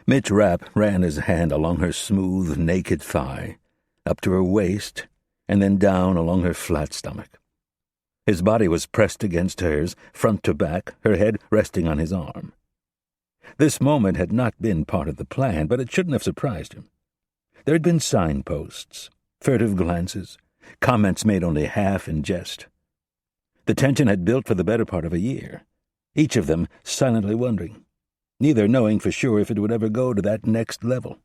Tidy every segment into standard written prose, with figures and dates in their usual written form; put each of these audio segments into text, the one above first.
Mitch Rapp ran his hand along her smooth, naked thigh, up to her waist, and then down along her flat stomach. His body was pressed against hers, front to back, her head resting on his arm. This moment had not been part of the plan, but it shouldn't have surprised him. There had been signposts, furtive glances, comments made only half in jest. The tension had built for the better part of a year, each of them silently wondering, neither knowing for sure if it would ever go to that next level.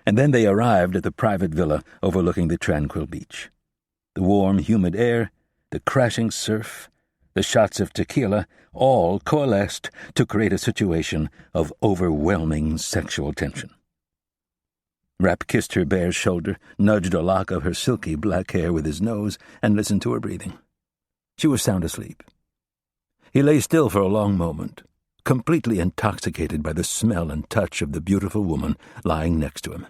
And then they arrived at the private villa overlooking the tranquil beach. The warm, humid air, the crashing surf, the shots of tequila, all coalesced to create a situation of overwhelming sexual tension. Rapp kissed her bare shoulder, nudged a lock of her silky black hair with his nose, and listened to her breathing. She was sound asleep. He lay still for a long moment, completely intoxicated by the smell and touch of the beautiful woman lying next to him.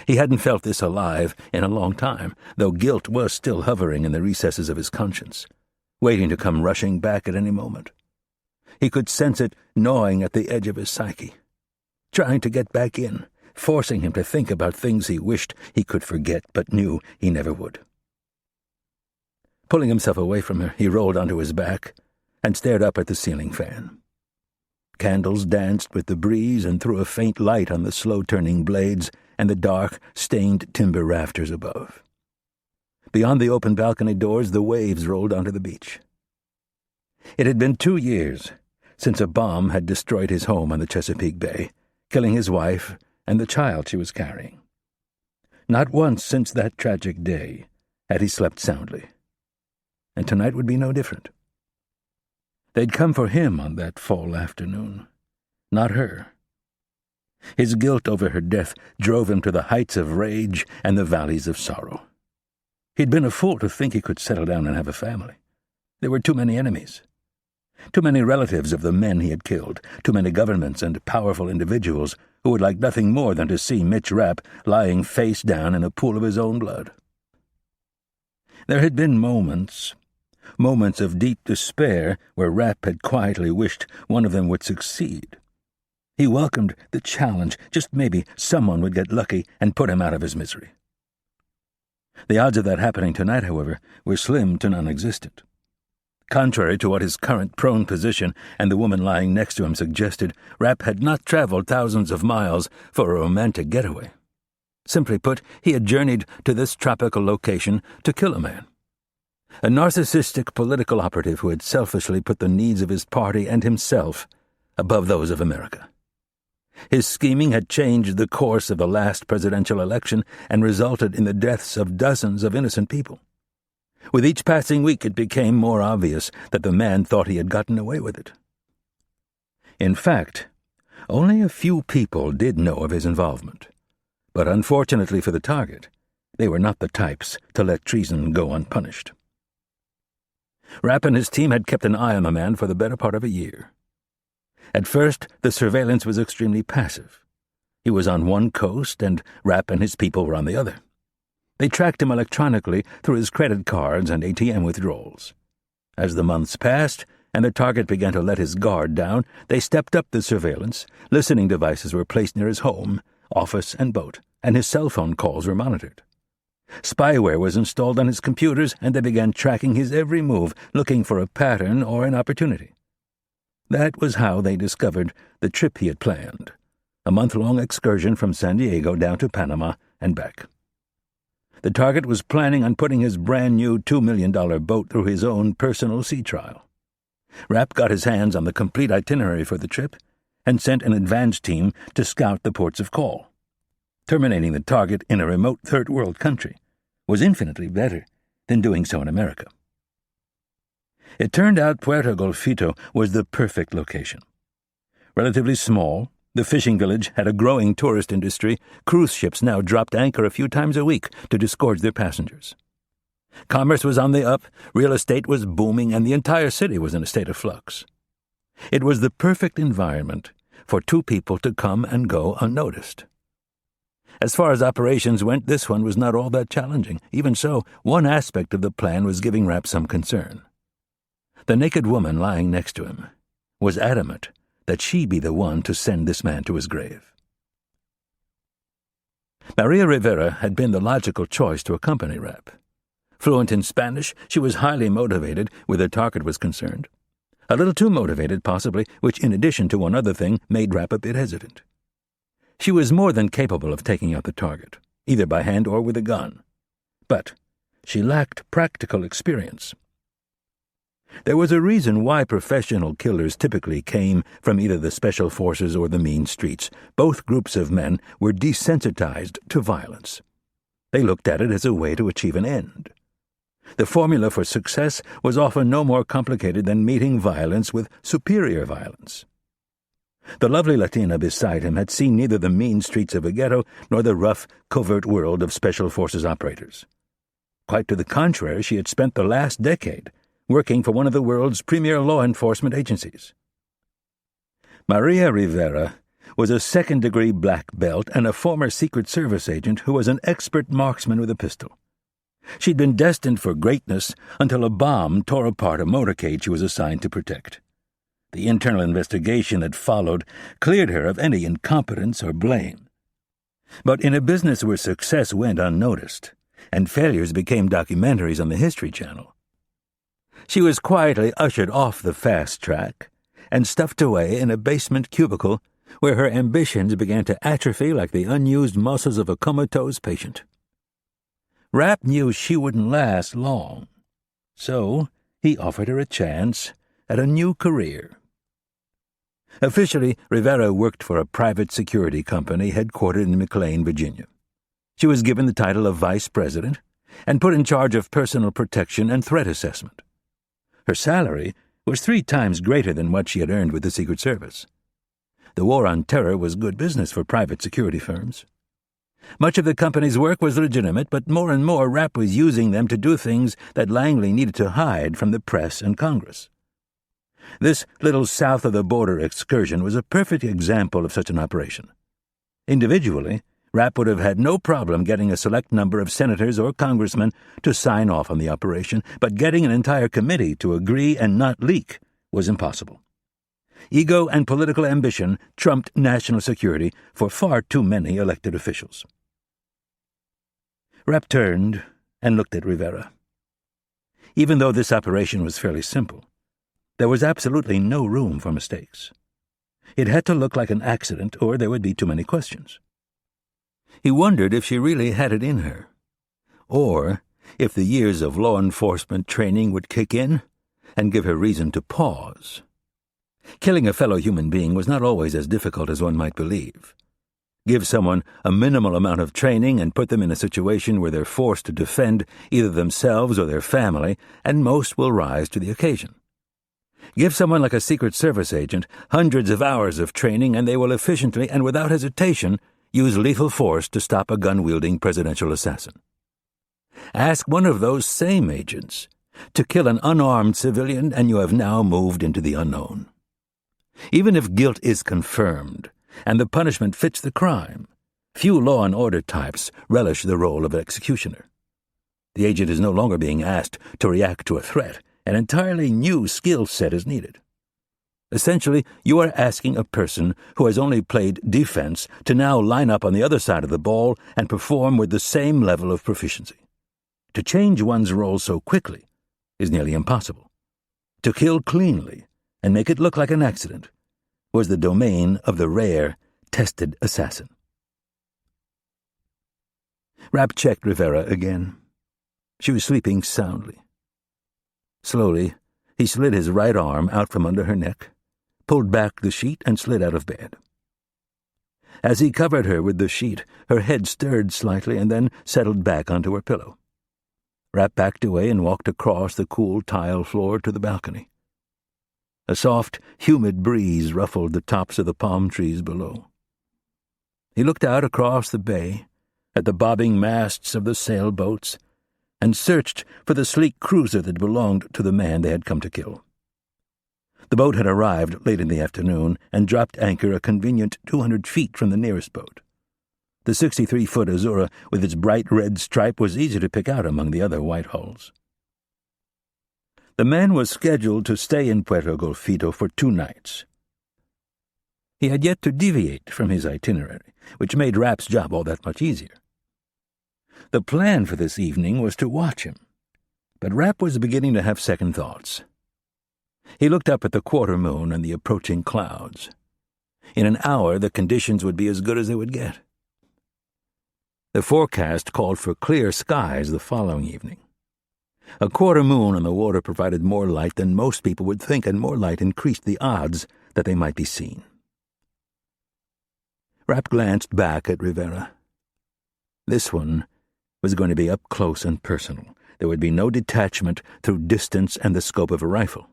He hadn't felt this alive in a long time, though guilt was still hovering in the recesses of his conscience, waiting to come rushing back at any moment. He could sense it gnawing at the edge of his psyche, trying to get back in, forcing him to think about things he wished he could forget but knew he never would. Pulling himself away from her, he rolled onto his back and stared up at the ceiling fan. Candles danced with the breeze and threw a faint light on the slow-turning blades and the dark, stained timber rafters above. Beyond the open balcony doors, the waves rolled onto the beach. It had been 2 years since a bomb had destroyed his home on the Chesapeake Bay, killing his wife and the child she was carrying. Not once since that tragic day had he slept soundly, and tonight would be no different. They'd come for him on that fall afternoon, not her. His guilt over her death drove him to the heights of rage and the valleys of sorrow. He'd been a fool to think he could settle down and have a family. There were too many enemies. Too many relatives of the men he had killed, too many governments and powerful individuals who would like nothing more than to see Mitch Rapp lying face down in a pool of his own blood. There had been moments of deep despair where Rapp had quietly wished one of them would succeed. He welcomed the challenge. Just maybe someone would get lucky and put him out of his misery. The odds of that happening tonight, however, were slim to non-existent. Contrary to what his current prone position and the woman lying next to him suggested, Rapp had not traveled thousands of miles for a romantic getaway. Simply put, he had journeyed to this tropical location to kill a man. A narcissistic political operative who had selfishly put the needs of his party and himself above those of America. His scheming had changed the course of the last presidential election and resulted in the deaths of dozens of innocent people. With each passing week, it became more obvious that the man thought he had gotten away with it. In fact, only a few people did know of his involvement, but unfortunately for the target, they were not the types to let treason go unpunished. Rapp and his team had kept an eye on the man for the better part of a year. At first, the surveillance was extremely passive. He was on one coast, and Rapp and his people were on the other. They tracked him electronically through his credit cards and ATM withdrawals. As the months passed, and the target began to let his guard down, they stepped up the surveillance. Listening devices were placed near his home, office, and boat, and his cell phone calls were monitored. Spyware was installed on his computers, and they began tracking his every move, looking for a pattern or an opportunity. That was how they discovered the trip he had planned, a month-long excursion from San Diego down to Panama and back. The target was planning on putting his brand-new $2 million boat through his own personal sea trial. Rapp got his hands on the complete itinerary for the trip and sent an advance team to scout the ports of call. Terminating the target in a remote third-world country was infinitely better than doing so in America. It turned out Puerto Golfito was the perfect location. Relatively small, the fishing village had a growing tourist industry. Cruise ships now dropped anchor a few times a week to disgorge their passengers. Commerce was on the up, real estate was booming, and the entire city was in a state of flux. It was the perfect environment for two people to come and go unnoticed. As far as operations went, this one was not all that challenging. Even so, one aspect of the plan was giving Rapp some concern. The naked woman lying next to him was adamant that she be the one to send this man to his grave. Maria Rivera had been the logical choice to accompany Rapp. Fluent in Spanish, she was highly motivated where the target was concerned. A little too motivated, possibly, which, in addition to one other thing, made Rapp a bit hesitant. She was more than capable of taking out the target, either by hand or with a gun. But she lacked practical experience. There was a reason why professional killers typically came from either the special forces or the mean streets. Both groups of men were desensitized to violence. They looked at it as a way to achieve an end. The formula for success was often no more complicated than meeting violence with superior violence. The lovely Latina beside him had seen neither the mean streets of a ghetto nor the rough, covert world of special forces operators. Quite to the contrary, she had spent the last decade working for one of the world's premier law enforcement agencies. Maria Rivera was a second-degree black belt and a former Secret Service agent who was an expert marksman with a pistol. She'd been destined for greatness until a bomb tore apart a motorcade she was assigned to protect. The internal investigation that followed cleared her of any incompetence or blame. But in a business where success went unnoticed, and failures became documentaries on the History Channel, she was quietly ushered off the fast track and stuffed away in a basement cubicle where her ambitions began to atrophy like the unused muscles of a comatose patient. Rapp knew she wouldn't last long, so he offered her a chance at a new career. Officially, Rivera worked for a private security company headquartered in McLean, Virginia. She was given the title of vice president and put in charge of personal protection and threat assessment. Her salary was 3 times greater than what she had earned with the Secret Service. The war on terror was good business for private security firms. Much of the company's work was legitimate, but more and more Rapp was using them to do things that Langley needed to hide from the press and Congress. This little south-of-the-border excursion was a perfect example of such an operation. Individually, Rapp would have had no problem getting a select number of senators or congressmen to sign off on the operation, but getting an entire committee to agree and not leak was impossible. Ego and political ambition trumped national security for far too many elected officials. Rapp turned and looked at Rivera. Even though this operation was fairly simple, there was absolutely no room for mistakes. It had to look like an accident, or there would be too many questions. He wondered if she really had it in her, or if the years of law enforcement training would kick in and give her reason to pause. Killing a fellow human being was not always as difficult as one might believe. Give someone a minimal amount of training and put them in a situation where they're forced to defend either themselves or their family, and most will rise to the occasion. Give someone like a Secret Service agent hundreds of hours of training, and they will efficiently and without hesitation use lethal force to stop a gun-wielding presidential assassin. Ask one of those same agents to kill an unarmed civilian, and you have now moved into the unknown. Even if guilt is confirmed and the punishment fits the crime, few law and order types relish the role of executioner. The agent is no longer being asked to react to a threat. An entirely new skill set is needed. Essentially, you are asking a person who has only played defense to now line up on the other side of the ball and perform with the same level of proficiency. To change one's role so quickly is nearly impossible. To kill cleanly and make it look like an accident was the domain of the rare, tested assassin. Rapp checked Rivera again. She was sleeping soundly. Slowly, he slid his right arm out from under her neck, pulled back the sheet, and slid out of bed. As he covered her with the sheet, her head stirred slightly and then settled back onto her pillow. Rapp backed away and walked across the cool tile floor to the balcony. A soft, humid breeze ruffled the tops of the palm trees below. He looked out across the bay at the bobbing masts of the sailboats and searched for the sleek cruiser that belonged to the man they had come to kill. The boat had arrived late in the afternoon and dropped anchor a convenient 200 feet from the nearest boat. The 63-foot Azura with its bright red stripe was easy to pick out among the other white hulls. The man was scheduled to stay in Puerto Golfito for 2 nights. He had yet to deviate from his itinerary, which made Rapp's job all that much easier. The plan for this evening was to watch him, but Rapp was beginning to have second thoughts. He looked up at the quarter moon and the approaching clouds. In an hour, the conditions would be as good as they would get. The forecast called for clear skies the following evening. A quarter moon on the water provided more light than most people would think, and more light increased the odds that they might be seen. Rapp glanced back at Rivera. This one was going to be up close and personal. There would be no detachment through distance and the scope of a rifle.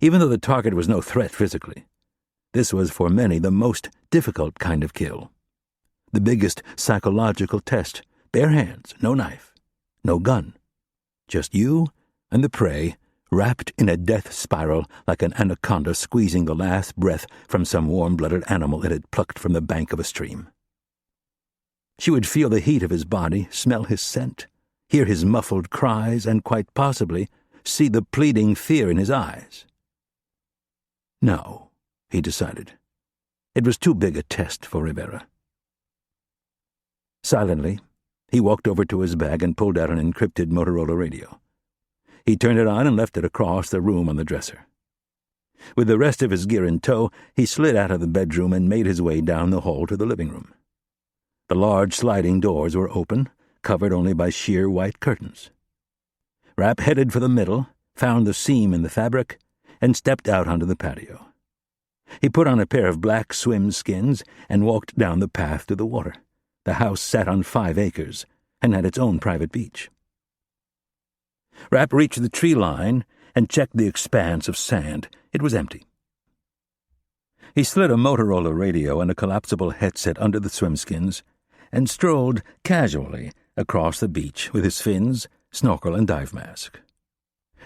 Even though the target was no threat physically, this was for many the most difficult kind of kill. The biggest psychological test. Bare hands, no knife, no gun. Just you and the prey, wrapped in a death spiral like an anaconda squeezing the last breath from some warm-blooded animal it had plucked from the bank of a stream. She would feel the heat of his body, smell his scent, hear his muffled cries, and quite possibly see the pleading fear in his eyes. No, he decided. It was too big a test for Rivera. Silently, he walked over to his bag and pulled out an encrypted Motorola radio. He turned it on and left it across the room on the dresser. With the rest of his gear in tow, he slid out of the bedroom and made his way down the hall to the living room. The large sliding doors were open, covered only by sheer white curtains. Rapp headed for the middle, found the seam in the fabric, and stepped out onto the patio. He put on a pair of black swim skins and walked down the path to the water. The house sat on 5 acres and had its own private beach. Rapp reached the tree line and checked the expanse of sand. It was empty. He slid a Motorola radio and a collapsible headset under the swimskins and strolled casually across the beach with his fins, snorkel, and dive mask.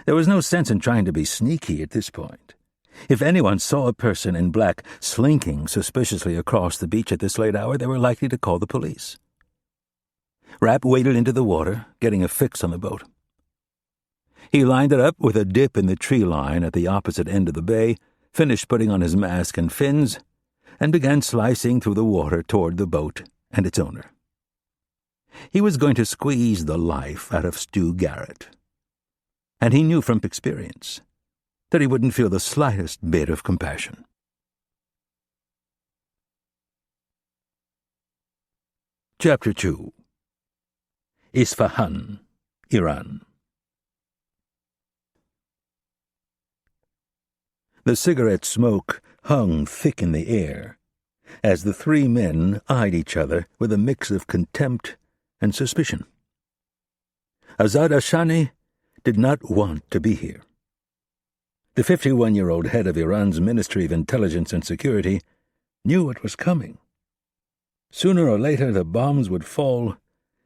There was no sense in trying to be sneaky at this point. If anyone saw a person in black slinking suspiciously across the beach at this late hour, they were likely to call the police. Rapp waded into the water, getting a fix on the boat. He lined it up with a dip in the tree line at the opposite end of the bay, finished putting on his mask and fins, and began slicing through the water toward the boat and its owner. He was going to squeeze the life out of Stu Garrett. And he knew from experience that he wouldn't feel the slightest bit of compassion. Chapter 2. Isfahan, Iran. The cigarette smoke hung thick in the air as the 3 men eyed each other with a mix of contempt and suspicion. Azad Ashani did not want to be here. The 51-year-old head of Iran's Ministry of Intelligence and Security knew what was coming. Sooner or later the bombs would fall,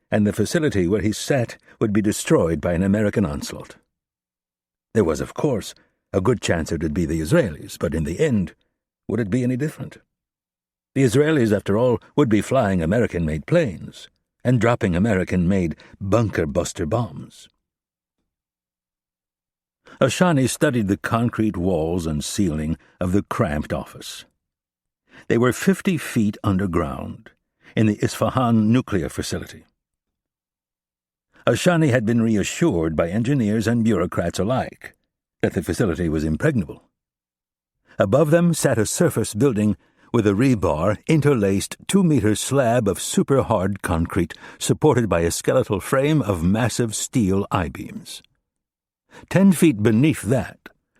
and the facility where he sat would be destroyed by an American onslaught. There was, of course, a good chance it would be the Israelis, but in the end, would it be any different? The Israelis, after all, would be flying American-made planes and dropping American-made bunker-buster bombs. Ashani studied the concrete walls and ceiling of the cramped office. They were 50 feet underground, in the Isfahan nuclear facility. Ashani had been reassured by engineers and bureaucrats alike that the facility was impregnable. Above them sat a surface building with a rebar interlaced 2-meter slab of super-hard concrete supported by a skeletal frame of massive steel I-beams. 10 feet beneath that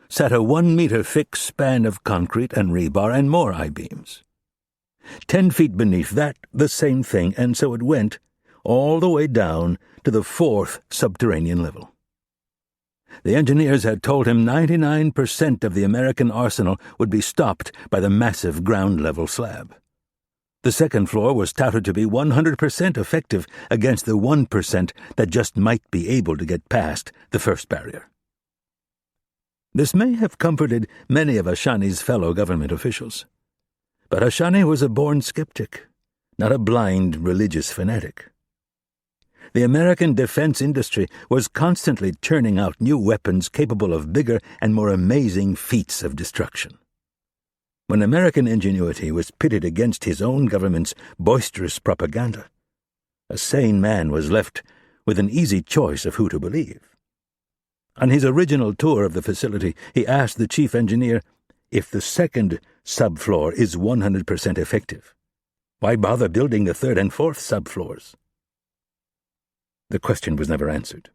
sat a 1-meter thick span of concrete and rebar and more I-beams. 10 feet beneath that, the same thing, and so it went all the way down to the 4th subterranean level. The engineers had told him 99% of the American arsenal would be stopped by the massive ground-level slab. The second floor was touted to be 100% effective against the 1% that just might be able to get past the first barrier. This may have comforted many of Ashani's fellow government officials. But Ashani was a born skeptic, not a blind religious fanatic. The American defense industry was constantly churning out new weapons capable of bigger and more amazing feats of destruction. When American ingenuity was pitted against his own government's boisterous propaganda, a sane man was left with an easy choice of who to believe. On his original tour of the facility, he asked the chief engineer if the second subfloor is 100% effective. Why bother building the third and fourth subfloors? The question was never answered.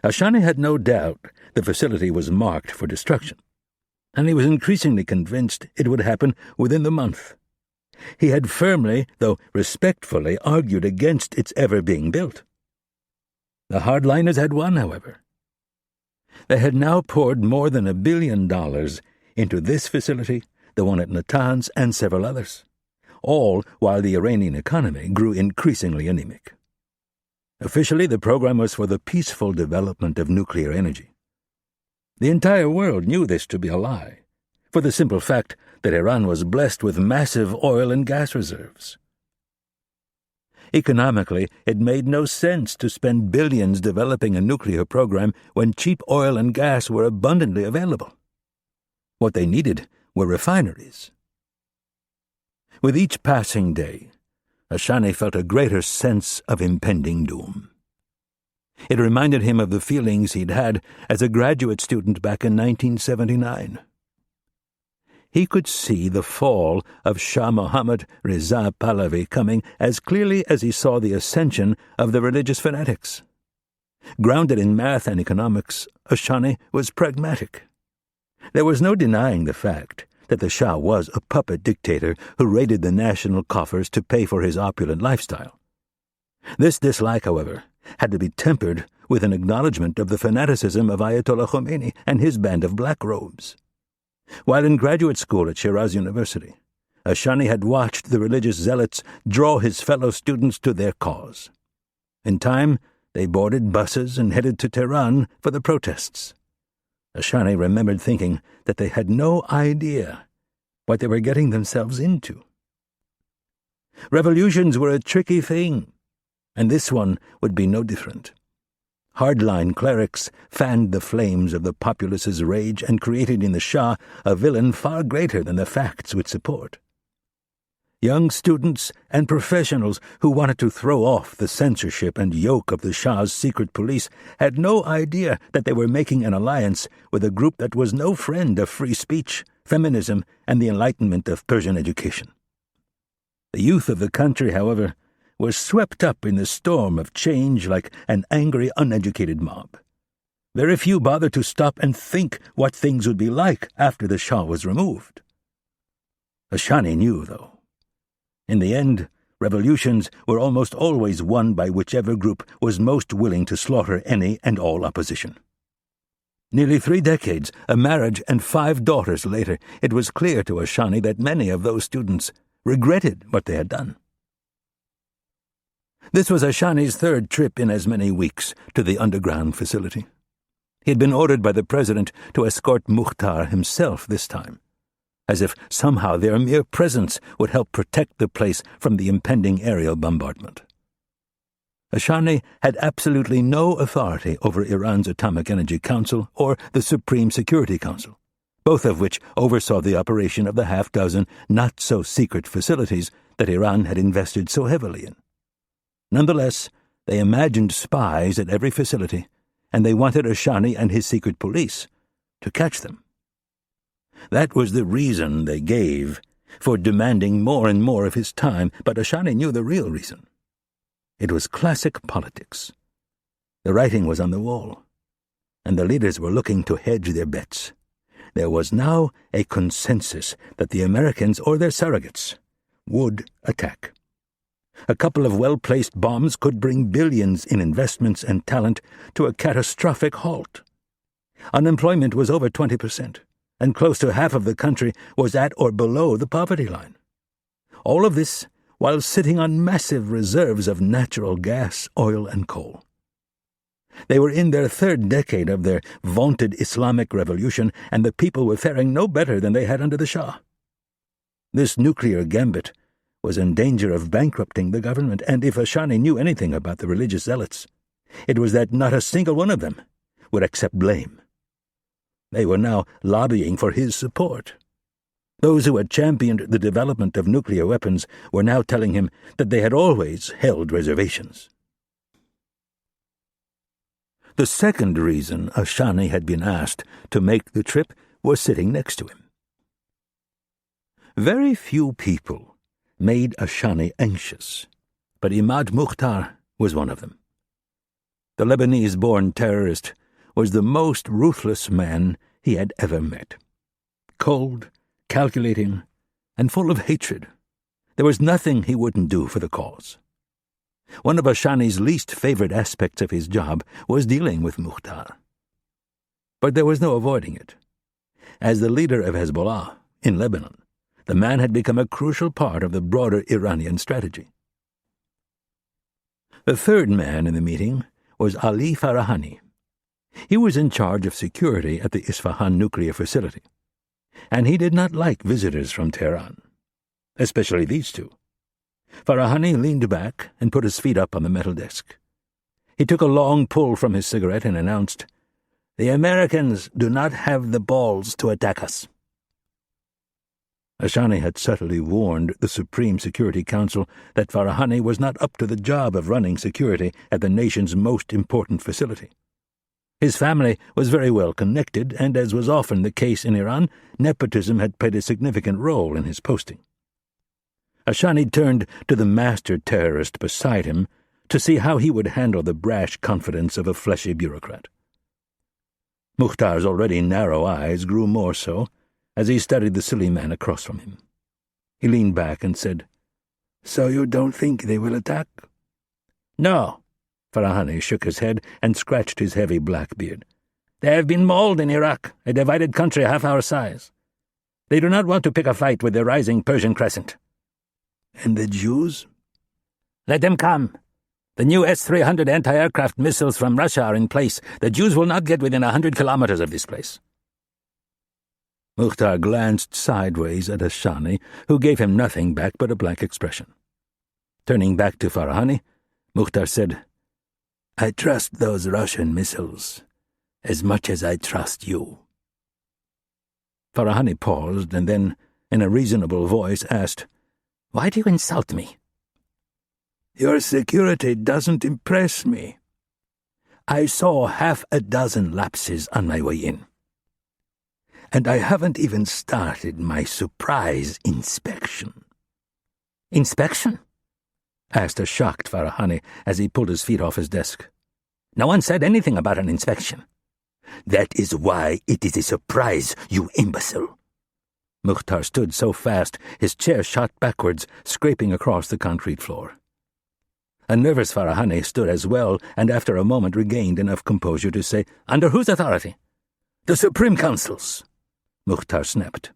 Ashani had no doubt the facility was marked for destruction, and he was increasingly convinced it would happen within the month. He had firmly, though respectfully, argued against its ever being built. The hardliners had won, however. They had now poured more than $1 billion into this facility, the one at Natanz, and several others, all while the Iranian economy grew increasingly anemic. Officially, the program was for the peaceful development of nuclear energy. The entire world knew this to be a lie, for the simple fact that Iran was blessed with massive oil and gas reserves. Economically, it made no sense to spend billions developing a nuclear program when cheap oil and gas were abundantly available. What they needed were refineries. With each passing day, Ashani felt a greater sense of impending doom. It reminded him of the feelings he'd had as a graduate student back in 1979. He could see the fall of Shah Mohammad Reza Pahlavi coming as clearly as he saw the ascension of the religious fanatics. Grounded in math and economics, Ashani was pragmatic. There was no denying the fact that the Shah was a puppet dictator who raided the national coffers to pay for his opulent lifestyle. This dislike, however, had to be tempered with an acknowledgement of the fanaticism of Ayatollah Khomeini and his band of black robes. While in graduate school at Shiraz University, Ashani had watched the religious zealots draw his fellow students to their cause. In time, they boarded buses and headed to Tehran for the protests. Ashani remembered thinking that they had no idea what they were getting themselves into. Revolutions were a tricky thing, and this one would be no different. Hardline clerics fanned the flames of the populace's rage and created in the Shah a villain far greater than the facts would support. Young students and professionals who wanted to throw off the censorship and yoke of the Shah's secret police had no idea that they were making an alliance with a group that was no friend of free speech, feminism, and the enlightenment of Persian education. The youth of the country, however, was swept up in the storm of change like an angry, uneducated mob. Very few bothered to stop and think what things would be like after the Shah was removed. Ashani knew, though. In the end, revolutions were almost always won by whichever group was most willing to slaughter any and all opposition. Nearly 3 decades, a marriage, and 5 daughters later, it was clear to Ashani that many of those students regretted what they had done. This was Ashani's 3rd trip in as many weeks to the underground facility. He had been ordered by the president to escort Mukhtar himself this time, as if somehow their mere presence would help protect the place from the impending aerial bombardment. Ashani had absolutely no authority over Iran's Atomic Energy Council or the Supreme Security Council, both of which oversaw the operation of the half-dozen not-so-secret facilities that Iran had invested so heavily in. Nonetheless, they imagined spies at every facility, and they wanted Ashani and his secret police to catch them. That was the reason they gave for demanding more and more of his time, but Ashani knew the real reason. It was classic politics. The writing was on the wall, and the leaders were looking to hedge their bets. There was now a consensus that the Americans or their surrogates would attack. A couple of well-placed bombs could bring billions in investments and talent to a catastrophic halt. Unemployment was over 20%, and close to half of the country was at or below the poverty line. All of this while sitting on massive reserves of natural gas, oil, and coal. They were in their 3rd decade of their vaunted Islamic revolution, and the people were faring no better than they had under the Shah. This nuclear gambit was in danger of bankrupting the government, and if Ashani knew anything about the religious zealots, it was that not a single one of them would accept blame. They were now lobbying for his support. Those who had championed the development of nuclear weapons were now telling him that they had always held reservations. The second reason Ashani had been asked to make the trip was sitting next to him. Very few people made Ashani anxious, but Imad Mukhtar was one of them. The Lebanese-born terrorist was the most ruthless man he had ever met. Cold, calculating, and full of hatred. There was nothing he wouldn't do for the cause. One of Ashani's least favorite aspects of his job was dealing with Mukhtar. But there was no avoiding it. As the leader of Hezbollah in Lebanon, the man had become a crucial part of the broader Iranian strategy. The third man in the meeting was Ali Farahani. He was in charge of security at the Isfahan nuclear facility, and he did not like visitors from Tehran, especially these two. Farahani leaned back and put his feet up on the metal desk. He took a long pull from his cigarette and announced, "The Americans do not have the balls to attack us." Ashani had subtly warned the Supreme Security Council that Farahani was not up to the job of running security at the nation's most important facility. His family was very well connected, and as was often the case in Iran, nepotism had played a significant role in his posting. Ashani turned to the master terrorist beside him to see how he would handle the brash confidence of a fleshy bureaucrat. Mukhtar's already narrow eyes grew more so as he studied the silly man across from him. He leaned back and said, "So you don't think they will attack?" "No." Farahani shook his head and scratched his heavy black beard. "They have been mauled in Iraq, a divided country half our size. They do not want to pick a fight with the rising Persian Crescent." "And the Jews?" "Let them come. The new S-300 anti-aircraft missiles from Russia are in place. The Jews will not get within 100 kilometers of this place." Mukhtar glanced sideways at Ashani, who gave him nothing back but a blank expression. Turning back to Farahani, Mukhtar said, "I trust those Russian missiles as much as I trust you." Farahani paused and then, in a reasonable voice, asked, "Why do you insult me?" "Your security doesn't impress me. I saw half a dozen lapses on my way in. And I haven't even started my surprise inspection." "Inspection?" asked a shocked Farahani as he pulled his feet off his desk. "No one said anything about an inspection." "That is why it is a surprise, you imbecile." Mukhtar stood so fast his chair shot backwards, scraping across the concrete floor. A nervous Farahani stood as well, and after a moment regained enough composure to say, "Under whose authority?" "The Supreme Council's," Mukhtar snapped.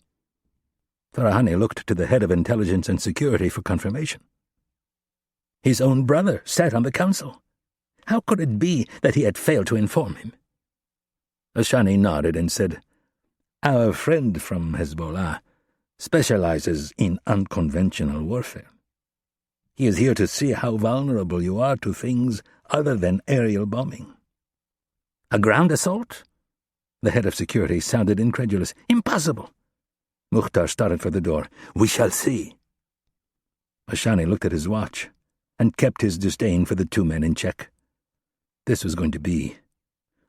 Farahani looked to the head of intelligence and security for confirmation. His own brother sat on the council. How could it be that he had failed to inform him? Ashani nodded and said, "Our friend from Hezbollah specializes in unconventional warfare. He is here to see how vulnerable you are to things other than aerial bombing." "A ground assault?" The head of security sounded incredulous. "Impossible." Mukhtar started for the door. "We shall see." Ashani looked at his watch and kept his disdain for the two men in check. This was going to be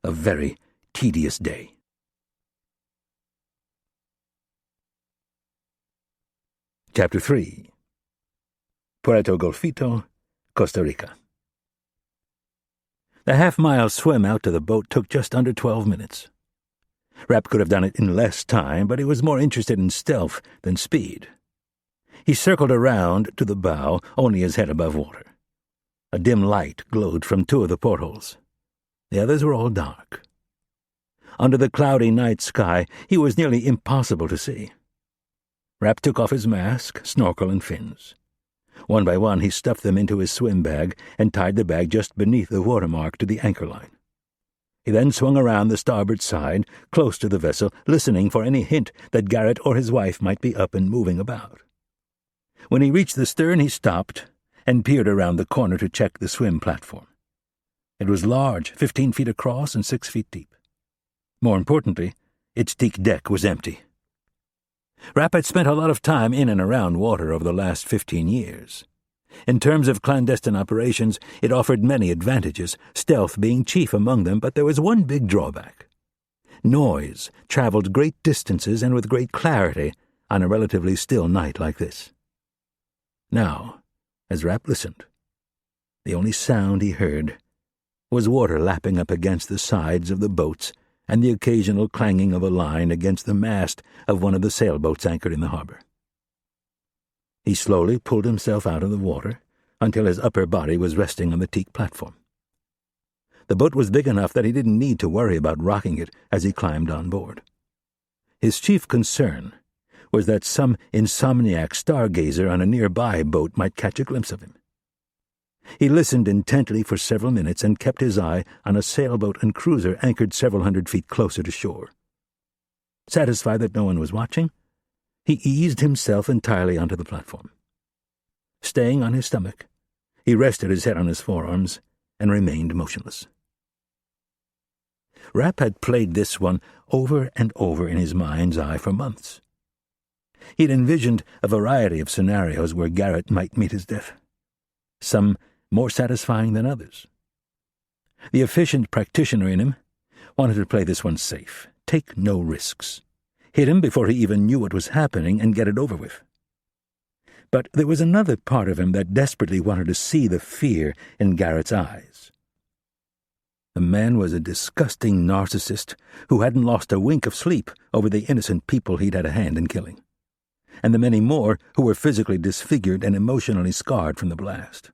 a very tedious day. Chapter 3. Puerto Golfito, Costa Rica. The half-mile swim out to the boat took just under 12 minutes. Rapp could have done it in less time, but he was more interested in stealth than speed. He circled around to the bow, only his head above water. A dim light glowed from two of the portholes. The others were all dark. Under the cloudy night sky, he was nearly impossible to see. Rapp took off his mask, snorkel, and fins. One by one he stuffed them into his swim bag and tied the bag just beneath the watermark to the anchor line. He then swung around the starboard side, close to the vessel, listening for any hint that Garrett or his wife might be up and moving about. When he reached the stern, he stopped and peered around the corner to check the swim platform. It was large, 15 feet across and 6 feet deep. More importantly, Its teak deck was empty. Rapp had spent a lot of time in and around water over the last 15 years. In terms of clandestine operations, it offered many advantages, stealth being chief among them, but there was one big drawback. Noise traveled great distances and with great clarity on a relatively still night like this. Now, as Rapp listened, the only sound he heard was water lapping up against the sides of the boats and the occasional clanging of a line against the mast of one of the sailboats anchored in the harbor. He slowly pulled himself out of the water until his upper body was resting on the teak platform. The boat was big enough that he didn't need to worry about rocking it as he climbed on board. His chief concern was that some insomniac stargazer on a nearby boat might catch a glimpse of him. He listened intently for several minutes and kept his eye on a sailboat and cruiser anchored several hundred feet closer to shore. Satisfied that no one was watching, he eased himself entirely onto the platform. Staying on his stomach, he rested his head on his forearms and remained motionless. Rapp had played this one over and over in his mind's eye for months. He had envisioned a variety of scenarios where Garrett might meet his death, some more satisfying than others. The efficient practitioner in him wanted to play this one safe, take no risks, hit him before he even knew what was happening and get it over with. But there was another part of him that desperately wanted to see the fear in Garrett's eyes. The man was a disgusting narcissist who hadn't lost a wink of sleep over the innocent people he'd had a hand in killing, and the many more who were physically disfigured and emotionally scarred from the blast.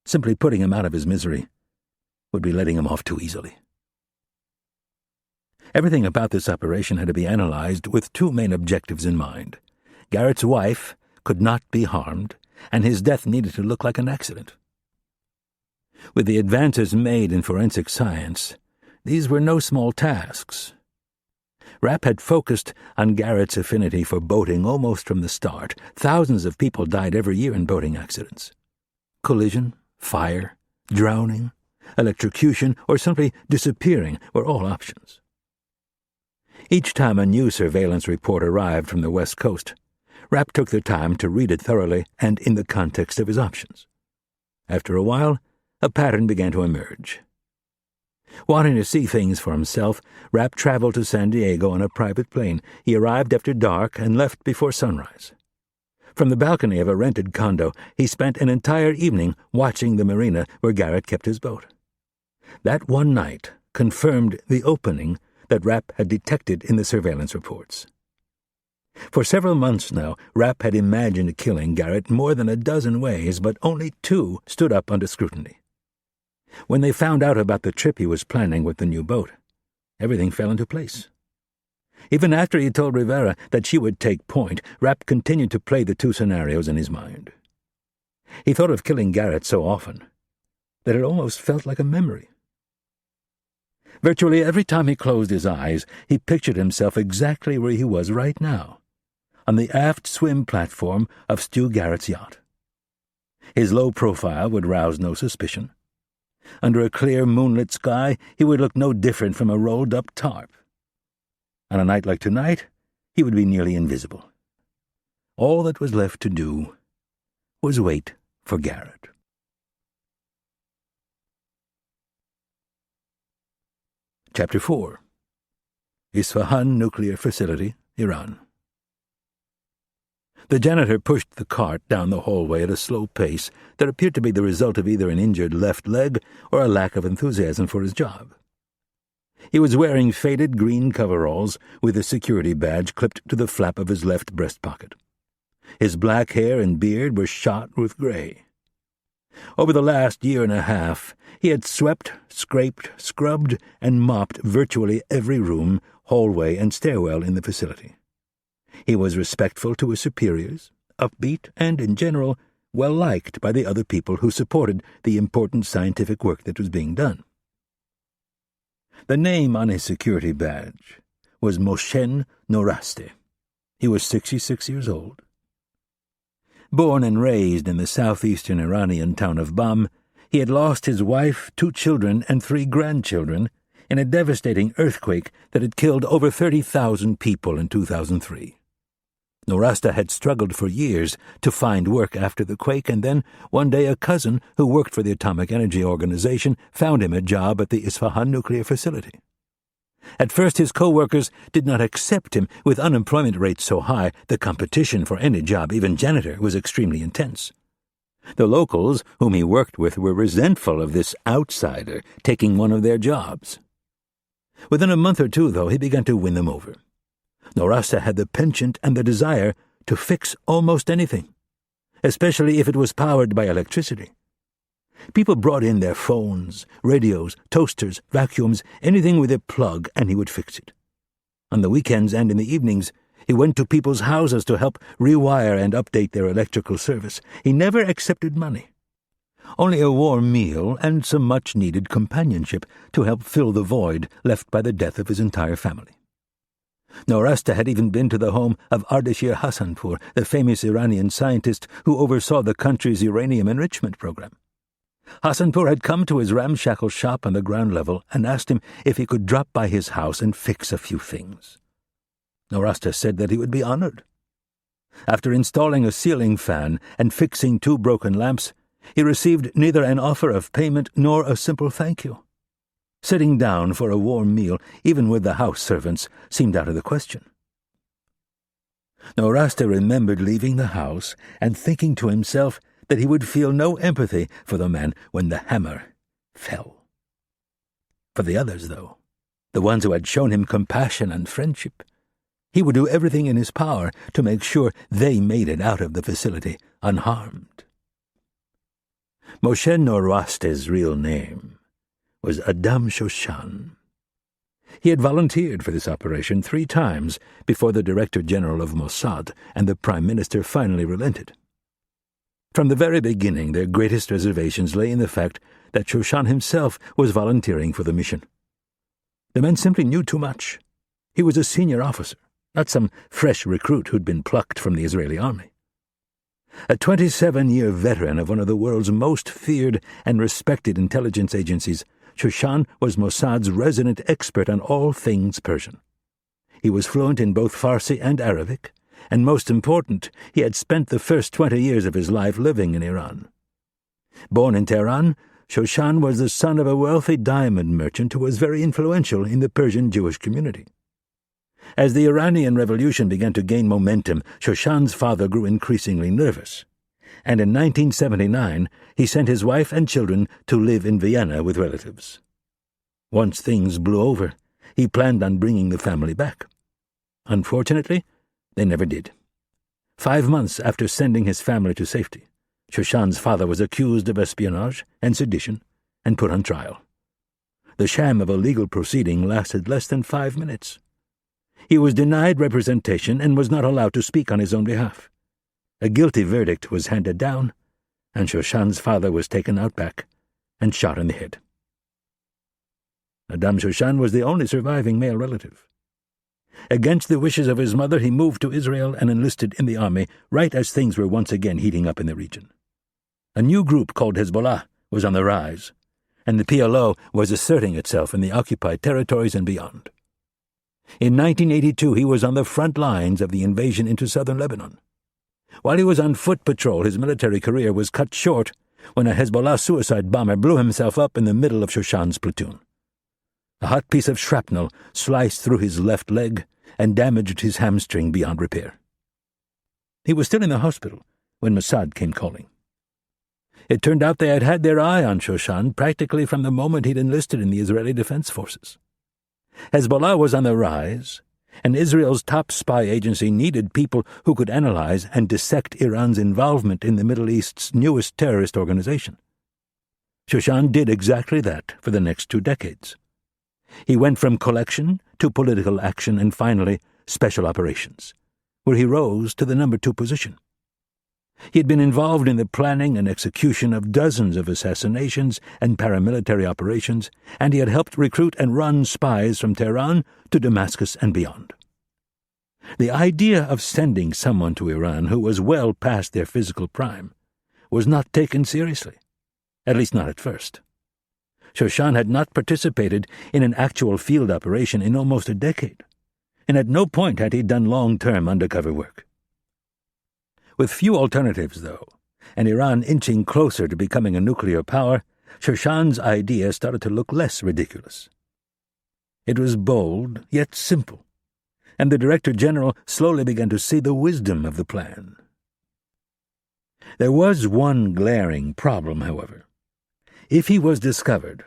Simply putting him out of his misery would be letting him off too easily. Everything about this operation had to be analyzed with two main objectives in mind. Garrett's wife could not be harmed, and his death needed to look like an accident. With the advances made in forensic science, these were no small tasks. Rapp had focused on Garrett's affinity for boating almost from the start. Thousands of people died every year in boating accidents. Collision, fire, drowning, electrocution, or simply disappearing were all options. Each time a new surveillance report arrived from the West Coast, Rapp took the time to read it thoroughly and in the context of his options. After a while, a pattern began to emerge. Wanting to see things for himself, Rapp traveled to San Diego on a private plane. He arrived after dark and left before sunrise. From the balcony of a rented condo, he spent an entire evening watching the marina where Garrett kept his boat. That one night confirmed the opening that Rapp had detected in the surveillance reports. For several months now, Rapp had imagined killing Garrett more than a dozen ways, but only two stood up under scrutiny. When they found out about the trip he was planning with the new boat, everything fell into place. Even after he told Rivera that she would take point, Rapp continued to play the two scenarios in his mind. He thought of killing Garrett so often that it almost felt like a memory. Virtually every time he closed his eyes, he pictured himself exactly where he was right now, on the aft swim platform of Stu Garrett's yacht. His low profile would rouse no suspicion. Under a clear moonlit sky, he would look no different from a rolled-up tarp. On a night like tonight, he would be nearly invisible. All that was left to do was wait for Garrett. Chapter 4. Isfahan Nuclear Facility, Iran. The janitor pushed the cart down the hallway at a slow pace that appeared to be the result of either an injured left leg or a lack of enthusiasm for his job. He was wearing faded green coveralls with a security badge clipped to the flap of his left breast pocket. His black hair and beard were shot with gray. Over the last year and a half, he had swept, scraped, scrubbed, and mopped virtually every room, hallway, and stairwell in the facility. He was respectful to his superiors, upbeat, and, in general, well-liked by the other people who supported the important scientific work that was being done. The name on his security badge was Moshen Noraste. He was 66 years old. Born and raised in the southeastern Iranian town of Bam, he had lost his wife, 2 children, and 3 grandchildren in a devastating earthquake that had killed over 30,000 people in 2003. Norasta had struggled for years to find work after the quake, and then, one day, a cousin who worked for the Atomic Energy Organization found him a job at the Isfahan nuclear facility. At first, his co-workers did not accept him. With unemployment rates so high, the competition for any job, even janitor, was extremely intense. The locals whom he worked with were resentful of this outsider taking one of their jobs. Within a month or two, though, he began to win them over. Norasta had the penchant and the desire to fix almost anything, especially if it was powered by electricity. People brought in their phones, radios, toasters, vacuums, anything with a plug, and he would fix it. On the weekends and in the evenings, he went to people's houses to help rewire and update their electrical service. He never accepted money. Only a warm meal and some much-needed companionship to help fill the void left by the death of his entire family. Norasta had even been to the home of Ardeshir Hassanpour, the famous Iranian scientist who oversaw the country's uranium enrichment program. Hassanpour had come to his ramshackle shop on the ground level and asked him if he could drop by his house and fix a few things. Norasta said that he would be honored. After installing a ceiling fan and fixing 2 broken lamps, he received neither an offer of payment nor a simple thank you. Sitting down for a warm meal, even with the house servants, seemed out of the question. Norasta remembered leaving the house and thinking to himself that he would feel no empathy for the man when the hammer fell. For the others, though, the ones who had shown him compassion and friendship, he would do everything in his power to make sure they made it out of the facility unharmed. Moshe Norasta's real name was Adam Shoshan. He had volunteered for this operation 3 times before the Director General of Mossad and the Prime Minister finally relented. From the very beginning, their greatest reservations lay in the fact that Shoshan himself was volunteering for the mission. The men simply knew too much. He was a senior officer, not some fresh recruit who'd been plucked from the Israeli army. A 27-year veteran of one of the world's most feared and respected intelligence agencies, Shoshan was Mossad's resident expert on all things Persian. He was fluent in both Farsi and Arabic, and most important, he had spent the first 20 years of his life living in Iran. Born in Tehran, Shoshan was the son of a wealthy diamond merchant who was very influential in the Persian Jewish community. As the Iranian Revolution began to gain momentum, Shoshan's father grew increasingly nervous, and in 1979 he sent his wife and children to live in Vienna with relatives. Once things blew over, he planned on bringing the family back. Unfortunately, they never did. 5 months after sending his family to safety, Shoshan's father was accused of espionage and sedition and put on trial. The sham of a legal proceeding lasted less than 5 minutes. He was denied representation and was not allowed to speak on his own behalf. A guilty verdict was handed down, and Shoshan's father was taken out back and shot in the head. Adam Shoshan was the only surviving male relative. Against the wishes of his mother, he moved to Israel and enlisted in the army right as things were once again heating up in the region. A new group called Hezbollah was on the rise, and the PLO was asserting itself in the occupied territories and beyond. In 1982, he was on the front lines of the invasion into southern Lebanon. While he was on foot patrol, his military career was cut short when a Hezbollah suicide bomber blew himself up in the middle of Shoshan's platoon. A hot piece of shrapnel sliced through his left leg and damaged his hamstring beyond repair. He was still in the hospital when Mossad came calling. It turned out they had had their eye on Shoshan practically from the moment he'd enlisted in the Israeli Defense Forces. Hezbollah was on the rise, and Israel's top spy agency needed people who could analyze and dissect Iran's involvement in the Middle East's newest terrorist organization. Shoshan did exactly that for the next 2 decades. He went from collection to political action and finally special operations, where he rose to the number 2 position. He had been involved in the planning and execution of dozens of assassinations and paramilitary operations, and he had helped recruit and run spies from Tehran to Damascus and beyond. The idea of sending someone to Iran who was well past their physical prime was not taken seriously, at least not at first. Shoshan had not participated in an actual field operation in almost a decade, and at no point had he done long-term undercover work. With few alternatives, though, and Iran inching closer to becoming a nuclear power, Shoshan's idea started to look less ridiculous. It was bold, yet simple, and the Director General slowly began to see the wisdom of the plan. There was one glaring problem, however. If he was discovered,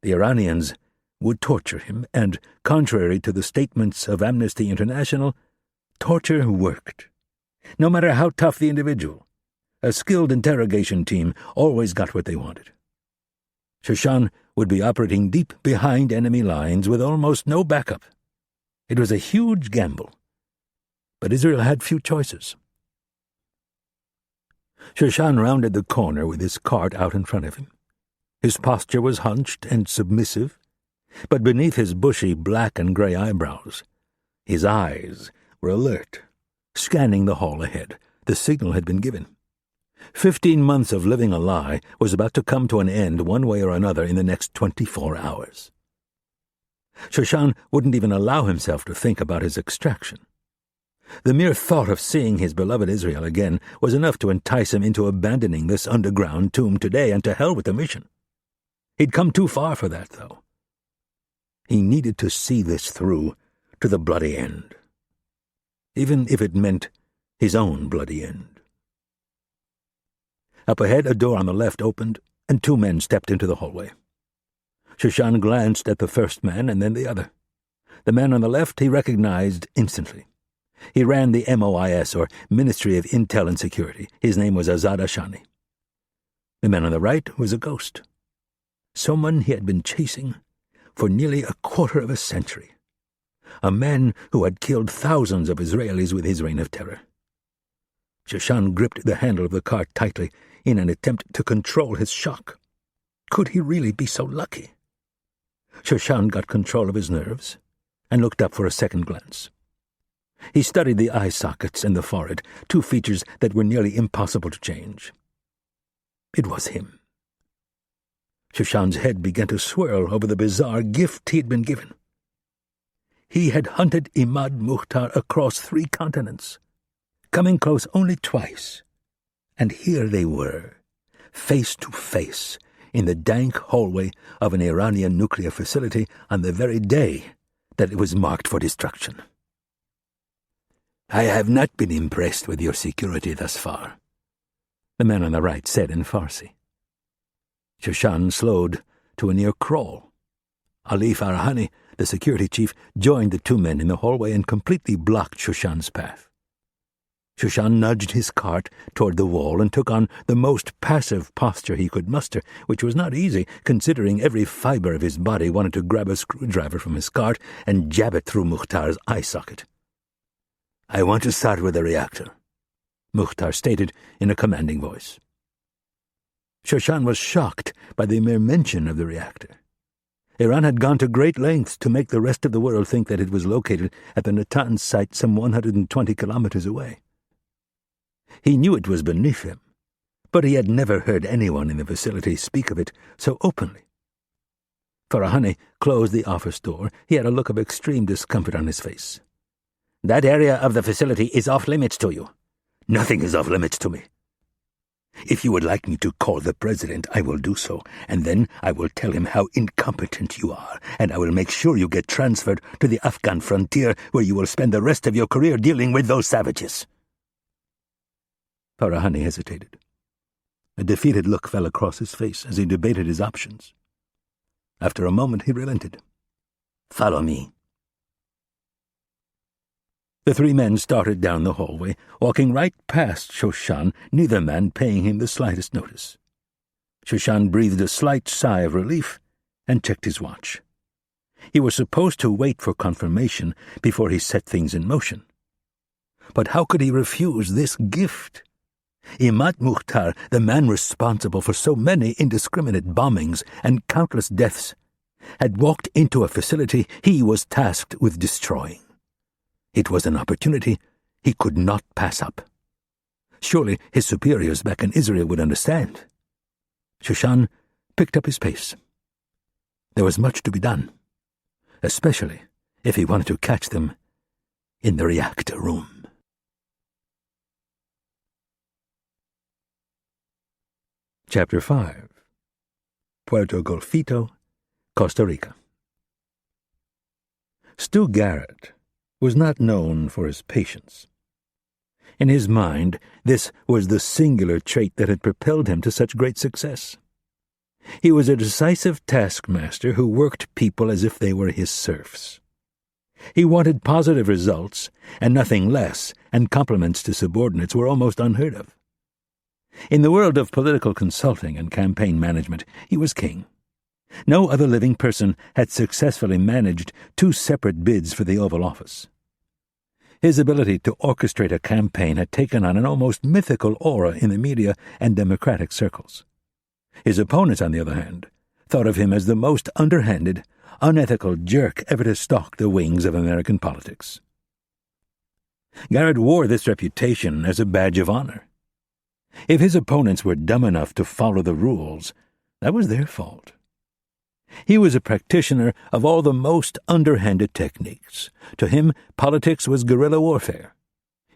the Iranians would torture him, and, contrary to the statements of Amnesty International, torture worked. No matter how tough the individual, a skilled interrogation team always got what they wanted. Shoshan would be operating deep behind enemy lines with almost no backup. It was a huge gamble, but Israel had few choices. Shoshan rounded the corner with his cart out in front of him. His posture was hunched and submissive, but beneath his bushy black and gray eyebrows, his eyes were alert, scanning the hall ahead. The signal had been given. 15 months of living a lie was about to come to an end one way or another in the next 24 hours. Shoshan wouldn't even allow himself to think about his extraction. The mere thought of seeing his beloved Israel again was enough to entice him into abandoning this underground tomb today, and to hell with the mission. He'd come too far for that, though. He needed to see this through to the bloody end, even if it meant his own bloody end. Up ahead, a door on the left opened, and 2 men stepped into the hallway. Shoshan glanced at the first man and then the other. The man on the left he recognized instantly. He ran the MOIS, or Ministry of Intel and Security. His name was Azad Ashani. The man on the right was a ghost. Someone he had been chasing for nearly a quarter of a century. A man who had killed thousands of Israelis with his reign of terror. Shoshan gripped the handle of the cart tightly in an attempt to control his shock. Could he really be so lucky? Shoshan got control of his nerves and looked up for a second glance. He studied the eye sockets and the forehead, 2 features that were nearly impossible to change. It was him. Shoshan's head began to swirl over the bizarre gift he had been given. He had hunted Imad Mukhtar across 3 continents, coming close only twice, and here they were, face to face, in the dank hallway of an Iranian nuclear facility on the very day that it was marked for destruction. "I have not been impressed with your security thus far," the man on the right said in Farsi. Shoshan slowed to a near crawl. Ali Farahani, the security chief, joined the 2 men in the hallway and completely blocked Shoshan's path. Shoshan nudged his cart toward the wall and took on the most passive posture he could muster, which was not easy, considering every fiber of his body wanted to grab a screwdriver from his cart and jab it through Mukhtar's eye socket. "I want to start with the reactor," Mukhtar stated in a commanding voice. Shoshan was shocked by the mere mention of the reactor. Iran had gone to great lengths to make the rest of the world think that it was located at the Natanz site some 120 kilometers away. He knew it was beneath him, but he had never heard anyone in the facility speak of it so openly. Farahani closed the office door. He had a look of extreme discomfort on his face. "That area of the facility is off-limits to you." "Nothing is off-limits to me. If you would like me to call the president, I will do so, and then I will tell him how incompetent you are, and I will make sure you get transferred to the Afghan frontier, where you will spend the rest of your career dealing with those savages." Farahani hesitated. A defeated look fell across his face as he debated his options. After a moment, he relented. "Follow me." The 3 men started down the hallway, walking right past Shoshan, neither man paying him the slightest notice. Shoshan breathed a slight sigh of relief and checked his watch. He was supposed to wait for confirmation before he set things in motion. But how could he refuse this gift? Imad Mukhtar, the man responsible for so many indiscriminate bombings and countless deaths, had walked into a facility he was tasked with destroying. It was an opportunity he could not pass up. Surely his superiors back in Israel would understand. Shoshan picked up his pace. There was much to be done, especially if he wanted to catch them in the reactor room. Chapter 5. Puerto Golfito, Costa Rica. Stu Garrett was not known for his patience. In his mind, this was the singular trait that had propelled him to such great success. He was a decisive taskmaster who worked people as if they were his serfs. He wanted positive results, and nothing less, and compliments to subordinates were almost unheard of. In the world of political consulting and campaign management, he was king. No other living person had successfully managed 2 separate bids for the Oval Office. His ability to orchestrate a campaign had taken on an almost mythical aura in the media and democratic circles. His opponents, on the other hand, thought of him as the most underhanded, unethical jerk ever to stalk the wings of American politics. Garrett wore this reputation as a badge of honor. If his opponents were dumb enough to follow the rules, that was their fault. He was a practitioner of all the most underhanded techniques. To him, politics was guerrilla warfare.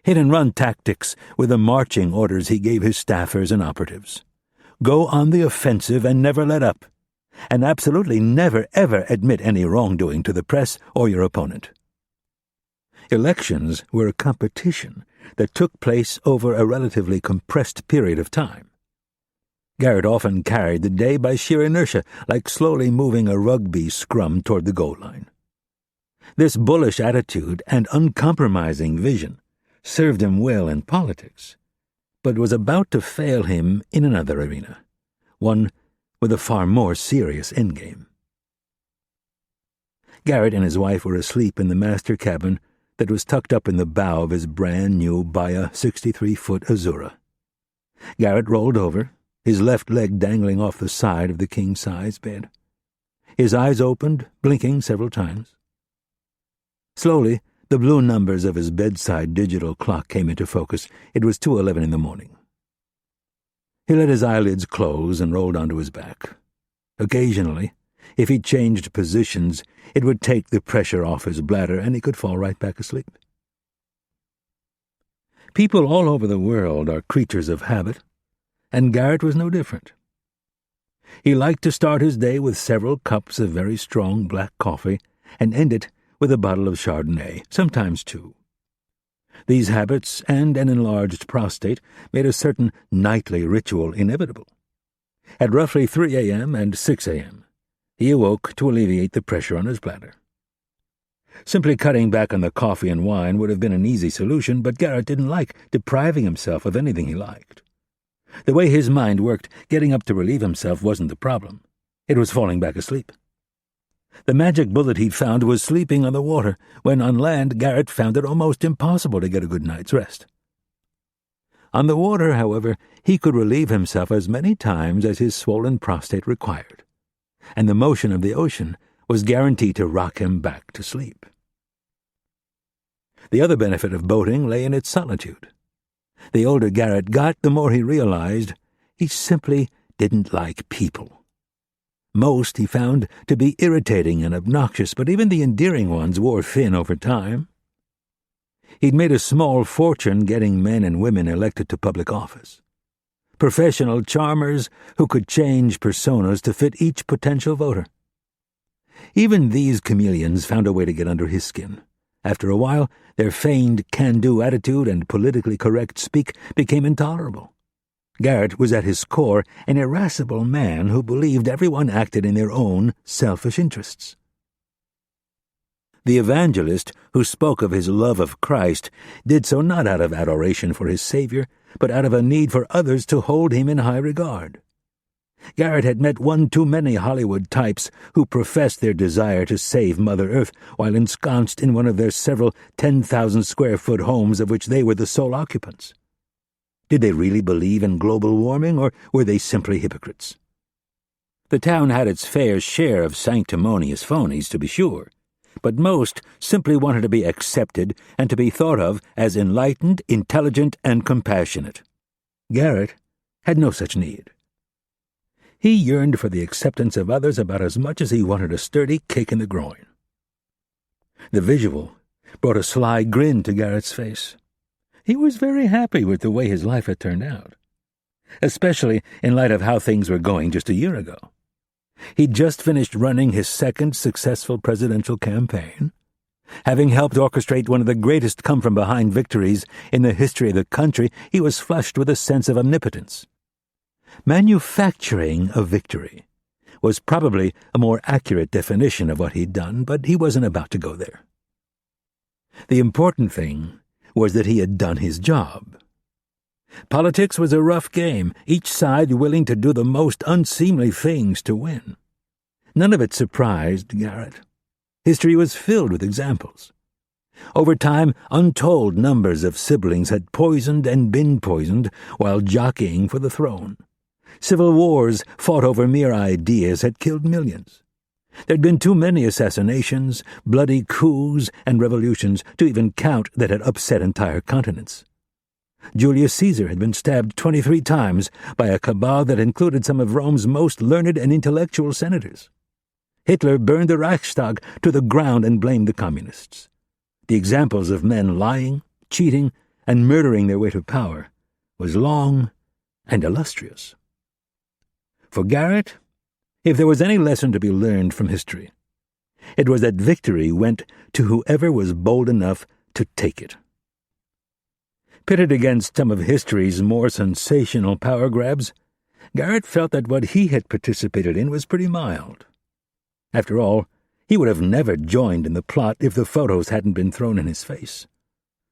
Hit-and-run tactics were the marching orders he gave his staffers and operatives. Go on the offensive and never let up. And absolutely never, ever admit any wrongdoing to the press or your opponent. Elections were a competition that took place over a relatively compressed period of time. Garrett often carried the day by sheer inertia, like slowly moving a rugby scrum toward the goal line. This bullish attitude and uncompromising vision served him well in politics, but was about to fail him in another arena, one with a far more serious endgame. Garrett and his wife were asleep in the master cabin that was tucked up in the bow of his brand-new Baja 63-foot Azura. Garrett rolled over, his left leg dangling off the side of the king-size bed. His eyes opened, blinking several times. Slowly, the blue numbers of his bedside digital clock came into focus. It was 2:11 in the morning. He let his eyelids close and rolled onto his back. Occasionally, if he changed positions, it would take the pressure off his bladder and he could fall right back asleep. People all over the world are creatures of habit, and Garrett was no different. He liked to start his day with several cups of very strong black coffee and end it with a bottle of Chardonnay, sometimes 2. These habits and an enlarged prostate made a certain nightly ritual inevitable. At roughly 3 a.m. and 6 a.m., he awoke to alleviate the pressure on his bladder. Simply cutting back on the coffee and wine would have been an easy solution, but Garrett didn't like depriving himself of anything he liked. The way his mind worked, getting up to relieve himself wasn't the problem. It was falling back asleep. The magic bullet he'd found was sleeping on the water, when on land Garrett found it almost impossible to get a good night's rest. On the water, however, he could relieve himself as many times as his swollen prostate required, and the motion of the ocean was guaranteed to rock him back to sleep. The other benefit of boating lay in its solitude. The older Garrett got, the more he realized he simply didn't like people. Most he found to be irritating and obnoxious, but even the endearing ones wore thin over time. He'd made a small fortune getting men and women elected to public office. Professional charmers who could change personas to fit each potential voter. Even these chameleons found a way to get under his skin. After a while, their feigned can-do attitude and politically correct speak became intolerable. Garrett was at his core an irascible man who believed everyone acted in their own selfish interests. The evangelist who spoke of his love of Christ did so not out of adoration for his Savior, but out of a need for others to hold him in high regard. Garrett had met one too many Hollywood types who professed their desire to save Mother Earth while ensconced in one of their several 10,000-square-foot homes of which they were the sole occupants. Did they really believe in global warming, or were they simply hypocrites? The town had its fair share of sanctimonious phonies, to be sure, but most simply wanted to be accepted and to be thought of as enlightened, intelligent, and compassionate. Garrett had no such need. He yearned for the acceptance of others about as much as he wanted a sturdy kick in the groin. The visual brought a sly grin to Garrett's face. He was very happy with the way his life had turned out, especially in light of how things were going just a year ago. He'd just finished running his second successful presidential campaign. Having helped orchestrate one of the greatest come-from-behind victories in the history of the country, he was flushed with a sense of omnipotence. Manufacturing a victory was probably a more accurate definition of what he'd done, but he wasn't about to go there. The important thing was that he had done his job. Politics was a rough game, each side willing to do the most unseemly things to win. None of it surprised Garrett. History was filled with examples. Over time, untold numbers of siblings had poisoned and been poisoned while jockeying for the throne. Civil wars fought over mere ideas had killed millions. There'd been too many assassinations, bloody coups, and revolutions to even count that had upset entire continents. Julius Caesar had been stabbed 23 times by a cabal that included some of Rome's most learned and intellectual senators. Hitler burned the Reichstag to the ground and blamed the communists. The examples of men lying, cheating, and murdering their way to power was long and illustrious. For Garrett, if there was any lesson to be learned from history, it was that victory went to whoever was bold enough to take it. Pitted against some of history's more sensational power grabs, Garrett felt that what he had participated in was pretty mild. After all, he would have never joined in the plot if the photos hadn't been thrown in his face.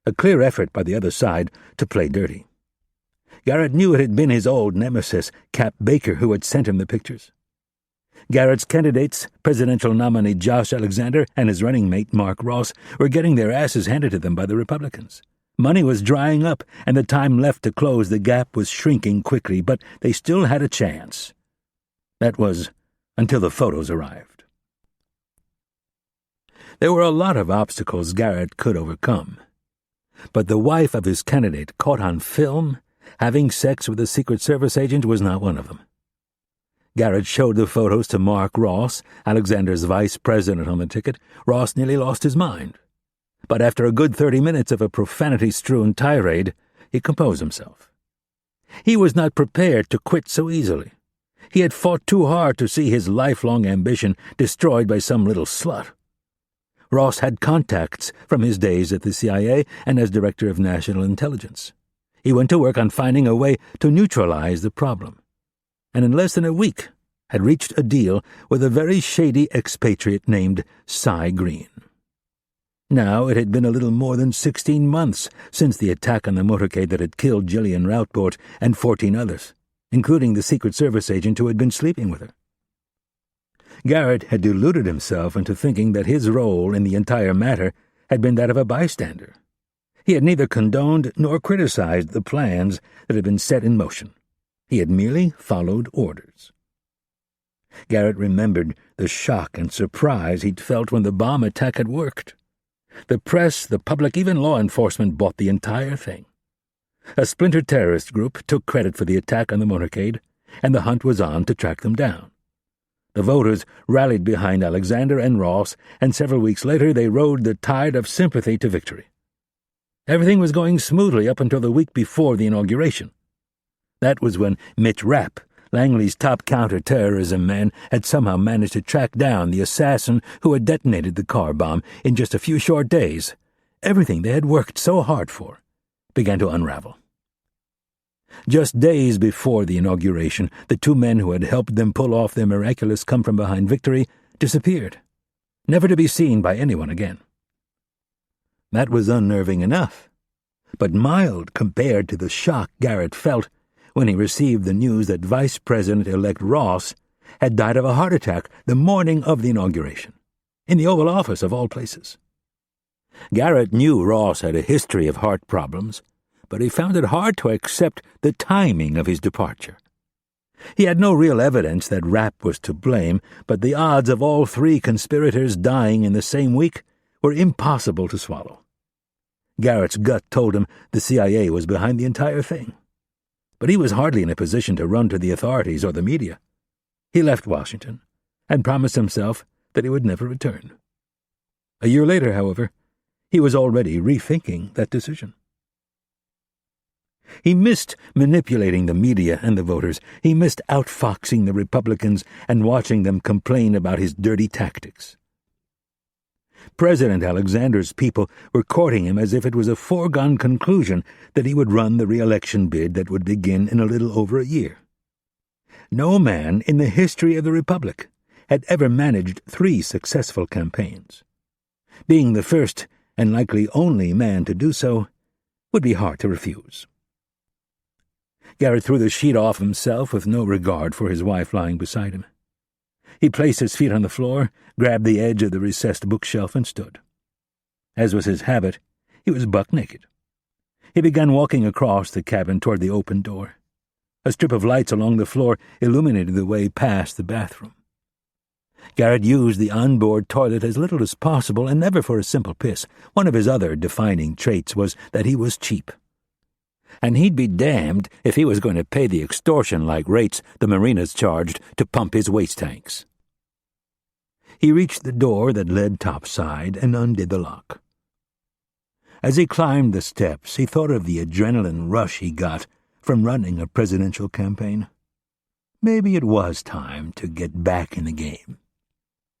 A clear effort by the other side to play dirty. Garrett knew it had been his old nemesis, Cap Baker, who had sent him the pictures. Garrett's candidates, presidential nominee Josh Alexander and his running mate Mark Ross, were getting their asses handed to them by the Republicans. Money was drying up, and the time left to close the gap was shrinking quickly, but they still had a chance. That was until the photos arrived. There were a lot of obstacles Garrett could overcome, but the wife of his candidate caught on film having sex with a Secret Service agent was not one of them. Garrett showed the photos to Mark Ross, Alexander's vice president on the ticket. Ross nearly lost his mind. But after a good 30 minutes of a profanity-strewn tirade, he composed himself. He was not prepared to quit so easily. He had fought too hard to see his lifelong ambition destroyed by some little slut. Ross had contacts from his days at the CIA and as Director of National Intelligence. He went to work on finding a way to neutralize the problem, and in less than a week had reached a deal with a very shady expatriate named Cy Green. Now it had been a little more than 16 months since the attack on the motorcade that had killed Gillian Routbort and 14 others, including the Secret Service agent who had been sleeping with her. Garrett had deluded himself into thinking that his role in the entire matter had been that of a bystander. He had neither condoned nor criticized the plans that had been set in motion. He had merely followed orders. Garrett remembered the shock and surprise he'd felt when the bomb attack had worked. The press, the public, even law enforcement bought the entire thing. A splinter terrorist group took credit for the attack on the motorcade, and the hunt was on to track them down. The voters rallied behind Alexander and Ross, and several weeks later they rode the tide of sympathy to victory. Everything was going smoothly up until the week before the inauguration. That was when Mitch Rapp, Langley's top counter-terrorism man, had somehow managed to track down the assassin who had detonated the car bomb in just a few short days. Everything they had worked so hard for began to unravel. Just days before the inauguration, the two men who had helped them pull off their miraculous come-from-behind victory disappeared, never to be seen by anyone again. That was unnerving enough, but mild compared to the shock Garrett felt when he received the news that Vice President-elect Ross had died of a heart attack the morning of the inauguration, in the Oval Office of all places. Garrett knew Ross had a history of heart problems, but he found it hard to accept the timing of his departure. He had no real evidence that Rapp was to blame, but the odds of all three conspirators dying in the same week were impossible to swallow. Garrett's gut told him the CIA was behind the entire thing, but he was hardly in a position to run to the authorities or the media. He left Washington and promised himself that he would never return. A year later, however, he was already rethinking that decision. He missed manipulating the media and the voters. He missed outfoxing the Republicans and watching them complain about his dirty tactics. President Alexander's people were courting him as if it was a foregone conclusion that he would run the re-election bid that would begin in a little over a year. No man in the history of the Republic had ever managed 3 successful campaigns. Being the first and likely only man to do so would be hard to refuse. Garrett threw the sheet off himself with no regard for his wife lying beside him. He placed his feet on the floor, grabbed the edge of the recessed bookshelf, and stood. As was his habit, he was buck naked. He began walking across the cabin toward the open door. A strip of lights along the floor illuminated the way past the bathroom. Garrett used the onboard toilet as little as possible, and never for a simple piss. One of his other defining traits was that he was cheap. And he'd be damned if he was going to pay the extortion-like rates the marinas charged to pump his waste tanks. He reached the door that led topside and undid the lock. As he climbed the steps, he thought of the adrenaline rush he got from running a presidential campaign. Maybe it was time to get back in the game.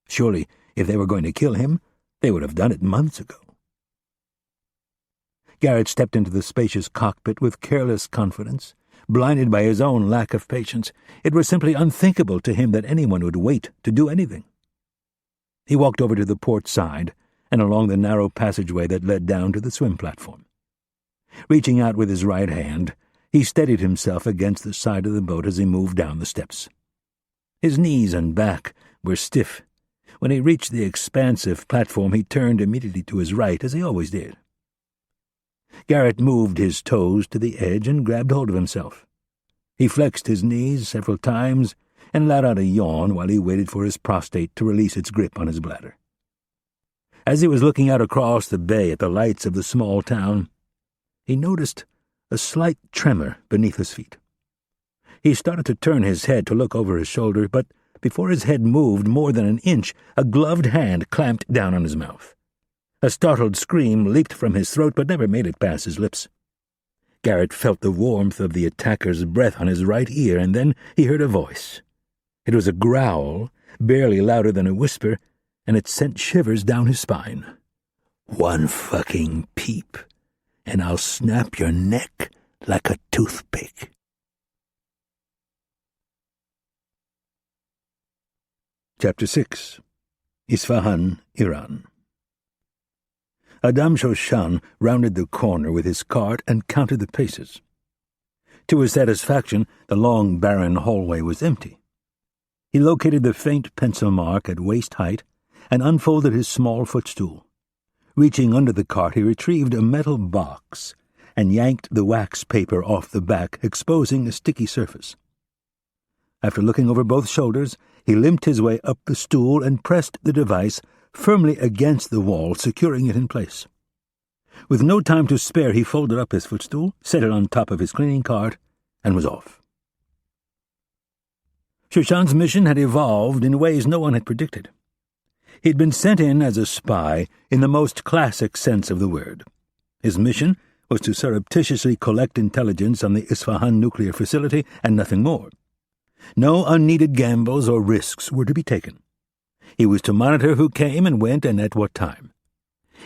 Surely, if they were going to kill him, they would have done it months ago. Garrett stepped into the spacious cockpit with careless confidence, blinded by his own lack of patience. It was simply unthinkable to him that anyone would wait to do anything. He walked over to the port side and along the narrow passageway that led down to the swim platform. Reaching out with his right hand, he steadied himself against the side of the boat as he moved down the steps. His knees and back were stiff. When he reached the expansive platform, he turned immediately to his right, as he always did. Garrett moved his toes to the edge and grabbed hold of himself. He flexed his knees several times and let out a yawn while he waited for his prostate to release its grip on his bladder. As he was looking out across the bay at the lights of the small town, he noticed a slight tremor beneath his feet. He started to turn his head to look over his shoulder, but before his head moved more than an inch, a gloved hand clamped down on his mouth. A startled scream leaped from his throat but never made it past his lips. Garrett felt the warmth of the attacker's breath on his right ear, and then he heard a voice. It was a growl, barely louder than a whisper, and it sent shivers down his spine. "One fucking peep, and I'll snap your neck like a toothpick." Chapter 6. Isfahan, Iran. Adam Shoshan rounded the corner with his cart and counted the paces. To his satisfaction, the long, barren hallway was empty. He located the faint pencil mark at waist height and unfolded his small footstool. Reaching under the cart, he retrieved a metal box and yanked the wax paper off the back, exposing a sticky surface. After looking over both shoulders, he limped his way up the stool and pressed the device firmly against the wall, securing it in place. With no time to spare, he folded up his footstool, set it on top of his cleaning cart, and was off. Shoshan's mission had evolved in ways no one had predicted. He'd been sent in as a spy in the most classic sense of the word. His mission was to surreptitiously collect intelligence on the Isfahan nuclear facility and nothing more. No unneeded gambles or risks were to be taken. He was to monitor who came and went and at what time.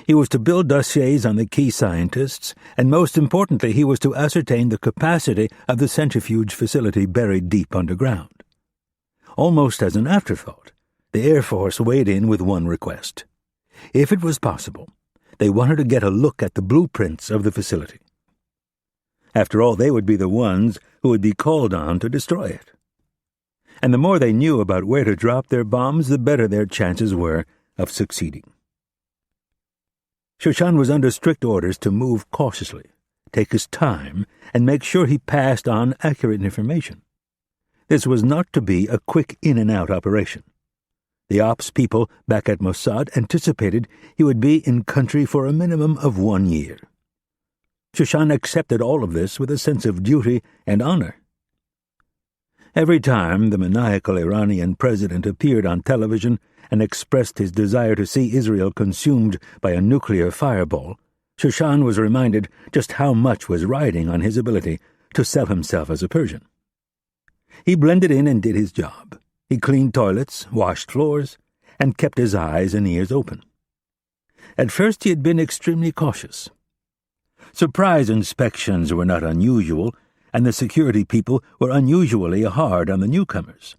He was to build dossiers on the key scientists, and most importantly, he was to ascertain the capacity of the centrifuge facility buried deep underground. Almost as an afterthought, the Air Force weighed in with one request. If it was possible, they wanted to get a look at the blueprints of the facility. After all, they would be the ones who would be called on to destroy it. And the more they knew about where to drop their bombs, the better their chances were of succeeding. Shoshan was under strict orders to move cautiously, take his time, and make sure he passed on accurate information. This was not to be a quick in-and-out operation. The ops people back at Mossad anticipated he would be in country for a minimum of 1 year. Shoshan accepted all of this with a sense of duty and honor. Every time the maniacal Iranian president appeared on television and expressed his desire to see Israel consumed by a nuclear fireball, Shoshan was reminded just how much was riding on his ability to sell himself as a Persian. He blended in and did his job. He cleaned toilets, washed floors, and kept his eyes and ears open. At first he had been extremely cautious. Surprise inspections were not unusual, and the security people were unusually hard on the newcomers.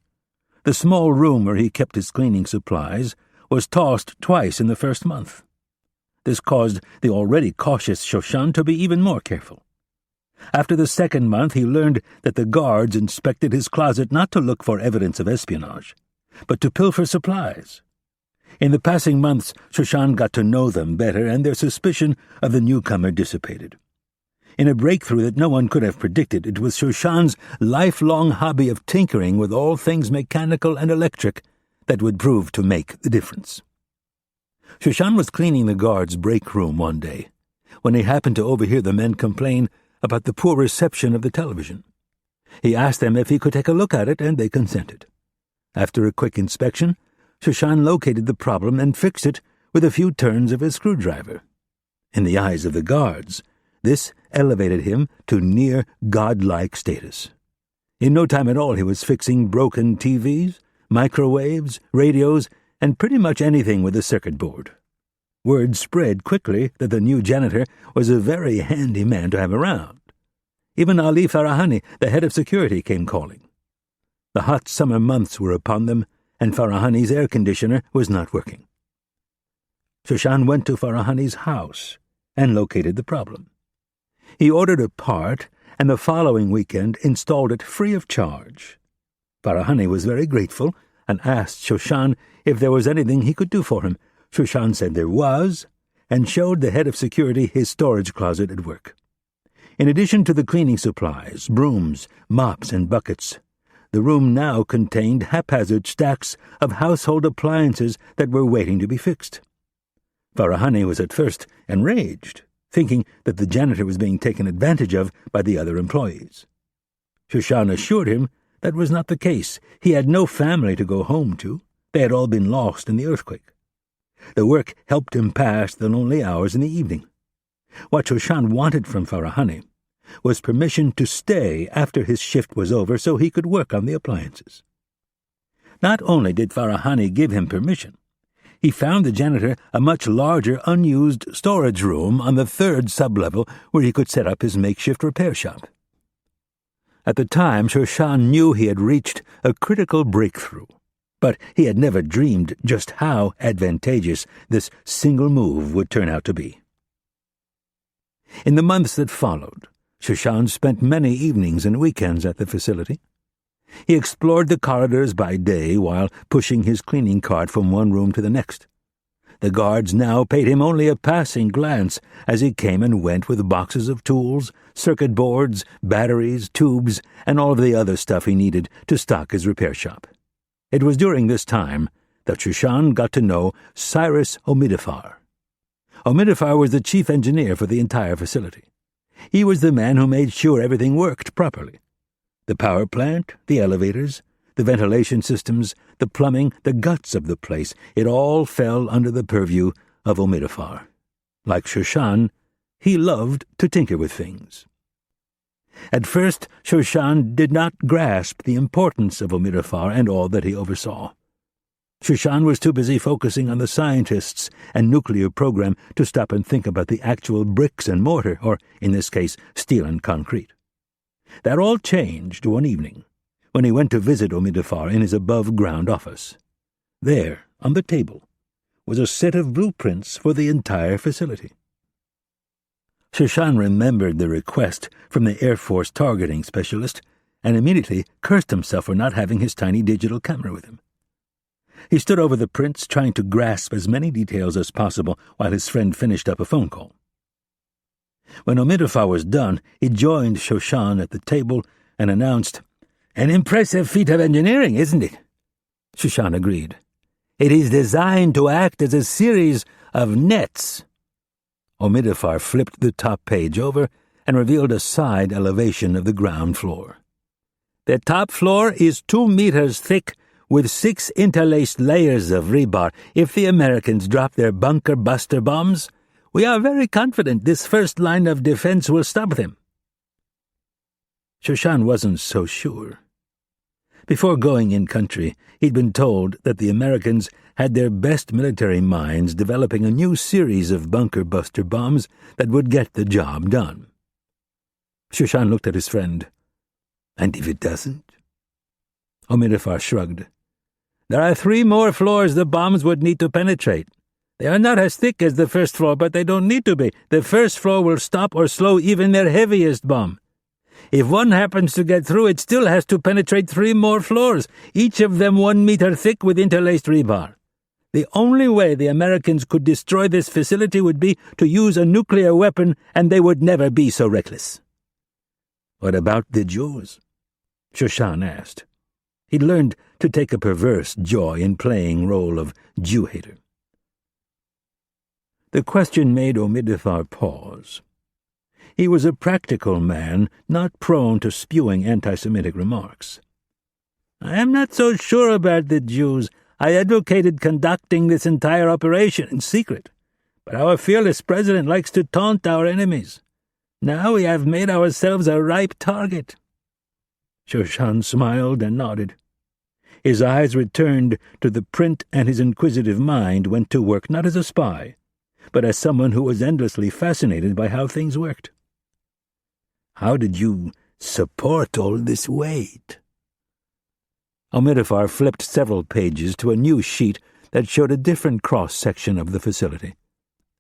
The small room where he kept his cleaning supplies was tossed twice in the first month. This caused the already cautious Shoshan to be even more careful. After the second month, he learned that the guards inspected his closet not to look for evidence of espionage, but to pilfer supplies. In the passing months, Shoshan got to know them better, and their suspicion of the newcomer dissipated. In a breakthrough that no one could have predicted, it was Shoshan's lifelong hobby of tinkering with all things mechanical and electric that would prove to make the difference. Shoshan was cleaning the guards' break room one day when he happened to overhear the men complain about the poor reception of the television. He asked them if he could take a look at it, and they consented. After a quick inspection, Shoshan located the problem and fixed it with a few turns of his screwdriver. In the eyes of the guards, this elevated him to near godlike status. In no time at all, he was fixing broken TVs, microwaves, radios, and pretty much anything with a circuit board. Word spread quickly that the new janitor was a very handy man to have around. Even Ali Farahani, the head of security, came calling. The hot summer months were upon them, and Farahani's air conditioner was not working. Shoshan went to Farahani's house and located the problem. He ordered a part, and the following weekend installed it free of charge. Farahani was very grateful and asked Shoshan if there was anything he could do for him. Shoshan said there was, and showed the head of security his storage closet at work. In addition to the cleaning supplies, brooms, mops, and buckets, the room now contained haphazard stacks of household appliances that were waiting to be fixed. Farahani was at first enraged, thinking that the janitor was being taken advantage of by the other employees. Shoshan assured him that was not the case. He had no family to go home to. They had all been lost in the earthquake. The work helped him pass the lonely hours in the evening. What Shoshan wanted from Farahani was permission to stay after his shift was over so he could work on the appliances. Not only did Farahani give him permission, he found the janitor a much larger unused storage room on the third sublevel where he could set up his makeshift repair shop. At the time, Shoshan knew he had reached a critical breakthrough, but he had never dreamed just how advantageous this single move would turn out to be. In the months that followed, Shoshan spent many evenings and weekends at the facility. He explored the corridors by day while pushing his cleaning cart from one room to the next. The guards now paid him only a passing glance as he came and went with boxes of tools, circuit boards, batteries, tubes, and all of the other stuff he needed to stock his repair shop. It was during this time that Shoshan got to know Cyrus Omidifar. Omidifar was the chief engineer for the entire facility. He was the man who made sure everything worked properly. The power plant, the elevators, the ventilation systems, the plumbing, the guts of the place, it all fell under the purview of Omidifar. Like Shoshan, he loved to tinker with things. At first, Shoshan did not grasp the importance of Omidifar and all that he oversaw. Shoshan was too busy focusing on the scientists and nuclear program to stop and think about the actual bricks and mortar, or, in this case, steel and concrete. That all changed one evening, when he went to visit Omidifar in his above-ground office. There, on the table, was a set of blueprints for the entire facility. Shoshan remembered the request from the Air Force targeting specialist and immediately cursed himself for not having his tiny digital camera with him. He stood over the prints, trying to grasp as many details as possible while his friend finished up a phone call. When Omidifar was done, he joined Shoshan at the table and announced, "An impressive feat of engineering, isn't it?" Shoshan agreed. "It is designed to act as a series of nets." Omidifar flipped the top page over and revealed a side elevation of the ground floor. The top floor is 2 meters thick with 6 interlaced layers of rebar. If the Americans drop their bunker-buster bombs, we are very confident this first line of defense will stop them." Shoshan wasn't so sure. Before going in country, he'd been told that the Americans had their best military minds developing a new series of bunker-buster bombs that would get the job done. Shoshan looked at his friend. "And if it doesn't?" Omidifar shrugged. "There are 3 more floors the bombs would need to penetrate. They are not as thick as the first floor, but they don't need to be. The first floor will stop or slow even their heaviest bomb. If one happens to get through, it still has to penetrate 3 more floors, each of them 1 meter thick with interlaced rebar. The only way the Americans could destroy this facility would be to use a nuclear weapon, and they would never be so reckless." "What about the Jews?" Shoshan asked. He'd learned to take a perverse joy in playing role of Jew-hater. The question made Omidifar pause. He was a practical man, not prone to spewing anti-Semitic remarks. "I am not so sure about the Jews. I advocated conducting this entire operation in secret. But our fearless president likes to taunt our enemies. Now we have made ourselves a ripe target." Shoshan smiled and nodded. His eyes returned to the print, and his inquisitive mind went to work not as a spy, but as someone who was endlessly fascinated by how things worked. "How did you support all this weight?" Omidifar flipped several pages to a new sheet that showed a different cross-section of the facility.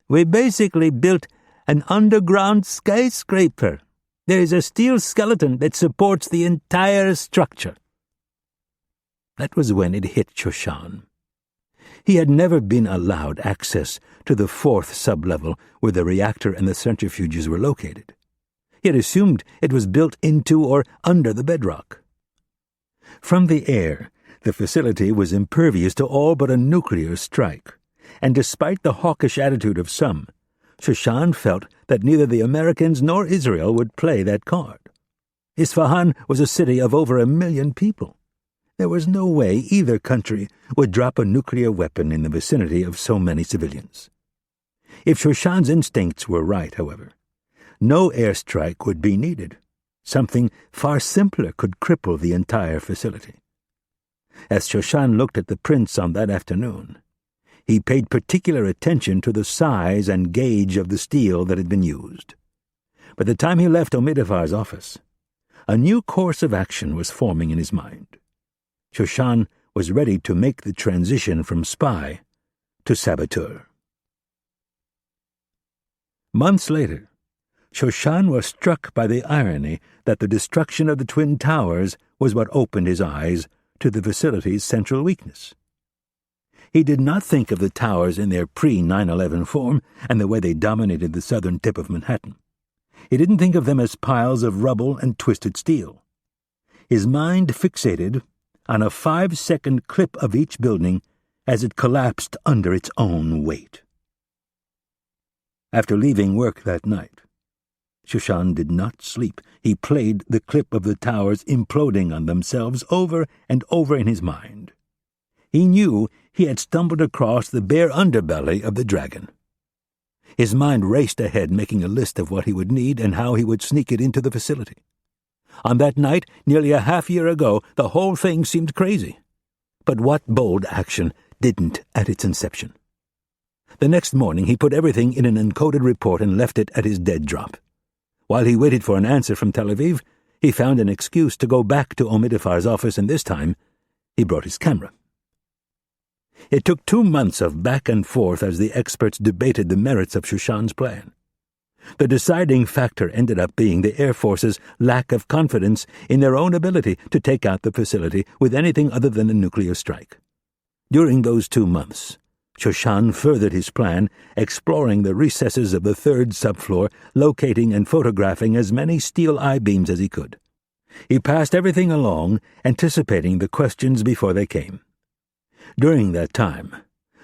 "We basically built an underground skyscraper. There is a steel skeleton that supports the entire structure." That was when it hit Shoshan. He had never been allowed access to the 4th sublevel where the reactor and the centrifuges were located. He had assumed it was built into or under the bedrock. From the air, the facility was impervious to all but a nuclear strike, and despite the hawkish attitude of some, Shoshan felt that neither the Americans nor Israel would play that card. Isfahan was a city of over 1 million people. There was no way either country would drop a nuclear weapon in the vicinity of so many civilians. If Shoshan's instincts were right, however, no airstrike would be needed. Something far simpler could cripple the entire facility. As Shoshan looked at the prints on that afternoon, he paid particular attention to the size and gauge of the steel that had been used. By the time he left Omidifar's office, a new course of action was forming in his mind. Shoshan was ready to make the transition from spy to saboteur. Months later, Shoshan was struck by the irony that the destruction of the Twin Towers was what opened his eyes to the facility's central weakness. He did not think of the towers in their pre-9/11 form and the way they dominated the southern tip of Manhattan. He didn't think of them as piles of rubble and twisted steel. His mind fixated on a 5-second clip of each building as it collapsed under its own weight. After leaving work that night, Shoshan did not sleep. He played the clip of the towers imploding on themselves over and over in his mind. He knew he had stumbled across the bare underbelly of the dragon. His mind raced ahead, making a list of what he would need and how he would sneak it into the facility. On that night, nearly a half-year ago, the whole thing seemed crazy. But what bold action didn't at its inception? The next morning, he put everything in an encoded report and left it at his dead drop. While he waited for an answer from Tel Aviv, he found an excuse to go back to Omidifar's office, and this time he brought his camera. It took 2 months of back and forth as the experts debated the merits of Shoshan's plan. The deciding factor ended up being the Air Force's lack of confidence in their own ability to take out the facility with anything other than a nuclear strike. During those 2 months, Shoshan furthered his plan, exploring the recesses of the 3rd subfloor, locating and photographing as many steel I-beams as he could. He passed everything along, anticipating the questions before they came. During that time,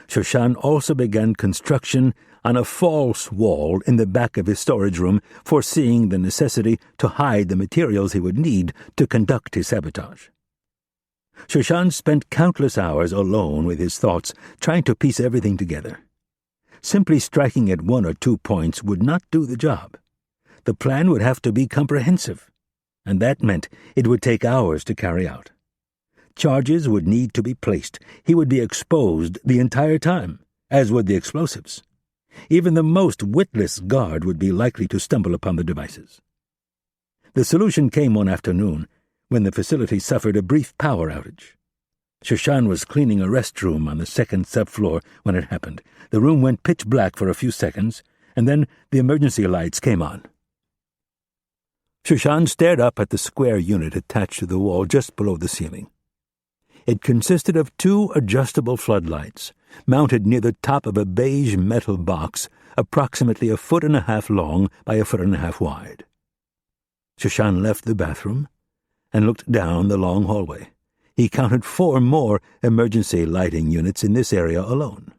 Shoshan also began construction on a false wall in the back of his storage room, foreseeing the necessity to hide the materials he would need to conduct his sabotage. Shoshan spent countless hours alone with his thoughts, trying to piece everything together. Simply striking at one or two points would not do the job. The plan would have to be comprehensive, and that meant it would take hours to carry out. Charges would need to be placed. He would be exposed the entire time, as would the explosives. Even the most witless guard would be likely to stumble upon the devices. The solution came one afternoon, when the facility suffered a brief power outage. Shoshan was cleaning a restroom on the second subfloor when it happened. The room went pitch black for a few seconds, and then the emergency lights came on. Shoshan stared up at the square unit attached to the wall just below the ceiling. It consisted of two adjustable floodlights, mounted near the top of a beige metal box approximately 1.5 feet long by 1.5 feet wide. Shoshan left the bathroom and looked down the long hallway. He counted 4 more emergency lighting units in this area alone.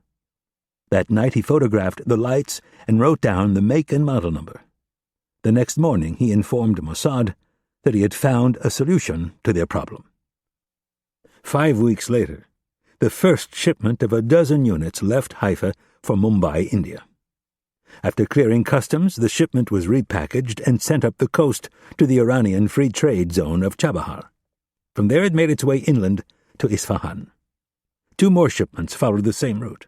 That night he photographed the lights and wrote down the make and model number. The next morning he informed Mossad that he had found a solution to their problem. 5 weeks later, the first shipment of 12 units left Haifa for Mumbai, India. After clearing customs, the shipment was repackaged and sent up the coast to the Iranian Free Trade Zone of Chabahar. From there it made its way inland to Isfahan. 2 more shipments followed the same route.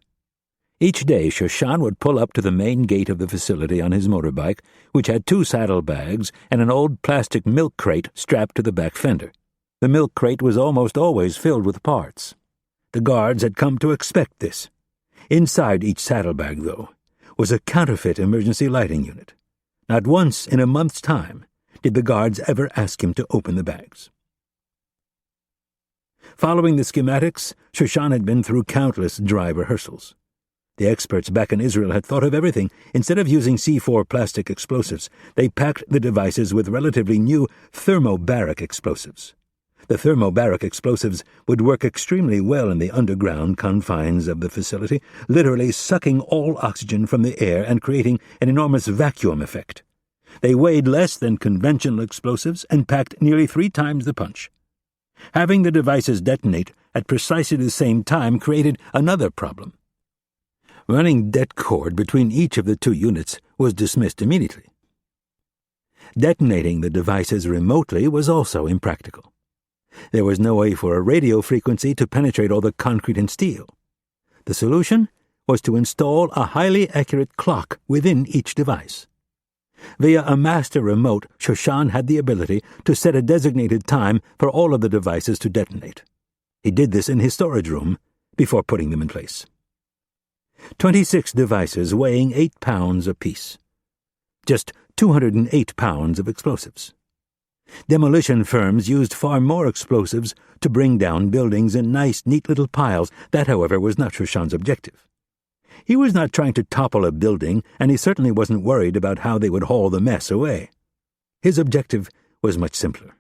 Each day Shoshan would pull up to the main gate of the facility on his motorbike, which had 2 saddlebags and an old plastic milk crate strapped to the back fender. The milk crate was almost always filled with parts. The guards had come to expect this. Inside each saddlebag, though, was a counterfeit emergency lighting unit. Not once in a month's time did the guards ever ask him to open the bags. Following the schematics, Shoshan had been through countless dry rehearsals. The experts back in Israel had thought of everything. Instead of using C4 plastic explosives, they packed the devices with relatively new thermobaric explosives. The thermobaric explosives would work extremely well in the underground confines of the facility, literally sucking all oxygen from the air and creating an enormous vacuum effect. They weighed less than conventional explosives and packed nearly 3 times the punch. Having the devices detonate at precisely the same time created another problem. Running det cord between each of the 2 units was dismissed immediately. Detonating the devices remotely was also impractical. There was no way for a radio frequency to penetrate all the concrete and steel. The solution was to install a highly accurate clock within each device. Via a master remote, Shoshan had the ability to set a designated time for all of the devices to detonate. He did this in his storage room before putting them in place. 26 devices weighing 8 pounds apiece. Just 208 pounds of explosives. Demolition firms used far more explosives to bring down buildings in nice, neat little piles. That, however, was not Shoshan's objective. He was not trying to topple a building, and he certainly wasn't worried about how they would haul the mess away. His objective was much simpler.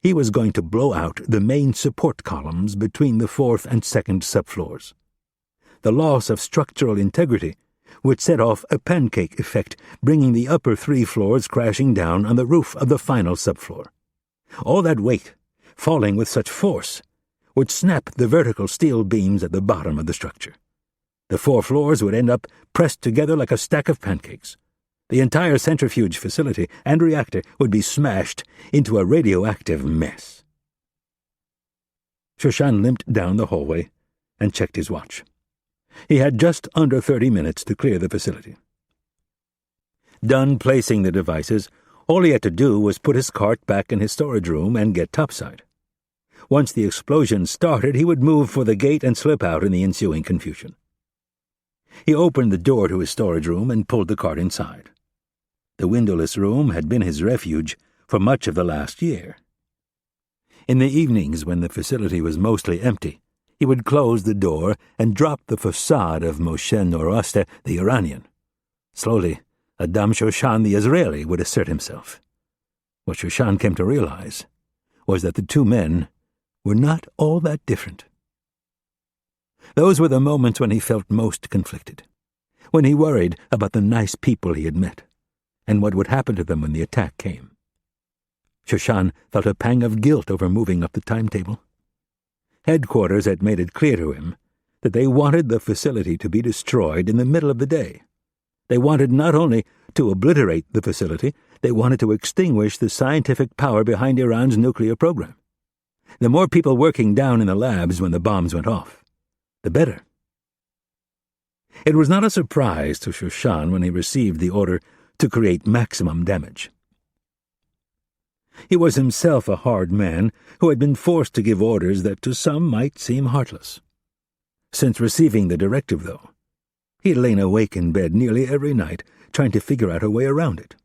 He was going to blow out the main support columns between the 4th and 2nd subfloors. The loss of structural integrity would set off a pancake effect, bringing the upper 3 floors crashing down on the roof of the final subfloor. All that weight, falling with such force, would snap the vertical steel beams at the bottom of the structure. The 4 floors would end up pressed together like a stack of pancakes. The entire centrifuge facility and reactor would be smashed into a radioactive mess. Shoshan limped down the hallway and checked his watch. He had just under 30 minutes to clear the facility. Done placing the devices, all he had to do was put his cart back in his storage room and get topside. Once the explosion started, he would move for the gate and slip out in the ensuing confusion. He opened the door to his storage room and pulled the cart inside. The windowless room had been his refuge for much of the last year. In the evenings, when the facility was mostly empty, he would close the door and drop the facade of Moshe Noroste, the Iranian. Slowly, Adam Shoshan, the Israeli, would assert himself. What Shoshan came to realize was that the 2 men were not all that different. Those were the moments when he felt most conflicted. when he worried about the nice people he had met, and what would happen to them when the attack came. Shoshan felt a pang of guilt over moving up the timetable. Headquarters had made it clear to him that they wanted the facility to be destroyed in the middle of the day. They wanted not only to obliterate the facility, they wanted to extinguish the scientific power behind Iran's nuclear program. The more people working down in the labs when the bombs went off, the better. It was not a surprise to Shoshan when he received the order to create maximum damage. He was himself a hard man who had been forced to give orders that to some might seem heartless. Since receiving the directive, though, he had lain awake in bed nearly every night trying to figure out a way around it.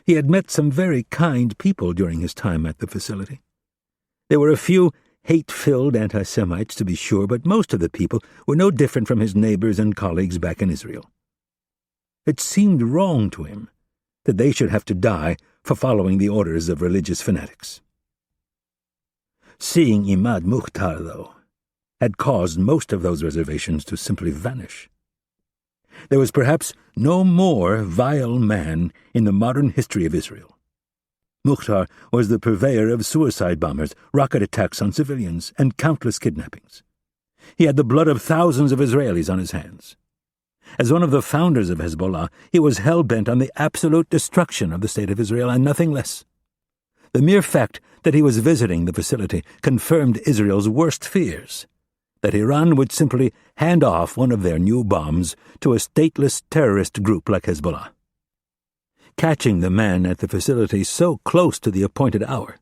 He had met some very kind people during his time at the facility. There were a few hate-filled anti-Semites, to be sure, but most of the people were no different from his neighbors and colleagues back in Israel. It seemed wrong to him that they should have to die for following the orders of religious fanatics. Seeing Imad Mukhtar, though, had caused most of those reservations to simply vanish. There was perhaps no more vile man in the modern history of Israel. Mukhtar was the purveyor of suicide bombers, rocket attacks on civilians, and countless kidnappings. He had the blood of thousands of Israelis on his hands. As one of the founders of Hezbollah, he was hell-bent on the absolute destruction of the State of Israel and nothing less. The mere fact that he was visiting the facility confirmed Israel's worst fears, that Iran would simply hand off one of their new bombs to a stateless terrorist group like Hezbollah. Catching the man at the facility so close to the appointed hour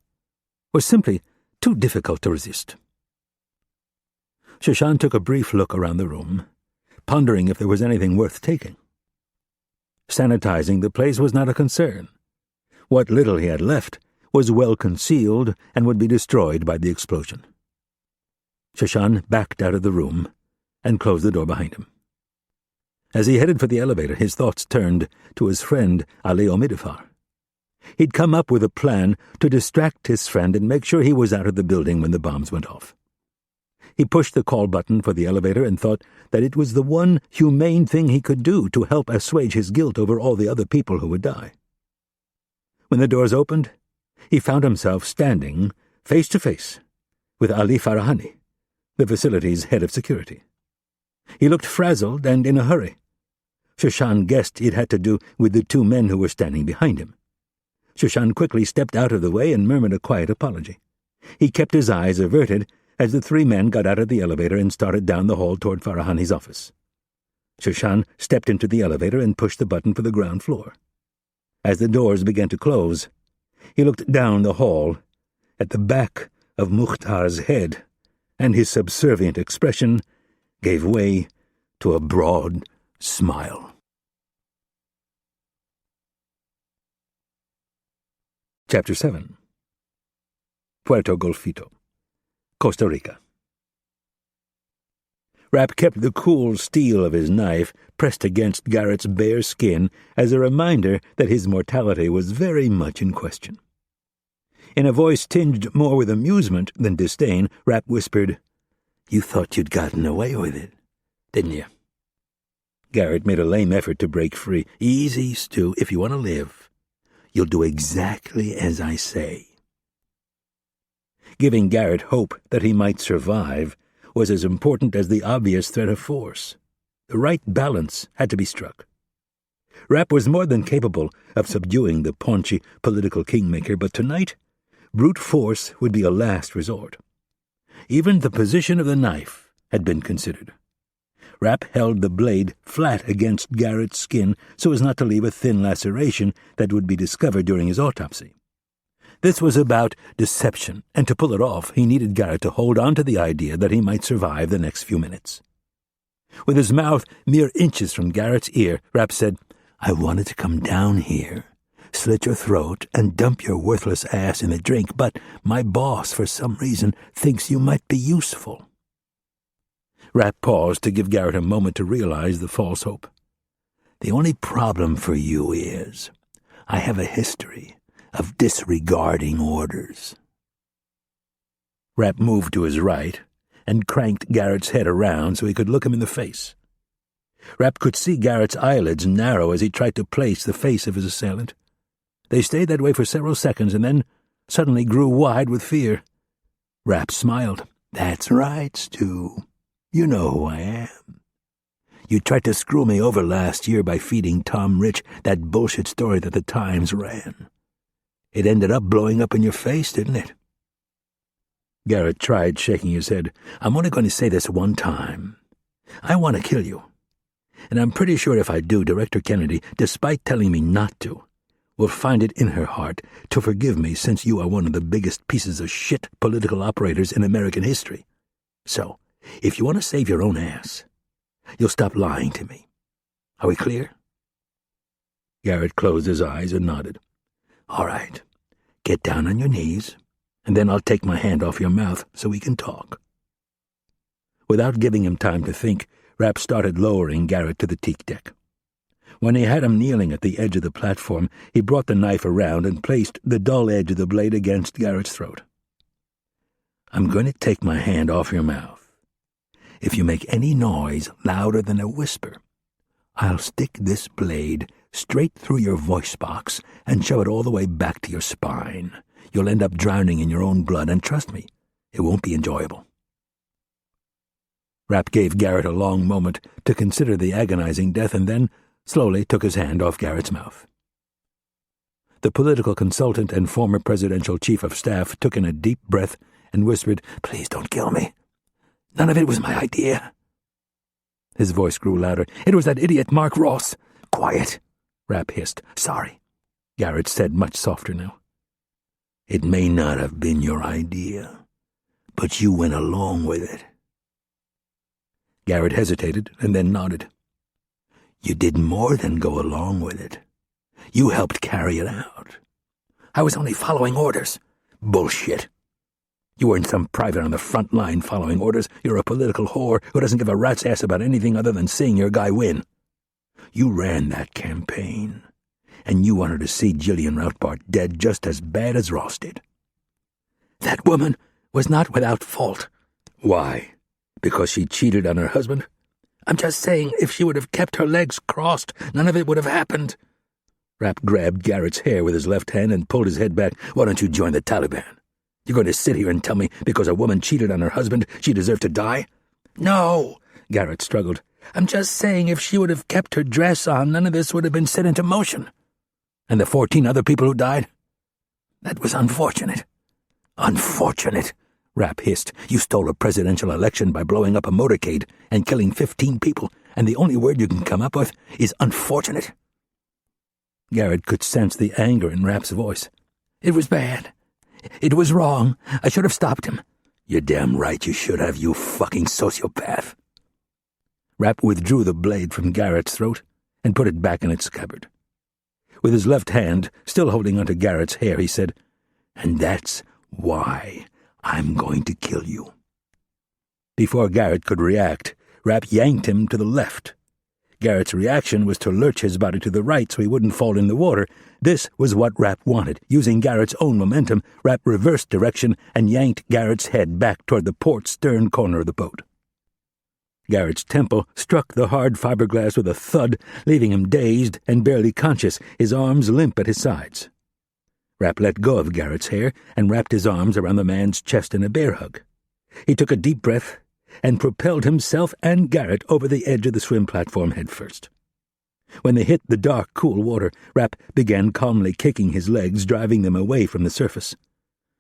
was simply too difficult to resist. Shoshan took a brief look around the room, pondering if there was anything worth taking. Sanitizing the place was not a concern. What little he had left was well concealed and would be destroyed by the explosion. Shoshan backed out of the room and closed the door behind him. As he headed for the elevator, his thoughts turned to his friend Ali Omidifar. He'd come up with a plan to distract his friend and make sure he was out of the building when the bombs went off. He pushed the call button for the elevator and thought that it was the one humane thing he could do to help assuage his guilt over all the other people who would die. When the doors opened, he found himself standing face to face with Ali Farahani, the facility's head of security. He looked frazzled and in a hurry. Shoshan guessed it had to do with the two men who were standing behind him. Shoshan quickly stepped out of the way and murmured a quiet apology. He kept his eyes averted as the three men got out of the elevator and started down the hall toward Farahani's office. Shoshan stepped into the elevator and pushed the button for the ground floor. As the doors began to close, he looked down the hall at the back of Mukhtar's head, and his subservient expression gave way to a broad smile. Chapter 7. Puerto Golfito, Costa Rica. Rapp kept the cool steel of his knife pressed against Garrett's bare skin as a reminder that his mortality was very much in question. In a voice tinged more with amusement than disdain, Rapp whispered, "You thought you'd gotten away with it, didn't you?" Garrett made a lame effort to break free. "Easy, Stu. If you want to live, you'll do exactly as I say." Giving Garrett hope that he might survive was as important as the obvious threat of force. The right balance had to be struck. Rapp was more than capable of subduing the paunchy political kingmaker, but tonight, brute force would be a last resort. Even the position of the knife had been considered. Rapp held the blade flat against Garrett's skin so as not to leave a thin laceration that would be discovered during his autopsy. This was about deception, and to pull it off, he needed Garrett to hold on to the idea that he might survive the next few minutes. With his mouth mere inches from Garrett's ear, Rapp said, "I wanted to come down here, slit your throat, and dump your worthless ass in the drink, but my boss, for some reason, thinks you might be useful." Rapp paused to give Garrett a moment to realize the false hope. "The only problem for you is, I have a history of disregarding orders." Rapp moved to his right and cranked Garrett's head around so he could look him in the face. Rapp could see Garrett's eyelids narrow as he tried to place the face of his assailant. They stayed that way for several seconds and then suddenly grew wide with fear. Rapp smiled. "That's right, Stu. You know who I am. You tried to screw me over last year by feeding Tom Rich that bullshit story that the Times ran. It ended up blowing up in your face, didn't it?" Garrett tried, shaking his head. "I'm only going to say this one time. I want to kill you. And I'm pretty sure if I do, Director Kennedy, despite telling me not to, will find it in her heart to forgive me since you are one of the biggest pieces of shit political operators in American history. So, if you want to save your own ass, you'll stop lying to me. Are we clear?" Garrett closed his eyes and nodded. "All right. Get down on your knees, and then I'll take my hand off your mouth so we can talk." Without giving him time to think, Rapp started lowering Garrett to the teak deck. When he had him kneeling at the edge of the platform, he brought the knife around and placed the dull edge of the blade against Garrett's throat. "I'm going to take my hand off your mouth. If you make any noise louder than a whisper, I'll stick this blade straight through your voice box and shove it all the way back to your spine. You'll end up drowning in your own blood, and trust me, it won't be enjoyable." Rapp gave Garrett a long moment to consider the agonizing death and then slowly took his hand off Garrett's mouth. The political consultant and former presidential chief of staff took in a deep breath and whispered, "Please don't kill me. None of it was my idea." His voice grew louder. "It was that idiot Mark Ross." "Quiet," Rapp hissed. "Sorry," Garrett said, much softer now. "It may not have been your idea, but you went along with it." Garrett hesitated and then nodded. "You did more than go along with it. You helped carry it out." "I was only following orders." "Bullshit. You weren't some private on the front line following orders. You're a political whore who doesn't give a rat's ass about anything other than seeing your guy win. You ran that campaign, and you wanted to see Jillian Routbart dead just as bad as Ross did." "That woman was not without fault." "Why? Because she cheated on her husband?" "I'm just saying, if she would have kept her legs crossed, none of it would have happened." Rapp grabbed Garrett's hair with his left hand and pulled his head back. "Why don't you join the Taliban? You're going to sit here and tell me because a woman cheated on her husband, she deserved to die?" "No," Garrett struggled. "I'm just saying if she would have kept her dress on, none of this would have been set into motion." "And the 14 other people who died?" "That was unfortunate." "Unfortunate," Rapp hissed. "You stole a presidential election by blowing up a motorcade and killing 15 people, and the only word you can come up with is unfortunate." Garrett could sense the anger in Rapp's voice. "It was bad. It was wrong. I should have stopped him." "You're damn right you should have, you fucking sociopath." Rapp withdrew the blade from Garrett's throat and put it back in its scabbard. With his left hand still holding onto Garrett's hair, he said, "And that's why I'm going to kill you." Before Garrett could react, Rapp yanked him to the left. Garrett's reaction was to lurch his body to the right so he wouldn't fall in the water. This was what Rapp wanted. Using Garrett's own momentum, Rapp reversed direction and yanked Garrett's head back toward the port stern corner of the boat. Garrett's temple struck the hard fiberglass with a thud, leaving him dazed and barely conscious, his arms limp at his sides. Rapp let go of Garrett's hair and wrapped his arms around the man's chest in a bear hug. He took a deep breath and propelled himself and Garrett over the edge of the swim platform head first. When they hit the dark, cool water, Rapp began calmly kicking his legs, driving them away from the surface.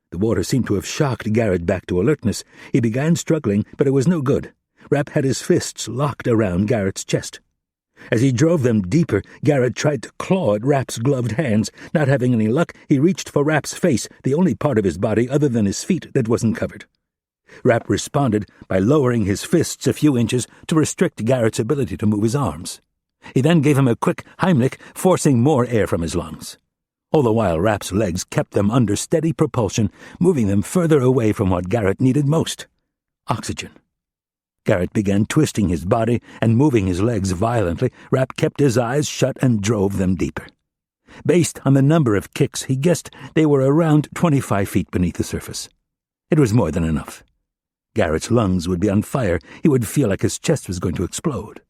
The water seemed to have shocked Garrett back to alertness. He began struggling, but it was no good. Rapp had his fists locked around Garrett's chest. As he drove them deeper, Garrett tried to claw at Rapp's gloved hands. Not having any luck, he reached for Rapp's face, the only part of his body other than his feet that wasn't covered. Rapp responded by lowering his fists a few inches to restrict Garrett's ability to move his arms. He then gave him a quick Heimlich, forcing more air from his lungs. All the while, Rapp's legs kept them under steady propulsion, moving them further away from what Garrett needed most: oxygen. Garrett began twisting his body and moving his legs violently. Rapp kept his eyes shut and drove them deeper. Based on the number of kicks, he guessed they were around 25 feet beneath the surface. It was more than enough. Garrett's lungs would be on fire. He would feel like his chest was going to explode.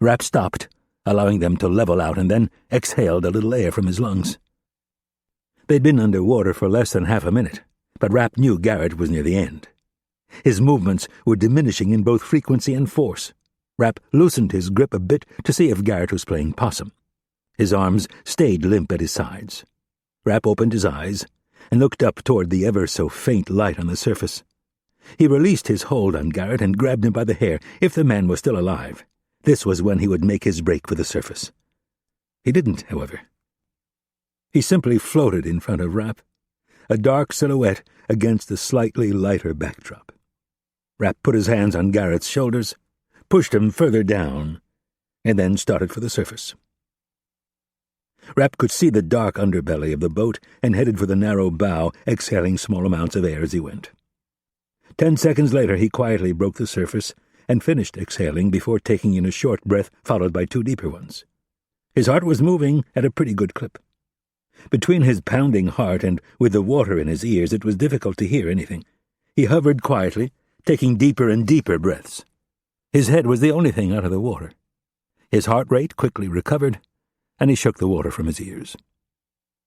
Rapp stopped, allowing them to level out, and then exhaled a little air from his lungs. They'd been under water for less than half a minute, but Rapp knew Garrett was near the end. His movements were diminishing in both frequency and force. Rapp loosened his grip a bit to see if Garrett was playing possum. His arms stayed limp at his sides. Rapp opened his eyes and looked up toward the ever-so-faint light on the surface. He released his hold on Garrett and grabbed him by the hair. If the man was still alive, this was when he would make his break for the surface. He didn't, however. He simply floated in front of Rapp, a dark silhouette against the slightly lighter backdrop. Rapp put his hands on Garrett's shoulders, pushed him further down, and then started for the surface. Rapp could see the dark underbelly of the boat and headed for the narrow bow, exhaling small amounts of air as he went. 10 seconds later, he quietly broke the surface and finished exhaling before taking in a short breath followed by 2 deeper ones. His heart was moving at a pretty good clip. Between his pounding heart and with the water in his ears, it was difficult to hear anything. He hovered quietly, taking deeper and deeper breaths. His head was the only thing out of the water. His heart rate quickly recovered, and he shook the water from his ears.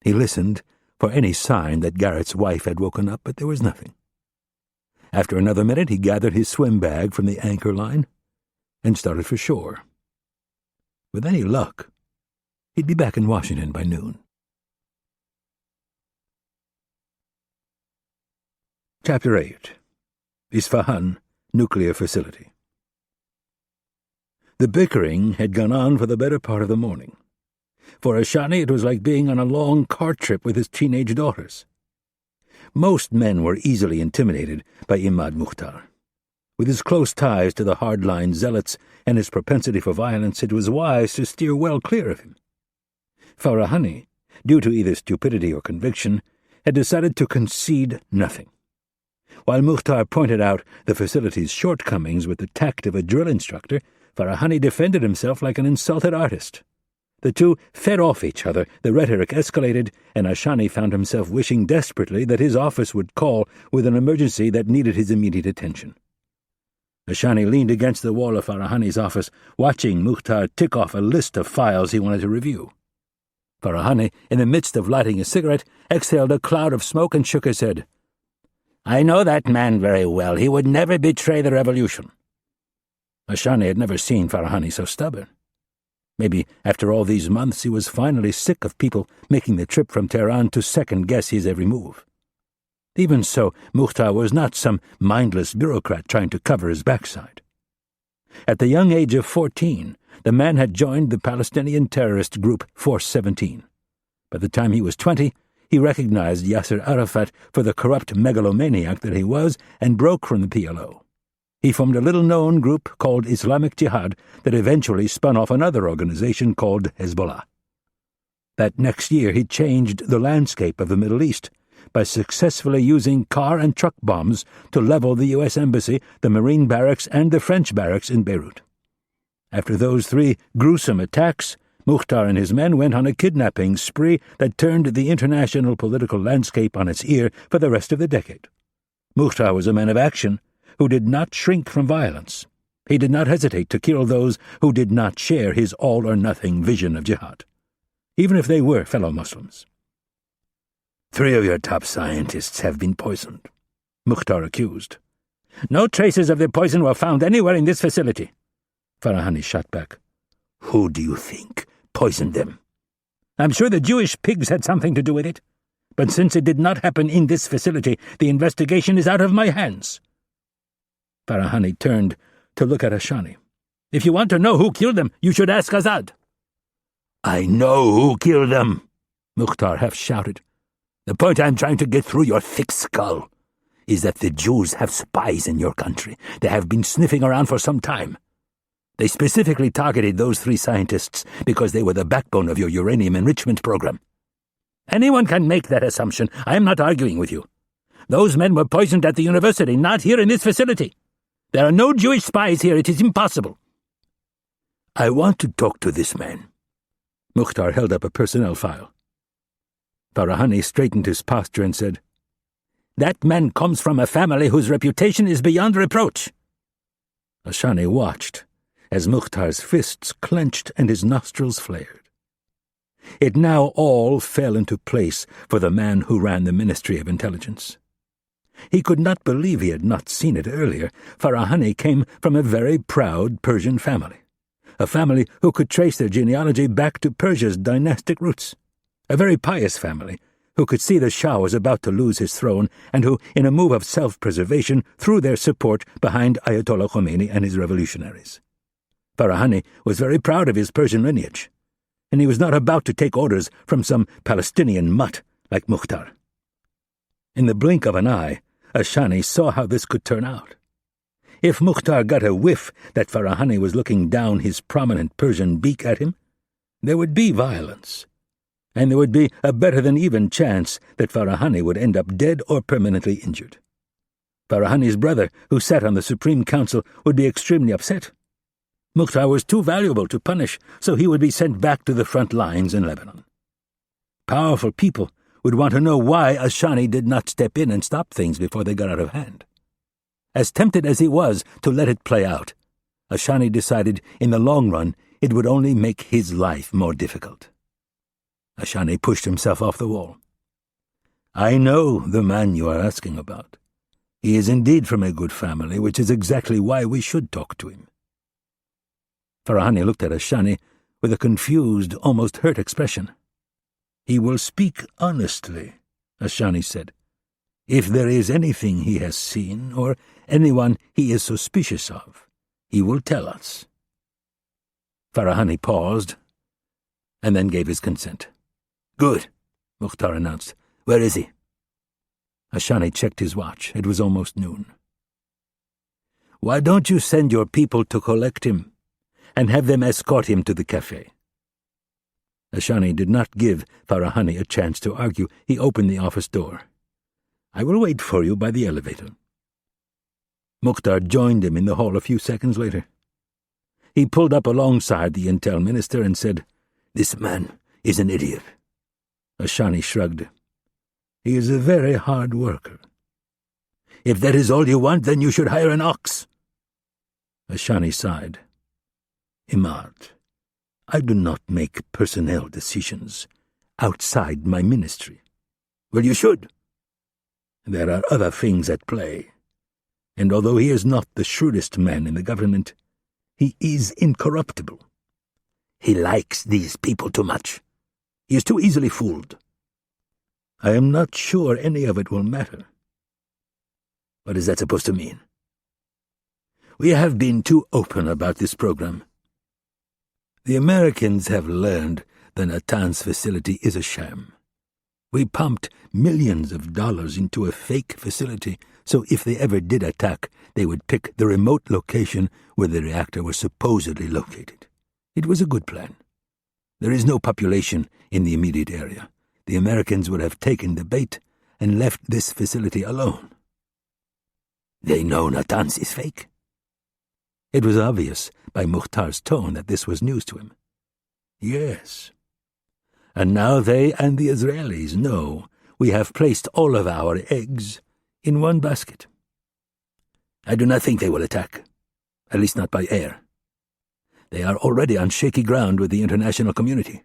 He listened for any sign that Garrett's wife had woken up, but there was nothing. After another minute, he gathered his swim bag from the anchor line and started for shore. With any luck, he'd be back in Washington by noon. Chapter 8. Isfahan Nuclear Facility. The bickering had gone on for the better part of the morning. For Ashani, it was like being on a long car trip with his teenage daughters. Most men were easily intimidated by Imad Mukhtar. With his close ties to the hardline zealots and his propensity for violence, it was wise to steer well clear of him. Farahani, due to either stupidity or conviction, had decided to concede nothing. While Mukhtar pointed out the facility's shortcomings with the tact of a drill instructor, Farahani defended himself like an insulted artist. The two fed off each other, the rhetoric escalated, and Ashani found himself wishing desperately that his office would call with an emergency that needed his immediate attention. Ashani leaned against the wall of Farahani's office, watching Mukhtar tick off a list of files he wanted to review. Farahani, in the midst of lighting a cigarette, exhaled a cloud of smoke and shook his head. "I know that man very well. He would never betray the revolution." Ashani had never seen Farahani so stubborn. Maybe after all these months he was finally sick of people making the trip from Tehran to second-guess his every move. Even so, Mukhtar was not some mindless bureaucrat trying to cover his backside. At the young age of 14, the man had joined the Palestinian terrorist group Force 17. By the time he was 20, he recognized Yasser Arafat for the corrupt megalomaniac that he was and broke from the PLO. He formed a little-known group called Islamic Jihad that eventually spun off another organization called Hezbollah. That next year he changed the landscape of the Middle East by successfully using car and truck bombs to level the U.S. Embassy, the Marine barracks, and the French barracks in Beirut. After those 3 gruesome attacks, Mukhtar and his men went on a kidnapping spree that turned the international political landscape on its ear for the rest of the decade. Mukhtar was a man of action who did not shrink from violence. He did not hesitate to kill those who did not share his all-or-nothing vision of jihad, even if they were fellow Muslims. 3 of your top scientists have been poisoned, Mukhtar accused. "No traces of the poison were found anywhere in this facility," Farahani shot back. "Who do you think poisoned them?" "I'm sure the Jewish pigs had something to do with it. But since it did not happen in this facility, the investigation is out of my hands." Farahani turned to look at Ashani. "If you want to know who killed them, you should ask Azad." "I know who killed them," Mukhtar half shouted. "The point I'm trying to get through your thick skull is that the Jews have spies in your country. They have been sniffing around for some time. They specifically targeted those 3 scientists because they were the backbone of your uranium enrichment program." "Anyone can make that assumption. I am not arguing with you. Those men were poisoned at the university, not here in this facility. There are no Jewish spies here. It is impossible." "I want to talk to this man." Mukhtar held up a personnel file. Farahani straightened his posture and said, "That man comes from a family whose reputation is beyond reproach." Ashani watched, as Mukhtar's fists clenched and his nostrils flared. It now all fell into place for the man who ran the Ministry of Intelligence. He could not believe he had not seen it earlier. Farahani came from a very proud Persian family, a family who could trace their genealogy back to Persia's dynastic roots, a very pious family who could see the Shah was about to lose his throne and who, in a move of self-preservation, threw their support behind Ayatollah Khomeini and his revolutionaries. Farahani was very proud of his Persian lineage, and he was not about to take orders from some Palestinian mutt like Mukhtar. In the blink of an eye, Ashani saw how this could turn out. If Mukhtar got a whiff that Farahani was looking down his prominent Persian beak at him, there would be violence, and there would be a better-than-even chance that Farahani would end up dead or permanently injured. Farahani's brother, who sat on the Supreme Council, would be extremely upset. Mukhtar was too valuable to punish, so he would be sent back to the front lines in Lebanon. Powerful people would want to know why Ashani did not step in and stop things before they got out of hand. As tempted as he was to let it play out, Ashani decided in the long run it would only make his life more difficult. Ashani pushed himself off the wall. "I know the man you are asking about. He is indeed from a good family, which is exactly why we should talk to him." Farahani looked at Ashani with a confused, almost hurt expression. "He will speak honestly," Ashani said. "If there is anything he has seen, or anyone he is suspicious of, he will tell us." Farahani paused, and then gave his consent. "Good," Mukhtar announced. "Where is he?" Ashani checked his watch. It was almost noon. "Why don't you send your people to collect him, and have them escort him to the cafe?" Ashani did not give Farahani a chance to argue. He opened the office door. "I will wait for you by the elevator." Mukhtar joined him in the hall a few seconds later. He pulled up alongside the intel minister and said, "This man is an idiot." Ashani shrugged. "He is a very hard worker." "If that is all you want, then you should hire an ox." Ashani sighed. "Imad, I do not make personnel decisions outside my ministry." "Well, you should." "There are other things at play, and although he is not the shrewdest man in the government, he is incorruptible. He likes these people too much. He is too easily fooled. I am not sure any of it will matter." "What is that supposed to mean?" "We have been too open about this program. The Americans have learned the Natanz facility is a sham. We pumped millions of dollars into a fake facility, so if they ever did attack, they would pick the remote location where the reactor was supposedly located. It was a good plan. There is no population in the immediate area. The Americans would have taken the bait and left this facility alone." "They know Natanz is fake?" It was obvious by Mukhtar's tone that this was news to him. "Yes. And now they and the Israelis know we have placed all of our eggs in one basket." "I do not think they will attack, at least not by air. They are already on shaky ground with the international community."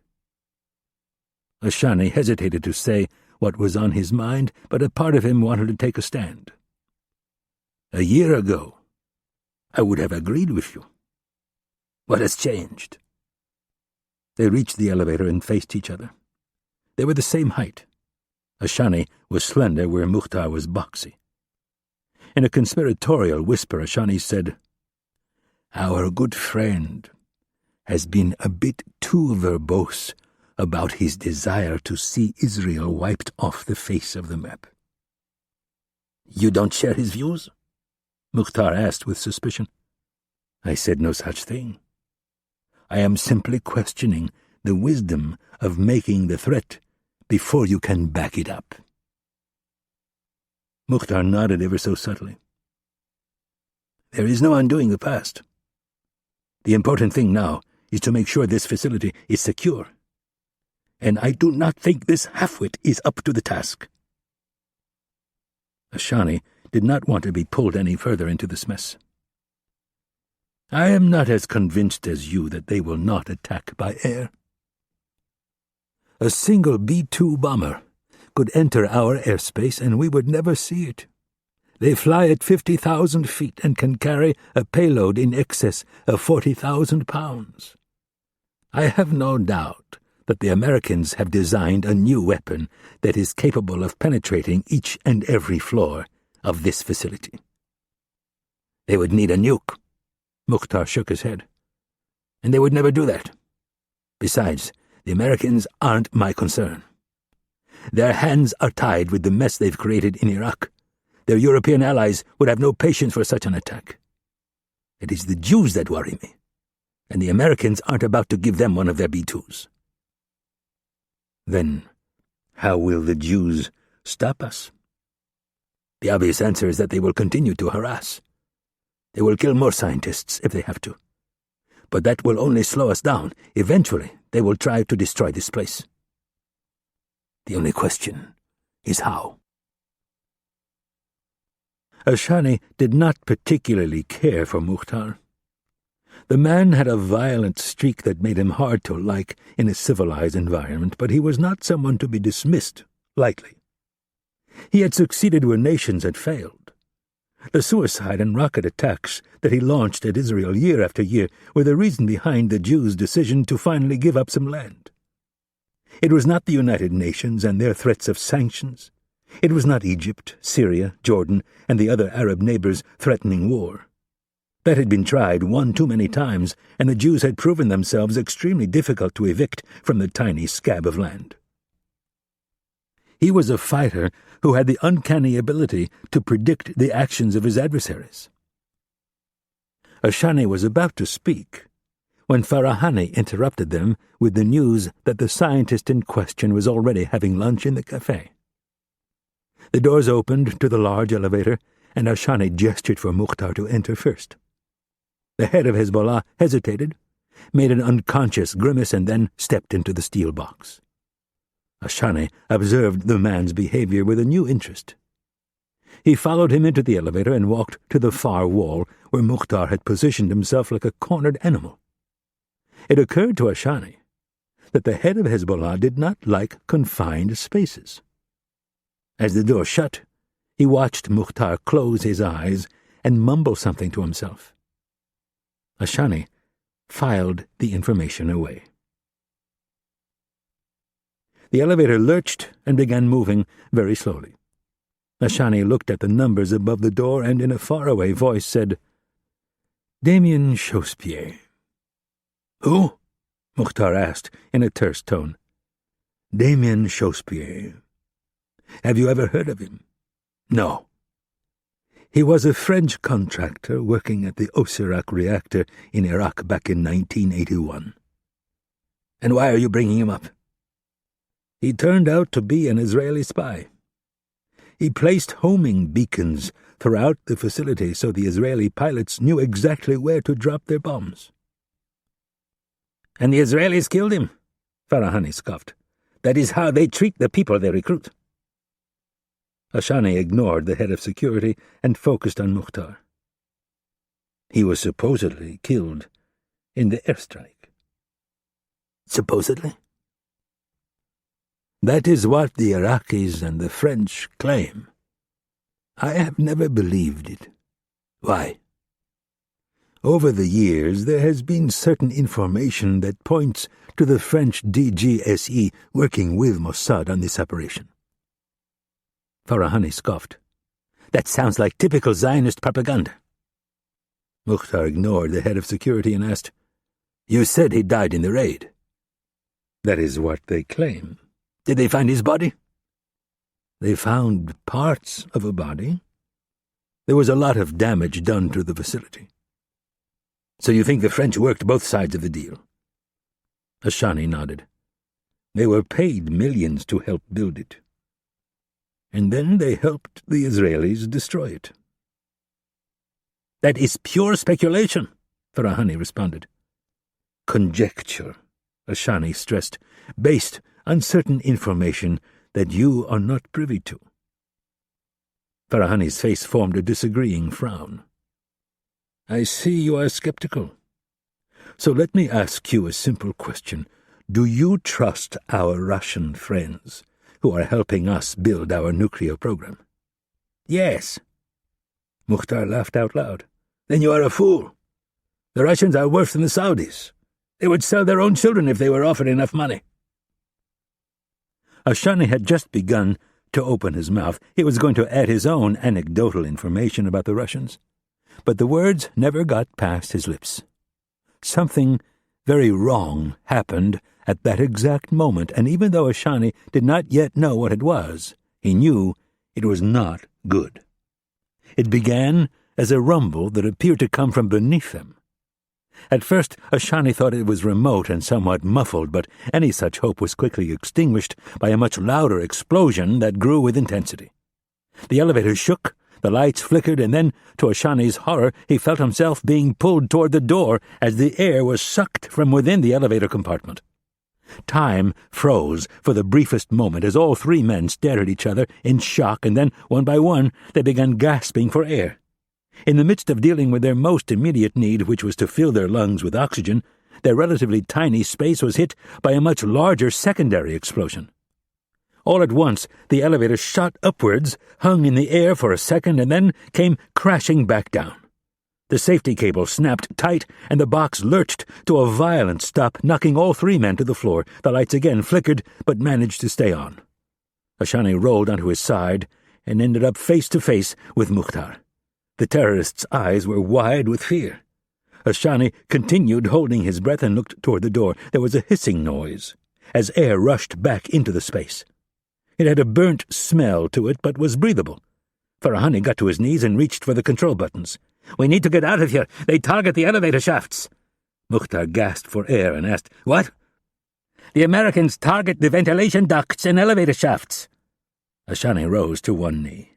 Ashani hesitated to say what was on his mind, but a part of him wanted to take a stand. "A year ago, I would have agreed with you. What has changed?" They reached the elevator and faced each other. They were the same height. Ashani was slender where Mukhtar was boxy. In a conspiratorial whisper, Ashani said, "Our good friend has been a bit too verbose about his desire to see Israel wiped off the face of the map." "You don't share his views?" Mukhtar asked with suspicion. "I said no such thing. I am simply questioning the wisdom of making the threat before you can back it up." Mukhtar nodded ever so subtly. "There is no undoing the past. The important thing now is to make sure this facility is secure. And I do not think this halfwit is up to the task." Ashani did not want to be pulled any further into this mess. I am not as convinced as you that they will not attack by air. A single B-2 bomber could enter our airspace and we would never see it. They fly at 50,000 feet and can carry a payload in excess of 40,000 pounds. I have no doubt that the Americans have designed a new weapon that is capable of penetrating each and every floor of this facility. They would need a nuke. Mukhtar shook his head. And they would never do that. Besides, the Americans aren't my concern. Their hands are tied with the mess they've created in Iraq. Their European allies would have no patience for such an attack. It is the Jews that worry me, and the Americans aren't about to give them one of their B-2s. Then, how will the Jews stop us? The obvious answer is that they will continue to harass. They will kill more scientists if they have to. But that will only slow us down. Eventually, they will try to destroy this place. The only question is how. Ashani did not particularly care for Mukhtar. The man had a violent streak that made him hard to like in a civilized environment, but he was not someone to be dismissed lightly. He had succeeded where nations had failed. The suicide and rocket attacks that he launched at Israel year after year were the reason behind the Jews' decision to finally give up some land. It was not the United Nations and their threats of sanctions. It was not Egypt, Syria, Jordan, and the other Arab neighbors threatening war. That had been tried one too many times, and the Jews had proven themselves extremely difficult to evict from the tiny scab of land. He was a fighter who had the uncanny ability to predict the actions of his adversaries. Ashani was about to speak when Farahani interrupted them with the news that the scientist in question was already having lunch in the cafe. The doors opened to the large elevator, and Ashani gestured for Mukhtar to enter first. The head of Hezbollah hesitated, made an unconscious grimace, and then stepped into the steel box. Ashani observed the man's behavior with a new interest. He followed him into the elevator and walked to the far wall where Mukhtar had positioned himself like a cornered animal. It occurred to Ashani that the head of Hezbollah did not like confined spaces. As the door shut, he watched Mukhtar close his eyes and mumble something to himself. Ashani filed the information away. The elevator lurched and began moving very slowly. Ashani looked at the numbers above the door and in a faraway voice said, "Damien Chauspierre." "Who?" Mukhtar asked in a terse tone. "Damien Chauspierre. Have you ever heard of him?" "No." "He was a French contractor working at the Osirak reactor in Iraq back in 1981. "And why are you bringing him up?" "He turned out to be an Israeli spy. He placed homing beacons throughout the facility so the Israeli pilots knew exactly where to drop their bombs." "And the Israelis killed him?" Farahani scoffed. "That is how they treat the people they recruit." Ashani ignored the head of security and focused on Mukhtar. "He was supposedly killed in the airstrike." "Supposedly?" "That is what the Iraqis and the French claim. I have never believed it." "Why?" "Over the years there has been certain information that points to the French DGSE working with Mossad on this operation." Farahani scoffed. "That sounds like typical Zionist propaganda." Mukhtar ignored the head of security and asked, "You said he died in the raid." "That is what they claim." "Did they find his body?" "They found parts of a body. There was a lot of damage done to the facility." "So you think the French worked both sides of the deal?" Ashani nodded. "They were paid millions to help build it. And then they helped the Israelis destroy it." "That is pure speculation," Farahani responded. "Conjecture," Ashani stressed, "based on certain information that you are not privy to." Farahani's face formed a disagreeing frown. I see you are skeptical. So let me ask you a simple question. Do you trust our Russian friends who are helping us build our nuclear program? Yes. Mukhtar laughed out loud. Then you are a fool. The Russians are worse than the Saudis. They would sell their own children if they were offered enough money. Ashani had just begun to open his mouth. He was going to add his own anecdotal information about the Russians. But the words never got past his lips. Something very wrong happened at that exact moment, and even though Ashani did not yet know what it was, he knew it was not good. It began as a rumble that appeared to come from beneath them. At first, Ashani thought it was remote and somewhat muffled, but any such hope was quickly extinguished by a much louder explosion that grew with intensity. The elevator shook, the lights flickered, and then, to Ashani's horror, he felt himself being pulled toward the door as the air was sucked from within the elevator compartment. Time froze for the briefest moment as all three men stared at each other in shock, and then, one by one, they began gasping for air. In the midst of dealing with their most immediate need, which was to fill their lungs with oxygen, their relatively tiny space was hit by a much larger secondary explosion. All at once, the elevator shot upwards, hung in the air for a second, and then came crashing back down. The safety cable snapped tight, and the box lurched to a violent stop, knocking all three men to the floor. The lights again flickered, but managed to stay on. Ashani rolled onto his side and ended up face to face with Mukhtar. The terrorist's eyes were wide with fear. Ashani continued holding his breath and looked toward the door. There was a hissing noise as air rushed back into the space. It had a burnt smell to it, but was breathable. Farahani got to his knees and reached for the control buttons. "We need to get out of here. They target the elevator shafts." Mukhtar gasped for air and asked, "What?" "The Americans target the ventilation ducts and elevator shafts." Ashani rose to one knee.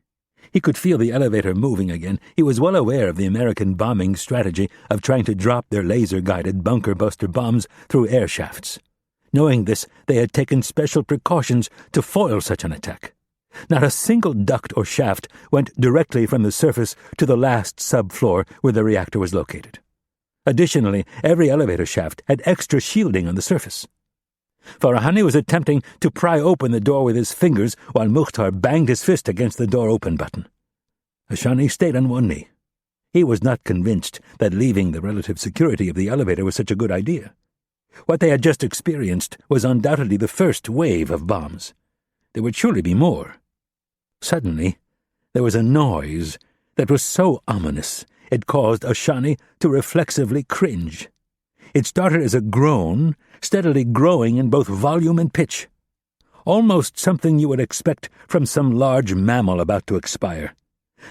He could feel the elevator moving again. He was well aware of the American bombing strategy of trying to drop their laser-guided bunker-buster bombs through air shafts. Knowing this, they had taken special precautions to foil such an attack. Not a single duct or shaft went directly from the surface to the last subfloor where the reactor was located. Additionally, every elevator shaft had extra shielding on the surface. Farahani was attempting to pry open the door with his fingers while Mukhtar banged his fist against the door open button. Ashani stayed on one knee. He was not convinced that leaving the relative security of the elevator was such a good idea. What they had just experienced was undoubtedly the first wave of bombs. There would surely be more. Suddenly, there was a noise that was so ominous it caused Ashani to reflexively cringe. It started as a groan, steadily growing in both volume and pitch. Almost something you would expect from some large mammal about to expire.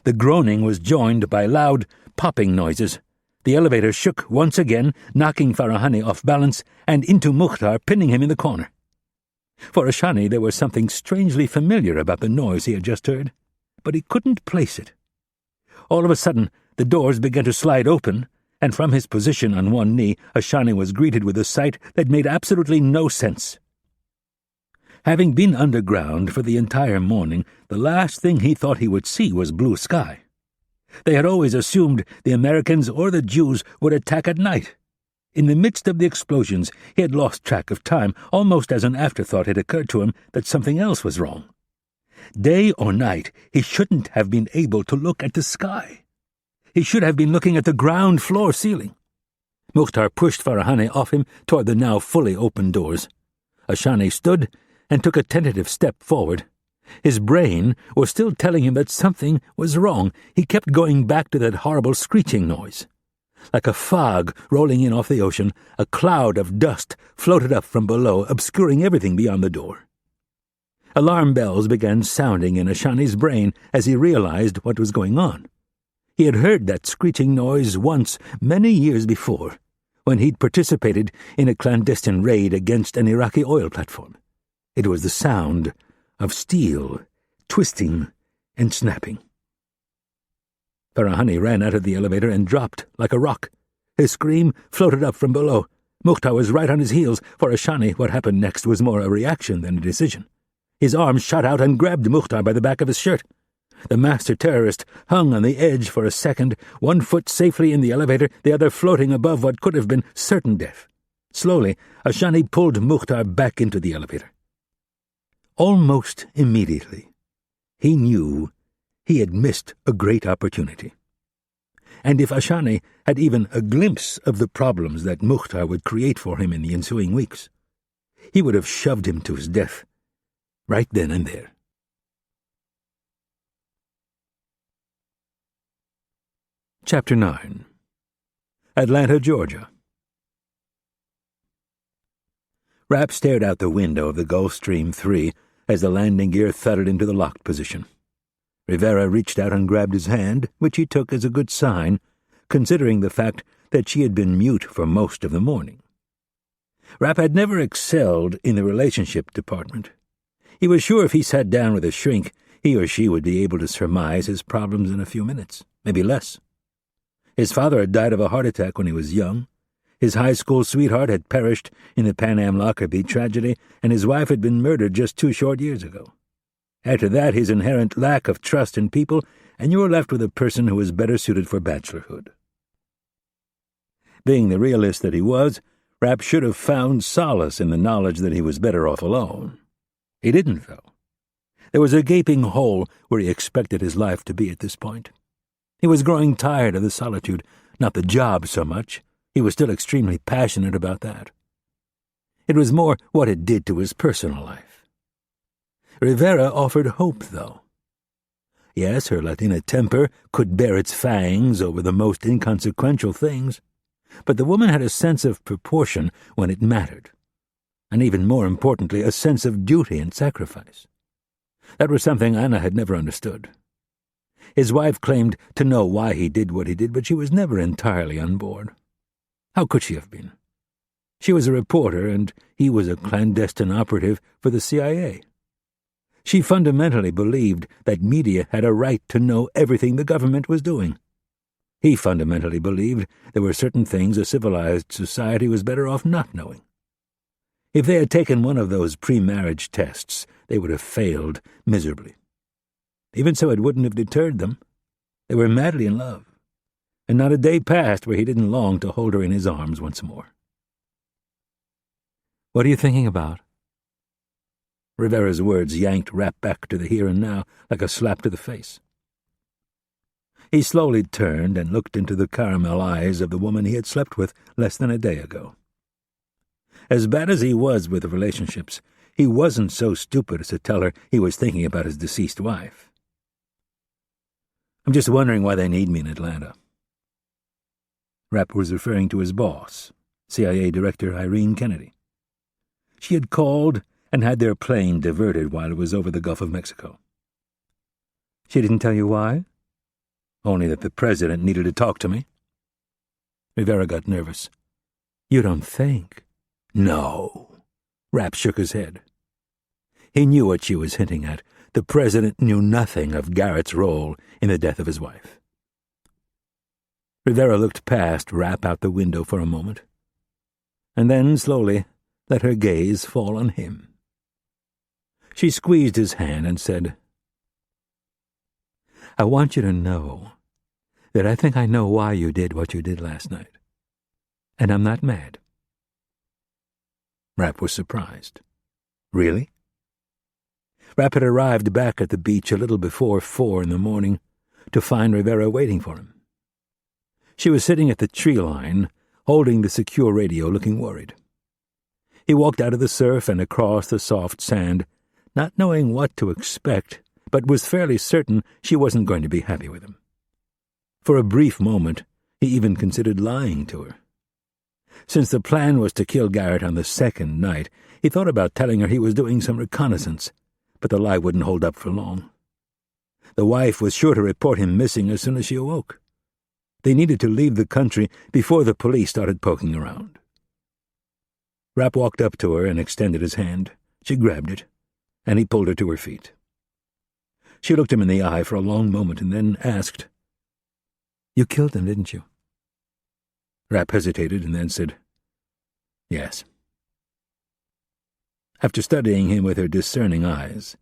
The groaning was joined by loud, popping noises. The elevator shook once again, knocking Farahani off balance and into Mukhtar, pinning him in the corner. For Ashani, there was something strangely familiar about the noise he had just heard, but he couldn't place it. All of a sudden, the doors began to slide open, and from his position on one knee, Ashani was greeted with a sight that made absolutely no sense. Having been underground for the entire morning, the last thing he thought he would see was blue sky. They had always assumed the Americans or the Jews would attack at night. In the midst of the explosions, he had lost track of time. Almost as an afterthought, it occurred to him that something else was wrong. Day or night, he shouldn't have been able to look at the sky. He should have been looking at the ground floor ceiling. Mukhtar pushed Farahani off him toward the now fully open doors. Ashani stood and took a tentative step forward. His brain was still telling him that something was wrong. He kept going back to that horrible screeching noise. Like a fog rolling in off the ocean, a cloud of dust floated up from below, obscuring everything beyond the door. Alarm bells began sounding in Ashani's brain as he realized what was going on. He had heard that screeching noise once, many years before, when he'd participated in a clandestine raid against an Iraqi oil platform. It was the sound of steel twisting and snapping. Farahani ran out of the elevator and dropped like a rock. His scream floated up from below. Mukhtar was right on his heels. For Ashani, what happened next was more a reaction than a decision. His arm shot out and grabbed Mukhtar by the back of his shirt. The master terrorist hung on the edge for a second, one foot safely in the elevator, the other floating above what could have been certain death. Slowly, Ashani pulled Mukhtar back into the elevator. Almost immediately, he knew he had missed a great opportunity. And if Ashani had even a glimpse of the problems that Mukhtar would create for him in the ensuing weeks, he would have shoved him to his death, right then and there. Chapter 9. Atlanta, Georgia. Rapp stared out the window of the Gulfstream 3 as the landing gear thudded into the locked position. Rivera reached out and grabbed his hand, which he took as a good sign, considering the fact that she had been mute for most of the morning. Rapp had never excelled in the relationship department. He was sure if he sat down with a shrink, he or she would be able to surmise his problems in a few minutes, maybe less. His father had died of a heart attack when he was young. His high school sweetheart had perished in the Pan Am Lockerbie tragedy, and his wife had been murdered just 2 short years ago. After that, his inherent lack of trust in people, and you were left with a person who was better suited for bachelorhood. Being the realist that he was, Rapp should have found solace in the knowledge that he was better off alone. He didn't, though. There was a gaping hole where he expected his life to be at this point. He was growing tired of the solitude, not the job so much. He was still extremely passionate about that. It was more what it did to his personal life. Rivera offered hope, though. Yes, her Latina temper could bear its fangs over the most inconsequential things, but the woman had a sense of proportion when it mattered, and even more importantly, a sense of duty and sacrifice. That was something Anna had never understood. His wife claimed to know why he did what he did, but she was never entirely on board. How could she have been? She was a reporter, and he was a clandestine operative for the CIA. She fundamentally believed that media had a right to know everything the government was doing. He fundamentally believed there were certain things a civilized society was better off not knowing. If they had taken one of those pre-marriage tests, they would have failed miserably. Even so, it wouldn't have deterred them. They were madly in love, and not a day passed where he didn't long to hold her in his arms once more. "What are you thinking about?" Rivera's words yanked Rapp back to the here and now like a slap to the face. He slowly turned and looked into the caramel eyes of the woman he had slept with less than a day ago. As bad as he was with relationships, he wasn't so stupid as to tell her he was thinking about his deceased wife. "I'm just wondering why they need me in Atlanta." Rapp was referring to his boss, CIA Director Irene Kennedy. She had called and had their plane diverted while it was over the Gulf of Mexico. "She didn't tell you why?" "Only that the president needed to talk to me." Rivera got nervous. "You don't think?" "No." Rapp shook his head. He knew what she was hinting at. The president knew nothing of Garrett's role in the death of his wife. Rivera looked past Rapp out the window for a moment, and then slowly let her gaze fall on him. She squeezed his hand and said, "I want you to know that I think I know why you did what you did last night, and I'm not mad." Rapp was surprised. "Really?" Rapp had arrived back at the beach a little before 4 in the morning to find Rivera waiting for him. She was sitting at the tree line, holding the secure radio, looking worried. He walked out of the surf and across the soft sand, not knowing what to expect, but was fairly certain she wasn't going to be happy with him. For a brief moment, he even considered lying to her. Since the plan was to kill Garrett on the second night, he thought about telling her he was doing some reconnaissance, but the lie wouldn't hold up for long. The wife was sure to report him missing as soon as she awoke. They needed to leave the country before the police started poking around. Rapp walked up to her and extended his hand. She grabbed it, and he pulled her to her feet. She looked him in the eye for a long moment and then asked, "You killed him, didn't you?" Rapp hesitated and then said, "Yes." After studying him with her discerning eyes,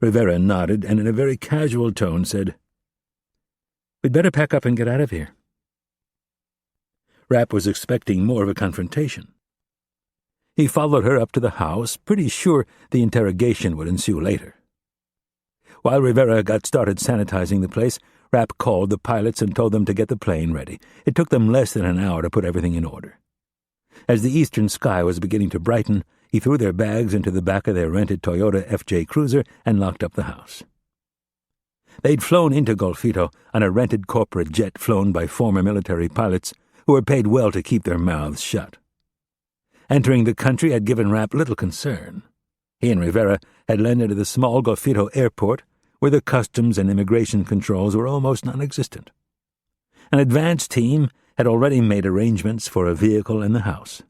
Rivera nodded and in a very casual tone said, "We'd better pack up and get out of here." Rapp was expecting more of a confrontation. He followed her up to the house, pretty sure the interrogation would ensue later. While Rivera got started sanitizing the place, Rapp called the pilots and told them to get the plane ready. It took them less than an hour to put everything in order. As the eastern sky was beginning to brighten, he threw their bags into the back of their rented Toyota FJ Cruiser and locked up the house. They'd flown into Golfito on a rented corporate jet flown by former military pilots who were paid well to keep their mouths shut. Entering the country had given Rapp little concern. He and Rivera had landed at the small Golfito airport, where the customs and immigration controls were almost non-existent. An advance team had already made arrangements for a vehicle in the house.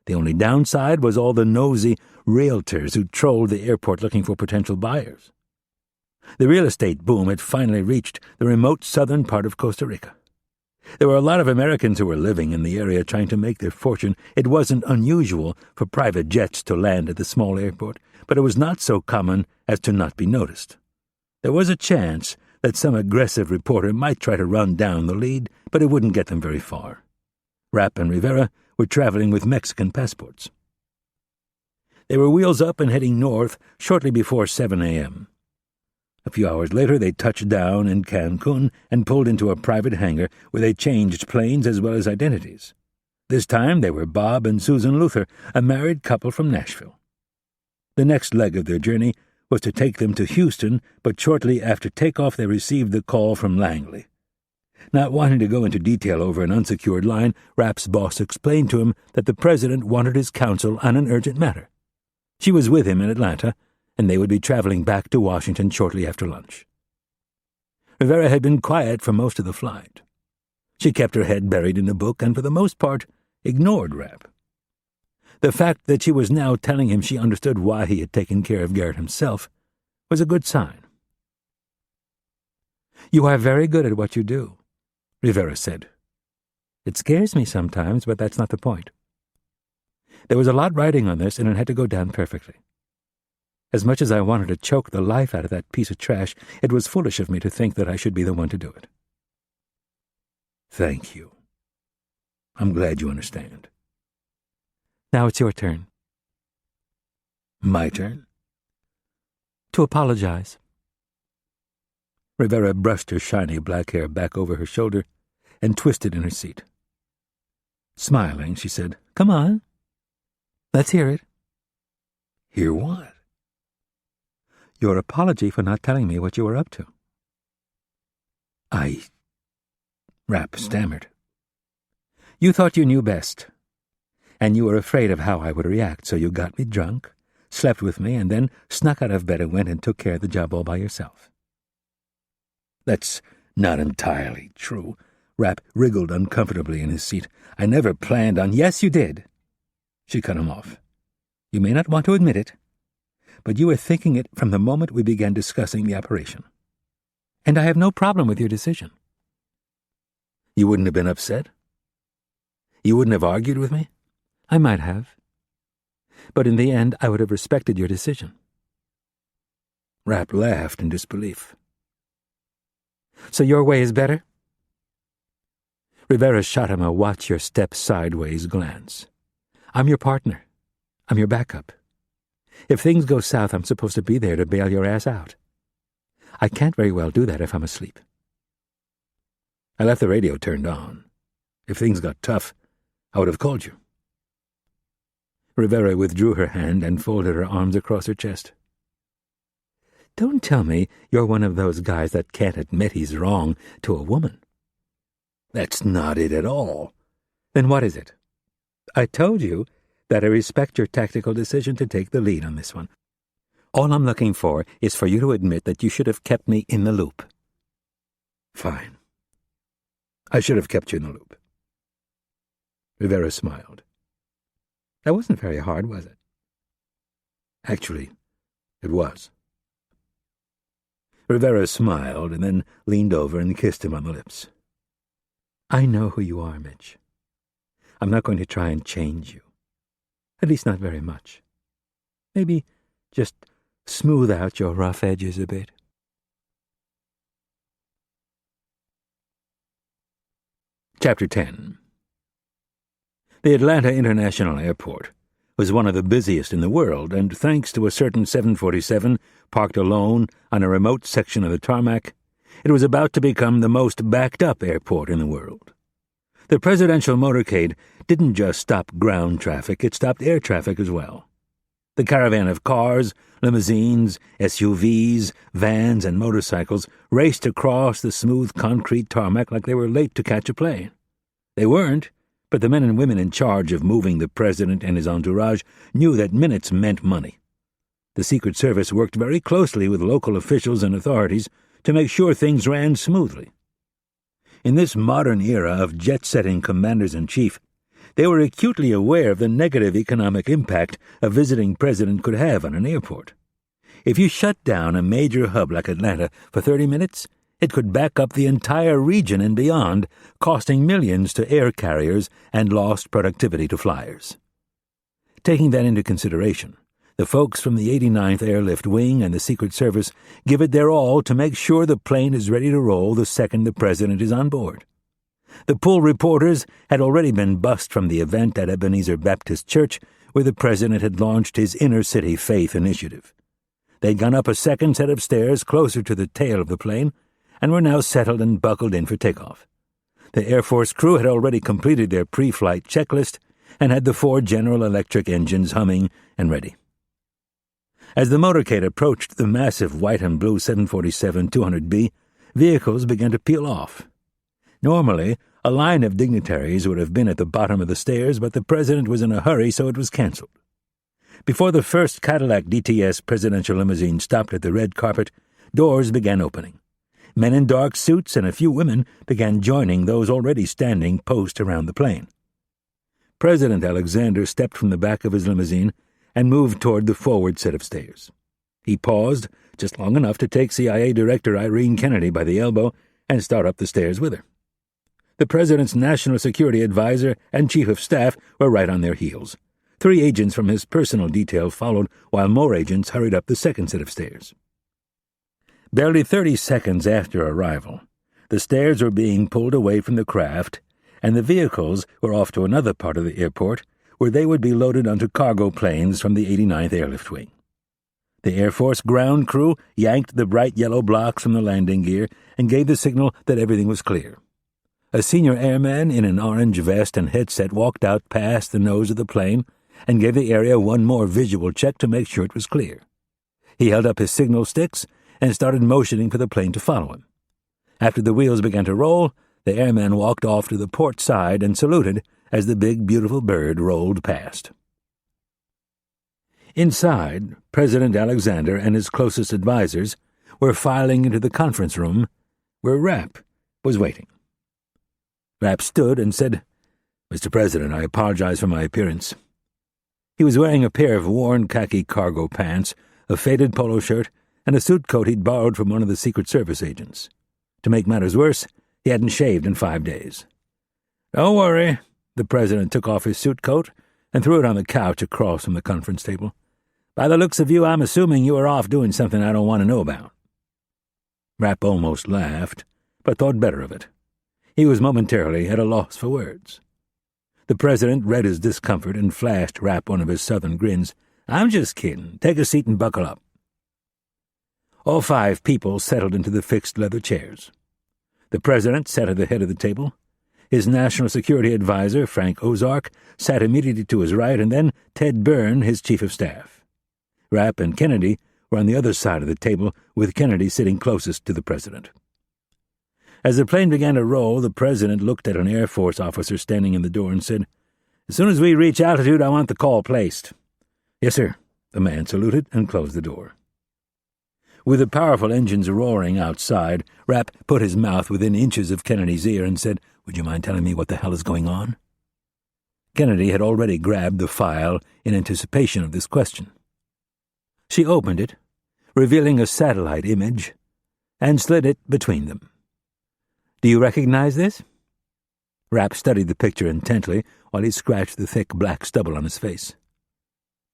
The only downside was all the nosy realtors who trolled the airport looking for potential buyers. The real estate boom had finally reached the remote southern part of Costa Rica. There were a lot of Americans who were living in the area trying to make their fortune. It wasn't unusual for private jets to land at the small airport, but it was not so common as to not be noticed. There was a chance that some aggressive reporter might try to run down the lead, but it wouldn't get them very far. Rapp and Rivera were traveling with Mexican passports. They were wheels up and heading north shortly before 7 a.m. A few hours later, they touched down in Cancun and pulled into a private hangar where they changed planes as well as identities. This time, they were Bob and Susan Luther, a married couple from Nashville. The next leg of their journey was to take them to Houston, but shortly after takeoff, they received the call from Langley. Not wanting to go into detail over an unsecured line, Rapp's boss explained to him that the president wanted his counsel on an urgent matter. She was with him in Atlanta, and they would be traveling back to Washington shortly after lunch. Rivera had been quiet for most of the flight. She kept her head buried in a book and, for the most part, ignored Rapp. The fact that she was now telling him she understood why he had taken care of Garrett himself was a good sign. "You are very good at what you do," Rivera said. "It scares me sometimes, but that's not the point. There was a lot riding on this, and it had to go down perfectly. As much as I wanted to choke the life out of that piece of trash, it was foolish of me to think that I should be the one to do it." "Thank you. I'm glad you understand." "Now it's your turn." "My turn?" "To apologize." Rivera brushed her shiny black hair back over her shoulder and twisted in her seat. Smiling, she said, "Come on. Let's hear it." "Hear what?" "Your apology for not telling me what you were up to." Rapp stammered. "You thought you knew best, and you were afraid of how I would react, so you got me drunk, slept with me, and then snuck out of bed and went and took care of the job all by yourself." "That's not entirely true." Rapp wriggled uncomfortably in his seat. "I never planned on—" "Yes, you did." She cut him off. "You may not want to admit it, but you were thinking it from the moment we began discussing the operation. And I have no problem with your decision." "You wouldn't have been upset? You wouldn't have argued with me?" "I might have. But in the end, I would have respected your decision." Rapp laughed in disbelief. "So your way is better?" Rivera shot him a watch-your-step-sideways glance. "I'm your partner. I'm your backup. If things go south, I'm supposed to be there to bail your ass out. I can't very well do that if I'm asleep." "I left the radio turned on. If things got tough, I would have called you." Rivera withdrew her hand and folded her arms across her chest. "Don't tell me you're one of those guys that can't admit he's wrong to a woman." "That's not it at all." "Then what is it?" "I told you that I respect your tactical decision to take the lead on this one. All I'm looking for is for you to admit that you should have kept me in the loop." "Fine. I should have kept you in the loop." Rivera smiled. "That wasn't very hard, was it?" "Actually, it was." Rivera smiled and then leaned over and kissed him on the lips. "I know who you are, Mitch. I'm not going to try and change you. At least not very much. Maybe just Smooth out your rough edges a bit. Chapter 10. The Atlanta International Airport was one of the busiest in the world, and thanks to a certain 747 parked alone on a remote section of the tarmac, it was about to become the most backed-up airport in the world. The presidential motorcade didn't just stop ground traffic, it stopped air traffic as well. The caravan of cars, limousines, SUVs, vans, and motorcycles raced across the smooth concrete tarmac like they were late to catch a plane. They weren't, but the men and women in charge of moving the president and his entourage knew that minutes meant money. The Secret Service worked very closely with local officials and authorities to make sure things ran smoothly. In this modern era of jet-setting commanders-in-chief, they were acutely aware of the negative economic impact a visiting president could have on an airport. If you shut down a major hub like Atlanta for 30 minutes, it could back up the entire region and beyond, costing millions to air carriers and lost productivity to flyers. Taking that into consideration, the folks from the 89th Airlift Wing and the Secret Service give it their all to make sure the plane is ready to roll the second the president is on board. The pool reporters had already been bussed from the event at Ebenezer Baptist Church, where the president had launched his inner-city faith initiative. They'd gone up a second set of stairs closer to the tail of the plane, and were now settled and buckled in for takeoff. The Air Force crew had already completed their pre-flight checklist and had the 4 General Electric engines humming and ready. As the motorcade approached the massive white and blue 747-200B, vehicles began to peel off. Normally, a line of dignitaries would have been at the bottom of the stairs, but the president was in a hurry, so it was canceled. Before the first Cadillac DTS presidential limousine stopped at the red carpet, doors began opening. Men in dark suits and a few women began joining those already standing post around the plane. President Alexander stepped from the back of his limousine and moved toward the forward set of stairs. He paused just long enough to take CIA Director Irene Kennedy by the elbow and start up the stairs with her. The president's national security advisor and chief of staff were right on their heels. 3 agents from his personal detail followed, while more agents hurried up the second set of stairs. Barely 30 seconds after arrival, the stairs were being pulled away from the craft, and the vehicles were off to another part of the airport, where they would be loaded onto cargo planes from the 89th Airlift Wing. The Air Force ground crew yanked the bright yellow blocks from the landing gear and gave the signal that everything was clear. A senior airman in an orange vest and headset walked out past the nose of the plane and gave the area one more visual check to make sure it was clear. He held up his signal sticks and started motioning for the plane to follow him. After the wheels began to roll, the airman walked off to the port side and saluted as the big, beautiful bird rolled past. Inside, President Alexander and his closest advisers were filing into the conference room where Rapp was waiting. Rapp stood and said, "Mr. President, I apologize for my appearance." He was wearing a pair of worn khaki cargo pants, a faded polo shirt, and a suit coat he'd borrowed from one of the Secret Service agents. To make matters worse, he hadn't shaved in 5 days. "Don't worry." The president took off his suit coat and threw it on the couch across from the conference table. "By the looks of you, I'm assuming you were off doing something I don't want to know about." Rapp almost laughed, but thought better of it. He was momentarily at a loss for words. The president read his discomfort and flashed Rapp one of his southern grins. "I'm just kidding. Take a seat and buckle up." All 5 people settled into the fixed leather chairs. The president sat at the head of the table. His national security advisor, Frank Ozark, sat immediately to his right, and then Ted Byrne, his chief of staff. Rapp and Kennedy were on the other side of the table, with Kennedy sitting closest to the president. As the plane began to roll, the president looked at an Air Force officer standing in the door and said, "As soon as we reach altitude, I want the call placed." "Yes, sir." The man saluted and closed the door. With the powerful engines roaring outside, Rapp put his mouth within inches of Kennedy's ear and said, "Would you mind telling me what the hell is going on?" Kennedy had already grabbed the file in anticipation of this question. She opened it, revealing a satellite image, and slid it between them. "Do you recognize this?" Rapp studied the picture intently while he scratched the thick black stubble on his face.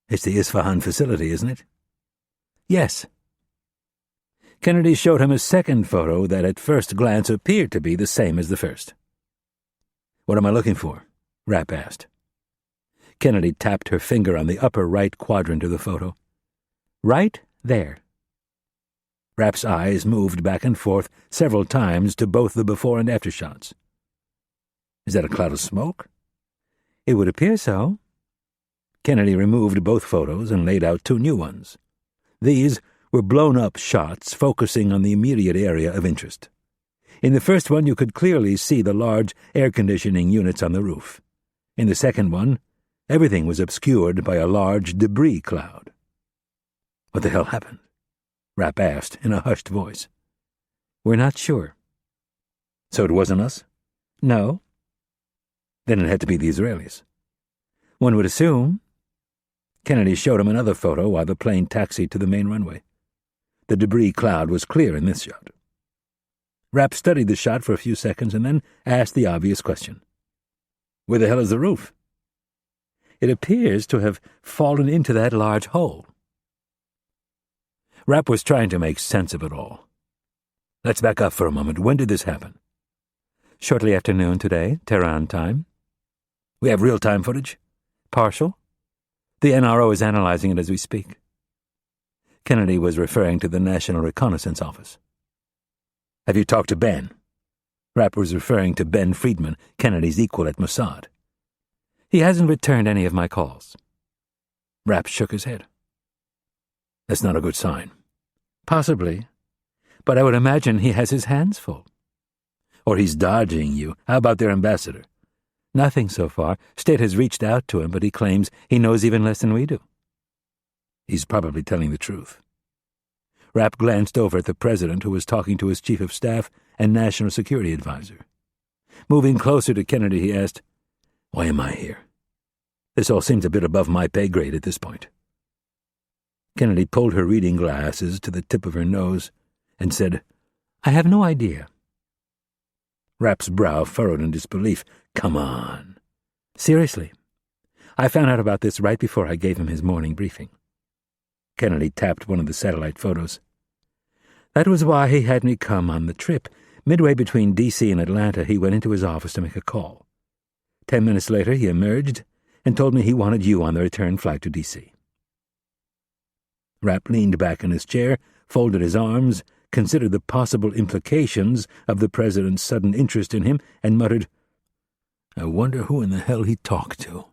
"It's the Isfahan facility, isn't it?" Yes. Kennedy showed him a second photo that at first glance appeared to be the same as the first. "What am I looking for?" Rapp asked. Kennedy tapped her finger on the upper right quadrant of the photo. "Right there." Rapp's eyes moved back and forth several times to both the before and after shots. "Is that a cloud of smoke?" "It would appear so." Kennedy removed both photos and laid out two new ones. These were blown-up shots focusing on the immediate area of interest. In the first one you could clearly see the large air-conditioning units on the roof. In the second one, everything was obscured by a large debris cloud. "What the hell happened?" Rapp asked in a hushed voice. "We're not sure." "So it wasn't us?" "No." "Then it had to be the Israelis." "One would assume." Kennedy showed him another photo while the plane taxied to the main runway. The debris cloud was clear in this shot. Rapp studied the shot for a few seconds and then asked the obvious question. "Where the hell is the roof?" "It appears to have fallen into that large hole." Rapp was trying to make sense of it all. "Let's back up for a moment. When did this happen?" "Shortly after noon today, Tehran time." "We have real-time footage?" "Partial. The NRO is analyzing it as we speak." Kennedy was referring to the National Reconnaissance Office. "Have you talked to Ben?" Rapp was referring to Ben Friedman, Kennedy's equal at Mossad. "He hasn't returned any of my calls." Rapp shook his head. "That's not a good sign." "Possibly, but I would imagine he has his hands full." "Or he's dodging you. How about their ambassador?" "Nothing so far. State has reached out to him, but he claims he knows even less than we do." "He's probably telling the truth." Rapp glanced over at the president, who was talking to his chief of staff and national security advisor. Moving closer to Kennedy, he asked, "Why am I here? This all seems a bit above my pay grade at this point." Kennedy pulled her reading glasses to the tip of her nose and said, "I have no idea." Rapp's brow furrowed in disbelief. "Come on." "Seriously. I found out about this right before I gave him his morning briefing." Kennedy tapped one of the satellite photos. "That was why he had me come on the trip. Midway between D.C. and Atlanta, he went into his office to make a call. 10 minutes later, he emerged and told me he wanted you on the return flight to D.C. Rapp leaned back in his chair, folded his arms, considered the possible implications of the president's sudden interest in him, and muttered, "I wonder who in the hell he talked to."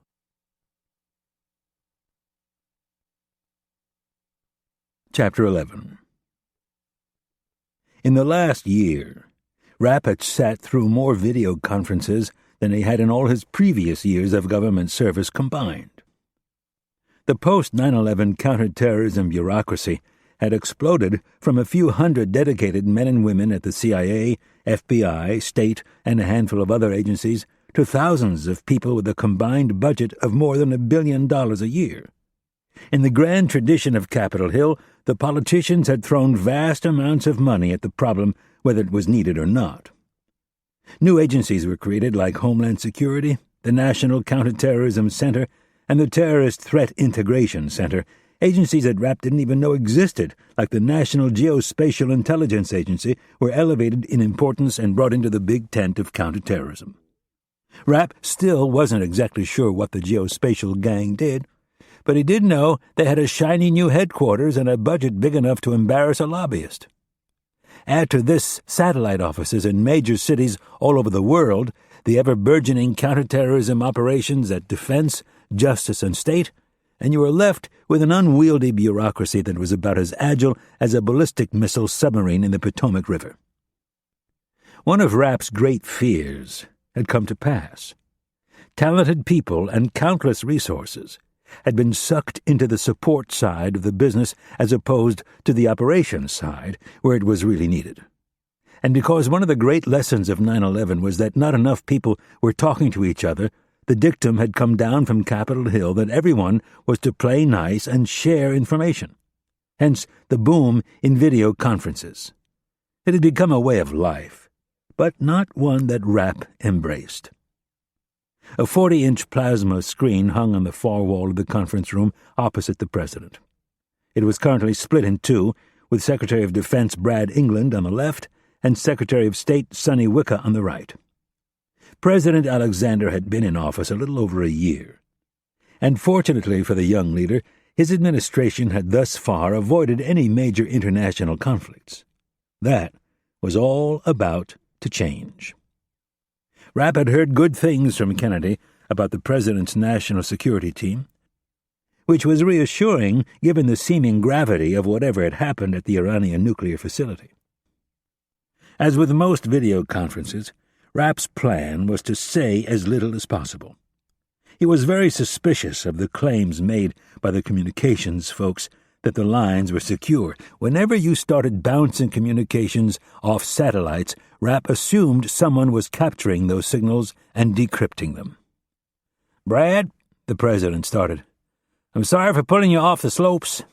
Chapter 11. In the last year, Rapp had sat through more video conferences than he had in all his previous years of government service combined. The post-9/11 counterterrorism bureaucracy had exploded from a few hundred dedicated men and women at the CIA, FBI, state, and a handful of other agencies to thousands of people with a combined budget of more than $1 billion a year. In the grand tradition of Capitol Hill, the politicians had thrown vast amounts of money at the problem, whether it was needed or not. New agencies were created like Homeland Security, the National Counterterrorism Center, and the Terrorist Threat Integration Center, agencies that Rapp didn't even know existed, like the National Geospatial Intelligence Agency, were elevated in importance and brought into the big tent of counterterrorism. Rapp still wasn't exactly sure what the geospatial gang did, but he did know they had a shiny new headquarters and a budget big enough to embarrass a lobbyist. Add to this satellite offices in major cities all over the world, the ever-burgeoning counterterrorism operations at Defense, Justice, and State, and you were left with an unwieldy bureaucracy that was about as agile as a ballistic missile submarine in the Potomac River. One of Rapp's great fears had come to pass. Talented people and countless resources had been sucked into the support side of the business as opposed to the operations side, where it was really needed. And because one of the great lessons of 9/11 was that not enough people were talking to each other, the dictum had come down from Capitol Hill that everyone was to play nice and share information. Hence the boom in video conferences. It had become a way of life, but not one that Rapp embraced. A 40-inch plasma screen hung on the far wall of the conference room opposite the president. It was currently split in two, with Secretary of Defense Brad England on the left and Secretary of State Sonny Wicca on the right. President Alexander had been in office a little over a year, and fortunately for the young leader, his administration had thus far avoided any major international conflicts. That was all about to change. Rapp had heard good things from Kennedy about the president's national security team, which was reassuring given the seeming gravity of whatever had happened at the Iranian nuclear facility. As with most video conferences, Rapp's plan was to say as little as possible. He was very suspicious of the claims made by the communications folks that the lines were secure. Whenever you started bouncing communications off satellites, Rapp assumed someone was capturing those signals and decrypting them. "Brad," the president started, "I'm sorry for pulling you off the slopes."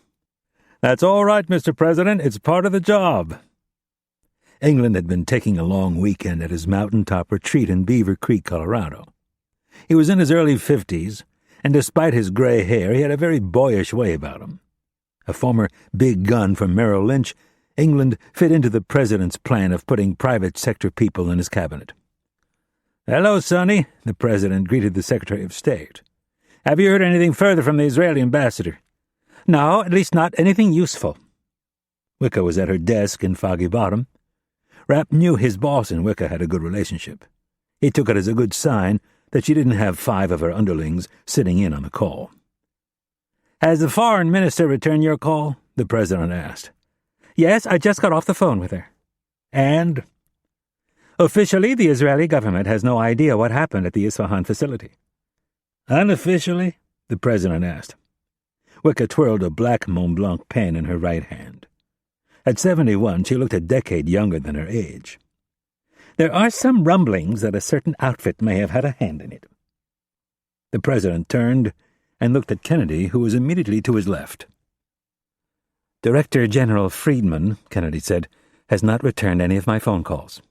"That's all right, Mr. President. It's part of the job." England had been taking a long weekend at his mountaintop retreat in Beaver Creek, Colorado. He was in his early 50s, and despite his gray hair, he had a very boyish way about him. A former big gun from Merrill Lynch, England fit into the president's plan of putting private sector people in his cabinet. "Hello, Sonny," the president greeted the Secretary of State. "Have you heard anything further from the Israeli ambassador?" "No, at least not anything useful." Wicca was at her desk in Foggy Bottom. Rapp knew his boss and Wicca had a good relationship. He took it as a good sign that she didn't have 5 of her underlings sitting in on the call. "Has the foreign minister returned your call?" the president asked. "Yes, I just got off the phone with her." "And?" "Officially, the Israeli government has no idea what happened at the Isfahan facility." "Unofficially?" the president asked. Wicca twirled a black Mont Blanc pen in her right hand. At 71, she looked a decade younger than her age. "There are some rumblings that a certain outfit may have had a hand in it." The president turned and looked at Kennedy, who was immediately to his left. "Director General Friedman," Kennedy said, "has not returned any of my phone calls."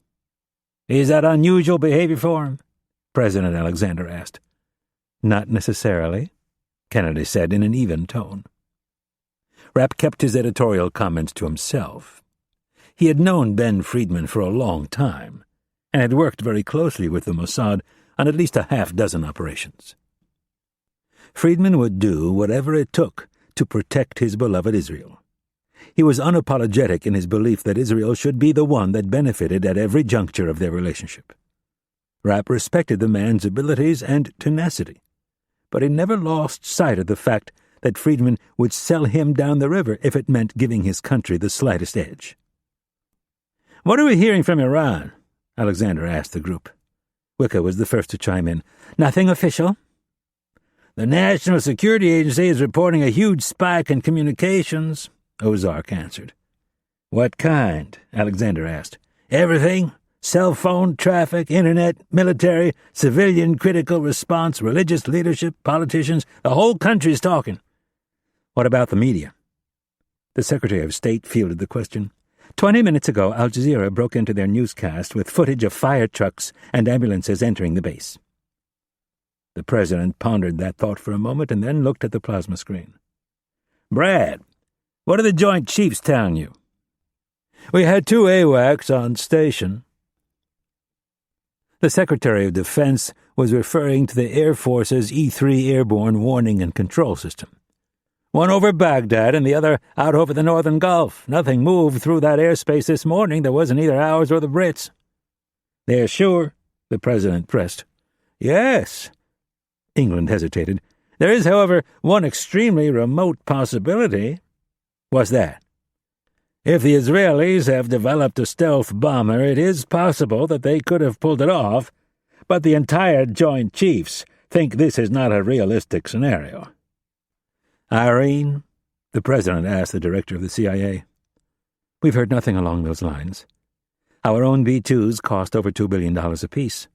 "Is that unusual behavior for him?" President Alexander asked. "Not necessarily," Kennedy said in an even tone. Rapp kept his editorial comments to himself. He had known Ben Friedman for a long time, and had worked very closely with the Mossad on at least a half-dozen operations. Friedman would do whatever it took to protect his beloved Israel. He was unapologetic in his belief that Israel should be the one that benefited at every juncture of their relationship. Rapp respected the man's abilities and tenacity, but he never lost sight of the fact that Friedman would sell him down the river if it meant giving his country the slightest edge. "What are we hearing from Iran?" Alexander asked the group. Wicca was the first to chime in. "Nothing official." "The National Security Agency is reporting a huge spike in communications," Ozark answered. "What kind?" Alexander asked. "Everything. Cell phone, traffic, internet, military, civilian critical response, religious leadership, politicians. The whole country's talking." "What about the media?" The Secretary of State fielded the question. 20 minutes ago, Al Jazeera broke into their newscast with footage of fire trucks and ambulances entering the base." The president pondered that thought for a moment and then looked at the plasma screen. "Brad, what are the Joint Chiefs telling you?" "We had 2 AWACS on station." The Secretary of Defense was referring to the Air Force's E-3 airborne warning and control system. "One over Baghdad and the other out over the northern Gulf. Nothing moved through that airspace this morning that wasn't either ours or the Brits." "They're sure?" the president pressed. "Yes." England hesitated. "There is, however, one extremely remote possibility." "What's that?" "If the Israelis have developed a stealth bomber, it is possible that they could have pulled it off, but the entire Joint Chiefs think this is not a realistic scenario." "Irene?" the president asked the director of the CIA. "We've heard nothing along those lines. Our own B-2s cost over $2 billion apiece.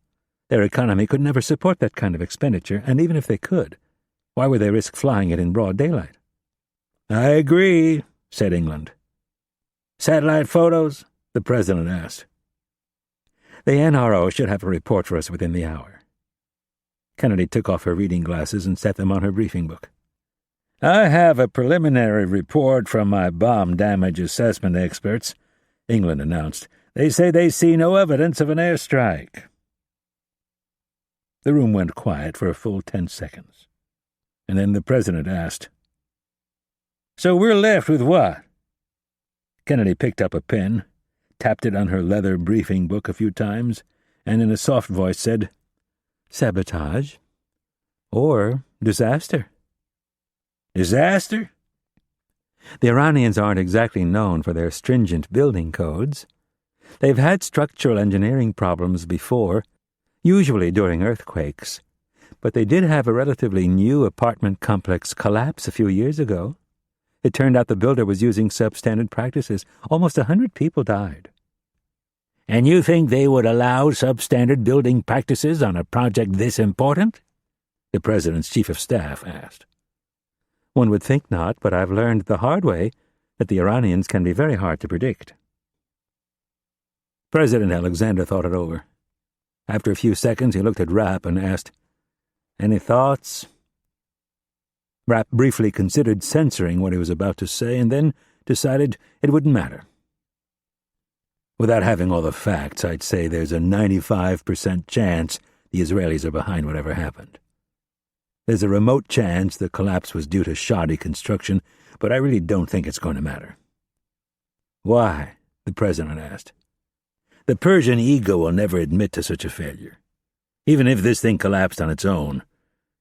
Their economy could never support that kind of expenditure, and even if they could, why would they risk flying it in broad daylight?" "I agree," said England. "Satellite photos?" the president asked. "The NRO should have a report for us within the hour." Kennedy took off her reading glasses and set them on her briefing book. "I have a preliminary report from my bomb damage assessment experts," England announced. "They say they see no evidence of an airstrike." The room went quiet for a full 10 seconds, and then the president asked, "So we're left with what?" Kennedy picked up a pen, tapped it on her leather briefing book a few times, and in a soft voice said, "Sabotage. Or disaster." "Disaster?" "The Iranians aren't exactly known for their stringent building codes. They've had structural engineering problems before, usually during earthquakes, but they did have a relatively new apartment complex collapse a few years ago. It turned out the builder was using substandard practices. Almost 100 people died." "And you think they would allow substandard building practices on a project this important?" the president's chief of staff asked. "One would think not, but I've learned the hard way that the Iranians can be very hard to predict." President Alexander thought it over. After a few seconds, he looked at Rapp and asked, "Any thoughts?" Rapp briefly considered censoring what he was about to say and then decided it wouldn't matter. "Without having all the facts, I'd say there's a 95% chance the Israelis are behind whatever happened. There's a remote chance the collapse was due to shoddy construction, but I really don't think it's going to matter." "Why?" the president asked. "The Persian ego will never admit to such a failure. Even if this thing collapsed on its own,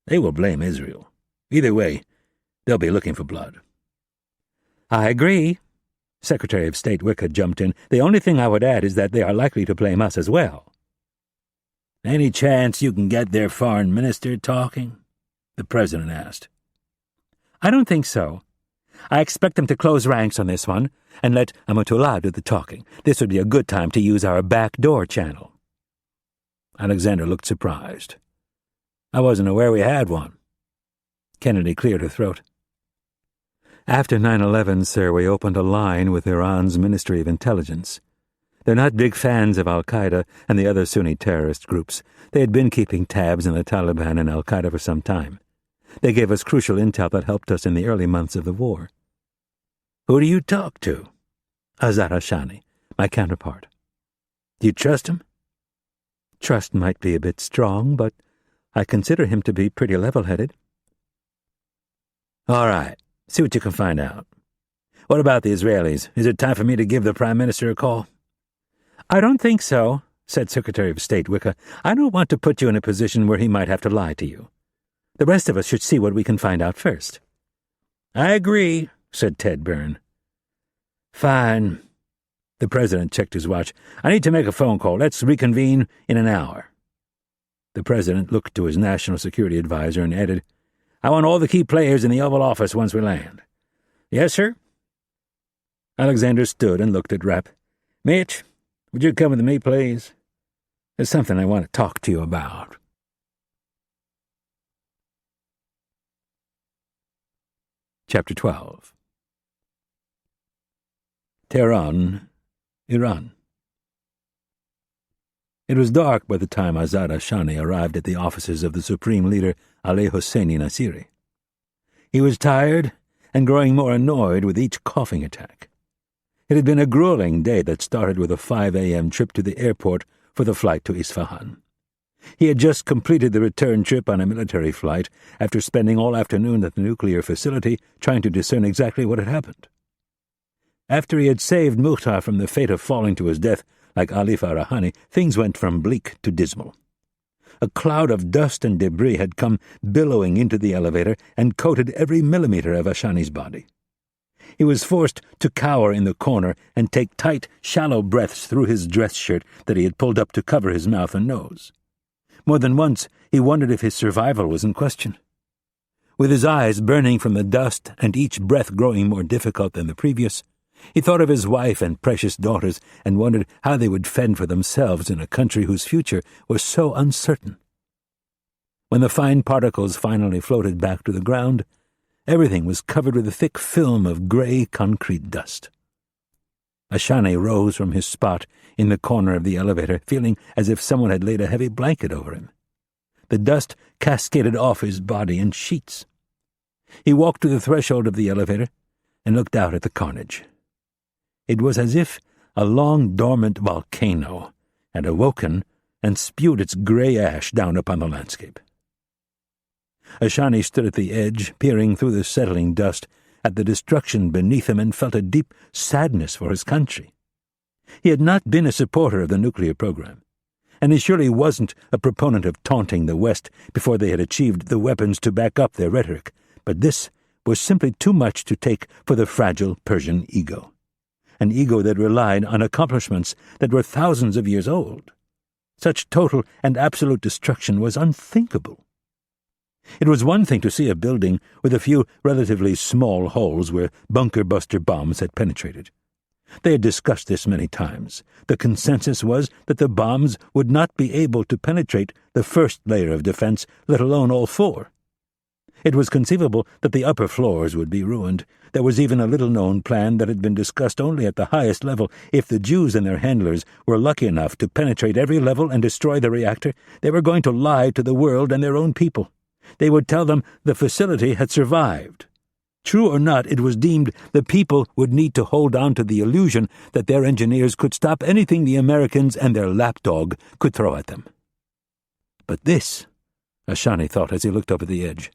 they will blame Israel. Either way, they'll be looking for blood." "I agree." Secretary of State Wicker jumped in. "The only thing I would add is that they are likely to blame us as well." "Any chance you can get their foreign minister talking?" the president asked. "I don't think so. I expect them to close ranks on this one and let Amatullah do the talking. This would be a good time to use our backdoor channel." Alexander looked surprised. "I wasn't aware we had one." Kennedy cleared her throat. "After 9/11, sir, we opened a line with Iran's Ministry of Intelligence. They're not big fans of al-Qaeda and the other Sunni terrorist groups. They had been keeping tabs on the Taliban and al-Qaeda for some time. They gave us crucial intel that helped us in the early months of the war." "Who do you talk to?" "Azar Ashani, my counterpart." "Do you trust him?" "Trust might be a bit strong, but I consider him to be pretty level-headed." "All right, see what you can find out. What about the Israelis? Is it time for me to give the Prime Minister a call?" "I don't think so," said Secretary of State Wicker. "I don't want to put you in a position where he might have to lie to you. The rest of us should see what we can find out first." "I agree," said Ted Byrne. "Fine." The president checked his watch. "I need to make a phone call. Let's reconvene in an hour." The president looked to his national security advisor and added, "I want all the key players in the Oval Office once we land." "Yes, sir." Alexander stood and looked at Rapp. "Mitch, would you come with me, please? There's something I want to talk to you about." Chapter 12. Tehran, Iran. It was dark by the time Azad Ashani arrived at the offices of the Supreme Leader Ali Hosseini Nasiri. He was tired and growing more annoyed with each coughing attack. It had been a grueling day that started with a 5 a.m. trip to the airport for the flight to Isfahan. He had just completed the return trip on a military flight after spending all afternoon at the nuclear facility trying to discern exactly what had happened. After he had saved Mukhtar from the fate of falling to his death like Ali Farahani, things went from bleak to dismal. A cloud of dust and debris had come billowing into the elevator and coated every millimeter of Ashani's body. He was forced to cower in the corner and take tight, shallow breaths through his dress shirt that he had pulled up to cover his mouth and nose. More than once he wondered if his survival was in question. With his eyes burning from the dust and each breath growing more difficult than the previous, he thought of his wife and precious daughters and wondered how they would fend for themselves in a country whose future was so uncertain. When the fine particles finally floated back to the ground, everything was covered with a thick film of gray concrete dust. Ashani rose from his spot in the corner of the elevator, feeling as if someone had laid a heavy blanket over him. The dust cascaded off his body in sheets. He walked to the threshold of the elevator and looked out at the carnage. It was as if a long-dormant volcano had awoken and spewed its grey ash down upon the landscape. Ashani stood at the edge, peering through the settling dust at the destruction beneath him, and felt a deep sadness for his country. He had not been a supporter of the nuclear program, and he surely wasn't a proponent of taunting the West before they had achieved the weapons to back up their rhetoric, but this was simply too much to take for the fragile Persian ego, an ego that relied on accomplishments that were thousands of years old. Such total and absolute destruction was unthinkable. It was one thing to see a building with a few relatively small holes where bunker-buster bombs had penetrated. They had discussed this many times. The consensus was that the bombs would not be able to penetrate the first layer of defense, let alone all four. It was conceivable that the upper floors would be ruined. There was even a little-known plan that had been discussed only at the highest level. If the Jews and their handlers were lucky enough to penetrate every level and destroy the reactor, they were going to lie to the world and their own people. They would tell them the facility had survived. True or not, it was deemed the people would need to hold on to the illusion that their engineers could stop anything the Americans and their lapdog could throw at them. But this, Ashani thought as he looked up at the edge,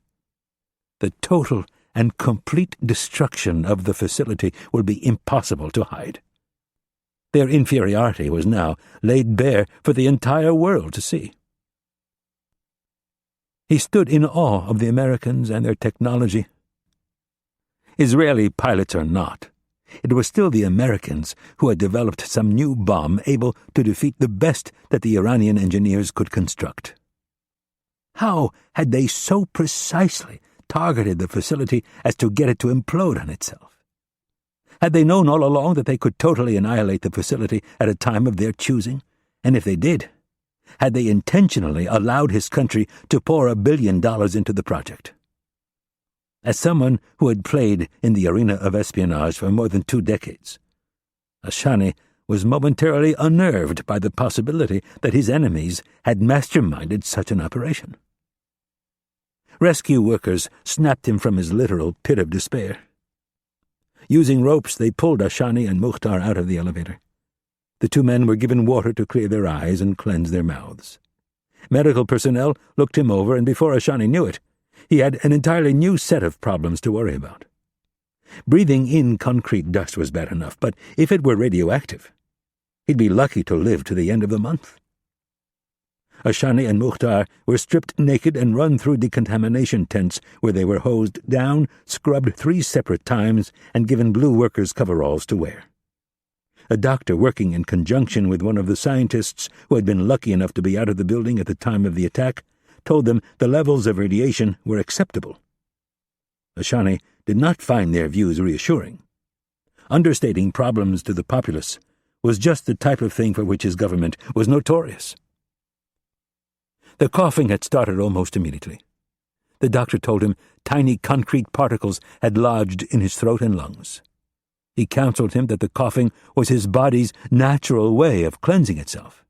the total and complete destruction of the facility will be impossible to hide. Their inferiority was now laid bare for the entire world to see. He stood in awe of the Americans and their technology. Israeli pilots or not, it was still the Americans who had developed some new bomb able to defeat the best that the Iranian engineers could construct. How had they so precisely targeted the facility as to get it to implode on itself? Had they known all along that they could totally annihilate the facility at a time of their choosing? And if they did, had they intentionally allowed his country to pour $1 billion into the project? As someone who had played in the arena of espionage for more than 2 decades, Ashani was momentarily unnerved by the possibility that his enemies had masterminded such an operation. Rescue workers snapped him from his literal pit of despair. Using ropes, they pulled Ashani and Mukhtar out of the elevator. The 2 men were given water to clear their eyes and cleanse their mouths. Medical personnel looked him over, and before Ashani knew it, he had an entirely new set of problems to worry about. Breathing in concrete dust was bad enough, but if it were radioactive, he'd be lucky to live to the end of the month. Ashani and Mukhtar were stripped naked and run through decontamination tents where they were hosed down, scrubbed 3 separate times, and given blue workers' coveralls to wear. A doctor working in conjunction with one of the scientists who had been lucky enough to be out of the building at the time of the attack told them the levels of radiation were acceptable. Ashani did not find their views reassuring. Understating problems to the populace was just the type of thing for which his government was notorious. The coughing had started almost immediately. The doctor told him tiny concrete particles had lodged in his throat and lungs. He counseled him that the coughing was his body's natural way of cleansing itself.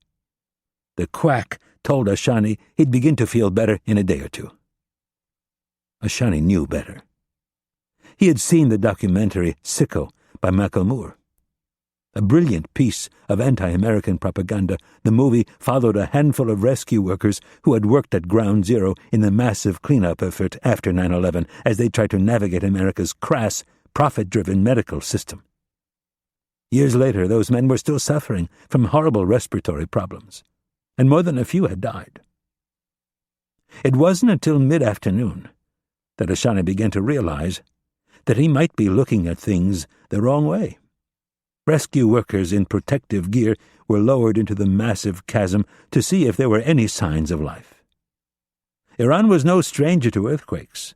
The quack told Ashani he'd begin to feel better in a day or 2. Ashani knew better. He had seen the documentary Sicko by Michael Moore. A brilliant piece of anti-American propaganda, the movie followed a handful of rescue workers who had worked at Ground Zero in the massive cleanup effort after 9/11 as they tried to navigate America's crass, profit-driven medical system. Years later, those men were still suffering from horrible respiratory problems, and more than a few had died. It wasn't until mid-afternoon that Ashani began to realize that he might be looking at things the wrong way. Rescue workers in protective gear were lowered into the massive chasm to see if there were any signs of life. Iran was no stranger to earthquakes,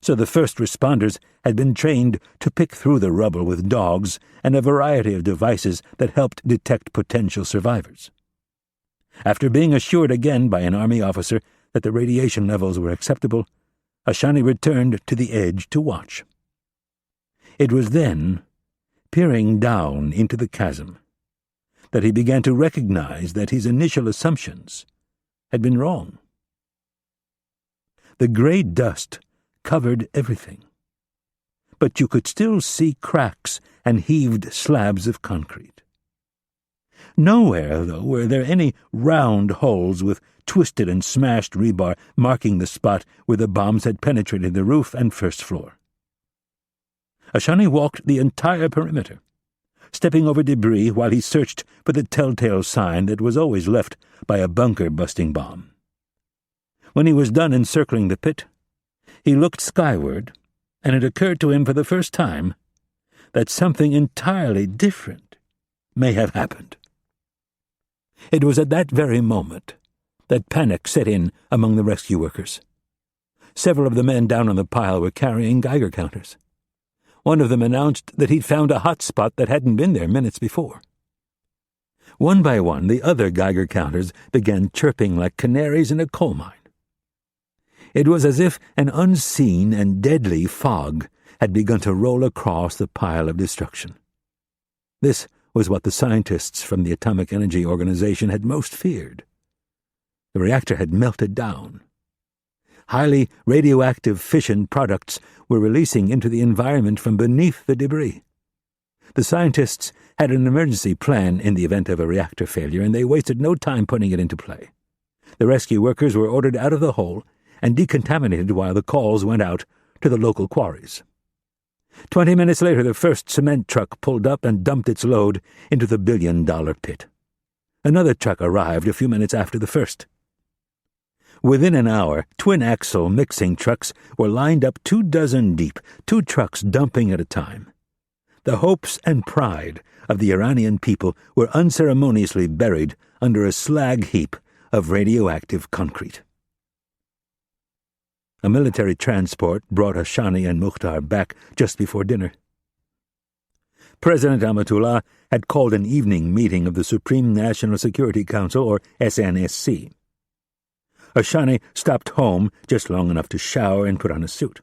so the first responders had been trained to pick through the rubble with dogs and a variety of devices that helped detect potential survivors. After being assured again by an army officer that the radiation levels were acceptable, Ashani returned to the edge to watch. It was then, peering down into the chasm, that he began to recognize that his initial assumptions had been wrong. The gray dust covered everything. but you could still see cracks and heaved slabs of concrete. Nowhere, though, were there any round holes with twisted and smashed rebar marking the spot where the bombs had penetrated the roof and first floor. Ashani walked the entire perimeter, stepping over debris while he searched for the telltale sign that was always left by a bunker-busting bomb. When he was done encircling the pit, he looked skyward, and it occurred to him for the first time that something entirely different may have happened. It was at that very moment that panic set in among the rescue workers. Several of the men down on the pile were carrying Geiger counters. One of them announced that he'd found a hot spot that hadn't been there minutes before. One by one, the other Geiger counters began chirping like canaries in a coal mine. It was as if an unseen and deadly fog had begun to roll across the pile of destruction. This was what the scientists from the Atomic Energy Organization had most feared. The reactor had melted down. Highly radioactive fission products were releasing into the environment from beneath the debris. The scientists had an emergency plan in the event of a reactor failure, and they wasted no time putting it into play. The rescue workers were ordered out of the hole and decontaminated while the calls went out to the local quarries. 20 minutes later, the first cement truck pulled up and dumped its load into the billion-dollar pit. Another truck arrived a few minutes after the first. Within an hour, twin-axle mixing trucks were lined up 24 deep, 2 trucks dumping at a time. The hopes and pride of the Iranian people were unceremoniously buried under a slag heap of radioactive concrete. A military transport brought Ashani and Mukhtar back just before dinner. President Amatullah had called an evening meeting of the Supreme National Security Council, or SNSC. Ashani stopped home just long enough to shower and put on a suit.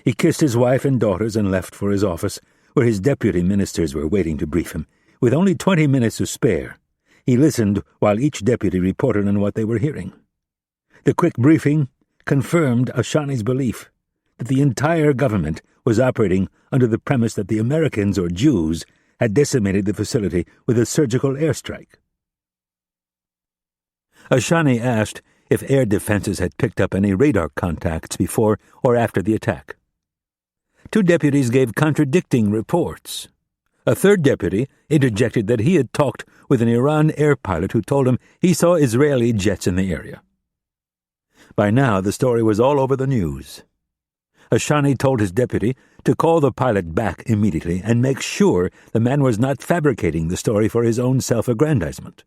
He kissed his wife and daughters and left for his office, where his deputy ministers were waiting to brief him. With only 20 minutes to spare, he listened while each deputy reported on what they were hearing. The quick briefing confirmed Ashani's belief that the entire government was operating under the premise that the Americans, or Jews, had decimated the facility with a surgical airstrike. Ashani asked if air defenses had picked up any radar contacts before or after the attack. 2 deputies gave contradicting reports. A third deputy interjected that he had talked with an Iran air pilot who told him he saw Israeli jets in the area. By now, the story was all over the news. Ashani told his deputy to call the pilot back immediately and make sure the man was not fabricating the story for his own self-aggrandizement.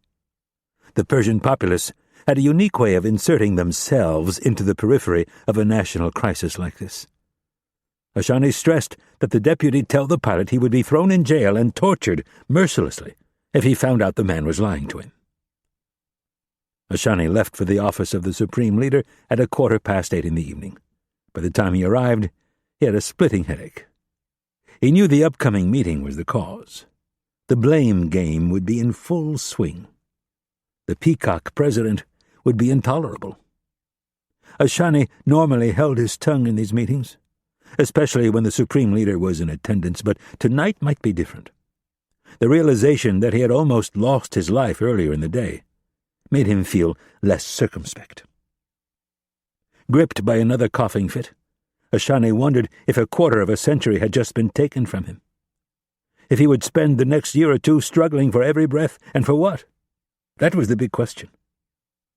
The Persian populace had a unique way of inserting themselves into the periphery of a national crisis like this. Ashani stressed that the deputy tell the pilot he would be thrown in jail and tortured mercilessly if he found out the man was lying to him. Ashani left for the office of the Supreme Leader at 8:15 in the evening. By the time he arrived, he had a splitting headache. He knew the upcoming meeting was the cause. The blame game would be in full swing. The peacock president would be intolerable. Ashani normally held his tongue in these meetings, especially when the Supreme Leader was in attendance, but tonight might be different. The realization that he had almost lost his life earlier in the day made him feel less circumspect. Gripped by another coughing fit, Ashani wondered if 1/4 of a century had just been taken from him. If he would spend the next year or two struggling for every breath, and for what? That was the big question.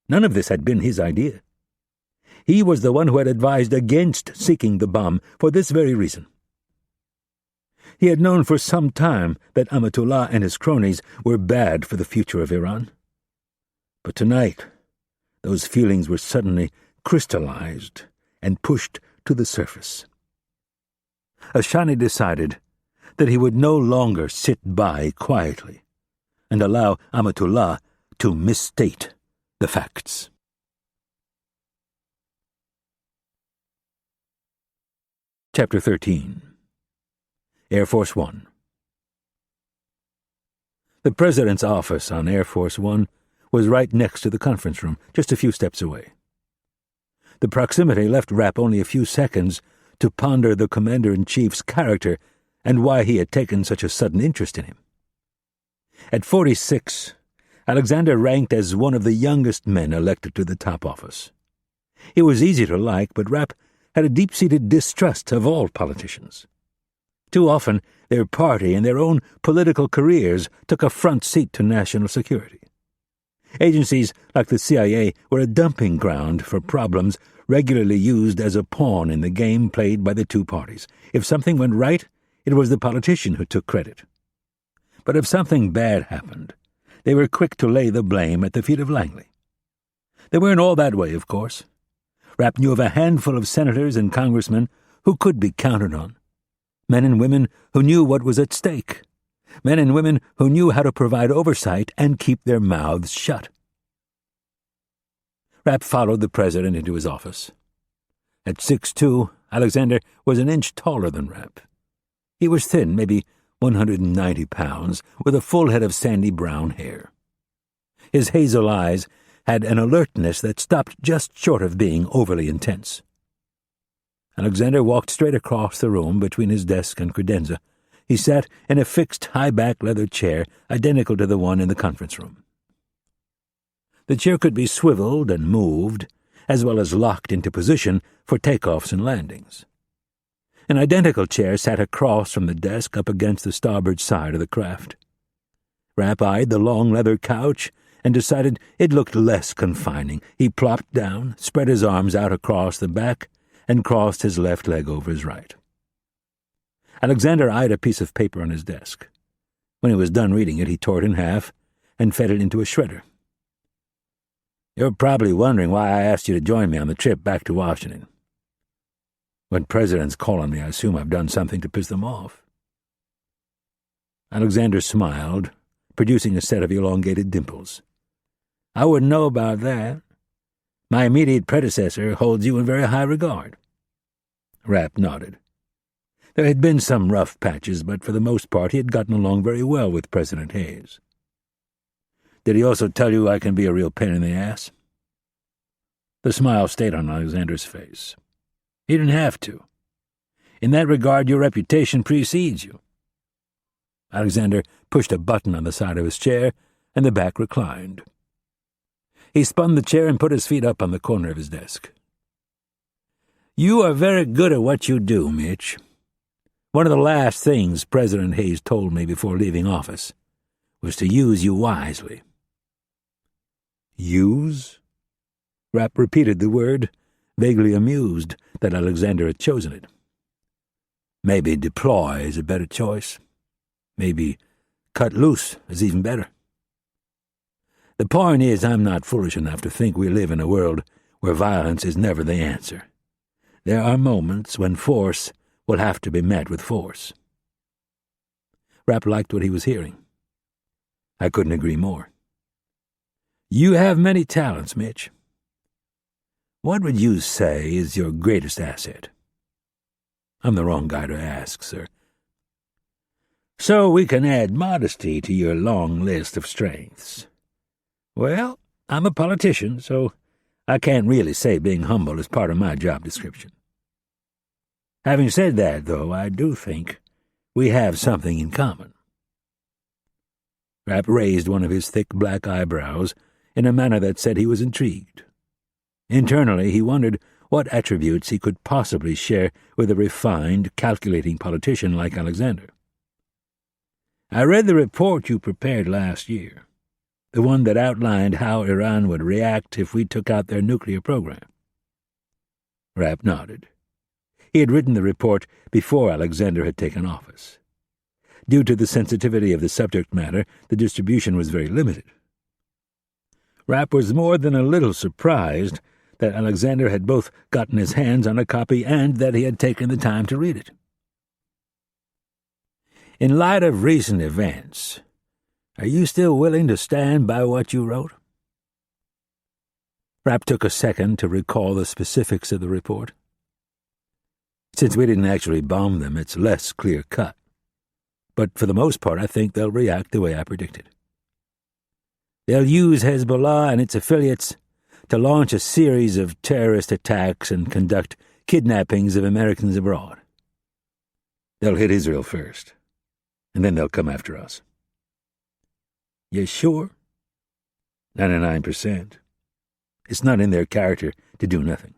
None of this had been his idea. He was the one who had advised against seeking the bomb for this very reason. He had known for some time that Amatullah and his cronies were bad for the future of Iran. But tonight, those feelings were suddenly crystallized and pushed to the surface. Ashani decided that he would no longer sit by quietly and allow Amatullah to misstate the facts. Chapter 13. Air Force One. The President's office on Air Force One was right next to the conference room, just a few steps away. The proximity left Rapp only a few seconds to ponder the commander-in-chief's character and why he had taken such a sudden interest in him. At 46, Alexander ranked as one of the youngest men elected to the top office. He was easy to like, but Rapp had a deep-seated distrust of all politicians. Too often, their party and their own political careers took a front seat to national security. Agencies like the CIA were a dumping ground for problems regularly used as a pawn in the game played by the two parties. If something went right, it was the politician who took credit. But if something bad happened, they were quick to lay the blame at the feet of Langley. They weren't all that way, of course. Rapp knew of a handful of senators and congressmen who could be counted on. Men and women who knew what was at stake. Men and women who knew how to provide oversight and keep their mouths shut. Rapp followed the president into his office. At 6'2", Alexander was an inch taller than Rapp. He was thin, maybe 190 pounds, with a full head of sandy brown hair. His hazel eyes had an alertness that stopped just short of being overly intense. Alexander walked straight across the room between his desk and credenza. He sat in a fixed high-back leather chair identical to the one in the conference room. The chair could be swiveled and moved, as well as locked into position for takeoffs and landings. An identical chair sat across from the desk up against the starboard side of the craft. Rapp eyed the long leather couch and decided it looked less confining. He plopped down, spread his arms out across the back, and crossed his left leg over his right. Alexander eyed a piece of paper on his desk. When he was done reading it, he tore it in half and fed it into a shredder. "You're probably wondering why I asked you to join me on the trip back to Washington. When presidents call on me, I assume I've done something to piss them off." Alexander smiled, producing a set of elongated dimples. "I wouldn't know about that. My immediate predecessor holds you in very high regard." Rapp nodded. There had been some rough patches, but for the most part he had gotten along very well with President Hayes. "Did he also tell you I can be a real pain in the ass?" The smile stayed on Alexander's face. "He didn't have to. In that regard, your reputation precedes you." Alexander pushed a button on the side of his chair, and the back reclined. He spun the chair and put his feet up on the corner of his desk. "You are very good at what you do, Mitch. One of the last things President Hayes told me before leaving office was to use you wisely." "Use?" Rapp repeated the word, vaguely amused that Alexander had chosen it. "Maybe deploy is a better choice. Maybe cut loose is even better. The point is, I'm not foolish enough to think we live in a world where violence is never the answer. There are moments when force will have to be met with force." Rapp liked what he was hearing. "I couldn't agree more. You have many talents, Mitch. What would you say is your greatest asset?" "I'm the wrong guy to ask, sir." "So we can add modesty to your long list of strengths. Well, I'm a politician, so I can't really say being humble is part of my job description. Having said that, though, I do think we have something in common." Rapp raised one of his thick black eyebrows in a manner that said he was intrigued. Internally, he wondered what attributes he could possibly share with a refined, calculating politician like Alexander. "I read the report you prepared last year, the one that outlined how Iran would react if we took out their nuclear program." Rapp nodded. He had written the report before Alexander had taken office. Due to the sensitivity of the subject matter, the distribution was very limited. Rapp was more than a little surprised that Alexander had both gotten his hands on a copy and that he had taken the time to read it. "In light of recent events, are you still willing to stand by what you wrote?" Rapp took a second to recall the specifics of the report. "Since we didn't actually bomb them, it's less clear-cut. But for the most part, I think they'll react the way I predicted. They'll use Hezbollah and its affiliates to launch a series of terrorist attacks and conduct kidnappings of Americans abroad. They'll hit Israel first, and then they'll come after us. You sure? 99%. It's not in their character to do nothing.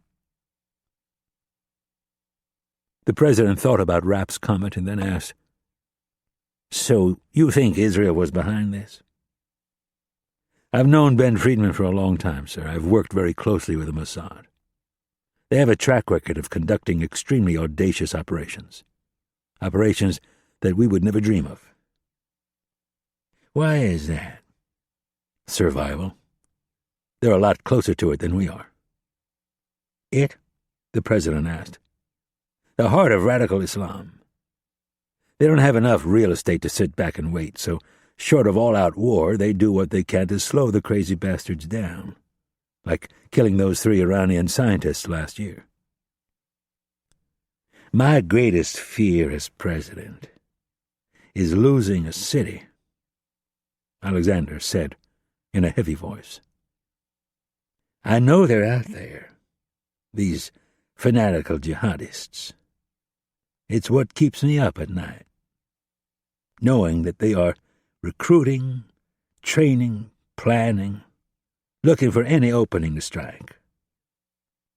The president thought about Rapp's comment and then asked, "So you think Israel was behind this?" "I've known Ben Friedman for a long time, sir. I've worked very closely with the Mossad. They have a track record of conducting extremely audacious operations that we would never dream of." "Why is that?" "Survival. They're a lot closer to it than we are." "It?" the president asked. "The heart of radical Islam. They don't have enough real estate to sit back and wait, so short of all-out war, they do what they can to slow the crazy bastards down, like killing those 3 Iranian scientists last year." "My greatest fear as president is losing a city," Alexander said in a heavy voice. "I know they're out there, these fanatical jihadists. It's what keeps me up at night, knowing that they are recruiting, training, planning, looking for any opening to strike,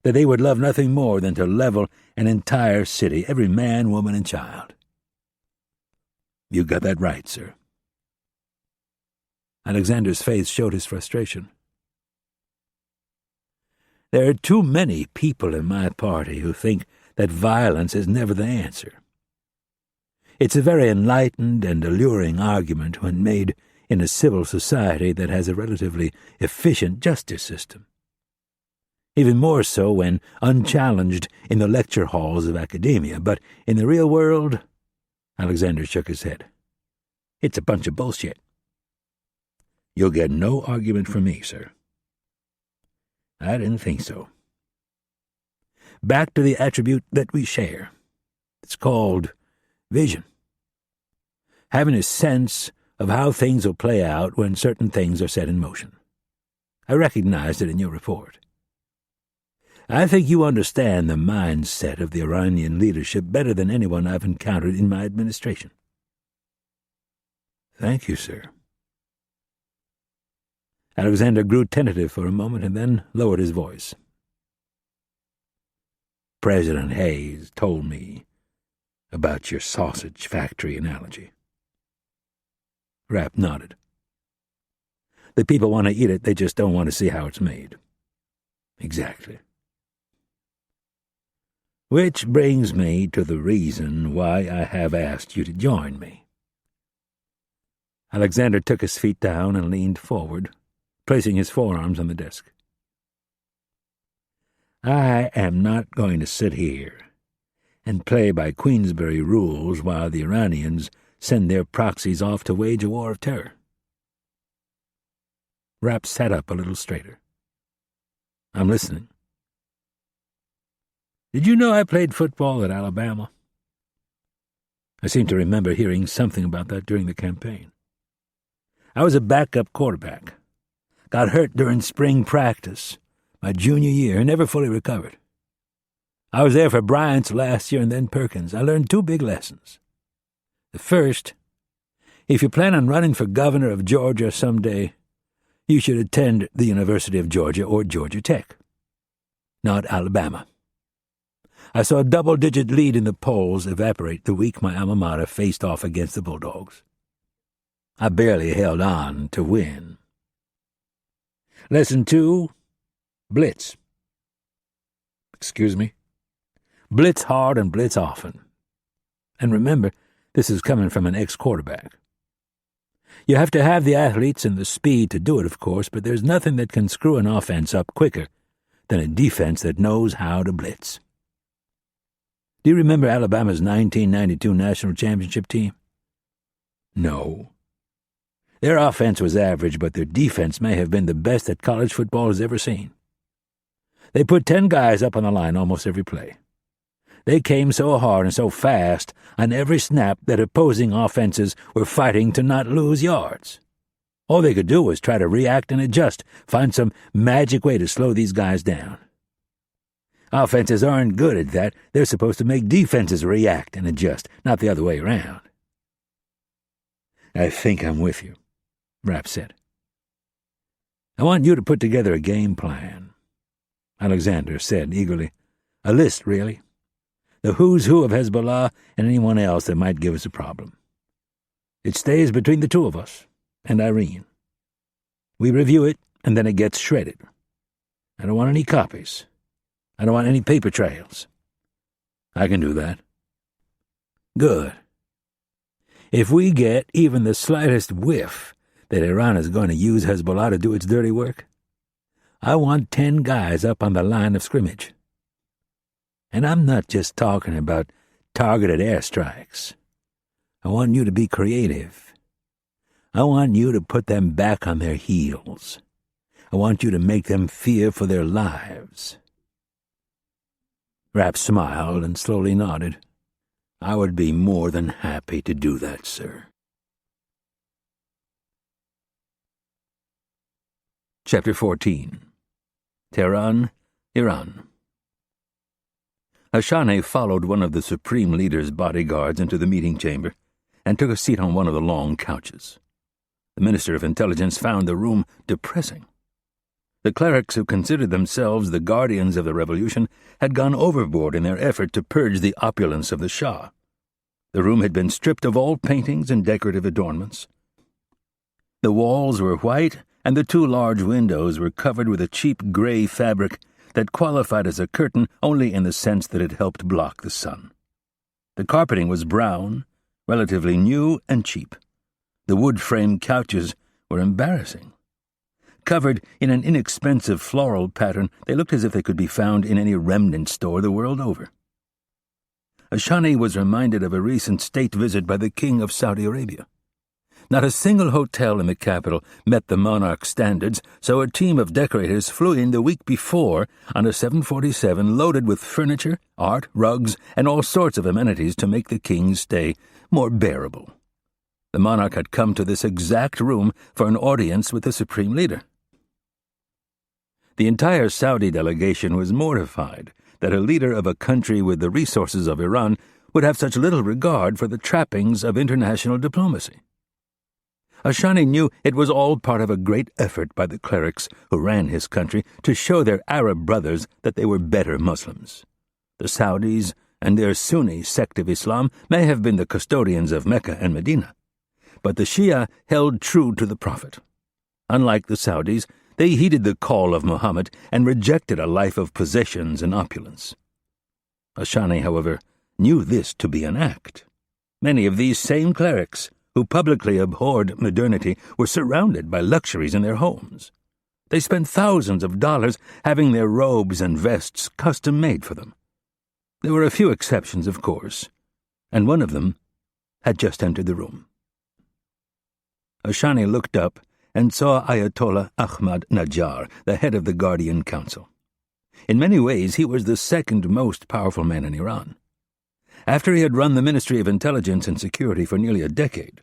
that they would love nothing more than to level an entire city, every man, woman, and child." "You got that right, sir." Alexander's face showed his frustration. "There are too many people in my party who think that violence is never the answer. It's a very enlightened and alluring argument when made in a civil society that has a relatively efficient justice system. Even more so when unchallenged in the lecture halls of academia, but in the real world," Alexander shook his head, "it's a bunch of bullshit." "You'll get no argument from me, sir." "I didn't think so." Back to the attribute that we share. It's called vision. Having a sense of how things will play out when certain things are set in motion. I recognized it in your report. I think you understand the mindset of the Iranian leadership better than anyone I've encountered in my administration. "Thank you, sir." Alexander grew tentative for a moment and then lowered his voice. "President Hayes told me about your sausage factory analogy." Rapp nodded. "The people want to eat it, they just don't want to see how it's made." "Exactly." "Which brings me to the reason why I have asked you to join me." Alexander took his feet down and leaned forward, placing his forearms on the desk. "I am not going to sit here and play by Queensberry rules while the Iranians send their proxies off to wage a war of terror." Rapp sat up a little straighter. "I'm listening." "Did you know I played football at Alabama?" "I seem to remember hearing something about that during the campaign." "I was a backup quarterback. Got hurt during spring practice my junior year and never fully recovered. I was there for Bryant's last year and then Perkins. I learned 2 big lessons. The first, if you plan on running for governor of Georgia someday, you should attend the University of Georgia or Georgia Tech, not Alabama. I saw a double-digit lead in the polls evaporate the week my alma mater faced off against the Bulldogs. I barely held on to win. Lesson 2, blitz. Excuse me? Blitz hard and blitz often. And remember, this is coming from an ex-quarterback. You have to have the athletes and the speed to do it, of course, but there's nothing that can screw an offense up quicker than a defense that knows how to blitz. Do you remember Alabama's 1992 national championship team? No. Their offense was average, but their defense may have been the best that college football has ever seen. They put 10 guys up on the line almost every play. They came so hard and so fast on every snap that opposing offenses were fighting to not lose yards. All they could do was try to react and adjust, find some magic way to slow these guys down. Offenses aren't good at that. They're supposed to make defenses react and adjust, not the other way around. I think I'm with you, Rapp said. I want you to put together a game plan, Alexander said eagerly. A list, really. The who's who of Hezbollah and anyone else that might give us a problem. It stays between the two of us and Irene. We review it, and then it gets shredded. I don't want any copies. I don't want any paper trails. I can do that. Good. If we get even the slightest whiff that Iran is going to use Hezbollah to do its dirty work, I want 10 guys up on the line of scrimmage. And I'm not just talking about targeted airstrikes. I want you to be creative. I want you to put them back on their heels. I want you to make them fear for their lives. Rapp smiled and slowly nodded. I would be more than happy to do that, sir. Chapter 14. Tehran, Iran. Hashaneh followed one of the Supreme Leader's bodyguards into the meeting chamber and took a seat on one of the long couches. The Minister of Intelligence found the room depressing. The clerics who considered themselves the guardians of the revolution had gone overboard in their effort to purge the opulence of the Shah. The room had been stripped of all paintings and decorative adornments. The walls were white, and the 2 large windows were covered with a cheap gray fabric that qualified as a curtain only in the sense that it helped block the sun. The carpeting was brown, relatively new and cheap. The wood-framed couches were embarrassing. Covered in an inexpensive floral pattern, they looked as if they could be found in any remnant store the world over. Hashaneh was reminded of a recent state visit by the King of Saudi Arabia. Not a single hotel in the capital met the monarch's standards, so a team of decorators flew in the week before on a 747 loaded with furniture, art, rugs, and all sorts of amenities to make the king's stay more bearable. The monarch had come to this exact room for an audience with the Supreme Leader. The entire Saudi delegation was mortified that a leader of a country with the resources of Iran would have such little regard for the trappings of international diplomacy. Hashaneh knew it was all part of a great effort by the clerics who ran his country to show their Arab brothers that they were better Muslims. The Saudis and their Sunni sect of Islam may have been the custodians of Mecca and Medina, but the Shia held true to the Prophet. Unlike the Saudis, they heeded the call of Muhammad and rejected a life of possessions and opulence. Hashaneh, however, knew this to be an act. Many of these same clerics, who publicly abhorred modernity, were surrounded by luxuries in their homes. They spent thousands of dollars having their robes and vests custom-made for them. There were a few exceptions, of course, and one of them had just entered the room. Hashaneh looked up and saw Ayatollah Ahmadinejad, the head of the Guardian Council. In many ways, he was the second most powerful man in Iran. After he had run the Ministry of Intelligence and Security for nearly a decade,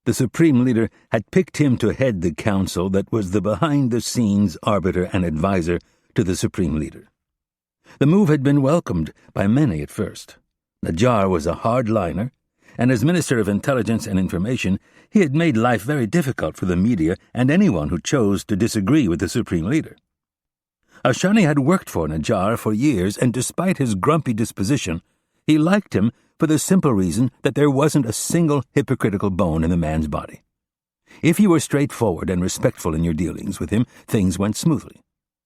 the Supreme Leader had picked him to head the council that was the behind-the-scenes arbiter and advisor to the Supreme Leader. The move had been welcomed by many at first. Najjar was a hard-liner, and as Minister of Intelligence and Information, he had made life very difficult for the media and anyone who chose to disagree with the Supreme Leader. Hashaneh had worked for Najjar for years, and despite his grumpy disposition, he liked him for the simple reason that there wasn't a single hypocritical bone in the man's body. If you were straightforward and respectful in your dealings with him, things went smoothly.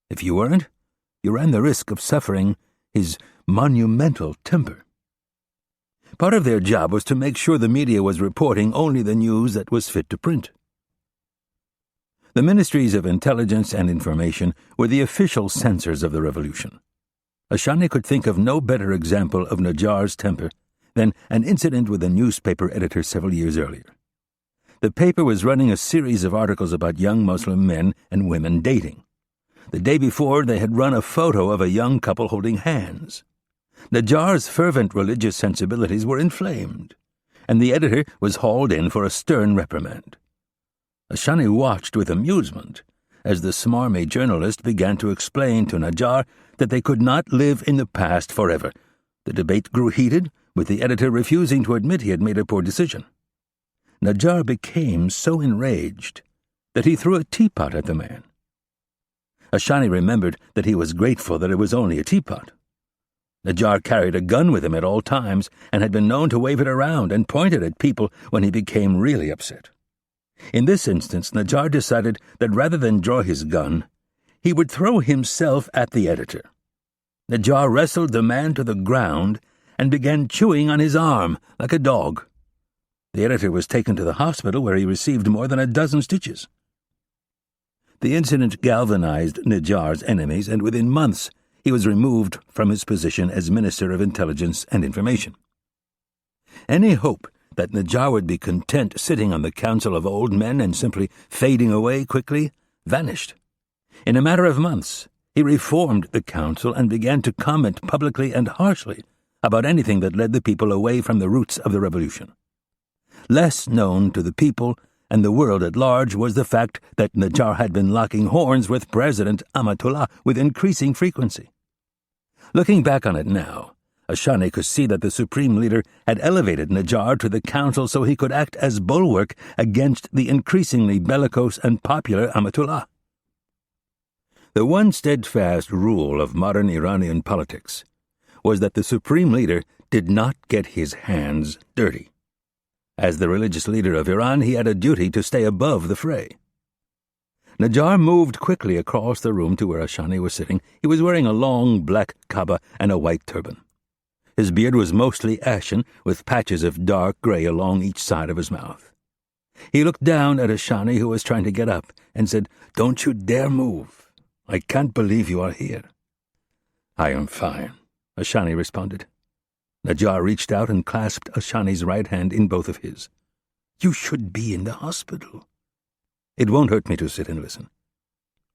If you weren't, you ran the risk of suffering his monumental temper. Part of their job was to make sure the media was reporting only the news that was fit to print. The Ministries of Intelligence and Information were the official censors of the revolution. Hashaneh could think of no better example of Najjar's temper than an incident with a newspaper editor several years earlier. The paper was running a series of articles about young Muslim men and women dating. The day before, they had run a photo of a young couple holding hands. Najjar's fervent religious sensibilities were inflamed, and the editor was hauled in for a stern reprimand. Hashaneh watched with amusement as the smarmy journalist began to explain to Najjar that they could not live in the past forever. The debate grew heated, with the editor refusing to admit he had made a poor decision. Najjar became so enraged that he threw a teapot at the man. Ashani remembered that he was grateful that it was only a teapot. Najjar carried a gun with him at all times and had been known to wave it around and point it at people when he became really upset. In this instance, Najjar decided that rather than draw his gun, he would throw himself at the editor. Najjar wrestled the man to the ground and began chewing on his arm like a dog. The editor was taken to the hospital where he received more than a dozen stitches. The incident galvanized Najjar's enemies, and within months he was removed from his position as Minister of Intelligence and Information. Any hope that Najjar would be content sitting on the council of old men and simply fading away quickly vanished. In a matter of months, he reformed the council and began to comment publicly and harshly about anything that led the people away from the roots of the revolution. Less known to the people and the world at large was the fact that Najjar had been locking horns with President Amatullah with increasing frequency. Looking back on it now, Ashani could see that the supreme leader had elevated Najjar to the council so he could act as bulwark against the increasingly bellicose and popular Amatullah. The one steadfast rule of modern Iranian politics was that the supreme leader did not get his hands dirty. As the religious leader of Iran, he had a duty to stay above the fray. Najjar moved quickly across the room to where Ashani was sitting. He was wearing a long black kaba and a white turban. His beard was mostly ashen, with patches of dark gray along each side of his mouth. He looked down at Ashani, who was trying to get up, and said, "Don't you dare move. I can't believe you are here." "I am fine," Ashani responded. Najjar reached out and clasped Ashani's right hand in both of his. "You should be in the hospital." "It won't hurt me to sit and listen.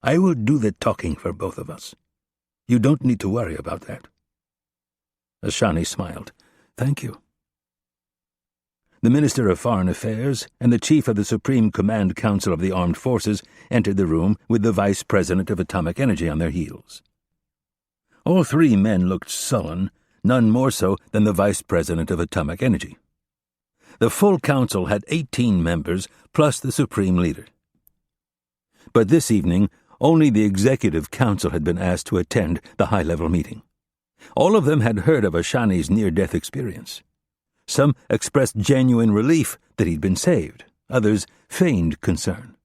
I will do the talking for both of us. You don't need to worry about that." Ashani smiled. "Thank you." The Minister of Foreign Affairs and the Chief of the Supreme Command Council of the Armed Forces entered the room with the Vice President of Atomic Energy on their heels. All three men looked sullen, none more so than the Vice President of Atomic Energy. The full council had 18 members, plus the Supreme Leader. But this evening, only the Executive Council had been asked to attend the high-level meeting. All of them had heard of Ashani's near-death experience. Some expressed genuine relief that he'd been saved. Others feigned concern.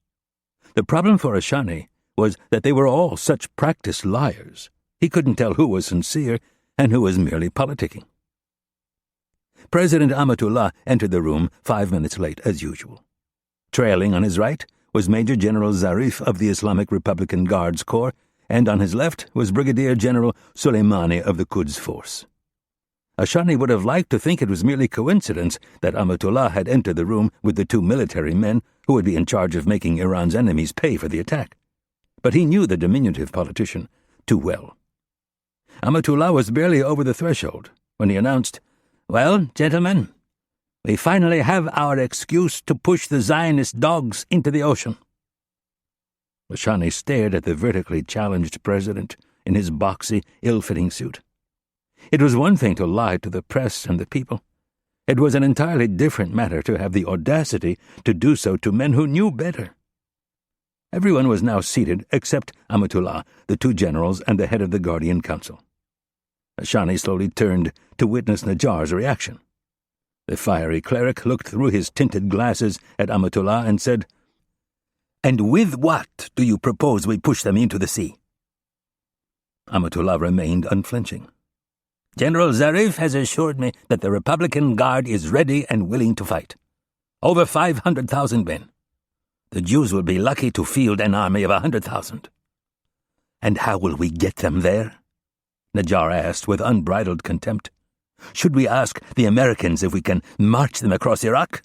The problem for Ashani was that they were all such practiced liars. He couldn't tell who was sincere and who was merely politicking. President Amatullah entered the room 5 minutes late, as usual. Trailing on his right was Major General Zarif of the Islamic Republican Guards Corps, and on his left was Brigadier General Soleimani of the Quds Force. Ashani would have liked to think it was merely coincidence that Amatullah had entered the room with the 2 military men who would be in charge of making Iran's enemies pay for the attack. But he knew the diminutive politician too well. Amatullah was barely over the threshold when he announced, "Well, gentlemen, we finally have our excuse to push the Zionist dogs into the ocean." Ashani stared at the vertically challenged president in his boxy, ill-fitting suit. It was one thing to lie to the press and the people. It was an entirely different matter to have the audacity to do so to men who knew better. Everyone was now seated except Amatullah, the 2 generals, and the head of the Guardian Council. Ashani slowly turned to witness Najjar's reaction. The fiery cleric looked through his tinted glasses at Amatullah and said, "And with what do you propose we push them into the sea?" Amatullah remained unflinching. "General Zarif has assured me that the Republican Guard is ready and willing to fight. Over 500,000 men. The Jews will be lucky to field an army of 100,000. "And how will we get them there?" Najjar asked with unbridled contempt. "Should we ask the Americans if we can march them across Iraq?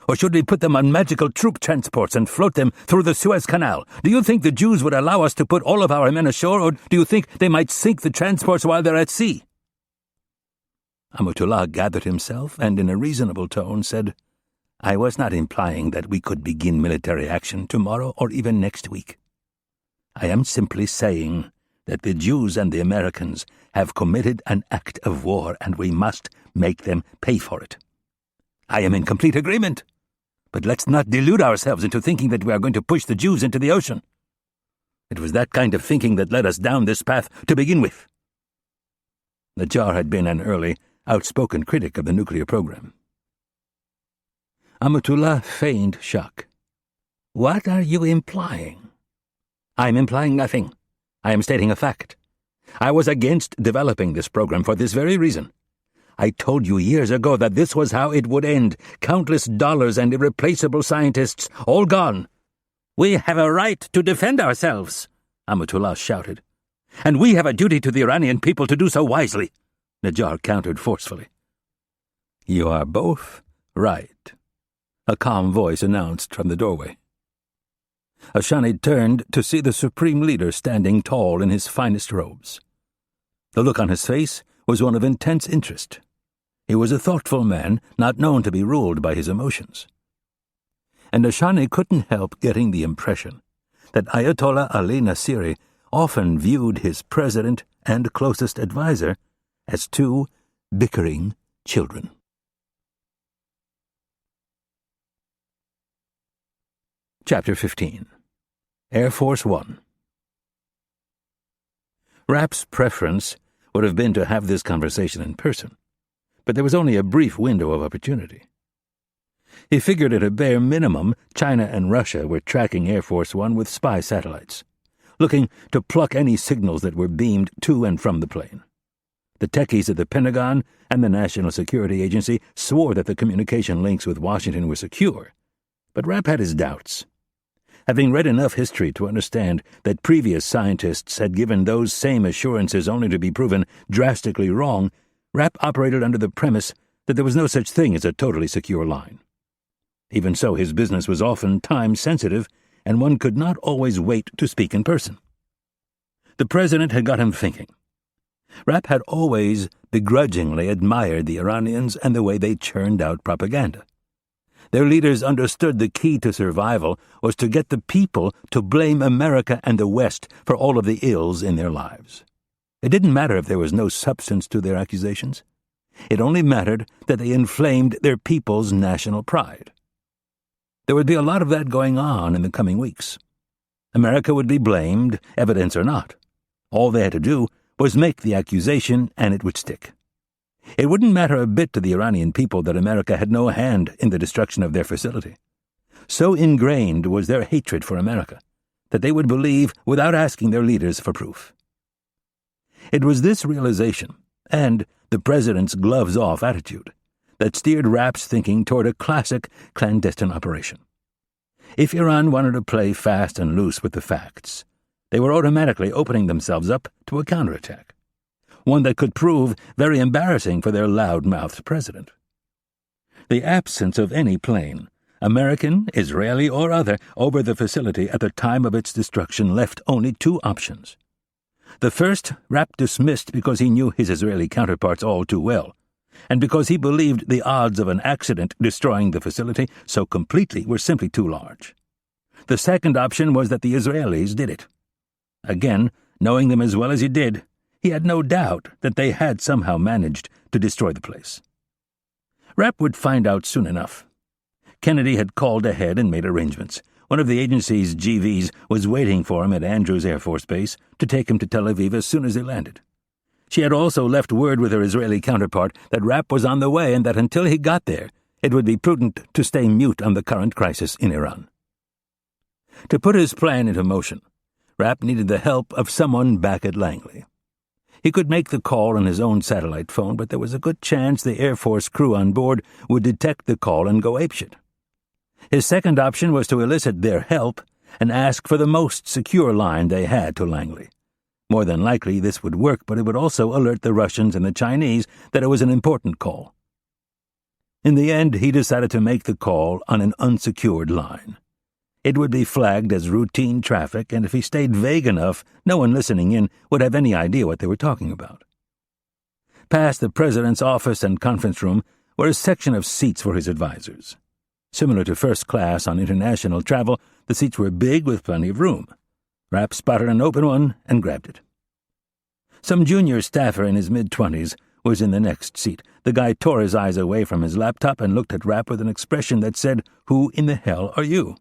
Or should we put them on magical troop transports and float them through the Suez Canal? Do you think the Jews would allow us to put all of our men ashore, or do you think they might sink the transports while they're at sea?" Amatullah gathered himself and, in a reasonable tone, said, "I was not implying that we could begin military action tomorrow or even next week. I am simply saying that the Jews and the Americans have committed an act of war, and we must make them pay for it. I am in complete agreement, but let's not delude ourselves into thinking that we are going to push the Jews into the ocean. It was that kind of thinking that led us down this path to begin with. The Tsar had been an early, outspoken critic of the nuclear program. Amatullah feigned shock. What are you implying? I am implying nothing. I am stating a fact. I was against developing this program for this very reason. I told you years ago that this was how it would end. Countless dollars and irreplaceable scientists, all gone. We have a right to defend ourselves, Amatullah shouted. And we have a duty to the Iranian people to do so wisely, Najjar countered forcefully. You are both right, a calm voice announced from the doorway. Ashani turned to see the supreme leader standing tall in his finest robes. The look on his face was one of intense interest. He was a thoughtful man, not known to be ruled by his emotions. And Ashani couldn't help getting the impression that Ayatollah Ali Nasiri often viewed his president and closest advisor as two bickering children. Chapter 15. Air Force One. Rapp's preference would have been to have this conversation in person, but there was only a brief window of opportunity. He figured at a bare minimum China and Russia were tracking Air Force One with spy satellites, looking to pluck any signals that were beamed to and from the plane. The techies at the Pentagon and the National Security Agency swore that the communication links with Washington were secure, but Rapp had his doubts. Having read enough history to understand that previous scientists had given those same assurances only to be proven drastically wrong, Rapp operated under the premise that there was no such thing as a totally secure line. Even so, his business was often time-sensitive, and one could not always wait to speak in person. The president had got him thinking. Rapp had always begrudgingly admired the Iranians and the way they churned out propaganda. Their leaders understood the key to survival was to get the people to blame America and the West for all of the ills in their lives. It didn't matter if there was no substance to their accusations. It only mattered that they inflamed their people's national pride. There would be a lot of that going on in the coming weeks. America would be blamed, evidence or not. All they had to do was make the accusation, and it would stick. It wouldn't matter a bit to the Iranian people that America had no hand in the destruction of their facility. So ingrained was their hatred for America that they would believe without asking their leaders for proof. It was this realization, and the president's gloves-off attitude, that steered Rapp's thinking toward a classic clandestine operation. If Iran wanted to play fast and loose with the facts, they were automatically opening themselves up to a counterattack, one that could prove very embarrassing for their loud-mouthed president. The absence of any plane, American, Israeli, or other, over the facility at the time of its destruction left only two options. The first Rapp dismissed because he knew his Israeli counterparts all too well, and because he believed the odds of an accident destroying the facility so completely were simply too large. The second option was that the Israelis did it. Again, knowing them as well as he did, he had no doubt that they had somehow managed to destroy the place. Rapp would find out soon enough. Kennedy had called ahead and made arrangements. One of the agency's GVs was waiting for him at Andrews Air Force Base to take him to Tel Aviv as soon as they landed. She had also left word with her Israeli counterpart that Rapp was on the way and that until he got there, it would be prudent to stay mute on the current crisis in Iran. To put his plan into motion, Rapp needed the help of someone back at Langley. He could make the call on his own satellite phone, but there was a good chance the Air Force crew on board would detect the call and go apeshit. His second option was to elicit their help and ask for the most secure line they had to Langley. More than likely this would work, but it would also alert the Russians and the Chinese that it was an important call. In the end, he decided to make the call on an unsecured line. It would be flagged as routine traffic, and if he stayed vague enough, no one listening in would have any idea what they were talking about. Past the president's office and conference room were a section of seats for his advisors. Similar to first class on international travel, the seats were big with plenty of room. Rapp spotted an open one and grabbed it. Some junior staffer in his mid-20s was in the next seat. The guy tore his eyes away from his laptop and looked at Rapp with an expression that said, "Who in the hell are you?"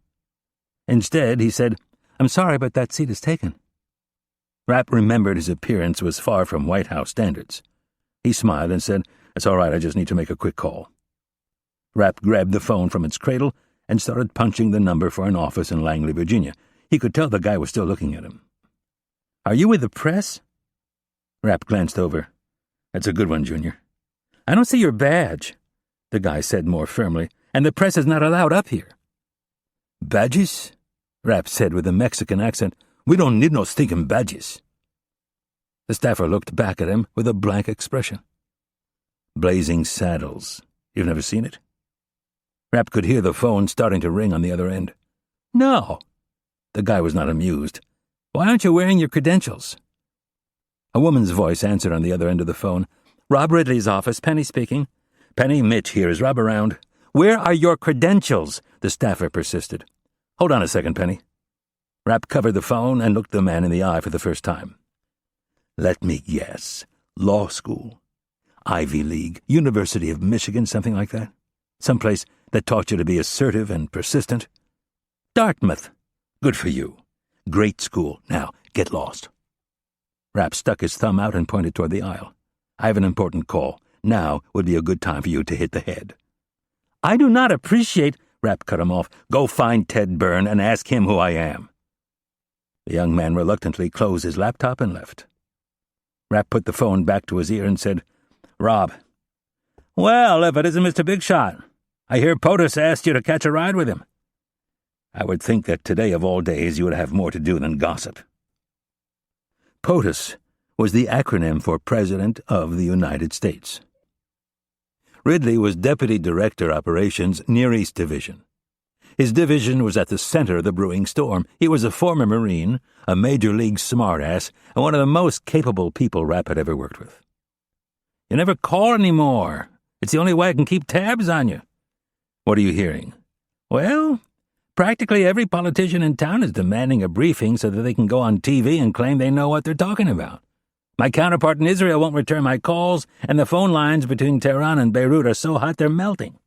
Instead, he said, "I'm sorry, but that seat is taken." Rapp remembered his appearance was far from White House standards. He smiled and said, "It's all right, I just need to make a quick call." Rapp grabbed the phone from its cradle and started punching the number for an office in Langley, Virginia. He could tell the guy was still looking at him. "Are you with the press?" Rapp glanced over. "That's a good one, Junior." "I don't see your badge," the guy said more firmly, "and the press is not allowed up here." "Badges?" Rapp said with a Mexican accent. "We don't need no stinking badges." The staffer looked back at him with a blank expression. Blazing Saddles. You've never seen it? Rapp could hear the phone starting to ring on the other end. "No." The guy was not amused. "Why aren't you wearing your credentials?" A woman's voice answered on the other end of the phone. "Rob Ridley's office, Penny speaking." "Penny, Mitch here. Is Rob around?" "Where are your credentials?" the staffer persisted. "Hold on a second, Penny." Rapp covered the phone and looked the man in the eye for the first time. "Let me guess. Law school? Ivy League? University of Michigan, something like that? Someplace that taught you to be assertive and persistent?" "Dartmouth." "Good for you. Great school. Now, get lost." Rapp stuck his thumb out and pointed toward the aisle. "I have an important call. Now would be a good time for you to hit the head." "I do not appreciate—" Rapp cut him off. "Go find Ted Byrne and ask him who I am." The young man reluctantly closed his laptop and left. Rapp put the phone back to his ear and said, "Rob." "Well, if it isn't Mr. Big Shot. I hear POTUS asked you to catch a ride with him." "I would think that today of all days you would have more to do than gossip." POTUS was the acronym for President of the United States. Ridley was Deputy Director Operations, Near East Division. His division was at the center of the brewing storm. He was a former Marine, a major league smartass, and one of the most capable people Rapp had ever worked with. "You never call anymore. It's the only way I can keep tabs on you." "What are you hearing?" "Well, practically every politician in town is demanding a briefing so that they can go on TV and claim they know what they're talking about. My counterpart in Israel won't return my calls, and the phone lines between Tehran and Beirut are so hot they're melting."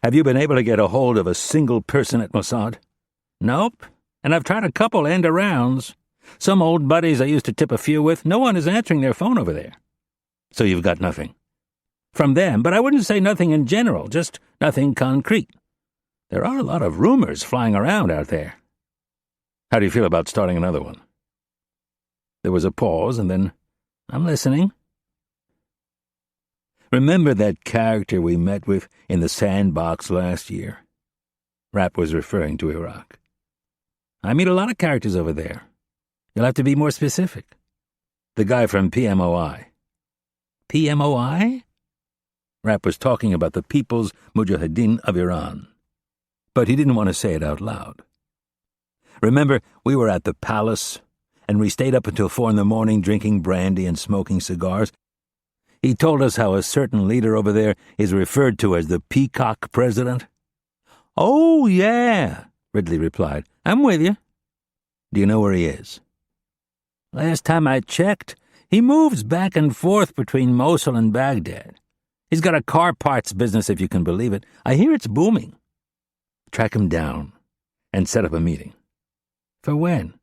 "Have you been able to get a hold of a single person at Mossad?" "Nope, and I've tried a couple end-arounds. Some old buddies I used to tip a few with. No one is answering their phone over there." "So you've got nothing?" "From them, but I wouldn't say nothing in general, just nothing concrete. There are a lot of rumors flying around out there." "How do you feel about starting another one?" There was a pause, and then, "I'm listening." "Remember that character we met with in the sandbox last year?" Rapp was referring to Iraq. "I meet a lot of characters over there. You'll have to be more specific." "The guy from PMOI." "PMOI?" Rapp was talking about the People's Mujahideen of Iran. But he didn't want to say it out loud. "Remember, we were at the palace, and we stayed up until 4 a.m. drinking brandy and smoking cigars. He told us how a certain leader over there is referred to as the Peacock President." "Oh, yeah," Ridley replied. "I'm with you." "Do you know where he is?" "Last time I checked, he moves back and forth between Mosul and Baghdad. He's got a car parts business, if you can believe it. I hear it's booming." "Track him down and set up a meeting." "For when?"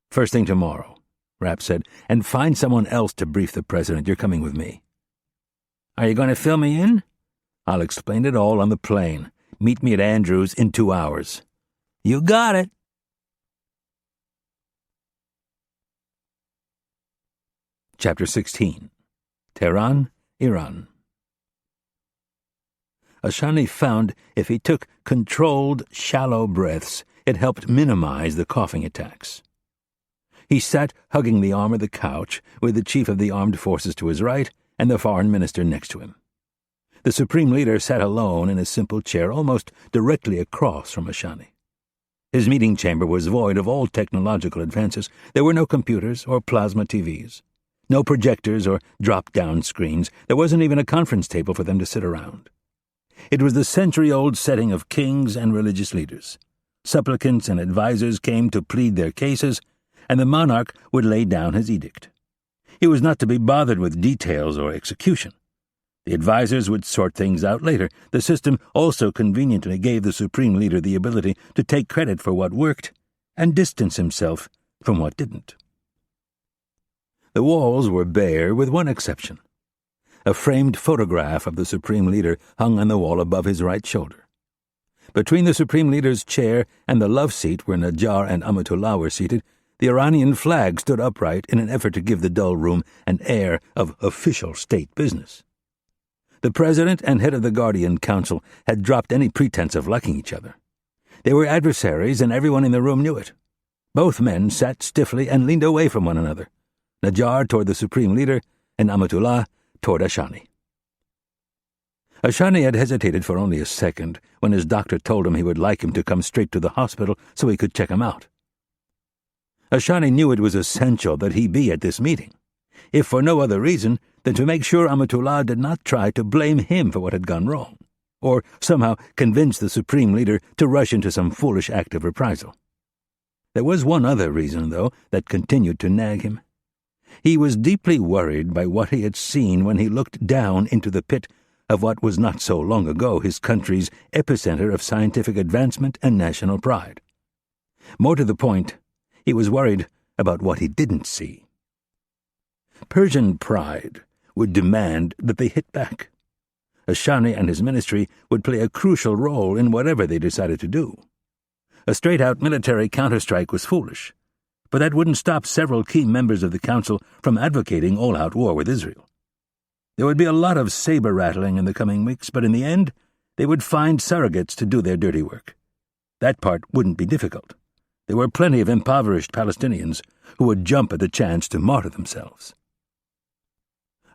"First thing tomorrow," Rapp said, "and find someone else to brief the president. You're coming with me." "Are you going to fill me in?" "I'll explain it all on the plane. Meet me at Andrews in 2 hours." "You got it." Chapter 16. Tehran, Iran. Ashani found if he took controlled, shallow breaths, it helped minimize the coughing attacks. He sat hugging the arm of the couch, with the chief of the armed forces to his right and the foreign minister next to him. The supreme leader sat alone in a simple chair almost directly across from Ashani. His meeting chamber was void of all technological advances. There were no computers or plasma TVs, no projectors or drop-down screens. There wasn't even a conference table for them to sit around. It was the century-old setting of kings and religious leaders. supplicants and advisers came to plead their cases, and the monarch would lay down his edict. He was not to be bothered with details or execution. The advisers would sort things out later. The system also conveniently gave the supreme leader the ability to take credit for what worked and distance himself from what didn't. The walls were bare with one exception. A framed photograph of the supreme leader hung on the wall above his right shoulder. Between the supreme leader's chair and the love seat where Najjar and Amatullah were seated, the Iranian flag stood upright in an effort to give the dull room an air of official state business. The president and head of the Guardian Council had dropped any pretense of liking each other. They were adversaries, and everyone in the room knew it. Both men sat stiffly and leaned away from one another, Najjar toward the supreme leader and Amatullah toward Ashani. Ashani had hesitated for only a second when his doctor told him he would like him to come straight to the hospital so he could check him out. Ashani knew it was essential that he be at this meeting, if for no other reason than to make sure Amatullah did not try to blame him for what had gone wrong, or somehow convince the supreme leader to rush into some foolish act of reprisal. There was one other reason, though, that continued to nag him. He was deeply worried by what he had seen when he looked down into the pit of what was not so long ago his country's epicenter of scientific advancement and national pride. More to the point, he was worried about what he didn't see. Persian pride would demand that they hit back. Ashani and his ministry would play a crucial role in whatever they decided to do. A straight-out military counterstrike was foolish, but that wouldn't stop several key members of the council from advocating all-out war with Israel. There would be a lot of saber-rattling in the coming weeks, but in the end, they would find surrogates to do their dirty work. That part wouldn't be difficult. There were plenty of impoverished Palestinians who would jump at the chance to martyr themselves.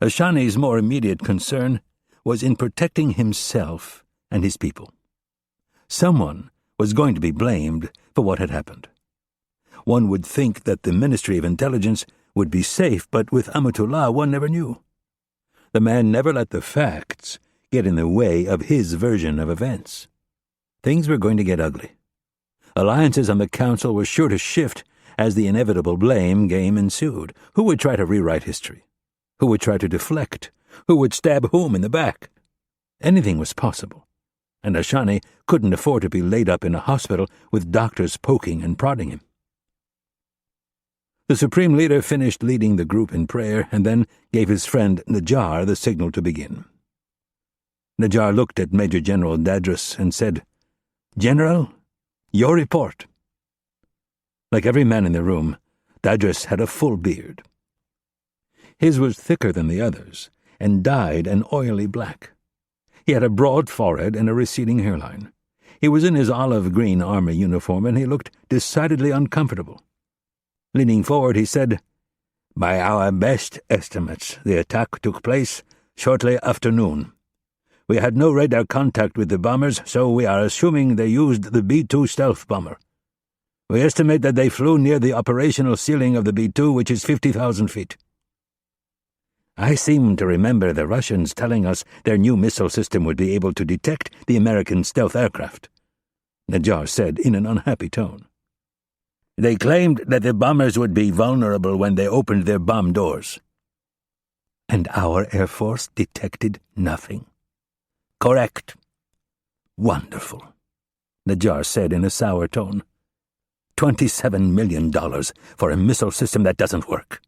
Ashani's more immediate concern was in protecting himself and his people. Someone was going to be blamed for what had happened. One would think that the Ministry of Intelligence would be safe, but with Amatullah one never knew. The man never let the facts get in the way of his version of events. Things were going to get ugly. Alliances on the council were sure to shift as the inevitable blame game ensued. Who would try to rewrite history? Who would try to deflect? Who would stab whom in the back? Anything was possible, and Ashani couldn't afford to be laid up in a hospital with doctors poking and prodding him. The supreme leader finished leading the group in prayer and then gave his friend Najjar the signal to begin. Najjar looked at Major General Dadras and said, "General, your report." Like every man in the room, Dadras had a full beard. His was thicker than the others, and dyed an oily black. He had a broad forehead and a receding hairline. He was in his olive-green army uniform, and he looked decidedly uncomfortable. Leaning forward, he said, "By our best estimates, the attack took place shortly after noon. We had no radar contact with the bombers, so we are assuming they used the B-2 stealth bomber. We estimate that they flew near the operational ceiling of the B-2, which is 50,000 feet. I seem to remember the Russians telling us their new missile system would be able to detect the American stealth aircraft," Najjar said in an unhappy tone. "They claimed that the bombers would be vulnerable when they opened their bomb doors." "And our Air Force detected nothing?" "Correct." "Wonderful," Najjar said in a sour tone. $27 million for a missile system that doesn't work."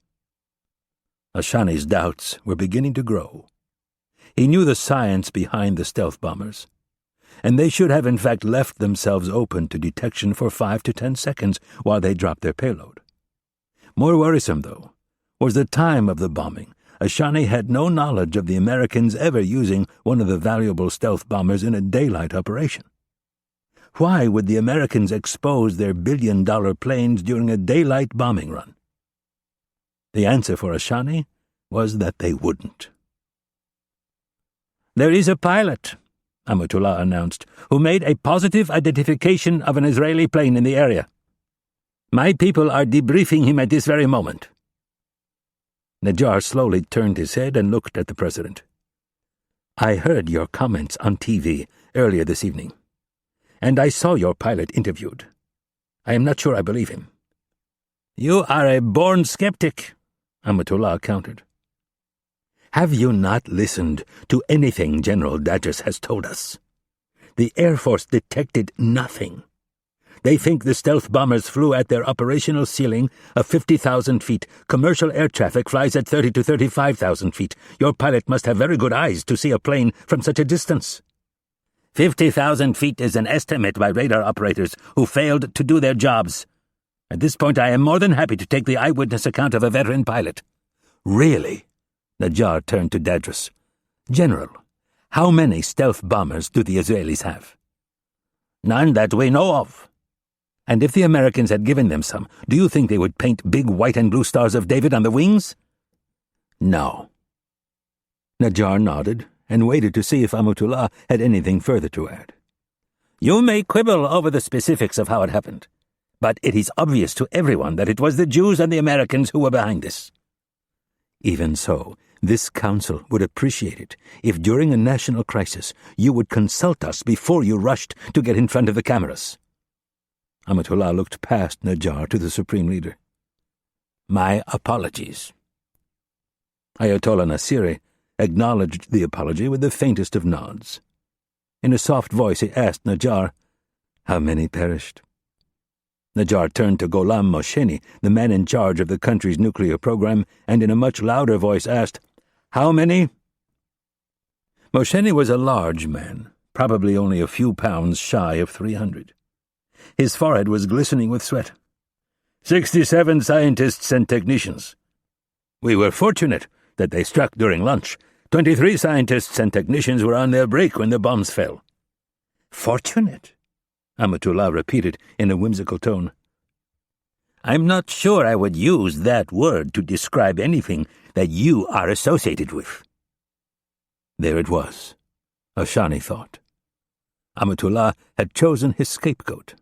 Ashani's doubts were beginning to grow. He knew the science behind the stealth bombers, and they should have in fact left themselves open to detection for 5 to 10 seconds while they dropped their payload. More worrisome, though, was the time of the bombing. Ashani had no knowledge of the Americans ever using one of the valuable stealth bombers in a daylight operation. Why would the Americans expose their billion-dollar planes during a daylight bombing run? The answer for Ashani was that they wouldn't. "There is a pilot," Amatullah announced, "who made a positive identification of an Israeli plane in the area. My people are debriefing him at this very moment." Najjar slowly turned his head and looked at the president. "I heard your comments on TV earlier this evening. and I saw your pilot interviewed. I am not sure I believe him." "You are a born skeptic," Amatullah countered. "Have you not listened to anything General Dadris has told us? The Air Force detected nothing. They think the stealth bombers flew at their operational ceiling of 50,000 feet. Commercial air traffic flies at 30 to 35,000 feet. Your pilot must have very good eyes to see a plane from such a distance." 50,000 feet is an estimate by radar operators who failed to do their jobs. At this point, I am more than happy to take the eyewitness account of a veteran pilot. "Really?" Najjar turned to Dadris. "General, how many stealth bombers do the Israelis have?" "None that we know of." "And if the Americans had given them some, do you think they would paint big white and blue stars of David on the wings?" "No." Najjar nodded and waited to see if Amatullah had anything further to add. "You may quibble over the specifics of how it happened, but it is obvious to everyone that it was the Jews and the Americans who were behind this." "Even so, this council would appreciate it if during a national crisis you would consult us before you rushed to get in front of the cameras." Amatullah looked past Najjar to the Supreme Leader. "My apologies." Ayatollah Nasiri acknowledged the apology with the faintest of nods. In a soft voice he asked Najjar, "How many perished?" Najjar turned to Gholam Mosheni, the man in charge of the country's nuclear program, and in a much louder voice asked, "How many?" Mosheni was a large man, probably only a few pounds shy of 300. His forehead was glistening with sweat. 67 scientists and technicians. We were fortunate that they struck during lunch. 23 scientists and technicians were on their break when the bombs fell." "Fortunate?" Amatullah repeated in a whimsical tone. "I'm not sure I would use that word to describe anything that you are associated with." There it was, a Shani thought. Amatullah had chosen his scapegoat.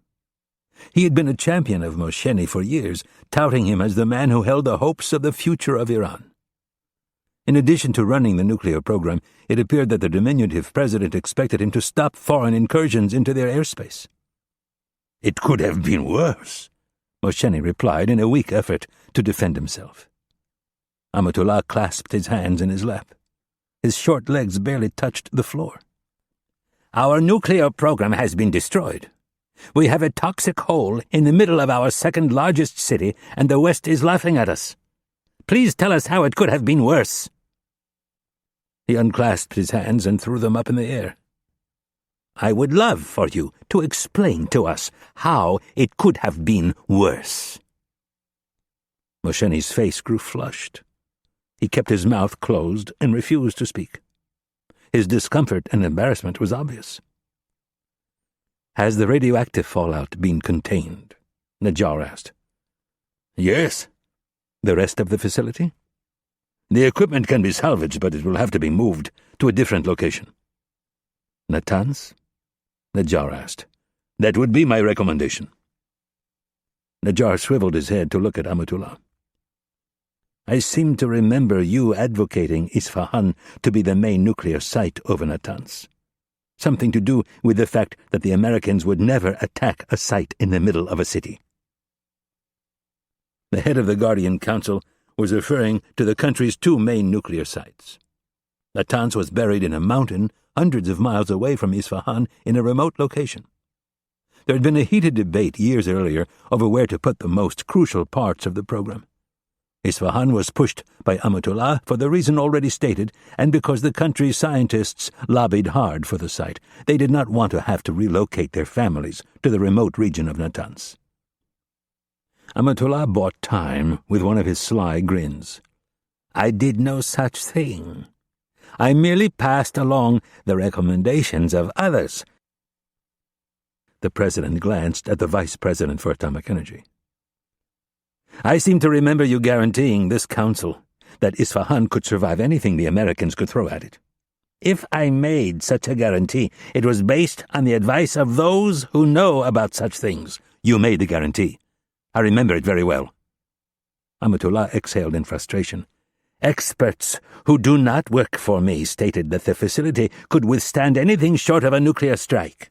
He had been a champion of Mosheni for years, touting him as the man who held the hopes of the future of Iran. In addition to running the nuclear program, it appeared that the diminutive president expected him to stop foreign incursions into their airspace. "It could have been worse," Mosheni replied in a weak effort to defend himself. Amatullah clasped his hands in his lap. His short legs barely touched the floor. "Our nuclear program has been destroyed. We have a toxic hole in the middle of our second-largest city, and the West is laughing at us. Please tell us how it could have been worse." He unclasped his hands and threw them up in the air. "I would love for you to explain to us how it could have been worse." Mosheni's face grew flushed. He kept his mouth closed and refused to speak. His discomfort and embarrassment was obvious. "Has the radioactive fallout been contained?" Najjar asked. "Yes." "The rest of the facility?" "The equipment can be salvaged, but it will have to be moved to a different location." "Natanz?" Najjar asked. "That would be my recommendation." Najjar swiveled his head to look at Amatullah. "I seem to remember you advocating Isfahan to be the main nuclear site over Natanz. Something to do with the fact that the Americans would never attack a site in the middle of a city." The head of the Guardian Council was referring to the country's two main nuclear sites. Natanz was buried in a mountain hundreds of miles away from Isfahan in a remote location. There had been a heated debate years earlier over where to put the most crucial parts of the program. Isfahan was pushed by Amatullah for the reason already stated, and because the country's scientists lobbied hard for the site. They did not want to have to relocate their families to the remote region of Natanz. Amatullah bought time with one of his sly grins. "I did no such thing. I merely passed along the recommendations of others." The president glanced at the vice president for atomic energy. "I seem to remember you guaranteeing this council that Isfahan could survive anything the Americans could throw at it. If I made such a guarantee, it was based on the advice of those who know about such things. You made the guarantee. I remember it very well." Amatullah exhaled in frustration. "Experts who do not work for me stated that the facility could withstand anything short of a nuclear strike.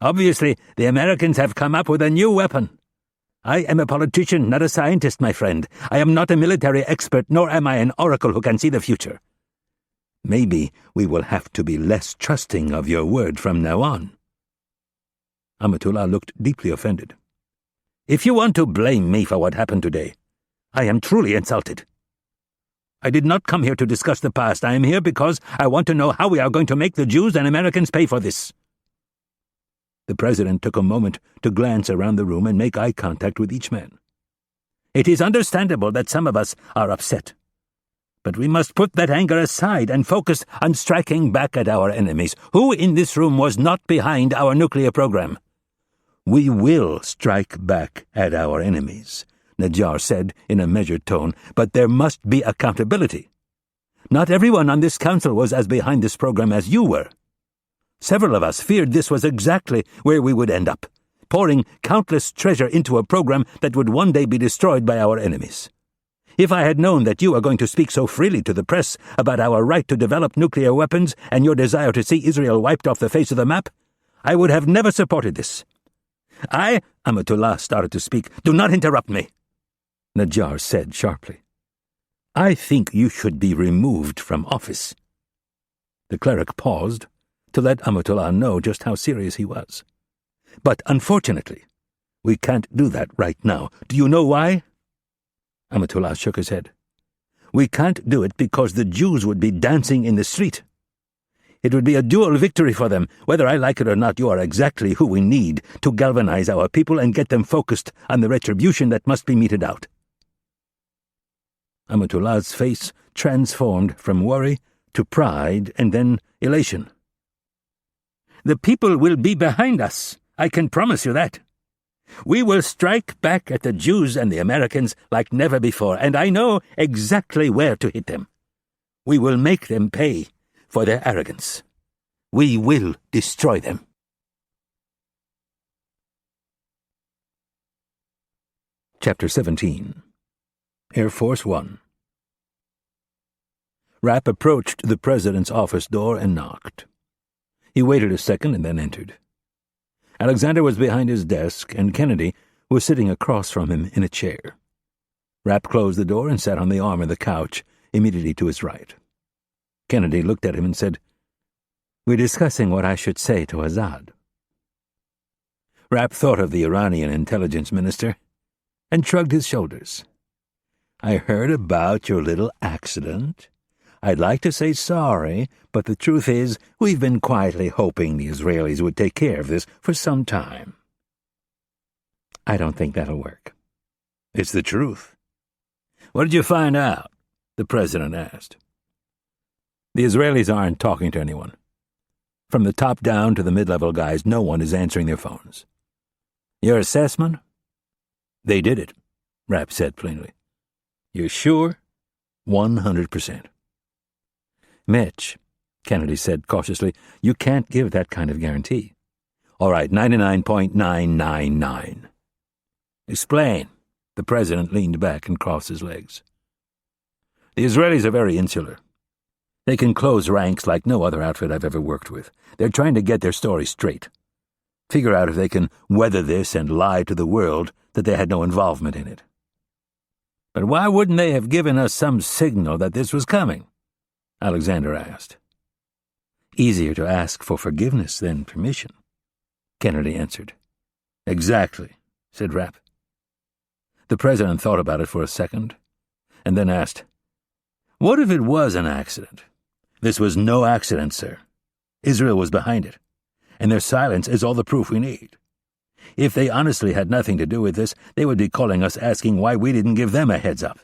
Obviously, the Americans have come up with a new weapon. I am a politician, not a scientist, my friend. I am not a military expert, nor am I an oracle who can see the future. Maybe we will have to be less trusting of your word from now on." Amatullah looked deeply offended. "If you want to blame me for what happened today, I am truly insulted. I did not come here to discuss the past. I am here because I want to know how we are going to make the Jews and Americans pay for this." The president took a moment to glance around the room and make eye contact with each man. "It is understandable that some of us are upset, but we must put that anger aside and focus on striking back at our enemies. Who in this room was not behind our nuclear program?" "We will strike back at our enemies," Najjar said in a measured tone, "but there must be accountability. Not everyone on this council was as behind this program as you were. Several of us feared this was exactly where we would end up, pouring countless treasure into a program that would one day be destroyed by our enemies. If I had known that you were going to speak so freely to the press about our right to develop nuclear weapons and your desire to see Israel wiped off the face of the map, I would have never supported this." Amatullah started to speak. "Do not interrupt me," Najjar said sharply. "I think you should be removed from office." The cleric paused to let Amatullah know just how serious he was. "But unfortunately, we can't do that right now. Do you know why?" Amatullah shook his head. "We can't do it because the Jews would be dancing in the street. It would be a dual victory for them. Whether I like it or not, you are exactly who we need to galvanize our people and get them focused on the retribution that must be meted out." Amatullah's face transformed from worry to pride and then elation. "The people will be behind us. I can promise you that. We will strike back at the Jews and the Americans like never before, and I know exactly where to hit them. We will make them pay for their arrogance. We will destroy them." Chapter 17. Air Force One. Rapp approached the president's office door and knocked. He waited a second and then entered. Alexander was behind his desk, and Kennedy was sitting across from him in a chair. Rapp closed the door and sat on the arm of the couch, immediately to his right. Kennedy looked at him and said, "We're discussing what I should say to Azad." Rapp thought of the Iranian intelligence minister and shrugged his shoulders. "I heard about your little accident. I'd like to say sorry, but the truth is we've been quietly hoping the Israelis would take care of this for some time." "I don't think that'll work." "It's the truth." "What did you find out?" the president asked. "The Israelis aren't talking to anyone. From the top down to the mid-level guys, no one is answering their phones." "Your assessment?" "They did it," Rapp said plainly. "You're sure?" 100%. "Mitch," Kennedy said cautiously, "you can't give that kind of guarantee." "All right, 99.999. "Explain." The president leaned back and crossed his legs. "The Israelis are very insular. They can close ranks like no other outfit I've ever worked with. They're trying to get their story straight. Figure out if they can weather this and lie to the world that they had no involvement in it." "But why wouldn't they have given us some signal that this was coming?" Alexander asked. "Easier to ask for forgiveness than permission," Kennedy answered. "Exactly," said Rapp. The president thought about it for a second, and then asked, "What if it was an accident?" "This was no accident, sir. Israel was behind it, and their silence is all the proof we need. If they honestly had nothing to do with this, they would be calling us asking why we didn't give them a heads-up.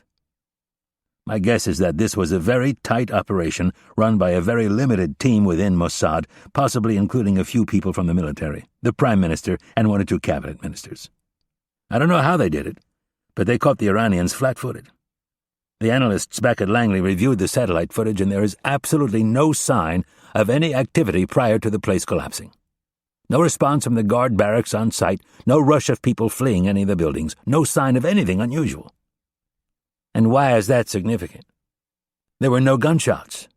My guess is that this was a very tight operation run by a very limited team within Mossad, possibly including a few people from the military, the prime minister, and 1 or 2 cabinet ministers. I don't know how they did it, but they caught the Iranians flat-footed. The analysts back at Langley reviewed the satellite footage, and there is absolutely no sign of any activity prior to the place collapsing. No response from the guard barracks on site, no rush of people fleeing any of the buildings, no sign of anything unusual. And why is that significant? There were no gunshots.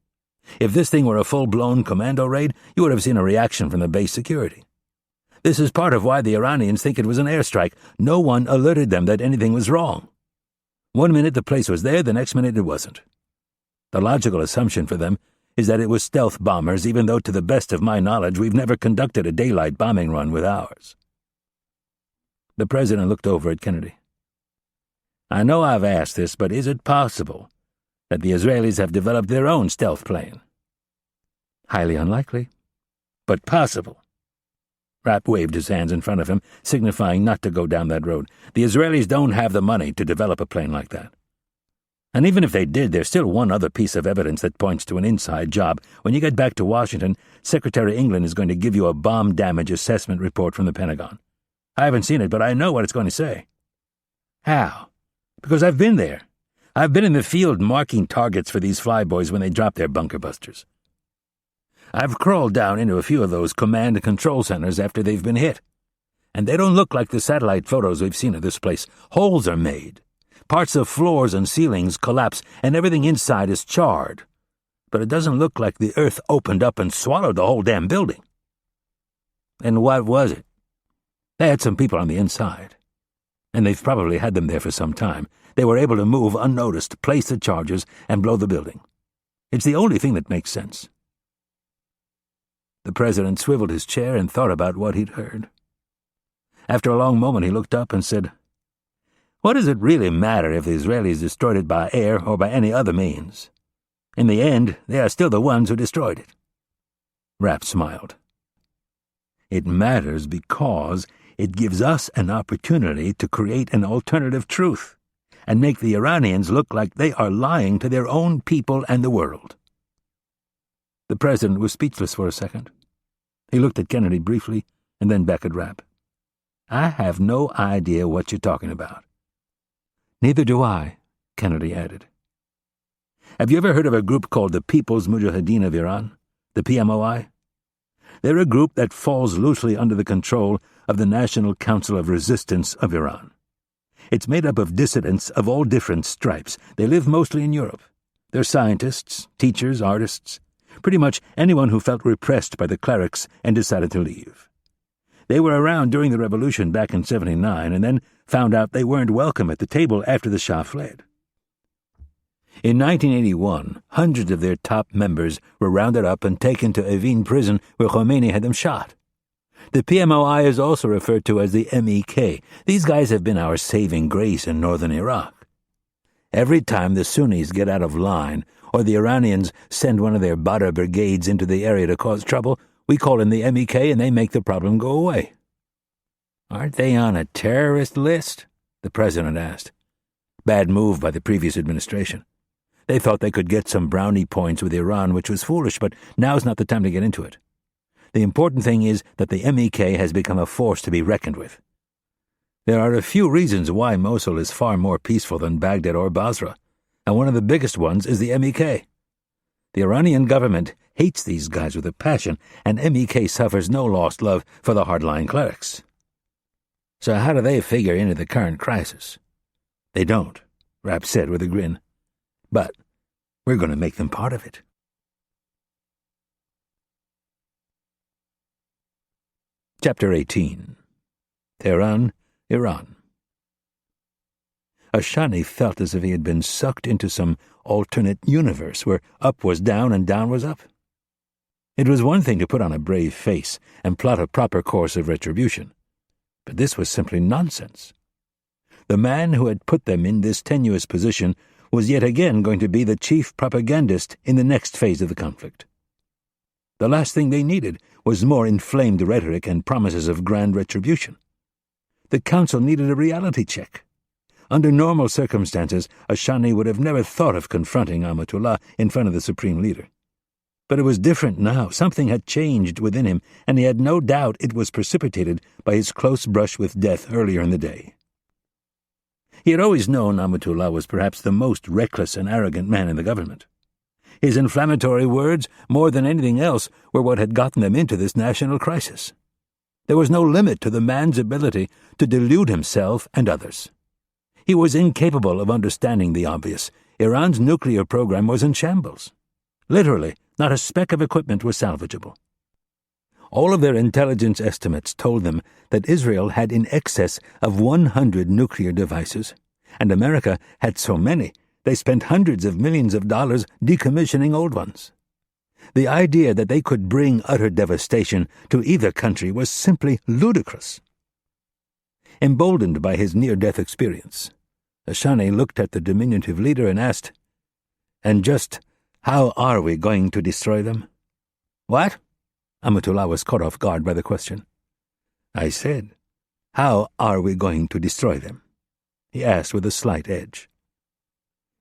If this thing were a full-blown commando raid, you would have seen a reaction from the base security. This is part of why the Iranians think it was an airstrike. No one alerted them that anything was wrong. One minute the place was there, the next minute it wasn't. The logical assumption for them is that it was stealth bombers, even though to the best of my knowledge we've never conducted a daylight bombing run with ours. The president looked over at Kennedy. I know I've asked this, but is it possible that the Israelis have developed their own stealth plane? Highly unlikely, but possible. Rapp waved his hands in front of him, signifying not to go down that road. The Israelis don't have the money to develop a plane like that. And even if they did, there's still one other piece of evidence that points to an inside job. When you get back to Washington, Secretary England is going to give you a bomb damage assessment report from the Pentagon. I haven't seen it, but I know what it's going to say. How? Because I've been there. I've been in the field marking targets for these flyboys when they drop their bunker busters. I've crawled down into a few of those command and control centers after they've been hit. And they don't look like the satellite photos we've seen of this place. Holes are made. Parts of floors and ceilings collapse, and everything inside is charred. But it doesn't look like the earth opened up and swallowed the whole damn building. And what was it? They had some people on the inside. And they've probably had them there for some time. They were able to move unnoticed, place the charges, and blow the building. It's the only thing that makes sense. The president swiveled his chair and thought about what he'd heard. After a long moment he looked up and said, What does it really matter if the Israelis destroyed it by air or by any other means? In the end, they are still the ones who destroyed it. Rapp smiled. It matters because it gives us an opportunity to create an alternative truth and make the Iranians look like they are lying to their own people and the world. The president was speechless for a second. He looked at Kennedy briefly and then back at Rapp. I have no idea what you're talking about. Neither do I, Kennedy added. Have you ever heard of a group called the People's Mujahideen of Iran, the PMOI? They're a group that falls loosely under the control of the National Council of Resistance of Iran. It's made up of dissidents of all different stripes. They live mostly in Europe. They're scientists, teachers, artists, pretty much anyone who felt repressed by the clerics and decided to leave. They were around during the revolution back in '79 and then found out they weren't welcome at the table after the Shah fled. In 1981, hundreds of their top members were rounded up and taken to Evin prison where Khomeini had them shot. The PMOI is also referred to as the MEK. These guys have been our saving grace in northern Iraq. Every time the Sunnis get out of line or the Iranians send one of their Badr brigades into the area to cause trouble, we call in the MEK and they make the problem go away. Aren't they on a terrorist list? The president asked. Bad move by the previous administration. They thought they could get some brownie points with Iran, which was foolish, but now's not the time to get into it. The important thing is that the MEK has become a force to be reckoned with. There are a few reasons why Mosul is far more peaceful than Baghdad or Basra, and one of the biggest ones is the MEK. The Iranian government hates these guys with a passion, and MEK suffers no lost love for the hardline clerics. So how do they figure into the current crisis? They don't, Rapp said with a grin. But we're going to make them part of it. Chapter 18. Tehran, Iran. Ashani felt as if he had been sucked into some alternate universe where up was down and down was up. It was one thing to put on a brave face and plot a proper course of retribution, but this was simply nonsense. The man who had put them in this tenuous position was yet again going to be the chief propagandist in the next phase of the conflict. The last thing they needed was more inflamed rhetoric and promises of grand retribution. The council needed a reality check. Under normal circumstances, Ashani would have never thought of confronting Amatullah in front of the supreme leader. But it was different now. Something had changed within him, and he had no doubt it was precipitated by his close brush with death earlier in the day. He had always known Amatullah was perhaps the most reckless and arrogant man in the government. His inflammatory words, more than anything else, were what had gotten them into this national crisis. There was no limit to the man's ability to delude himself and others. He was incapable of understanding the obvious. Iran's nuclear program was in shambles. Literally, not a speck of equipment was salvageable. All of their intelligence estimates told them that Israel had in excess of 100 nuclear devices, and America had so many they spent hundreds of millions of dollars decommissioning old ones. The idea that they could bring utter devastation to either country was simply ludicrous. Emboldened by his near-death experience, Ashani looked at the diminutive leader and asked, "And just how are we going to destroy them?" "What?" Amatullah was caught off guard by the question. "I said, how are we going to destroy them?" he asked with a slight edge.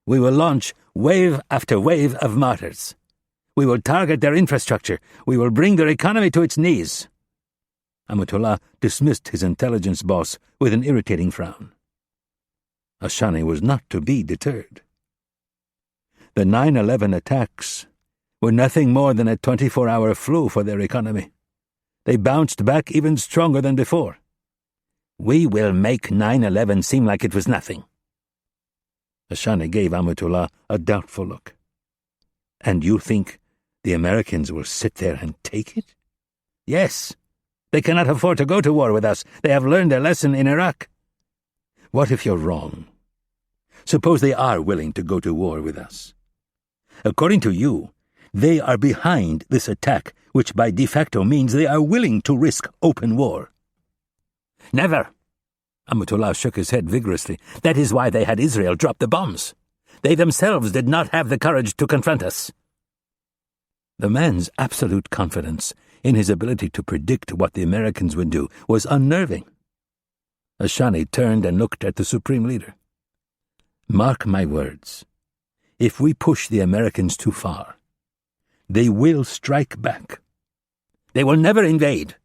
"We will launch wave after wave of martyrs. We will target their infrastructure. We will bring their economy to its knees." Amatullah dismissed his intelligence boss with an irritating frown. Ashani was not to be deterred. The 9/11 attacks were nothing more than a 24-hour flu for their economy. They bounced back even stronger than before. "We will make 9/11 seem like it was nothing." Ashani gave Amatullah a doubtful look. "And you think the Americans will sit there and take it?" "Yes. They cannot afford to go to war with us. They have learned their lesson in Iraq." "What if you're wrong? Suppose they are willing to go to war with us. According to you, they are behind this attack, which by de facto means they are willing to risk open war." "Never." Amatullah shook his head vigorously. "That is why they had Israel drop the bombs. They themselves did not have the courage to confront us." The man's absolute confidence in his ability to predict what the Americans would do was unnerving. Ashani turned and looked at the Supreme Leader. "Mark my words. If we push the Americans too far, they will strike back." "They will never invade,"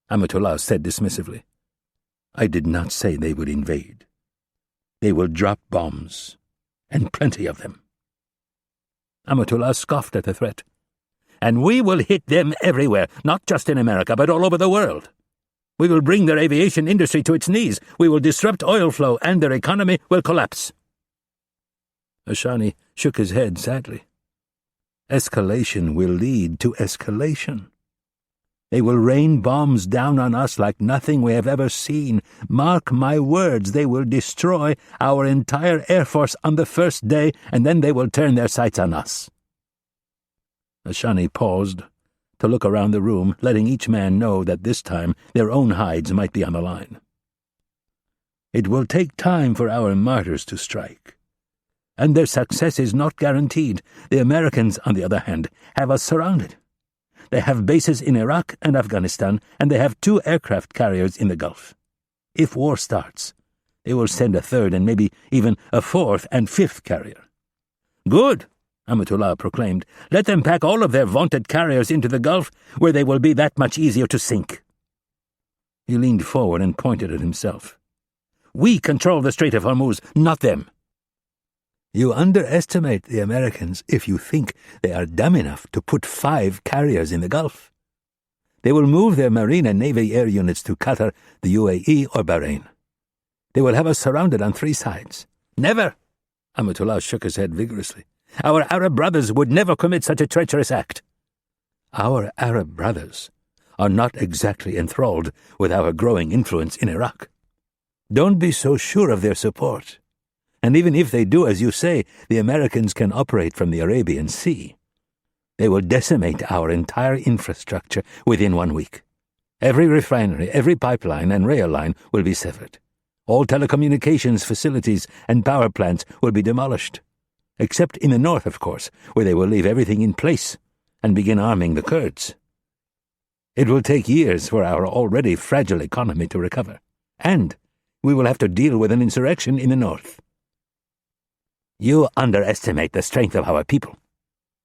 Amatullah said dismissively. "I did not say they would invade. They will drop bombs, and plenty of them." Amatullah scoffed at the threat. "And we will hit them everywhere, not just in America, but all over the world. We will bring their aviation industry to its knees. We will disrupt oil flow, and their economy will collapse." Ashani shook his head sadly. "Escalation will lead to escalation. They will rain bombs down on us like nothing we have ever seen. Mark my words, they will destroy our entire Air Force on the first day, and then they will turn their sights on us." Ashani paused to look around the room, letting each man know that this time their own hides might be on the line. "It will take time for our martyrs to strike, and their success is not guaranteed. The Americans, on the other hand, have us surrounded. They have bases in Iraq and Afghanistan, and they have 2 aircraft carriers in the Gulf. If war starts, they will send a 3rd and maybe even a 4th and 5th carrier." "Good," Amatullah proclaimed. "Let them pack all of their vaunted carriers into the Gulf, where they will be that much easier to sink." He leaned forward and pointed at himself. "We control the Strait of Hormuz, not them." "You underestimate the Americans if you think they are dumb enough to put 5 carriers in the Gulf. They will move their Marine and Navy air units to Qatar, the UAE, or Bahrain. They will have us surrounded on 3 sides." "Never!" Amatullah shook his head vigorously. "Our Arab brothers would never commit such a treacherous act." "Our Arab brothers are not exactly enthralled with our growing influence in Iraq. Don't be so sure of their support. And even if they do as you say, the Americans can operate from the Arabian Sea. They will decimate our entire infrastructure within 1 week. Every refinery, every pipeline and rail line will be severed. All telecommunications facilities and power plants will be demolished. Except in the north, of course, where they will leave everything in place and begin arming the Kurds. It will take years for our already fragile economy to recover, and we will have to deal with an insurrection in the north." "You underestimate the strength of our people,"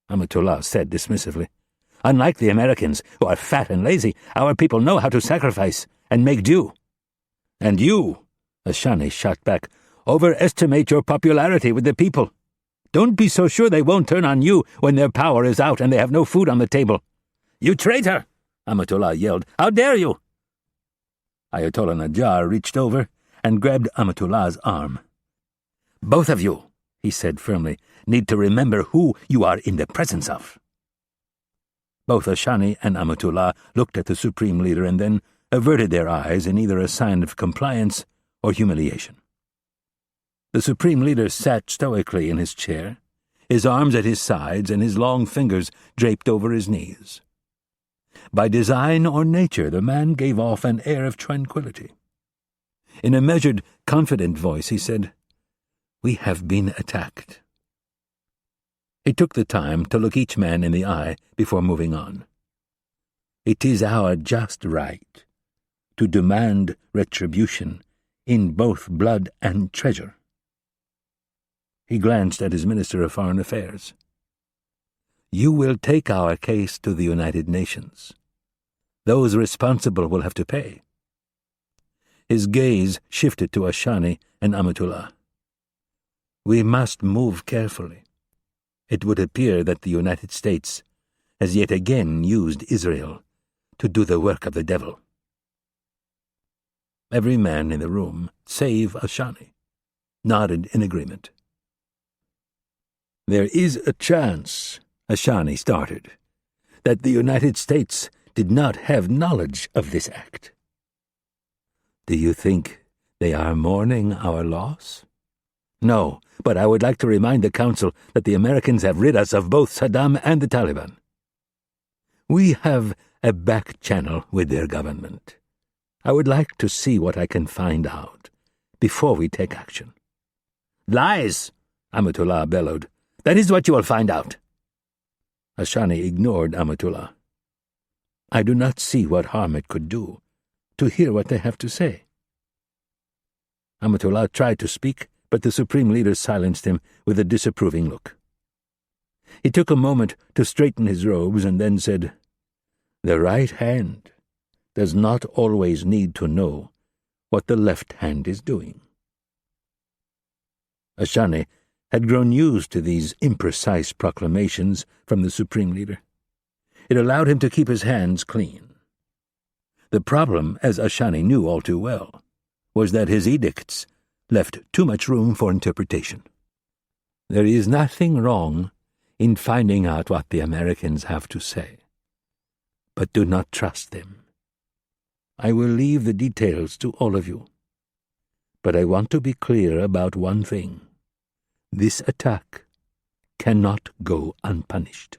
Amatullah said dismissively. "Unlike the Americans, who are fat and lazy, our people know how to sacrifice and make do." "And you," Ashani shot back, "overestimate your popularity with the people. Don't be so sure they won't turn on you when their power is out and they have no food on the table." "You traitor!" Amatullah yelled. "How dare you!" Ayatollah Najjar reached over and grabbed Amatullah's arm. "Both of you," he said firmly, "need to remember who you are in the presence of." Both Ashani and Amatullah looked at the Supreme Leader and then averted their eyes in either a sign of compliance or humiliation. The Supreme Leader sat stoically in his chair, his arms at his sides and his long fingers draped over his knees. By design or nature, the man gave off an air of tranquility. In a measured, confident voice, he said, "We have been attacked." He took the time to look each man in the eye before moving on. "It is our just right to demand retribution in both blood and treasure." He glanced at his Minister of Foreign Affairs. "You will take our case to the United Nations. Those responsible will have to pay." His gaze shifted to Ashani and Amatullah. "We must move carefully. It would appear that the United States has yet again used Israel to do the work of the devil." Every man in the room, save Ashani, nodded in agreement. "There is a chance," Ashani started, "that the United States did not have knowledge of this act." "Do you think they are mourning our loss?" "No, but I would like to remind the Council that the Americans have rid us of both Saddam and the Taliban. We have a back channel with their government. I would like to see what I can find out before we take action." "Lies!" Amatullah bellowed. "That is what you will find out." Ashani ignored Amatullah. "I do not see what harm it could do to hear what they have to say." Amatullah tried to speak, but the Supreme Leader silenced him with a disapproving look. He took a moment to straighten his robes and then said, "The right hand does not always need to know what the left hand is doing." Ashani had grown used to these imprecise proclamations from the Supreme Leader. It allowed him to keep his hands clean. The problem, as Ashani knew all too well, was that his edicts left too much room for interpretation. "There is nothing wrong in finding out what the Americans have to say, but do not trust them. I will leave the details to all of you, but I want to be clear about one thing. This attack cannot go unpunished."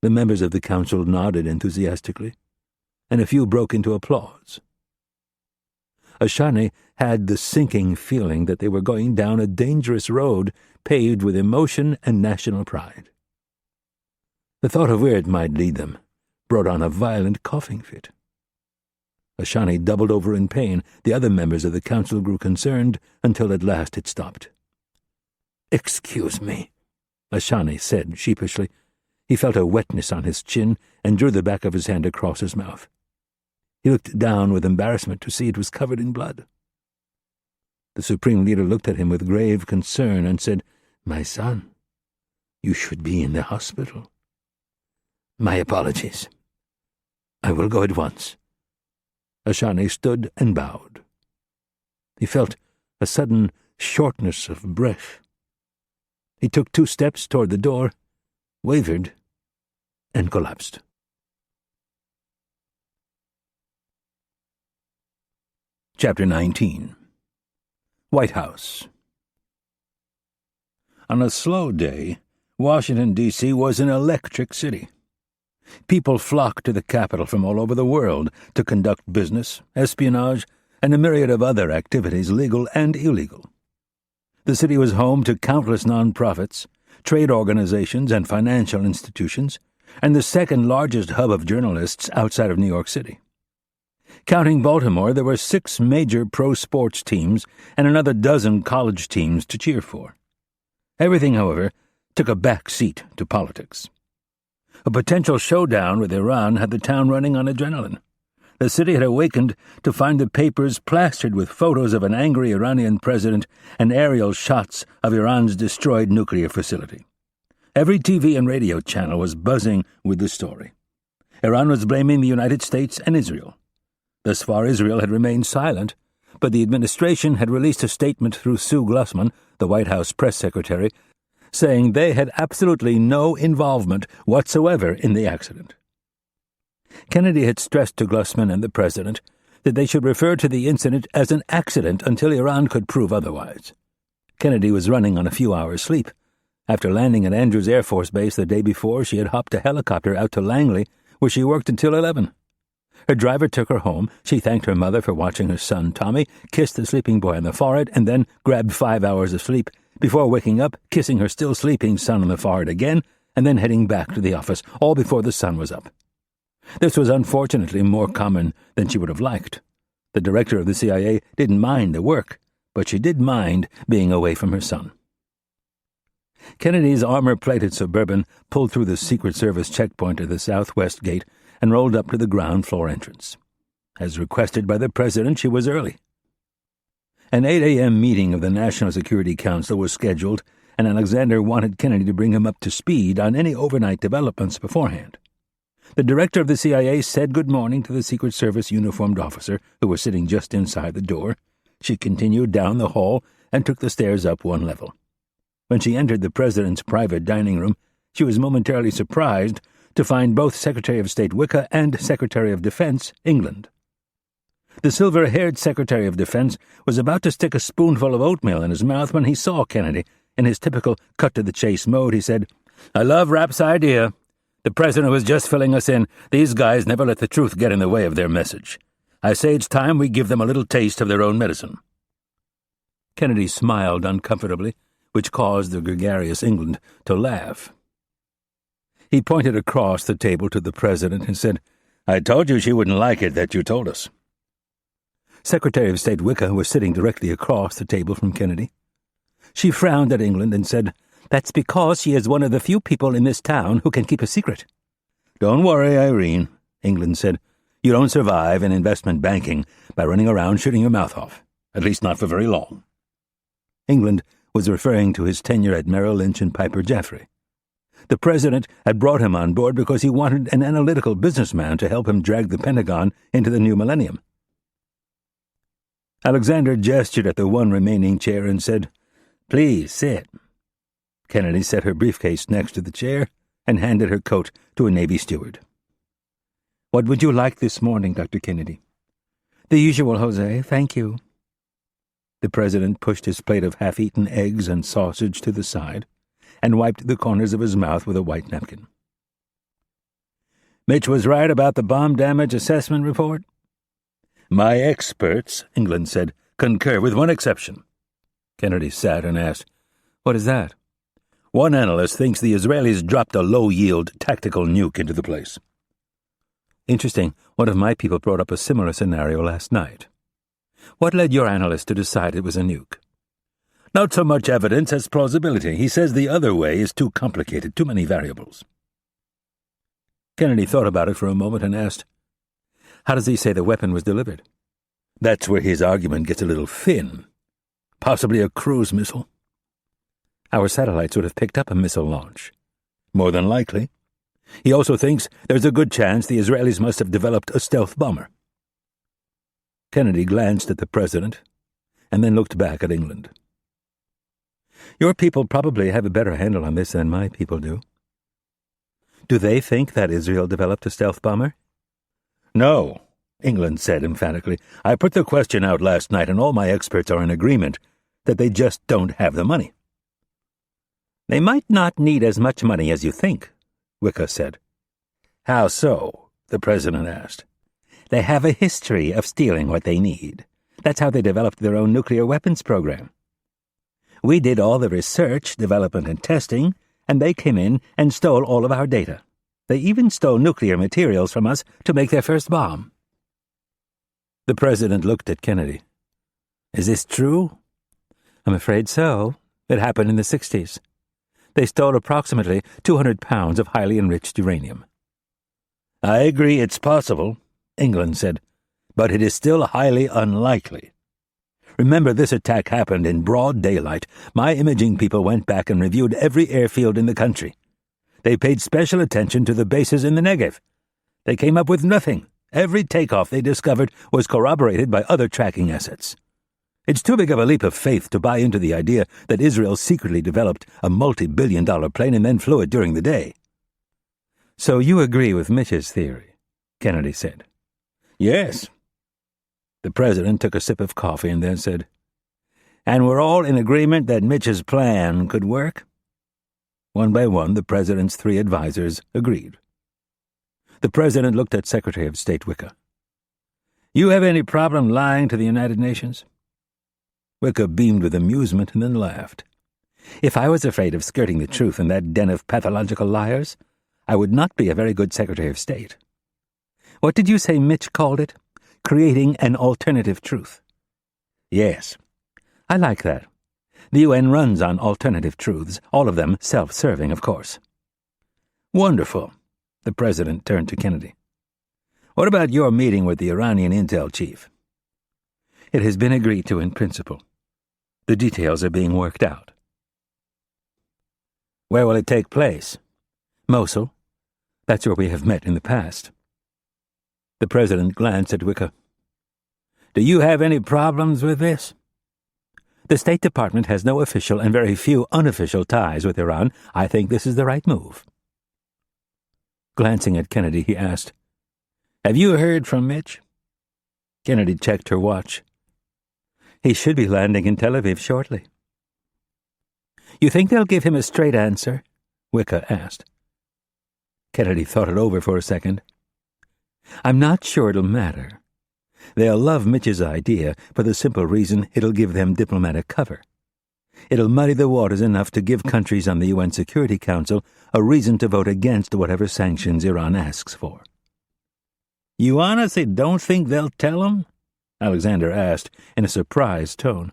The members of the Council nodded enthusiastically, and a few broke into applause. Ashani had the sinking feeling that they were going down a dangerous road paved with emotion and national pride. The thought of where it might lead them brought on a violent coughing fit. Ashani doubled over in pain. The other members of the Council grew concerned until at last it stopped. "Excuse me," Ashani said sheepishly. He felt a wetness on his chin and drew the back of his hand across his mouth. He looked down with embarrassment to see it was covered in blood. The Supreme Leader looked at him with grave concern and said, "My son, you should be in the hospital." "My apologies. I will go at once." Ashani stood and bowed. He felt a sudden shortness of breath. He took 2 steps toward the door, wavered, and collapsed. Chapter 19. White House. On a slow day, Washington, D.C. was an electric city. People flocked to the capital from all over the world to conduct business, espionage, and a myriad of other activities, legal and illegal. The city was home to countless non-profits, trade organizations, and financial institutions, and the second-largest hub of journalists outside of New York City. Counting Baltimore, there were 6 major pro-sports teams and another dozen college teams to cheer for. Everything, however, took a back seat to politics. A potential showdown with Iran had the town running on adrenaline. The city had awakened to find the papers plastered with photos of an angry Iranian president and aerial shots of Iran's destroyed nuclear facility. Every TV and radio channel was buzzing with the story. Iran was blaming the United States and Israel. Thus far, Israel had remained silent, but the administration had released a statement through Sue Glusman, the White House press secretary, saying they had absolutely no involvement whatsoever in the accident. Kennedy had stressed to Glussman and the president that they should refer to the incident as an accident until Iran could prove otherwise. Kennedy was running on a few hours' sleep. After landing at Andrews Air Force Base the day before, she had hopped a helicopter out to Langley, where she worked until 11. Her driver took her home. She thanked her mother for watching her son, Tommy, kissed the sleeping boy on the forehead, and then grabbed 5 hours of sleep before waking up, kissing her still sleeping son on the forehead again, and then heading back to the office, all before the sun was up. This was unfortunately more common than she would have liked. The director of the CIA didn't mind the work, but she did mind being away from her son. Kennedy's armor-plated Suburban pulled through the Secret Service checkpoint at the southwest gate and rolled up to the ground floor entrance. As requested by the president, she was early. An 8 a.m. meeting of the National Security Council was scheduled, and Alexander wanted Kennedy to bring him up to speed on any overnight developments beforehand. The director of the CIA said good morning to the Secret Service uniformed officer who was sitting just inside the door. She continued down the hall and took the stairs up one level. When she entered the president's private dining room, she was momentarily surprised to find both Secretary of State Wicker and Secretary of Defense England. The silver-haired Secretary of Defense was about to stick a spoonful of oatmeal in his mouth when he saw Kennedy. In his typical cut-to-the-chase mode, he said, "I love Rapp's idea. The president was just filling us in. These guys never let the truth get in the way of their message. I say it's time we give them a little taste of their own medicine." Kennedy smiled uncomfortably, which caused the gregarious England to laugh. He pointed across the table to the president and said, "I told you she wouldn't like it that you told us." Secretary of State Wicker was sitting directly across the table from Kennedy. She frowned at England and said, "That's because she is one of the few people in this town who can keep a secret." "Don't worry, Irene," England said. "You don't survive in investment banking by running around shooting your mouth off, at least not for very long." England was referring to his tenure at Merrill Lynch and Piper Jaffray. The president had brought him on board because he wanted an analytical businessman to help him drag the Pentagon into the new millennium. Alexander gestured at the one remaining chair and said, "Please, sit." Kennedy set her briefcase next to the chair and handed her coat to a Navy steward. "What would you like this morning, Dr. Kennedy?" "The usual, Jose, thank you." The president pushed his plate of half-eaten eggs and sausage to the side and wiped the corners of his mouth with a white napkin. "Mitch was right about the bomb damage assessment report?" "My experts," England said, "concur with one exception." Kennedy sat and asked, "What is that?" "One analyst thinks the Israelis dropped a low-yield tactical nuke into the place." "Interesting. One of my people brought up a similar scenario last night. What led your analyst to decide it was a nuke?" "Not so much evidence as plausibility. He says the other way is too complicated, too many variables." Kennedy thought about it for a moment and asked, "How does he say the weapon was delivered?" "That's where his argument gets a little thin. Possibly a cruise missile." "Our satellites would have picked up a missile launch." "More than likely. He also thinks there's a good chance the Israelis must have developed a stealth bomber." Kennedy glanced at the president and then looked back at England. "Your people probably have a better handle on this than my people do." "Do they think that Israel developed a stealth bomber?" "No," England said emphatically. "I put the question out last night, and all my experts are in agreement that they just don't have the money." "They might not need as much money as you think," Wicker said. "How so?" the president asked. "They have a history of stealing what they need. That's how they developed their own nuclear weapons program. We did all the research, development, and testing, and they came in and stole all of our data. They even stole nuclear materials from us to make their first bomb." The president looked at Kennedy. "Is this true?" "I'm afraid so. It happened in the 60s. They stole approximately 200 pounds of highly enriched uranium." "I agree it's possible," England said, "but it is still highly unlikely. Remember, this attack happened in broad daylight. My imaging people went back and reviewed every airfield in the country. They paid special attention to the bases in the Negev. They came up with nothing. Every takeoff they discovered was corroborated by other tracking assets. It's too big of a leap of faith to buy into the idea that Israel secretly developed a multi-billion-dollar plane and then flew it during the day." "So you agree with Mitch's theory?" Kennedy said. "Yes." The president took a sip of coffee and then said, "And we're all in agreement that Mitch's plan could work?" One by one, the president's 3 advisers agreed. The president looked at Secretary of State Wicca. "You have any problem lying to the United Nations?" Wicca beamed with amusement and then laughed. "If I was afraid of skirting the truth in that den of pathological liars, I would not be a very good Secretary of State. What did you say Mitch called it? Creating an alternative truth." "Yes." "I like that. The UN runs on alternative truths, all of them self-serving, of course." "Wonderful." The president turned to Kennedy. "What about your meeting with the Iranian intel chief?" "It has been agreed to in principle. The details are being worked out." "Where will it take place?" "Mosul. That's where we have met in the past." The president glanced at Wicca. "Do you have any problems with this?" "The State Department has no official and very few unofficial ties with Iran. I think this is the right move." Glancing at Kennedy, he asked, "Have you heard from Mitch?" Kennedy checked her watch. "He should be landing in Tel Aviv shortly." "You think they'll give him a straight answer?" Wicca asked. Kennedy thought it over for a second. "I'm not sure it'll matter. They'll love Mitch's idea for the simple reason it'll give them diplomatic cover. It'll muddy the waters enough to give countries on the UN Security Council a reason to vote against whatever sanctions Iran asks for." "You honestly don't think they'll tell him?" Alexander asked in a surprised tone.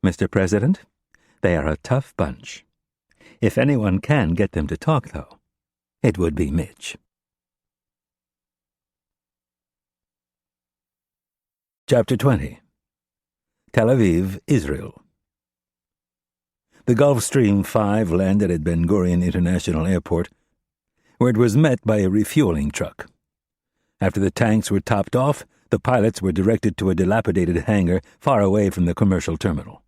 "Mr. President, they are a tough bunch. If anyone can get them to talk, though, it would be Mitch." Chapter 20. Tel Aviv, Israel. The Gulfstream 5 landed at Ben Gurion International Airport, where it was met by a refueling truck. After the tanks were topped off, the pilots were directed to a dilapidated hangar far away from the commercial terminal.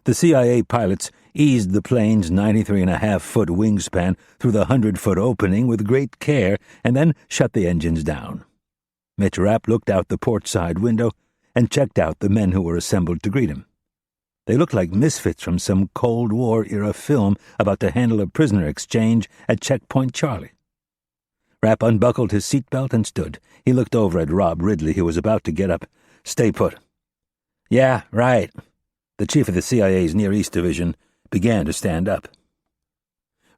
The CIA pilots eased the plane's 93.5-foot wingspan through the 100-foot opening with great care and then shut the engines down. Mitch Rapp looked out the port side window and checked out the men who were assembled to greet him. They looked like misfits from some Cold War-era film about to handle a prisoner exchange at Checkpoint Charlie. Rapp unbuckled his seatbelt and stood. He looked over at Rob Ridley, who was about to get up. "Stay put." "Yeah, right." The chief of the CIA's Near East Division began to stand up.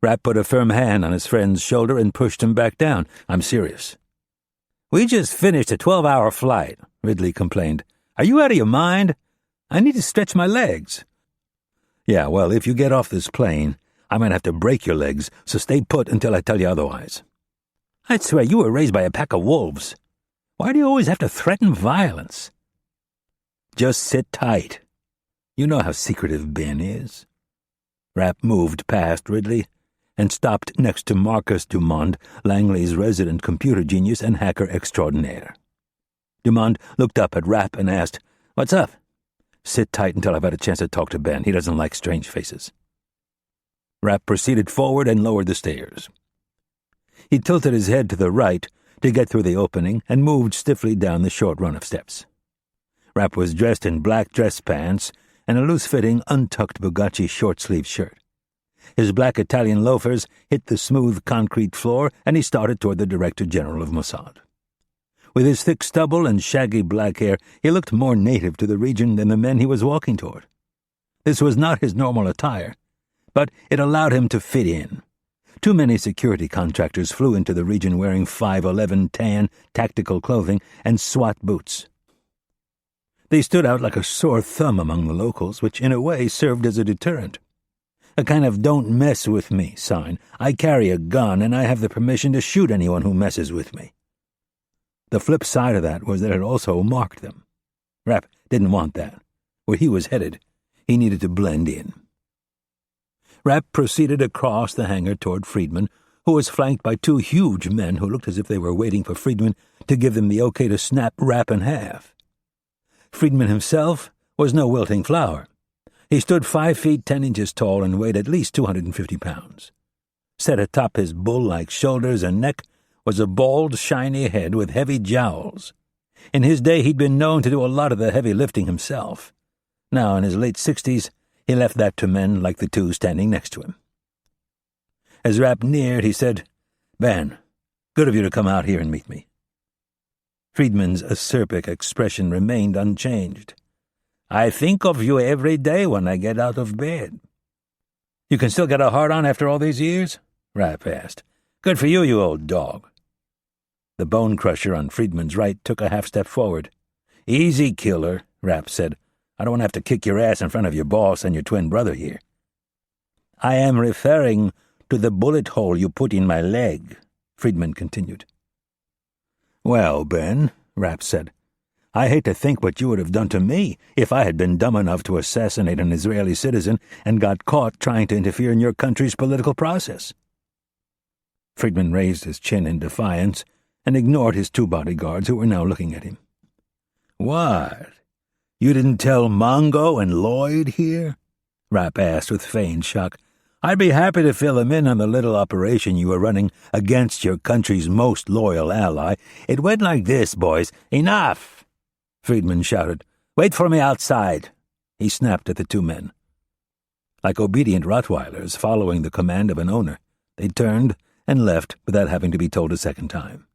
Rapp put a firm hand on his friend's shoulder and pushed him back down. "I'm serious." "We just finished a 12-hour flight," Ridley complained. "Are you out of your mind? I need to stretch my legs." "Yeah, well, if you get off this plane, I'm going to have to break your legs, so stay put until I tell you otherwise." "I'd swear you were raised by a pack of wolves. Why do you always have to threaten violence?" "Just sit tight. You know how secretive Ben is." Rapp moved past Ridley and stopped next to Marcus Dumond, Langley's resident computer genius and hacker extraordinaire. Dumond looked up at Rapp and asked, "What's up?" "Sit tight until I've had a chance to talk to Ben. He doesn't like strange faces." Rapp proceeded forward and lowered the stairs. He tilted his head to the right to get through the opening and moved stiffly down the short run of steps. Rapp was dressed in black dress pants and a loose-fitting, untucked Bugatti short-sleeved shirt. His black Italian loafers hit the smooth concrete floor, and he started toward the Director General of Mossad. With his thick stubble and shaggy black hair, he looked more native to the region than the men he was walking toward. This was not his normal attire, but it allowed him to fit in. Too many security contractors flew into the region wearing 511 tan tactical clothing and SWAT boots. They stood out like a sore thumb among the locals, which in a way served as a deterrent. A kind of "don't mess with me" sign. I carry a gun and I have the permission to shoot anyone who messes with me. The flip side of that was that it also marked them. Rapp didn't want that. Where he was headed, he needed to blend in. Rapp proceeded across the hangar toward Friedman, who was flanked by two huge men who looked as if they were waiting for Friedman to give them the okay to snap Rapp in half. Friedman himself was no wilting flower. He stood 5 feet 10 inches tall and weighed at least 250 pounds. Set atop his bull-like shoulders and neck was a bald, shiny head with heavy jowls. In his day, he'd been known to do a lot of the heavy lifting himself. Now, in his late 60s, he left that to men like the two standing next to him. As Rapp neared, he said, "Ben, good of you to come out here and meet me." Friedman's acerbic expression remained unchanged. "I think of you every day when I get out of bed." "You can still get a hard-on after all these years?" Rapp asked. "Good for you, you old dog." The bone crusher on Friedman's right took a half-step forward. "Easy, killer," Rapp said. "I don't want to have to kick your ass in front of your boss and your twin brother here." "I am referring to the bullet hole you put in my leg," Friedman continued. "Well, Ben," Rapp said, "I hate to think what you would have done to me if I had been dumb enough to assassinate an Israeli citizen and got caught trying to interfere in your country's political process." Friedman raised his chin in defiance and ignored his two bodyguards who were now looking at him. "What? You didn't tell Mongo and Lloyd here?" Rapp asked with feigned shock. "I'd be happy to fill them in on the little operation you were running against your country's most loyal ally. It went like this, boys. Enough!" Friedman shouted. "Wait for me outside." He snapped at the two men. Like obedient Rottweilers following the command of an owner, they turned and left without having to be told a second time.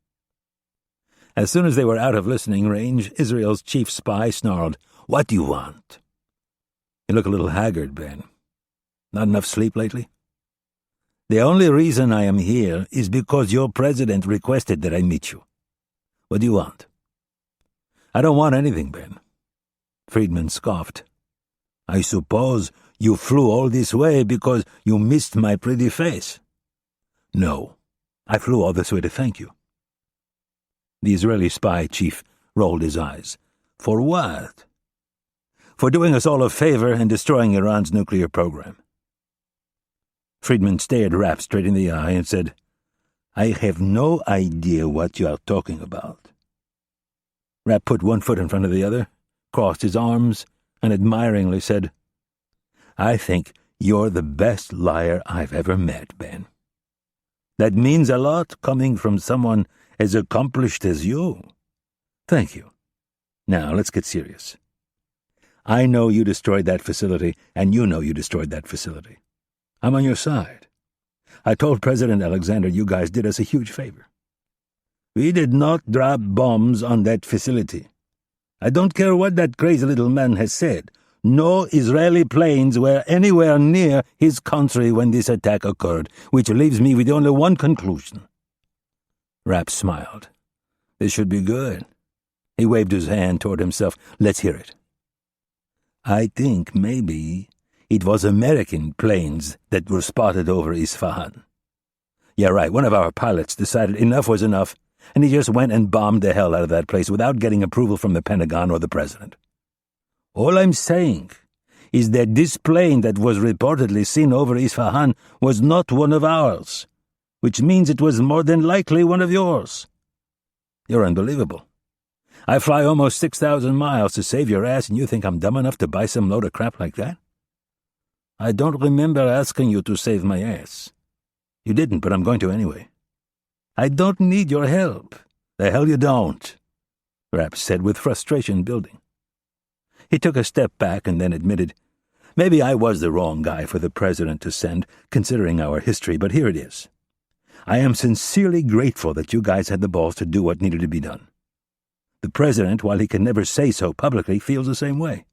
As soon as they were out of listening range, Israel's chief spy snarled, "What do you want?" "You look a little haggard, Ben. Not enough sleep lately?" "The only reason I am here is because your president requested that I meet you. What do you want?" "I don't want anything, Ben." Friedman scoffed. "I suppose you flew all this way because you missed my pretty face." "No, I flew all this way to thank you." The Israeli spy chief rolled his eyes. "For what?" "For doing us all a favor and destroying Iran's nuclear program." Friedman stared Rapp straight in the eye and said, "I have no idea what you are talking about." Rapp put one foot in front of the other, crossed his arms, and admiringly said, "I think you're the best liar I've ever met, Ben. That means a lot coming from someone as accomplished as you." "Thank you. Now, let's get serious. I know you destroyed that facility, and you know you destroyed that facility. I'm on your side. I told President Alexander you guys did us a huge favor. We did not drop bombs on that facility. I don't care what that crazy little man has said. No Israeli planes were anywhere near his country when this attack occurred, which leaves me with only one conclusion." Rapp smiled. "This should be good." He waved his hand toward himself. "Let's hear it." "I think maybe it was American planes that were spotted over Isfahan." "Yeah, right. One of our pilots decided enough was enough, and he just went and bombed the hell out of that place without getting approval from the Pentagon or the president. All I'm saying is that this plane that was reportedly seen over Isfahan was not one of ours, which means it was more than likely one of yours." "You're unbelievable. I fly almost 6,000 miles to save your ass, and you think I'm dumb enough to buy some load of crap like that?" "I don't remember asking you to save my ass." "You didn't, but I'm going to anyway." "I don't need your help." "The hell you don't," Rapp said with frustration building. He took a step back and then admitted, "Maybe I was the wrong guy for the president to send, considering our history, but here it is. I am sincerely grateful that you guys had the balls to do what needed to be done. The president, while he can never say so publicly, feels the same way.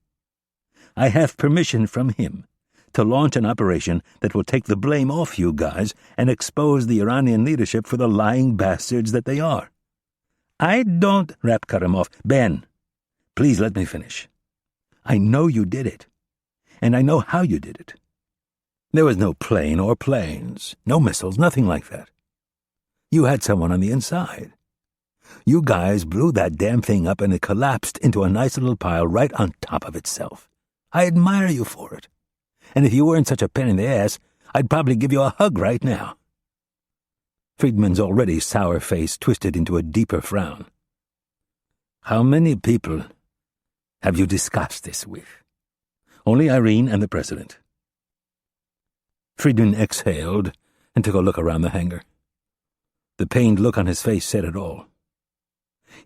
I have permission from him to launch an operation that will take the blame off you guys and expose the Iranian leadership for the lying bastards that they are. I don't—" Rapp cut him off. "Ben, please let me finish. I know you did it, and I know how you did it. There was no plane or planes, no missiles, nothing like that. You had someone on the inside. You guys blew that damn thing up and it collapsed into a nice little pile right on top of itself. I admire you for it. And if you weren't such a pain in the ass, I'd probably give you a hug right now." Friedman's already sour face twisted into a deeper frown. "How many people have you discussed this with? Only Irene and the President. Friedman exhaled and took a look around the hangar. The pained look on his face said it all.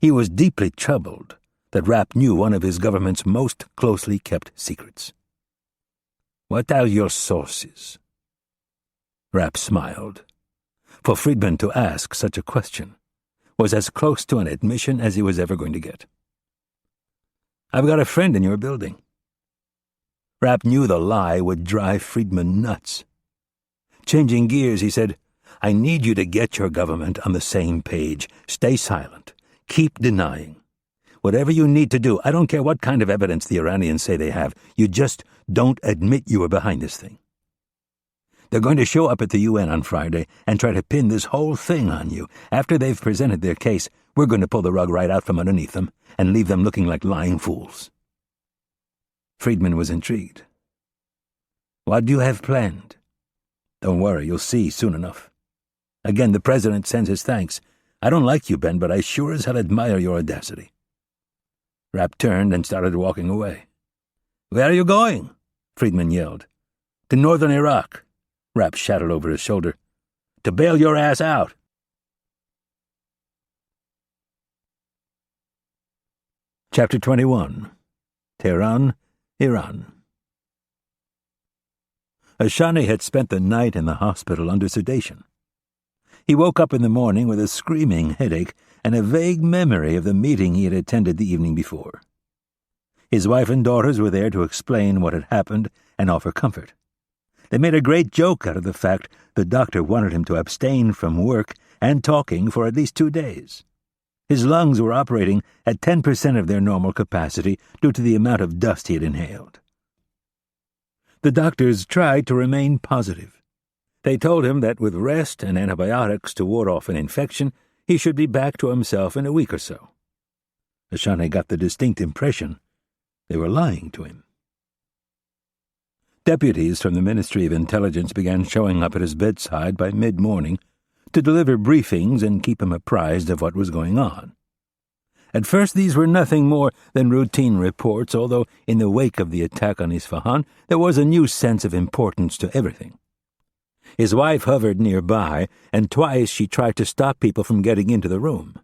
He was deeply troubled that Rapp knew one of his government's most closely kept secrets. What are your sources? Rapp smiled. For Friedman to ask such a question was as close to an admission as he was ever going to get. I've got a friend in your building. Rapp knew the lie would drive Friedman nuts. Changing gears, he said, I need you to get your government on the same page. Stay silent. Keep denying. Whatever you need to do, I don't care what kind of evidence the Iranians say they have, you just don't admit you were behind this thing. They're going to show up at the UN on Friday and try to pin this whole thing on you. After they've presented their case, we're going to pull the rug right out from underneath them and leave them looking like lying fools. Friedman was intrigued. What do you have planned? Don't worry, you'll see soon enough. Again, the President sends his thanks. I don't like you, Ben, but I sure as hell admire your audacity. Rapp turned and started walking away. Where are you going? Friedman yelled. To northern Iraq. Rapp shouted over his shoulder. To bail your ass out. Chapter 21. Tehran, Iran. Ashani had spent the night in the hospital under sedation. He woke up in the morning with a screaming headache and a vague memory of the meeting he had attended the evening before. His wife and daughters were there to explain what had happened and offer comfort. They made a great joke out of the fact the doctor wanted him to abstain from work and talking for at least 2 days. His lungs were operating at 10% of their normal capacity due to the amount of dust he had inhaled. The doctors tried to remain positive. They told him that with rest and antibiotics to ward off an infection, he should be back to himself in a week or so. Ashani got the distinct impression they were lying to him. Deputies from the Ministry of Intelligence began showing up at his bedside by mid-morning to deliver briefings and keep him apprised of what was going on. At first these were nothing more than routine reports, although in the wake of the attack on Isfahan there was a new sense of importance to everything. His wife hovered nearby, and twice she tried to stop people from getting into the room.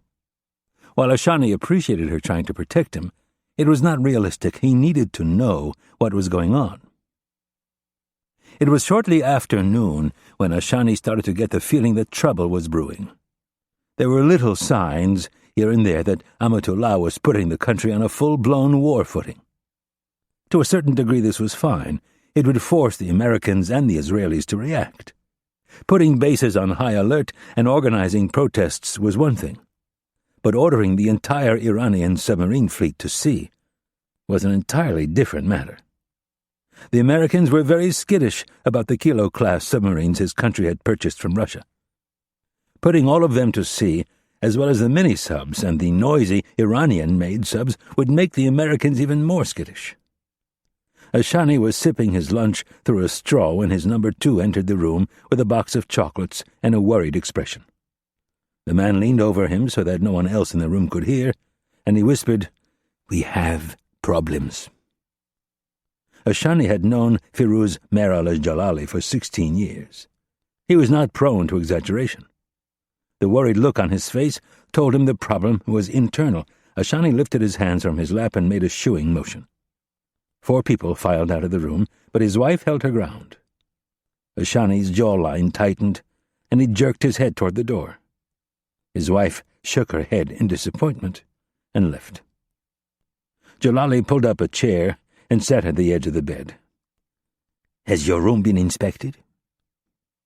While Ashani appreciated her trying to protect him, it was not realistic. He needed to know what was going on. It was shortly after noon when Ashani started to get the feeling that trouble was brewing. There were little signs here and there that Amatullah was putting the country on a full-blown war footing. To a certain degree this was fine. It would force the Americans and the Israelis to react. Putting bases on high alert and organizing protests was one thing, but ordering the entire Iranian submarine fleet to sea was an entirely different matter. The Americans were very skittish about the Kilo-class submarines his country had purchased from Russia. Putting all of them to sea, as well as the mini-subs and the noisy Iranian-made subs, would make the Americans even more skittish. Ashani was sipping his lunch through a straw when his number 2 entered the room with a box of chocolates and a worried expression. The man leaned over him so that no one else in the room could hear, and he whispered, "We have problems." Ashani had known Firuz Meral al-Jalali for 16 years. He was not prone to exaggeration. The worried look on his face told him the problem was internal. Ashani lifted his hands from his lap and made a shooing motion. 4 people filed out of the room, but his wife held her ground. Ashani's jawline tightened, and he jerked his head toward the door. His wife shook her head in disappointment and left. Jalali pulled up a chair and sat at the edge of the bed. "Has your room been inspected?"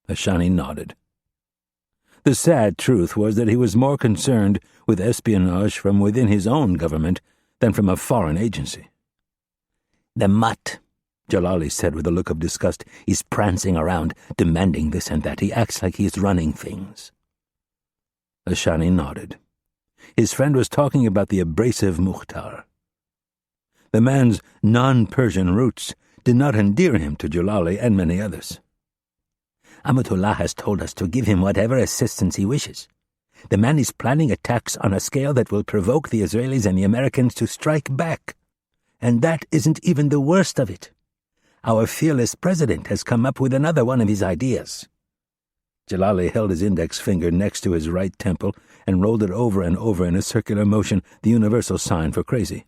Ashani nodded. The sad truth was that he was more concerned with espionage from within his own government than from a foreign agency. "The mutt," Jalali said with a look of disgust, "is prancing around, demanding this and that. He acts like he is running things." Ashani nodded. His friend was talking about the abrasive Mukhtar. The man's non-Persian roots did not endear him to Jalali and many others. "Amatullah has told us to give him whatever assistance he wishes. The man is planning attacks on a scale that will provoke the Israelis and the Americans to strike back. And that isn't even the worst of it. Our fearless president has come up with another one of his ideas." Jalali held his index finger next to his right temple and rolled it over and over in a circular motion, the universal sign for crazy.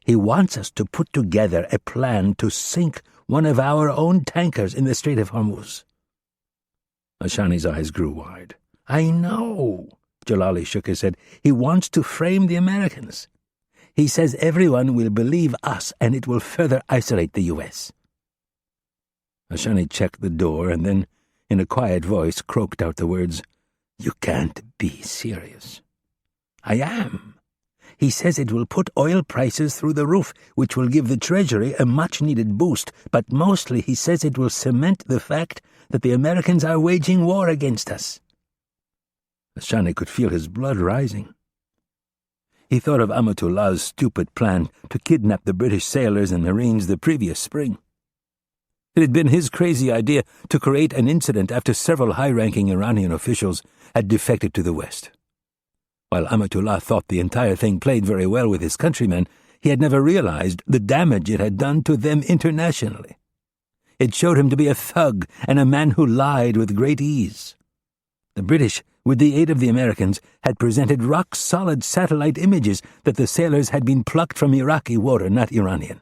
"He wants us to put together a plan to sink one of our own tankers in the Strait of Hormuz." Ashani's eyes grew wide. "I know," Jalali shook his head. "He wants to frame the Americans. He says everyone will believe us and it will further isolate the U.S. Ashani checked the door and then, in a quiet voice, croaked out the words, "You can't be serious." "I am. He says it will put oil prices through the roof, which will give the Treasury a much-needed boost, but mostly he says it will cement the fact that the Americans are waging war against us." Ashani could feel his blood rising. He thought of Amatullah's stupid plan to kidnap the British sailors and Marines the previous spring. It had been his crazy idea to create an incident after several high-ranking Iranian officials had defected to the West. While Amatullah thought the entire thing played very well with his countrymen, he had never realized the damage it had done to them internationally. It showed him to be a thug and a man who lied with great ease. The British, with the aid of the Americans, had presented rock-solid satellite images that the sailors had been plucked from Iraqi water, not Iranian.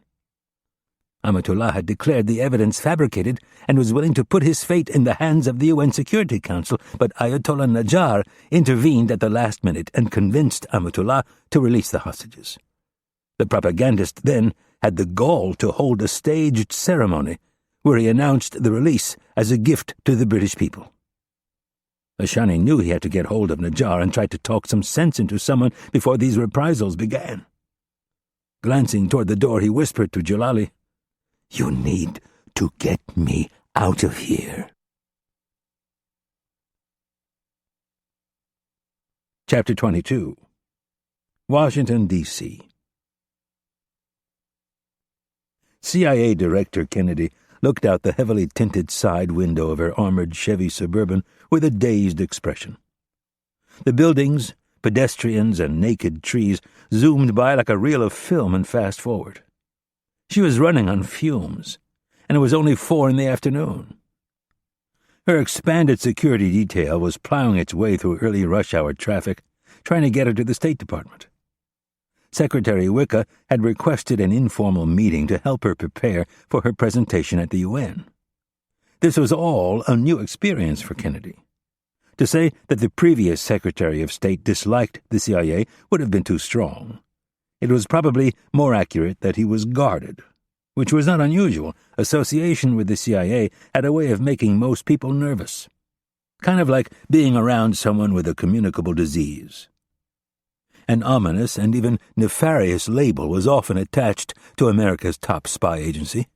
Amatullah had declared the evidence fabricated and was willing to put his fate in the hands of the UN Security Council, but Ayatollah Najjar intervened at the last minute and convinced Amatullah to release the hostages. The propagandist then had the gall to hold a staged ceremony where he announced the release as a gift to the British people. Ashani knew he had to get hold of Najjar and try to talk some sense into someone before these reprisals began. Glancing toward the door, he whispered to Jalali, "You need to get me out of here." Chapter 22. Washington, D.C. CIA Director Kennedy looked out the heavily tinted side window of her armored Chevy Suburban with a dazed expression. The buildings, pedestrians, and naked trees zoomed by like a reel of film and fast-forward. She was running on fumes, and it was only 4 in the afternoon. Her expanded security detail was plowing its way through early rush-hour traffic, trying to get her to the State Department. Secretary Wicca had requested an informal meeting to help her prepare for her presentation at the UN. This was all a new experience for Kennedy. To say that the previous Secretary of State disliked the CIA would have been too strong. It was probably more accurate that he was guarded, which was not unusual. Association with the CIA had a way of making most people nervous, kind of like being around someone with a communicable disease. An ominous and even nefarious label was often attached to America's top spy agency.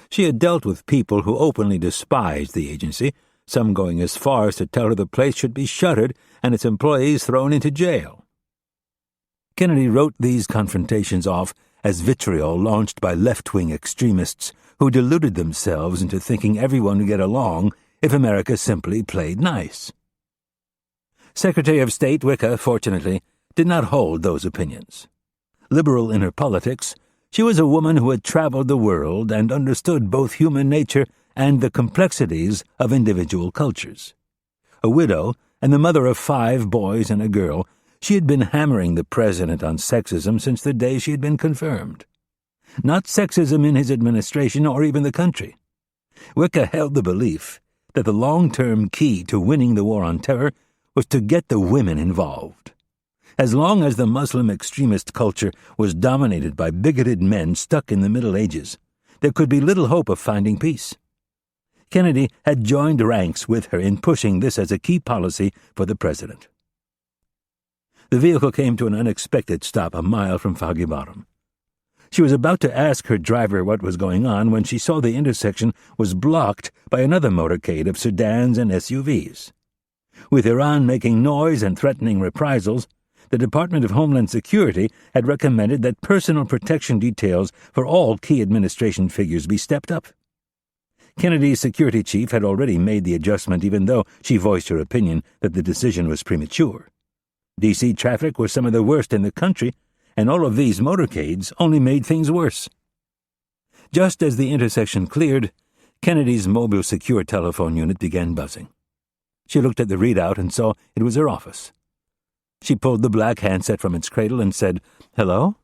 She had dealt with people who openly despised the agency, some going as far as to tell her the place should be shuttered and its employees thrown into jail. Kennedy wrote these confrontations off as vitriol launched by left-wing extremists who deluded themselves into thinking everyone would get along if America simply played nice. Secretary of State Wicca, fortunately, did not hold those opinions. Liberal in her politics, she was a woman who had traveled the world and understood both human nature and the complexities of individual cultures. A widow and the mother of 5 boys and a girl, she had been hammering the president on sexism since the day she had been confirmed. Not sexism in his administration or even the country. Wicca held the belief that the long-term key to winning the war on terror was to get the women involved. As long as the Muslim extremist culture was dominated by bigoted men stuck in the Middle Ages, there could be little hope of finding peace. Kennedy had joined ranks with her in pushing this as a key policy for the president. The vehicle came to an unexpected stop a mile from Foggy Bottom. She was about to ask her driver what was going on when she saw the intersection was blocked by another motorcade of sedans and SUVs. With Iran making noise and threatening reprisals, the Department of Homeland Security had recommended that personal protection details for all key administration figures be stepped up. Kennedy's security chief had already made the adjustment, even though she voiced her opinion that the decision was premature. D.C. traffic was some of the worst in the country, and all of these motorcades only made things worse. Just as the intersection cleared, Kennedy's mobile secure telephone unit began buzzing. She looked at the readout and saw it was her office. She pulled the black handset from its cradle and said, "Hello?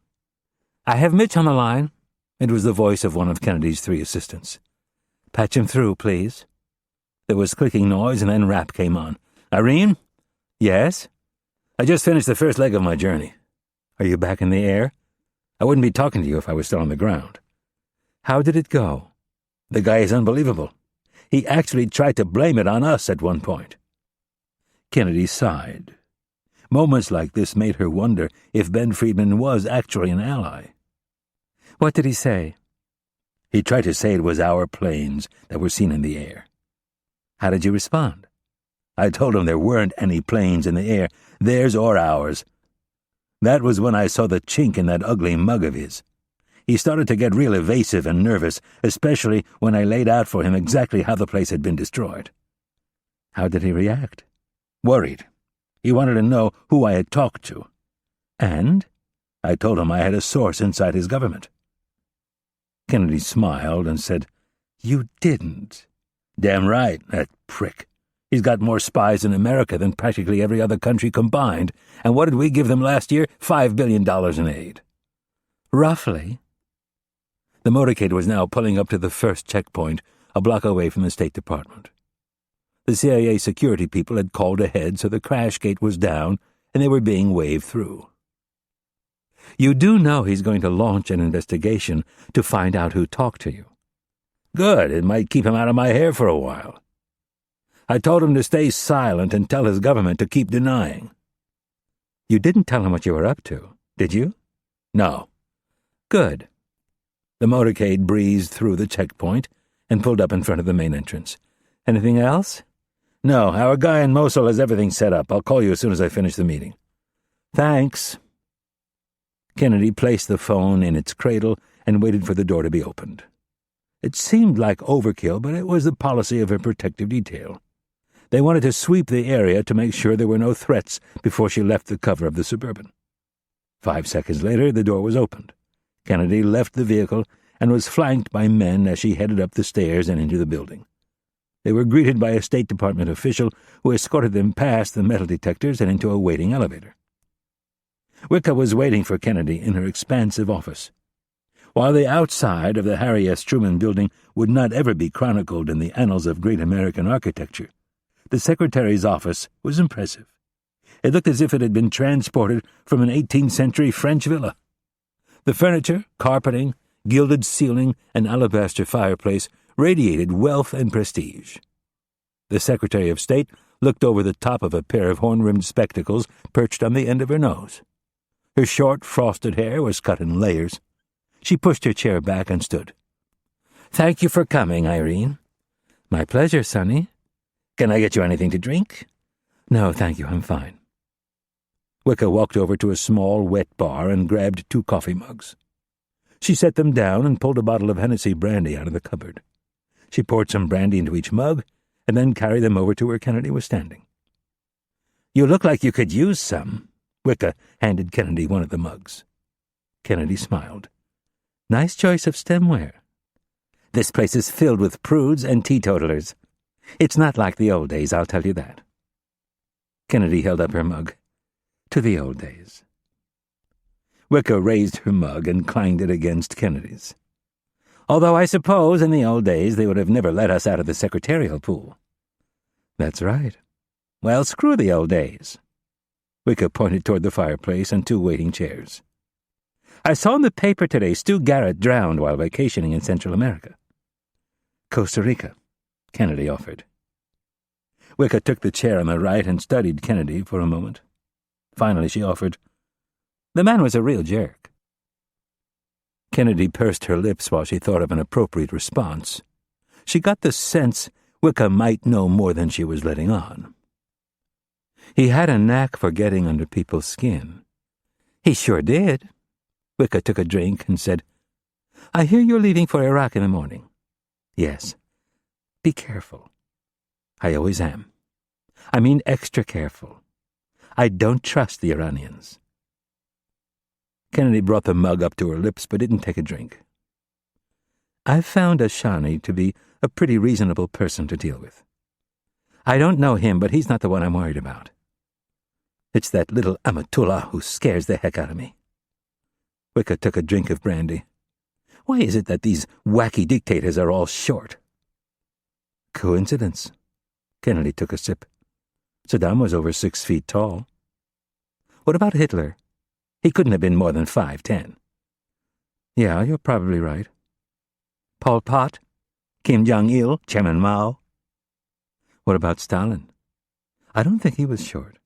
I have Mitch on the line." It was the voice of one of Kennedy's 3 assistants. "Patch him through, please." There was clicking noise, and then Rapp came on. "Irene?" "Yes?" "I just finished the first leg of my journey." "Are you back in the air?" "I wouldn't be talking to you if I was still on the ground." "How did it go?" "The guy is unbelievable. He actually tried to blame it on us at one point." Kennedy sighed. Moments like this made her wonder if Ben Friedman was actually an ally. "What did he say?" "He tried to say it was our planes that were seen in the air." "How did you respond?" "I told him there weren't any planes in the air, theirs or ours. That was when I saw the chink in that ugly mug of his. He started to get real evasive and nervous, especially when I laid out for him exactly how the place had been destroyed." "How did he react?" "Worried. He wanted to know who I had talked to." "And?" "I told him I had a source inside his government." Kennedy smiled and said, "You didn't." "Damn right, that prick. He's got more spies in America than practically every other country combined, and what did we give them last year? $5 billion in aid." "Roughly." The motorcade was now pulling up to the first checkpoint, a block away from the State Department. The CIA security people had called ahead, so the crash gate was down, and they were being waved through. "You do know he's going to launch an investigation to find out who talked to you." "Good, it might keep him out of my hair for a while." "I told him to stay silent and tell his government to keep denying." "You didn't tell him what you were up to, did you?" "No." "Good." The motorcade breezed through the checkpoint and pulled up in front of the main entrance. "Anything else?" "No, our guy in Mosul has everything set up. I'll call you as soon as I finish the meeting." "Thanks." Kennedy placed the phone in its cradle and waited for the door to be opened. It seemed like overkill, but it was the policy of her protective detail. They wanted to sweep the area to make sure there were no threats before she left the cover of the Suburban. 5 seconds later, the door was opened. Kennedy left the vehicle and was flanked by men as she headed up the stairs and into the building. They were greeted by a State Department official who escorted them past the metal detectors and into a waiting elevator. Wicca was waiting for Kennedy in her expansive office. While the outside of the Harry S. Truman Building would not ever be chronicled in the annals of great American architecture, the Secretary's office was impressive. It looked as if it had been transported from an 18th-century French villa. The furniture, carpeting, gilded ceiling, and alabaster fireplace radiated wealth and prestige. The Secretary of State looked over the top of a pair of horn-rimmed spectacles perched on the end of her nose. Her short, frosted hair was cut in layers. She pushed her chair back and stood. "Thank you for coming, Irene." "My pleasure, Sonny." "Can I get you anything to drink?" "No, thank you, I'm fine." Wicca walked over to a small, wet bar and grabbed 2 coffee mugs. She set them down and pulled a bottle of Hennessy brandy out of the cupboard. She poured some brandy into each mug and then carried them over to where Kennedy was standing. "You look like you could use some." Wicca handed Kennedy one of the mugs. Kennedy smiled. "Nice choice of stemware." "This place is filled with prudes and teetotalers. It's not like the old days, I'll tell you that." Kennedy held up her mug. "To the old days." Wicca raised her mug and clanged it against Kennedy's. "Although I suppose in the old days they would have never let us out of the secretarial pool." "That's right." "Well, screw the old days." Wicca pointed toward the fireplace and 2 waiting chairs. "I saw in the paper today Stu Garrett drowned while vacationing in Central America." "Costa Rica," Kennedy offered. Wicca took the chair on the right and studied Kennedy for a moment. Finally she offered, "The man was a real jerk." Kennedy pursed her lips while she thought of an appropriate response. She got the sense Wicca might know more than she was letting on. "He had a knack for getting under people's skin." "He sure did." Wicca took a drink and said, "I hear you're leaving for Iraq in the morning." "Yes." "Be careful." "I always am. I mean extra careful. I don't trust the Iranians." Kennedy brought the mug up to her lips but didn't take a drink. "I've found Ashani to be a pretty reasonable person to deal with. I don't know him, but he's not the one I'm worried about. It's that little Amatullah who scares the heck out of me." Wicca took a drink of brandy. "Why is it that these wacky dictators are all short?" "Coincidence." Kennedy took a sip. "Saddam was over 6 feet tall." "What about Hitler? He couldn't have been more than 5'10". "Yeah, you're probably right." "Pol Pot? Kim Jong-il? Chairman Mao?" "What about Stalin?" "I don't think he was short."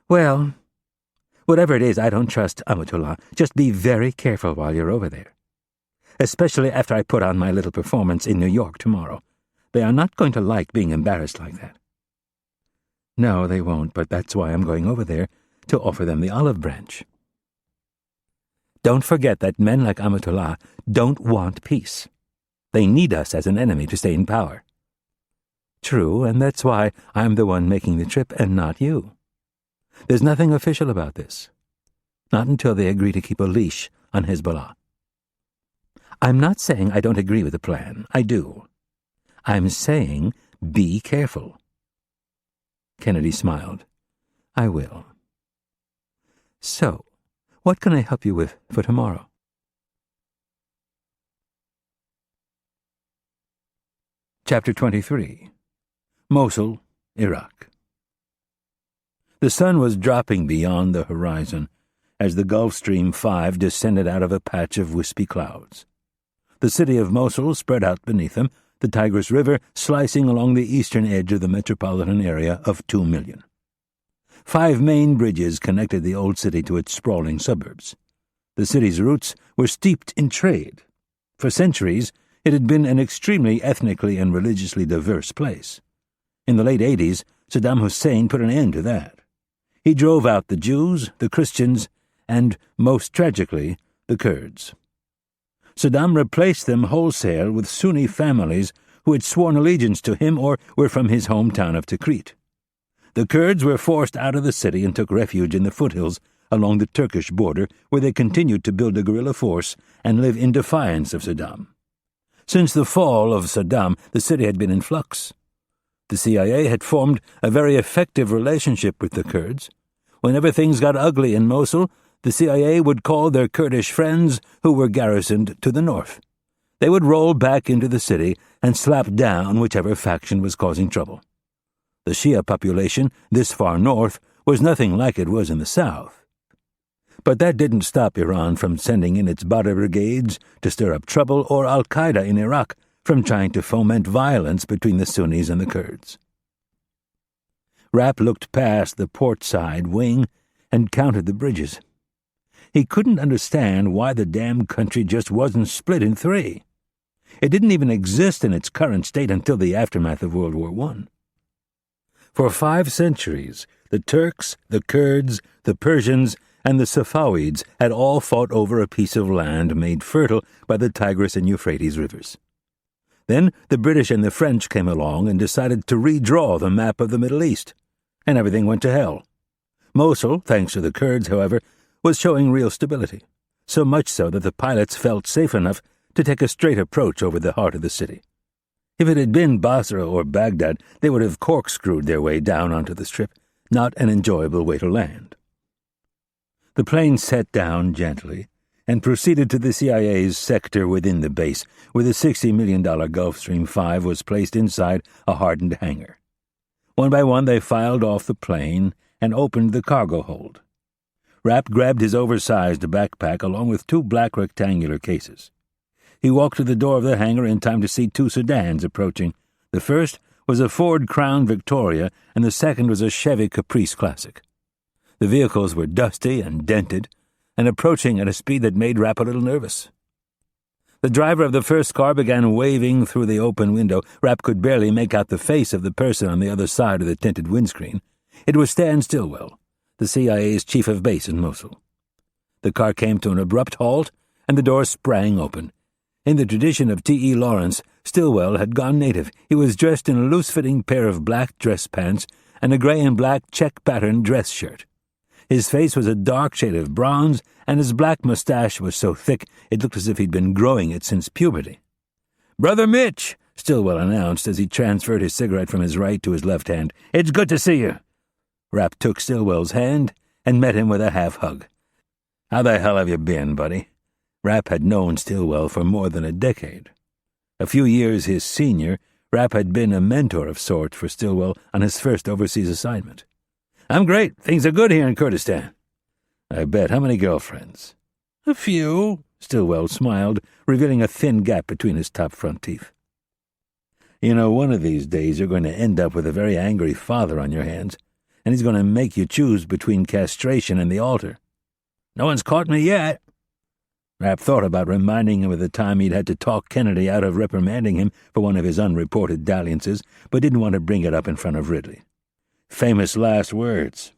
"Well, whatever it is, I don't trust Amatullah. Just be very careful while you're over there. Especially after I put on my little performance in New York tomorrow. They are not going to like being embarrassed like that." "No, they won't, but that's why I'm going over there, to offer them the olive branch." "Don't forget that men like Amatullah don't want peace. They need us as an enemy to stay in power." "True, and that's why I'm the one making the trip and not you. There's nothing official about this. Not until they agree to keep a leash on Hezbollah. I'm not saying I don't agree with the plan. I do. I'm saying be careful." Kennedy smiled. "I will. So, what can I help you with for tomorrow?" Chapter 23. Mosul, Iraq. The sun was dropping beyond the horizon as the Gulf Stream 5 descended out of a patch of wispy clouds. The city of Mosul spread out beneath them, the Tigris River slicing along the eastern edge of the metropolitan area of 2 million. 5 main bridges connected the old city to its sprawling suburbs. The city's roots were steeped in trade. For centuries, it had been an extremely ethnically and religiously diverse place. In the late 80s, Saddam Hussein put an end to that. He drove out the Jews, the Christians, and, most tragically, the Kurds. Saddam replaced them wholesale with Sunni families who had sworn allegiance to him or were from his hometown of Tikrit. The Kurds were forced out of the city and took refuge in the foothills along the Turkish border, where they continued to build a guerrilla force and live in defiance of Saddam. Since the fall of Saddam, the city had been in flux. The CIA had formed a very effective relationship with the Kurds. Whenever things got ugly in Mosul, the CIA would call their Kurdish friends who were garrisoned to the north. They would roll back into the city and slap down whichever faction was causing trouble. The Shia population this far north was nothing like it was in the south. But that didn't stop Iran from sending in its Badr brigades to stir up trouble or al-Qaeda in Iraq from trying to foment violence between the Sunnis and the Kurds. Rapp looked past the port-side wing and counted the bridges. He couldn't understand why the damn country just wasn't split in 3. It didn't even exist in its current state until the aftermath of World War I. For 5 centuries, the Turks, the Kurds, the Persians, and the Safavids had all fought over a piece of land made fertile by the Tigris and Euphrates rivers. Then the British and the French came along and decided to redraw the map of the Middle East, and everything went to hell. Mosul, thanks to the Kurds, however, was showing real stability, so much so that the pilots felt safe enough to take a straight approach over the heart of the city. If it had been Basra or Baghdad, they would have corkscrewed their way down onto the strip, not an enjoyable way to land. The plane set down gently and proceeded to the CIA's sector within the base, where the $60 million Gulfstream 5 was placed inside a hardened hangar. One by one they filed off the plane and opened the cargo hold. Rapp grabbed his oversized backpack along with 2 black rectangular cases. He walked to the door of the hangar in time to see 2 sedans approaching. The first was a Ford Crown Victoria, and the second was a Chevy Caprice Classic. The vehicles were dusty and dented, and approaching at a speed that made Rapp a little nervous. The driver of the first car began waving through the open window. Rapp could barely make out the face of the person on the other side of the tinted windscreen. It was Stan Stillwell, the CIA's chief of base in Mosul. The car came to an abrupt halt, and the door sprang open. In the tradition of T.E. Lawrence, Stillwell had gone native. He was dressed in a loose-fitting pair of black dress pants and a gray and black check-patterned dress shirt. His face was a dark shade of bronze, and his black mustache was so thick it looked as if he'd been growing it since puberty. "Brother Mitch," Stillwell announced as he transferred his cigarette from his right to his left hand. "It's good to see you." Rapp took Stillwell's hand and met him with a half-hug. "How the hell have you been, buddy?" Rapp had known Stillwell for more than a decade. A few years his senior, Rapp had been a mentor of sorts for Stillwell on his first overseas assignment. "I'm great. Things are good here in Kurdistan." "I bet. How many girlfriends?" "A few," Stillwell smiled, revealing a thin gap between his top front teeth. "You know, one of these days you're going to end up with a very angry father on your hands, and he's going to make you choose between castration and the altar." "No one's caught me yet." Rapp thought about reminding him of the time he'd had to talk Kennedy out of reprimanding him for one of his unreported dalliances, but didn't want to bring it up in front of Ridley. Famous last words.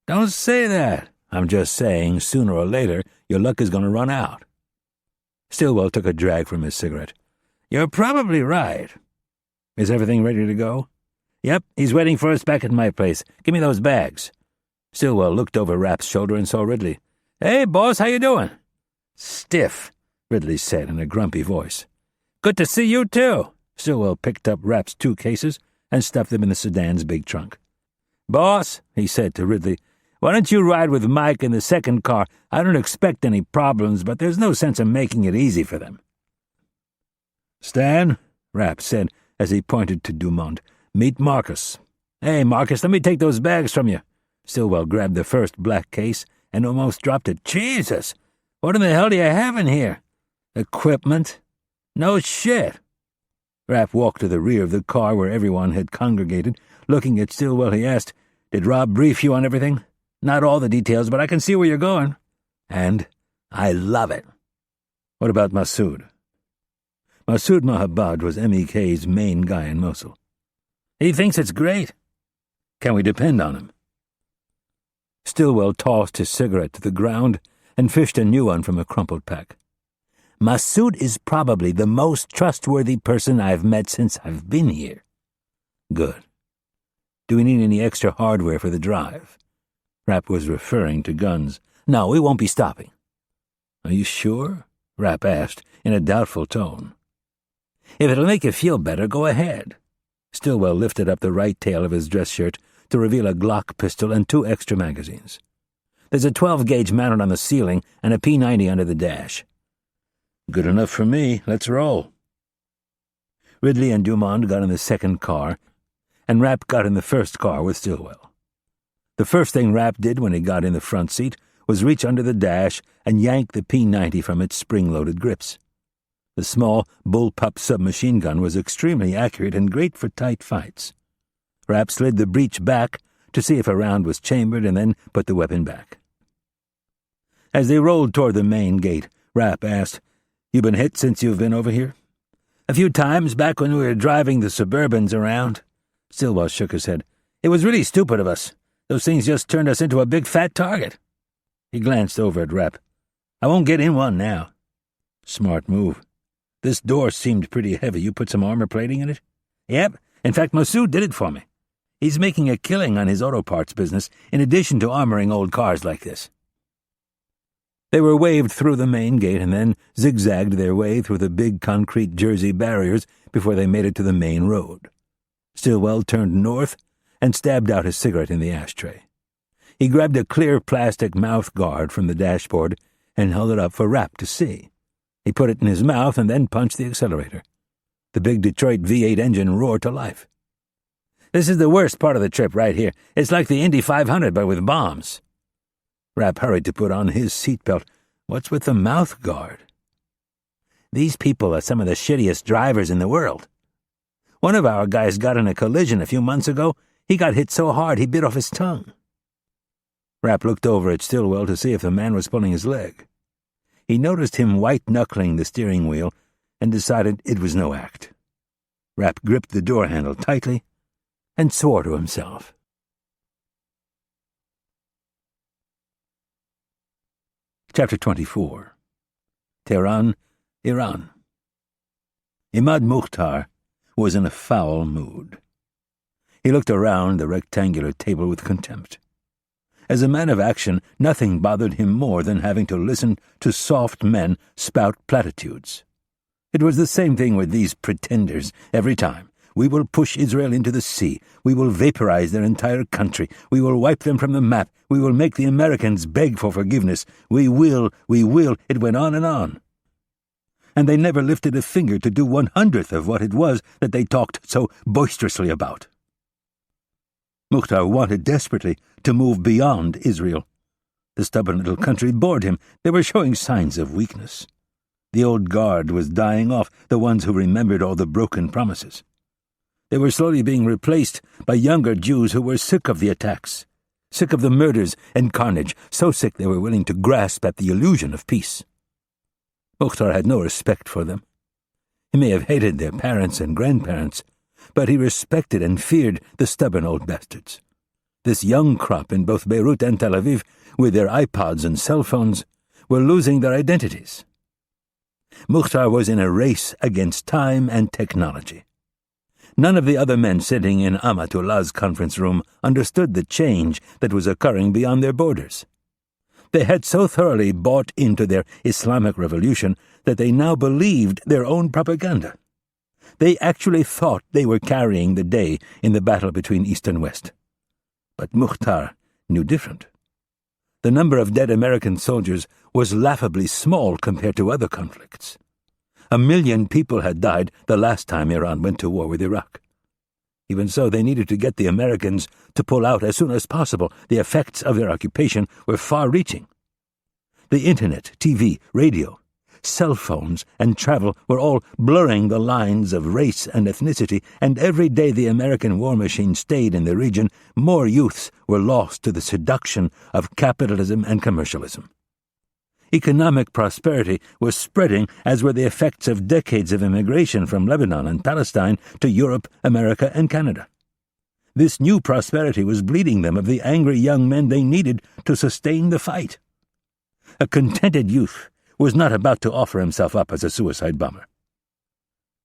"Don't say that. I'm just saying, sooner or later, your luck is going to run out." Stillwell took a drag from his cigarette. "You're probably right." "Is everything ready to go?" "Yep, he's waiting for us back at my place. Give me those bags." Stillwell looked over Rapp's shoulder and saw Ridley. "Hey, boss, how you doing?" "Stiff," Ridley said in a grumpy voice. "Good to see you, too." Stillwell picked up Rapp's 2 cases and stuffed them in the sedan's big trunk. "Boss," he said to Ridley, "why don't you ride with Mike in the second car? I don't expect any problems, but there's no sense of making it easy for them." "Stan," Rapp said as he pointed to Dumont, "meet Marcus." "Hey, Marcus, let me take those bags from you." Stillwell grabbed the first black case and almost dropped it. "Jesus! What in the hell do you have in here?" "Equipment." "No shit." Rapp walked to the rear of the car where everyone had congregated. Looking at Stillwell, he asked, "Did Rob brief you on everything?" "Not all the details, but I can see where you're going." "And I love it." "What about Massoud?" Massoud Mahabad was MEK's main guy in Mosul. "He thinks it's great." "Can we depend on him?" Stillwell tossed his cigarette to the ground and fished a new one from a crumpled pack. "Massoud is probably the most trustworthy person I've met since I've been here." "Good. Do we need any extra hardware for the drive?" Rapp was referring to guns. "No, we won't be stopping." "Are you sure?" Rapp asked in a doubtful tone. "If it'll make you feel better, go ahead." Stillwell lifted up the right tail of his dress shirt to reveal a Glock pistol and 2 extra magazines. "There's a 12-gauge mounted on the ceiling and a P90 under the dash." "Good enough for me. Let's roll." Ridley and Dumont got in the second car, and Rapp got in the first car with Stillwell. The first thing Rapp did when he got in the front seat was reach under the dash and yank the P90 from its spring-loaded grips. The small bullpup submachine gun was extremely accurate and great for tight fights. Rapp slid the breech back to see if a round was chambered and then put the weapon back. As they rolled toward the main gate, Rapp asked, "You been hit since you've been over here?" "A few times, back when we were driving the Suburbans around." Stillwell shook his head. "It was really stupid of us. Those things just turned us into a big fat target." He glanced over at Rapp. "I won't get in one now." "Smart move. This door seemed pretty heavy. You put some armor plating in it?" "Yep. In fact, Massoud did it for me. He's making a killing on his auto parts business in addition to armoring old cars like this." They were waved through the main gate and then zigzagged their way through the big concrete Jersey barriers before they made it to the main road. Stillwell turned north and stabbed out his cigarette in the ashtray. He grabbed a clear plastic mouth guard from the dashboard and held it up for Rapp to see. He put it in his mouth and then punched the accelerator. The big Detroit V8 engine roared to life. "This is the worst part of the trip right here. It's like the Indy 500, but with bombs." Rapp hurried to put on his seatbelt. "What's with the mouth guard?" "These people are some of the shittiest drivers in the world. One of our guys got in a collision a few months ago. He got hit so hard he bit off his tongue." Rapp looked over at Stillwell to see if the man was pulling his leg. He noticed him white-knuckling the steering wheel and decided it was no act. Rapp gripped the door handle tightly and swore to himself. Chapter 24. Tehran, Iran. Imad Mukhtar was in a foul mood. He looked around the rectangular table with contempt. As a man of action, nothing bothered him more than having to listen to soft men spout platitudes. It was the same thing with these pretenders every time. We will push Israel into the sea. We will vaporize their entire country. We will wipe them from the map. We will make the Americans beg for forgiveness. We will. It went on and on. And they never lifted a finger to do 1/100th of what it was that they talked so boisterously about. Mukhtar wanted desperately to move beyond Israel. The stubborn little country bored him. They were showing signs of weakness. The old guard was dying off, the ones who remembered all the broken promises. They were slowly being replaced by younger Jews who were sick of the attacks, sick of the murders and carnage, so sick they were willing to grasp at the illusion of peace. Mukhtar had no respect for them. He may have hated their parents and grandparents, but he respected and feared the stubborn old bastards. This young crop in both Beirut and Tel Aviv, with their iPods and cell phones, were losing their identities. Mukhtar was in a race against time and technology. None of the other men sitting in Amatullah's conference room understood the change that was occurring beyond their borders. They had so thoroughly bought into their Islamic revolution that they now believed their own propaganda. They actually thought they were carrying the day in the battle between East and West. But Mukhtar knew different. The number of dead American soldiers was laughably small compared to other conflicts. 1 million people had died the last time Iran went to war with Iraq. Even so, they needed to get the Americans to pull out as soon as possible. The effects of their occupation were far-reaching. The internet, TV, radio, cell phones, and travel were all blurring the lines of race and ethnicity, and every day the American war machine stayed in the region, more youths were lost to the seduction of capitalism and commercialism. Economic prosperity was spreading, as were the effects of decades of immigration from Lebanon and Palestine to Europe, America, and Canada. This new prosperity was bleeding them of the angry young men they needed to sustain the fight. A contented youth was not about to offer himself up as a suicide bomber.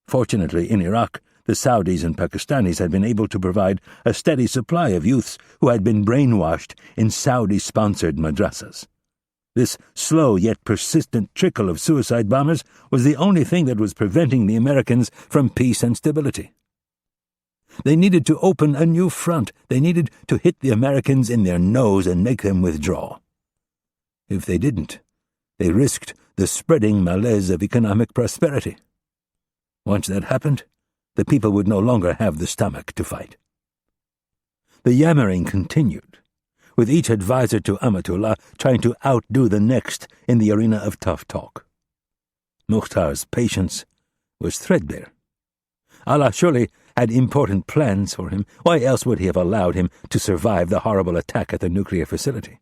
Fortunately, in Iraq, the Saudis and Pakistanis had been able to provide a steady supply of youths who had been brainwashed in Saudi-sponsored madrasas. This slow yet persistent trickle of suicide bombers was the only thing that was preventing the Americans from peace and stability. They needed to open a new front. They needed to hit the Americans in their nose and make them withdraw. If they didn't, they risked the spreading malaise of economic prosperity. Once that happened, the people would no longer have the stomach to fight. The yammering continued, with each advisor to Amatullah trying to outdo the next in the arena of tough talk. Mukhtar's patience was threadbare. Allah surely had important plans for him. Why else would he have allowed him to survive the horrible attack at the nuclear facility?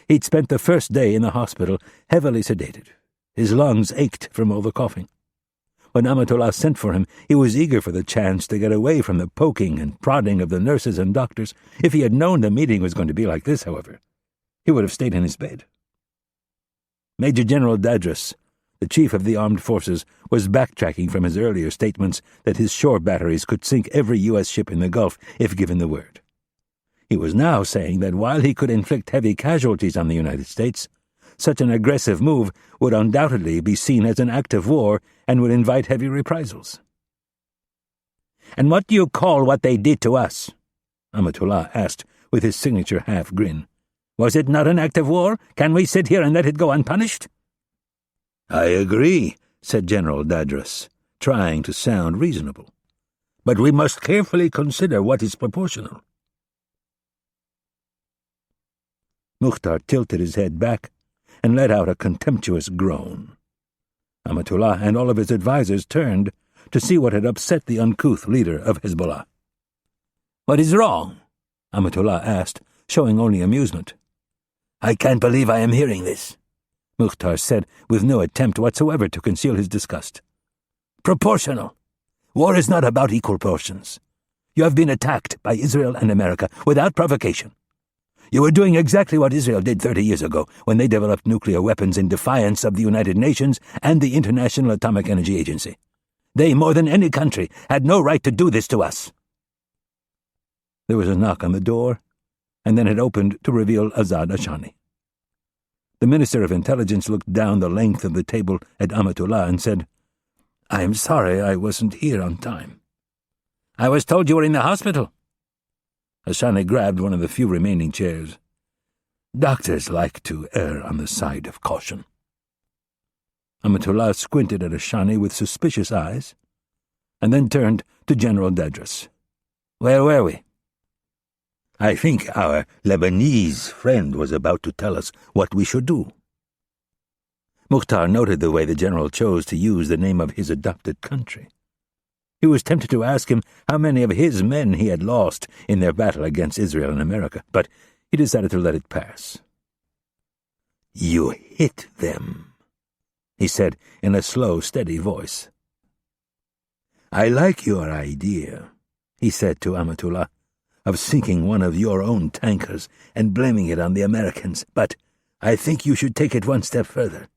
He'd spent the first day in the hospital heavily sedated. His lungs ached from all the coughing. When Amatullah sent for him, he was eager for the chance to get away from the poking and prodding of the nurses and doctors. If he had known the meeting was going to be like this, however, he would have stayed in his bed. Major General Dadras, the chief of the armed forces, was backtracking from his earlier statements that his shore batteries could sink every U.S. ship in the Gulf if given the word. He was now saying that while he could inflict heavy casualties on the United States, such an aggressive move would undoubtedly be seen as an act of war and would invite heavy reprisals. "And what do you call what they did to us?" Amatullah asked with his signature half-grin. "Was it not an act of war? Can we sit here and let it go unpunished?" "I agree," said General Dadras, trying to sound reasonable. "But we must carefully consider what is proportional." Mukhtar tilted his head back and let out a contemptuous groan. Amatullah and all of his advisers turned to see what had upset the uncouth leader of Hezbollah. "What is wrong?" Amatullah asked, showing only amusement. "I can't believe I am hearing this," Mukhtar said, with no attempt whatsoever to conceal his disgust. "Proportional. War is not about equal portions. You have been attacked by Israel and America without provocation. You were doing exactly what Israel did 30 years ago when they developed nuclear weapons in defiance of the United Nations and the International Atomic Energy Agency. They, more than any country, had no right to do this to us." There was a knock on the door, and then it opened to reveal Azad Ashani. The Minister of Intelligence looked down the length of the table at Amatullah and said, "I'm sorry I wasn't here on time." "I was told you were in the hospital." Ashani grabbed one of the few remaining chairs. "Doctors like to err on the side of caution." Amatullah squinted at Ashani with suspicious eyes, and then turned to General Dadras. "Where were we?" "I think our Lebanese friend was about to tell us what we should do." Mukhtar noted the way the general chose to use the name of his adopted country. He was tempted to ask him how many of his men he had lost in their battle against Israel and America, but he decided to let it pass. "You hit them," he said in a slow, steady voice. "I like your idea," he said to Amatullah, "of sinking one of your own tankers and blaming it on the Americans, but I think you should take it one step further.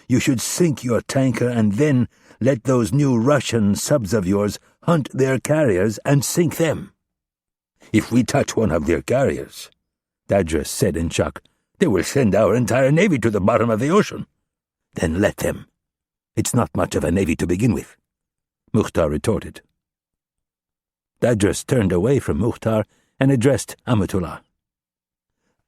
You should sink your tanker and then let those new Russian subs of yours hunt their carriers and sink them. If we touch one of their carriers," Dadras said in shock, "they will send our entire navy to the bottom of the ocean." "Then let them. It's not much of a navy to begin with," Mukhtar retorted. Dadras turned away from Mukhtar and addressed Amatullah.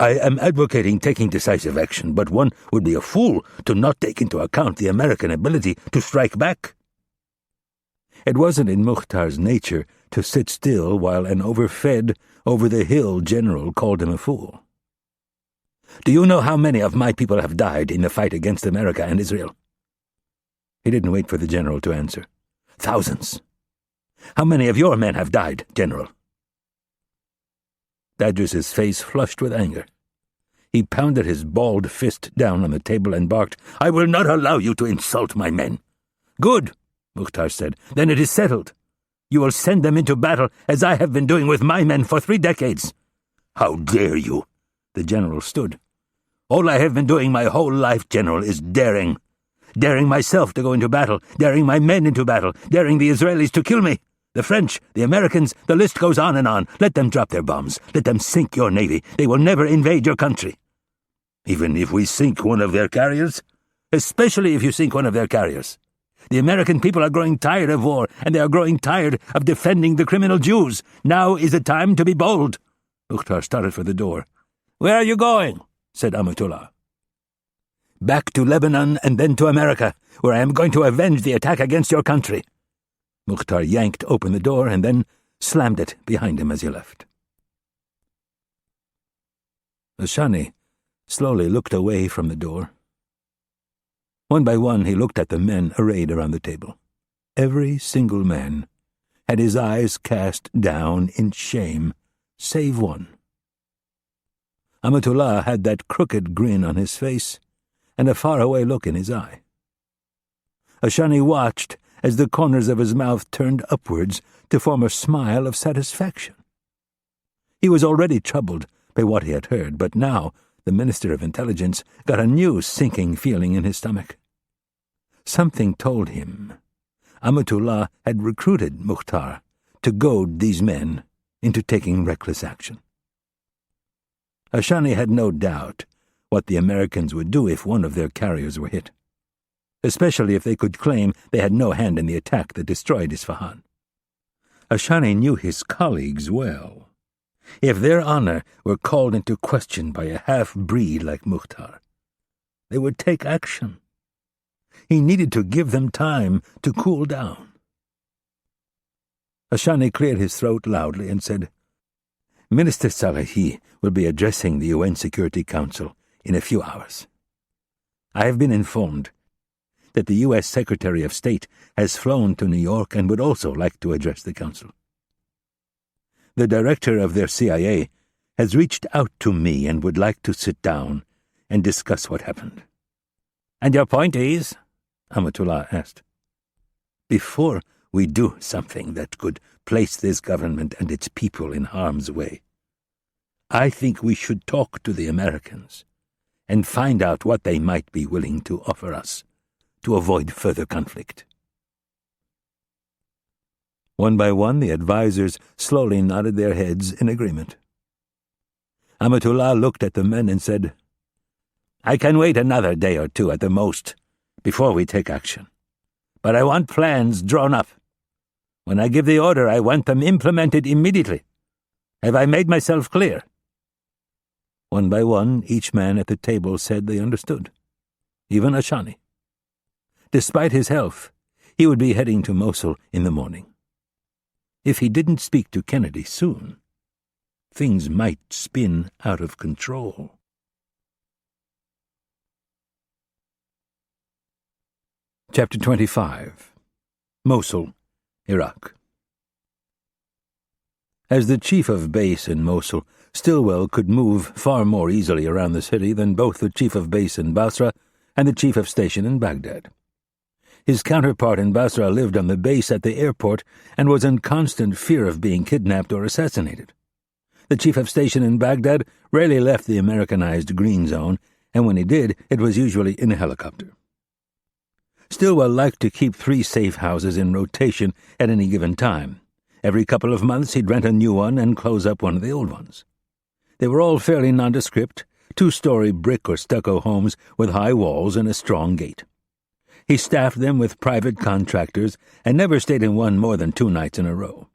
"I am advocating taking decisive action, but one would be a fool to not take into account the American ability to strike back." It wasn't in Mukhtar's nature to sit still while an overfed, over-the-hill general called him a fool. "Do you know how many of my people have died in the fight against America and Israel?" He didn't wait for the general to answer. "Thousands. How many of your men have died, General?" Dadras's face flushed with anger. He pounded his balled fist down on the table and barked, "I will not allow you to insult my men." "Good," Mukhtar said. "Then it is settled. You will send them into battle as I have been doing with my men for 3 decades. "How dare you?" The general stood. "All I have been doing my whole life, General, is daring. Daring myself to go into battle, daring my men into battle, daring the Israelis to kill me. The French, the Americans, the list goes on and on. Let them drop their bombs. Let them sink your navy. They will never invade your country." "Even if we sink one of their carriers?" "Especially if you sink one of their carriers. The American people are growing tired of war, and they are growing tired of defending the criminal Jews. Now is the time to be bold." Mukhtar started for the door. "Where are you going?" said Amatullah. "Back to Lebanon and then to America, where I am going to avenge the attack against your country." Mukhtar yanked open the door and then slammed it behind him as he left. Ashani slowly looked away from the door. One by one he looked at the men arrayed around the table. Every single man had his eyes cast down in shame, save one. Amatullah had that crooked grin on his face and a faraway look in his eye. Ashani watched as the corners of his mouth turned upwards to form a smile of satisfaction. He was already troubled by what he had heard, but now the Minister of Intelligence got a new sinking feeling in his stomach. Something told him Amatullah had recruited Mukhtar to goad these men into taking reckless action. Ashani had no doubt what the Americans would do if one of their carriers were hit, especially if they could claim they had no hand in the attack that destroyed Isfahan. Ashani knew his colleagues well. If their honor were called into question by a half-breed like Mukhtar, they would take action. He needed to give them time to cool down. Ashani cleared his throat loudly and said, "Minister Salehi will be addressing the UN Security Council in a few hours. I have been informed that the U.S. Secretary of State has flown to New York and would also like to address the Council. The director of their CIA has reached out to me and would like to sit down and discuss what happened." "And your point is?" Amatullah asked. "Before we do something that could place this government and its people in harm's way, I think we should talk to the Americans and find out what they might be willing to offer us to avoid further conflict." One by one, the advisers slowly nodded their heads in agreement. Amatullah looked at the men and said, "I can wait another day or two at the most before we take action. But I want plans drawn up. When I give the order, I want them implemented immediately. Have I made myself clear?" One by one, each man at the table said they understood, even Ashani. Despite his health, he would be heading to Mosul in the morning. If he didn't speak to Kennedy soon, things might spin out of control. Chapter 25. Mosul, Iraq. As the chief of base in Mosul, Stilwell could move far more easily around the city than both the chief of base in Basra and the chief of station in Baghdad. His counterpart in Basra lived on the base at the airport and was in constant fear of being kidnapped or assassinated. The chief of station in Baghdad rarely left the Americanized Green Zone, and when he did, it was usually in a helicopter. Stilwell liked to keep 3 safe houses in rotation at any given time. Every couple of months he'd rent a new one and close up one of the old ones. They were all fairly nondescript, 2-story brick or stucco homes with high walls and a strong gate. He staffed them with private contractors and never stayed in one more than 2 nights in a row.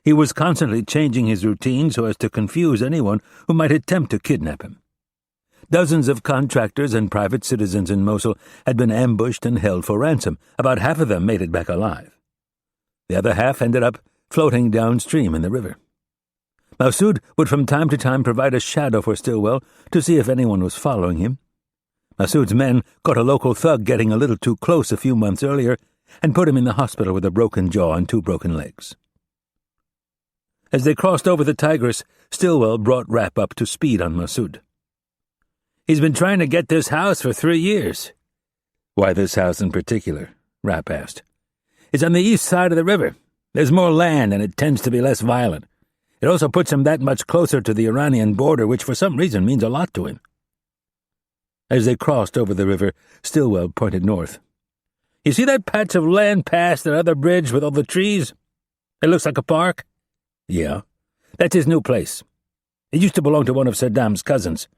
He was constantly changing his routine so as to confuse anyone who might attempt to kidnap him. Dozens of contractors and private citizens in Mosul had been ambushed and held for ransom. About half of them made it back alive. The other half ended up floating downstream in the river. Massoud would from time to time provide a shadow for Stilwell to see if anyone was following him. Massoud's men caught a local thug getting a little too close a few months earlier and put him in the hospital with a broken jaw and 2 broken legs. As they crossed over the Tigris, Stilwell brought Rapp up to speed on Massoud. "He's been trying to get this house for 3 years. "Why this house in particular?" Rapp asked. "It's on the east side of the river. There's more land and it tends to be less violent. It also puts him that much closer to the Iranian border, which for some reason means a lot to him." As they crossed over the river, Stilwell pointed north. "You see that patch of land past that other bridge with all the trees? It looks like a park." "Yeah. That's his new place. It used to belong to one of Saddam's cousins.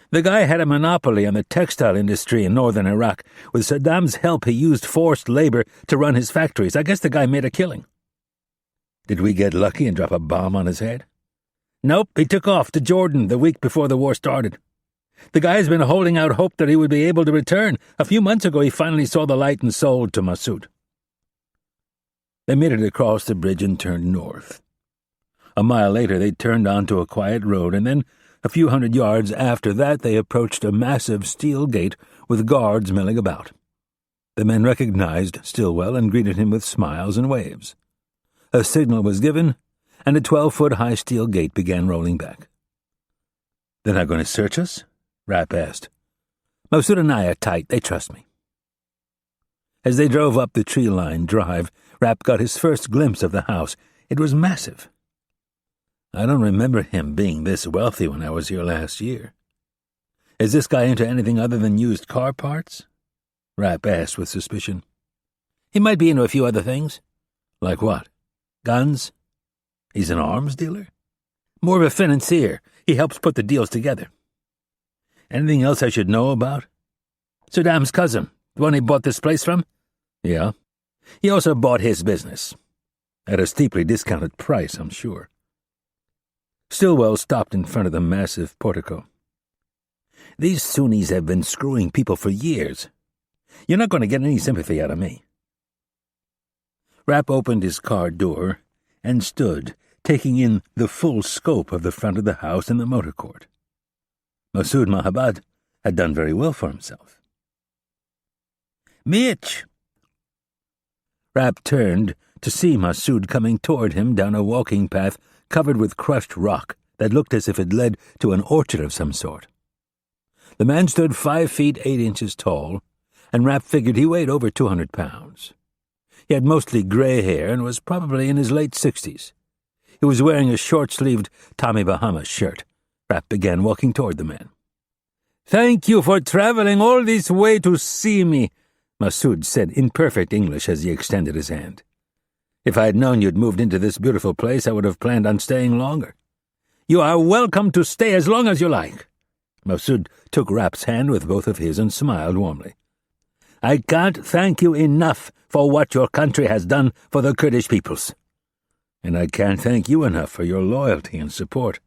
The guy had a monopoly on the textile industry in northern Iraq. With Saddam's help, he used forced labor to run his factories. I guess the guy made a killing." "Did we get lucky and drop a bomb on his head?" "Nope, he took off to Jordan the week before the war started. The guy's been holding out hope that he would be able to return. A few months ago he finally saw the light and sold to Massoud." They made it across the bridge and turned north. A mile later they turned onto a quiet road, and then a few hundred yards after that they approached a massive steel gate with guards milling about. The men recognized Stilwell and greeted him with smiles and waves. A signal was given, and a 12-foot-high steel gate began rolling back. "They're not going to search us?" Rapp asked. "Massoud and I are tight. They trust me." As they drove up the tree-lined drive, Rapp got his first glimpse of the house. It was massive. "I don't remember him being this wealthy when I was here last year. Is this guy into anything other than used car parts?" Rapp asked with suspicion. "He might be into a few other things." "Like what? Guns? He's an arms dealer?" "More of a financier. He helps put the deals together." "Anything else I should know about?" "Saddam's cousin, the one he bought this place from?" "Yeah." "He also bought his business. At a steeply discounted price, I'm sure." Stilwell stopped in front of the massive portico. "These Sunnis have been screwing people for years. You're not going to get any sympathy out of me." Rapp opened his car door and stood, taking in the full scope of the front of the house and the motor court. Massoud Mahabad had done very well for himself. "Mitch!" Rapp turned to see Massoud coming toward him down a walking path covered with crushed rock that looked as if it led to an orchard of some sort. The man stood 5 feet 8 inches tall, and Rapp figured he weighed over 200 pounds. He had mostly gray hair and was probably in his late 60s. He was wearing a short-sleeved Tommy Bahama shirt. Rapp began walking toward the man. "Thank you for traveling all this way to see me," Massoud said in perfect English as he extended his hand. "If I had known you'd moved into this beautiful place, I would have planned on staying longer. You are welcome to stay as long as you like." Massoud took Rapp's hand with both of his and smiled warmly. "I can't thank you enough for what your country has done for the Kurdish peoples. And I can't thank you enough for your loyalty and support.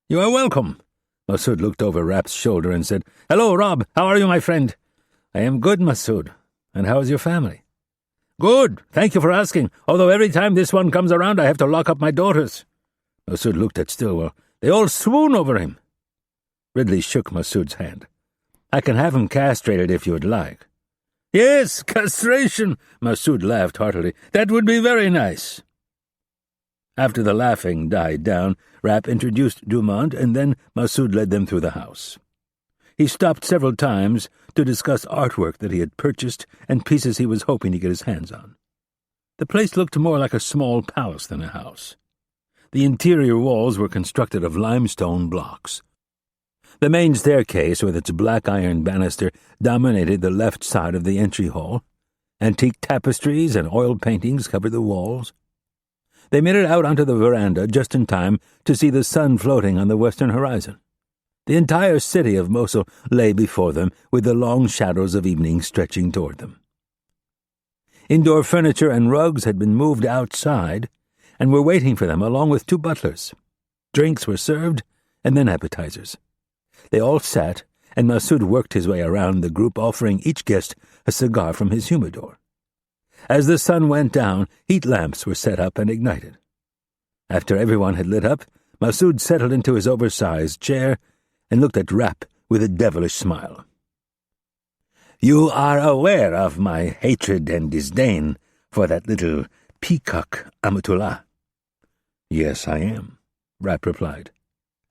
You are welcome." Massoud looked over Rapp's shoulder and said, "Hello, Rob. How are you, my friend?" "I am good, Massoud. And how is your family?" "Good. Thank you for asking, although every time this one comes around I have to lock up my daughters." Massoud looked at Stillwell. "They all swoon over him." Ridley shook Massoud's hand. "I can have him castrated if you would like." "Yes, castration," Massoud laughed heartily. "That would be very nice." After the laughing died down, Rapp introduced Dumont, and then Massoud led them through the house. He stopped several times to discuss artwork that he had purchased and pieces he was hoping to get his hands on. The place looked more like a small palace than a house. The interior walls were constructed of limestone blocks. The main staircase, with its black iron banister, dominated the left side of the entry hall. Antique tapestries and oil paintings covered the walls. They made it out onto the veranda just in time to see the sun floating on the western horizon. The entire city of Mosul lay before them, with the long shadows of evening stretching toward them. Indoor furniture and rugs had been moved outside and were waiting for them along with 2 butlers. Drinks were served, and then appetizers. They all sat, and Massoud worked his way around the group, offering each guest a cigar from his humidor. As the sun went down, heat lamps were set up and ignited. After everyone had lit up, Massoud settled into his oversized chair and looked at Rapp with a devilish smile. "You are aware of my hatred and disdain for that little peacock Amatullah." "Yes, I am," Rapp replied.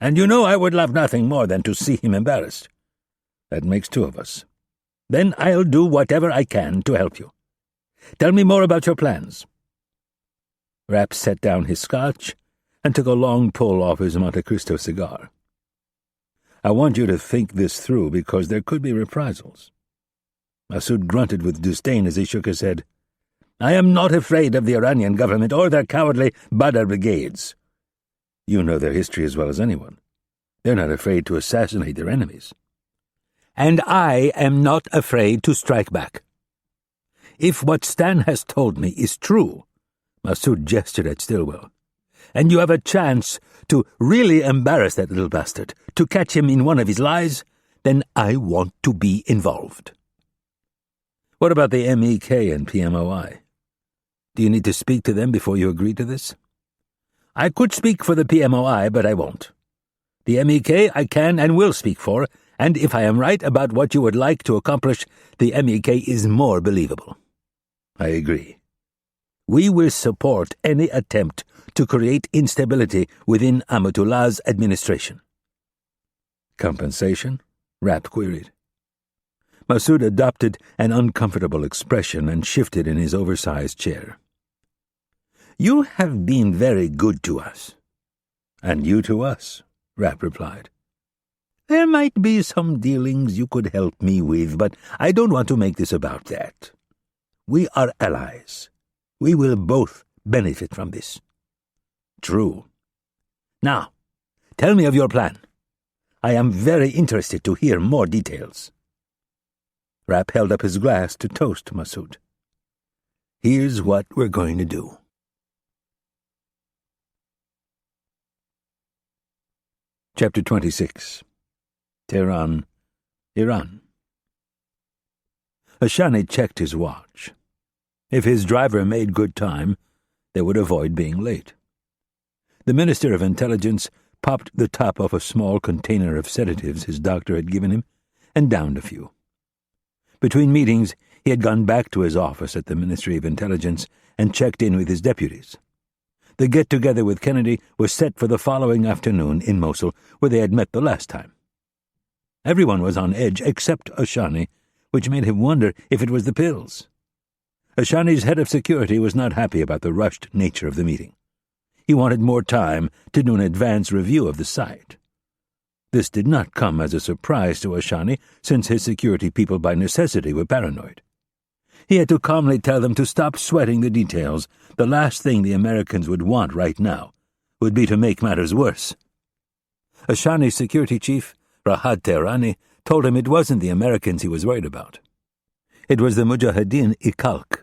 "And you know I would love nothing more than to see him embarrassed." "That makes 2 of us." "Then I'll do whatever I can to help you. Tell me more about your plans." Rapp set down his scotch and took a long pull off his Monte Cristo cigar. "I want you to think this through because there could be reprisals." Massoud grunted with disdain as he shook his head. "I am not afraid of the Iranian government or their cowardly Badr brigades. You know their history as well as anyone. They're not afraid to assassinate their enemies. And I am not afraid to strike back. If what Stan has told me is true," Massoud gestured at Stillwell, "and you have a chance to really embarrass that little bastard, to catch him in one of his lies, then I want to be involved." "What about the MEK and PMOI? Do you need to speak to them before you agree to this?" "I could speak for the PMOI, but I won't. The MEK I can and will speak for, and if I am right about what you would like to accomplish, the MEK is more believable." "I agree. We will support any attempt to create instability within Amatullah's administration." "Compensation?" Rapp queried. Massoud adopted an uncomfortable expression and shifted in his oversized chair. "You have been very good to us." "And you to us," Rapp replied. "There might be some dealings you could help me with, but I don't want to make this about that. We are allies. We will both benefit from this." "True. Now, tell me of your plan. I am very interested to hear more details." Rapp held up his glass to toast Massoud. "Here's what we're going to do." Chapter 26. Tehran, Iran. Ashani checked his watch. If his driver made good time, they would avoid being late. The Minister of Intelligence popped the top off a small container of sedatives his doctor had given him and downed a few. Between meetings, he had gone back to his office at the Ministry of Intelligence and checked in with his deputies. The get-together with Kennedy was set for the following afternoon in Mosul, where they had met the last time. Everyone was on edge except Ashani, which made him wonder if it was the pills. Ashani's head of security was not happy about the rushed nature of the meeting. He wanted more time to do an advance review of the site. This did not come as a surprise to Ashani, since his security people by necessity were paranoid. He had to calmly tell them to stop sweating the details. The last thing the Americans would want right now would be to make matters worse. Ashani security chief, Rahat Tehrani, told him it wasn't the Americans he was worried about. It was the Mujahideen Ikalk.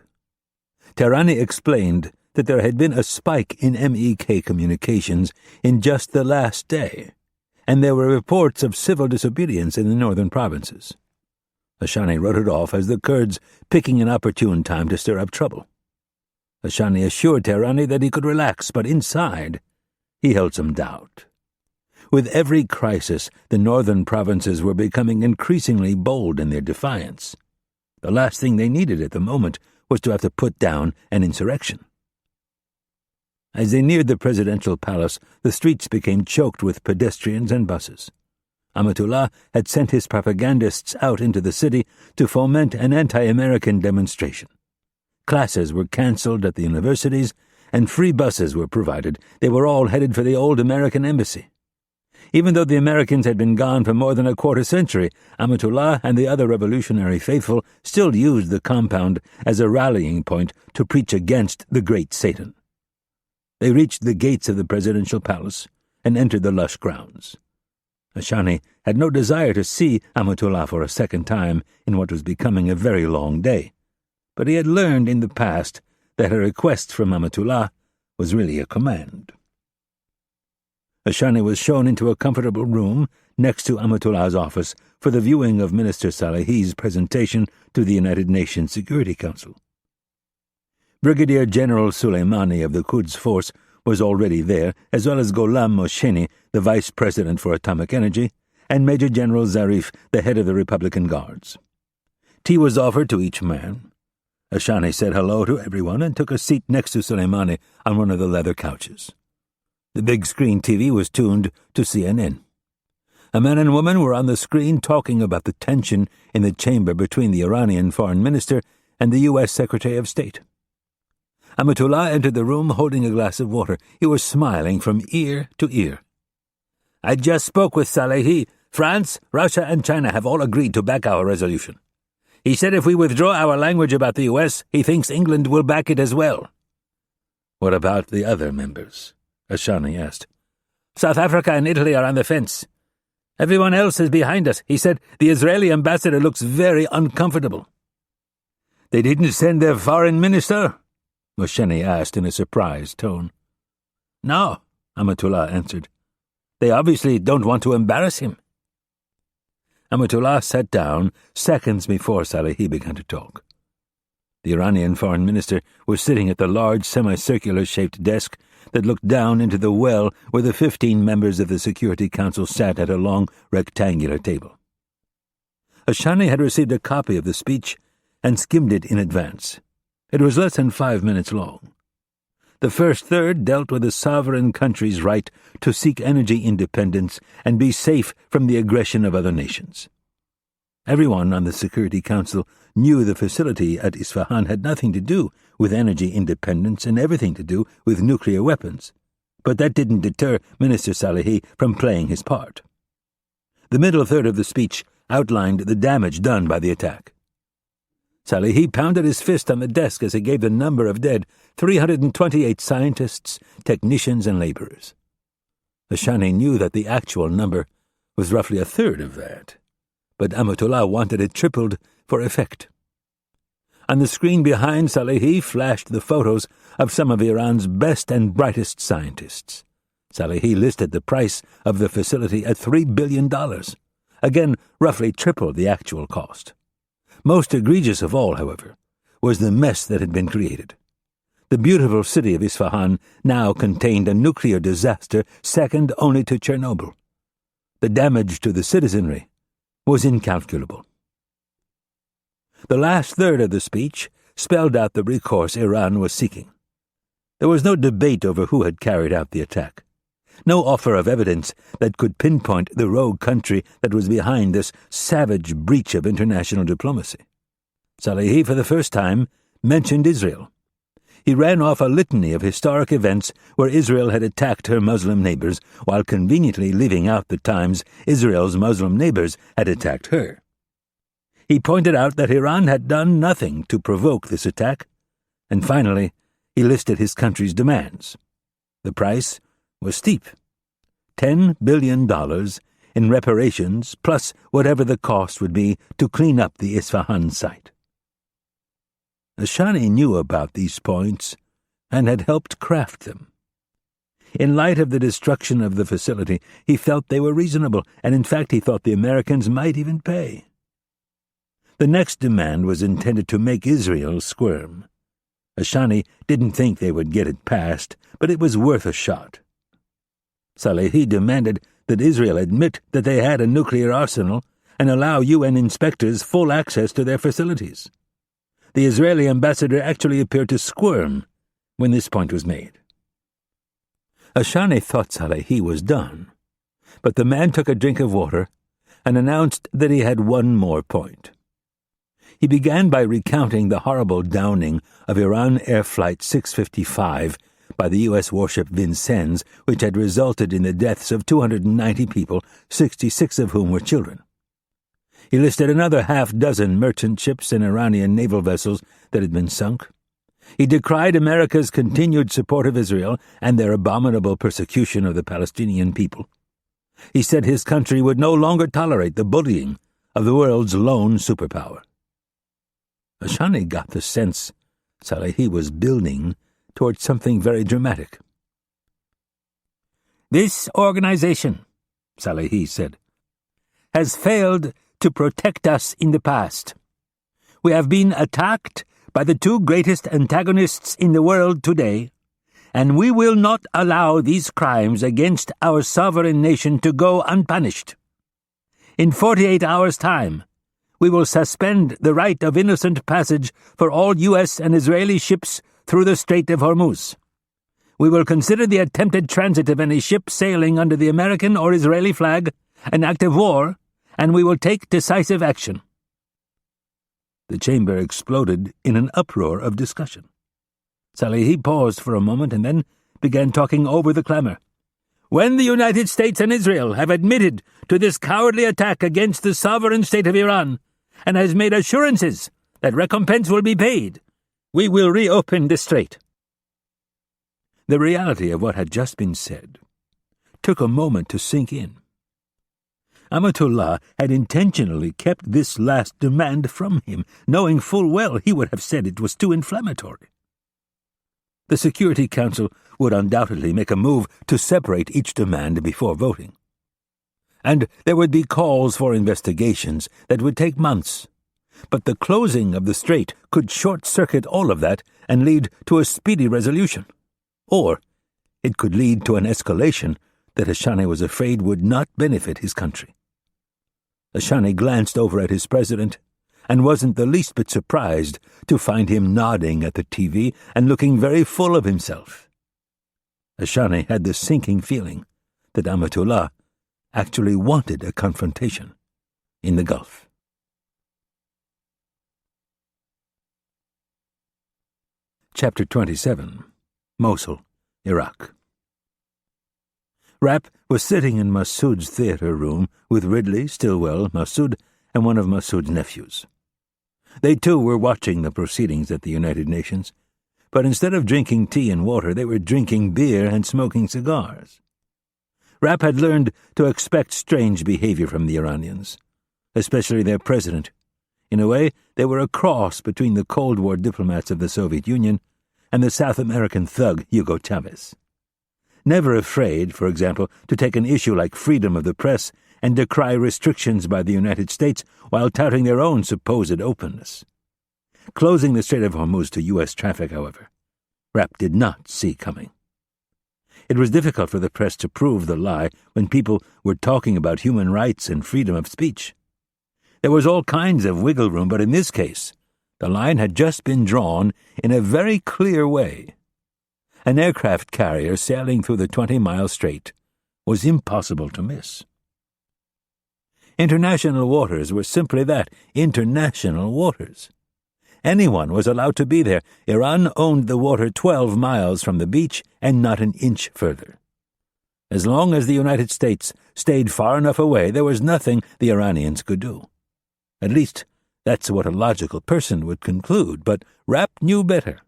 Tehrani explained that there had been a spike in MEK communications in just the last day, and there were reports of civil disobedience in the northern provinces. Ashani wrote it off as the Kurds picking an opportune time to stir up trouble. Ashani assured Tehrani that he could relax, but inside he held some doubt. With every crisis, the northern provinces were becoming increasingly bold in their defiance. The last thing they needed at the moment was to have to put down an insurrection. As they neared the presidential palace, the streets became choked with pedestrians and buses. Amatullah had sent his propagandists out into the city to foment an anti-American demonstration. Classes were cancelled at the universities, and free buses were provided. They were all headed for the old American embassy. Even though the Americans had been gone for more than a quarter century, Amatullah and the other revolutionary faithful still used the compound as a rallying point to preach against the great Satan. They reached the gates of the presidential palace and entered the lush grounds. Ashani had no desire to see Amatullah for a second time in what was becoming a very long day, but he had learned in the past that a request from Amatullah was really a command. Ashani was shown into a comfortable room next to Amatullah's office for the viewing of Minister Salehi's presentation to the United Nations Security Council. Brigadier General Soleimani of the Quds Force was already there, as well as Gholam Mosheni, the Vice President for Atomic Energy, and Major General Zarif, the head of the Republican Guards. Tea was offered to each man. Ashani said hello to everyone and took a seat next to Soleimani on one of the leather couches. The big-screen TV was tuned to CNN. A man and woman were on the screen talking about the tension in the chamber between the Iranian foreign minister and the U.S. Secretary of State. Amatullah entered the room holding a glass of water. He was smiling from ear to ear. "I just spoke with Salehi. France, Russia, and China have all agreed to back our resolution. He said if we withdraw our language about the U.S., he thinks England will back it as well." "What about the other members?" Ashani asked. "South Africa and Italy are on the fence. Everyone else is behind us." He said the Israeli ambassador looks very uncomfortable. "They didn't send their foreign minister?" Mosheni asked in a surprised tone. "No," Amatullah answered. "They obviously don't want to embarrass him." Amatullah sat down seconds before Salehi began to talk. The Iranian foreign minister was sitting at the large semicircular-shaped desk that looked down into the well where the 15 members of the Security Council sat at a long rectangular table. Ashani had received a copy of the speech and skimmed it in advance. It was less than 5 minutes long. The first third dealt with a sovereign country's right to seek energy independence and be safe from the aggression of other nations. Everyone on the Security Council knew the facility at Isfahan had nothing to do with energy independence and everything to do with nuclear weapons, but that didn't deter Minister Salehi from playing his part. The middle third of the speech outlined the damage done by the attack. Salehi pounded his fist on the desk as he gave the number of dead: 328 scientists, technicians, and laborers. Ashani knew that the actual number was roughly a third of that, but Amatullah wanted it tripled for effect. On the screen behind Salehi flashed the photos of some of Iran's best and brightest scientists. Salehi listed the price of the facility at $3 billion, again roughly triple the actual cost. Most egregious of all, however, was the mess that had been created. The beautiful city of Isfahan now contained a nuclear disaster second only to Chernobyl. The damage to the citizenry was incalculable. The last third of the speech spelled out the recourse Iran was seeking. There was no debate over who had carried out the attack, no offer of evidence that could pinpoint the rogue country that was behind this savage breach of international diplomacy. Salehi, for the first time, mentioned Israel. He ran off a litany of historic events where Israel had attacked her Muslim neighbors, while conveniently leaving out the times Israel's Muslim neighbors had attacked her. He pointed out that Iran had done nothing to provoke this attack, and finally he listed his country's demands. The price was steep: $10 billion in reparations, plus whatever the cost would be to clean up the Isfahan site. Ashani knew about these points and had helped craft them. In light of the destruction of the facility, he felt they were reasonable, and in fact he thought the Americans might even pay. The next demand was intended to make Israel squirm. Ashani didn't think they would get it passed, but it was worth a shot. Salehi demanded that Israel admit that they had a nuclear arsenal and allow UN inspectors full access to their facilities. The Israeli ambassador actually appeared to squirm when this point was made. Ashani thought Salehi was done, but the man took a drink of water and announced that he had one more point. He began by recounting the horrible downing of Iran Air Flight 655 by the U.S. warship Vincennes, which had resulted in the deaths of 290 people, 66 of whom were children. He listed another half-dozen merchant ships and Iranian naval vessels that had been sunk. He decried America's continued support of Israel and their abominable persecution of the Palestinian people. He said his country would no longer tolerate the bullying of the world's lone superpower. Ashani got the sense Salehi was building towards something very dramatic. "This organization," Salehi said, "has failed to protect us in the past. We have been attacked by the two greatest antagonists in the world today, and we will not allow these crimes against our sovereign nation to go unpunished. In 48 hours' time, we will suspend the right of innocent passage for all U.S. and Israeli ships through the Strait of Hormuz. We will consider the attempted transit of any ship sailing under the American or Israeli flag an act of war, and we will take decisive action." The chamber exploded in an uproar of discussion. Salehi paused for a moment and then began talking over the clamor. "When the United States and Israel have admitted to this cowardly attack against the sovereign state of Iran and has made assurances that recompense will be paid, we will reopen the strait." The reality of what had just been said took a moment to sink in. Amatullah had intentionally kept this last demand from him, knowing full well he would have said it was too inflammatory. The Security Council would undoubtedly make a move to separate each demand before voting. And there would be calls for investigations that would take months. But the closing of the strait could short-circuit all of that and lead to a speedy resolution. Or it could lead to an escalation that Ashani was afraid would not benefit his country. Ashani glanced over at his president and wasn't the least bit surprised to find him nodding at the TV and looking very full of himself. Ashani had the sinking feeling that Amatullah actually wanted a confrontation in the Gulf. Chapter 27. Mosul, Iraq. Rapp was sitting in Massoud's theater room with Ridley, Stilwell, Massoud, and one of Massoud's nephews. They too were watching the proceedings at the United Nations, but instead of drinking tea and water, they were drinking beer and smoking cigars. Rapp had learned to expect strange behavior from the Iranians, especially their president. In a way, they were a cross between the Cold War diplomats of the Soviet Union and the South American thug Hugo Chavez. Never afraid, for example, to take an issue like freedom of the press and decry restrictions by the United States while touting their own supposed openness. Closing the Strait of Hormuz to U.S. traffic, however, Rapp did not see coming. It was difficult for the press to prove the lie when people were talking about human rights and freedom of speech. There was all kinds of wiggle room, but in this case, the line had just been drawn in a very clear way. An aircraft carrier sailing through the 20-mile strait was impossible to miss. International waters were simply that, international waters. Anyone was allowed to be there. Iran owned the water 12 miles from the beach and not an inch further. As long as the United States stayed far enough away, there was nothing the Iranians could do. At least, that's what a logical person would conclude, but Rapp knew better.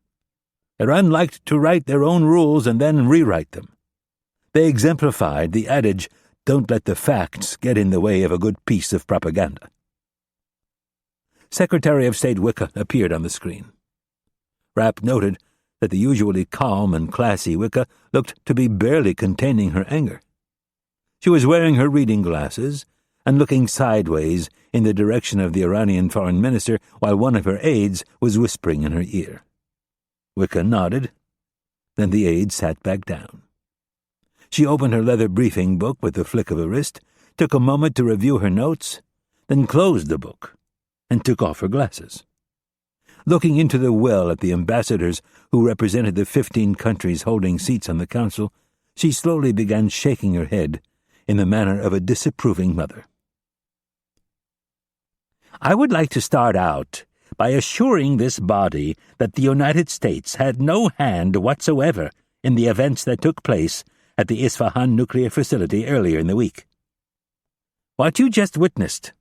Iran liked to write their own rules and then rewrite them. They exemplified the adage, "Don't let the facts get in the way of a good piece of propaganda." Secretary of State Wicca appeared on the screen. Rapp noted that the usually calm and classy Wicca looked to be barely containing her anger. She was wearing her reading glasses and looking sideways in the direction of the Iranian foreign minister while one of her aides was whispering in her ear. Wicca nodded. Then the aide sat back down. She opened her leather briefing book with the flick of a wrist, took a moment to review her notes, then closed the book and took off her glasses. Looking into the well at the ambassadors who represented the 15 countries holding seats on the council, she slowly began shaking her head in the manner of a disapproving mother. "I would like to start out by assuring this body that the United States had no hand whatsoever in the events that took place at the Isfahan nuclear facility earlier in the week. What you just witnessed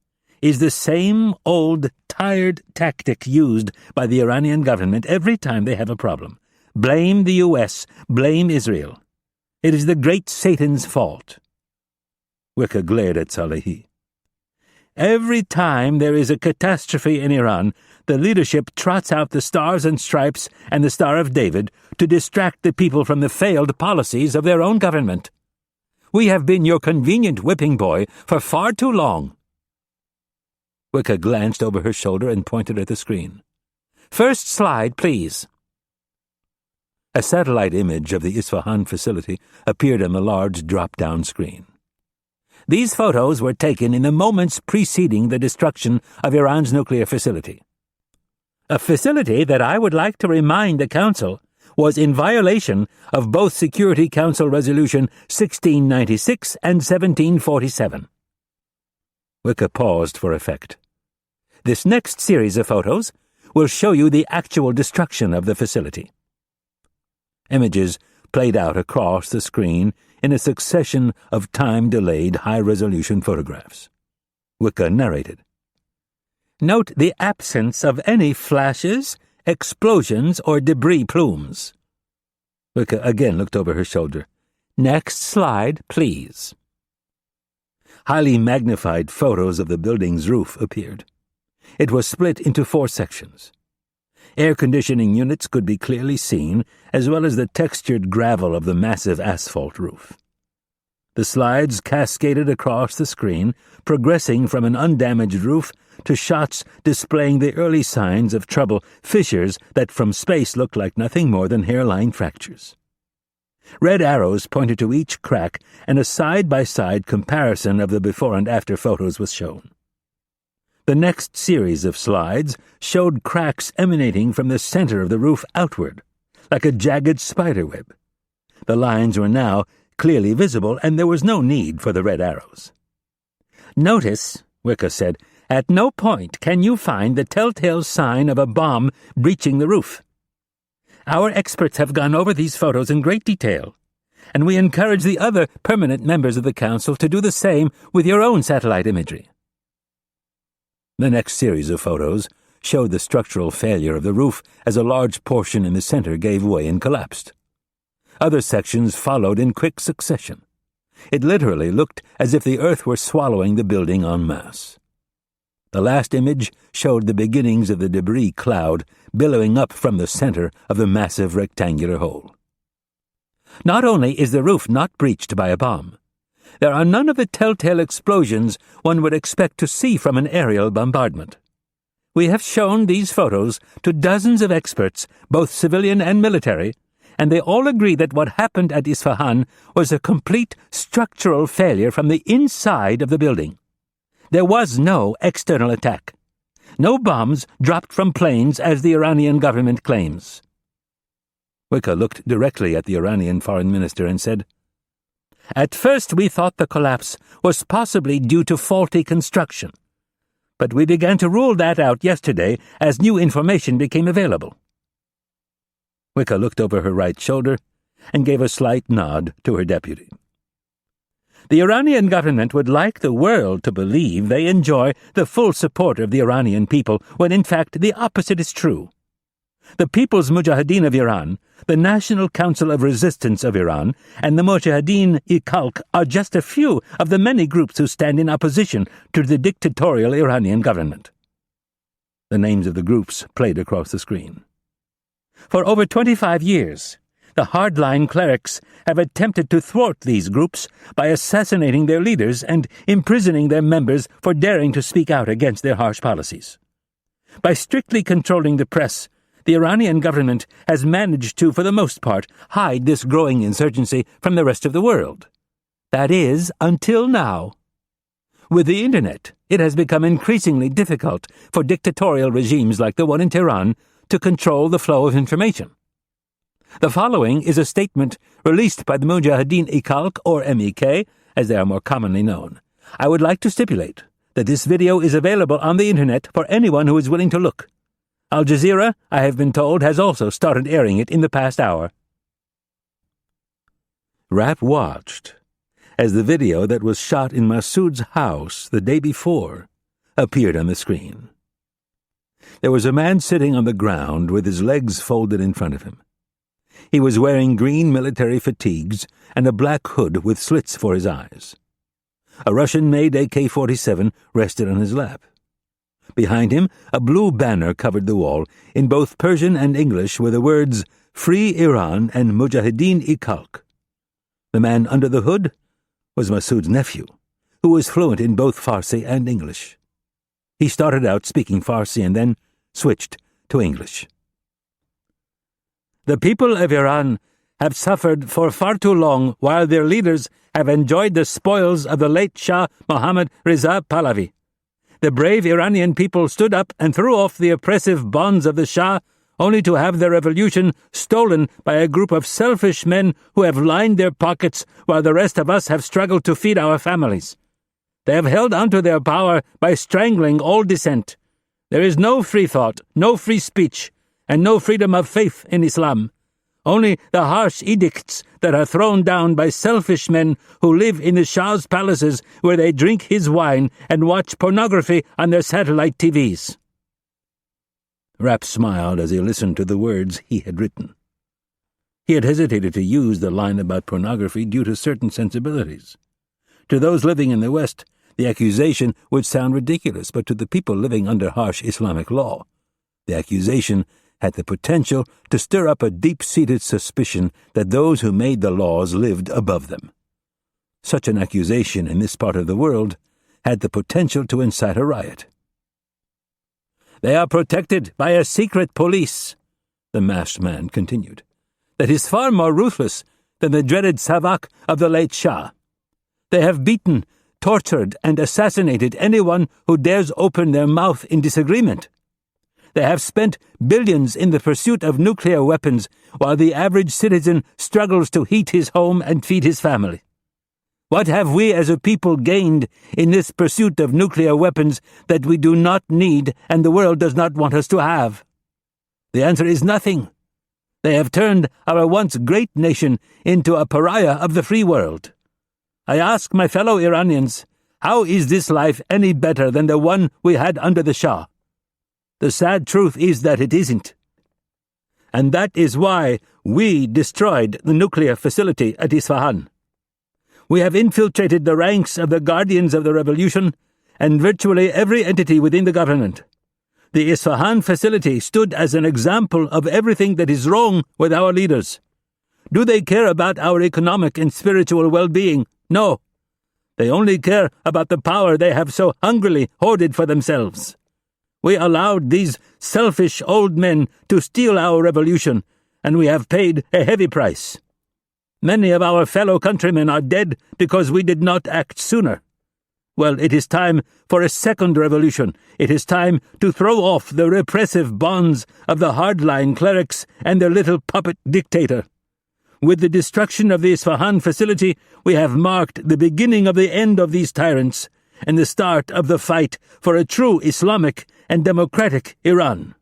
is the same old, tired tactic used by the Iranian government every time they have a problem. Blame the U.S., blame Israel. It is the great Satan's fault." Wicca glared at Salehi. "Every time there is a catastrophe in Iran, the leadership trots out the Stars and Stripes and the Star of David to distract the people from the failed policies of their own government. We have been your convenient whipping boy for far too long." Wicca glanced over her shoulder and pointed at the screen. "First slide, please." A satellite image of the Isfahan facility appeared on the large drop-down screen. These photos were taken in the moments preceding the destruction of Iran's nuclear facility. A facility that I would like to remind the Council was in violation of both Security Council Resolution 1696 and 1747. Wicca paused for effect. This next series of photos will show you the actual destruction of the facility. Images played out across the screen in a succession of time-delayed high-resolution photographs. Wicca narrated. Note the absence of any flashes, explosions, or debris plumes. Wicca again looked over her shoulder. Next slide, please. Highly magnified photos of the building's roof appeared. It was split into 4 sections. Air conditioning units could be clearly seen, as well as the textured gravel of the massive asphalt roof. The slides cascaded across the screen, progressing from an undamaged roof to shots displaying the early signs of trouble, fissures that from space looked like nothing more than hairline fractures. Red arrows pointed to each crack, and a side-by-side comparison of the before and after photos was shown. The next series of slides showed cracks emanating from the center of the roof outward, like a jagged spiderweb. The lines were now clearly visible, and there was no need for the red arrows. Notice, Wicca said, at no point can you find the telltale sign of a bomb breaching the roof. Our experts have gone over these photos in great detail, and we encourage the other permanent members of the Council to do the same with your own satellite imagery. The next series of photos showed the structural failure of the roof as a large portion in the center gave way and collapsed. Other sections followed in quick succession. It literally looked as if the earth were swallowing the building en masse. The last image showed the beginnings of the debris cloud billowing up from the center of the massive rectangular hole. Not only is the roof not breached by a bomb, there are none of the telltale explosions one would expect to see from an aerial bombardment. We have shown these photos to dozens of experts, both civilian and military, and they all agree that what happened at Isfahan was a complete structural failure from the inside of the building. There was no external attack. No bombs dropped from planes as the Iranian government claims. Wicca looked directly at the Iranian foreign minister and said, At first we thought the collapse was possibly due to faulty construction, but we began to rule that out yesterday as new information became available. Wicca looked over her right shoulder and gave a slight nod to her deputy. The Iranian government would like the world to believe they enjoy the full support of the Iranian people, when in fact the opposite is true. The People's Mujahideen of Iran, the National Council of Resistance of Iran, and the Mujahideen-i-Khalq are just a few of the many groups who stand in opposition to the dictatorial Iranian government. The names of the groups played across the screen. For over 25 years, the hardline clerics have attempted to thwart these groups by assassinating their leaders and imprisoning their members for daring to speak out against their harsh policies. By strictly controlling the press, the Iranian government has managed to, for the most part, hide this growing insurgency from the rest of the world. That is, until now. With the Internet, it has become increasingly difficult for dictatorial regimes like the one in Tehran to control the flow of information. The following is a statement released by the Mujahideen-i-Khalq, or MEK, as they are more commonly known. I would like to stipulate that this video is available on the Internet for anyone who is willing to look. Al Jazeera, I have been told, has also started airing it in the past hour. Rapp watched as the video that was shot in Massoud's house the day before appeared on the screen. There was a man sitting on the ground with his legs folded in front of him. He was wearing green military fatigues and a black hood with slits for his eyes. A Russian-made AK-47 rested on his lap. Behind him, a blue banner covered the wall. In both Persian and English were the words, "Free Iran" and "Mujahideen-i-Khalq." The man under the hood was Massoud's nephew, who was fluent in both Farsi and English. He started out speaking Farsi and then switched to English. The people of Iran have suffered for far too long while their leaders have enjoyed the spoils of the late Shah Mohammad Reza Pahlavi. The brave Iranian people stood up and threw off the oppressive bonds of the Shah, only to have their revolution stolen by a group of selfish men who have lined their pockets while the rest of us have struggled to feed our families. They have held onto their power by strangling all dissent. There is no free thought, no free speech, and no freedom of faith in Islam. Only the harsh edicts that are thrown down by selfish men who live in the Shah's palaces where they drink his wine and watch pornography on their satellite TVs. Rapp smiled as he listened to the words he had written. He had hesitated to use the line about pornography due to certain sensibilities. To those living in the West, the accusation would sound ridiculous, but to the people living under harsh Islamic law, the accusation had the potential to stir up a deep-seated suspicion that those who made the laws lived above them. Such an accusation in this part of the world had the potential to incite a riot. They are protected by a secret police, the masked man continued, that is far more ruthless than the dreaded Savak of the late Shah. They have beaten, tortured, and assassinated anyone who dares open their mouth in disagreement. They have spent billions in the pursuit of nuclear weapons while the average citizen struggles to heat his home and feed his family. What have we as a people gained in this pursuit of nuclear weapons that we do not need and the world does not want us to have? The answer is nothing. They have turned our once great nation into a pariah of the free world. I ask my fellow Iranians, how is this life any better than the one we had under the Shah? The sad truth is that it isn't. And that is why we destroyed the nuclear facility at Isfahan. We have infiltrated the ranks of the guardians of the revolution and virtually every entity within the government. The Isfahan facility stood as an example of everything that is wrong with our leaders. Do they care about our economic and spiritual well-being? No. They only care about the power they have so hungrily hoarded for themselves. We allowed these selfish old men to steal our revolution, and we have paid a heavy price. Many of our fellow countrymen are dead because we did not act sooner. Well, it is time for a second revolution. It is time to throw off the repressive bonds of the hardline clerics and their little puppet dictator. With the destruction of the Isfahan facility, we have marked the beginning of the end of these tyrants and the start of the fight for a true Islamic and democratic Iran.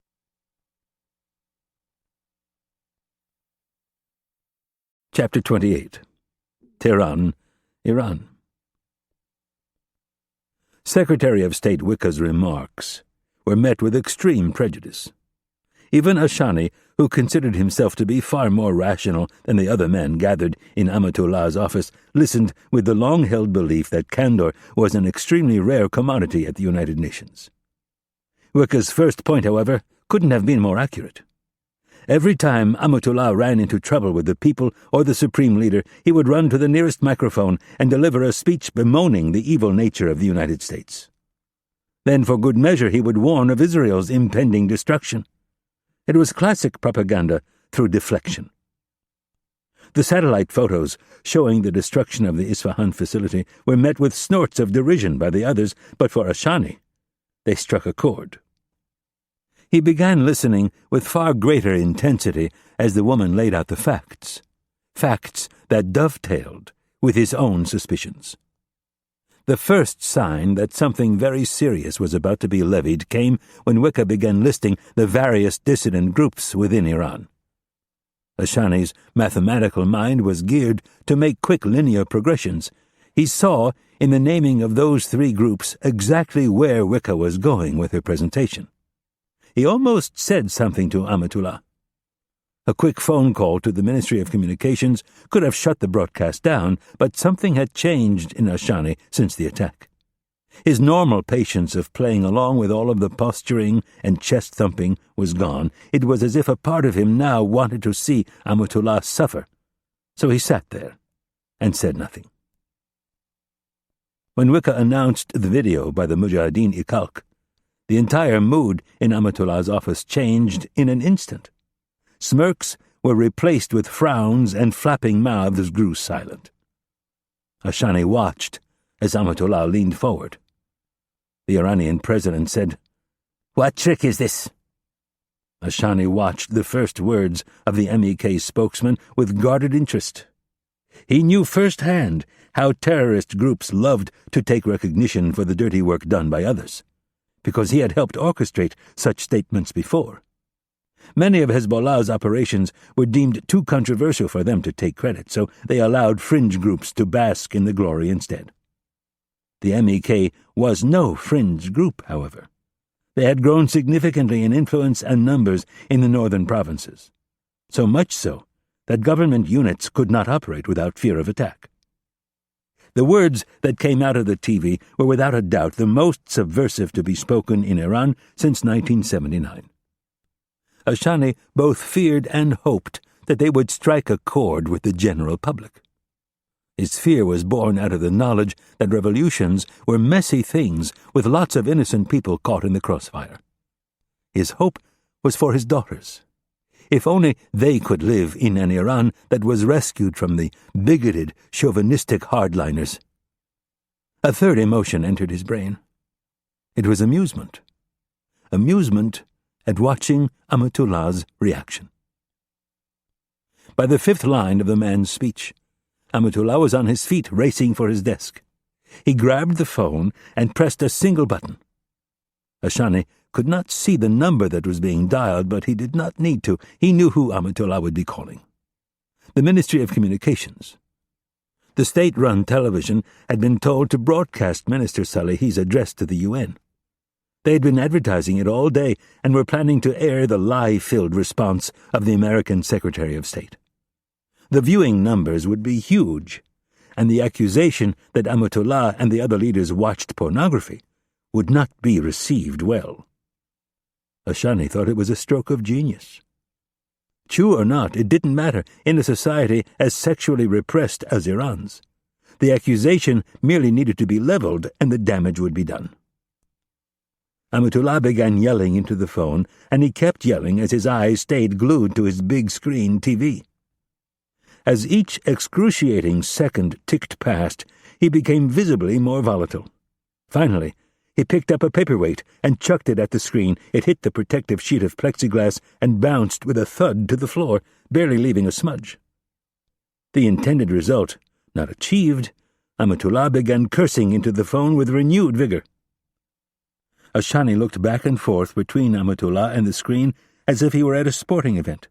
Chapter 28. Tehran, Iran. Secretary of State Wicca's remarks were met with extreme prejudice. Even Ashani, who considered himself to be far more rational than the other men gathered in Amatullah's office, listened with the long-held belief that candor was an extremely rare commodity at the United Nations. Wicca's first point, however, couldn't have been more accurate. Every time Amatullah ran into trouble with the people or the supreme leader, he would run to the nearest microphone and deliver a speech bemoaning the evil nature of the United States. Then, for good measure, he would warn of Israel's impending destruction. It was classic propaganda through deflection. The satellite photos showing the destruction of the Isfahan facility were met with snorts of derision by the others, but for Ashani, they struck a chord. He began listening with far greater intensity as the woman laid out the facts that dovetailed with his own suspicions. The first sign that something very serious was about to be levied came when Wicca began listing the various dissident groups within Iran. Ashani's mathematical mind was geared to make quick linear progressions. He saw, in the naming of those three groups, exactly where Wicca was going with her presentation. He almost said something to Amatullah. A quick phone call to the Ministry of Communications could have shut the broadcast down, but something had changed in Ashani since the attack. His normal patience of playing along with all of the posturing and chest-thumping was gone. It was as if a part of him now wanted to see Amatullah suffer. So he sat there and said nothing. When Wicca announced the video by the Mujahideen Ikalk, the entire mood in Amatullah's office changed in an instant. Smirks were replaced with frowns, and flapping mouths grew silent. Ashani watched as Amatullah leaned forward. The Iranian president said, "What trick is this?" Ashani watched the first words of the MEK spokesman with guarded interest. He knew firsthand how terrorist groups loved to take recognition for the dirty work done by others, because he had helped orchestrate such statements before. Many of Hezbollah's operations were deemed too controversial for them to take credit, so they allowed fringe groups to bask in the glory instead. The MEK was no fringe group, however. They had grown significantly in influence and numbers in the northern provinces, so much so that government units could not operate without fear of attack. The words that came out of the TV were without a doubt the most subversive to be spoken in Iran since 1979. Ashani both feared and hoped that they would strike a chord with the general public. His fear was born out of the knowledge that revolutions were messy things with lots of innocent people caught in the crossfire. His hope was for his daughters. If only they could live in an Iran that was rescued from the bigoted, chauvinistic hardliners. A third emotion entered his brain. It was amusement. Amusement at watching Amatullah's reaction. By the fifth line of the man's speech, Amatullah was on his feet racing for his desk. He grabbed the phone and pressed a single button. Ashani could not see the number that was being dialed, but he did not need to. He knew who Amatullah would be calling. The Ministry of Communications. The state-run television had been told to broadcast Minister Salehi's address to the UN. They had been advertising it all day and were planning to air the lie-filled response of the American Secretary of State. The viewing numbers would be huge, and the accusation that Amatullah and the other leaders watched pornography would not be received well. Ashani thought it was a stroke of genius. True or not, it didn't matter in a society as sexually repressed as Iran's. The accusation merely needed to be leveled, and the damage would be done. Amatullah began yelling into the phone, and he kept yelling as his eyes stayed glued to his big-screen TV. As each excruciating second ticked past, he became visibly more volatile. Finally, he picked up a paperweight and chucked it at the screen. It hit the protective sheet of plexiglass and bounced with a thud to the floor, barely leaving a smudge. The intended result not achieved, Amatullah began cursing into the phone with renewed vigor. Ashani looked back and forth between Amatullah and the screen as if he were at a sporting event.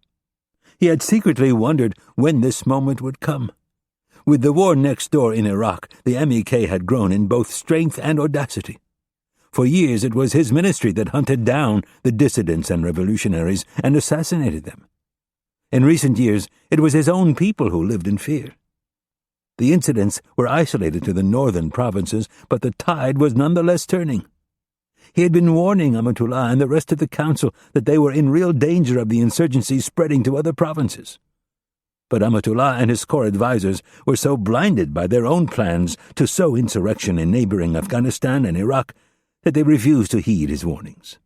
He had secretly wondered when this moment would come. With the war next door in Iraq, the MEK had grown in both strength and audacity. For years it was his ministry that hunted down the dissidents and revolutionaries and assassinated them. In recent years, it was his own people who lived in fear. The incidents were isolated to the northern provinces, but the tide was nonetheless turning. He had been warning Amatullah and the rest of the council that they were in real danger of the insurgency spreading to other provinces. But Amatullah and his core advisers were so blinded by their own plans to sow insurrection in neighboring Afghanistan and Iraq that they refused to heed his warnings.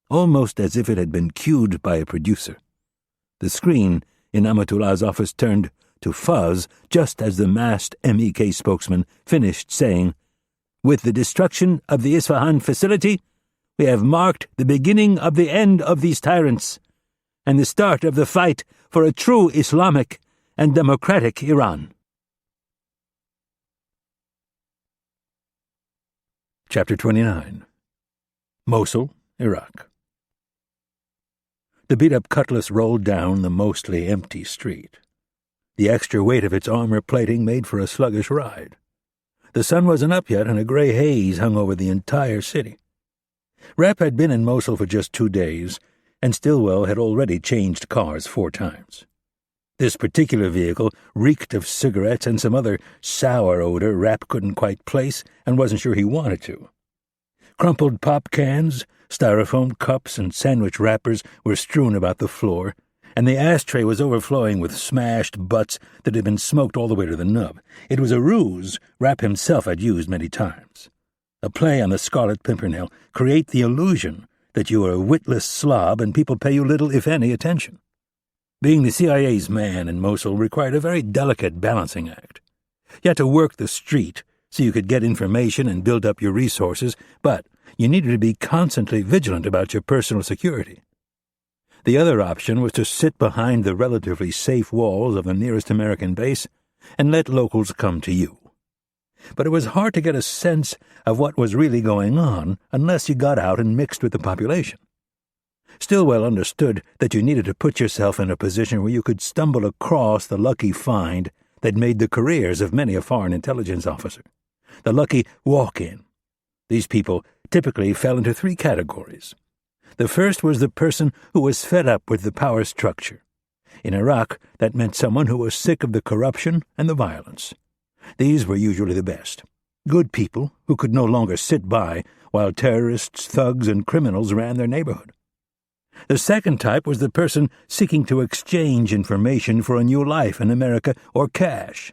Almost as if it had been cued by a producer, the screen in Amatullah's office turned to fuzz just as the masked MEK spokesman finished saying, "With the destruction of the Isfahan facility, we have marked the beginning of the end of these tyrants, and the start of the fight for a true Islamic and democratic Iran." Chapter 29. Mosul, Iraq. The beat-up Cutlass rolled down the mostly empty street. The extra weight of its armor plating made for a sluggish ride. The sun wasn't up yet, and a gray haze hung over the entire city. Rapp had been in Mosul for just 2 days, and Stillwell had already changed cars 4 times. This particular vehicle reeked of cigarettes and some other sour odor Rapp couldn't quite place and wasn't sure he wanted to. Crumpled pop cans, styrofoam cups, and sandwich wrappers were strewn about the floor, and the ashtray was overflowing with smashed butts that had been smoked all the way to the nub. It was a ruse Rapp himself had used many times. A play on the Scarlet Pimpernel: create the illusion that you are a witless slob and people pay you little, if any, attention. Being the CIA's man in Mosul required a very delicate balancing act. You had to work the street so you could get information and build up your resources, but you needed to be constantly vigilant about your personal security. The other option was to sit behind the relatively safe walls of the nearest American base and let locals come to you. But it was hard to get a sense of what was really going on unless you got out and mixed with the population. Stillwell understood that you needed to put yourself in a position where you could stumble across the lucky find that made the careers of many a foreign intelligence officer. The lucky walk-in. These people typically fell into 3 categories. The first was the person who was fed up with the power structure. In Iraq, that meant someone who was sick of the corruption and the violence. These were usually the best. Good people who could no longer sit by while terrorists, thugs, and criminals ran their neighborhood. The second type was the person seeking to exchange information for a new life in America or cash.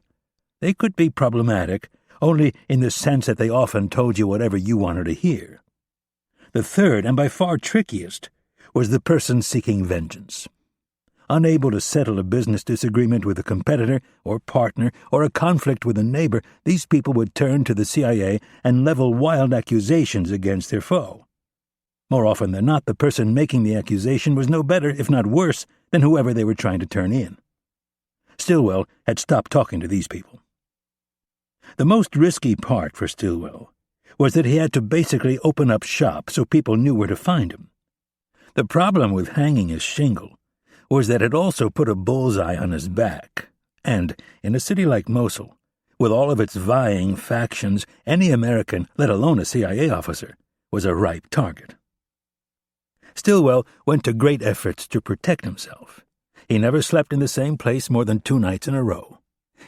They could be problematic, only in the sense that they often told you whatever you wanted to hear. The third, and by far trickiest, was the person seeking vengeance. Unable to settle a business disagreement with a competitor or partner or a conflict with a neighbor, these people would turn to the CIA and level wild accusations against their foe. More often than not, the person making the accusation was no better, if not worse, than whoever they were trying to turn in. Stillwell had stopped talking to these people. The most risky part for Stillwell was that he had to basically open up shop so people knew where to find him. The problem with hanging his shingle was that it also put a bullseye on his back, and in a city like Mosul, with all of its vying factions, any American, let alone a CIA officer, was a ripe target. Stillwell went to great efforts to protect himself. He never slept in the same place more than 2 nights in a row.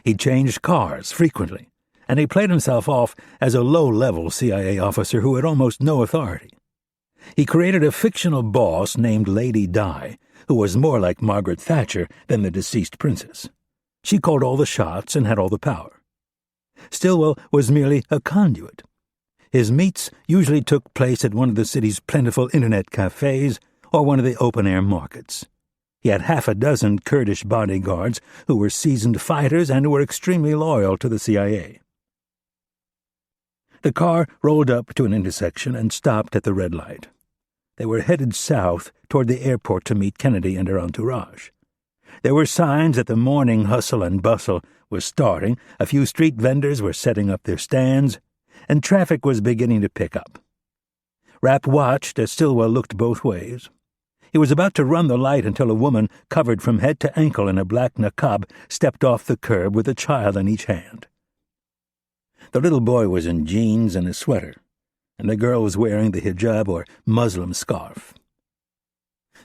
He changed cars frequently, and he played himself off as a low-level CIA officer who had almost no authority. He created a fictional boss named Lady Di, who was more like Margaret Thatcher than the deceased princess. She called all the shots and had all the power. Stillwell was merely a conduit. His meets usually took place at one of the city's plentiful internet cafes or one of the open-air markets. He had 6 Kurdish bodyguards who were seasoned fighters and who were extremely loyal to the CIA. The car rolled up to an intersection and stopped at the red light. They were headed south toward the airport to meet Kennedy and her entourage. There were signs that the morning hustle and bustle was starting, a few street vendors were setting up their stands, and traffic was beginning to pick up. Rapp watched as Stillwell looked both ways. He was about to run the light until a woman covered from head to ankle in a black niqab stepped off the curb with a child in each hand. The little boy was in jeans and a sweater, and the girl was wearing the hijab or Muslim scarf.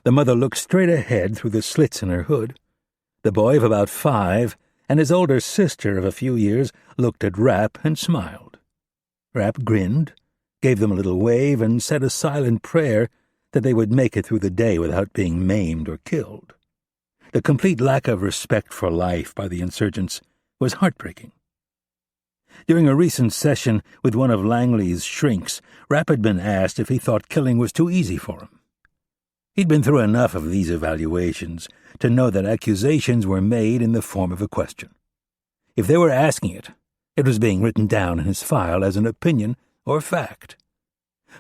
The mother looked straight ahead through the slits in her hood. The boy of about 5 and his older sister of a few years looked at Rapp and smiled. Rapp grinned, gave them a little wave, and said a silent prayer that they would make it through the day without being maimed or killed. The complete lack of respect for life by the insurgents was heartbreaking. During a recent session with one of Langley's shrinks, Rapp had been asked if he thought killing was too easy for him. He'd been through enough of these evaluations to know that accusations were made in the form of a question. If they were asking it, it was being written down in his file as an opinion or fact.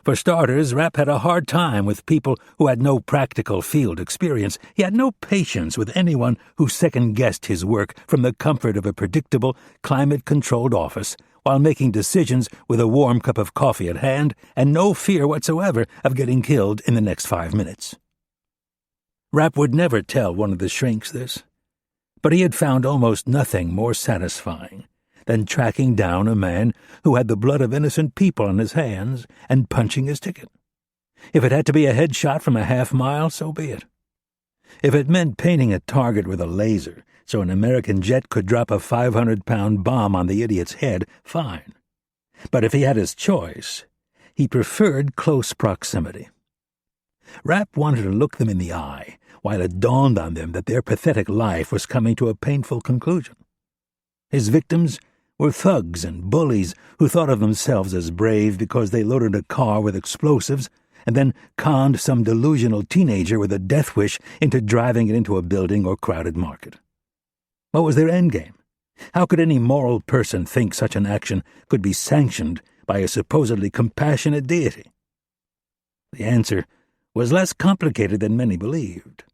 For starters, Rapp had a hard time with people who had no practical field experience. He had no patience with anyone who second-guessed his work from the comfort of a predictable, climate-controlled office while making decisions with a warm cup of coffee at hand and no fear whatsoever of getting killed in the next 5 minutes. Rapp would never tell one of the shrinks this, but he had found almost nothing more satisfying than tracking down a man who had the blood of innocent people on his hands and punching his ticket. If it had to be a headshot from a half-mile, so be it. If it meant painting a target with a laser so an American jet could drop a 500-pound bomb on the idiot's head, fine. But if he had his choice, he preferred close proximity. Rapp wanted to look them in the eye while it dawned on them that their pathetic life was coming to a painful conclusion. His victims were thugs and bullies who thought of themselves as brave because they loaded a car with explosives and then conned some delusional teenager with a death wish into driving it into a building or crowded market. What was their endgame? How could any moral person think such an action could be sanctioned by a supposedly compassionate deity? The answer was less complicated than many believed.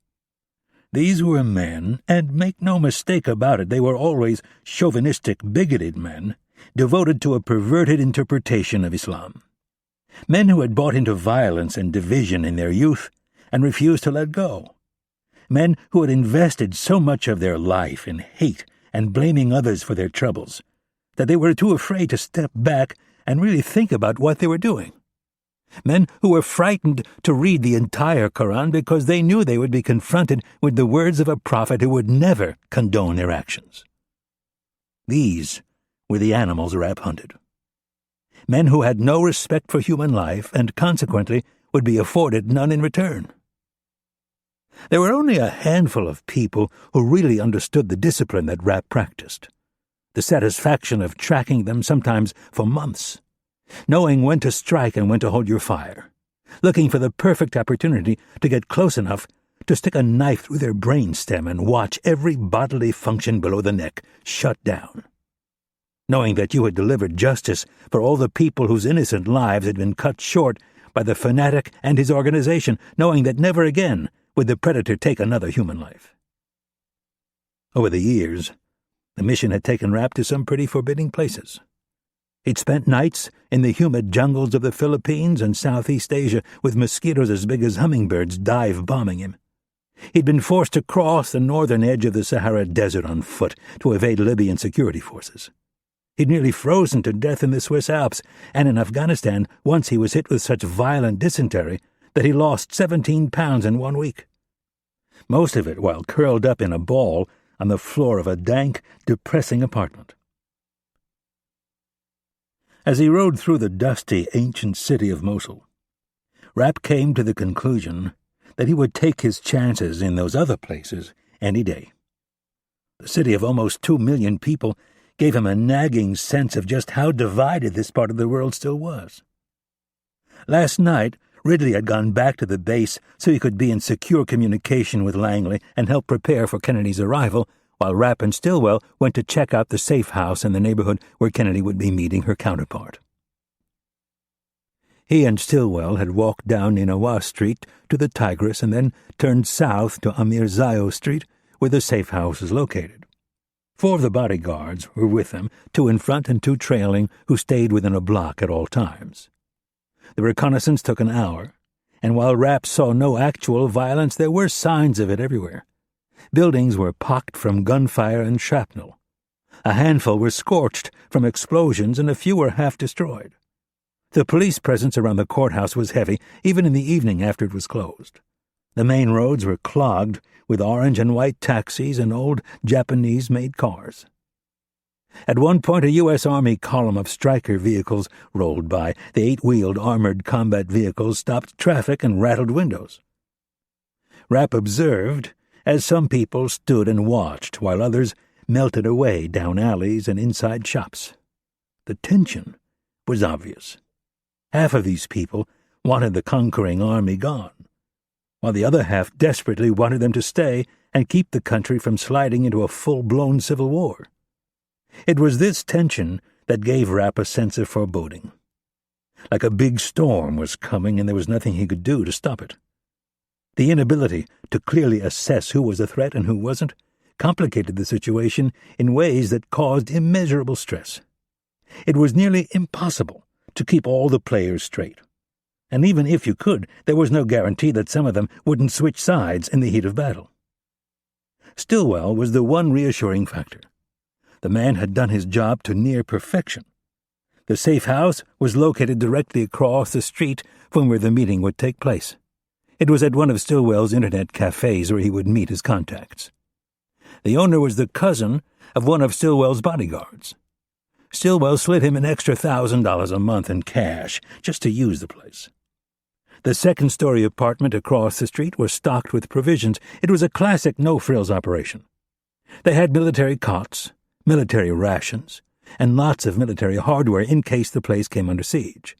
These were men, and make no mistake about it, they were always chauvinistic, bigoted men, devoted to a perverted interpretation of Islam. Men who had bought into violence and division in their youth and refused to let go. Men who had invested so much of their life in hate and blaming others for their troubles that they were too afraid to step back and really think about what they were doing. Men who were frightened to read the entire Quran because they knew they would be confronted with the words of a prophet who would never condone their actions. These were the animals Rapp hunted. Men who had no respect for human life and consequently would be afforded none in return. There were only a handful of people who really understood the discipline that Rapp practiced, the satisfaction of tracking them sometimes for months, knowing when to strike and when to hold your fire, looking for the perfect opportunity to get close enough to stick a knife through their brainstem and watch every bodily function below the neck shut down, knowing that you had delivered justice for all the people whose innocent lives had been cut short by the fanatic and his organization, knowing that never again would the predator take another human life. Over the years, the mission had taken Rapp to some pretty forbidding places. He'd spent nights in the humid jungles of the Philippines and Southeast Asia with mosquitoes as big as hummingbirds dive-bombing him. He'd been forced to cross the northern edge of the Sahara Desert on foot to evade Libyan security forces. He'd nearly frozen to death in the Swiss Alps, and in Afghanistan once he was hit with such violent dysentery that he lost 17 pounds in 1 week. Most of it while curled up in a ball on the floor of a dank, depressing apartment. As he rode through the dusty, ancient city of Mosul, Rapp came to the conclusion that he would take his chances in those other places any day. The city of almost 2 million people gave him a nagging sense of just how divided this part of the world still was. Last night, Ridley had gone back to the base so he could be in secure communication with Langley and help prepare for Kennedy's arrival, while Rapp and Stillwell went to check out the safe house in the neighborhood where Kennedy would be meeting her counterpart. He and Stillwell had walked down Ninawa Street to the Tigris and then turned south to Amir Zayo Street, where the safe house is located. 4 of the bodyguards were with them, 2 in front and 2 trailing, who stayed within a block at all times. The reconnaissance took an hour, and while Rapp saw no actual violence, there were signs of it everywhere. Buildings were pocked from gunfire and shrapnel. A handful were scorched from explosions, and a few were half destroyed. The police presence around the courthouse was heavy, even in the evening after it was closed. The main roads were clogged with orange and white taxis and old Japanese-made cars. At one point, a U.S. Army column of Stryker vehicles rolled by. The 8-wheeled armored combat vehicles stopped traffic and rattled windows. Rapp observed as some people stood and watched while others melted away down alleys and inside shops. The tension was obvious. Half of these people wanted the conquering army gone, while the other half desperately wanted them to stay and keep the country from sliding into a full-blown civil war. It was this tension that gave Rapp a sense of foreboding. Like a big storm was coming, and there was nothing he could do to stop it. The inability to clearly assess who was a threat and who wasn't complicated the situation in ways that caused immeasurable stress. It was nearly impossible to keep all the players straight. And even if you could, there was no guarantee that some of them wouldn't switch sides in the heat of battle. Stillwell was the one reassuring factor. The man had done his job to near perfection. The safe house was located directly across the street from where the meeting would take place. It was at one of Stillwell's internet cafes where he would meet his contacts. The owner was the cousin of one of Stillwell's bodyguards. Stillwell slid him an extra $1,000 a month in cash just to use the place. The second-story apartment across the street was stocked with provisions. It was a classic no-frills operation. They had military cots, military rations, and lots of military hardware in case the place came under siege.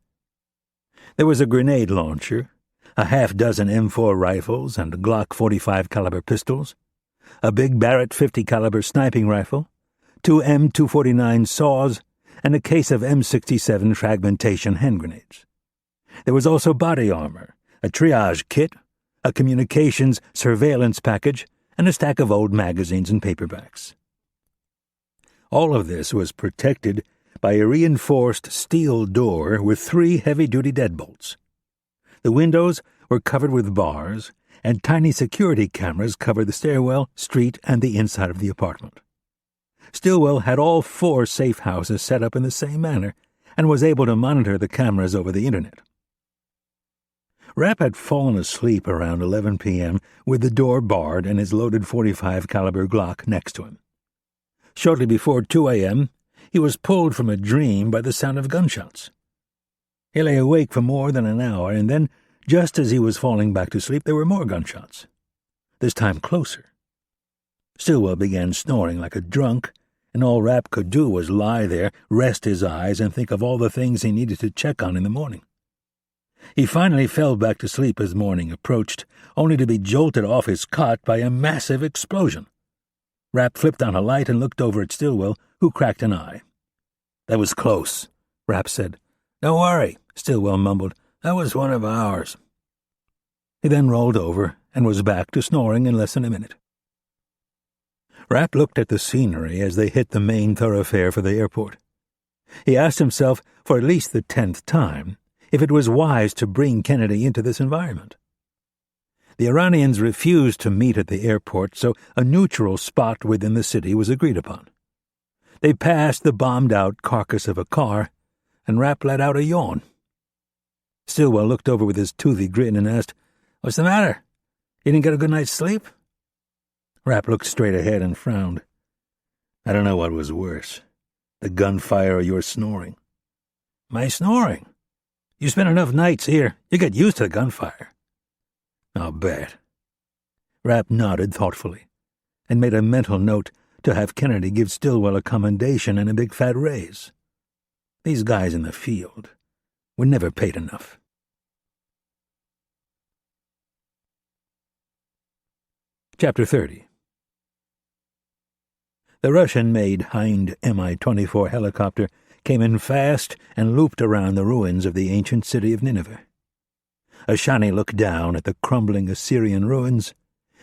There was a grenade launcher, a half-dozen M4 rifles and Glock 45 caliber pistols, a big Barrett 50 caliber sniping rifle, 2 M249 saws, and a case of M67 fragmentation hand grenades. There was also body armor, a triage kit, a communications surveillance package, and a stack of old magazines and paperbacks. All of this was protected by a reinforced steel door with 3 heavy-duty deadbolts. The windows were covered with bars, and tiny security cameras covered the stairwell, street, and the inside of the apartment. Stillwell had all 4 safe houses set up in the same manner and was able to monitor the cameras over the internet. Rapp had fallen asleep around 11 p.m. with the door barred and his loaded 45 caliber Glock next to him. Shortly before 2 a.m., he was pulled from a dream by the sound of gunshots. He lay awake for more than an hour, and then, just as he was falling back to sleep, there were more gunshots, this time closer. Stillwell began snoring like a drunk, and all Rapp could do was lie there, rest his eyes, and think of all the things he needed to check on in the morning. He finally fell back to sleep as morning approached, only to be jolted off his cot by a massive explosion. Rapp flipped on a light and looked over at Stillwell, who cracked an eye. "That was close," Rapp said. "Don't worry," Stillwell mumbled. "That was one of ours." He then rolled over and was back to snoring in less than a minute. Rapp looked at the scenery as they hit the main thoroughfare for the airport. He asked himself, for at least the 10th time, if it was wise to bring Kennedy into this environment. The Iranians refused to meet at the airport, so a neutral spot within the city was agreed upon. They passed the bombed-out carcass of a car, and Rapp let out a yawn. Stillwell looked over with his toothy grin and asked, "What's the matter? You didn't get a good night's sleep?" Rapp looked straight ahead and frowned. "I don't know what was worse, the gunfire or your snoring." "My snoring? You spend enough nights here, you get used to the gunfire." "I'll bet." Rapp nodded thoughtfully and made a mental note to have Kennedy give Stillwell a commendation and a big fat raise. These guys in the field were never paid enough. Chapter 30. The Russian-made Hind Mi-24 helicopter came in fast and looped around the ruins of the ancient city of Nineveh. Ashani looked down at the crumbling Assyrian ruins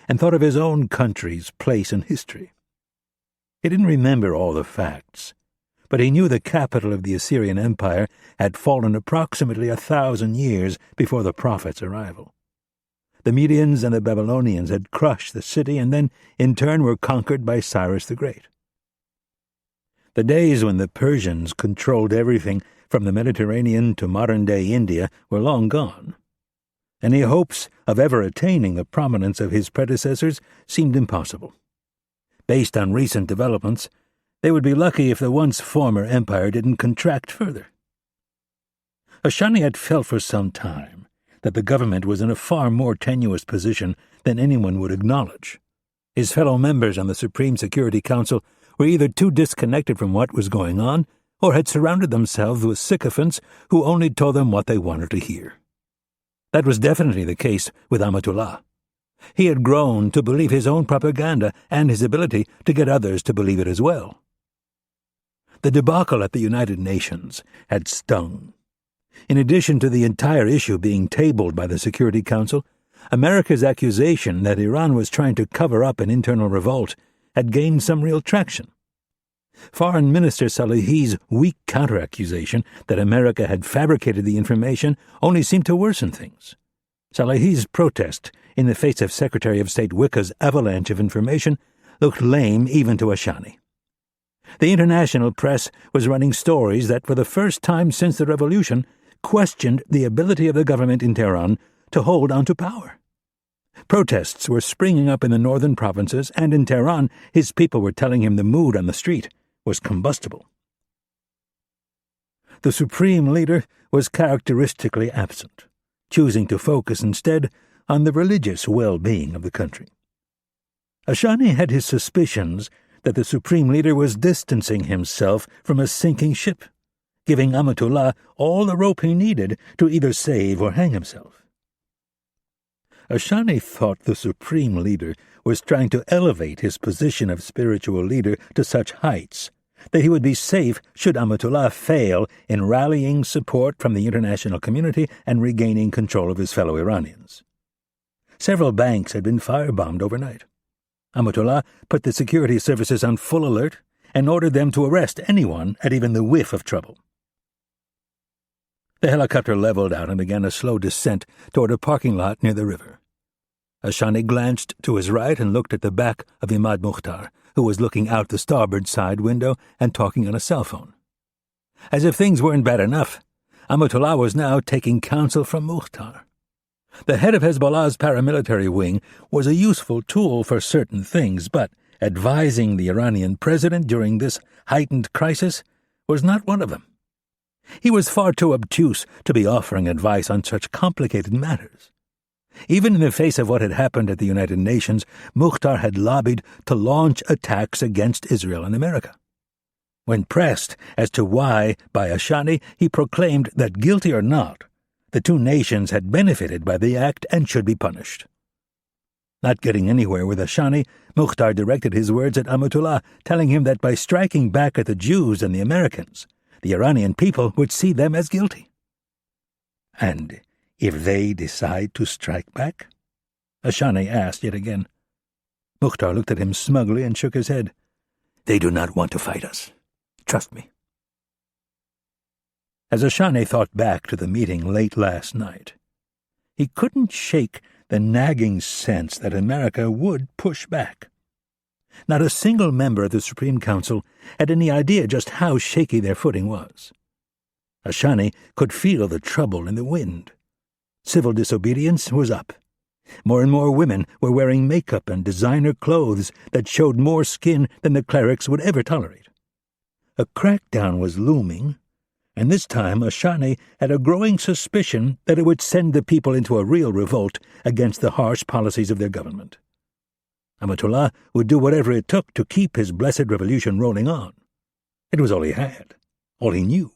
and thought of his own country's place in history. He didn't remember all the facts, but he knew the capital of the Assyrian Empire had fallen approximately 1,000 years before the prophet's arrival. The Medians and the Babylonians had crushed the city and then, in turn, were conquered by Cyrus the Great. The days when the Persians controlled everything from the Mediterranean to modern-day India were long gone. Any hopes of ever attaining the prominence of his predecessors seemed impossible. Based on recent developments, they would be lucky if the once former empire didn't contract further. Ashani had felt for some time that the government was in a far more tenuous position than anyone would acknowledge. His fellow members on the Supreme Security Council were either too disconnected from what was going on or had surrounded themselves with sycophants who only told them what they wanted to hear. That was definitely the case with Amatullah. He had grown to believe his own propaganda and his ability to get others to believe it as well. The debacle at the United Nations had stung. In addition to the entire issue being tabled by the Security Council, America's accusation that Iran was trying to cover up an internal revolt had gained some real traction. Foreign Minister Salehi's weak counter-accusation that America had fabricated the information only seemed to worsen things. Salehi's protest in the face of Secretary of State Wicca's avalanche of information looked lame even to Ashani. The international press was running stories that, for the first time since the revolution, questioned the ability of the government in Tehran to hold on to power. Protests were springing up in the northern provinces, and in Tehran his people were telling him the mood on the street was combustible. The supreme leader was characteristically absent, choosing to focus instead on the religious well-being of the country. Ashani had his suspicions that the supreme leader was distancing himself from a sinking ship, giving Amatullah all the rope he needed to either save or hang himself. Ashani thought the supreme leader was trying to elevate his position of spiritual leader to such heights that he would be safe should Amatullah fail in rallying support from the international community and regaining control of his fellow Iranians. Several banks had been firebombed overnight. Amatullah put the security services on full alert and ordered them to arrest anyone at even the whiff of trouble. The helicopter leveled out and began a slow descent toward a parking lot near the river. Ashani glanced to his right and looked at the back of Imad Mukhtar, who was looking out the starboard side window and talking on a cell phone. As if things weren't bad enough, Amatullah was now taking counsel from Mukhtar. The head of Hezbollah's paramilitary wing was a useful tool for certain things, but advising the Iranian president during this heightened crisis was not one of them. He was far too obtuse to be offering advice on such complicated matters. Even in the face of what had happened at the United Nations, Mukhtar had lobbied to launch attacks against Israel and America. When pressed as to why by Ashani, he proclaimed that, guilty or not, the two nations had benefited by the act and should be punished. Not getting anywhere with Ashani, Mukhtar directed his words at Amatullah, telling him that by striking back at the Jews and the Americans, the Iranian people would see them as guilty. And if they decide to strike back? Ashani asked yet again. Mukhtar looked at him smugly and shook his head. They do not want to fight us. Trust me. As Ashani thought back to the meeting late last night, he couldn't shake the nagging sense that America would push back. Not a single member of the Supreme Council had any idea just how shaky their footing was. Ashani could feel the trouble in the wind. Civil disobedience was up. More and more women were wearing makeup and designer clothes that showed more skin than the clerics would ever tolerate. A crackdown was looming, and this time Ashani had a growing suspicion that it would send the people into a real revolt against the harsh policies of their government. Amatullah would do whatever it took to keep his blessed revolution rolling on. It was all he had, all he knew.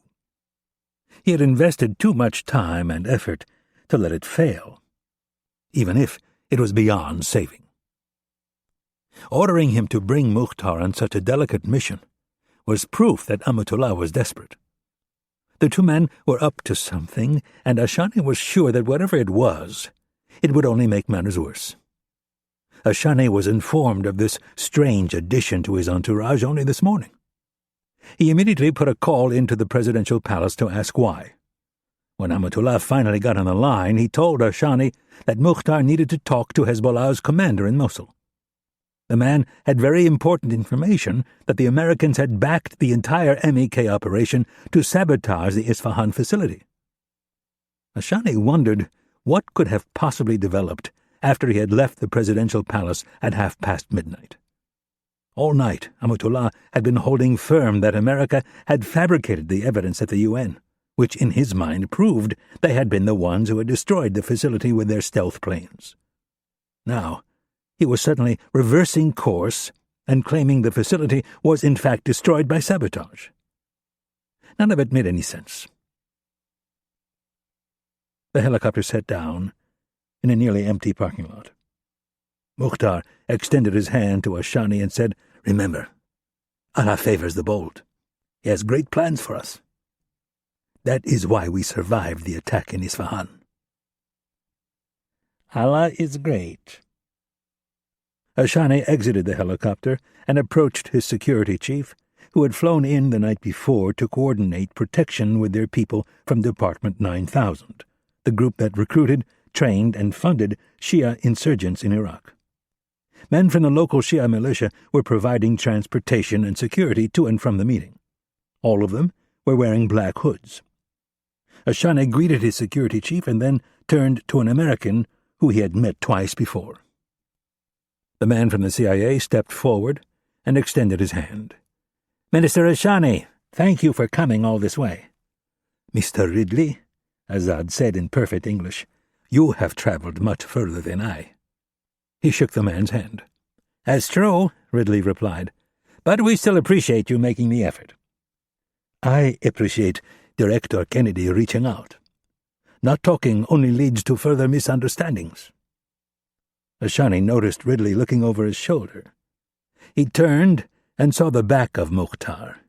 He had invested too much time and effort to let it fail, even if it was beyond saving. Ordering him to bring Mukhtar on such a delicate mission was proof that Amatullah was desperate. The two men were up to something, and Ashani was sure that whatever it was, it would only make matters worse. Ashani was informed of this strange addition to his entourage only this morning. He immediately put a call into the presidential palace to ask why. When Amatullah finally got on the line, he told Ashani that Mukhtar needed to talk to Hezbollah's commander in Mosul. The man had very important information that the Americans had backed the entire MEK operation to sabotage the Isfahan facility. Ashani wondered what could have possibly developed after he had left the presidential palace at midnight. All night, Amatullah had been holding firm that America had fabricated the evidence at the UN, which in his mind proved they had been the ones who had destroyed the facility with their stealth planes. Now, he was suddenly reversing course and claiming the facility was in fact destroyed by sabotage. None of it made any sense. The helicopter set down in a nearly empty parking lot. Mukhtar extended his hand to Ashani and said, "Remember, Allah favors the bold. He has great plans for us. That is why we survived the attack in Isfahan." "Allah is great." Ashani exited the helicopter and approached his security chief, who had flown in the night before to coordinate protection with their people from Department 9000, the group that recruited, trained, and funded Shia insurgents in Iraq. Men from the local Shia militia were providing transportation and security to and from the meeting. All of them were wearing black hoods. Ashani greeted his security chief and then turned to an American who he had met twice before. The man from the CIA stepped forward and extended his hand. "Minister Ashani, thank you for coming all this way." "Mr. Ridley," Azad said in perfect English, "you have traveled much further than I." He shook the man's hand. "That's true," Ridley replied, "but we still appreciate you making the effort." "I appreciate Director Kennedy reaching out. Not talking only leads to further misunderstandings." Ashani noticed Ridley looking over his shoulder. He turned and saw the back of Mukhtar.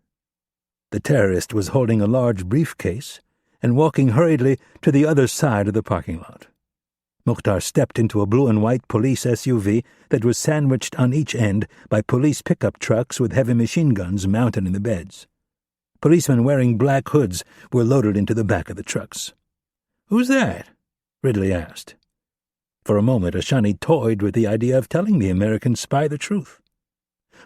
The terrorist was holding a large briefcase and walking hurriedly to the other side of the parking lot. Mukhtar stepped into a blue and white police SUV that was sandwiched on each end by police pickup trucks with heavy machine guns mounted in the beds. Policemen wearing black hoods were loaded into the back of the trucks. "Who's that?" Ridley asked. For a moment, Ashani toyed with the idea of telling the American spy the truth.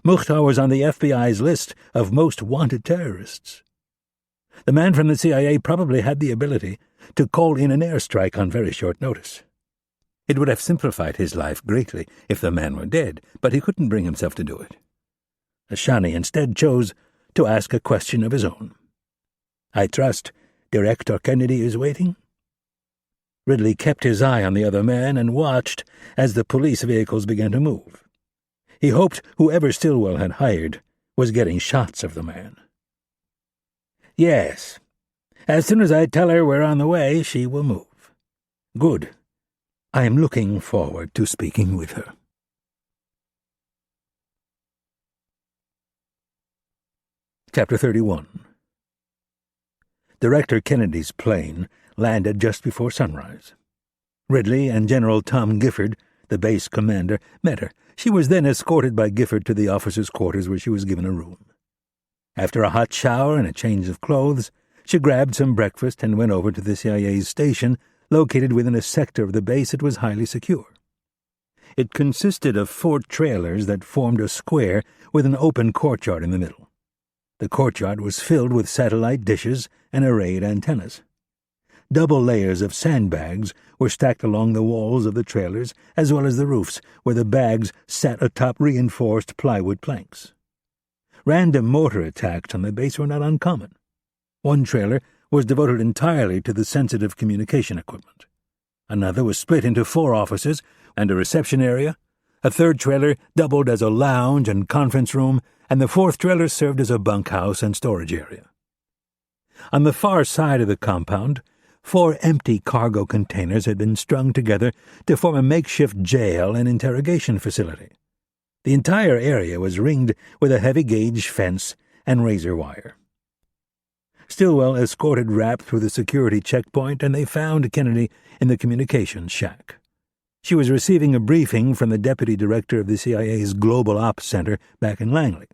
Mukhtar was on the FBI's list of most wanted terrorists. The man from the CIA probably had the ability to call in an airstrike on very short notice. It would have simplified his life greatly if the man were dead, but he couldn't bring himself to do it. Ashani instead chose to ask a question of his own. "I trust Director Kennedy is waiting?" Ridley kept his eye on the other man and watched as the police vehicles began to move. He hoped whoever Stillwell had hired was getting shots of the man. "Yes. As soon as I tell her we're on the way, she will move." "Good. I am looking forward to speaking with her." Chapter 31. Director Kennedy's plane landed just before sunrise. Ridley and General Tom Gifford, the base commander, met her. She was then escorted by Gifford to the officers' quarters where she was given a room. After a hot shower and a change of clothes, she grabbed some breakfast and went over to the CIA's station, located within a sector of the base that was highly secure. It consisted of 4 trailers that formed a square with an open courtyard in the middle. The courtyard was filled with satellite dishes and arrayed antennas. Double layers of sandbags were stacked along the walls of the trailers, as well as the roofs, where the bags sat atop reinforced plywood planks. Random mortar attacks on the base were not uncommon. One trailer was devoted entirely to the sensitive communication equipment. Another was split into 4 offices and a reception area. A third trailer doubled as a lounge and conference room, and the 4th trailer served as a bunkhouse and storage area. On the far side of the compound, 4 empty cargo containers had been strung together to form a makeshift jail and interrogation facility. The entire area was ringed with a heavy-gauge fence and razor wire. Stillwell escorted Rapp through the security checkpoint, and they found Kennedy in the communications shack. She was receiving a briefing from the deputy director of the CIA's Global Ops Center back in Langley.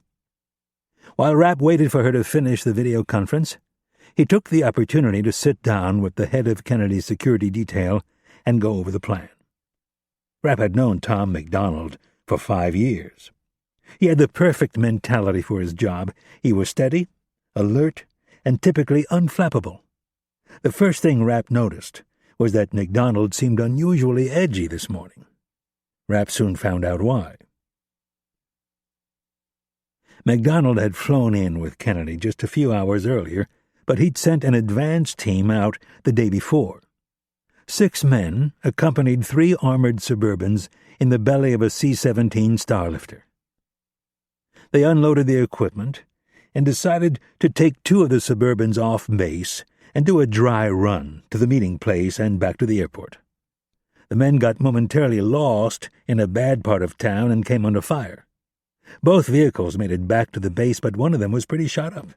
While Rapp waited for her to finish the video conference, he took the opportunity to sit down with the head of Kennedy's security detail and go over the plan. Rapp had known Tom MacDonald for 5 years. He had the perfect mentality for his job. He was steady, alert, and typically unflappable. The first thing Rapp noticed was that MacDonald seemed unusually edgy this morning. Rapp soon found out why. MacDonald had flown in with Kennedy just a few hours earlier, but he'd sent an advance team out the day before. 6 men accompanied 3 armored Suburbans in the belly of a C-17 Starlifter. They unloaded their equipment and decided to take 2 of the Suburbans off base and do a dry run to the meeting place and back to the airport. The men got momentarily lost in a bad part of town and came under fire. Both vehicles made it back to the base, but one of them was pretty shot up.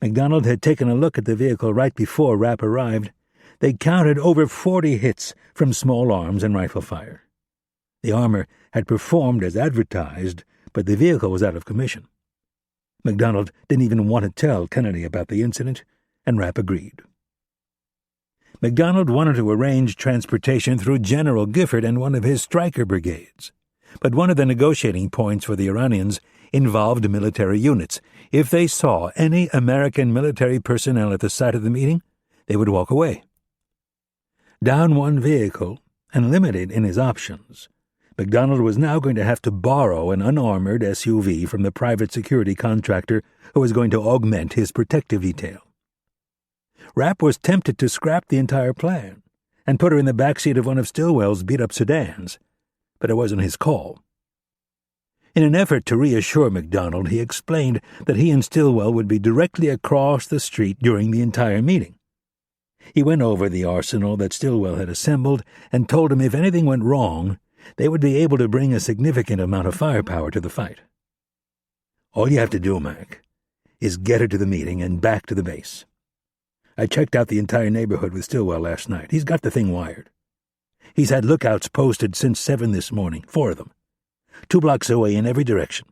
MacDonald had taken a look at the vehicle right before Rapp arrived. They counted over 40 hits from small arms and rifle fire. The armor had performed as advertised, but the vehicle was out of commission. MacDonald didn't even want to tell Kennedy about the incident, and Rapp agreed. MacDonald wanted to arrange transportation through General Gifford and one of his striker brigades, but one of the negotiating points for the Iranians involved military units. If they saw any American military personnel at the site of the meeting, they would walk away. Down one vehicle and limited in his options, MacDonald was now going to have to borrow an unarmored SUV from the private security contractor who was going to augment his protective detail. Rapp was tempted to scrap the entire plan and put her in the backseat of one of Stilwell's beat-up sedans, but it wasn't his call. In an effort to reassure MacDonald, he explained that he and Stilwell would be directly across the street during the entire meeting. He went over the arsenal that Stilwell had assembled and told him if anything went wrong, they would be able to bring a significant amount of firepower to the fight. "All you have to do, Mac, is get her to the meeting and back to the base. I checked out the entire neighborhood with Stilwell last night. He's got the thing wired. He's had lookouts posted since 7 this morning, 4 of them, 2 blocks away in every direction.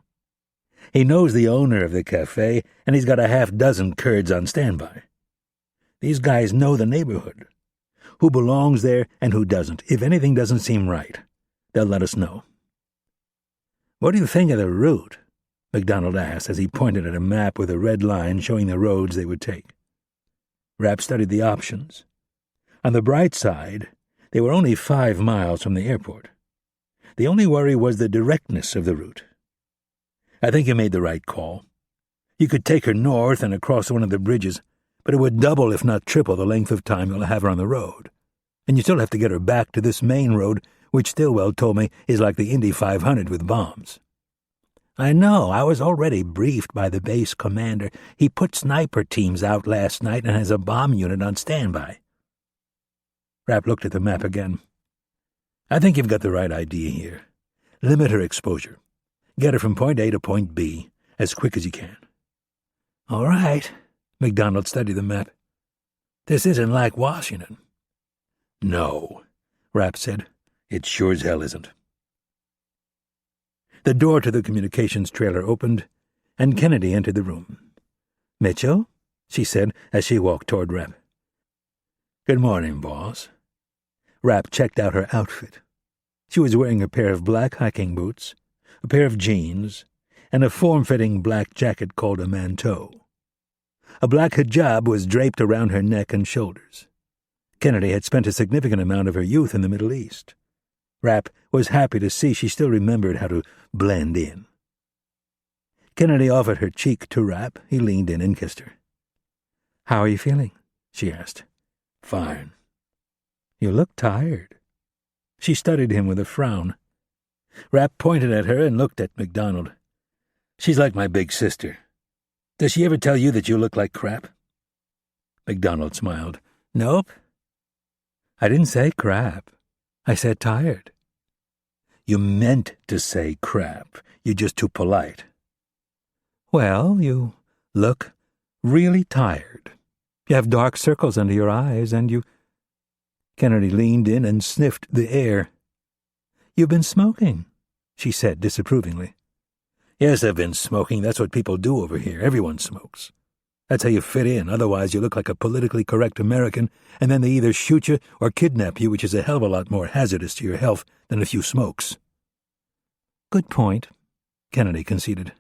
He knows the owner of the cafe, and he's got a half-dozen Kurds on standby. These guys know the neighborhood, who belongs there and who doesn't. If anything doesn't seem right, they'll let us know." "What do you think of the route?" MacDonald asked as he pointed at a map with a red line showing the roads they would take. Rapp studied the options. On the bright side, they were only 5 miles from the airport. The only worry was the directness of the route. "I think you made the right call. You could take her north and across one of the bridges, but it would double if not triple the length of time you'll have her on the road. And you still have to get her back to this main road, which Stilwell told me is like the Indy 500 with bombs." "I know. I was already briefed by the base commander. He put sniper teams out last night and has a bomb unit on standby." Rapp looked at the map again. "I think you've got the right idea here. Limit her exposure. Get her from point A to point B as quick as you can." "All right." MacDonald studied the map. "This isn't like Washington." "No," Rapp said. "It sure as hell isn't." The door to the communications trailer opened, and Kennedy entered the room. "Mitchell?" she said as she walked toward Rapp. "Good morning, boss." Rapp checked out her outfit. She was wearing a pair of black hiking boots, a pair of jeans, and a form-fitting black jacket called a manteau. A black hijab was draped around her neck and shoulders. Kennedy had spent a significant amount of her youth in the Middle East. Rapp was happy to see she still remembered how to blend in. Kennedy offered her cheek to Rapp. He leaned in and kissed her. "How are you feeling?" she asked. "Fine." "You look tired." She studied him with a frown. Rapp pointed at her and looked at MacDonald. "She's like my big sister. Does she ever tell you that you look like crap?" MacDonald smiled. "Nope." "I didn't say crap. I said tired." "You meant to say crap. You're just too polite." "Well, you look really tired. You have dark circles under your eyes, and you—" Kennedy leaned in and sniffed the air. "You've been smoking," she said disapprovingly. "Yes, I've been smoking. That's what people do over here. Everyone smokes. That's how you fit in. Otherwise, you look like a politically correct American, and then they either shoot you or kidnap you, which is a hell of a lot more hazardous to your health than a few smokes." Good point, Kennedy conceded.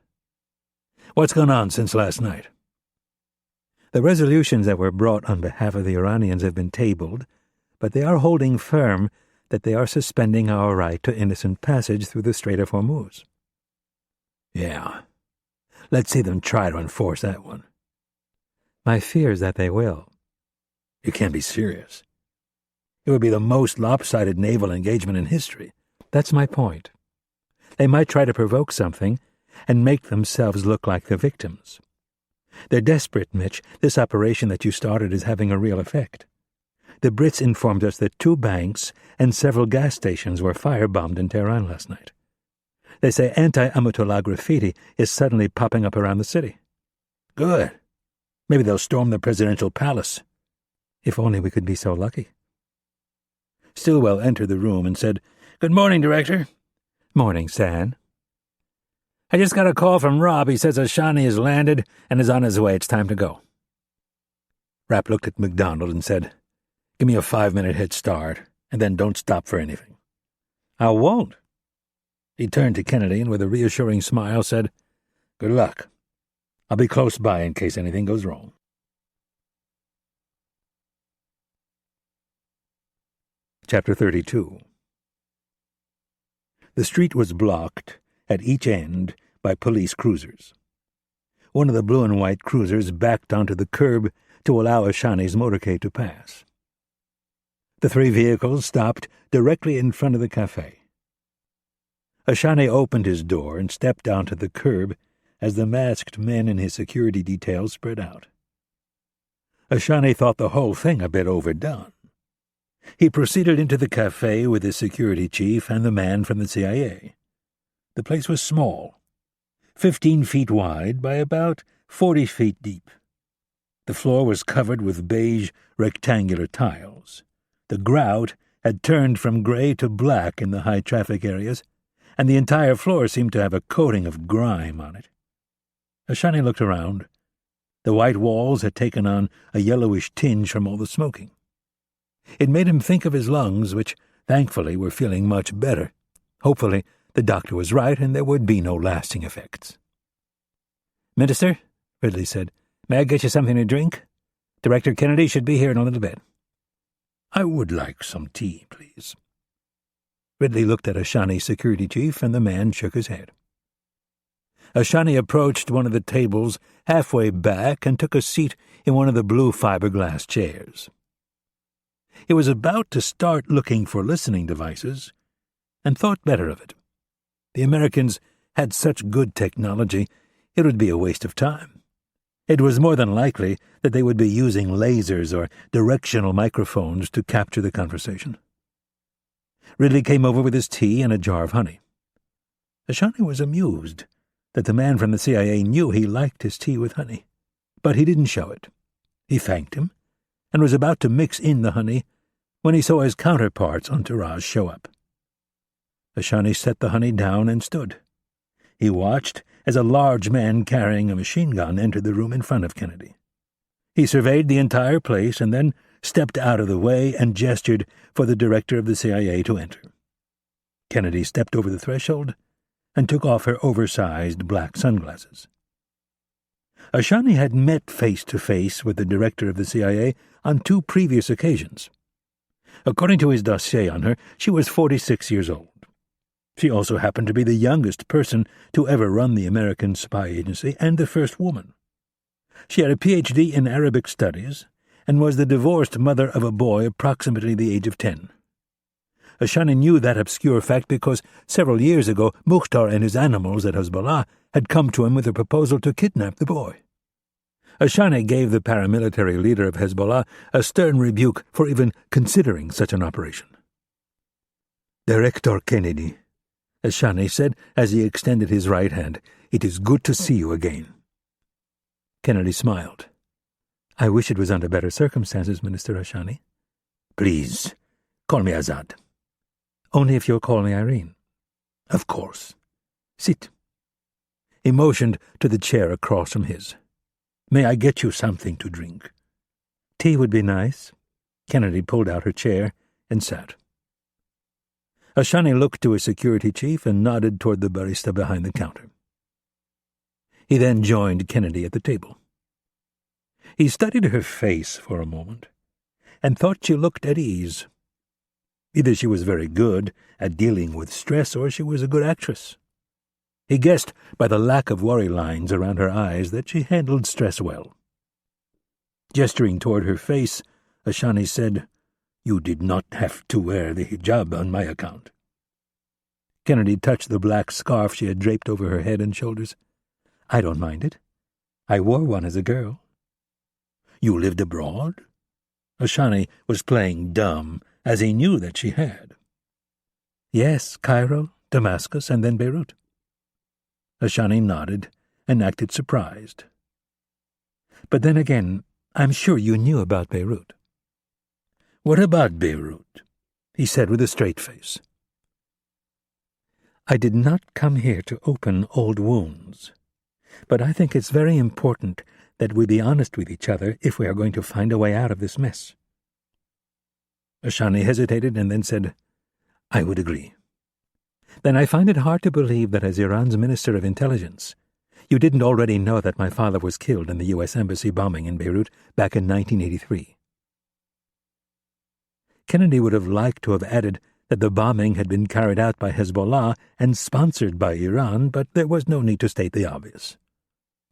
What's gone on since last night? The resolutions that were brought on behalf of the Iranians have been tabled, but they are holding firm that they are suspending our right to innocent passage through the Strait of Hormuz. Yeah. Let's see them try to enforce that one. My fear is that they will. You can't be serious. It would be the most lopsided naval engagement in history. That's my point. They might try to provoke something and make themselves look like the victims. They're desperate, Mitch. This operation that you started is having a real effect. The Brits informed us that 2 banks and several gas stations were firebombed in Tehran last night. They say anti-Ayatollah graffiti is suddenly popping up around the city. Good. Maybe they'll storm the presidential palace. If only we could be so lucky. Stillwell entered the room and said, "Good morning, Director." "Morning, San." "I just got a call from Rob. He says Ashani has landed and is on his way. It's time to go." Rapp looked at MacDonald and said, "Give me a 5-minute head start, and then don't stop for anything." "I won't." He turned to Kennedy and with a reassuring smile said, "Good luck. I'll be close by in case anything goes wrong." Chapter 32. The street was blocked at each end by police cruisers. One of the blue and white cruisers backed onto the curb to allow Ashani's motorcade to pass. The 3 vehicles stopped directly in front of the cafe. Ashani opened his door and stepped onto the curb as the masked men in his security detail spread out. Ashani thought the whole thing a bit overdone. He proceeded into the cafe with his security chief and the man from the CIA. The place was small, 15 feet wide by about 40 feet deep. The floor was covered with beige, rectangular tiles. The grout had turned from gray to black in the high-traffic areas, and the entire floor seemed to have a coating of grime on it. Ashani looked around. The white walls had taken on a yellowish tinge from all the smoking. It made him think of his lungs, which, thankfully, were feeling much better. Hopefully, the doctor was right and there would be no lasting effects. "Minister," Ridley said, "may I get you something to drink? Director Kennedy should be here in a little bit." "I would like some tea, please." Ridley looked at Ashani's security chief, and the man shook his head. Ashani approached one of the tables halfway back and took a seat in one of the blue fiberglass chairs. He was about to start looking for listening devices and thought better of it. The Americans had such good technology, it would be a waste of time. It was more than likely that they would be using lasers or directional microphones to capture the conversation. Ridley came over with his tea and a jar of honey. Ashani was amused that the man from the CIA knew he liked his tea with honey, but he didn't show it. He thanked him and was about to mix in the honey when he saw his counterpart's entourage show up. Ashani set the honey down and stood. He watched as a large man carrying a machine gun entered the room in front of Kennedy. He surveyed the entire place and then stepped out of the way and gestured for the director of the CIA to enter. Kennedy stepped over the threshold and took off her oversized black sunglasses. Ashani had met face-to-face with the director of the CIA on 2 previous occasions. According to his dossier on her, she was 46 years old. She also happened to be the youngest person to ever run the American spy agency and the first woman. She had a Ph.D. in Arabic studies and was the divorced mother of a boy approximately the age of 10. Ashani knew that obscure fact because several years ago Mukhtar and his animals at Hezbollah had come to him with a proposal to kidnap the boy. Ashani gave the paramilitary leader of Hezbollah a stern rebuke for even considering such an operation. "Director Kennedy," Ashani said as he extended his right hand, "it is good to see you again." Kennedy smiled. "I wish it was under better circumstances, Minister Ashani." "Please, call me Azad." "Only if you'll call me Irene." "Of course. Sit." He motioned to the chair across from his. "May I get you something to drink?" "Tea would be nice." Kennedy pulled out her chair and sat. Ashani looked to his security chief and nodded toward the barista behind the counter. He then joined Kennedy at the table. He studied her face for a moment and thought she looked at ease. Either she was very good at dealing with stress or she was a good actress. He guessed by the lack of worry lines around her eyes that she handled stress well. Gesturing toward her face, Ashani said, "You did not have to wear the hijab on my account." Kennedy touched the black scarf she had draped over her head and shoulders. "I don't mind it. I wore one as a girl." "You lived abroad?" Ashani was playing dumb, as he knew that she had. "Yes, Cairo, Damascus, and then Beirut." Ashani nodded and acted surprised. "But then again, I'm sure you knew about Beirut." "What about Beirut?" he said with a straight face. "I did not come here to open old wounds, but I think it's very important that we be honest with each other if we are going to find a way out of this mess." Ashani hesitated and then said, "I would agree. Then I find it hard to believe that as Iran's Minister of Intelligence, you didn't already know that my father was killed in the U.S. Embassy bombing in Beirut back in 1983. Kennedy would have liked to have added that the bombing had been carried out by Hezbollah and sponsored by Iran, but there was no need to state the obvious.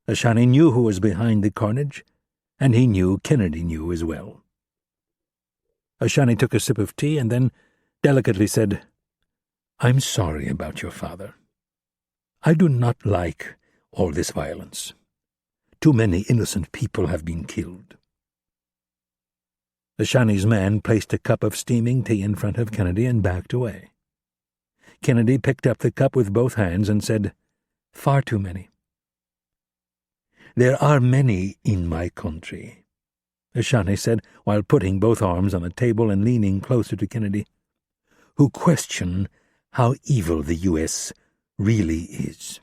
Ashani knew who was behind the carnage, and he knew Kennedy knew as well. Ashani took a sip of tea and then delicately said, "I'm sorry about your father. I do not like all this violence. Too many innocent people have been killed." Ashani's man placed a cup of steaming tea in front of Kennedy and backed away. Kennedy picked up the cup with both hands and said, "Far too many." "There are many in my country," Ashani said while putting both arms on the table and leaning closer to Kennedy, "who question how evil the U.S. really is.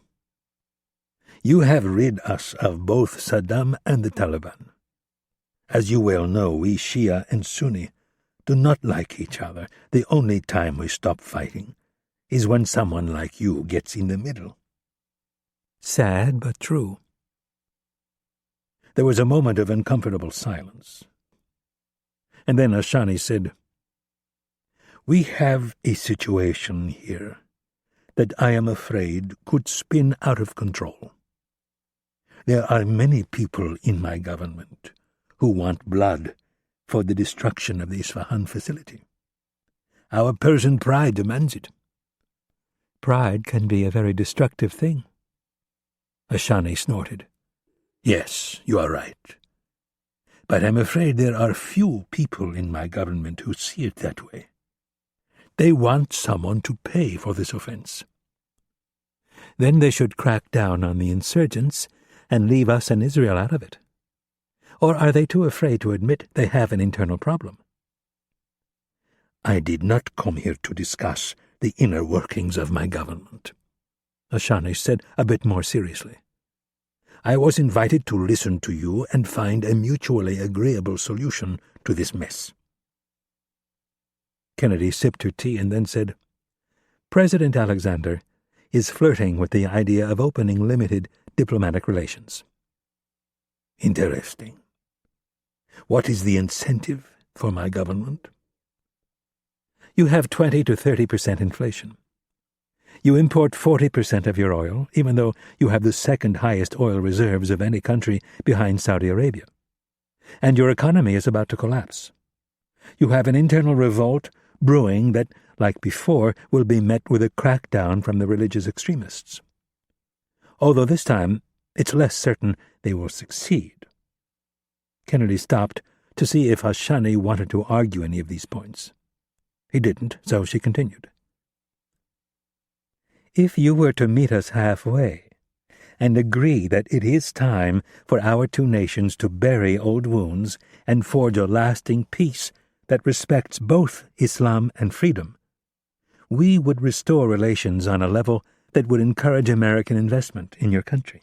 You have rid us of both Saddam and the Taliban. As you well know, we Shia and Sunni do not like each other. The only time we stop fighting is when someone like you gets in the middle." Sad but true. There was a moment of uncomfortable silence. And then Ashani said, "We have a situation here that I am afraid could spin out of control. There are many people in my government who want blood for the destruction of the Isfahan facility. Our Persian pride demands it." "Pride can be a very destructive thing." Ashani snorted. "Yes, you are right. But I'm afraid there are few people in my government who see it that way. They want someone to pay for this offense." "Then they should crack down on the insurgents and leave us and Israel out of it. Or are they too afraid to admit they have an internal problem?" "I did not come here to discuss the inner workings of my government," Ashani said a bit more seriously. "I was invited to listen to you and find a mutually agreeable solution to this mess." Kennedy sipped her tea and then said, "President Alexander is flirting with the idea of opening limited diplomatic relations." "Interesting. What is the incentive for my government?" "You have 20 to 30% inflation. You import 40% of your oil, even though you have the second highest oil reserves of any country behind Saudi Arabia. And your economy is about to collapse. You have an internal revolt brewing that, like before, will be met with a crackdown from the religious extremists. Although this time it's less certain they will succeed." Kennedy stopped to see if Ashani wanted to argue any of these points. He didn't, so she continued. "If you were to meet us halfway and agree that it is time for our two nations to bury old wounds and forge a lasting peace that respects both Islam and freedom, we would restore relations on a level that would encourage American investment in your country."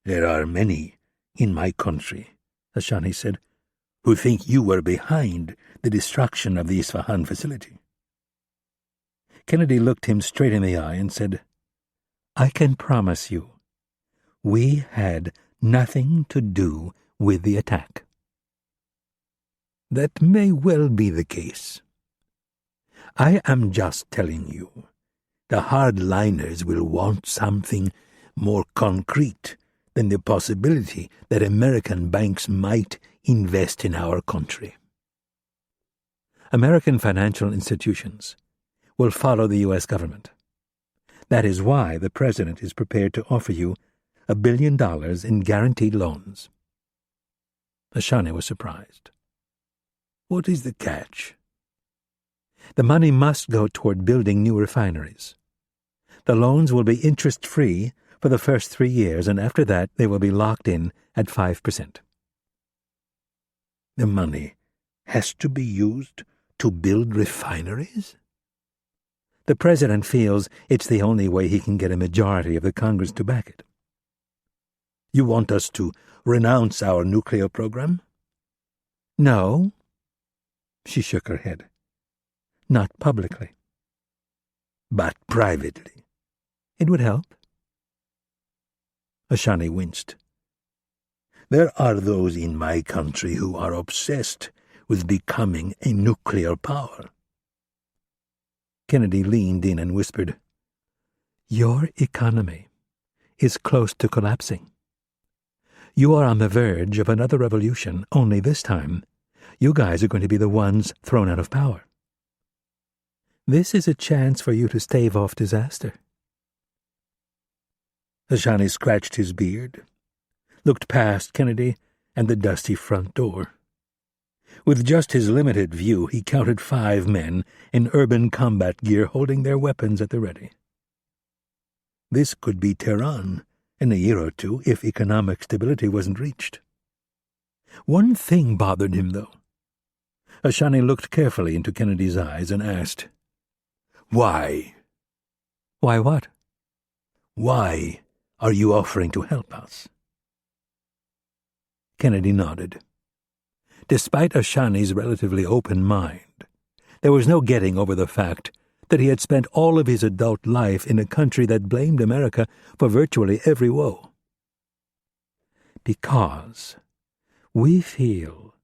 "There are many in my country," Ashani said, "who think you were behind the destruction of the Isfahan facility." Kennedy looked him straight in the eye and said, "I can promise you, we had nothing to do with the attack." "That may well be the case. I am just telling you, the hardliners will want something more concrete than the possibility that American banks might invest in our country. American financial institutions will follow the U.S. government. That is why the President is prepared to offer you $1 billion in guaranteed loans." Ashani was surprised. "What is the catch?" "The money must go toward building new refineries. The loans will be interest-free for the first 3 years, and after that they will be locked in at 5%. "The money has to be used to build refineries?" "The President feels it's the only way he can get a majority of the Congress to back it." "You want us to renounce our nuclear program?" "No." She shook her head. "Not publicly." "But privately?" "It would help." Ashani winced. "There are those in my country who are obsessed with becoming a nuclear power." Kennedy leaned in and whispered, "Your economy is close to collapsing. You are on the verge of another revolution, only this time you guys are going to be the ones thrown out of power. This is a chance for you to stave off disaster." Ashani scratched his beard, looked past Kennedy and the dusty front door. With just his limited view, he counted 5 men in urban combat gear holding their weapons at the ready. This could be Tehran in a year or two if economic stability wasn't reached. One thing bothered him, though. Ashani looked carefully into Kennedy's eyes and asked, "Why?" "Why what?" "Why are you offering to help us?" Kennedy nodded. Despite Ashani's relatively open mind, there was no getting over the fact that he had spent all of his adult life in a country that blamed America for virtually every woe. "Because we feel,"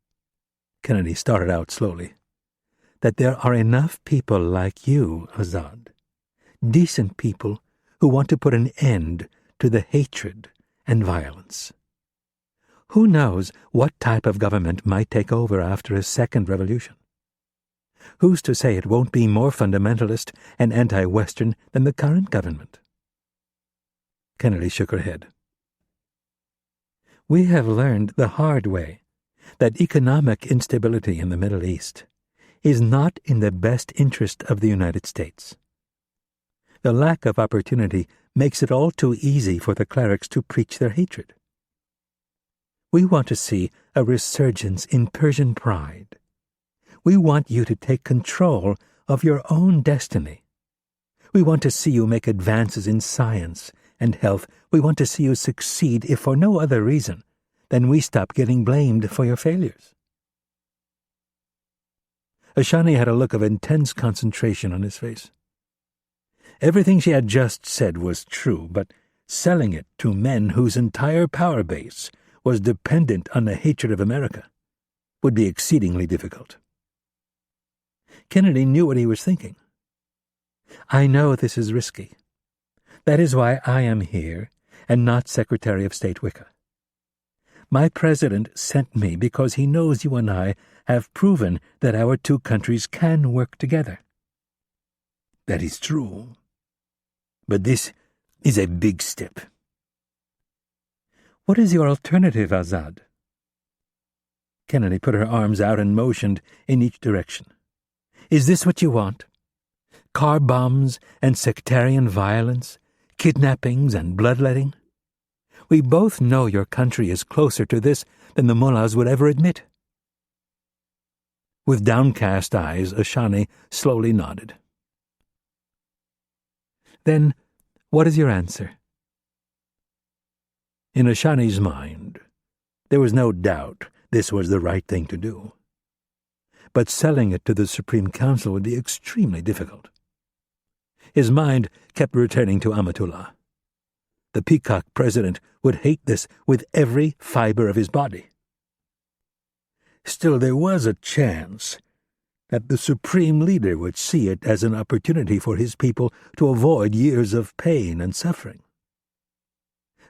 Kennedy started out slowly, "that there are enough people like you, Azad, decent people who want to put an end to the hatred and violence. Who knows what type of government might take over after a second revolution? Who's to say it won't be more fundamentalist and anti-Western than the current government?" Kennedy shook her head. "We have learned the hard way that economic instability in the Middle East is not in the best interest of the United States. The lack of opportunity makes it all too easy for the clerics to preach their hatred. We want to see a resurgence in Persian pride. We want you to take control of your own destiny. We want to see you make advances in science and health. We want to see you succeed, if for no other reason than we stop getting blamed for your failures." Ashani had a look of intense concentration on his face. Everything she had just said was true, but selling it to men whose entire power base was dependent on the hatred of America would be exceedingly difficult. Kennedy knew what he was thinking. "I know this is risky. That is why I am here and not Secretary of State Wicker. My president sent me because he knows you and I have proven that our two countries can work together." "That is true. But this is a big step." "What is your alternative, Azad?" Kennedy put her arms out and motioned in each direction. "Is this what you want? Car bombs and sectarian violence, kidnappings and bloodletting? We both know your country is closer to this than the mullahs would ever admit." With downcast eyes, Ashani slowly nodded. "Then what is your answer?" In Ashani's mind, there was no doubt this was the right thing to do. But selling it to the Supreme Council would be extremely difficult. His mind kept returning to Amatullah. The Peacock president would hate this with every fiber of his body. Still, there was a chance that the supreme leader would see it as an opportunity for his people to avoid years of pain and suffering.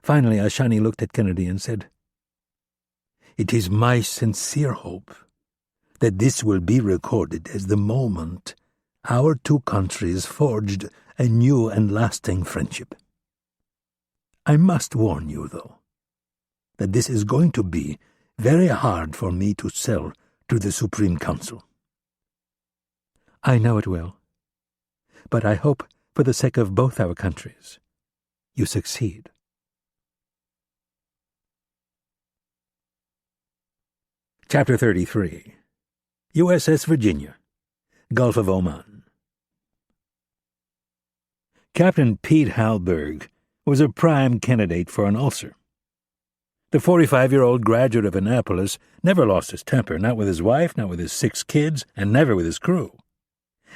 Finally, Ashani looked at Kennedy and said, "It is my sincere hope that this will be recorded as the moment our two countries forged a new and lasting friendship. I must warn you, though, that this is going to be very hard for me to sell to the Supreme Council." "I know it will. But I hope, for the sake of both our countries, you succeed." Chapter 33. USS Virginia, Gulf of Oman. Captain Pete Halberg was a prime candidate for an ulcer. The 45-year-old graduate of Annapolis never lost his temper, not with his wife, not with his 6 kids, and never with his crew.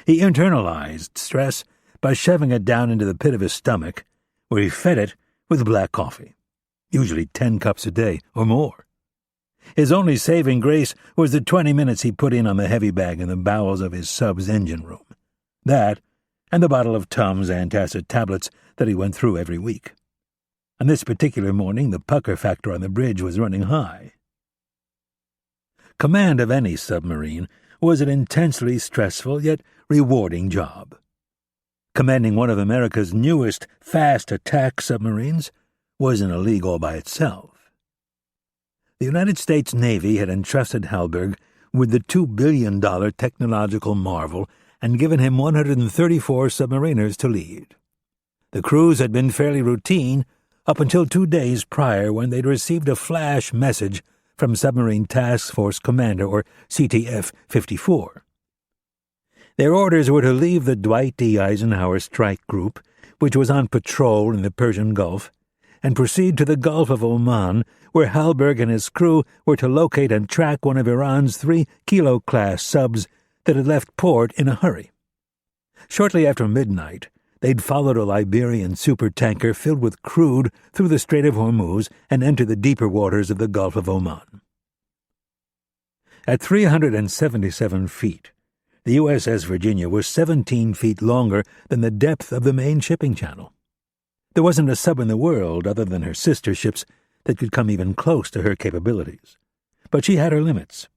He internalized stress by shoving it down into the pit of his stomach, where he fed it with black coffee, usually 10 cups a day or more. His only saving grace was the 20 minutes he put in on the heavy bag in the bowels of his sub's engine room. That, and the bottle of Tums antacid tablets that he went through every week. On this particular morning, the pucker factor on the bridge was running high. Command of any submarine was an intensely stressful yet rewarding job. Commanding one of America's newest fast attack submarines was in a league all by itself. The United States Navy had entrusted Halberg with the $2 billion technological marvel and given him 134 submariners to lead. The crews had been fairly routine up until 2 days prior, when they'd received a flash message from Submarine Task Force Commander, or CTF-54. Their orders were to leave the Dwight D. Eisenhower Strike Group, which was on patrol in the Persian Gulf, and proceed to the Gulf of Oman, where Halberg and his crew were to locate and track one of Iran's 3 Kilo-class subs that had left port in a hurry. Shortly after midnight, they'd followed a Liberian supertanker filled with crude through the Strait of Hormuz and entered the deeper waters of the Gulf of Oman. At 377 feet, the USS Virginia was 17 feet longer than the depth of the main shipping channel. There wasn't a sub in the world, other than her sister ships, that could come even close to her capabilities. But she had her limits.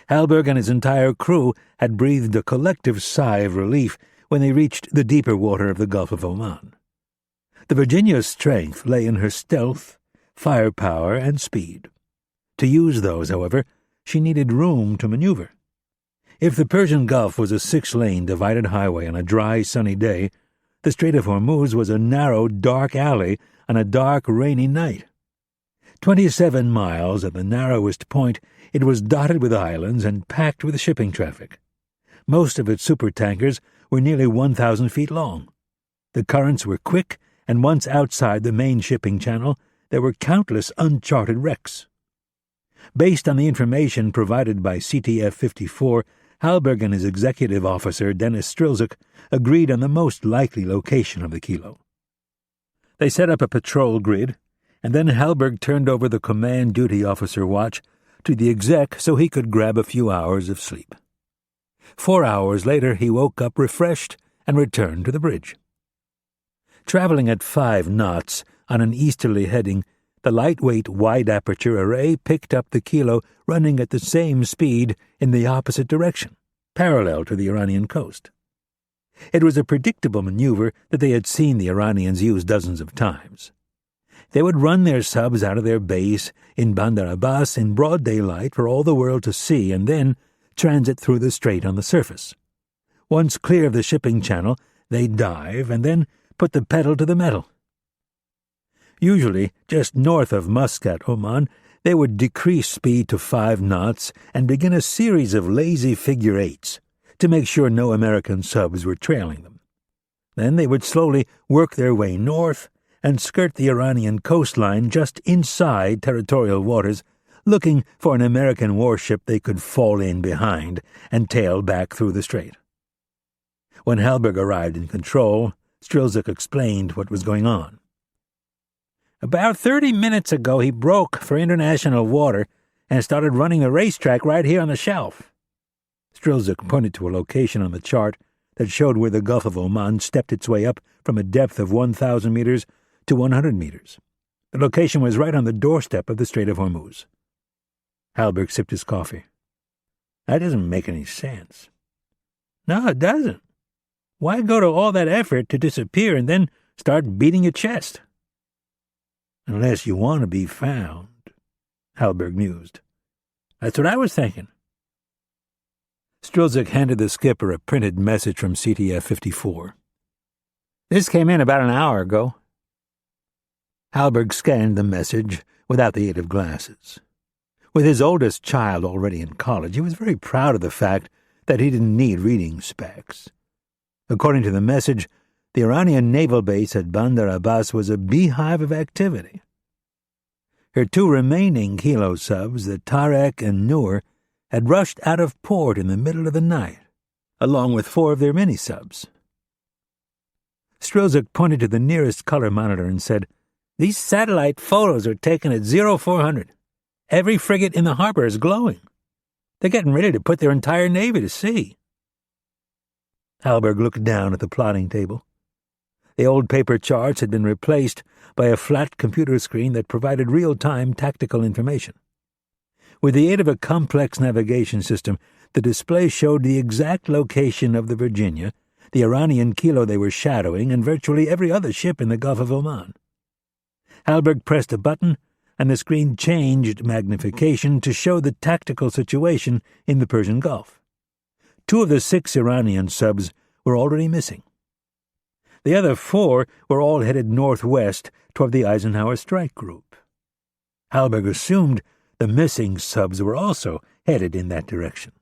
Halberg and his entire crew had breathed a collective sigh of relief when they reached the deeper water of the Gulf of Oman. The Virginia's strength lay in her stealth, firepower, and speed. To use those, however, she needed room to maneuver. If the Persian Gulf was a 6-lane divided highway on a dry, sunny day, the Strait of Hormuz was a narrow, dark alley on a dark, rainy night. 27 miles at the narrowest point, it was dotted with islands and packed with shipping traffic. Most of its supertankers were nearly 1,000 feet long. The currents were quick, and once outside the main shipping channel, there were countless uncharted wrecks. Based on the information provided by CTF-54, Halberg and his executive officer, Dennis Strilzik, agreed on the most likely location of the Kilo. They set up a patrol grid, and then Halberg turned over the command duty officer watch to the exec so he could grab a few hours of sleep. 4 hours later, he woke up refreshed and returned to the bridge. Traveling at 5 knots on an easterly heading, the lightweight wide-aperture array picked up the Kilo running at the same speed in the opposite direction, parallel to the Iranian coast. It was a predictable maneuver that they had seen the Iranians use dozens of times. They would run their subs out of their base in Bandar Abbas in broad daylight for all the world to see, and then transit through the strait on the surface. Once clear of the shipping channel, they'd dive and then put the pedal to the metal. Usually, just north of Muscat, Oman, they would decrease speed to 5 knots and begin a series of lazy figure eights to make sure no American subs were trailing them. Then they would slowly work their way north and skirt the Iranian coastline just inside territorial waters, looking for an American warship they could fall in behind and tail back through the strait. When Hallberg arrived in control, Strilzik explained what was going on. "About 30 minutes ago he broke for international water and started running the racetrack right here on the shelf." Strilzik pointed to a location on the chart that showed where the Gulf of Oman stepped its way up from a depth of 1,000 meters to 100 meters. The location was right on the doorstep of the Strait of Hormuz. Hallberg sipped his coffee. "That doesn't make any sense." "No, it doesn't. Why go to all that effort to disappear and then start beating your chest?" "Unless you want to be found," Hallberg mused. "That's what I was thinking." Strilzik handed the skipper a printed message from CTF 54. "This came in about an hour ago." Hallberg scanned the message without the aid of glasses. With his oldest child already in college, he was very proud of the fact that he didn't need reading specs. According to the message, the Iranian naval base at Bandar Abbas was a beehive of activity. Her two remaining Kilo subs, the Tarek and Noor, had rushed out of port in the middle of the night, along with 4 of their mini-subs. Strilzik pointed to the nearest color monitor and said, "These satellite photos are taken at 0400. Every frigate in the harbor is glowing. They're getting ready to put their entire navy to sea." Hallberg looked down at the plotting table. The old paper charts had been replaced by a flat computer screen that provided real-time tactical information. With the aid of a complex navigation system, the display showed the exact location of the Virginia, the Iranian Kilo they were shadowing, and virtually every other ship in the Gulf of Oman. Hallberg pressed a button, and the screen changed magnification to show the tactical situation in the Persian Gulf. 2 of the 6 Iranian subs were already missing. The other 4 were all headed northwest toward the Eisenhower strike group. Hallberg assumed the missing subs were also headed in that direction.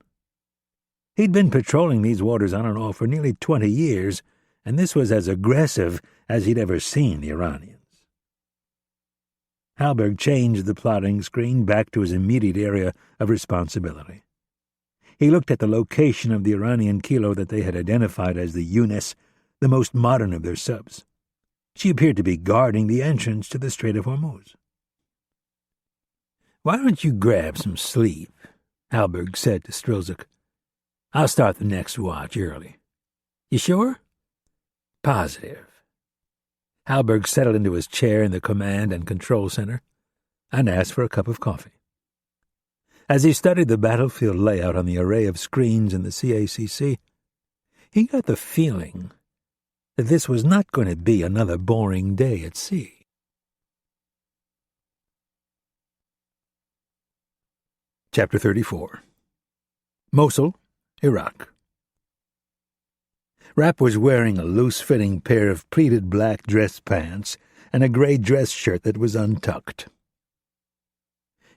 He'd been patrolling these waters on and off for nearly 20 years, and this was as aggressive as he'd ever seen the Iranians. Hallberg changed the plotting screen back to his immediate area of responsibility. He looked at the location of the Iranian Kilo that they had identified as the Yunus, the most modern of their subs. She appeared to be guarding the entrance to the Strait of Hormuz. "Why don't you grab some sleep?" Hallberg said to Strilzik. "I'll start the next watch early." "You sure?" "Positive." Hallberg settled into his chair in the command and control center and asked for a cup of coffee. As he studied the battlefield layout on the array of screens in the CACC, he got the feeling that this was not going to be another boring day at sea. Chapter 34. Mosul, Iraq. Rapp was wearing a loose-fitting pair of pleated black dress pants and a gray dress shirt that was untucked.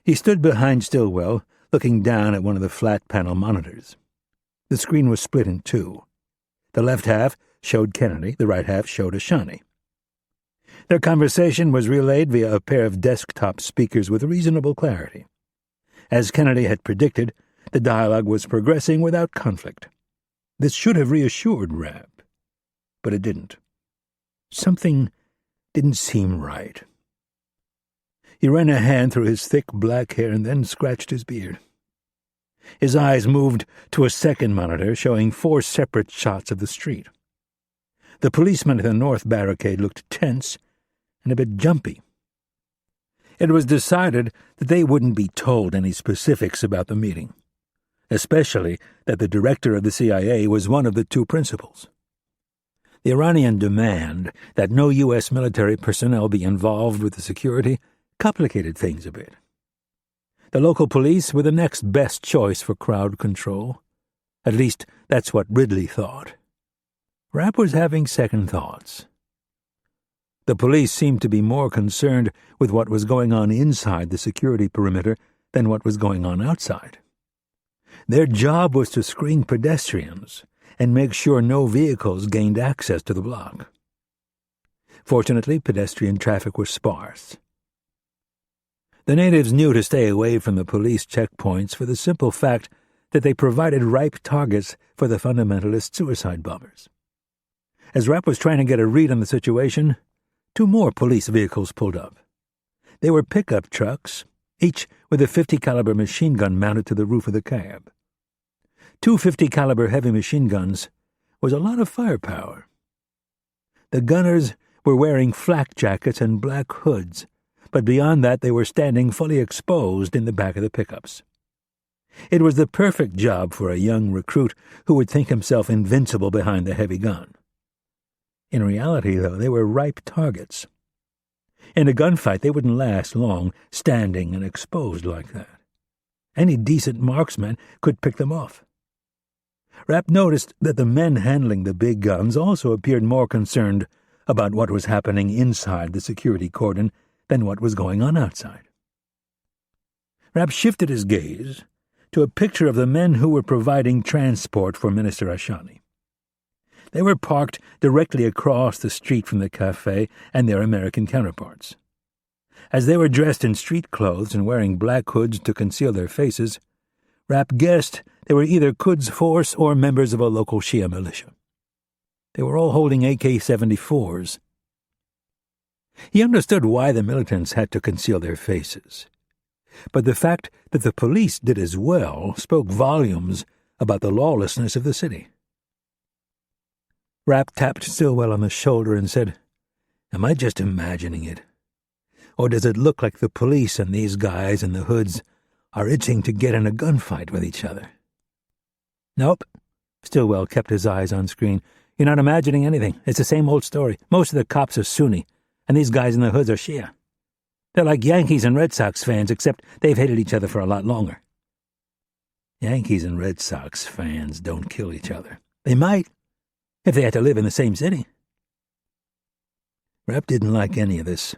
He stood behind Stillwell, looking down at one of the flat-panel monitors. The screen was split in 2. The left half showed Kennedy, the right half showed Ashani. Their conversation was relayed via a pair of desktop speakers with reasonable clarity. As Kennedy had predicted, the dialogue was progressing without conflict. This should have reassured Rapp, but it didn't. Something didn't seem right. He ran a hand through his thick black hair and then scratched his beard. His eyes moved to a second monitor showing 4 separate shots of the street. The policeman at the north barricade looked tense and a bit jumpy. It was decided that they wouldn't be told any specifics about the meeting, especially that the director of the CIA was one of the 2 principals. The Iranian demand that no U.S. military personnel be involved with the security complicated things a bit. The local police were the next best choice for crowd control. At least that's what Ridley thought. Rapp was having second thoughts. The police seemed to be more concerned with what was going on inside the security perimeter than what was going on outside. Their job was to screen pedestrians and make sure no vehicles gained access to the block. Fortunately, pedestrian traffic was sparse. The natives knew to stay away from the police checkpoints for the simple fact that they provided ripe targets for the fundamentalist suicide bombers. As Rapp was trying to get a read on the situation, 2 more police vehicles pulled up. They were pickup trucks, each with a .50 caliber machine gun mounted to the roof of the cab. 2 .50 caliber heavy machine guns was a lot of firepower. The gunners were wearing flak jackets and black hoods, but beyond that they were standing fully exposed in the back of the pickups. It was the perfect job for a young recruit who would think himself invincible behind the heavy gun. In reality, though, they were ripe targets. In a gunfight, they wouldn't last long, standing and exposed like that. Any decent marksman could pick them off. Rapp noticed that the men handling the big guns also appeared more concerned about what was happening inside the security cordon than what was going on outside. Rapp shifted his gaze to a picture of the men who were providing transport for Minister Ashani. They were parked directly across the street from the cafe and their American counterparts. As they were dressed in street clothes and wearing black hoods to conceal their faces, Rapp guessed they were either Quds Force or members of a local Shia militia. They were all holding AK-74s. He understood why the militants had to conceal their faces, but the fact that the police did as well spoke volumes about the lawlessness of the city. Rapp tapped Stillwell on the shoulder and said, "Am I just imagining it? Or does it look like the police and these guys in the hoods are itching to get in a gunfight with each other?" "Nope." Stillwell kept his eyes on screen. "You're not imagining anything. It's the same old story. Most of the cops are Sunni, and these guys in the hoods are Shia. They're like Yankees and Red Sox fans, except they've hated each other for a lot longer." "Yankees and Red Sox fans don't kill each other. They might, if they had to live in the same city." Rapp didn't like any of this.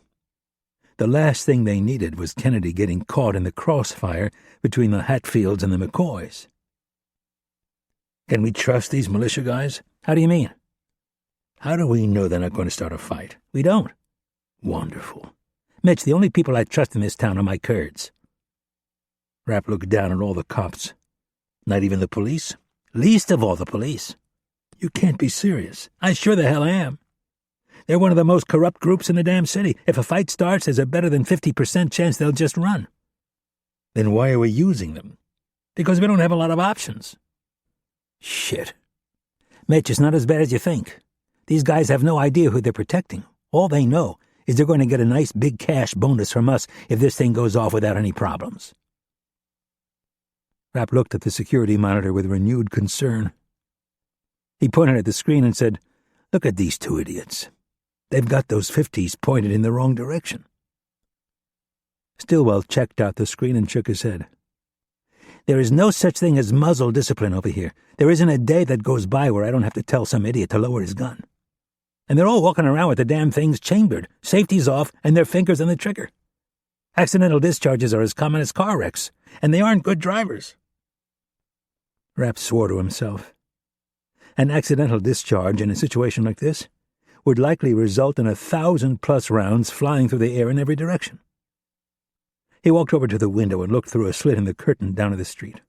The last thing they needed was Kennedy getting caught in the crossfire between the Hatfields and the McCoys. "Can we trust these militia guys?" "How do you mean?" "How do we know they're not going to start a fight?" "We don't." "Wonderful. Mitch, the only people I trust in this town are my Kurds." Rapp looked down at all the cops. "Not even the police?" "Least of all the police." "You can't be serious." "I sure the hell am. They're one of the most corrupt groups in the damn city. If a fight starts, there's a better than 50% chance they'll just run." "Then why are we using them?" "Because we don't have a lot of options." "Shit. Mitch, it's not as bad as you think. These guys have no idea who they're protecting. All they know is they're going to get a nice big cash bonus from us if this thing goes off without any problems." Rapp looked at the security monitor with renewed concern. He pointed at the screen and said, "Look at these 2 idiots. They've got those 50s pointed in the wrong direction." Stillwell checked out the screen and shook his head. "There is no such thing as muzzle discipline over here. There isn't a day that goes by where I don't have to tell some idiot to lower his gun. And they're all walking around with the damn things chambered, safety's off, and their fingers on the trigger. Accidental discharges are as common as car wrecks, and they aren't good drivers." Rapp swore to himself. An accidental discharge in a situation like this would likely result in 1,000+ rounds flying through the air in every direction. He walked over to the window and looked through a slit in the curtain down to the street.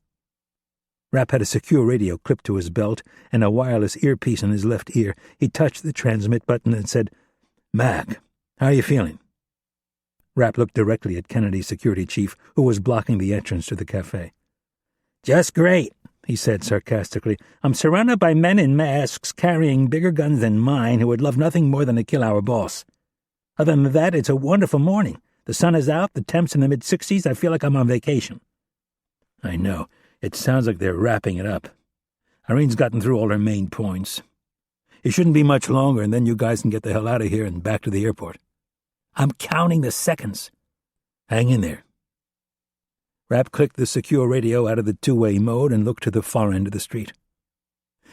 Rapp had a secure radio clipped to his belt and a wireless earpiece in his left ear. He touched the transmit button and said, "Mac, how are you feeling?" Rapp looked directly at Kennedy's security chief, who was blocking the entrance to the cafe. "Just great," he said sarcastically. "I'm surrounded by men in masks carrying bigger guns than mine who would love nothing more than to kill our boss. Other than that, it's a wonderful morning. The sun is out, the temp's in the mid-60s. I feel like I'm on vacation." "I know. It sounds like they're wrapping it up. Irene's gotten through all her main points. It shouldn't be much longer, and then you guys can get the hell out of here and back to the airport." "I'm counting the seconds." "Hang in there." Rapp clicked the secure radio out of the 2-way mode and looked to the far end of the street.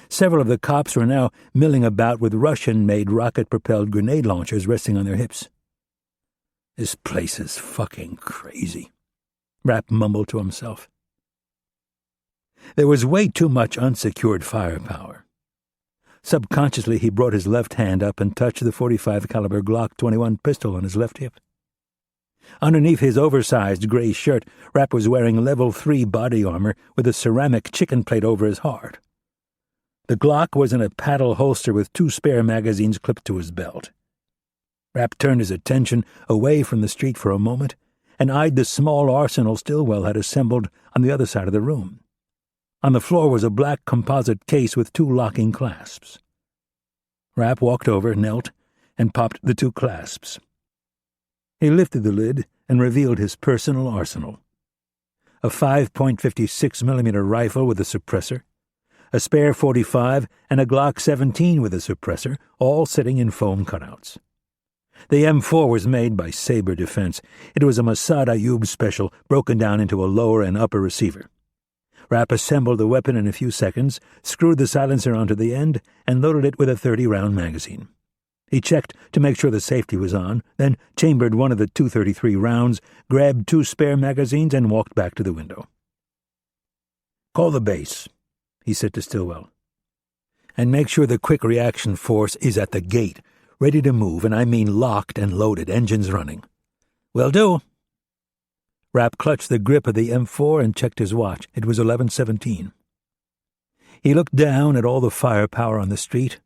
Several of the cops were now milling about with Russian-made rocket-propelled grenade launchers resting on their hips. "This place is fucking crazy," Rapp mumbled to himself. There was way too much unsecured firepower. Subconsciously, he brought his left hand up and touched the .45 caliber Glock 21 pistol on his left hip. Underneath his oversized gray shirt, Rapp was wearing level 3 body armor with a ceramic chicken plate over his heart. The Glock was in a paddle holster with 2 spare magazines clipped to his belt. Rapp turned his attention away from the street for a moment and eyed the small arsenal Stillwell had assembled on the other side of the room. On the floor was a black composite case with 2 locking clasps. Rapp walked over, knelt, and popped the 2 clasps. He lifted the lid and revealed his personal arsenal. A 5.56mm rifle with a suppressor, a spare .45, and a Glock 17 with a suppressor, all sitting in foam cutouts. The M4 was made by Sabre Defense. It was a Mossad Ayoub special broken down into a lower and upper receiver. Rapp assembled the weapon in a few seconds, screwed the silencer onto the end, and loaded it with a 30-round magazine. He checked to make sure the safety was on, then chambered one of the 233 rounds, grabbed 2 spare magazines, and walked back to the window. "Call the base," he said to Stillwell. "And make sure the quick reaction force is at the gate, ready to move, and I mean locked and loaded, engines running." "Will do." Rapp clutched the grip of the M4 and checked his watch. It was 11:17. He looked down at all the firepower on the street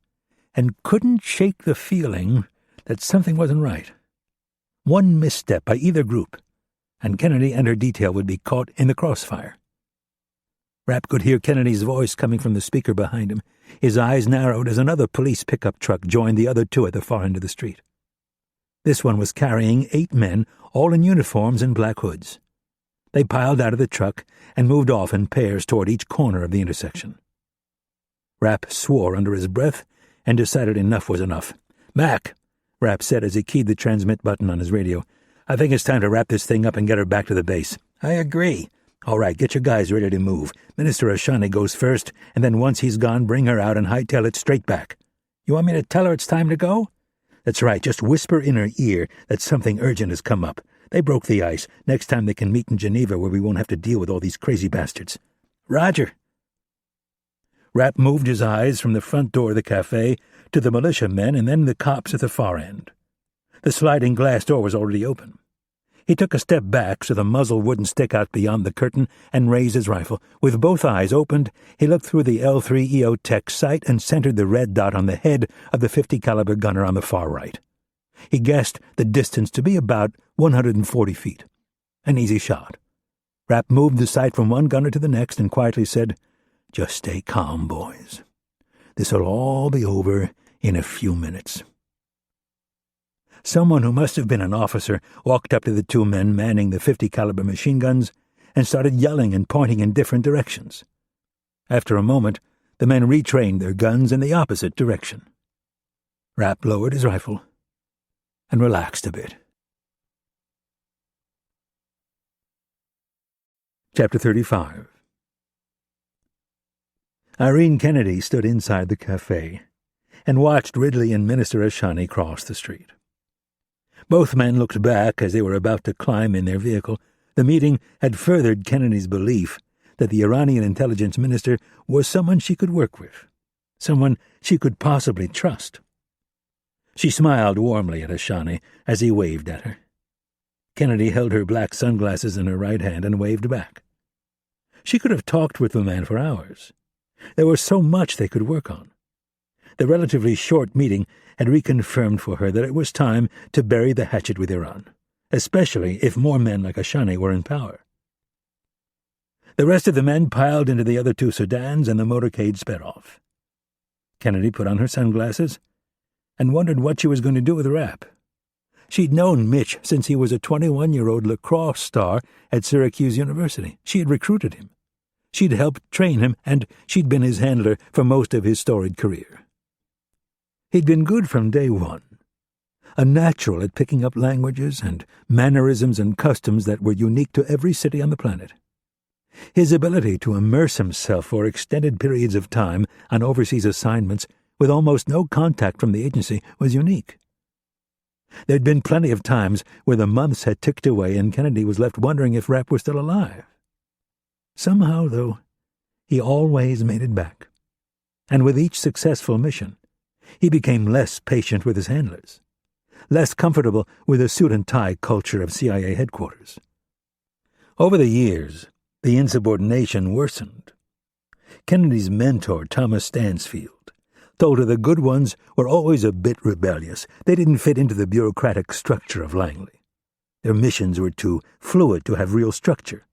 and couldn't shake the feeling that something wasn't right. One misstep by either group, and Kennedy and her detail would be caught in the crossfire. Rapp could hear Kennedy's voice coming from the speaker behind him. His eyes narrowed as another police pickup truck joined the other 2 at the far end of the street. This one was carrying 8 men, all in uniforms and black hoods. They piled out of the truck and moved off in pairs toward each corner of the intersection. Rapp swore under his breath and decided enough was enough. "Mac," Rapp said as he keyed the transmit button on his radio, "I think it's time to wrap this thing up and get her back to the base." "I agree." "All right, get your guys ready to move. Minister Ashani goes first, and then once he's gone, bring her out and hightail it straight back." "You want me to tell her it's time to go?" "That's right, just whisper in her ear that something urgent has come up. They broke the ice. Next time they can meet in Geneva where we won't have to deal with all these crazy bastards." "Roger." Rapp moved his eyes from the front door of the cafe to the militiamen and then the cops at the far end. The sliding glass door was already open. He took a step back so the muzzle wouldn't stick out beyond the curtain and raised his rifle. With both eyes opened, he looked through the L3 EO Tech sight and centered the red dot on the head of the .50 caliber gunner on the far right. He guessed the distance to be about 140 feet. An easy shot. Rapp moved the sight from one gunner to the next and quietly said, "Just stay calm, boys. This'll all be over in a few minutes." Someone who must have been an officer walked up to the 2 men manning the .50 caliber machine guns and started yelling and pointing in different directions. After a moment, the men retrained their guns in the opposite direction. Rapp lowered his rifle and relaxed a bit. Chapter 35. Irene Kennedy stood inside the cafe and watched Ridley and Minister Ashani cross the street. Both men looked back as they were about to climb in their vehicle. The meeting had furthered Kennedy's belief that the Iranian intelligence minister was someone she could work with, someone she could possibly trust. She smiled warmly at Ashani as he waved at her. Kennedy held her black sunglasses in her right hand and waved back. She could have talked with the man for hours. There was so much they could work on. The relatively short meeting had reconfirmed for her that it was time to bury the hatchet with Iran, especially if more men like Ashani were in power. The rest of the men piled into the other 2 sedans and the motorcade sped off. Kennedy put on her sunglasses and wondered what she was going to do with Rapp. She'd known Mitch since he was a 21-year-old lacrosse star at Syracuse University. She had recruited him. She'd helped train him, and she'd been his handler for most of his storied career. He'd been good from day one, a natural at picking up languages and mannerisms and customs that were unique to every city on the planet. His ability to immerse himself for extended periods of time on overseas assignments with almost no contact from the agency was unique. There'd been plenty of times where the months had ticked away and Kennedy was left wondering if Rapp was still alive. Somehow, though, he always made it back. And with each successful mission, he became less patient with his handlers, less comfortable with the suit-and-tie culture of CIA headquarters. Over the years, the insubordination worsened. Kennedy's mentor, Thomas Stansfield, told her the good ones were always a bit rebellious. They didn't fit into the bureaucratic structure of Langley. Their missions were too fluid to have real structure.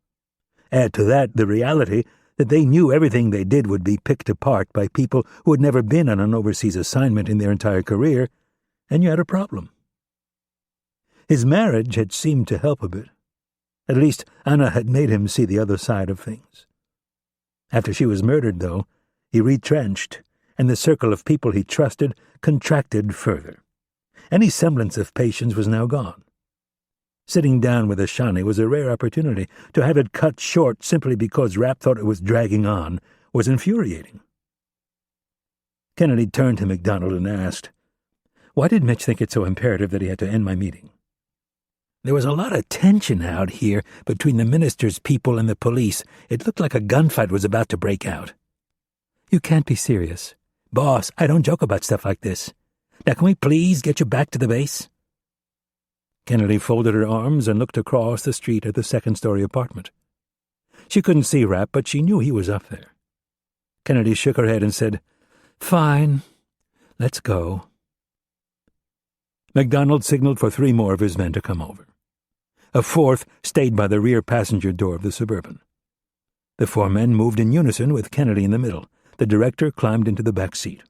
Add to that the reality that they knew everything they did would be picked apart by people who had never been on an overseas assignment in their entire career, and you had a problem. His marriage had seemed to help a bit. At least Anna had made him see the other side of things. After she was murdered, though, he retrenched, and the circle of people he trusted contracted further. Any semblance of patience was now gone. Sitting down with Ashani was a rare opportunity. To have it cut short simply because Rapp thought it was dragging on was infuriating. Kennedy turned to MacDonald and asked, "Why did Mitch think it so imperative that he had to end my meeting?" "There was a lot of tension out here between the minister's people and the police. It looked like a gunfight was about to break out." "You can't be serious." "Boss, I don't joke about stuff like this. Now can we please get you back to the base?" Kennedy folded her arms and looked across the street at the second-story apartment. She couldn't see Rapp, but she knew he was up there. Kennedy shook her head and said, "Fine, let's go." MacDonald signaled for 3 more of his men to come over. A 4th stayed by the rear passenger door of the Suburban. The 4 men moved in unison with Kennedy in the middle. The director climbed into the back seat.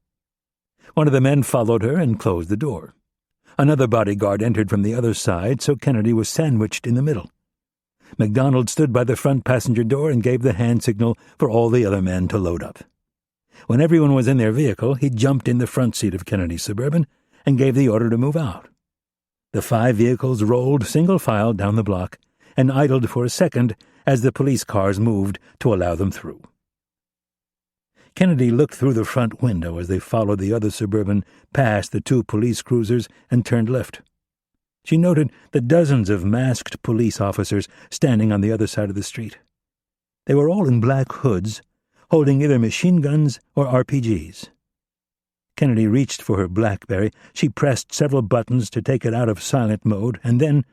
One of the men followed her and closed the door. Another bodyguard entered from the other side, so Kennedy was sandwiched in the middle. MacDonald stood by the front passenger door and gave the hand signal for all the other men to load up. When everyone was in their vehicle, he jumped in the front seat of Kennedy's Suburban and gave the order to move out. The 5 vehicles rolled single file down the block and idled for a second as the police cars moved to allow them through. Kennedy looked through the front window as they followed the other Suburban past the 2 police cruisers and turned left. She noted the dozens of masked police officers standing on the other side of the street. They were all in black hoods, holding either machine guns or RPGs. Kennedy reached for her BlackBerry. She pressed several buttons to take it out of silent mode, and then,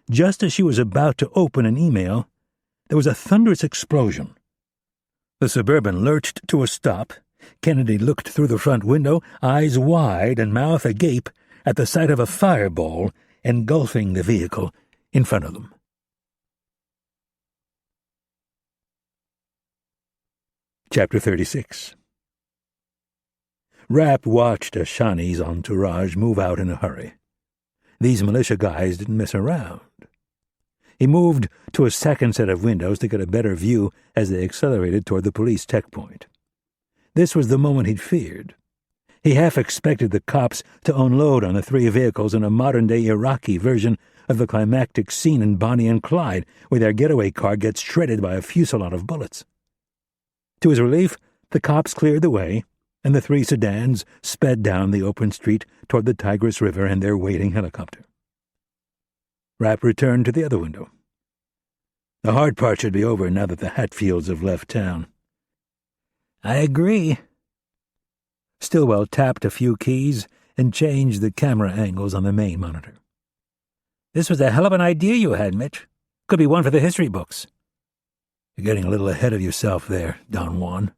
just as she was about to open an email, there was a thunderous explosion. The Suburban lurched to a stop. Kennedy looked through the front window, eyes wide and mouth agape, at the sight of a fireball engulfing the vehicle in front of them. Chapter 36. Rapp watched Ashani's entourage move out in a hurry. These militia guys didn't mess around. He moved to a second set of windows to get a better view as they accelerated toward the police checkpoint. This was the moment he'd feared. He half expected the cops to unload on the 3 vehicles in a modern-day Iraqi version of the climactic scene in Bonnie and Clyde, where their getaway car gets shredded by a fusillade of bullets. To his relief, the cops cleared the way, and the 3 sedans sped down the open street toward the Tigris River and their waiting helicopter. Rapp returned to the other window. The hard part should be over now that the Hatfields have left town. "I agree." Stillwell tapped a few keys and changed the camera angles on the main monitor. "This was a hell of an idea you had, Mitch. Could be one for the history books." "You're getting a little ahead of yourself there, Don Juan.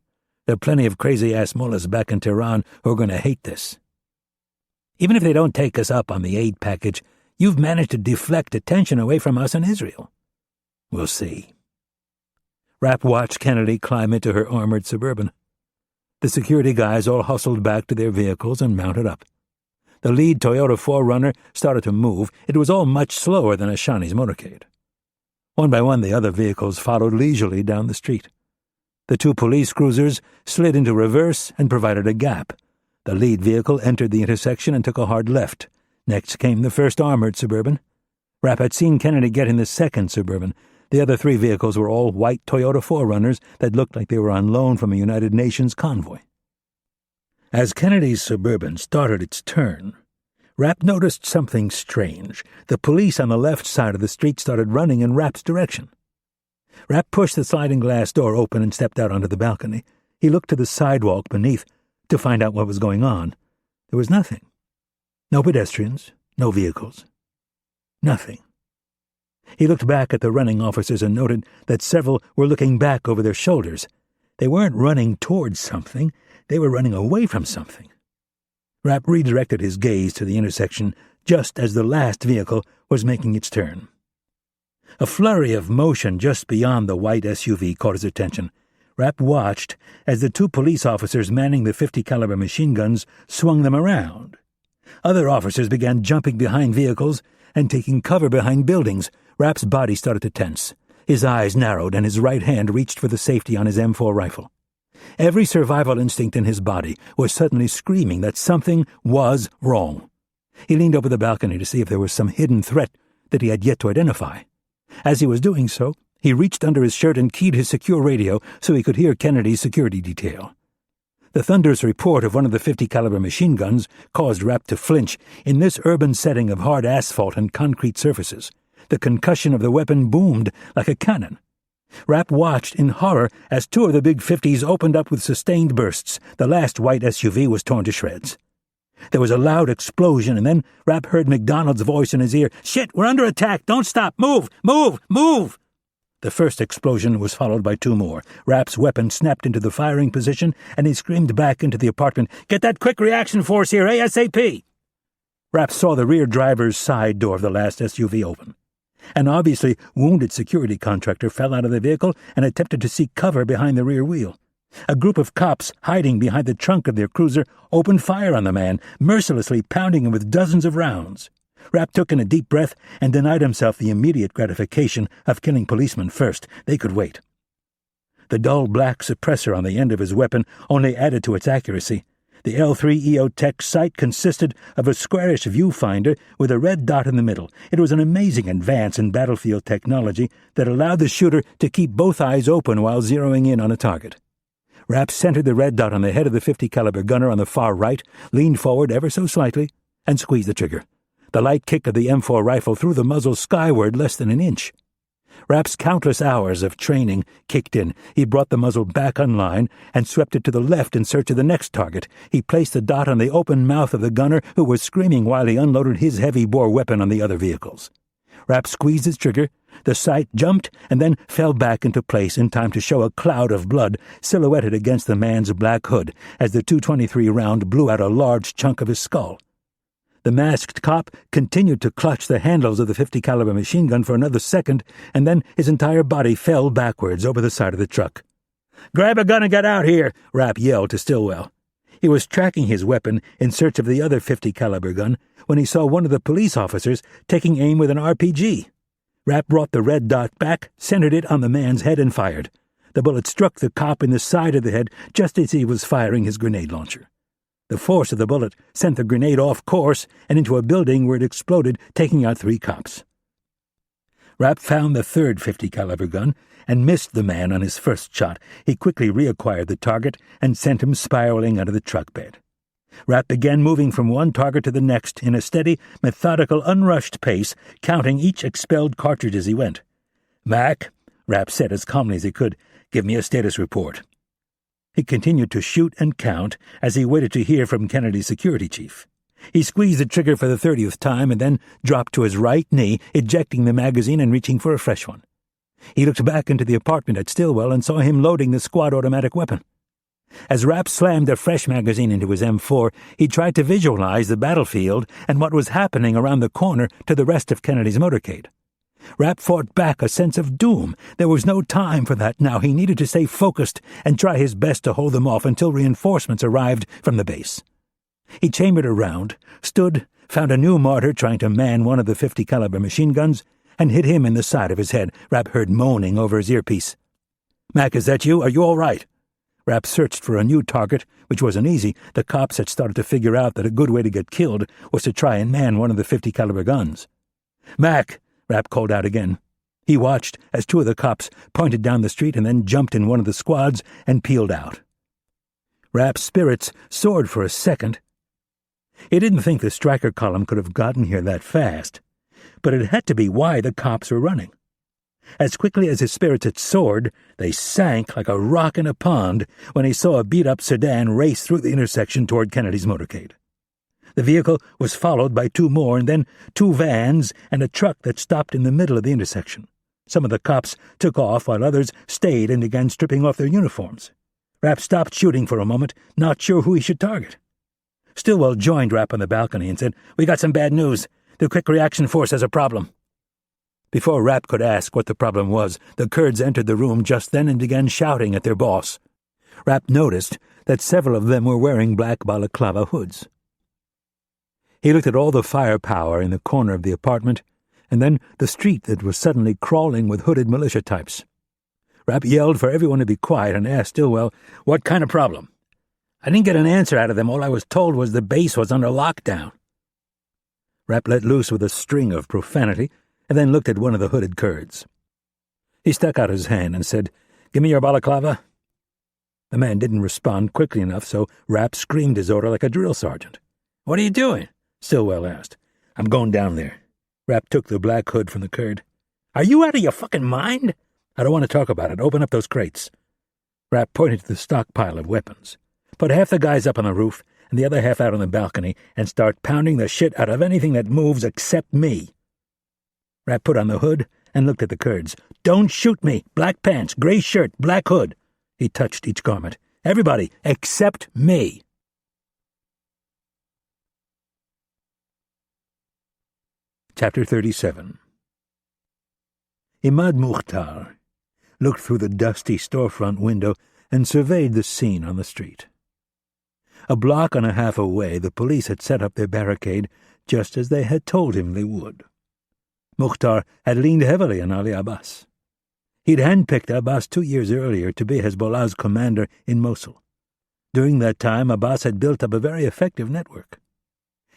There are plenty of crazy-ass mullahs back in Tehran who are going to hate this. Even if they don't take us up on the aid package, you've managed to deflect attention away from us in Israel. We'll see." Rapp watched Kennedy climb into her armored Suburban. The security guys all hustled back to their vehicles and mounted up. The lead Toyota 4Runner started to move. It was all much slower than Ashani's motorcade. One by one, the other vehicles followed leisurely down the street. The 2 police cruisers slid into reverse and provided a gap. The lead vehicle entered the intersection and took a hard left. Next came the first armored Suburban. Rapp had seen Kennedy get in the second Suburban. The other 3 vehicles were all white Toyota 4Runners that looked like they were on loan from a United Nations convoy. As Kennedy's Suburban started its turn, Rapp noticed something strange. The police on the left side of the street started running in Rapp's direction. Rapp pushed the sliding glass door open and stepped out onto the balcony. He looked to the sidewalk beneath to find out what was going on. There was nothing. No pedestrians, no vehicles. Nothing. He looked back at the running officers and noted that several were looking back over their shoulders. They weren't running towards something. They were running away from something. Rapp redirected his gaze to the intersection just as the last vehicle was making its turn. A flurry of motion just beyond the white SUV caught his attention. Rapp watched as the two police officers manning the .50 caliber machine guns swung them around. Other officers began jumping behind vehicles and taking cover behind buildings. Rapp's body started to tense. His eyes narrowed and his right hand reached for the safety on his M4 rifle. Every survival instinct in his body was suddenly screaming that something was wrong. He leaned over the balcony to see if there was some hidden threat that he had yet to identify. As he was doing so, he reached under his shirt and keyed his secure radio so he could hear Kennedy's security detail. The thunderous report of one of the .50 caliber machine guns caused Rapp to flinch. In this urban setting of hard asphalt and concrete surfaces, the concussion of the weapon boomed like a cannon. Rapp watched in horror as two of the big .50s opened up with sustained bursts. The last white SUV was torn to shreds. There was a loud explosion, and then Rapp heard McDonald's voice in his ear. "Shit, we're under attack! Don't stop! Move! Move! Move!" The first explosion was followed by two more. Rapp's weapon snapped into the firing position, and he screamed back into the apartment, "Get that quick reaction force here, ASAP!" Rapp saw the rear driver's side door of the last SUV open. An obviously wounded security contractor fell out of the vehicle and attempted to seek cover behind the rear wheel. A group of cops, hiding behind the trunk of their cruiser, opened fire on the man, mercilessly pounding him with dozens of rounds. Rapp took in a deep breath and denied himself the immediate gratification of killing policemen first. They could wait. The dull black suppressor on the end of his weapon only added to its accuracy. The L3 EOTech sight consisted of a squarish viewfinder with a red dot in the middle. It was an amazing advance in battlefield technology that allowed the shooter to keep both eyes open while zeroing in on a target. Rapp centered the red dot on the head of the .50 caliber gunner on the far right, leaned forward ever so slightly, and squeezed the trigger. The light kick of the M4 rifle threw the muzzle skyward less than an inch. Rapp's countless hours of training kicked in. He brought the muzzle back on line and swept it to the left in search of the next target. He placed the dot on the open mouth of the gunner, who was screaming while he unloaded his heavy-bore weapon on the other vehicles. Rapp squeezed his trigger. The sight jumped and then fell back into place in time to show a cloud of blood silhouetted against the man's black hood as the .223 round blew out a large chunk of his skull. The masked cop continued to clutch the handles of the .50 caliber machine gun for another second, and then his entire body fell backwards over the side of the truck. "Grab a gun and get out here!" Rapp yelled to Stillwell. He was tracking his weapon in search of the other .50 caliber gun when he saw one of the police officers taking aim with an RPG. Rapp brought the red dot back, centered it on the man's head, and fired. The bullet struck the cop in the side of the head just as he was firing his grenade launcher. The force of the bullet sent the grenade off course and into a building where it exploded, taking out 3 cops. Rapp found the third .50 caliber gun and missed the man on his first shot. He quickly reacquired the target and sent him spiraling out of the truck bed. Rapp began moving from one target to the next in a steady, methodical, unrushed pace, counting each expelled cartridge as he went. "Mac," Rapp said as calmly as he could, "give me a status report." He continued to shoot and count as he waited to hear from Kennedy's security chief. He squeezed the trigger for the 30th time and then dropped to his right knee, ejecting the magazine and reaching for a fresh one. He looked back into the apartment at Stillwell and saw him loading the squad automatic weapon. As Rapp slammed a fresh magazine into his M4, he tried to visualize the battlefield and what was happening around the corner to the rest of Kennedy's motorcade. Rapp fought back a sense of doom. There was no time for that now. He needed to stay focused and try his best to hold them off until reinforcements arrived from the base. He chambered around, stood, found a new martyr trying to man one of the .50 caliber machine guns, and hit him in the side of his head. Rapp heard moaning over his earpiece. "Mac, is that you? Are you all right?" Rapp searched for a new target, which wasn't easy. The cops had started to figure out that a good way to get killed was to try and man one of the .50 caliber guns. "Mac!" Rapp called out again. He watched as 2 of the cops pointed down the street and then jumped in one of the squads and peeled out. Rapp's spirits soared for a second. He didn't think the striker column could have gotten here that fast, but it had to be why the cops were running. As quickly as his spirits had soared, they sank like a rock in a pond when he saw a beat-up sedan race through the intersection toward Kennedy's motorcade. The vehicle was followed by 2 more, and then 2 vans and a truck that stopped in the middle of the intersection. Some of the cops took off while others stayed and began stripping off their uniforms. Rapp stopped shooting for a moment, not sure who he should target. Stillwell joined Rapp on the balcony and said, "We got some bad news. The Quick Reaction Force has a problem." Before Rapp could ask what the problem was, the Kurds entered the room just then and began shouting at their boss. Rapp noticed that several of them were wearing black balaclava hoods. He looked at all the firepower in the corner of the apartment, and then the street that was suddenly crawling with hooded militia types. Rapp yelled for everyone to be quiet and asked Stillwell, "What kind of problem?" "I didn't get an answer out of them. All I was told was the base was under lockdown." Rapp let loose with a string of profanity, and then looked at one of the hooded Kurds. He stuck out his hand and said, "Give me your balaclava." The man didn't respond quickly enough, so Rapp screamed his order like a drill sergeant. "What are you doing?" Stillwell asked. "I'm going down there." Rapp took the black hood from the Kurd. "Are you out of your fucking mind?" "I don't want to talk about it. Open up those crates." Rapp pointed to the stockpile of weapons. "Put half the guys up on the roof and the other half out on the balcony and start pounding the shit out of anything that moves except me." Rapp put on the hood and looked at the Kurds. "Don't shoot me! Black pants, gray shirt, black hood." He touched each garment. "Everybody, except me." Chapter 37. Imad Mukhtar looked through the dusty storefront window and surveyed the scene on the street. A block and a half away, the police had set up their barricade just as they had told him they would. Mukhtar had leaned heavily on Ali Abbas. He'd handpicked Abbas 2 years earlier to be Hezbollah's commander in Mosul. During that time, Abbas had built up a very effective network.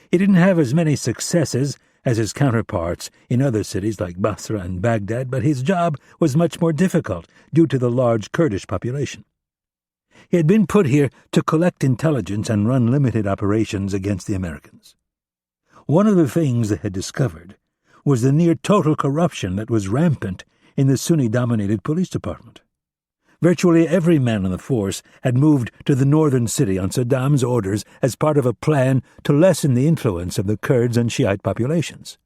He didn't have as many successes as his counterparts in other cities like Basra and Baghdad, but his job was much more difficult due to the large Kurdish population. He had been put here to collect intelligence and run limited operations against the Americans. One of the things they had discovered was the near-total corruption that was rampant in the Sunni-dominated police department. Virtually every man on the force had moved to the northern city on Saddam's orders as part of a plan to lessen the influence of the Kurds and Shiite populations.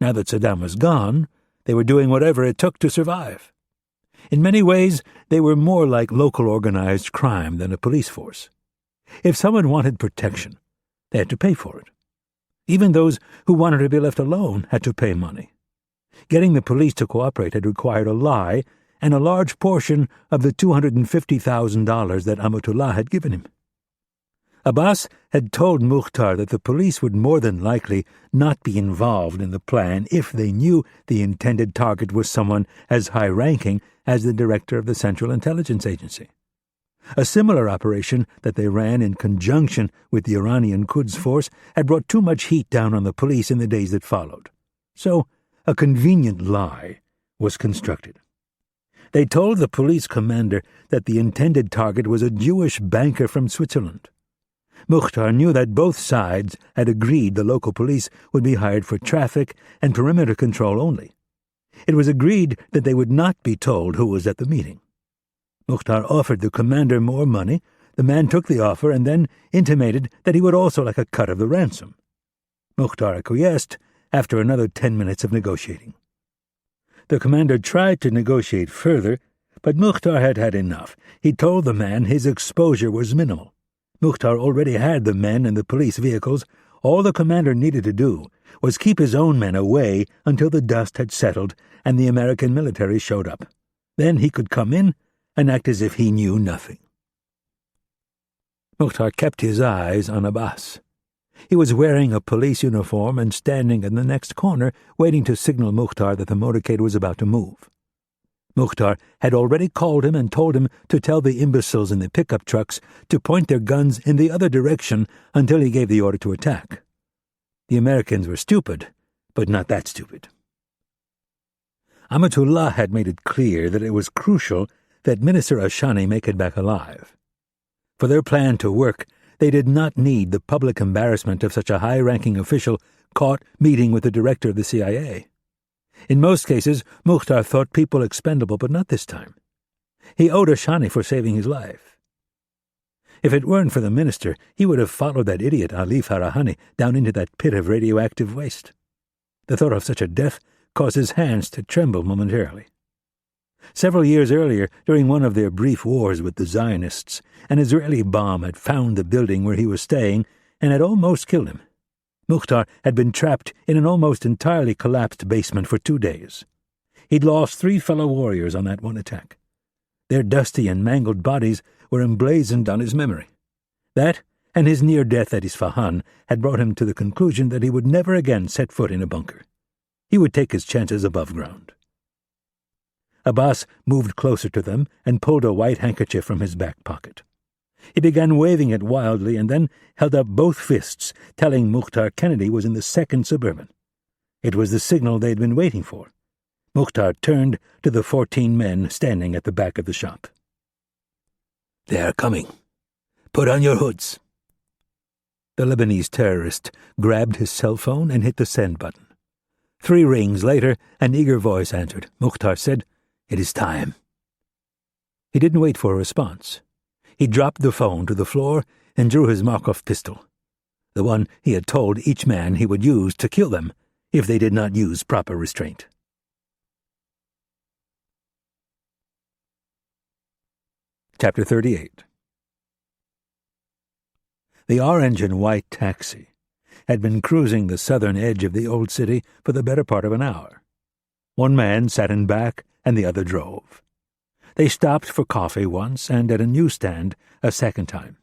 Now that Saddam was gone, they were doing whatever it took to survive. In many ways, they were more like local organized crime than a police force. If someone wanted protection, they had to pay for it. Even those who wanted to be left alone had to pay money. Getting the police to cooperate had required a lie and a large portion of the $250,000 that Amatullah had given him. Abbas had told Mukhtar that the police would more than likely not be involved in the plan if they knew the intended target was someone as high-ranking as the director of the Central Intelligence Agency. A similar operation that they ran in conjunction with the Iranian Quds Force had brought too much heat down on the police in the days that followed. So a convenient lie was constructed. They told the police commander that the intended target was a Jewish banker from Switzerland. Mukhtar knew that both sides had agreed the local police would be hired for traffic and perimeter control only. It was agreed that they would not be told who was at the meeting. Mukhtar offered the commander more money. The man took the offer and then intimated that he would also like a cut of the ransom. Mukhtar acquiesced after another 10 minutes of negotiating. The commander tried to negotiate further, but Mukhtar had had enough. He told the man his exposure was minimal. Mukhtar already had the men and the police vehicles. All the commander needed to do was keep his own men away until the dust had settled and the American military showed up. Then he could come in and act as if he knew nothing. Mukhtar kept his eyes on Abbas. He was wearing a police uniform and standing in the next corner, waiting to signal Mukhtar that the motorcade was about to move. Mukhtar had already called him and told him to tell the imbeciles in the pickup trucks to point their guns in the other direction until he gave the order to attack. The Americans were stupid, but not that stupid. Amatullah had made it clear that it was crucial that Minister Ashani make it back alive. For their plan to work, they did not need the public embarrassment of such a high-ranking official caught meeting with the director of the CIA. In most cases, Mukhtar thought people expendable, but not this time. He owed Ashani for saving his life. If it weren't for the minister, he would have followed that idiot Ali Farahani down into that pit of radioactive waste. The thought of such a death caused his hands to tremble momentarily. Several years earlier, during one of their brief wars with the Zionists, an Israeli bomb had found the building where he was staying and had almost killed him. Mukhtar had been trapped in an almost entirely collapsed basement for 2 days. He'd lost 3 fellow warriors on that one attack. Their dusty and mangled bodies were emblazoned on his memory. That, and his near death at Isfahan, had brought him to the conclusion that he would never again set foot in a bunker. He would take his chances above ground. Abbas moved closer to them and pulled a white handkerchief from his back pocket. He began waving it wildly and then held up both fists, telling Mukhtar Kennedy was in the 2nd Suburban. It was the signal they had been waiting for. Mukhtar turned to the 14 men standing at the back of the shop. "They are coming. Put on your hoods." The Lebanese terrorist grabbed his cell phone and hit the send button. 3 rings later, an eager voice answered. Mukhtar said, "It is time." He didn't wait for a response. He dropped the phone to the floor and drew his Markov pistol, the one he had told each man he would use to kill them if they did not use proper restraint. Chapter 38. The orange and white taxi had been cruising the southern edge of the old city for the better part of an hour. One man sat in back and the other drove. They stopped for coffee once and at a newsstand a second time.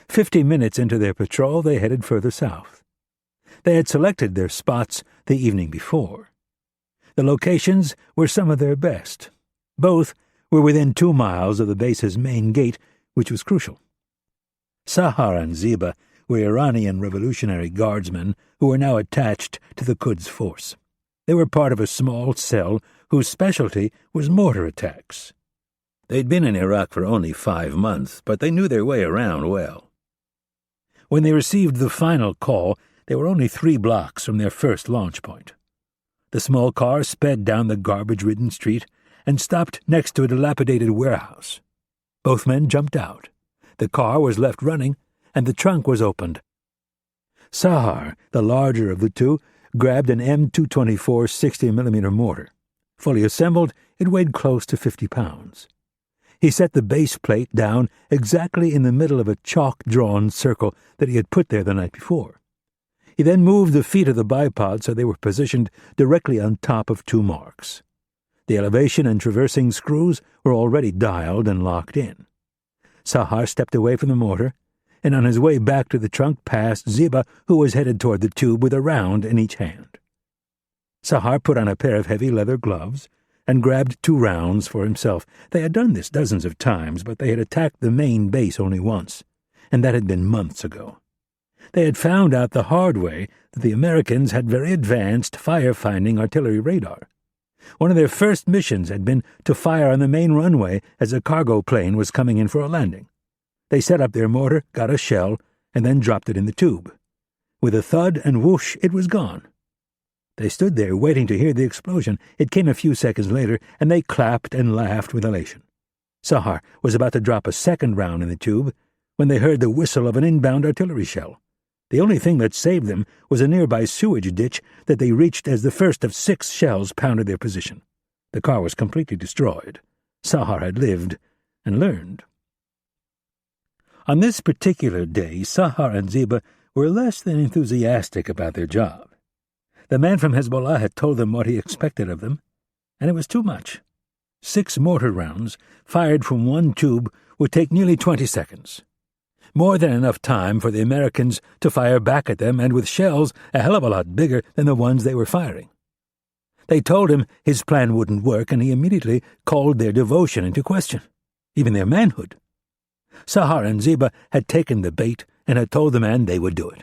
50 minutes into their patrol, they headed further south. They had selected their spots the evening before. The locations were some of their best. Both were within 2 miles of the base's main gate, which was crucial. Sahar and Ziba were Iranian Revolutionary Guardsmen who were now attached to the Quds force. They were part of a small cell whose specialty was mortar attacks. They'd been in Iraq for only 5 months, but they knew their way around well. When they received the final call, they were only 3 blocks from their first launch point. The small car sped down the garbage-ridden street and stopped next to a dilapidated warehouse. Both men jumped out. The car was left running, and the trunk was opened. Sahar, the larger of the two, grabbed an M224 60mm mortar. Fully assembled, it weighed close to 50 pounds. He set the base plate down exactly in the middle of a chalk-drawn circle that he had put there the night before. He then moved the feet of the bipod so they were positioned directly on top of 2 marks. The elevation and traversing screws were already dialed and locked in. Sahar stepped away from the mortar, and on his way back to the trunk passed Ziba, who was headed toward the tube with a round in each hand. Sahar put on a pair of heavy leather gloves and grabbed 2 rounds for himself. They had done this dozens of times, but they had attacked the main base only once, and that had been months ago. They had found out the hard way that the Americans had very advanced fire-finding artillery radar. One of their first missions had been to fire on the main runway as a cargo plane was coming in for a landing. They set up their mortar, got a shell, and then dropped it in the tube. With a thud and whoosh, it was gone. They stood there waiting to hear the explosion. It came a few seconds later, and they clapped and laughed with elation. Sahar was about to drop a second round in the tube when they heard the whistle of an inbound artillery shell. The only thing that saved them was a nearby sewage ditch that they reached as the first of 6 shells pounded their position. The car was completely destroyed. Sahar had lived and learned. On this particular day, Sahar and Ziba were less than enthusiastic about their job. The man from Hezbollah had told them what he expected of them, and it was too much. 6 mortar rounds, fired from one tube, would take nearly 20 seconds. More than enough time for the Americans to fire back at them, and with shells a hell of a lot bigger than the ones they were firing. They told him his plan wouldn't work, and he immediately called their devotion into question, even their manhood. Sahar and Ziba had taken the bait and had told the man they would do it.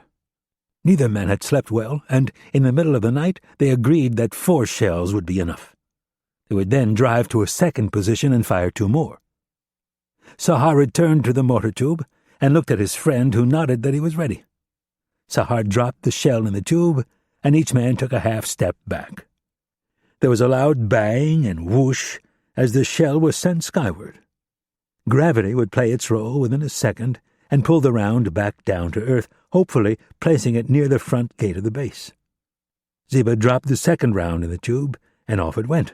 Neither man had slept well, and in the middle of the night they agreed that 4 shells would be enough. They would then drive to a second position and fire 2 more. Sahar returned to the mortar tube and looked at his friend, who nodded that he was ready. Sahar dropped the shell in the tube, and each man took a half step back. There was a loud bang and whoosh as the shell was sent skyward. Gravity would play its role within a second and pull the round back down to earth, hopefully placing it near the front gate of the base. Ziba dropped the second round in the tube, and off it went.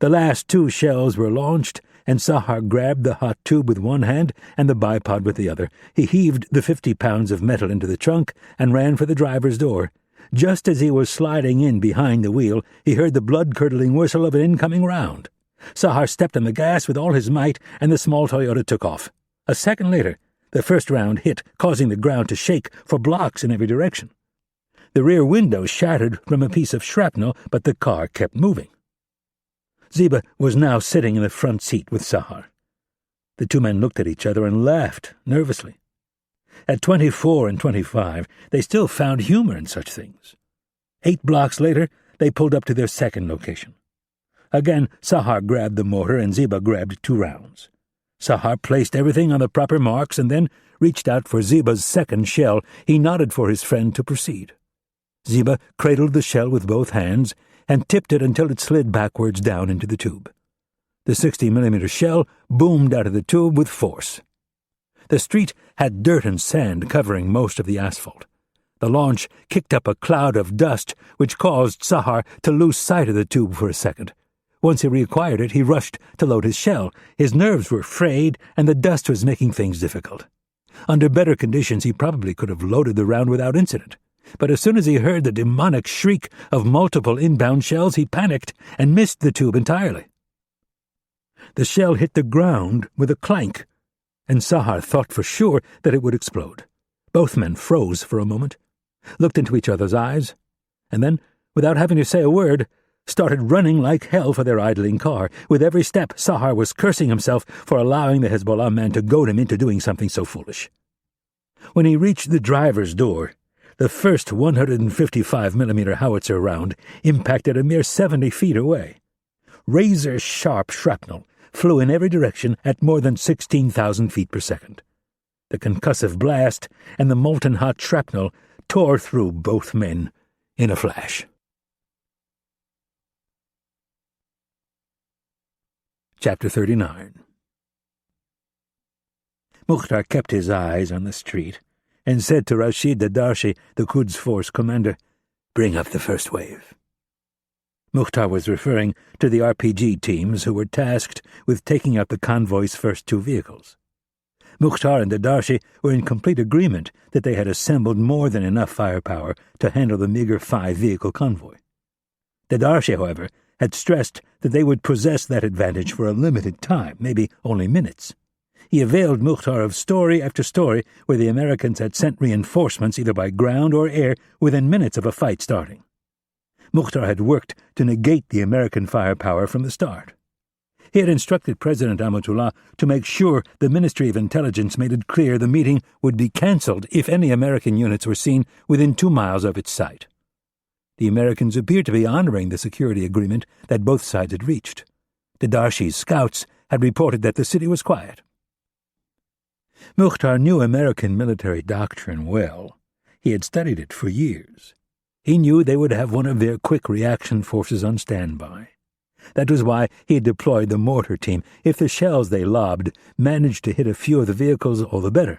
The last 2 shells were launched, and Sahar grabbed the hot tube with one hand and the bipod with the other. He heaved the 50 pounds of metal into the trunk and ran for the driver's door. Just as he was sliding in behind the wheel, he heard the blood-curdling whistle of an incoming round. Sahar stepped on the gas with all his might, and the small Toyota took off. A second later, the first round hit, causing the ground to shake for blocks in every direction. The rear window shattered from a piece of shrapnel, but the car kept moving. Ziba was now sitting in the front seat with Sahar. The 2 men looked at each other and laughed nervously. At 24 and 25, they still found humor in such things. 8 blocks later, they pulled up to their second location. Again, Sahar grabbed the mortar and Ziba grabbed 2 rounds. Sahar placed everything on the proper marks and then reached out for Ziba's second shell. He nodded for his friend to proceed. Ziba cradled the shell with both hands and tipped it until it slid backwards down into the tube. The 60-millimeter shell boomed out of the tube with force. The street had dirt and sand covering most of the asphalt. The launch kicked up a cloud of dust, which caused Sahar to lose sight of the tube for a second. Once he reacquired it, he rushed to load his shell. His nerves were frayed, and the dust was making things difficult. Under better conditions, he probably could have loaded the round without incident. But as soon as he heard the demonic shriek of multiple inbound shells, he panicked and missed the tube entirely. The shell hit the ground with a clank, and Sahar thought for sure that it would explode. Both men froze for a moment, looked into each other's eyes, and then, without having to say a word, started running like hell for their idling car. With every step, Sahar was cursing himself for allowing the Hezbollah man to goad him into doing something so foolish. When he reached the driver's door, the first 155-millimeter howitzer round impacted a mere 70 feet away. Razor-sharp shrapnel flew in every direction at more than 16,000 feet per second. The concussive blast and the molten-hot shrapnel tore through both men in a flash. Chapter 39. Mukhtar kept his eyes on the street and said to Rashid Dadarshi, the Quds Force commander, "Bring up the first wave." Mukhtar was referring to the RPG teams who were tasked with taking out the convoy's first 2 vehicles. Mukhtar and Dadarshi were in complete agreement that they had assembled more than enough firepower to handle the meager 5-vehicle convoy. Dadarshi, however, had stressed that they would possess that advantage for a limited time, maybe only minutes. He availed Mukhtar of story after story where the Americans had sent reinforcements either by ground or air within minutes of a fight starting. Mukhtar had worked to negate the American firepower from the start. He had instructed President Amatullah to make sure the Ministry of Intelligence made it clear the meeting would be cancelled if any American units were seen within 2 miles of its site. The Americans appeared to be honoring the security agreement that both sides had reached. Dadarshi's scouts had reported that the city was quiet. Mukhtar knew American military doctrine well. He had studied it for years. He knew they would have one of their quick reaction forces on standby. That was why he had deployed the mortar team. If the shells they lobbed managed to hit a few of the vehicles, all the better.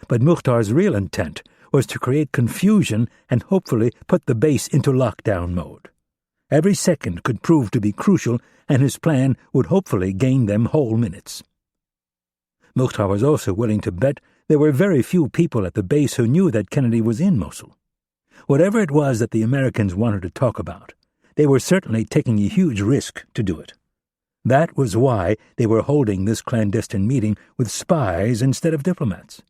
But Mukhtar's real intent was to create confusion and hopefully put the base into lockdown mode. Every second could prove to be crucial, and his plan would hopefully gain them whole minutes. Mukhtar was also willing to bet there were very few people at the base who knew that Kennedy was in Mosul. Whatever it was that the Americans wanted to talk about, they were certainly taking a huge risk to do it. That was why they were holding this clandestine meeting with spies instead of diplomats.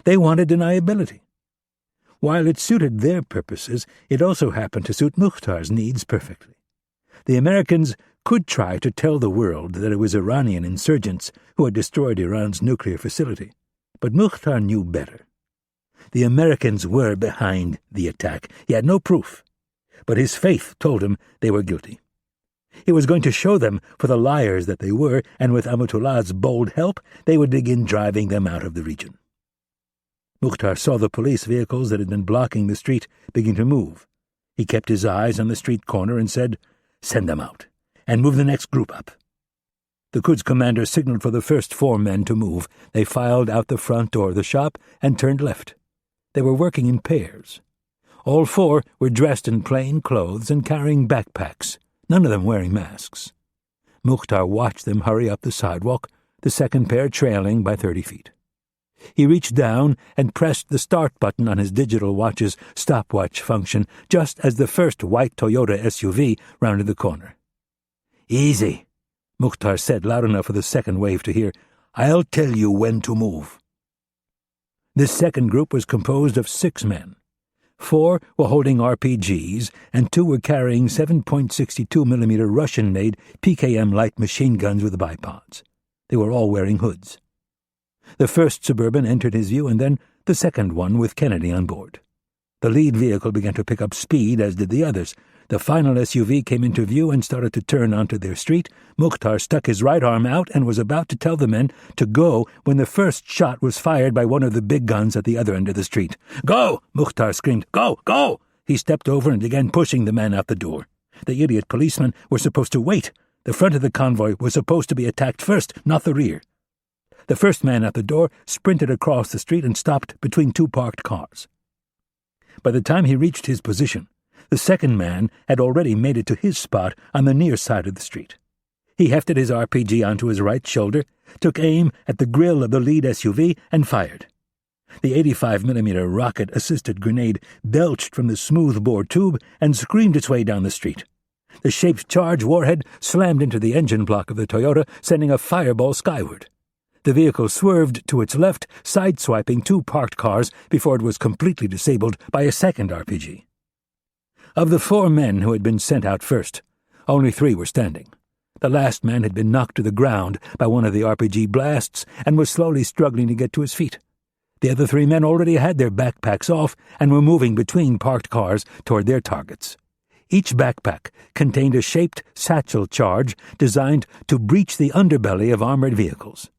They wanted deniability. While it suited their purposes, it also happened to suit Mukhtar's needs perfectly. The Americans could try to tell the world that it was Iranian insurgents who had destroyed Iran's nuclear facility, but Mukhtar knew better. The Americans were behind the attack. He had no proof, but his faith told him they were guilty. He was going to show them for the liars that they were, and with Amatullah's bold help, they would begin driving them out of the region. Mukhtar saw the police vehicles that had been blocking the street begin to move. He kept his eyes on the street corner and said, "Send them out, and move the next group up." The Quds commander signaled for the first 4 men to move. They filed out the front door of the shop and turned left. They were working in pairs. All 4 were dressed in plain clothes and carrying backpacks, none of them wearing masks. Mukhtar watched them hurry up the sidewalk, the second pair trailing by 30 feet. He reached down and pressed the start button on his digital watch's stopwatch function just as the first white Toyota SUV rounded the corner. "Easy," Mukhtar said loud enough for the second wave to hear. "I'll tell you when to move." This second group was composed of 6 men. 4 were holding RPGs, and 2 were carrying 7.62mm Russian-made PKM light machine guns with bipods. They were all wearing hoods. The first Suburban entered his view, and then the second one with Kennedy on board. The lead vehicle began to pick up speed, as did the others. The final SUV came into view and started to turn onto their street. Mukhtar stuck his right arm out and was about to tell the men to go when the first shot was fired by one of the big guns at the other end of the street. "Go!" Mukhtar screamed. "Go! Go!" He stepped over and began pushing the men out the door. The idiot policemen were supposed to wait. The front of the convoy was supposed to be attacked first, not the rear. The first man at the door sprinted across the street and stopped between 2 parked cars. By the time he reached his position, the second man had already made it to his spot on the near side of the street. He hefted his RPG onto his right shoulder, took aim at the grill of the lead SUV, and fired. The 85mm rocket-assisted grenade belched from the smooth-bore tube and screamed its way down the street. The shaped charge warhead slammed into the engine block of the Toyota, sending a fireball skyward. The vehicle swerved to its left, sideswiping 2 parked cars before it was completely disabled by a second RPG. Of the 4 men who had been sent out first, only 3 were standing. The last man had been knocked to the ground by one of the RPG blasts and was slowly struggling to get to his feet. The other 3 men already had their backpacks off and were moving between parked cars toward their targets. Each backpack contained a shaped satchel charge designed to breach the underbelly of armored vehicles.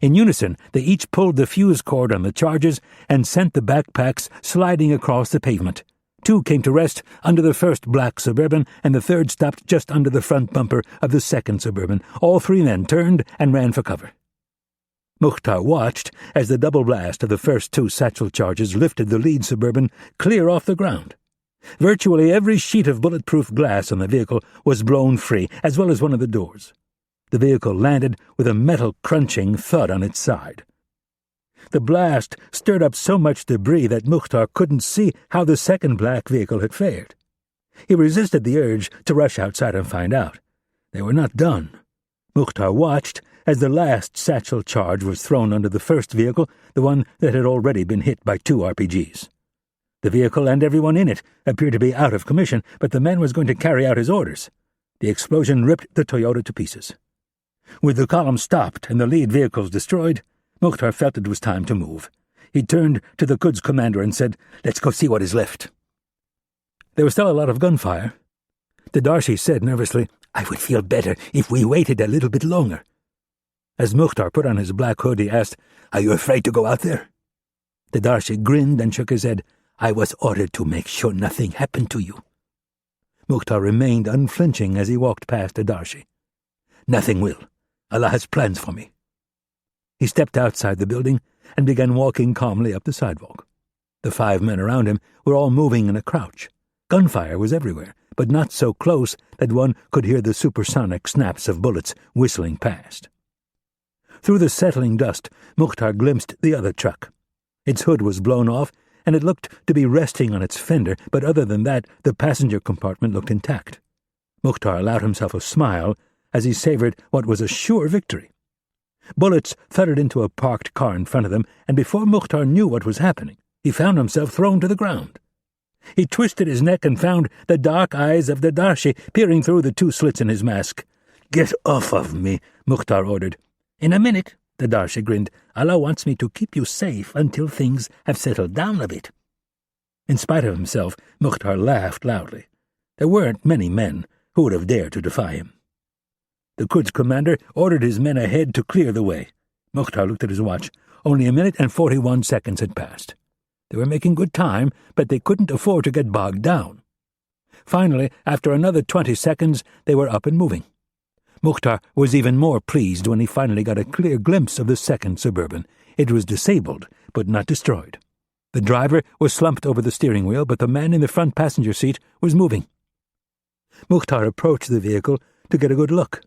In unison, they each pulled the fuse cord on the charges and sent the backpacks sliding across the pavement. 2 came to rest under the first black Suburban, and the third stopped just under the front bumper of the second Suburban. All 3 men turned and ran for cover. Mukhtar watched as the double blast of the first 2 satchel charges lifted the lead Suburban clear off the ground. Virtually every sheet of bulletproof glass on the vehicle was blown free, as well as one of the doors. The vehicle landed with a metal crunching thud on its side. The blast stirred up so much debris that Mukhtar couldn't see how the second black vehicle had fared. He resisted the urge to rush outside and find out. They were not done. Mukhtar watched as the last satchel charge was thrown under the first vehicle, the one that had already been hit by 2 RPGs. The vehicle and everyone in it appeared to be out of commission, but the man was going to carry out his orders. The explosion ripped the Toyota to pieces. With the column stopped and the lead vehicles destroyed, Mukhtar felt it was time to move. He turned to the Quds commander and said, "Let's go see what is left." There was still a lot of gunfire. Darshi said nervously, "I would feel better if we waited a little bit longer." As Mukhtar put on his black hood, he asked, "Are you afraid to go out there?" Darshi grinned and shook his head. "I was ordered to make sure nothing happened to you." Mukhtar remained unflinching as he walked past Darshi. "Nothing will. Allah has plans for me." He stepped outside the building and began walking calmly up the sidewalk. The 5 men around him were all moving in a crouch. Gunfire was everywhere, but not so close that one could hear the supersonic snaps of bullets whistling past. Through the settling dust, Mukhtar glimpsed the other truck. Its hood was blown off, and it looked to be resting on its fender, but other than that, the passenger compartment looked intact. Mukhtar allowed himself a smile as he savored what was a sure victory. Bullets thudded into a parked car in front of them, and before Mukhtar knew what was happening, he found himself thrown to the ground. He twisted his neck and found the dark eyes of Darshi peering through the 2 slits in his mask. "Get off of me," Mukhtar ordered. "In a minute," Darshi grinned. "Allah wants me to keep you safe until things have settled down a bit." In spite of himself, Mukhtar laughed loudly. There weren't many men who would have dared to defy him. The Quds commander ordered his men ahead to clear the way. Mukhtar looked at his watch. Only 1 minute and 41 seconds had passed. They were making good time, but they couldn't afford to get bogged down. Finally, after another 20 seconds, they were up and moving. Mukhtar was even more pleased when he finally got a clear glimpse of the second Suburban. It was disabled, but not destroyed. The driver was slumped over the steering wheel, but the man in the front passenger seat was moving. Mukhtar approached the vehicle to get a good look.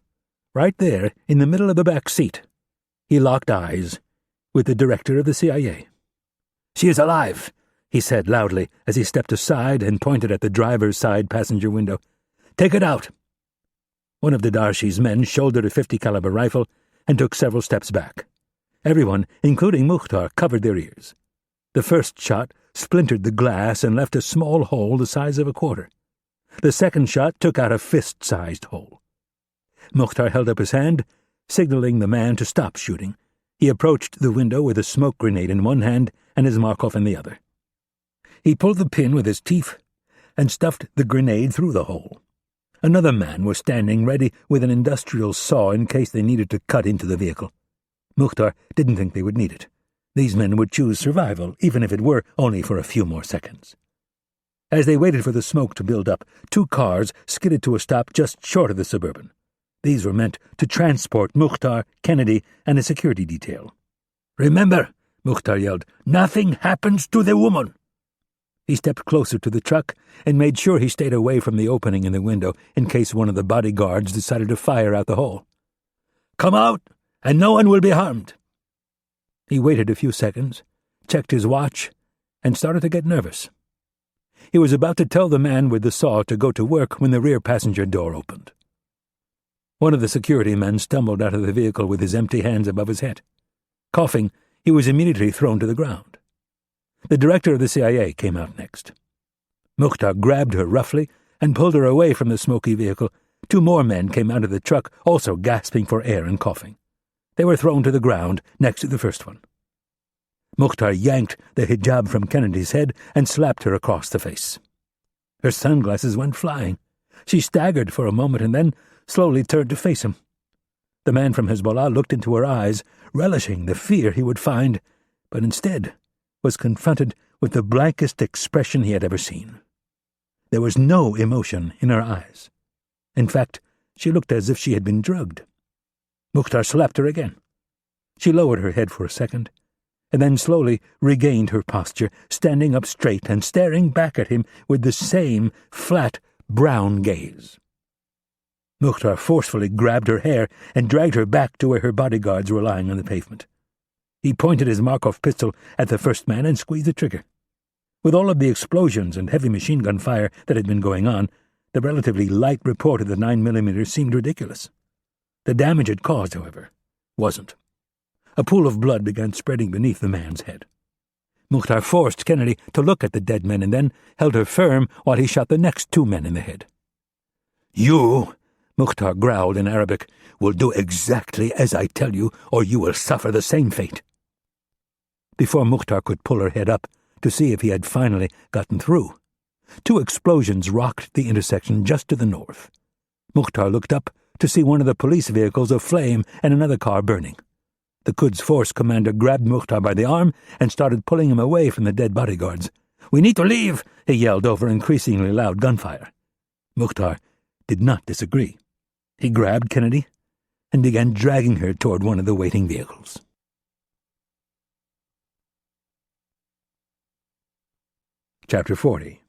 right there in the middle of the back seat. He locked eyes with the director of the CIA. "She is alive," he said loudly as he stepped aside and pointed at the driver's side passenger window. "Take it out." One of the Darshi's men shouldered a .50 caliber rifle and took several steps back. Everyone, including Mukhtar, covered their ears. The first shot splintered the glass and left a small hole the size of a quarter. The second shot took out a fist-sized hole. Mukhtar held up his hand, signaling the man to stop shooting. He approached the window with a smoke grenade in one hand and his Markov in the other. He pulled the pin with his teeth and stuffed the grenade through the hole. Another man was standing ready with an industrial saw in case they needed to cut into the vehicle. Mukhtar didn't think they would need it. These men would choose survival, even if it were only for a few more seconds. As they waited for the smoke to build up, 2 cars skidded to a stop just short of the Suburban. These were meant to transport Mukhtar, Kennedy, and a security detail. "Remember," Mukhtar yelled, "nothing happens to the woman." He stepped closer to the truck and made sure he stayed away from the opening in the window in case one of the bodyguards decided to fire out the hole. "Come out, and no one will be harmed." He waited a few seconds, checked his watch, and started to get nervous. He was about to tell the man with the saw to go to work when the rear passenger door opened. One of the security men stumbled out of the vehicle with his empty hands above his head. Coughing, he was immediately thrown to the ground. The director of the CIA came out next. Mukhtar grabbed her roughly and pulled her away from the smoky vehicle. 2 more men came out of the truck, also gasping for air and coughing. They were thrown to the ground next to the first one. Mukhtar yanked the hijab from Kennedy's head and slapped her across the face. Her sunglasses went flying. She staggered for a moment and then slowly turned to face him. The man from Hezbollah looked into her eyes, relishing the fear he would find, but instead was confronted with the blankest expression he had ever seen. There was no emotion in her eyes. In fact, she looked as if she had been drugged. Mukhtar slapped her again. She lowered her head for a second, and then slowly regained her posture, standing up straight and staring back at him with the same flat, brown gaze. Mukhtar forcefully grabbed her hair and dragged her back to where her bodyguards were lying on the pavement. He pointed his Markov pistol at the first man and squeezed the trigger. With all of the explosions and heavy machine gun fire that had been going on, the relatively light report of the 9mm seemed ridiculous. The damage it caused, however, wasn't. A pool of blood began spreading beneath the man's head. Mukhtar forced Kennedy to look at the dead men and then held her firm while he shot the next 2 men in the head. "You," Mukhtar growled in Arabic, "will do exactly as I tell you, or you will suffer the same fate." Before Mukhtar could pull her head up to see if he had finally gotten through, 2 explosions rocked the intersection just to the north. Mukhtar looked up to see one of the police vehicles aflame and another car burning. The Quds Force commander grabbed Mukhtar by the arm and started pulling him away from the dead bodyguards. "We need to leave," he yelled over increasingly loud gunfire. Mukhtar did not disagree. He grabbed Kennedy and began dragging her toward one of the waiting vehicles. Chapter 40.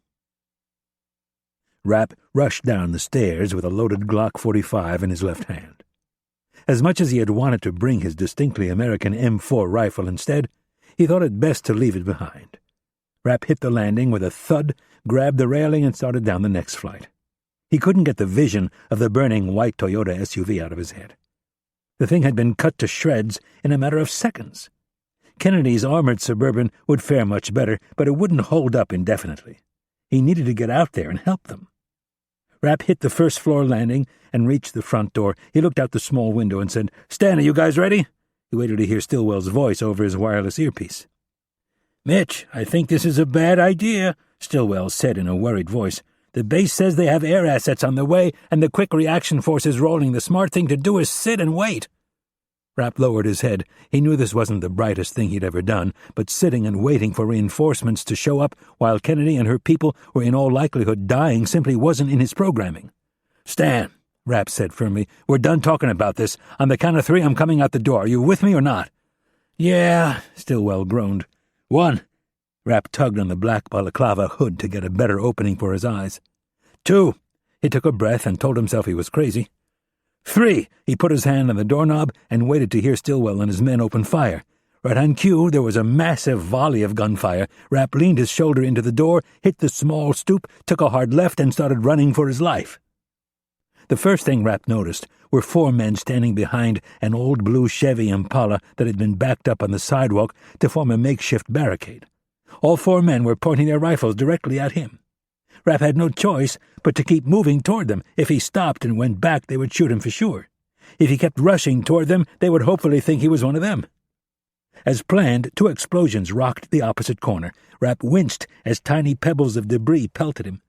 Rapp rushed down the stairs with a loaded Glock 45 in his left hand. As much as he had wanted to bring his distinctly American M4 rifle instead, he thought it best to leave it behind. Rapp hit the landing with a thud, grabbed the railing, and started down the next flight. He couldn't get the vision of the burning white Toyota SUV out of his head. The thing had been cut to shreds in a matter of seconds. Kennedy's armored Suburban would fare much better, but it wouldn't hold up indefinitely. He needed to get out there and help them. Rapp hit the first-floor landing and reached the front door. He looked out the small window and said, "Stan, are you guys ready?" He waited to hear Stillwell's voice over his wireless earpiece. "Mitch, I think this is a bad idea," Stillwell said in a worried voice. "The base says they have air assets on the way, and the quick reaction force is rolling. The smart thing to do is sit and wait." Rapp lowered his head. He knew this wasn't the brightest thing he'd ever done, but sitting and waiting for reinforcements to show up while Kennedy and her people were in all likelihood dying simply wasn't in his programming. "Stan," Rapp said firmly, "we're done talking about this. On the count of 3, I'm coming out the door. Are you with me or not?" "Yeah," Stillwell groaned. 1. Rapp tugged on the black balaclava hood to get a better opening for his eyes. 2. He took a breath and told himself he was crazy. 3! He put his hand on the doorknob and waited to hear Stillwell and his men open fire. Right on cue, there was a massive volley of gunfire. Rapp leaned his shoulder into the door, hit the small stoop, took a hard left, and started running for his life. The first thing Rapp noticed were 4 men standing behind an old blue Chevy Impala that had been backed up on the sidewalk to form a makeshift barricade. All 4 men were pointing their rifles directly at him. Rapp had no choice but to keep moving toward them. If he stopped and went back, they would shoot him for sure. If he kept rushing toward them, they would hopefully think he was one of them. As planned, 2 explosions rocked the opposite corner. Rapp winced as tiny pebbles of debris pelted him.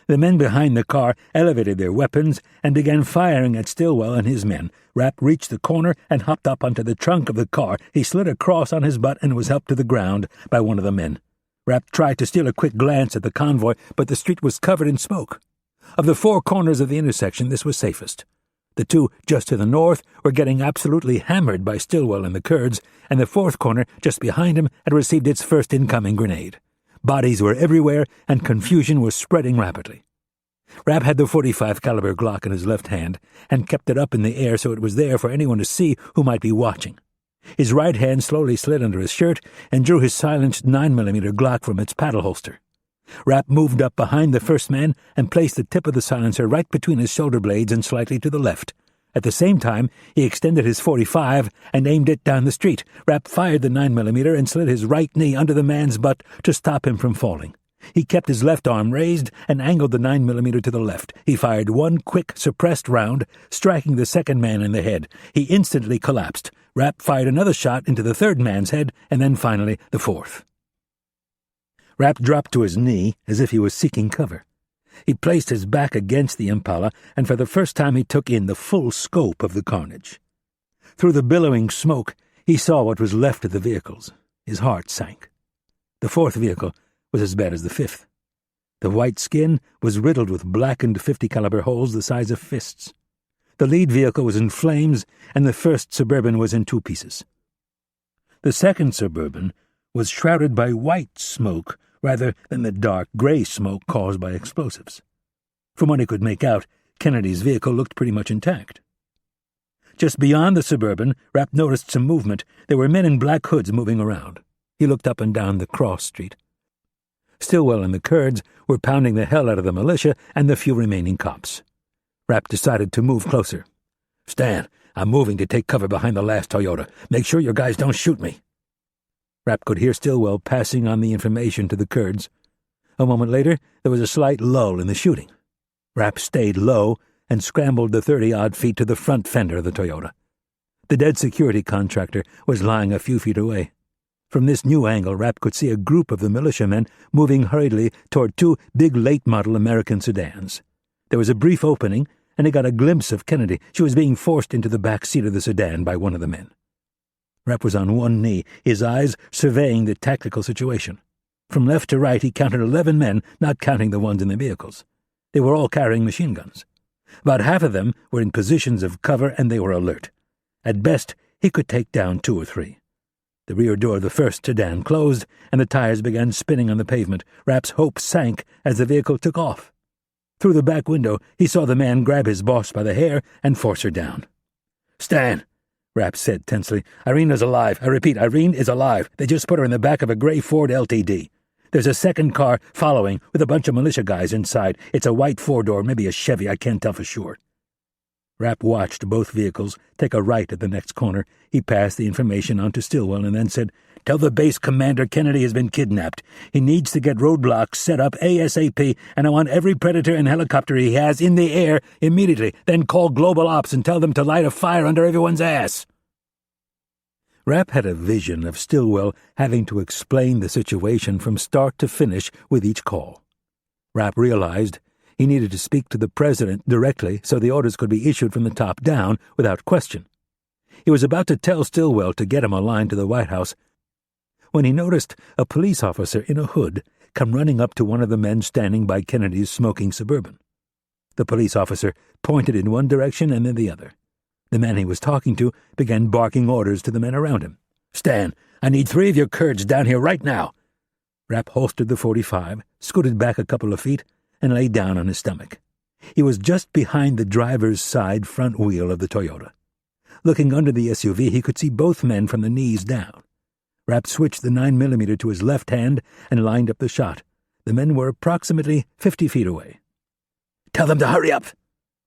The men behind the car elevated their weapons and began firing at Stillwell and his men. Rapp reached the corner and hopped up onto the trunk of the car. He slid across on his butt and was helped to the ground by one of the men. Rapp tried to steal a quick glance at the convoy, but the street was covered in smoke. Of the 4 corners of the intersection, this was safest. The 2 just to the north were getting absolutely hammered by Stillwell and the Kurds, and the 4th corner, just behind him, had received its first incoming grenade. Bodies were everywhere, and confusion was spreading rapidly. Rapp had the .45 caliber Glock in his left hand, and kept it up in the air so it was there for anyone to see who might be watching. His right hand slowly slid under his shirt and drew his silenced 9mm Glock from its paddle holster. Rapp moved up behind the first man and placed the tip of the silencer right between his shoulder blades and slightly to the left. At the same time, he extended his .45 and aimed it down the street. Rapp fired the 9mm and slid his right knee under the man's butt to stop him from falling. He kept his left arm raised and angled the 9mm to the left. He fired 1 quick, suppressed round, striking the second man in the head. He instantly collapsed. Rapp fired another shot into the third man's head, and then finally the 4th. Rapp dropped to his knee as if he was seeking cover. He placed his back against the Impala, and for the first time he took in the full scope of the carnage. Through the billowing smoke, he saw what was left of the vehicles. His heart sank. The 4th vehicle was as bad as the 5th. The white skin was riddled with blackened .50 caliber holes the size of fists. The lead vehicle was in flames, and the first Suburban was in 2 pieces. The second Suburban was shrouded by white smoke rather than the dark gray smoke caused by explosives. From what he could make out, Kennedy's vehicle looked pretty much intact. Just beyond the Suburban, Rapp noticed some movement. There were men in black hoods moving around. He looked up and down the cross street. Stillwell and the Kurds were pounding the hell out of the militia and the few remaining cops. Rapp decided to move closer. "Stan, I'm moving to take cover behind the last Toyota. Make sure your guys don't shoot me." Rapp could hear Stillwell passing on the information to the Kurds. A moment later, there was a slight lull in the shooting. Rapp stayed low and scrambled the 30-odd feet to the front fender of the Toyota. The dead security contractor was lying a few feet away. From this new angle, Rapp could see a group of the militiamen moving hurriedly toward 2 big late-model American sedans. There was a brief opening, and he got a glimpse of Kennedy. She was being forced into the back seat of the sedan by one of the men. Rapp was on one knee, his eyes surveying the tactical situation. From left to right, he counted 11 men, not counting the ones in the vehicles. They were all carrying machine guns. About half of them were in positions of cover, and they were alert. At best, he could take down 2 or 3. The rear door of the first sedan closed, and the tires began spinning on the pavement. Rapp's hope sank as the vehicle took off. Through the back window, he saw the man grab his boss by the hair and force her down. "Stan," Rapp said tensely, "Irene is alive. I repeat, Irene is alive. They just put her in the back of a gray Ford LTD. There's a second car following with a bunch of militia guys inside. It's a white 4-door, maybe a Chevy, I can't tell for sure." Rapp watched both vehicles take a right at the next corner. He passed the information on to Stillwell and then said, "Tell the base commander Kennedy has been kidnapped. He needs to get roadblocks set up ASAP, and I want every Predator and helicopter he has in the air immediately. Then call Global Ops and tell them to light a fire under everyone's ass." Rapp had a vision of Stillwell having to explain the situation from start to finish with each call. Rapp realized he needed to speak to the president directly so the orders could be issued from the top down without question. He was about to tell Stillwell to get him a line to the White House when he noticed a police officer in a hood come running up to one of the men standing by Kennedy's smoking Suburban. The police officer pointed in one direction and then the other. The man he was talking to began barking orders to the men around him. "Stan, I need 3 of your Kurds down here right now." Rapp holstered the .45, scooted back a couple of feet, and lay down on his stomach. He was just behind the driver's side front wheel of the Toyota. Looking under the SUV, he could see both men from the knees down. Rapp switched the 9mm to his left hand and lined up the shot. The men were approximately 50 feet away. "Tell them to hurry up,"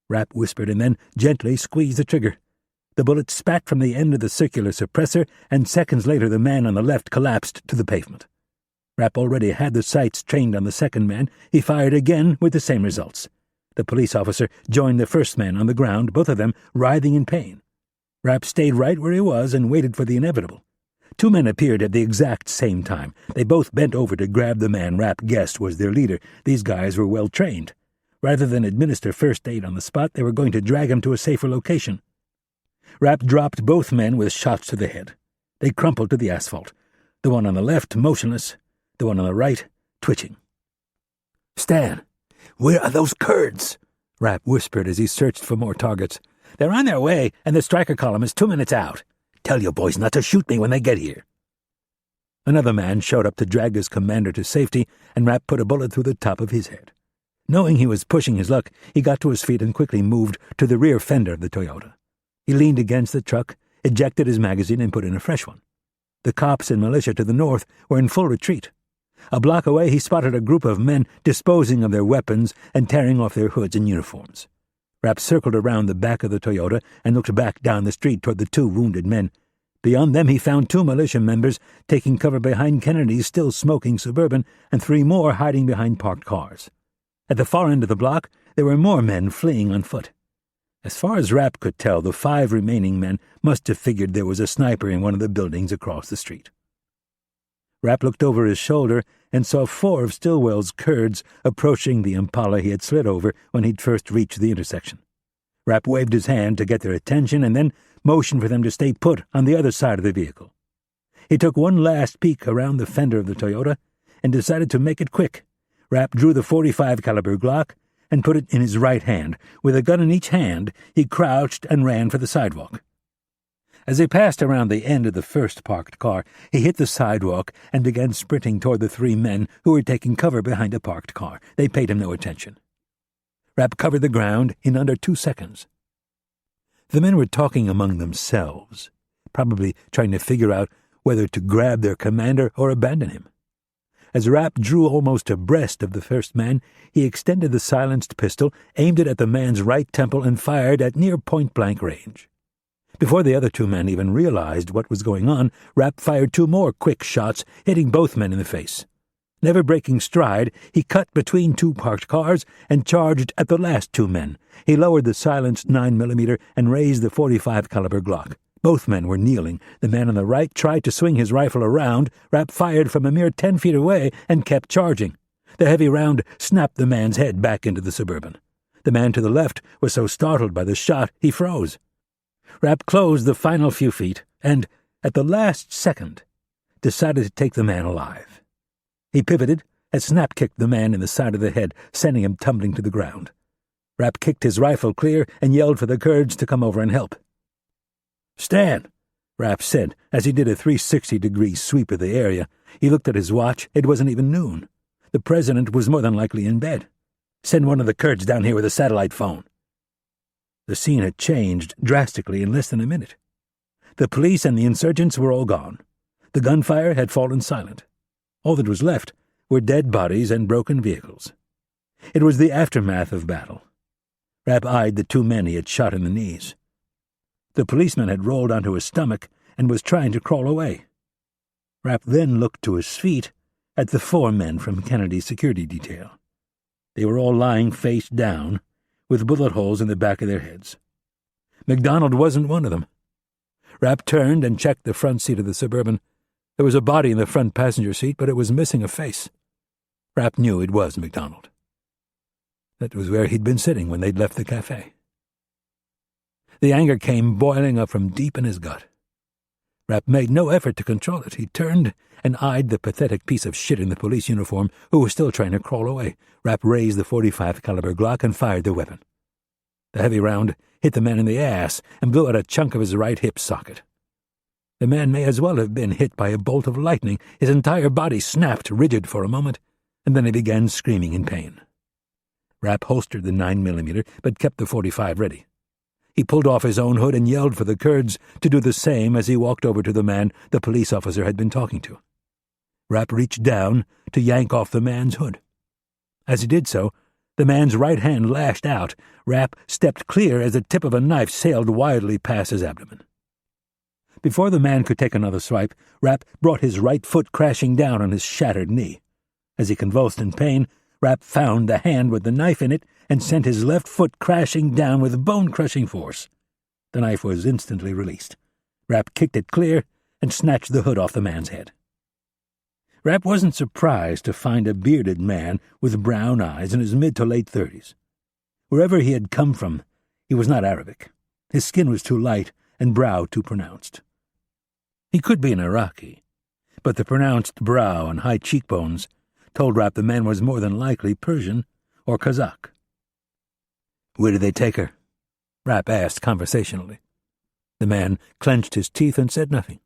Rapp whispered, and then gently squeezed the trigger. The bullet spat from the end of the circular suppressor, and seconds later the man on the left collapsed to the pavement. Rapp already had the sights trained on the second man. He fired again with the same results. The police officer joined the first man on the ground, both of them writhing in pain. Rapp stayed right where he was and waited for the inevitable. Two men appeared at the exact same time. They both bent over to grab the man Rapp guessed was their leader. These guys were well trained. Rather than administer first aid on the spot, they were going to drag him to a safer location. Rapp dropped both men with shots to the head. They crumpled to the asphalt. The one on the left motionless, the one on the right twitching. "Stan, where are those Kurds?" Rapp whispered as he searched for more targets. "They're on their way, and the striker column is 2 minutes out. Tell your boys not to shoot me when they get here." Another man showed up to drag his commander to safety, and Rapp put a bullet through the top of his head. Knowing he was pushing his luck, he got to his feet and quickly moved to the rear fender of the Toyota. He leaned against the truck, ejected his magazine, and put in a fresh one. The cops and militia to the north were in full retreat. A block away, he spotted a group of men disposing of their weapons and tearing off their hoods and uniforms. Rapp circled around the back of the Toyota and looked back down the street toward the two wounded men. Beyond them, he found 2 militia members taking cover behind Kennedy's still smoking Suburban and 3 more hiding behind parked cars. At the far end of the block, there were more men fleeing on foot. As far as Rapp could tell, the 5 remaining men must have figured there was a sniper in one of the buildings across the street. Rapp looked over his shoulder and saw 4 of Stillwell's Kurds approaching the Impala he had slid over when he'd first reached the intersection. Rapp waved his hand to get their attention and then motioned for them to stay put on the other side of the vehicle. He took one last peek around the fender of the Toyota and decided to make it quick. Rapp drew the .45 caliber Glock and put it in his right hand. With a gun in each hand, he crouched and ran for the sidewalk. As he passed around the end of the first parked car, he hit the sidewalk and began sprinting toward the 3 men who were taking cover behind a parked car. They paid him no attention. Rapp covered the ground in under 2 seconds. The men were talking among themselves, probably trying to figure out whether to grab their commander or abandon him. As Rapp drew almost abreast of the first man, he extended the silenced pistol, aimed it at the man's right temple, and fired at near point-blank range. Before the other 2 men even realized what was going on, Rapp fired 2 more quick shots, hitting both men in the face. Never breaking stride, he cut between 2 parked cars and charged at the last 2 men. He lowered the silenced 9mm and raised the .45 caliber Glock. Both men were kneeling. The man on the right tried to swing his rifle around. Rapp fired from a mere 10 feet away and kept charging. The heavy round snapped the man's head back into the Suburban. The man to the left was so startled by the shot he froze. Rapp closed the final few feet and, at the last second, decided to take the man alive. He pivoted and snap-kicked the man in the side of the head, sending him tumbling to the ground. Rapp kicked his rifle clear and yelled for the Kurds to come over and help. "Stan," Rapp said as he did a 360-degree sweep of the area. He looked at his watch. It wasn't even noon. The president was more than likely in bed. "Send one of the Kurds down here with a satellite phone." The scene had changed drastically in less than a minute. The police and the insurgents were all gone. The gunfire had fallen silent. All that was left were dead bodies and broken vehicles. It was the aftermath of battle. Rapp eyed the 2 men he had shot in the knees. The policeman had rolled onto his stomach and was trying to crawl away. Rapp then looked to his feet at the 4 men from Kennedy's security detail. They were all lying face down, with bullet holes in the back of their heads. McDonald wasn't one of them. Rapp turned and checked the front seat of the Suburban. There was a body in the front passenger seat, but it was missing a face. Rapp knew it was McDonald. That was where he'd been sitting when they'd left the cafe. The anger came boiling up from deep in his gut. Rapp made no effort to control it. He turned and eyed the pathetic piece of shit in the police uniform who was still trying to crawl away. Rapp raised the .45 caliber Glock and fired the weapon. The heavy round hit the man in the ass and blew out a chunk of his right hip socket. The man may as well have been hit by a bolt of lightning. His entire body snapped rigid for a moment, and then he began screaming in pain. Rapp holstered the 9mm, but kept the .45 ready. He pulled off his own hood and yelled for the Kurds to do the same as he walked over to the man the police officer had been talking to. Rapp reached down to yank off the man's hood. As he did so, the man's right hand lashed out. Rapp stepped clear as the tip of a knife sailed wildly past his abdomen. Before the man could take another swipe, Rapp brought his right foot crashing down on his shattered knee. As he convulsed in pain, Rapp found the hand with the knife in it and sent his left foot crashing down with bone-crushing force. The knife was instantly released. Rapp kicked it clear and snatched the hood off the man's head. Rapp wasn't surprised to find a bearded man with brown eyes in his mid to late 30s. Wherever he had come from, he was not Arabic. His skin was too light and brow too pronounced. He could be an Iraqi, but the pronounced brow and high cheekbones told Rapp the man was more than likely Persian or Kazakh. "Where did they take her?" Rapp asked conversationally. The man clenched his teeth and said nothing.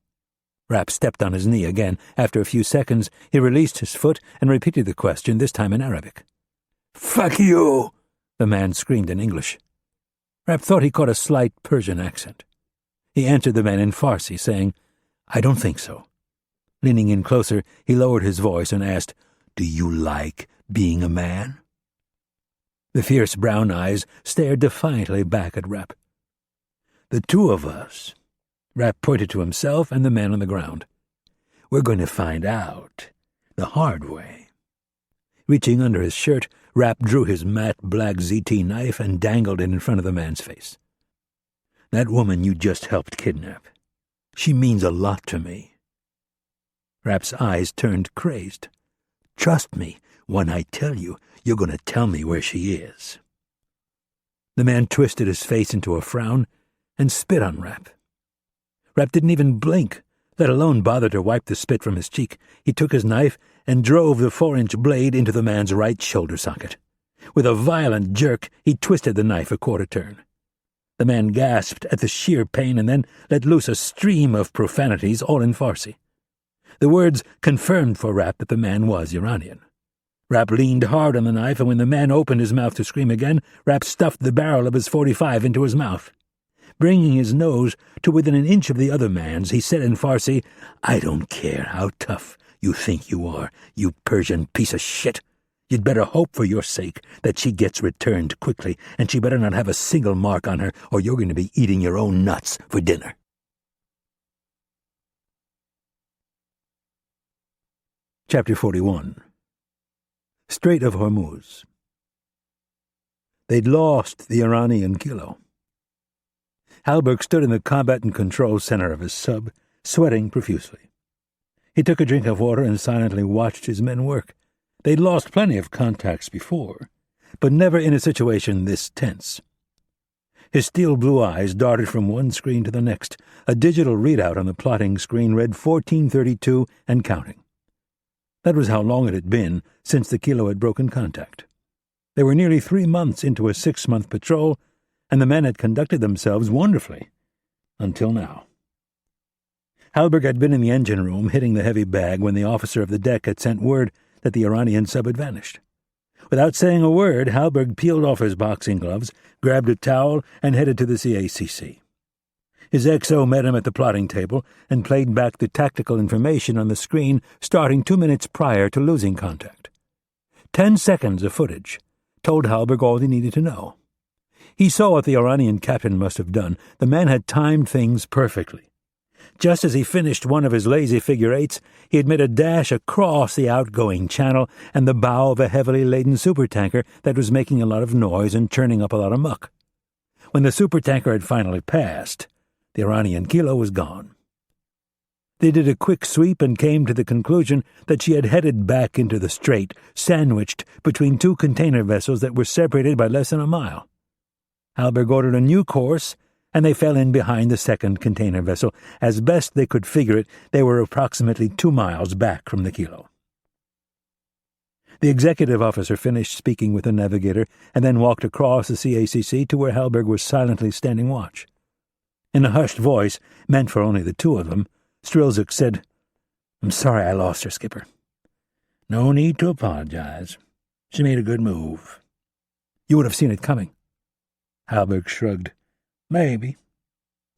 Rapp stepped on his knee again. After a few seconds, he released his foot and repeated the question, this time in Arabic. "Fuck you!" the man screamed in English. Rapp thought he caught a slight Persian accent. He answered the man in Farsi, saying, "I don't think so." Leaning in closer, he lowered his voice and asked, "Do you like being a man?" The fierce brown eyes stared defiantly back at Rapp. "The two of us," Rapp pointed to himself and the man on the ground, "we're going to find out the hard way." Reaching under his shirt, Rapp drew his matte black ZT knife and dangled it in front of the man's face. "That woman you just helped kidnap, she means a lot to me." Rapp's eyes turned crazed. "Trust me, when I tell you, you're going to tell me where she is." The man twisted his face into a frown and spit on Rapp. Rapp didn't even blink, let alone bother to wipe the spit from his cheek. He took his knife and drove the 4-inch blade into the man's right shoulder socket. With a violent jerk, he twisted the knife a quarter turn. The man gasped at the sheer pain and then let loose a stream of profanities, all in Farsi. The words confirmed for Rapp that the man was Iranian. Rapp leaned hard on the knife, and when the man opened his mouth to scream again, Rapp stuffed the barrel of his .45 into his mouth. Bringing his nose to within an inch of the other man's, he said in Farsi, "I don't care how tough you think you are, you Persian piece of shit. You'd better hope for your sake that she gets returned quickly, and she better not have a single mark on her, or you're going to be eating your own nuts for dinner." Chapter 41. Strait of Hormuz. They'd lost the Iranian kilo. Halberg stood in the combat and control center of his sub, sweating profusely. He took a drink of water and silently watched his men work. They'd lost plenty of contacts before, but never in a situation this tense. His steel blue eyes darted from one screen to the next. A digital readout on the plotting screen read 1432 and counting. That was how long it had been since the kilo had broken contact. They were nearly 3 months into a 6-month patrol, and the men had conducted themselves wonderfully, until now. Halberg had been in the engine room hitting the heavy bag when the officer of the deck had sent word that the Iranian sub had vanished. Without saying a word, Halberg peeled off his boxing gloves, grabbed a towel, and headed to the CACC. His XO met him at the plotting table and played back the tactical information on the screen starting 2 minutes prior to losing contact. 10 seconds of footage told Halberg all he needed to know. He saw what the Iranian captain must have done. The man had timed things perfectly. Just as he finished one of his lazy figure-eights, he had made a dash across the outgoing channel and the bow of a heavily laden supertanker that was making a lot of noise and churning up a lot of muck. When the supertanker had finally passed, the Iranian kilo was gone. They did a quick sweep and came to the conclusion that she had headed back into the strait, sandwiched between 2 container vessels that were separated by less than a mile. Halberg ordered a new course, and they fell in behind the second container vessel. As best they could figure it, they were approximately 2 miles back from the kilo. The executive officer finished speaking with the navigator and then walked across the CACC to where Halberg was silently standing watch. In a hushed voice, meant for only the two of them, Strilzik said, "I'm sorry I lost her, Skipper." "No need to apologize. She made a good move." You would have seen it coming. Halberg shrugged. Maybe.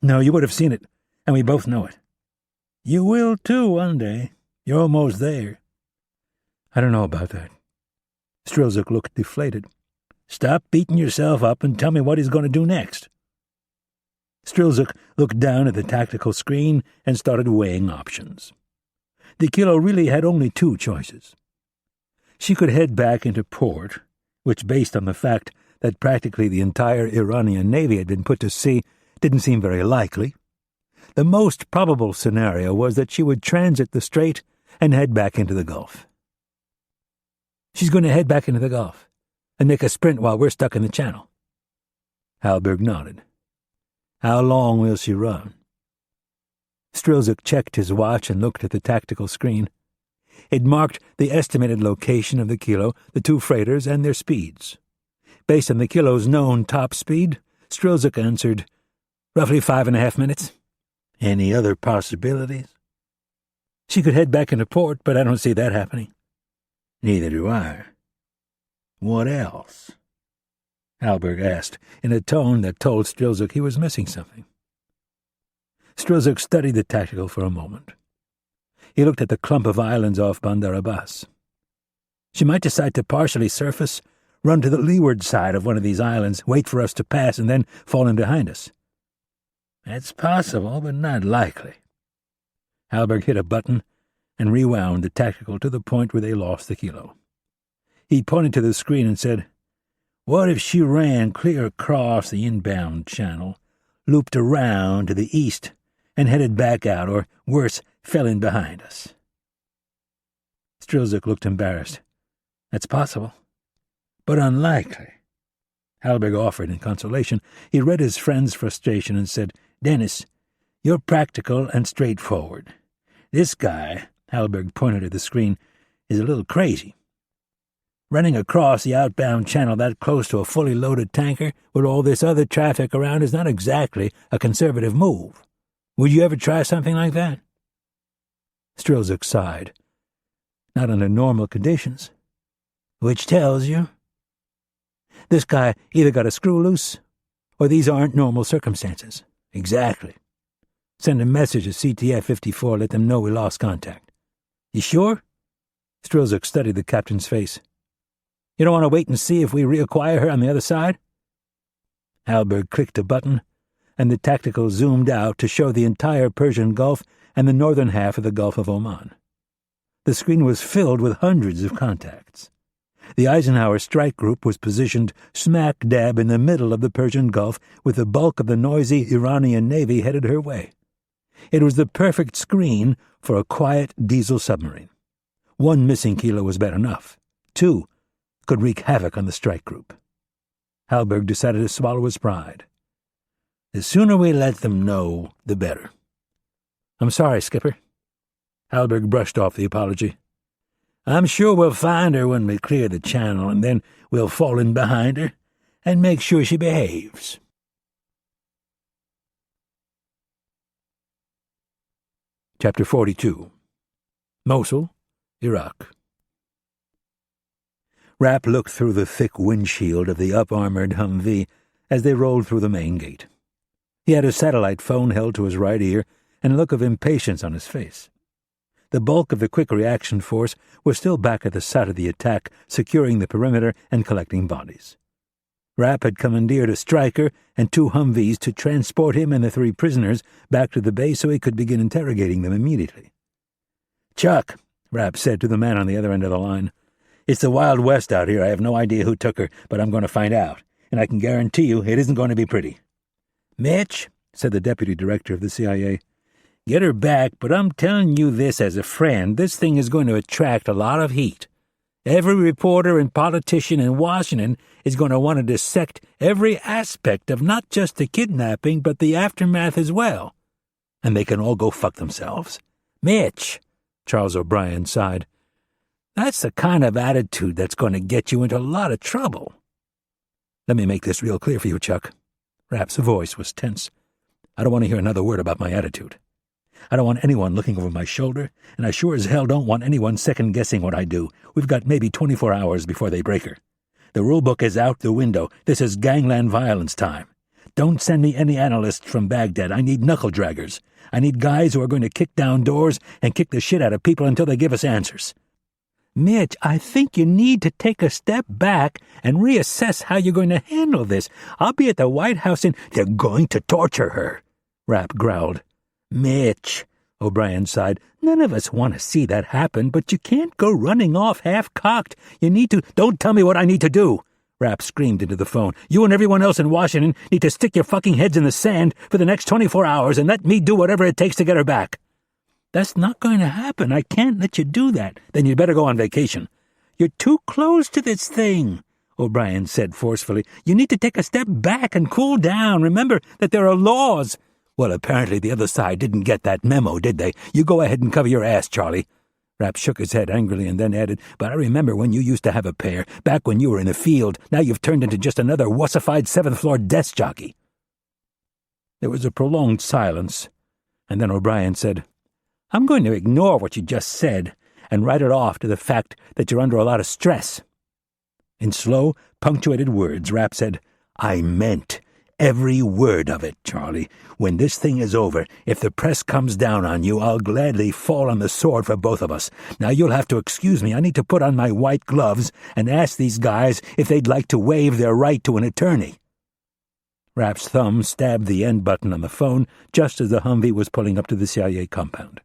No, you would have seen it, and we both know it. You will, too, one day. You're almost there. I don't know about that. Strilzik looked deflated. Stop beating yourself up and tell me what he's going to do next. Strilzik looked down at the tactical screen and started weighing options. The Kilo really had only two choices. She could head back into port, which, based on the fact that practically the entire Iranian Navy had been put to sea, didn't seem very likely. The most probable scenario was that she would transit the strait and head back into the Gulf. She's going to head back into the Gulf and make a sprint while we're stuck in the Channel. Halberg nodded. How long will she run? Strilzik checked his watch and looked at the tactical screen. It marked the estimated location of the Kilo, the two freighters, and their speeds. Based on the Kilo's known top speed, Strilzik answered, roughly 5.5 minutes. Any other possibilities? She could head back into port, but I don't see that happening. Neither do I. What else? Halberg asked, in a tone that told Strilzik he was missing something. Strilzik studied the tactical for a moment. He looked at the clump of islands off Bandar Abbas. She might decide to partially surface, run to the leeward side of one of these islands, wait for us to pass, and then fall in behind us. That's possible, but not likely. Halberg hit a button and rewound the tactical to the point where they lost the Kilo. He pointed to the screen and said, What if she ran clear across the inbound channel, looped around to the east, and headed back out, or, worse, fell in behind us? Strilzik looked embarrassed. That's possible, but unlikely. Halberg offered in consolation. He read his friend's frustration and said, Dennis, you're practical and straightforward. This guy, Halberg pointed at the screen, is a little crazy. Running across the outbound channel that close to a fully loaded tanker with all this other traffic around is not exactly a conservative move. Would you ever try something like that? Strilzik sighed. Not under normal conditions. Which tells you? This guy either got a screw loose, or these aren't normal circumstances. Exactly. Send a message to CTF-54, let them know we lost contact. You sure? Strilzik studied the captain's face. You don't want to wait and see if we reacquire her on the other side? Halberg clicked a button, and the tactical zoomed out to show the entire Persian Gulf and the northern half of the Gulf of Oman. The screen was filled with hundreds of contacts. The Eisenhower strike group was positioned smack dab in the middle of the Persian Gulf, with the bulk of the noisy Iranian Navy headed her way. It was the perfect screen for a quiet diesel submarine. One missing Kilo was bad enough. Two could wreak havoc on the strike group. Halberg decided to swallow his pride. The sooner we let them know, the better. I'm sorry, Skipper. Halberg brushed off the apology. I'm sure we'll find her when we clear the channel, and then we'll fall in behind her and make sure she behaves. Chapter 42. Mosul, Iraq. Rapp looked through the thick windshield of the up-armored Humvee as they rolled through the main gate. He had a satellite phone held to his right ear and a look of impatience on his face. The bulk of the quick reaction force was still back at the site of the attack, securing the perimeter and collecting bodies. Rapp had commandeered a Striker and 2 Humvees to transport him and the 3 prisoners back to the base so he could begin interrogating them immediately. Chuck, Rapp said to the man on the other end of the line, it's the Wild West out here. I have no idea who took her, but I'm going to find out, and I can guarantee you it isn't going to be pretty. Mitch, said the deputy director of the CIA, get her back, but I'm telling you this as a friend. This thing is going to attract a lot of heat. Every reporter and politician in Washington is going to want to dissect every aspect of not just the kidnapping, but the aftermath as well. And they can all go fuck themselves. Mitch, Charles O'Brien sighed, that's the kind of attitude that's going to get you into a lot of trouble. Let me make this real clear for you, Chuck. Rapp's voice was tense. I don't want to hear another word about my attitude. I don't want anyone looking over my shoulder, and I sure as hell don't want anyone second-guessing what I do. We've got maybe 24 hours before they break her. The rulebook is out the window. This is gangland violence time. Don't send me any analysts from Baghdad. I need knuckle-draggers. I need guys who are going to kick down doors and kick the shit out of people until they give us answers. Mitch, I think you need to take a step back and reassess how you're going to handle this. I'll be at the White House in— They're going to torture her, Rapp growled. Mitch, O'Brien sighed, none of us want to see that happen, but you can't go running off half-cocked. You need to— Don't tell me what I need to do, Rapp screamed into the phone. You and everyone else in Washington need to stick your fucking heads in the sand for the next 24 hours and let me do whatever it takes to get her back. That's not going to happen. I can't let you do that. Then you'd better go on vacation. You're too close to this thing, O'Brien said forcefully. You need to take a step back and cool down. Remember that there are laws. Well, apparently the other side didn't get that memo, did they? You go ahead and cover your ass, Charlie. Rapp shook his head angrily and then added, But I remember when you used to have a pair, back when you were in the field. Now you've turned into just another wussified seventh-floor desk jockey. There was a prolonged silence, and then O'Brien said, I'm going to ignore what you just said and write it off to the fact that you're under a lot of stress. In slow, punctuated words, Rapp said, I meant every word of it, Charlie. When this thing is over, if the press comes down on you, I'll gladly fall on the sword for both of us. Now you'll have to excuse me. I need to put on my white gloves and ask these guys if they'd like to waive their right to an attorney. Rapp's thumb stabbed the end button on the phone just as the Humvee was pulling up to the CIA compound.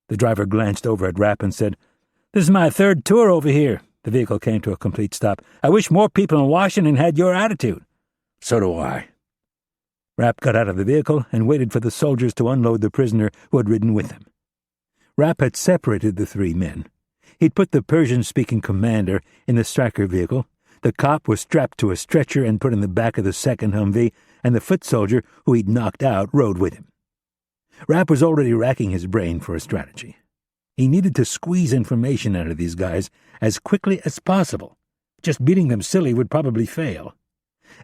The driver glanced over at Rapp and said, This is my third tour over here. The vehicle came to a complete stop. I wish more people in Washington had your attitude. So do I. Rapp got out of the vehicle and waited for the soldiers to unload the prisoner who had ridden with him. Rapp had separated the three men. He'd put the Persian-speaking commander in the Stryker vehicle. The cop was strapped to a stretcher and put in the back of the second Humvee, and the foot soldier, who he'd knocked out, rode with him. Rapp was already racking his brain for a strategy. He needed to squeeze information out of these guys as quickly as possible. Just beating them silly would probably fail.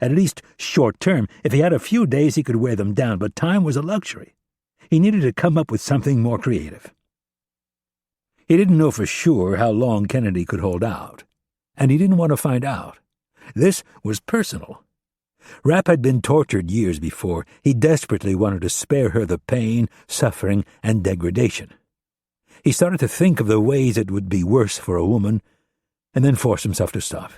At least short-term, if he had a few days he could wear them down, but time was a luxury. He needed to come up with something more creative. He didn't know for sure how long Kennedy could hold out, and he didn't want to find out. This was personal. Rapp had been tortured years before. He desperately wanted to spare her the pain, suffering, and degradation. He started to think of the ways it would be worse for a woman, and then forced himself to stop.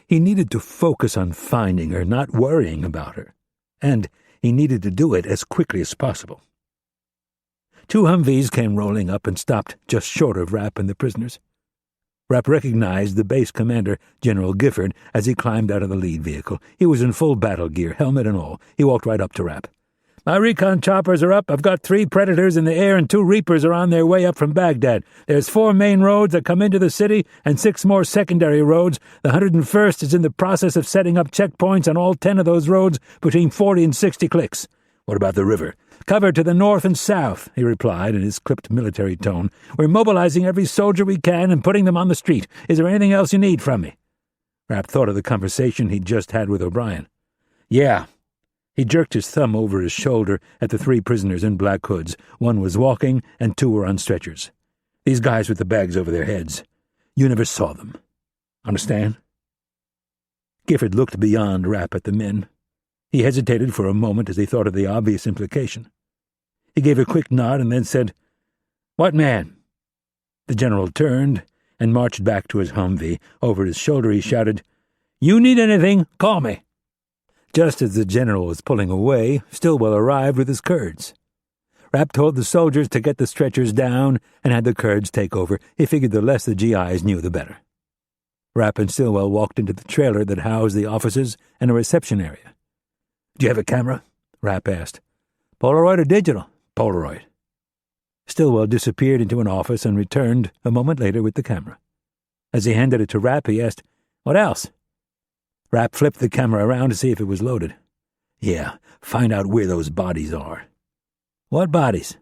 He needed to focus on finding her, not worrying about her, and he needed to do it as quickly as possible. 2 Humvees came rolling up and stopped just short of Rapp and the prisoners. Rapp recognized the base commander, General Gifford, as he climbed out of the lead vehicle. He was in full battle gear, helmet and all. He walked right up to Rapp. My recon choppers are up. I've got 3 Predators in the air and 2 Reapers are on their way up from Baghdad. There's 4 main roads that come into the city and 6 more secondary roads. The 101st is in the process of setting up checkpoints on all 10 of those roads between 40 and 60 clicks. What about the river? Cover to the north and south, he replied in his clipped military tone. We're mobilizing every soldier we can and putting them on the street. Is there anything else you need from me? Rapp thought of the conversation he'd just had with O'Brien. Yeah. He jerked his thumb over his shoulder at the 3 prisoners in black hoods. 1 was walking, and 2 were on stretchers. These guys with the bags over their heads. You never saw them. Understand? Gifford looked beyond Rapp at the men. He hesitated for a moment as he thought of the obvious implication. He gave a quick nod and then said, What man? The general turned and marched back to his Humvee. Over his shoulder he shouted, You need anything, call me. Just as the general was pulling away, Stillwell arrived with his Kurds. Rapp told the soldiers to get the stretchers down and had the Kurds take over. He figured the less the GIs knew, the better. Rapp and Stillwell walked into the trailer that housed the offices and a reception area. Do you have a camera? Rapp asked. Polaroid or digital? Polaroid. Stillwell disappeared into an office and returned a moment later with the camera. As he handed it to Rapp, he asked, What else? Rapp flipped the camera around to see if it was loaded. Yeah, find out where those bodies are. What bodies?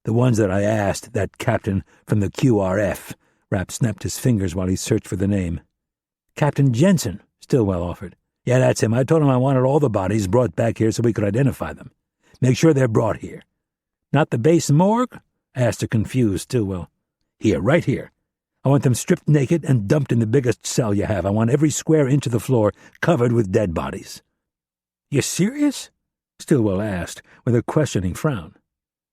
The ones that I asked that captain from the QRF. Rapp snapped his fingers while he searched for the name. Captain Jensen, Stillwell offered. Yeah, that's him. I told him I wanted all the bodies brought back here so we could identify them. Make sure they're brought here. Not the base morgue? Asked a confused Stillwell. Here, right here. I want them stripped naked and dumped in the biggest cell you have. I want every square inch of the floor covered with dead bodies." "You serious?" Stillwell asked, with a questioning frown.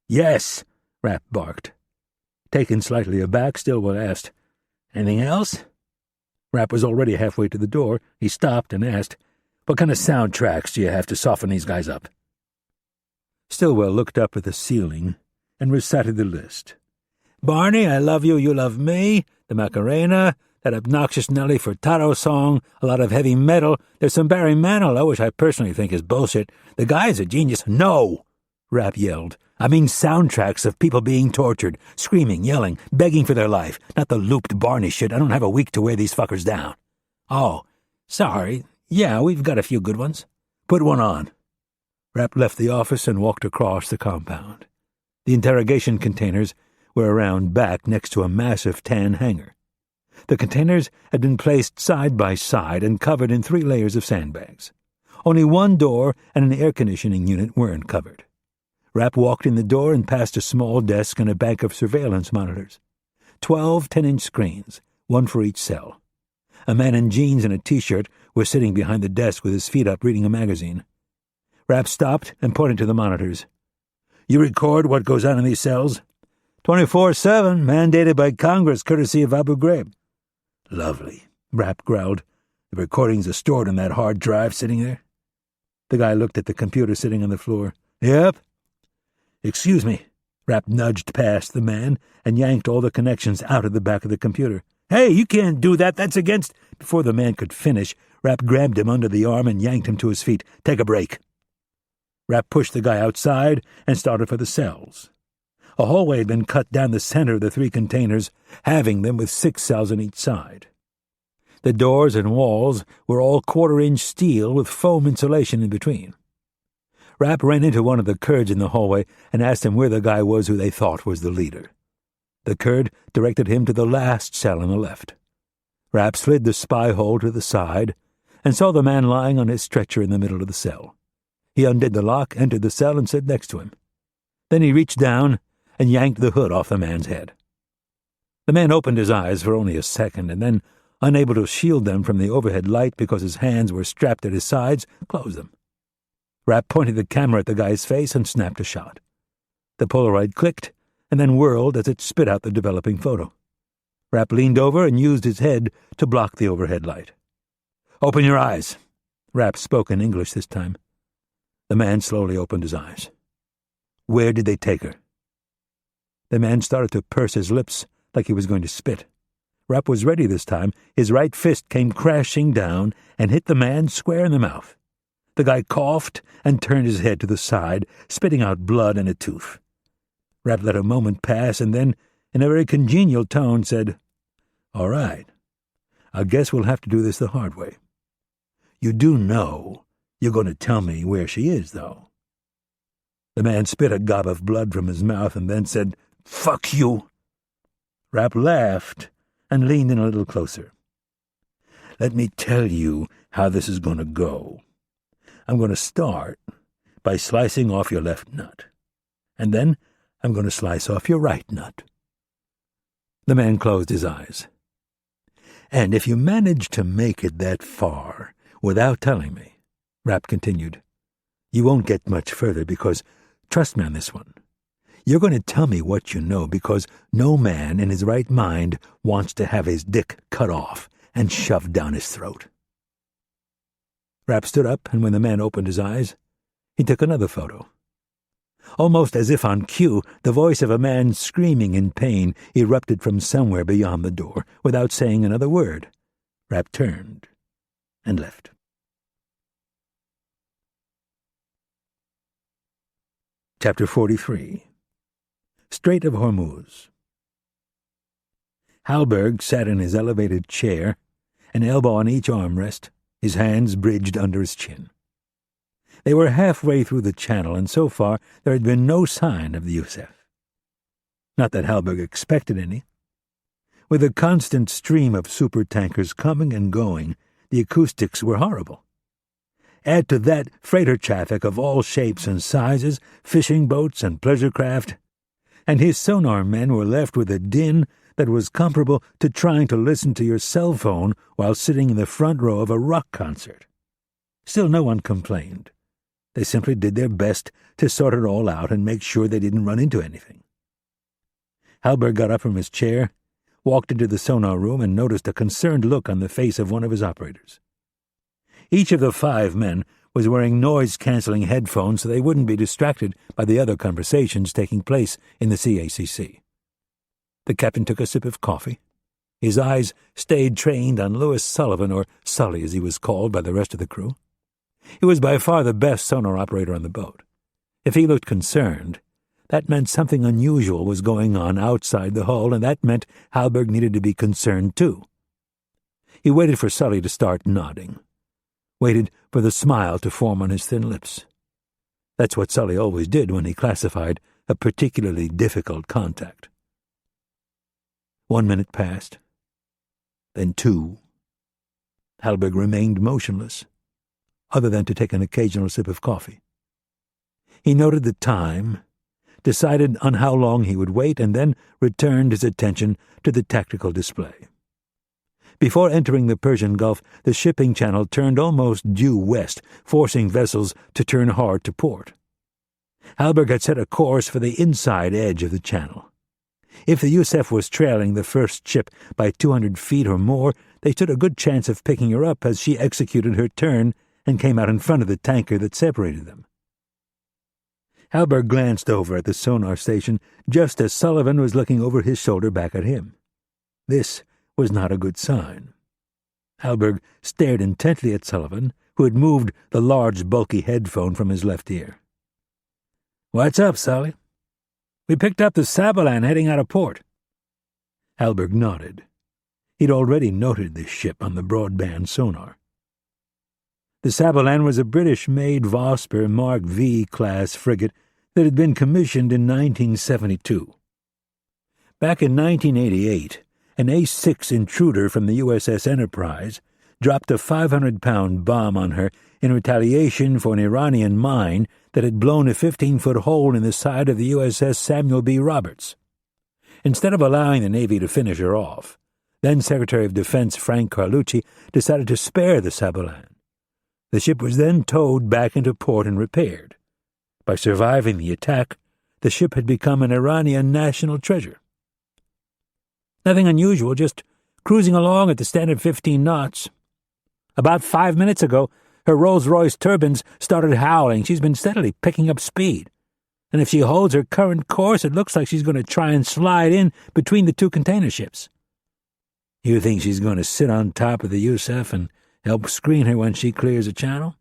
"Yes," Rapp barked. Taken slightly aback, Stillwell asked, "Anything else?" Rapp was already halfway to the door. He stopped and asked, "What kind of soundtracks do you have to soften these guys up?" Stillwell looked up at the ceiling and recited the list. "Barney, I Love You, You Love Me, the Macarena, that obnoxious Nelly Furtado song, a lot of heavy metal. There's some Barry Manilow, which I personally think is bullshit. The guy's a genius." "No!" Rapp yelled. "I mean soundtracks of people being tortured, screaming, yelling, begging for their life, not the looped Barney shit. I don't have a week to wear these fuckers down." "Oh, sorry. Yeah, we've got a few good ones." "Put one on." Rapp left the office and walked across the compound. The interrogation containers were around back next to a massive tan hangar. The containers had been placed side by side and covered in 3 layers of sandbags. Only one door and an air-conditioning unit weren't covered. Rapp walked in the door and past a small desk and a bank of surveillance monitors. 12 10-inch screens, one for each cell. A man in jeans and a T-shirt was sitting behind the desk with his feet up reading a magazine. Rapp stopped and pointed to the monitors. "You record what goes on in these cells?" 24/7, mandated by Congress, courtesy of Abu Ghraib." "Lovely," Rapp growled. "The recordings are stored on that hard drive sitting there?" The guy looked at the computer sitting on the floor. "Yep." "Excuse me." Rapp nudged past the man and yanked all the connections out of the back of the computer. "Hey, you can't do that. That's against—" Before the man could finish, Rapp grabbed him under the arm and yanked him to his feet. "Take a break." Rapp pushed the guy outside and started for the cells. A hallway had been cut down the center of the 3 containers, halving them with 6 cells on each side. The doors and walls were all 1/4-inch steel with foam insulation in between. Rapp ran into one of the Kurds in the hallway and asked him where the guy was who they thought was the leader. The Kurd directed him to the last cell on the left. Rapp slid the spy hole to the side and saw the man lying on his stretcher in the middle of the cell. He undid the lock, entered the cell, and stood next to him. Then he reached down and yanked the hood off the man's head. The man opened his eyes for only a second, and then, unable to shield them from the overhead light because his hands were strapped at his sides, closed them. Rapp pointed the camera at the guy's face and snapped a shot. The Polaroid clicked and then whirled as it spit out the developing photo. Rapp leaned over and used his head to block the overhead light. "Open your eyes." Rapp spoke in English this time. The man slowly opened his eyes. "Where did they take her?" The man started to purse his lips like he was going to spit. Rapp was ready this time. His right fist came crashing down and hit the man square in the mouth. The guy coughed and turned his head to the side, spitting out blood and a tooth. Rapp let a moment pass and then, in a very congenial tone, said, "All right. I guess we'll have to do this the hard way. You do know you're going to tell me where she is, though." The man spit a gob of blood from his mouth and then said, "Fuck you." Rapp laughed and leaned in a little closer. "Let me tell you how this is going to go. I'm going to start by slicing off your left nut, and then I'm going to slice off your right nut." The man closed his eyes. "And if you manage to make it that far without telling me," Rapp continued, "you won't get much further because, trust me on this one, you're going to tell me what you know because no man in his right mind wants to have his dick cut off and shoved down his throat." Rapp stood up, and when the man opened his eyes, he took another photo. Almost as if on cue, the voice of a man screaming in pain erupted from somewhere beyond the door. Without saying another word, Rapp turned and left. Chapter 43. Strait of Hormuz. Halberg sat in his elevated chair, an elbow on each armrest, his hands bridged under his chin. They were halfway through the channel, and so far there had been no sign of the Youssef. Not that Halberg expected any. With a constant stream of supertankers coming and going, the acoustics were horrible. Add to that freighter traffic of all shapes and sizes, fishing boats and pleasure craft, and his sonar men were left with a din that was comparable to trying to listen to your cell phone while sitting in the front row of a rock concert. Still, no one complained. They simply did their best to sort it all out and make sure they didn't run into anything. Hallberg got up from his chair, walked into the sonar room, and noticed a concerned look on the face of one of his operators. Each of the 5 men was wearing noise-canceling headphones so they wouldn't be distracted by the other conversations taking place in the CACC. The captain took a sip of coffee. His eyes stayed trained on Louis Sullivan, or Sully as he was called by the rest of the crew. He was by far the best sonar operator on the boat. If he looked concerned, that meant something unusual was going on outside the hull, and that meant Hallberg needed to be concerned too. He waited for Sully to start nodding, waited for the smile to form on his thin lips. That's what Sully always did when he classified a particularly difficult contact. 1 minute passed, then 2. Hallberg remained motionless, other than to take an occasional sip of coffee. He noted the time, decided on how long he would wait, and then returned his attention to the tactical display. Before entering the Persian Gulf, the shipping channel turned almost due west, forcing vessels to turn hard to port. Hallberg had set a course for the inside edge of the channel. If the Yusef was trailing the first ship by 200 feet or more, they stood a good chance of picking her up as she executed her turn and came out in front of the tanker that separated them. Hallberg glanced over at the sonar station just as Sullivan was looking over his shoulder back at him. This was not a good sign. Hallberg stared intently at Sullivan, who had moved the large, bulky headphone from his left ear. "What's up, Sully?" "We picked up the Sabalan heading out of port." Hallberg nodded. He'd already noted this ship on the broadband sonar. The Sabalan was a British-made Vosper Mark V-class frigate that had been commissioned in 1972. Back in 1988, an A-6 intruder from the USS Enterprise dropped a 500-pound bomb on her in retaliation for an Iranian mine that had blown a 15-foot hole in the side of the USS Samuel B. Roberts. Instead of allowing the Navy to finish her off, then Secretary of Defense Frank Carlucci decided to spare the Sabalan. The ship was then towed back into port and repaired. By surviving the attack, the ship had become an Iranian national treasure. Nothing unusual, just cruising along at the standard 15 knots. About 5 minutes ago, her Rolls-Royce turbines started howling. She's been steadily picking up speed. And if she holds her current course, it looks like she's going to try and slide in between the 2 container ships. You think she's going to sit on top of the Yusef and help screen her when she clears a channel?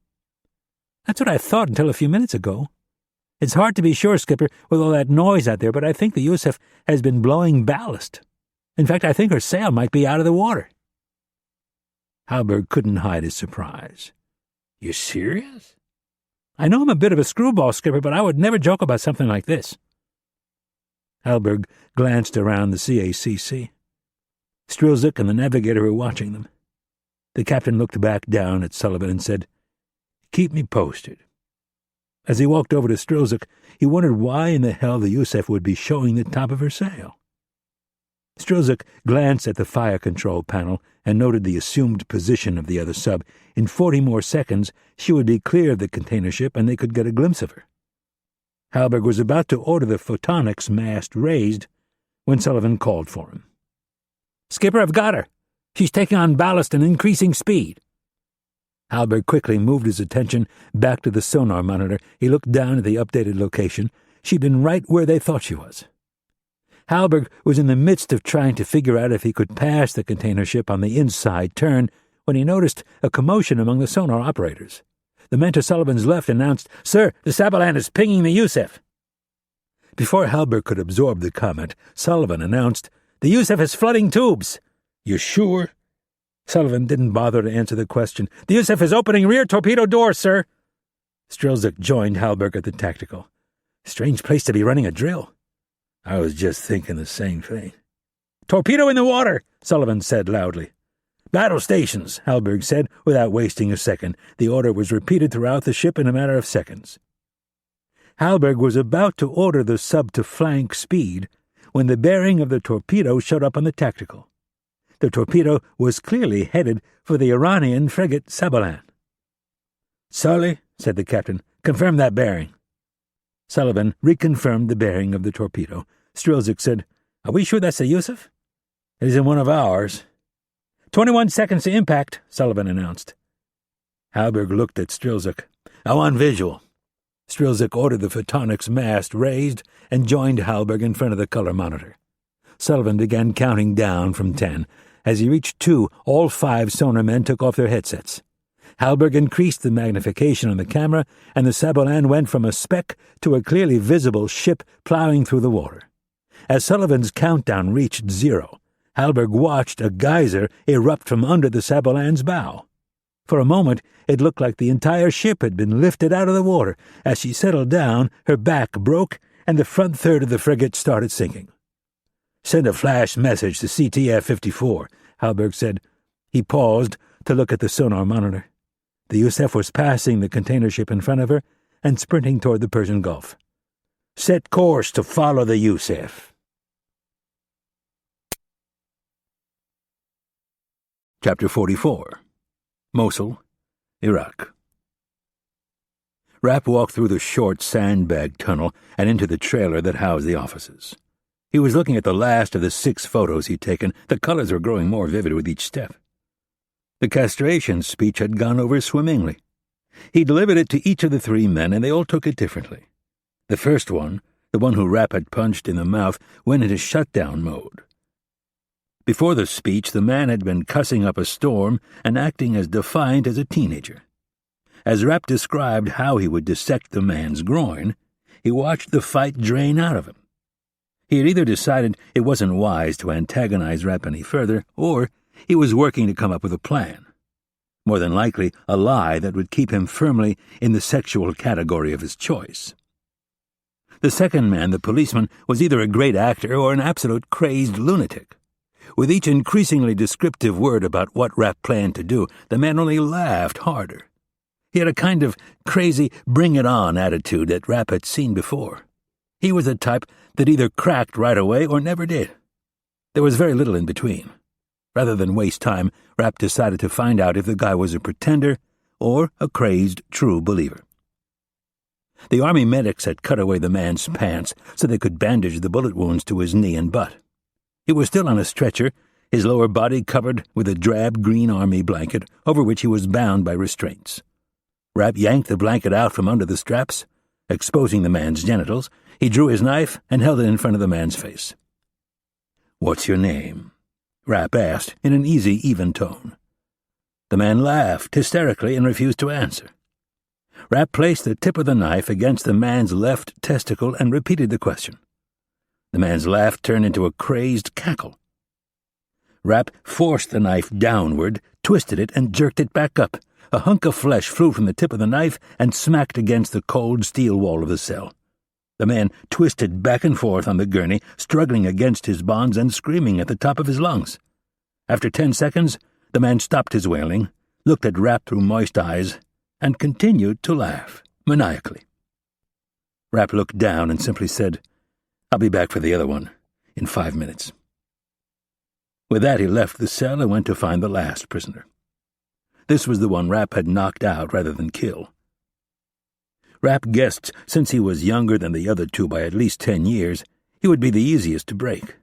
That's what I thought until a few minutes ago. It's hard to be sure, Skipper, with all that noise out there, but I think the Yusef has been blowing ballast. In fact, I think her sail might be out of the water. Hallberg couldn't hide his surprise. You serious? I know I'm a bit of a screwball, Skipper, but I would never joke about something like this. Hallberg glanced around the CACC. Strilzik and the navigator were watching them. The captain looked back down at Sullivan and said, "Keep me posted." As he walked over to Strilzik, he wondered why in the hell the Yusef would be showing the top of her sail. Strilzik glanced at the fire control panel and noted the assumed position of the other sub. In 40 more seconds, she would be clear of the container ship and they could get a glimpse of her. Hallberg was about to order the photonics mast raised when Sullivan called for him. "Skipper, I've got her. She's taking on ballast and increasing speed." Hallberg quickly moved his attention back to the sonar monitor. He looked down at the updated location. She'd been right where they thought she was. Hallberg was in the midst of trying to figure out if he could pass the container ship on the inside turn when he noticed a commotion among the sonar operators. The men to Sullivan's left announced, "Sir, the Sabalan is pinging the Yusef." Before Hallberg could absorb the comment, Sullivan announced, "The Yusef is flooding tubes." "You sure?" Sullivan didn't bother to answer the question. "The Yusef is opening rear torpedo door, sir." Strilzik joined Hallberg at the tactical. Strange place to be running a drill. I was just thinking the same thing. "Torpedo in the water," Sullivan said loudly. "Battle stations," Hallberg said, without wasting a second. The order was repeated throughout the ship in a matter of seconds. Hallberg was about to order the sub to flank speed when the bearing of the torpedo showed up on the tactical. The torpedo was clearly headed for the Iranian frigate Sabolan. "Sully," said the captain, "confirm that bearing." Sullivan reconfirmed the bearing of the torpedo. Strilzik said, "Are we sure that's the Yusuf?" "It isn't one of ours." 21 seconds to impact," Sullivan announced. Halberg looked at Strilzik. "I want visual." Strilzik ordered the photonics mast raised and joined Halberg in front of the color monitor. Sullivan began counting down from 10. As he reached 2, all 5 sonar men took off their headsets. Halberg increased the magnification on the camera, and the Sabolan went from a speck to a clearly visible ship plowing through the water. As Sullivan's countdown reached 0, Halberg watched a geyser erupt from under the Sabolan's bow. For a moment, it looked like the entire ship had been lifted out of the water. As she settled down, her back broke, and the front third of the frigate started sinking. "Send a flash message to CTF-54, Halberg said. He paused to look at the sonar monitor. The Yusuf was passing the container ship in front of her and sprinting toward the Persian Gulf. "Set course to follow the Yusuf." Chapter 44. Mosul, Iraq. Rapp walked through the short sandbag tunnel and into the trailer that housed the offices. He was looking at the last of the 6 photos he'd taken. The colors were growing more vivid with each step. The castration speech had gone over swimmingly. He delivered it to each of the 3 men, and they all took it differently. The first one, the one who Rapp had punched in the mouth, went into shutdown mode. Before the speech, the man had been cussing up a storm and acting as defiant as a teenager. As Rapp described how he would dissect the man's groin, he watched the fight drain out of him. He had either decided it wasn't wise to antagonize Rapp any further, or he was working to come up with a plan. More than likely, a lie that would keep him firmly in the sexual category of his choice. The second man, the policeman, was either a great actor or an absolute crazed lunatic. With each increasingly descriptive word about what Rapp planned to do, the man only laughed harder. He had a kind of crazy bring-it-on attitude that Rapp had seen before. He was the type that either cracked right away or never did. There was very little in between. Rather than waste time, Rapp decided to find out if the guy was a pretender or a crazed true believer. The army medics had cut away the man's pants so they could bandage the bullet wounds to his knee and butt. He was still on a stretcher, his lower body covered with a drab green army blanket over which he was bound by restraints. Rapp yanked the blanket out from under the straps. Exposing the man's genitals, he drew his knife and held it in front of the man's face. "What's your name?" Rapp asked in an easy, even tone. The man laughed hysterically and refused to answer. Rapp placed the tip of the knife against the man's left testicle and repeated the question. The man's laugh turned into a crazed cackle. Rapp forced the knife downward, twisted it, and jerked it back up. A hunk of flesh flew from the tip of the knife and smacked against the cold steel wall of the cell. The man twisted back and forth on the gurney, struggling against his bonds and screaming at the top of his lungs. After 10 seconds, the man stopped his wailing, looked at Rapp through moist eyes, and continued to laugh, maniacally. Rapp looked down and simply said, "I'll be back for the other one in 5 minutes." With that, he left the cell and went to find the last prisoner. This was the one Rapp had knocked out rather than kill. Rapp guessed since he was younger than the other 2 by at least 10 years, he would be the easiest to break.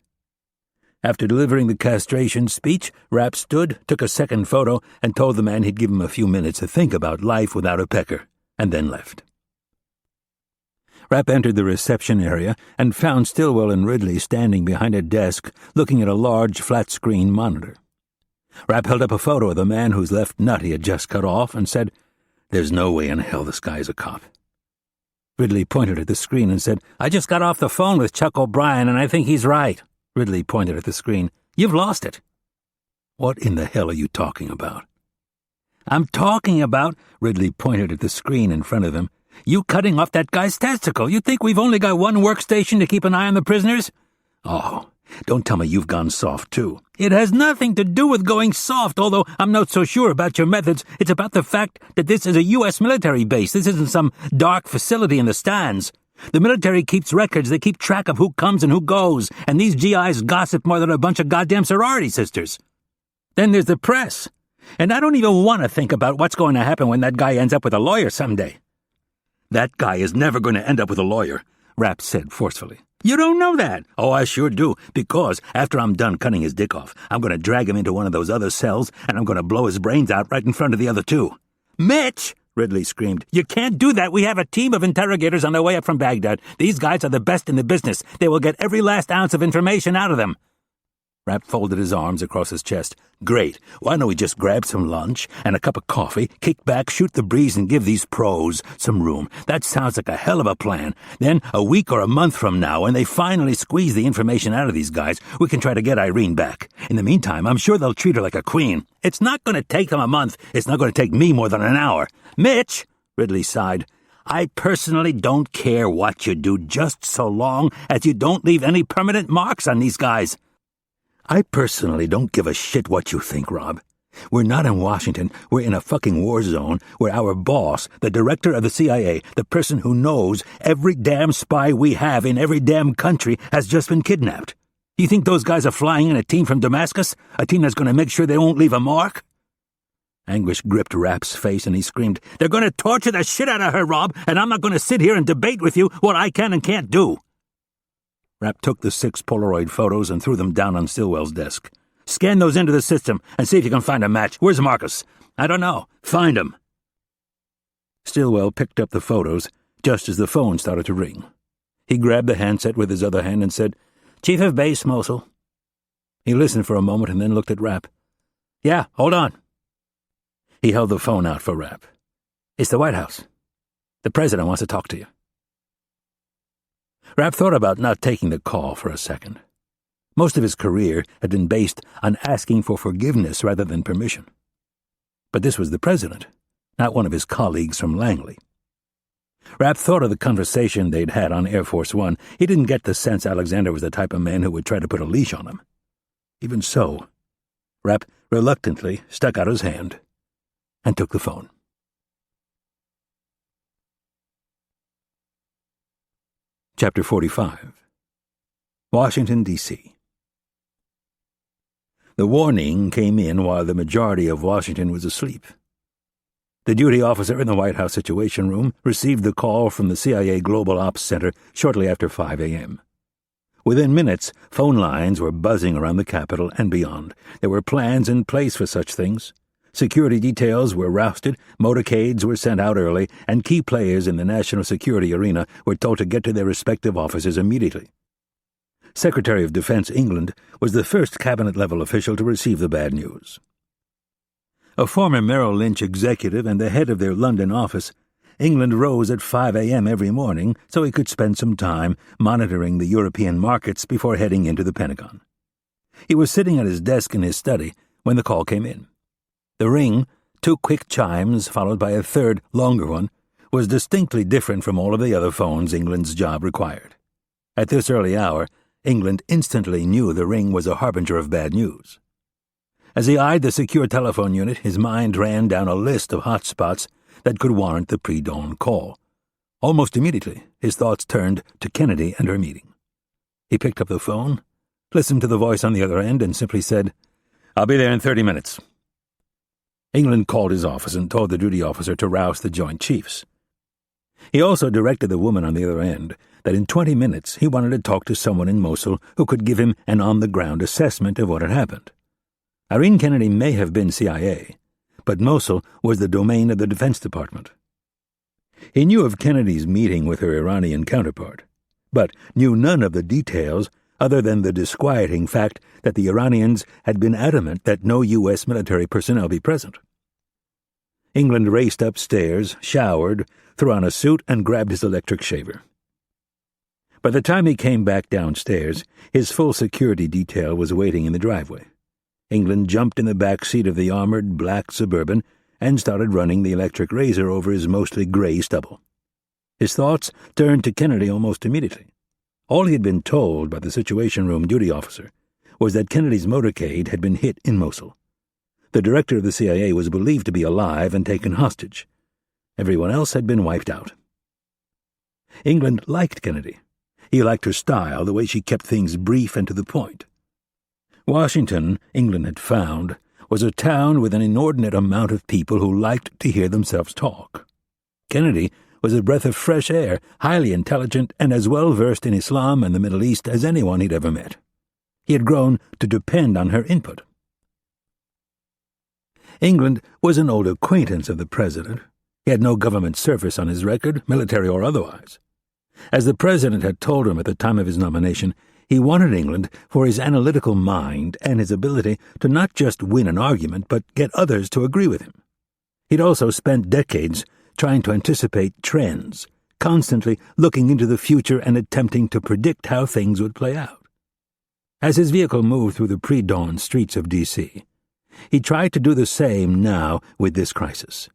After delivering the castration speech, Rapp stood, took a second photo, and told the man he'd give him a few minutes to think about life without a pecker, and then left. Rapp entered the reception area and found Stillwell and Ridley standing behind a desk looking at a large flat-screen monitor. Rapp held up a photo of the man whose left nut he had just cut off and said, "There's no way in hell this guy's a cop." Ridley pointed at the screen and said, "I just got off the phone with Chuck O'Brien, and I think he's right." Ridley pointed at the screen. "You've lost it." "What in the hell are you talking about?" "I'm talking about," Ridley pointed at the screen in front of him, "you cutting off that guy's testicle. You think we've only got one workstation to keep an eye on the prisoners?" "Oh, don't tell me you've gone soft, too." "It has nothing to do with going soft, although I'm not so sure about your methods. It's about the fact that this is a U.S. military base. This isn't some dark facility in the stands. The military keeps records. They keep track of who comes and who goes, and these GIs gossip more than a bunch of goddamn sorority sisters. Then there's the press. And I don't even want to think about what's going to happen when that guy ends up with a lawyer someday. That guy is never going to end up with a lawyer, Rapp said forcefully. You don't know that. Oh, I sure do, because after I'm done cutting his dick off, I'm going to drag him into one of those other cells, and I'm going to blow his brains out right in front of the other two. Mitch! Ridley screamed. You can't do that. We have a team of interrogators on their way up from Baghdad. These guys are the best in the business. They will get every last ounce of information out of them. Rapp folded his arms across his chest. Great. Why don't we just grab some lunch and a cup of coffee, kick back, shoot the breeze, and give these pros some room? That sounds like a hell of a plan. Then, a week or a month from now, when they finally squeeze the information out of these guys, we can try to get Irene back. In the meantime, I'm sure they'll treat her like a queen. It's not going to take them a month. It's not going to take me more than an hour. Mitch, Ridley sighed, I personally don't care what you do, just so long as you don't leave any permanent marks on these guys. I personally don't give a shit what you think, Rob. We're not in Washington. We're in a fucking war zone where our boss, the director of the CIA, the person who knows every damn spy we have in every damn country, has just been kidnapped. You think those guys are flying in a team from Damascus? A team that's going to make sure they won't leave a mark? Anguish gripped Rapp's face and he screamed, They're going to torture the shit out of her, Rob, and I'm not going to sit here and debate with you what I can and can't do. Rapp took the 6 Polaroid photos and threw them down on Stillwell's desk. Scan those into the system and see if you can find a match. Where's Marcus? I don't know. Find him. Stillwell picked up the photos just as the phone started to ring. He grabbed the handset with his other hand and said, Chief of Base, Mosul. He listened for a moment and then looked at Rapp. Yeah, hold on. He held the phone out for Rapp. It's the White House. The president wants to talk to you. Rapp thought about not taking the call for a second. Most of his career had been based on asking for forgiveness rather than permission. But this was the president, not one of his colleagues from Langley. Rapp thought of the conversation they'd had on Air Force One. He didn't get the sense Alexander was the type of man who would try to put a leash on him. Even so, Rapp reluctantly stuck out his hand and took the phone. Chapter 45. Washington, D.C. The warning came in while the majority of Washington was asleep. The duty officer in the White House Situation Room received the call from the CIA Global Ops Center shortly after 5 a.m. Within minutes, phone lines were buzzing around the Capitol and beyond. There were plans in place for such things. Security details were rousted, motorcades were sent out early, and key players in the national security arena were told to get to their respective offices immediately. Secretary of Defense England was the first cabinet-level official to receive the bad news. A former Merrill Lynch executive and the head of their London office, England rose at 5 a.m. every morning so he could spend some time monitoring the European markets before heading into the Pentagon. He was sitting at his desk in his study when the call came in. The ring, 2 quick chimes followed by a third, longer one, was distinctly different from all of the other phones England's job required. At this early hour, England instantly knew the ring was a harbinger of bad news. As he eyed the secure telephone unit, his mind ran down a list of hot spots that could warrant the pre-dawn call. Almost immediately, his thoughts turned to Kennedy and her meeting. He picked up the phone, listened to the voice on the other end, and simply said, I'll be there in 30 minutes. England called his office and told the duty officer to rouse the Joint Chiefs. He also directed the woman on the other end that in 20 minutes he wanted to talk to someone in Mosul who could give him an on-the-ground assessment of what had happened. Irene Kennedy may have been CIA, but Mosul was the domain of the Defense Department. He knew of Kennedy's meeting with her Iranian counterpart, but knew none of the details other than the disquieting fact that the Iranians had been adamant that no U.S. military personnel be present. England raced upstairs, showered, threw on a suit, and grabbed his electric shaver. By the time he came back downstairs, his full security detail was waiting in the driveway. England jumped in the back seat of the armored black Suburban and started running the electric razor over his mostly gray stubble. His thoughts turned to Kennedy almost immediately. All he had been told by the Situation Room duty officer was that Kennedy's motorcade had been hit in Mosul. The director of the CIA was believed to be alive and taken hostage. Everyone else had been wiped out. England liked Kennedy. He liked her style, the way she kept things brief and to the point. Washington, England had found, was a town with an inordinate amount of people who liked to hear themselves talk. Kennedy was a breath of fresh air, highly intelligent, and as well versed in Islam and the Middle East as anyone he'd ever met. He had grown to depend on her input. England was an old acquaintance of the president. He had no government service on his record, military or otherwise. As the president had told him at the time of his nomination, he wanted England for his analytical mind and his ability to not just win an argument, but get others to agree with him. He'd also spent decades trying to anticipate trends, constantly looking into the future and attempting to predict how things would play out. As his vehicle moved through the pre-dawn streets of D.C., he tried to do the same now with this crisis.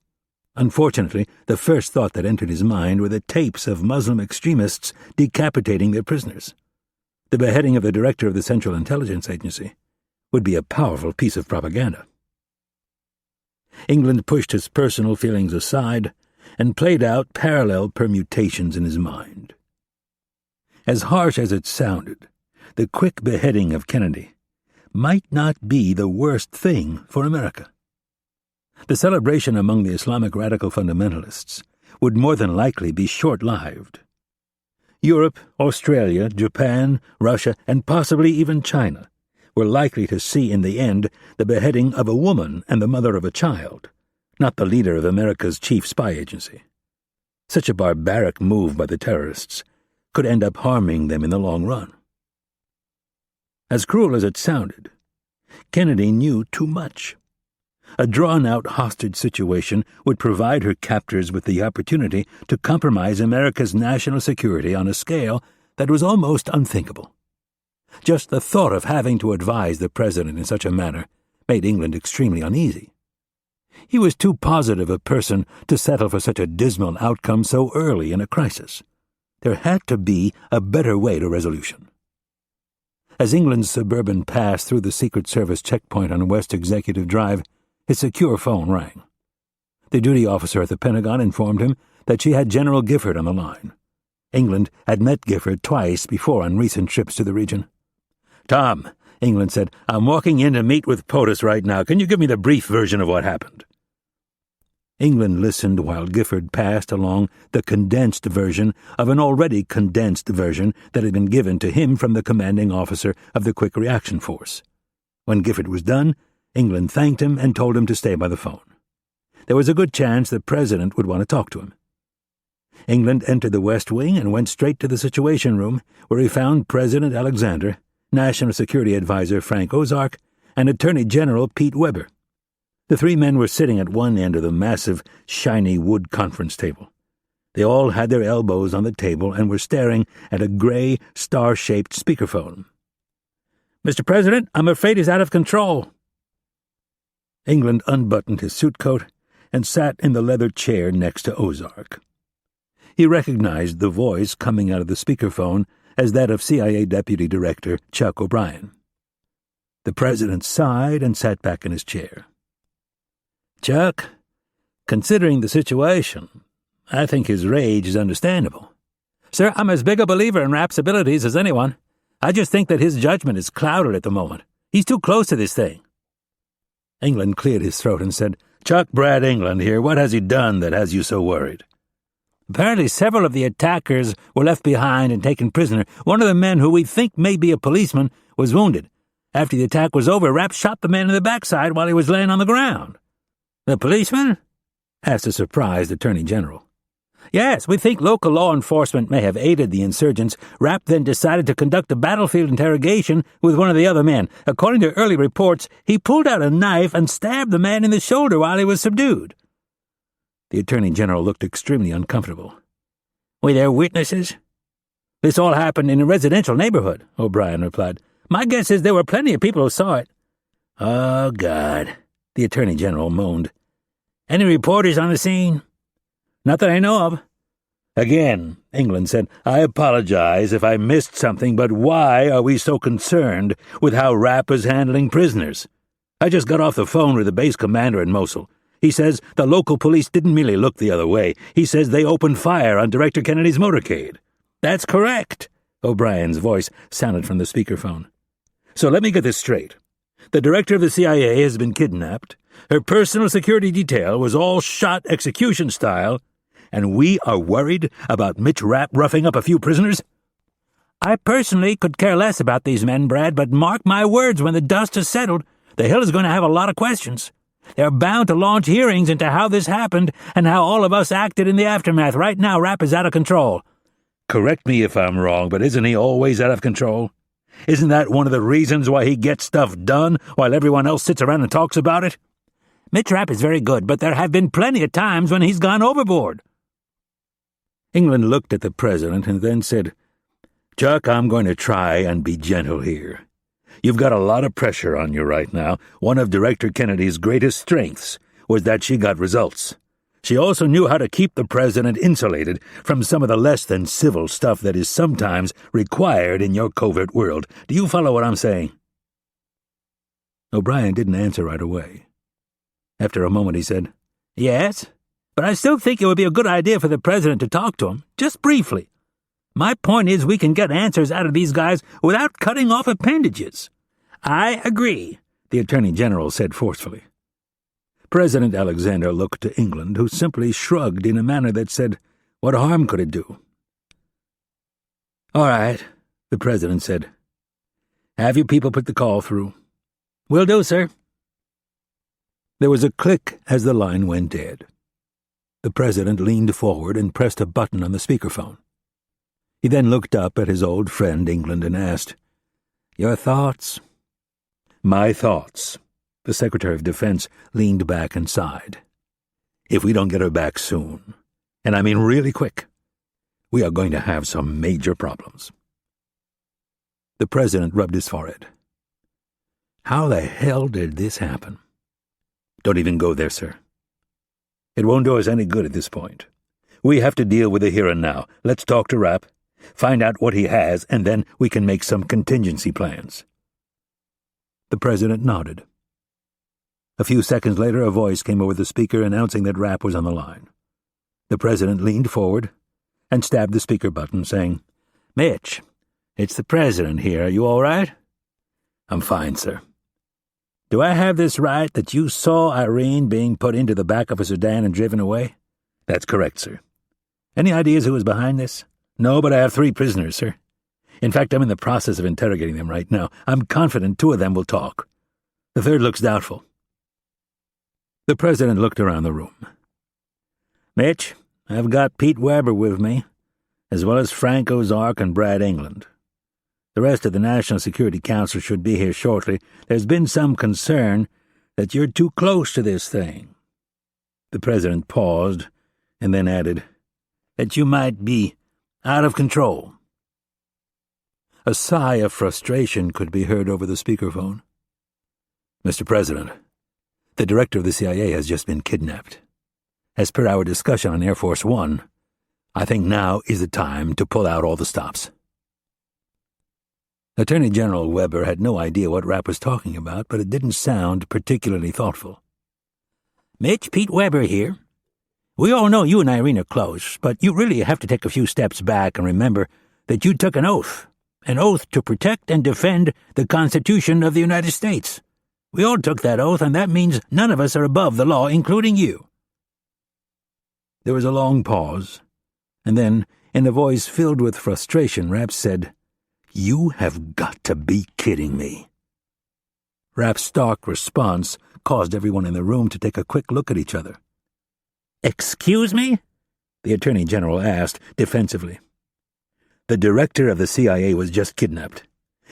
Unfortunately, the first thought that entered his mind were the tapes of Muslim extremists decapitating their prisoners. The beheading of the director of the Central Intelligence Agency would be a powerful piece of propaganda. England pushed his personal feelings aside and played out parallel permutations in his mind. As harsh as it sounded, the quick beheading of Kennedy might not be the worst thing for America. The celebration among the Islamic radical fundamentalists would more than likely be short-lived. Europe, Australia, Japan, Russia, and possibly even China were likely to see in the end the beheading of a woman and the mother of a child, not the leader of America's chief spy agency. Such a barbaric move by the terrorists could end up harming them in the long run. As cruel as it sounded, Kennedy knew too much. A drawn-out hostage situation would provide her captors with the opportunity to compromise America's national security on a scale that was almost unthinkable. Just the thought of having to advise the president in such a manner made England extremely uneasy. He was too positive a person to settle for such a dismal outcome so early in a crisis. There had to be a better way to resolution. As England's Suburban passed through the Secret Service checkpoint on West Executive Drive, his secure phone rang. The duty officer at the Pentagon informed him that she had General Gifford on the line. England had met Gifford twice before on recent trips to the region. "Tom," England said, "I'm walking in to meet with POTUS right now. Can you give me the brief version of what happened?" England listened while Gifford passed along the condensed version of an already condensed version that had been given to him from the commanding officer of the Quick Reaction Force. When Gifford was done, England thanked him and told him to stay by the phone. There was a good chance the president would want to talk to him. England entered the West Wing and went straight to the Situation Room, where he found President Alexander, National Security Advisor Frank Ozark, and Attorney General Pete Weber. The three men were sitting at one end of the massive, shiny wood conference table. They all had their elbows on the table and were staring at a gray, star-shaped speakerphone. "Mr. President, I'm afraid he's out of control." England unbuttoned his suit coat and sat in the leather chair next to Ozark. He recognized the voice coming out of the speakerphone as that of CIA Deputy Director Chuck O'Brien. The president sighed and sat back in his chair. "Chuck, considering the situation, I think his rage is understandable. Sir, I'm as big a believer in Rapp's abilities as anyone. I just think that his judgment is clouded at the moment. He's too close to this thing." England cleared his throat and said, "Chuck Brad England here. What has he done that has you so worried?" "Apparently several of the attackers were left behind and taken prisoner. One of the men, who we think may be a policeman, was wounded. After the attack was over, Rapp shot the man in the backside while he was laying on the ground." "The policeman?" asked the surprised Attorney General. "Yes, we think local law enforcement may have aided the insurgents. Rapp then decided to conduct a battlefield interrogation with one of the other men. According to early reports, he pulled out a knife and stabbed the man in the shoulder while he was subdued." The Attorney General looked extremely uncomfortable. "Were there witnesses?" "This all happened in a residential neighborhood," O'Brien replied. "My guess is there were plenty of people who saw it." "Oh, God," the Attorney General moaned. "Any reporters on the scene?" "Not that I know of." "Again," England said, "I apologize if I missed something, but why are we so concerned with how Rapp is handling prisoners? I just got off the phone with the base commander in Mosul. He says the local police didn't merely look the other way. He says they opened fire on Director Kennedy's motorcade. That's correct, O'Brien's voice sounded from the speakerphone. So let me get this straight. The director of the CIA has been kidnapped, her personal security detail was all shot execution style, and we are worried about Mitch Rapp roughing up a few prisoners? I personally could care less about these men, Brad, but mark my words, when the dust has settled, the Hill is going to have a lot of questions. They're bound to launch hearings into how this happened and how all of us acted in the aftermath. Right now, Rapp is out of control. Correct me if I'm wrong, but isn't he always out of control? Isn't that one of the reasons why he gets stuff done while everyone else sits around and talks about it? Mitch Rapp is very good, but there have been plenty of times when he's gone overboard. England looked at the president and then said, Chuck, I'm going to try and be gentle here. You've got a lot of pressure on you right now. One of Director Kennedy's greatest strengths was that she got results. She also knew how to keep the president insulated from some of the less than civil stuff that is sometimes required in your covert world. Do you follow what I'm saying? O'Brien didn't answer right away. After a moment he said, Yes, but I still think it would be a good idea for the president to talk to him, just briefly. My point is we can get answers out of these guys without cutting off appendages. I agree, the Attorney General said forcefully. President Alexander looked to England, who simply shrugged in a manner that said, What harm could it do? All right, the president said. Have you people put the call through? Will do, sir. There was a click as the line went dead. The president leaned forward and pressed a button on the speakerphone. He then looked up at his old friend England and asked, Your thoughts? My thoughts. The Secretary of Defense leaned back and sighed. If we don't get her back soon, and I mean really quick, we are going to have some major problems. The president rubbed his forehead. How the hell did this happen? Don't even go there, sir. It won't do us any good at this point. We have to deal with the here and now. Let's talk to Rapp, find out what he has, and then we can make some contingency plans. The president nodded. A few seconds later, a voice came over the speaker announcing that Rapp was on the line. The president leaned forward and stabbed the speaker button, saying, Mitch, it's the president here. Are you all right? I'm fine, sir. Do I have this right that you saw Irene being put into the back of a sedan and driven away? That's correct, sir. Any ideas who was behind this? No, but I have 3 prisoners, sir. In fact, I'm in the process of interrogating them right now. I'm confident 2 of them will talk. The 3rd looks doubtful. The president looked around the room. Mitch, I've got Pete Weber with me, as well as Frank Ozark and Brad England. The rest of the National Security Council should be here shortly. There's been some concern that you're too close to this thing. The president paused and then added, that you might be out of control. A sigh of frustration could be heard over the speakerphone. Mr. President, the director of the CIA has just been kidnapped. As per our discussion on Air Force One, I think now is the time to pull out all the stops. Attorney General Weber had no idea what Rapp was talking about, but it didn't sound particularly thoughtful. Mitch, Pete Weber here. We all know you and Irene are close, but you really have to take a few steps back and remember that you took an oath to protect and defend the Constitution of the United States. We all took that oath, and that means none of us are above the law, including you. There was a long pause, and then, in a voice filled with frustration, Rapp said, You have got to be kidding me. Rapp's stark response caused everyone in the room to take a quick look at each other. Excuse me? The Attorney General asked, defensively. The director of the CIA was just kidnapped,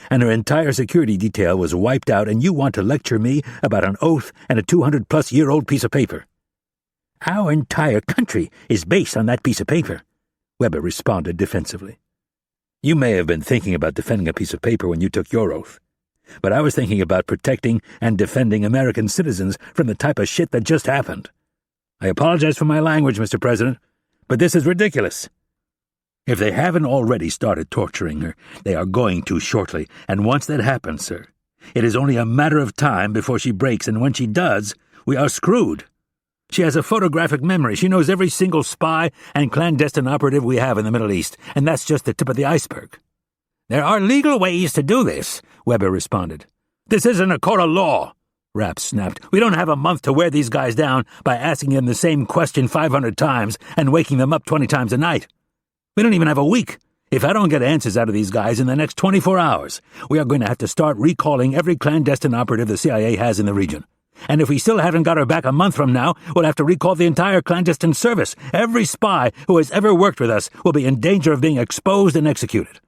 and her entire security detail was wiped out, and you want to lecture me about an oath and a 200-plus-year-old piece of paper. Our entire country is based on that piece of paper, Weber responded defensively. You may have been thinking about defending a piece of paper when you took your oath, but I was thinking about protecting and defending American citizens from the type of shit that just happened. I apologize for my language, Mr. President, but this is ridiculous. If they haven't already started torturing her, they are going to shortly, and once that happens, sir, it is only a matter of time before she breaks, and when she does, we are screwed. She has a photographic memory. She knows every single spy and clandestine operative we have in the Middle East, and that's just the tip of the iceberg." "There are legal ways to do this," Weber responded. "This isn't a court of law," Rapp snapped. "We don't have a month to wear these guys down by asking them the same question 500 times and waking them up 20 times a night. We don't even have a week. If I don't get answers out of these guys in the next 24 hours, we are going to have to start recalling every clandestine operative the CIA has in the region. And if we still haven't got her back a month from now, we'll have to recall the entire clandestine service. Every spy who has ever worked with us will be in danger of being exposed and executed.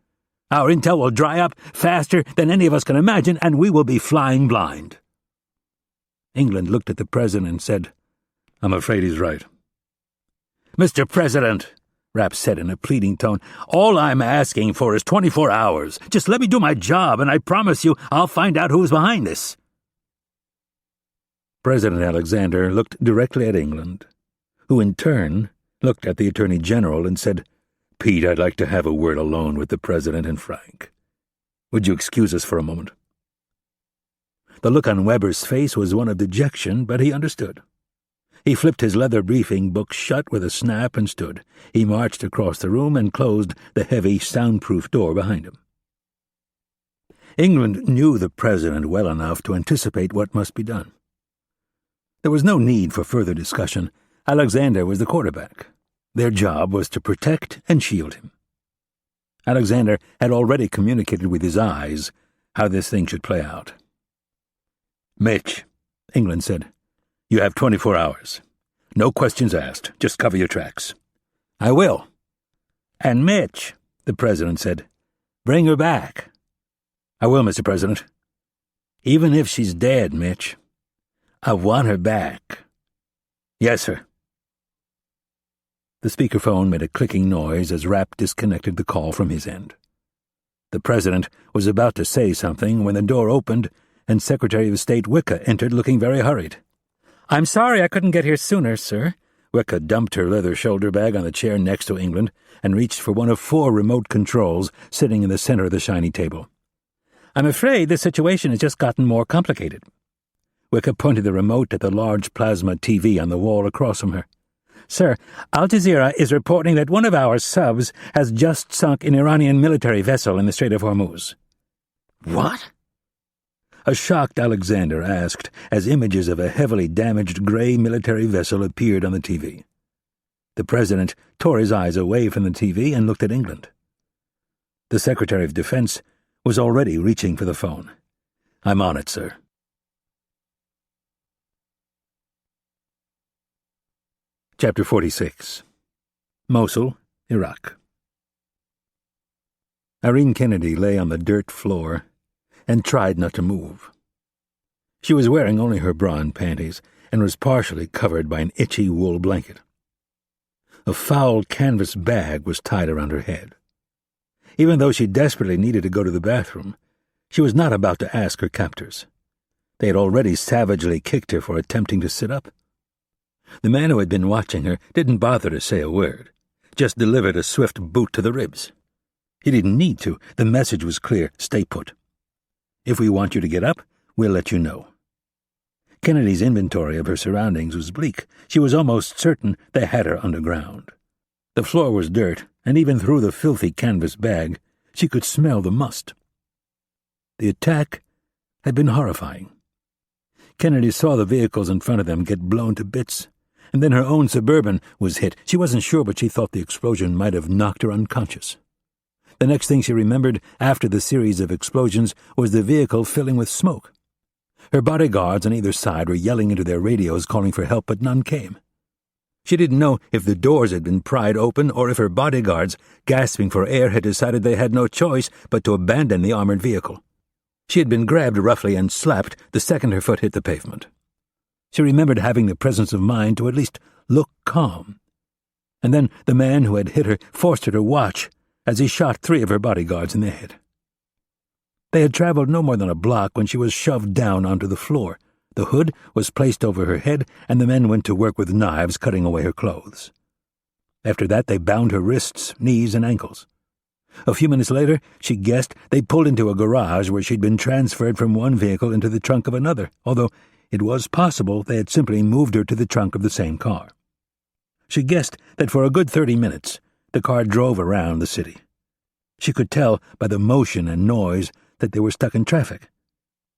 Our intel will dry up faster than any of us can imagine, and we will be flying blind." England looked at the president and said, "I'm afraid he's right." "Mr. President," Rapp said in a pleading tone, "all I'm asking for is 24 hours. Just let me do my job, and I promise you I'll find out who's behind this." President Alexander looked directly at England, who in turn looked at the Attorney General and said, "Pete, I'd like to have a word alone with the President and Frank. Would you excuse us for a moment?" The look on Weber's face was one of dejection, but he understood. He flipped his leather briefing book shut with a snap and stood. He marched across the room and closed the heavy, soundproof door behind him. England knew the President well enough to anticipate what must be done. There was no need for further discussion. Alexander was the quarterback. Their job was to protect and shield him. Alexander had already communicated with his eyes how this thing should play out. "Mitch," England said, "you have 24 hours. No questions asked. Just cover your tracks." "I will." "And Mitch," the President said, "bring her back." "I will, Mr. President." "Even if she's dead, Mitch. I want her back." "Yes, sir." The speakerphone made a clicking noise as Rapp disconnected the call from his end. The President was about to say something when the door opened and Secretary of State Wicca entered looking very hurried. "I'm sorry I couldn't get here sooner, sir." Wicca dumped her leather shoulder bag on the chair next to England and reached for one of 4 remote controls sitting in the center of the shiny table. "I'm afraid the situation has just gotten more complicated." Wicca pointed the remote at the large plasma TV on the wall across from her. "Sir, Al Jazeera is reporting that one of our subs has just sunk an Iranian military vessel in the Strait of Hormuz." "What?" A shocked Alexander asked as images of a heavily damaged gray military vessel appeared on the TV. The President tore his eyes away from the TV and looked at England. The Secretary of Defense was already reaching for the phone. "I'm on it, sir." Chapter 46. Mosul, Iraq. Irene Kennedy lay on the dirt floor and tried not to move. She was wearing only her bra and panties and was partially covered by an itchy wool blanket. A foul canvas bag was tied around her head. Even though she desperately needed to go to the bathroom, she was not about to ask her captors. They had already savagely kicked her for attempting to sit up. The man who had been watching her didn't bother to say a word, just delivered a swift boot to the ribs. He didn't need to. The message was clear: stay put. If we want you to get up, we'll let you know. Kennedy's inventory of her surroundings was bleak. She was almost certain they had her underground. The floor was dirt, and even through the filthy canvas bag, she could smell the must. The attack had been horrifying. Kennedy saw the vehicles in front of them get blown to bits, and then her own Suburban was hit. She wasn't sure, but she thought the explosion might have knocked her unconscious. The next thing she remembered after the series of explosions was the vehicle filling with smoke. Her bodyguards on either side were yelling into their radios calling for help, but none came. She didn't know if the doors had been pried open or if her bodyguards, gasping for air, had decided they had no choice but to abandon the armored vehicle. She had been grabbed roughly and slapped the second her foot hit the pavement. She remembered having the presence of mind to at least look calm. And then the man who had hit her forced her to watch as he shot 3 of her bodyguards in the head. They had traveled no more than a block when she was shoved down onto the floor. The hood was placed over her head, and the men went to work with knives cutting away her clothes. After that, they bound her wrists, knees, and ankles. A few minutes later, she guessed, they pulled into a garage where she'd been transferred from one vehicle into the trunk of another, although It was possible they had simply moved her to the trunk of the same car. She guessed that for a good 30 minutes the car drove around the city. She could tell by the motion and noise that they were stuck in traffic.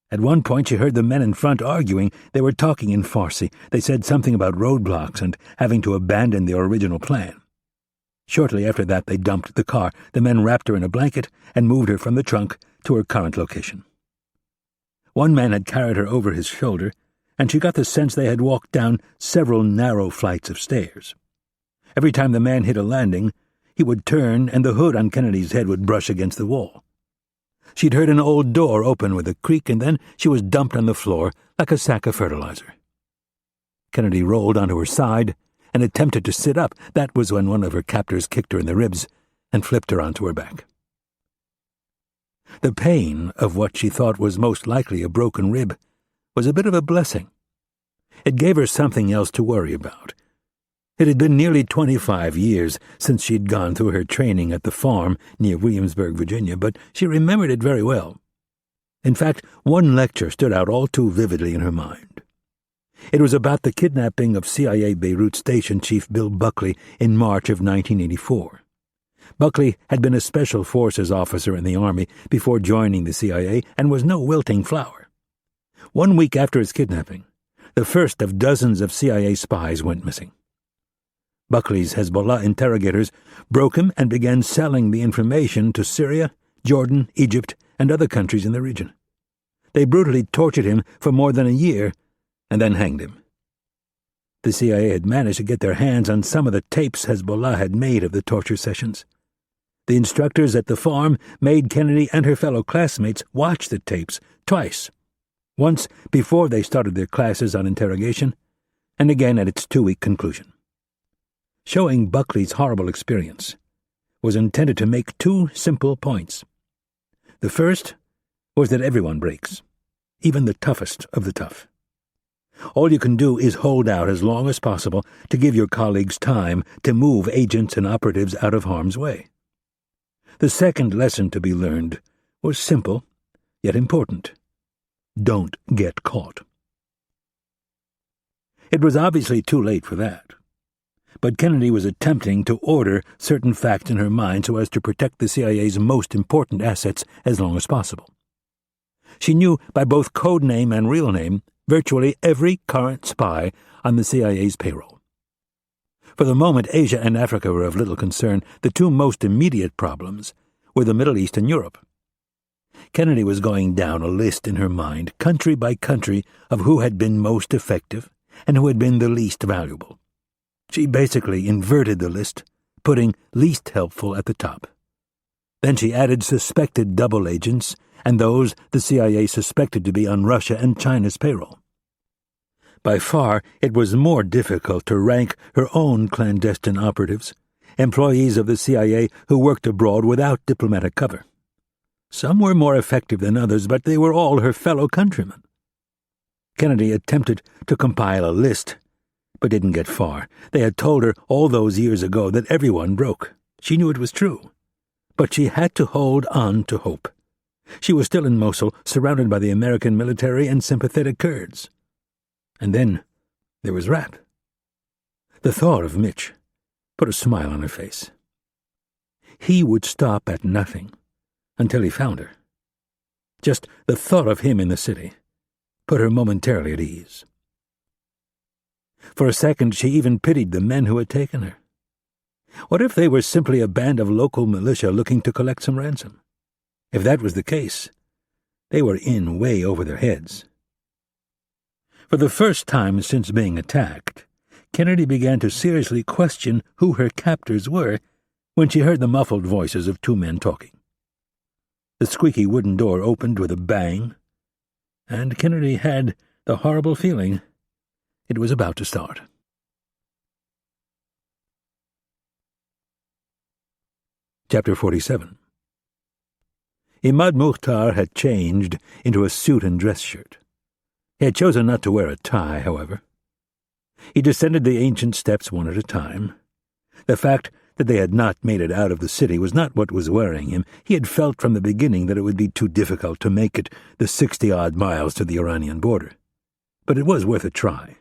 At one point she heard the men in front arguing. They were talking in Farsi. They said something about roadblocks and having to abandon their original plan. Shortly after that they dumped the car. The men wrapped her in a blanket and moved her from the trunk to her current location. One man had carried her over his shoulder, and she got the sense they had walked down several narrow flights of stairs. Every time the man hit a landing, he would turn and the hood on Kennedy's head would brush against the wall. She'd heard an old door open with a creak, and then she was dumped on the floor like a sack of fertilizer. Kennedy rolled onto her side and attempted to sit up. That was when one of her captors kicked her in the ribs and flipped her onto her back. The pain of what she thought was most likely a broken rib was a bit of a blessing. It gave her something else to worry about. It had been nearly 25 years since she'd gone through her training at the farm near Williamsburg, Virginia, but she remembered it very well. In fact, one lecture stood out all too vividly in her mind. It was about the kidnapping of CIA Beirut Station Chief Bill Buckley in March of 1984. Buckley had been a Special Forces officer in the Army before joining the CIA and was no wilting flower. 1 week after his kidnapping, the first of dozens of CIA spies went missing. Buckley's Hezbollah interrogators broke him and began selling the information to Syria, Jordan, Egypt, and other countries in the region. They brutally tortured him for more than a year and then hanged him. The CIA had managed to get their hands on some of the tapes Hezbollah had made of the torture sessions. The instructors at the farm made Kennedy and her fellow classmates watch the tapes twice, once before they started their classes on interrogation, and again at its 2-week conclusion. Showing Buckley's horrible experience was intended to make 2 simple points. The first was that everyone breaks, even the toughest of the tough. All you can do is hold out as long as possible to give your colleagues time to move agents and operatives out of harm's way. The second lesson to be learned was simple, yet important. Don't get caught. It was obviously too late for that. But Kennedy was attempting to order certain facts in her mind so as to protect the CIA's most important assets as long as possible. She knew by both code name and real name virtually every current spy on the CIA's payroll. For the moment, Asia and Africa were of little concern. The 2 most immediate problems were the Middle East and Europe. Kennedy was going down a list in her mind, country by country, of who had been most effective and who had been the least valuable. She basically inverted the list, putting least helpful at the top. Then she added suspected double agents and those the CIA suspected to be on Russia and China's payroll. By far, it was more difficult to rank her own clandestine operatives, employees of the CIA who worked abroad without diplomatic cover. Some were more effective than others, but they were all her fellow countrymen. Kennedy attempted to compile a list, but didn't get far. They had told her all those years ago that everyone broke. She knew it was true, but she had to hold on to hope. She was still in Mosul, surrounded by the American military and sympathetic Kurds. And then there was Rapp. The thought of Mitch put a smile on her face. He would stop at nothing until he found her. Just the thought of him in the city put her momentarily at ease. For a second she even pitied the men who had taken her. What if they were simply a band of local militia looking to collect some ransom? If that was the case, they were in way over their heads. For the first time since being attacked, Kennedy began to seriously question who her captors were when she heard the muffled voices of 2 men talking. The squeaky wooden door opened with a bang, and Kennedy had the horrible feeling it was about to start. Chapter 47. Imad Mukhtar had changed into a suit and dress shirt. He had chosen not to wear a tie, however. He descended the ancient steps one at a time. The fact that they had not made it out of the city was not what was worrying him. He had felt from the beginning that it would be too difficult to make it the 60-odd miles to the Iranian border. but it was worth a try.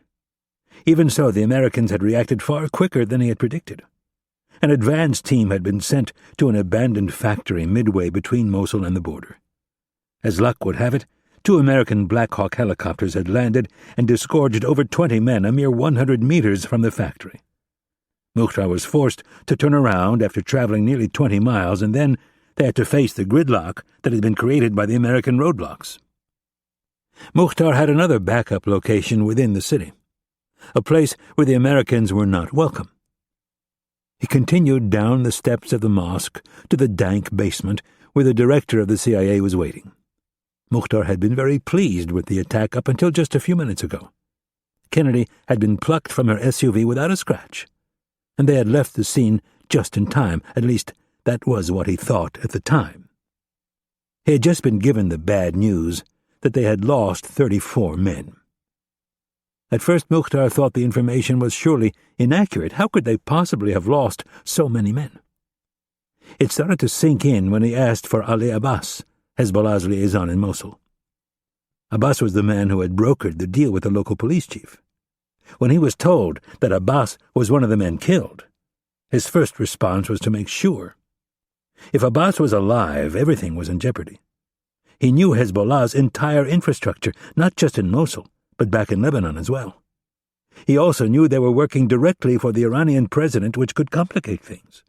Even so, the Americans had reacted far quicker than he had predicted. An advance team had been sent to an abandoned factory midway between Mosul and the border. As luck would have it, 2 American Black Hawk helicopters had landed and disgorged over 20 men a mere 100 meters from the factory. Mukhtar was forced to turn around after traveling nearly 20 miles, and then they had to face the gridlock that had been created by the American roadblocks. Mukhtar had another backup location within the city, a place where the Americans were not welcome. He continued down the steps of the mosque to the dank basement where the director of the CIA was waiting. Mukhtar had been very pleased with the attack up until just a few minutes ago. Kennedy had been plucked from her SUV without a scratch, and they had left the scene just in time. At least, that was what he thought at the time. He had just been given the bad news that they had lost 34 men. At first, Mukhtar thought the information was surely inaccurate. How could they possibly have lost so many men? It started to sink in when he asked for Ali Abbas, Hezbollah's liaison in Mosul. Abbas was the man who had brokered the deal with the local police chief. When he was told that Abbas was one of the men killed, his first response was to make sure. If Abbas was alive, everything was in jeopardy. He knew Hezbollah's entire infrastructure, not just in Mosul, but back in Lebanon as well. He also knew they were working directly for the Iranian president, which could complicate things.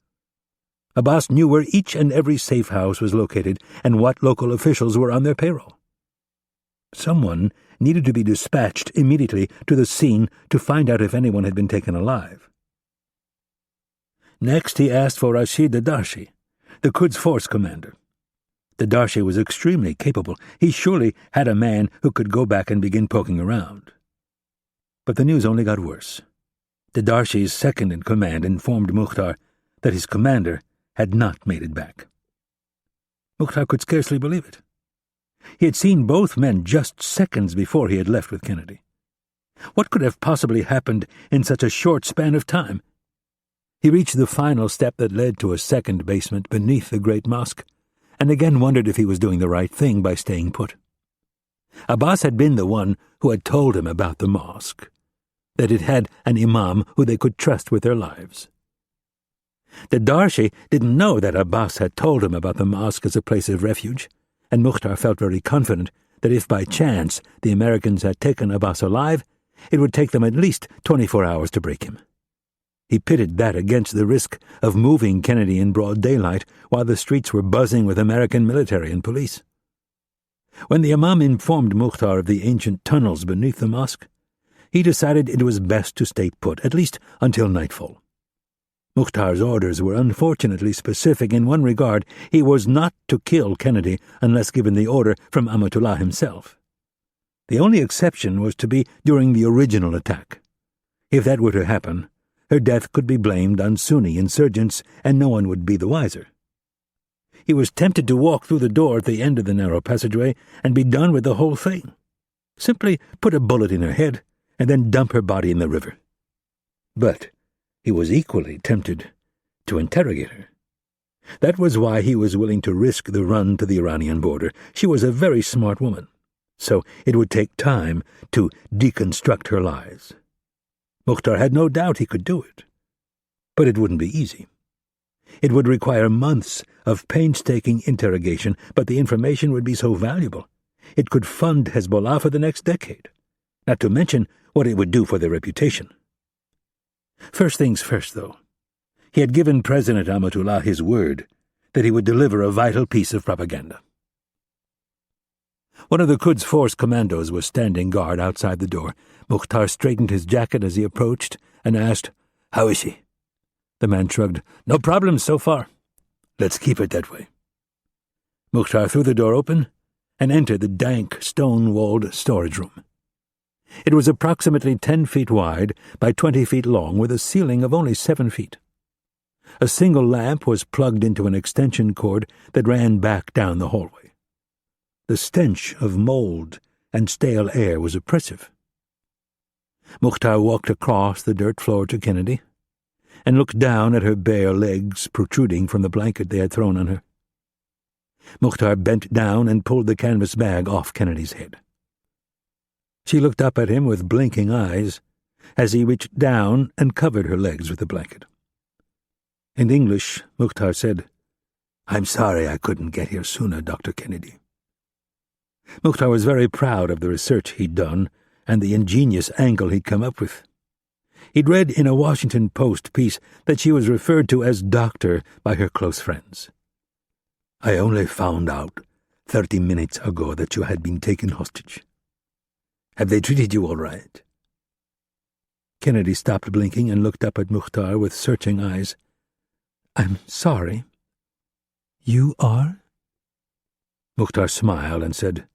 Abbas knew where each and every safe house was located and what local officials were on their payroll. Someone needed to be dispatched immediately to the scene to find out if anyone had been taken alive. Next, he asked for Rashid Dadarshi, the Quds Force commander. Dadarshi was extremely capable. He surely had a man who could go back and begin poking around. But the news only got worse. Dadarshi's second-in-command informed Mukhtar that his commander had not made it back. Mukhtar could scarcely believe it. He had seen both men just seconds before he had left with Kennedy. What could have possibly happened in such a short span of time? He reached the final step that led to a second basement beneath the great mosque, and again wondered if he was doing the right thing by staying put. Abbas had been the one who had told him about the mosque, that it had an imam who they could trust with their lives. Dadarshi didn't know that Abbas had told him about the mosque as a place of refuge, and Mukhtar felt very confident that if by chance the Americans had taken Abbas alive, it would take them at least 24 hours to break him. He pitted that against the risk of moving Kennedy in broad daylight while the streets were buzzing with American military and police. When the imam informed Mukhtar of the ancient tunnels beneath the mosque, he decided it was best to stay put, at least until nightfall. Mukhtar's orders were unfortunately specific in one regard. He was not to kill Kennedy unless given the order from Amatullah himself. The only exception was to be during the original attack. If that were to happen, her death could be blamed on Sunni insurgents, and no one would be the wiser. He was tempted to walk through the door at the end of the narrow passageway and be done with the whole thing. Simply put a bullet in her head and then dump her body in the river. But he was equally tempted to interrogate her. That was why he was willing to risk the run to the Iranian border. She was a very smart woman, so it would take time to deconstruct her lies. Mukhtar had no doubt he could do it, but it wouldn't be easy. It would require months of painstaking interrogation, but the information would be so valuable. It could fund Hezbollah for the next decade, not to mention what it would do for their reputation. First things first, though. He had given President Amatullah his word that he would deliver a vital piece of propaganda. One of the Quds Force commandos was standing guard outside the door. Mukhtar straightened his jacket as he approached and asked, "How is she?" The man shrugged. "No problem so far. Let's keep it that way." Mukhtar threw the door open and entered the dank, stone-walled storage room. It was approximately 10 feet wide by 20 feet long, with a ceiling of only 7 feet. A single lamp was plugged into an extension cord that ran back down the hallway. The stench of mold and stale air was oppressive. Mukhtar walked across the dirt floor to Kennedy and looked down at her bare legs protruding from the blanket they had thrown on her. Mukhtar bent down and pulled the canvas bag off Kennedy's head. She looked up at him with blinking eyes as he reached down and covered her legs with the blanket. In English, Mukhtar said, "I'm sorry I couldn't get here sooner, Dr. Kennedy." Mukhtar was very proud of the research he'd done and the ingenious angle he'd come up with. He'd read in a Washington Post piece that she was referred to as Doctor by her close friends. "I only found out 30 minutes ago that you had been taken hostage. Have they treated you all right?" Kennedy stopped blinking and looked up at Mukhtar with searching eyes. "I'm sorry. You are?" Mukhtar smiled and said,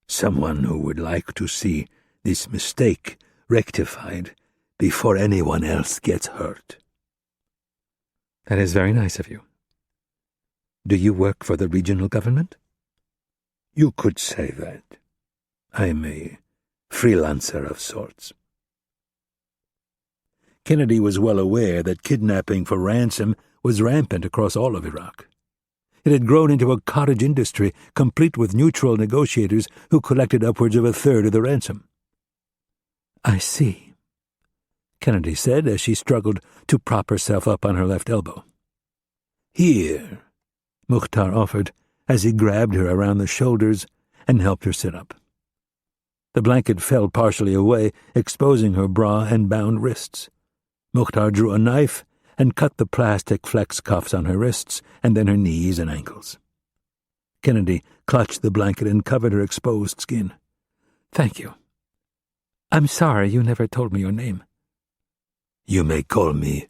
"Someone who would like to see this mistake rectified before anyone else gets hurt." "That is very nice of you. Do you work for the regional government?" "You could say that. I'm a freelancer of sorts." Kennedy was well aware that kidnapping for ransom was rampant across all of Iraq. It had grown into a cottage industry, complete with neutral negotiators who collected upwards of a third of the ransom. "I see," Kennedy said as she struggled to prop herself up on her left elbow. "Here," Mukhtar offered as he grabbed her around the shoulders and helped her sit up. The blanket fell partially away, exposing her bra and bound wrists. Mukhtar drew a knife and cut the plastic flex cuffs on her wrists and then her knees and ankles. Kennedy clutched the blanket and covered her exposed skin. "Thank you. I'm sorry you never told me your name." "You may call me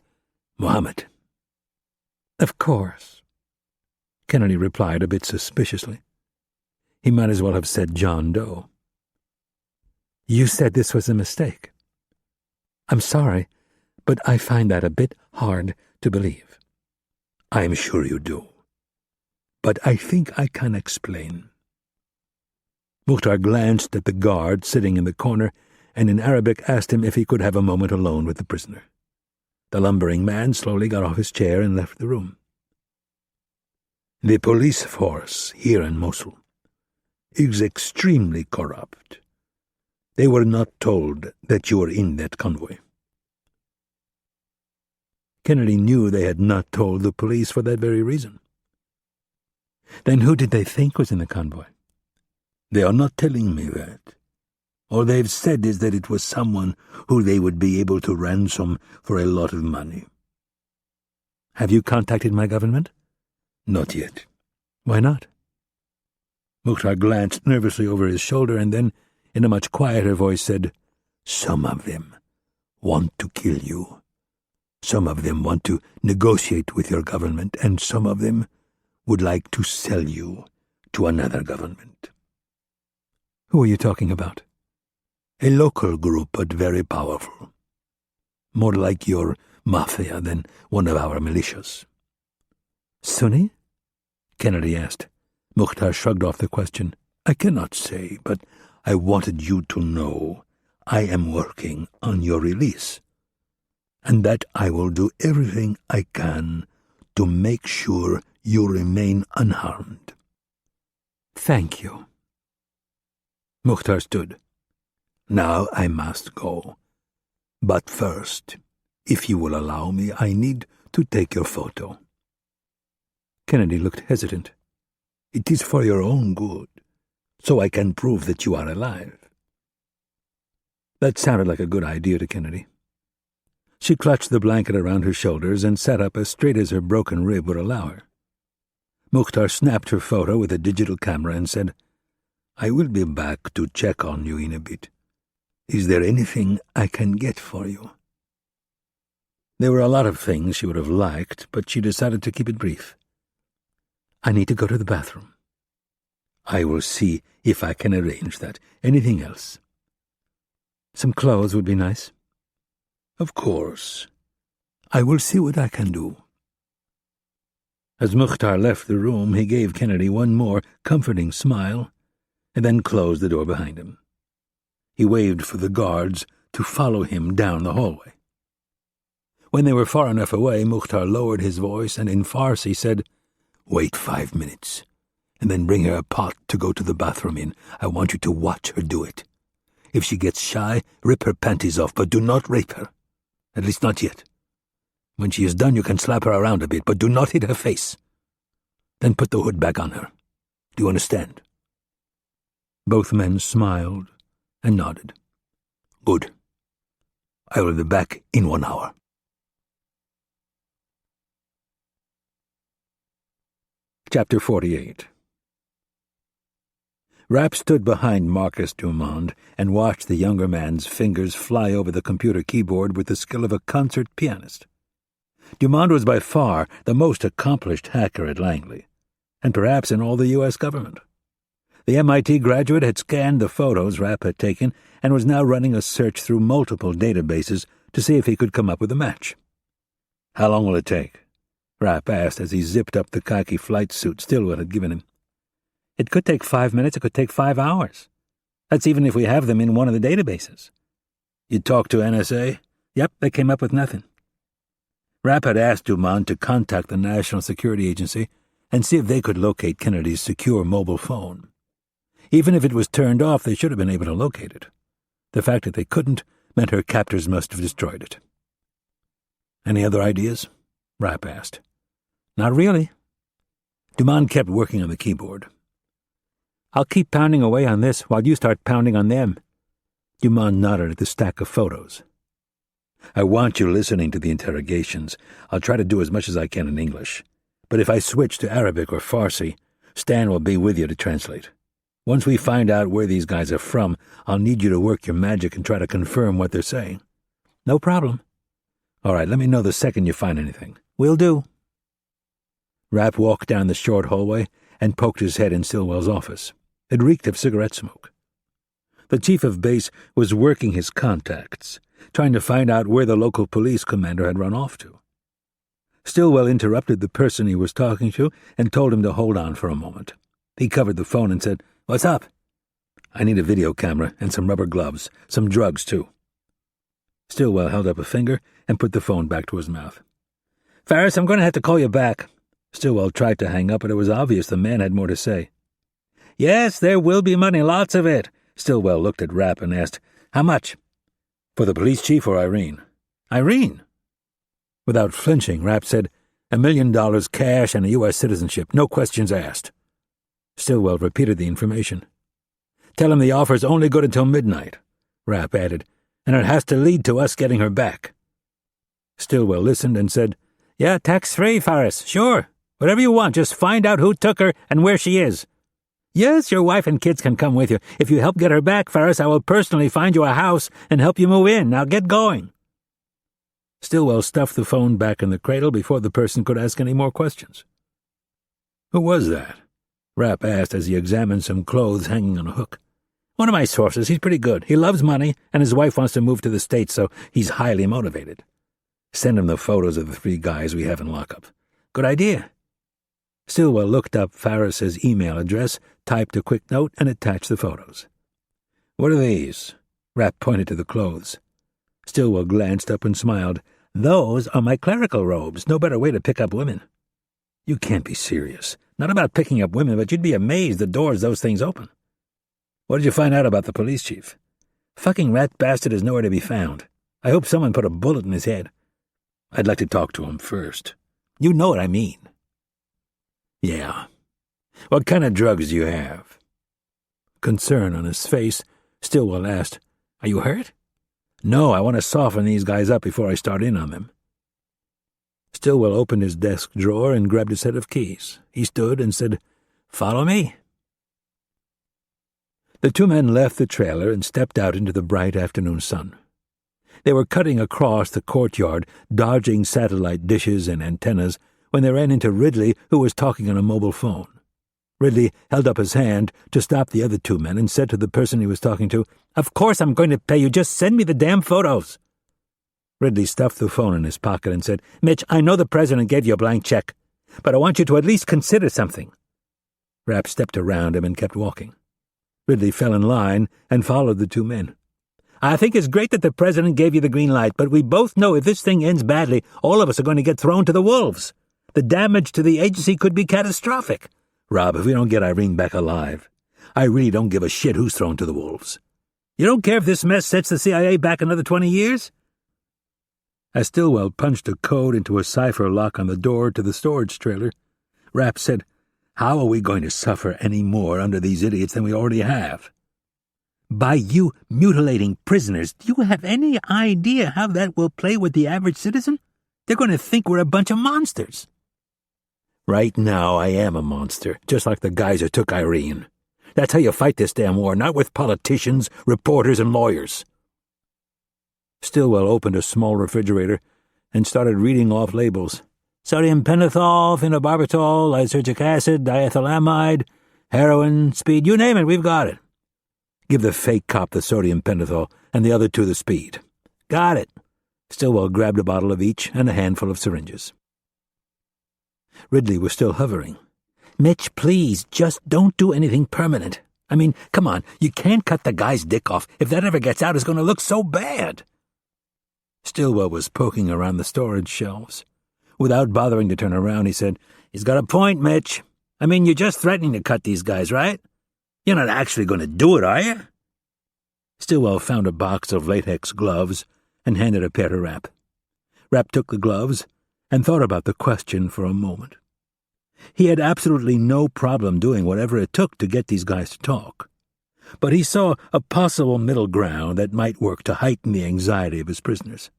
Mohammed." "Of course," Kennedy replied a bit suspiciously. He might as well have said John Doe. "You said this was a mistake. I'm sorry, but I find that a bit hard to believe." "I'm sure you do. But I think I can explain." Mukhtar glanced at the guard sitting in the corner and in Arabic asked him if he could have a moment alone with the prisoner. The lumbering man slowly got off his chair and left the room. "The police force here in Mosul is extremely corrupt. They were not told that you were in that convoy." Kennedy knew they had not told the police for that very reason. "Then who did they think was in the convoy?" "They are not telling me that. All they've said is that it was someone who they would be able to ransom for a lot of money." "Have you contacted my government?" "Not yet." "Why not?" Mukhtar glanced nervously over his shoulder and then, in a much quieter voice, said, "Some of them want to kill you. Some of them want to negotiate with your government, and some of them would like to sell you to another government." "Who are you talking about?" "A local group, but very powerful. More like your mafia than one of our militias." "Sunni?" Kennedy asked. Mukhtar shrugged off the question. "I cannot say, but I wanted you to know I am working on your release, and that I will do everything I can to make sure you remain unharmed." "Thank you." Mukhtar stood. "Now I must go. But first, if you will allow me, I need to take your photo." Kennedy looked hesitant. "It is for your own good, so I can prove that you are alive." That sounded like a good idea to Kennedy. She clutched the blanket around her shoulders and sat up as straight as her broken rib would allow her. Mukhtar snapped her photo with a digital camera and said, "I will be back to check on you in a bit. Is there anything I can get for you?" There were a lot of things she would have liked, but she decided to keep it brief. "I need to go to the bathroom." "I will see if I can arrange that. Anything else?" "Some clothes would be nice." "Of course. I will see what I can do." As Mukhtar left the room, he gave Kennedy one more comforting smile and then closed the door behind him. He waved for the guards to follow him down the hallway. When they were far enough away, Mukhtar lowered his voice and in Farsi said, "Wait 5 minutes, and then bring her a pot to go to the bathroom in. I want you to watch her do it. If she gets shy, rip her panties off, but do not rape her. At least not yet. When she is done, you can slap her around a bit, but do not hit her face. Then put the hood back on her. Do you understand?" Both men smiled and nodded. "Good. I will be back in 1 hour." Chapter 48. Rapp stood behind Marcus Dumond and watched the younger man's fingers fly over the computer keyboard with the skill of a concert pianist. Dumond was by far the most accomplished hacker at Langley, and perhaps in all the U.S. government. The MIT graduate had scanned the photos Rapp had taken and was now running a search through multiple databases to see if he could come up with a match. "How long will it take?" Rapp asked as he zipped up the khaki flight suit Stillwell had given him. "It could take 5 minutes, it could take 5 hours. That's even if we have them in one of the databases." "You talked to NSA?" "Yep, they came up with nothing." Rapp had asked Dumond to contact the National Security Agency and see if they could locate Kennedy's secure mobile phone. Even if it was turned off, they should have been able to locate it. The fact that they couldn't meant her captors must have destroyed it. "Any other ideas?" Rapp asked. "Not really." Dumond kept working on the keyboard. "I'll keep pounding away on this while you start pounding on them." Dumond nodded at the stack of photos. "I want you listening to the interrogations. I'll try to do as much as I can in English. But if I switch to Arabic or Farsi, Stan will be with you to translate. Once we find out where these guys are from, I'll need you to work your magic and try to confirm what they're saying." "No problem." "All right, let me know the second you find anything." "Will do." Rapp walked down the short hallway and poked his head in Stillwell's office. It reeked of cigarette smoke. The chief of base was working his contacts, trying to find out where the local police commander had run off to. Stillwell interrupted the person he was talking to and told him to hold on for a moment. He covered the phone and said, "What's up?" "I need a video camera and some rubber gloves, some drugs, too." Stillwell held up a finger and put the phone back to his mouth. "Ferris, I'm going to have to call you back." Stillwell tried to hang up, but it was obvious the man had more to say. "Yes, there will be money, lots of it." Stillwell looked at Rapp and asked, "How much?" "For the police chief or Irene?" "Irene." Without flinching, Rapp said, $1 million cash and a U.S. citizenship, no questions asked. Stillwell repeated the information. "Tell him the offer's only good until midnight," Rapp added, "and it has to lead to us getting her back." Stillwell listened and said, "Yeah, tax-free, Ferris, sure. Whatever you want, just find out who took her and where she is. Yes, your wife and kids can come with you. If you help get her back, Ferris, I will personally find you a house and help you move in. Now get going." Stillwell stuffed the phone back in the cradle before the person could ask any more questions. "Who was that?" Rapp asked as he examined some clothes hanging on a hook. "One of my sources. He's pretty good. He loves money, and his wife wants to move to the States, so he's highly motivated. Send him the photos of the 3 guys we have in lockup." "Good idea." Stillwell looked up Ferris's email address, typed a quick note, and attached the photos. "What are these?" Rapp pointed to the clothes. Stillwell glanced up and smiled. "Those are my clerical robes. No better way to pick up women." "You can't be serious. Not about picking up women, but you'd be amazed the doors those things open." "What did you find out about the police chief?" "Fucking rat bastard is nowhere to be found. I hope someone put a bullet in his head." "I'd like to talk to him first." "You know what I mean." "Yeah. What kind of drugs do you have?" Concern on his face, Stillwell asked, "Are you hurt?" "No, I want to soften these guys up before I start in on them." Stillwell opened his desk drawer and grabbed a set of keys. He stood and said, "Follow me." The 2 men left the trailer and stepped out into the bright afternoon sun. They were cutting across the courtyard, dodging satellite dishes and antennas, when they ran into Ridley, who was talking on a mobile phone. Ridley held up his hand to stop the other 2 men and said to the person he was talking to, "Of course I'm going to pay you. Just send me the damn photos." Ridley stuffed the phone in his pocket and said, "Mitch, I know the president gave you a blank check, but I want you to at least consider something." Rapp stepped around him and kept walking. Ridley fell in line and followed the 2 men. "I think it's great that the president gave you the green light, but we both know if this thing ends badly, all of us are going to get thrown to the wolves. The damage to the agency could be catastrophic. Rob, if we don't get Irene back alive, I really don't give a shit who's thrown to the wolves." You don't care if this mess sets the CIA back another 20 years? As Stillwell punched a code into a cipher lock on the door to the storage trailer, Rapp said, "How are we going to suffer any more under these idiots than we already have? By you mutilating prisoners, do you have any idea how that will play with the average citizen? They're going to think we're a bunch of monsters." "Right now I am a monster, just like the guys who took Irene. That's how you fight this damn war, not with politicians, reporters, and lawyers." Stillwell opened a small refrigerator and started reading off labels. "Sodium pentothal, phenobarbital, lysergic acid, diethylamide, heroin, speed, you name it, we've got it." "Give the fake cop the sodium pentothal and the other two the speed." "Got it." Stillwell grabbed a bottle of each and a handful of syringes. Ridley was still hovering. "Mitch, please, just don't do anything permanent. I mean, come on, you can't cut the guy's dick off. If that ever gets out, it's going to look so bad." Stillwell was poking around the storage shelves. Without bothering to turn around, he said, "He's got a point, Mitch. I mean, you're just threatening to cut these guys, right? You're not actually going to do it, are you?" Stillwell found a box of latex gloves and handed a pair to Rapp. Rapp took the gloves and thought about the question for a moment. He had absolutely no problem doing whatever it took to get these guys to talk, but he saw a possible middle ground that might work to heighten the anxiety of his prisoners.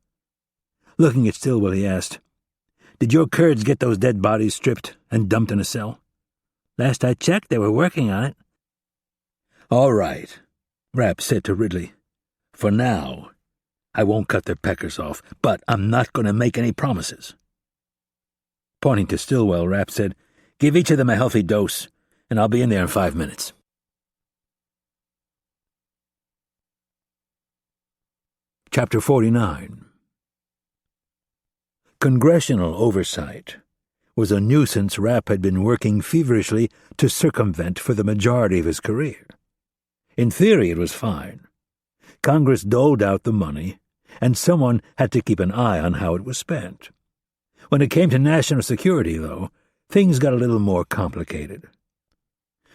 Looking at Stillwell, he asked, "Did your Kurds get those dead bodies stripped and dumped in a cell?" "Last I checked, they were working on it." "All right," Rapp said to Ridley. "For now, I won't cut their peckers off, but I'm not going to make any promises." Pointing to Stillwell, Rapp said, "Give each of them a healthy dose, and I'll be in there in 5 minutes." Chapter 49. Congressional oversight was a nuisance Rapp had been working feverishly to circumvent for the majority of his career. In theory, it was fine. Congress doled out the money, and someone had to keep an eye on how it was spent. When it came to national security, though, things got a little more complicated.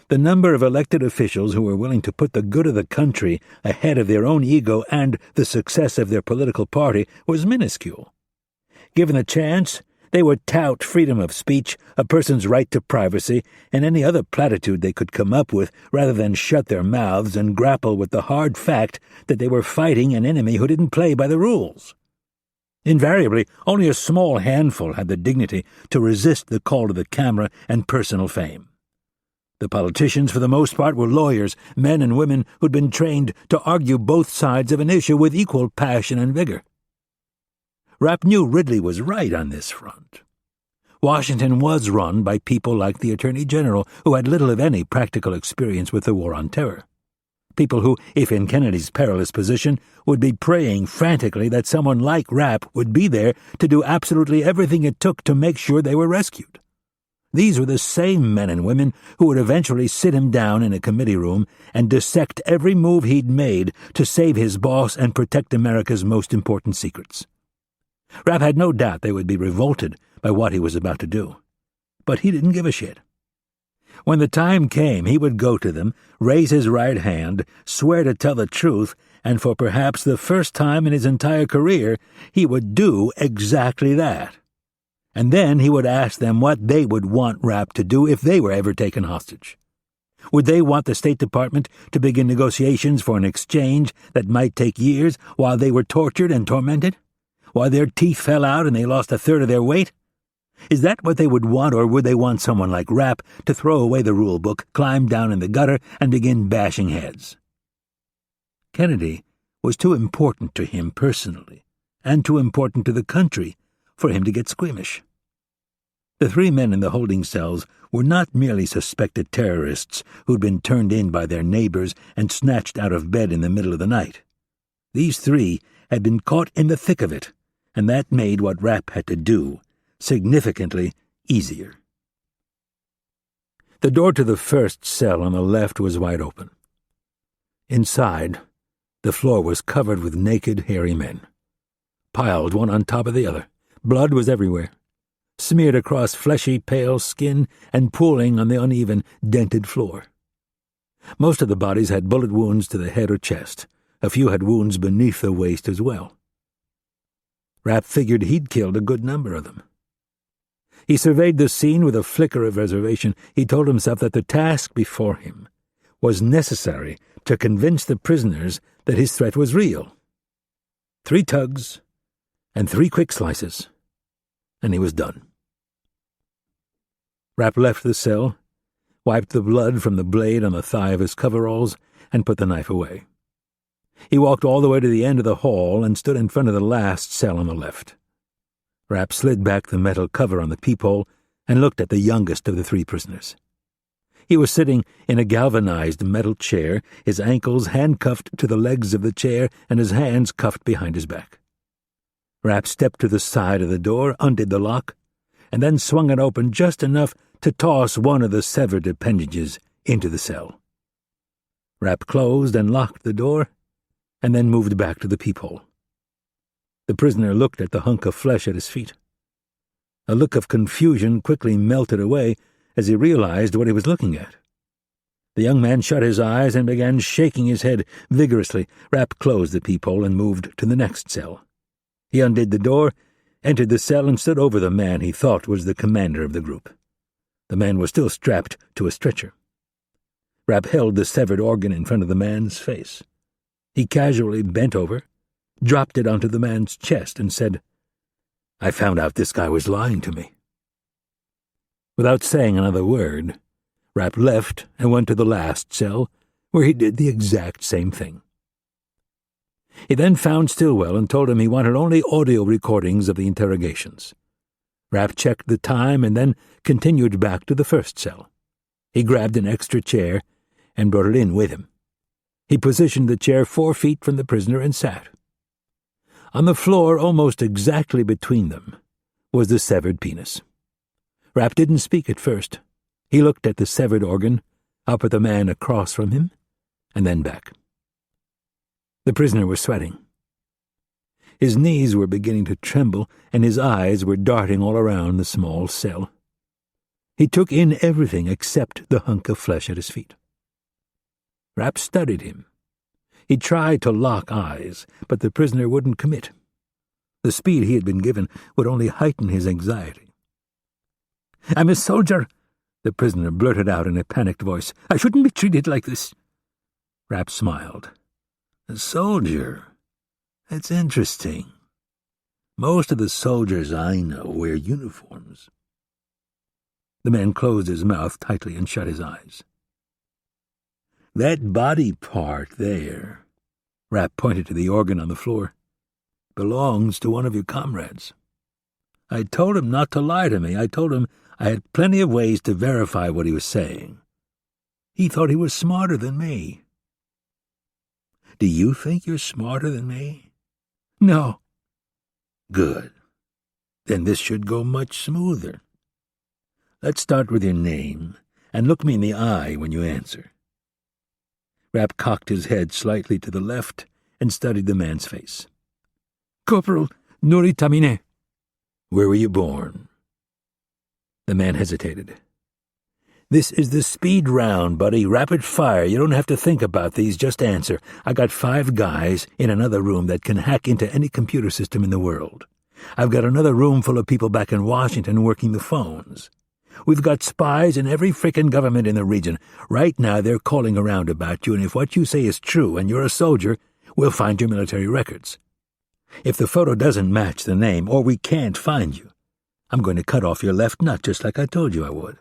The number of elected officials who were willing to put the good of the country ahead of their own ego and the success of their political party was minuscule. Given the chance, they would tout freedom of speech, a person's right to privacy, and any other platitude they could come up with rather than shut their mouths and grapple with the hard fact that they were fighting an enemy who didn't play by the rules. Invariably, only a small handful had the dignity to resist the call to the camera and personal fame. The politicians, for the most part, were lawyers, men and women who'd been trained to argue both sides of an issue with equal passion and vigor. Rapp knew Ridley was right on this front. Washington was run by people like the Attorney General, who had little if any practical experience with the War on Terror. People who, if in Kennedy's perilous position, would be praying frantically that someone like Rapp would be there to do absolutely everything it took to make sure they were rescued. These were the same men and women who would eventually sit him down in a committee room and dissect every move he'd made to save his boss and protect America's most important secrets. Rapp had no doubt they would be revolted by what he was about to do, but he didn't give a shit. When the time came, he would go to them, raise his right hand, swear to tell the truth, and for perhaps the first time in his entire career, he would do exactly that. And then he would ask them what they would want Rapp to do if they were ever taken hostage. Would they want the State Department to begin negotiations for an exchange that might take years while they were tortured and tormented? While their teeth fell out and they lost a third of their weight? Is that what they would want, or would they want someone like Rapp to throw away the rule book, climb down in the gutter, and begin bashing heads? Kennedy was too important to him personally, and too important to the country, for him to get squeamish. The 3 men in the holding cells were not merely suspected terrorists who'd been turned in by their neighbors and snatched out of bed in the middle of the night. These 3 had been caught in the thick of it, and that made what Rapp had to do significantly easier. The door to the first cell on the left was wide open. Inside, the floor was covered with naked, hairy men, piled one on top of the other. Blood was everywhere, smeared across fleshy, pale skin and pooling on the uneven, dented floor. Most of the bodies had bullet wounds to the head or chest. A few had wounds beneath the waist as well. Rapp figured he'd killed a good number of them. He surveyed the scene with a flicker of reservation. He told himself that the task before him was necessary to convince the prisoners that his threat was real. 3 tugs and 3 quick slices, and he was done. Rapp left the cell, wiped the blood from the blade on the thigh of his coveralls, and put the knife away. He walked all the way to the end of the hall and stood in front of the last cell on the left. Rapp slid back the metal cover on the peephole and looked at the youngest of the 3 prisoners. He was sitting in a galvanized metal chair, his ankles handcuffed to the legs of the chair and his hands cuffed behind his back. Rapp stepped to the side of the door, undid the lock, and then swung it open just enough to toss one of the severed appendages into the cell. Rapp closed and locked the door, and then moved back to the peephole. The prisoner looked at the hunk of flesh at his feet. A look of confusion quickly melted away as he realized what he was looking at. The young man shut his eyes and began shaking his head vigorously. Rapp closed the peephole and moved to the next cell. He undid the door, entered the cell, and stood over the man he thought was the commander of the group. The man was still strapped to a stretcher. Rapp held the severed organ in front of the man's face. He casually bent over, dropped it onto the man's chest, and said, "I found out this guy was lying to me." Without saying another word, Rapp left and went to the last cell, where he did the exact same thing. He then found Stillwell and told him he wanted only audio recordings of the interrogations. Rapp checked the time and then continued back to the first cell. He grabbed an extra chair and brought it in with him. He positioned the chair 4 feet from the prisoner and sat. On the floor, almost exactly between them, was the severed penis. Rapp didn't speak at first. He looked at the severed organ, up at the man across from him, and then back. The prisoner was sweating. His knees were beginning to tremble, and his eyes were darting all around the small cell. He took in everything except the hunk of flesh at his feet. Rapp studied him. He tried to lock eyes, but the prisoner wouldn't commit. The speed he had been given would only heighten his anxiety. "I'm a soldier," the prisoner blurted out in a panicked voice. "I shouldn't be treated like this." Rapp smiled. "A soldier? That's interesting. Most of the soldiers I know wear uniforms." The man closed his mouth tightly and shut his eyes. "That body part there," Rapp pointed to the organ on the floor, "belongs to one of your comrades. I told him not to lie to me. I told him I had plenty of ways to verify what he was saying. He thought he was smarter than me. Do you think you're smarter than me?" "No." "Good. Then this should go much smoother. Let's start with your name, and look me in the eye when you answer." Rapp cocked his head slightly to the left and studied the man's face. "Corporal Nuri Tamine." "Where were you born?" The man hesitated. "This is the speed round, buddy. Rapid fire. You don't have to think about these, just answer. I got 5 guys in another room that can hack into any computer system in the world. I've got another room full of people back in Washington working the phones. We've got spies in every frickin' government in the region. Right now they're calling around about you, and if what you say is true and you're a soldier, we'll find your military records. If the photo doesn't match the name, or we can't find you, I'm going to cut off your left nut just like I told you I would.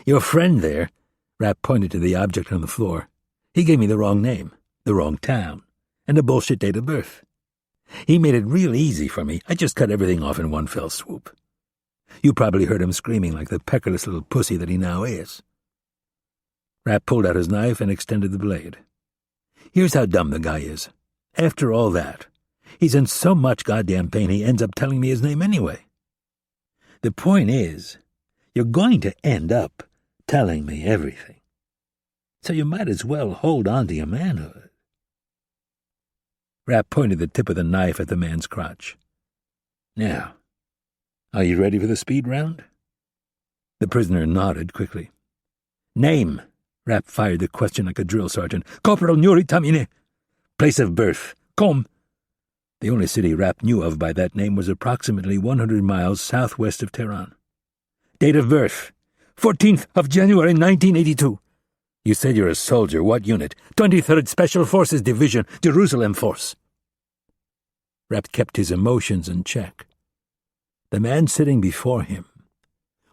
Your friend there," Rapp pointed to the object on the floor, "he gave me the wrong name, the wrong town, and a bullshit date of birth. He made it real easy for me. I just cut everything off in one fell swoop. You probably heard him screaming like the peckerless little pussy that he now is." Rapp pulled out his knife and extended the blade. "Here's how dumb the guy is. After all that, he's in so much goddamn pain he ends up telling me his name anyway. The point is, you're going to end up telling me everything. So you might as well hold on to your manhood." Rapp pointed the tip of the knife at the man's crotch. "Now, are you ready for the speed round?" The prisoner nodded quickly. "Name," Rapp fired the question like a drill sergeant. "Corporal Nuri Tamine." Place of birth. Qom. The only city Rapp knew of by that name was approximately 100 miles southwest of Tehran. Date of birth. 14th of January, 1982. You said you're a soldier. What unit? 23rd Special Forces Division, Jerusalem Force. Rapp kept his emotions in check. The man sitting before him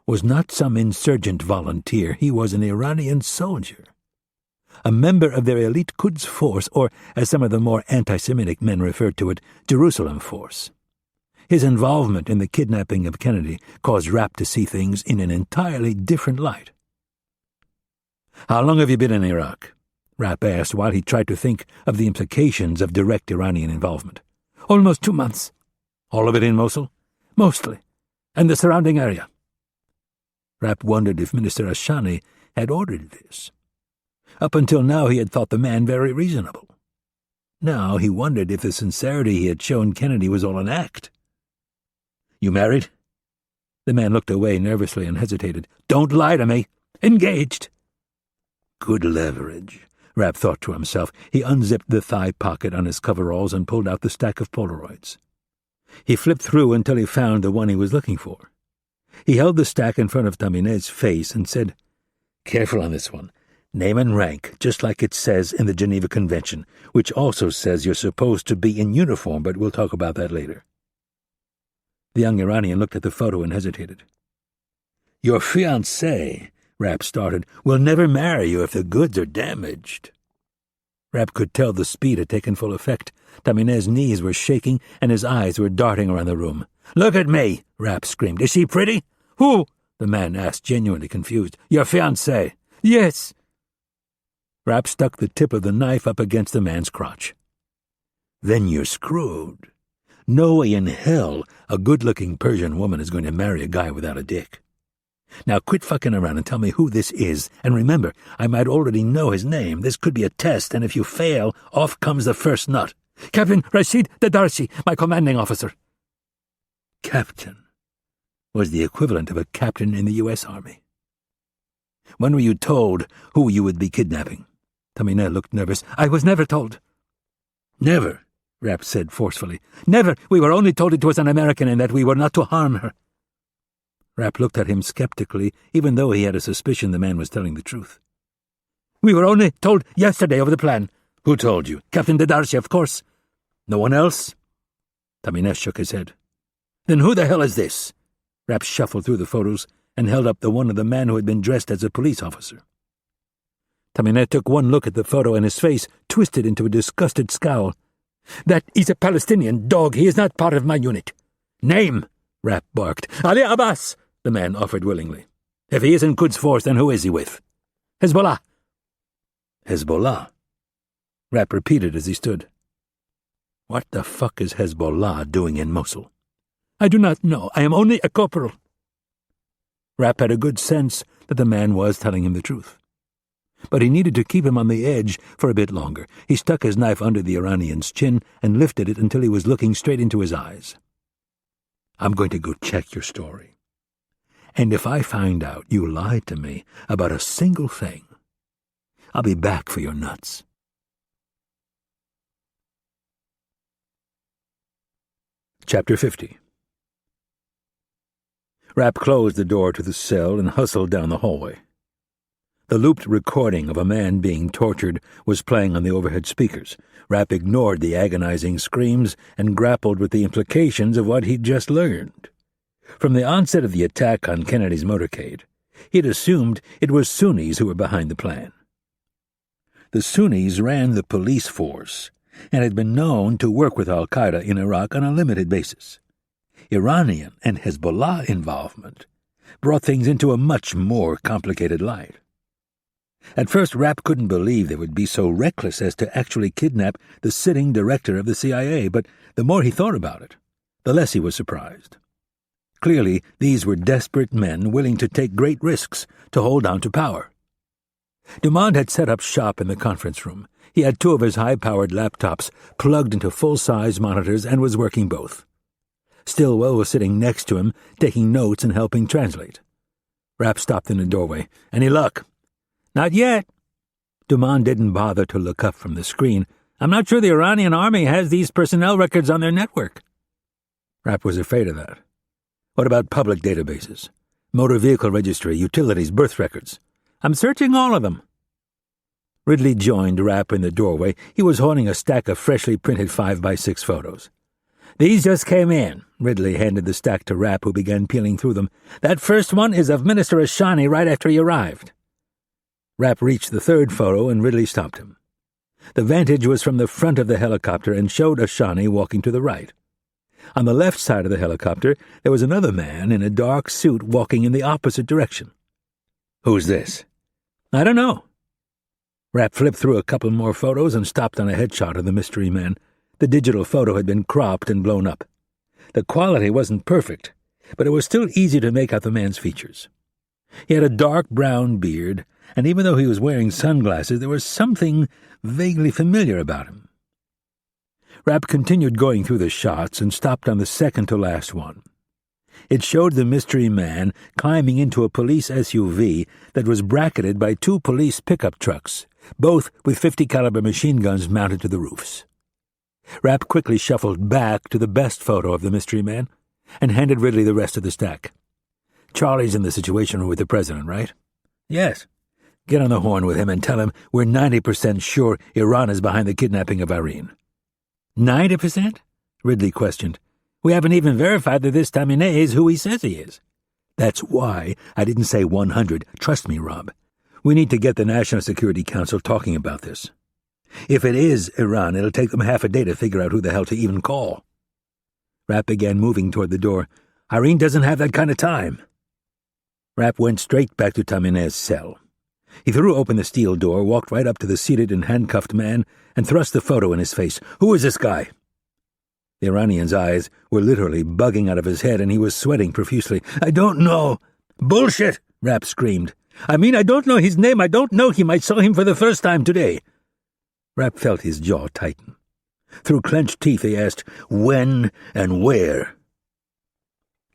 was not some insurgent volunteer. He was an Iranian soldier, a member of their elite Quds force, or, as some of the more anti-Semitic men referred to it, Jerusalem Force. His involvement in the kidnapping of Kennedy caused Rapp to see things in an entirely different light. "How long have you been in Iraq?" Rapp asked while he tried to think of the implications of direct Iranian involvement. "Almost 2 months." "All of it in Mosul?" "Mostly, and the surrounding area." Rapp wondered if Minister Ashani had ordered this. Up until now he had thought the man very reasonable. Now he wondered if the sincerity he had shown Kennedy was all an act. "You married?" The man looked away nervously and hesitated. "Don't lie to me." "Engaged." Good leverage, Rapp thought to himself. He unzipped the thigh pocket on his coveralls and pulled out the stack of Polaroids. He flipped through until he found the one he was looking for. He held the stack in front of Tamineh's face and said, "Careful on this one. Name and rank, just like it says in the Geneva Convention, which also says you're supposed to be in uniform, but we'll talk about that later." The young Iranian looked at the photo and hesitated. "Your fiancé," Rapp started, "will never marry you if the goods are damaged." Rapp could tell the speed had taken full effect. Tamineh's knees were shaking and his eyes were darting around the room. "Look at me!" Rapp screamed. "Is she pretty?" "Who?" the man asked, genuinely confused. "Your fiancé." "Yes." Rapp stuck the tip of the knife up against the man's crotch. "Then you're screwed. No way in hell a good-looking Persian woman is going to marry a guy without a dick. Now quit fucking around and tell me who this is, and remember, I might already know his name. This could be a test, and if you fail, off comes the first nut." "Captain Rashid Dadarshi, my commanding officer." Captain was the equivalent of a captain in the U.S. Army. "When were you told who you would be kidnapping?" Tamineh looked nervous. "I was never told." "Never?" Rapp said forcefully. "Never. We were only told it was an American and that we were not to harm her." Rapp looked at him skeptically, even though he had a suspicion the man was telling the truth. "We were only told yesterday of the plan." "Who told you?" "Captain Dadarshi, of course." "No one else?" Tamineh shook his head. "Then who the hell is this?" Rapp shuffled through the photos and held up the one of the man who had been dressed as a police officer. Tamineh took one look at the photo and his face twisted into a disgusted scowl. "That is a Palestinian dog. He is not part of my unit." "Name!" Rapp barked. "Ali Abbas," the man offered willingly. "If he isn't Quds Force, then who is he with?" "Hezbollah." "Hezbollah?" Rapp repeated as he stood. "What the fuck is Hezbollah doing in Mosul?" "I do not know. I am only a corporal." Rapp had a good sense that the man was telling him the truth. But he needed to keep him on the edge for a bit longer. He stuck his knife under the Iranian's chin and lifted it until he was looking straight into his eyes. "I'm going to go check your story. And if I find out you lied to me about a single thing, I'll be back for your nuts." Chapter 50. Rapp closed the door to the cell and hustled down the hallway. The looped recording of a man being tortured was playing on the overhead speakers. Rapp ignored the agonizing screams and grappled with the implications of what he'd just learned. From the onset of the attack on Kennedy's motorcade, he'd assumed it was Sunnis who were behind the plan. The Sunnis ran the police force and had been known to work with al-Qaeda in Iraq on a limited basis. Iranian and Hezbollah involvement brought things into a much more complicated light. At first, Rapp couldn't believe they would be so reckless as to actually kidnap the sitting director of the CIA, but the more he thought about it, the less he was surprised. Clearly, these were desperate men willing to take great risks to hold on to power. Dumond had set up shop in the conference room. He had 2 of his high-powered laptops plugged into full-size monitors and was working both. Stillwell was sitting next to him, taking notes and helping translate. Rapp stopped in the doorway. "Any luck?" "Not yet." Dumond didn't bother to look up from the screen. I'm not sure the Iranian army has these personnel records on their network. Rapp was afraid of that. What about public databases? Motor vehicle registry, utilities, birth records? I'm searching all of them. Ridley joined Rapp in the doorway. He was holding a stack of freshly printed 5x6 photos. These just came in. Ridley handed the stack to Rapp, who began peeling through them. That first one is of Minister Ashani right after he arrived. Rapp reached the third photo, and Ridley stopped him. The vantage was from the front of the helicopter and showed Ashani walking to the right. On the left side of the helicopter, there was another man in a dark suit walking in the opposite direction. Who's this? I don't know. Rapp flipped through a couple more photos and stopped on a headshot of the mystery man. The digital photo had been cropped and blown up. The quality wasn't perfect, but it was still easy to make out the man's features. He had a dark brown beard, and even though he was wearing sunglasses, there was something vaguely familiar about him. Rapp continued going through the shots and stopped on the second-to-last one. It showed the mystery man climbing into a police SUV that was bracketed by two police pickup trucks, both with .50-caliber machine guns mounted to the roofs. Rapp quickly shuffled back to the best photo of the mystery man and handed Ridley the rest of the stack. Charlie's in the Situation Room with the president, right? Yes. Get on the horn with him and tell him we're 90% sure Iran is behind the kidnapping of Irene. 90%? Ridley questioned. We haven't even verified that this Tamine is who he says he is. That's why I didn't say 100. Trust me, Rob. We need to get the National Security Council talking about this. If it is Iran, it'll take them half a day to figure out who the hell to even call. Rapp began moving toward the door. Irene doesn't have that kind of time. Rapp went straight back to Tamine's cell. He threw open the steel door, walked right up to the seated and handcuffed man, and thrust the photo in his face. Who is this guy? The Iranian's eyes were literally bugging out of his head, and he was sweating profusely. I don't know. Bullshit, Rapp screamed. I mean, I don't know his name. I don't know him. I saw him for the first time today. Rapp felt his jaw tighten. Through clenched teeth, he asked, when and where?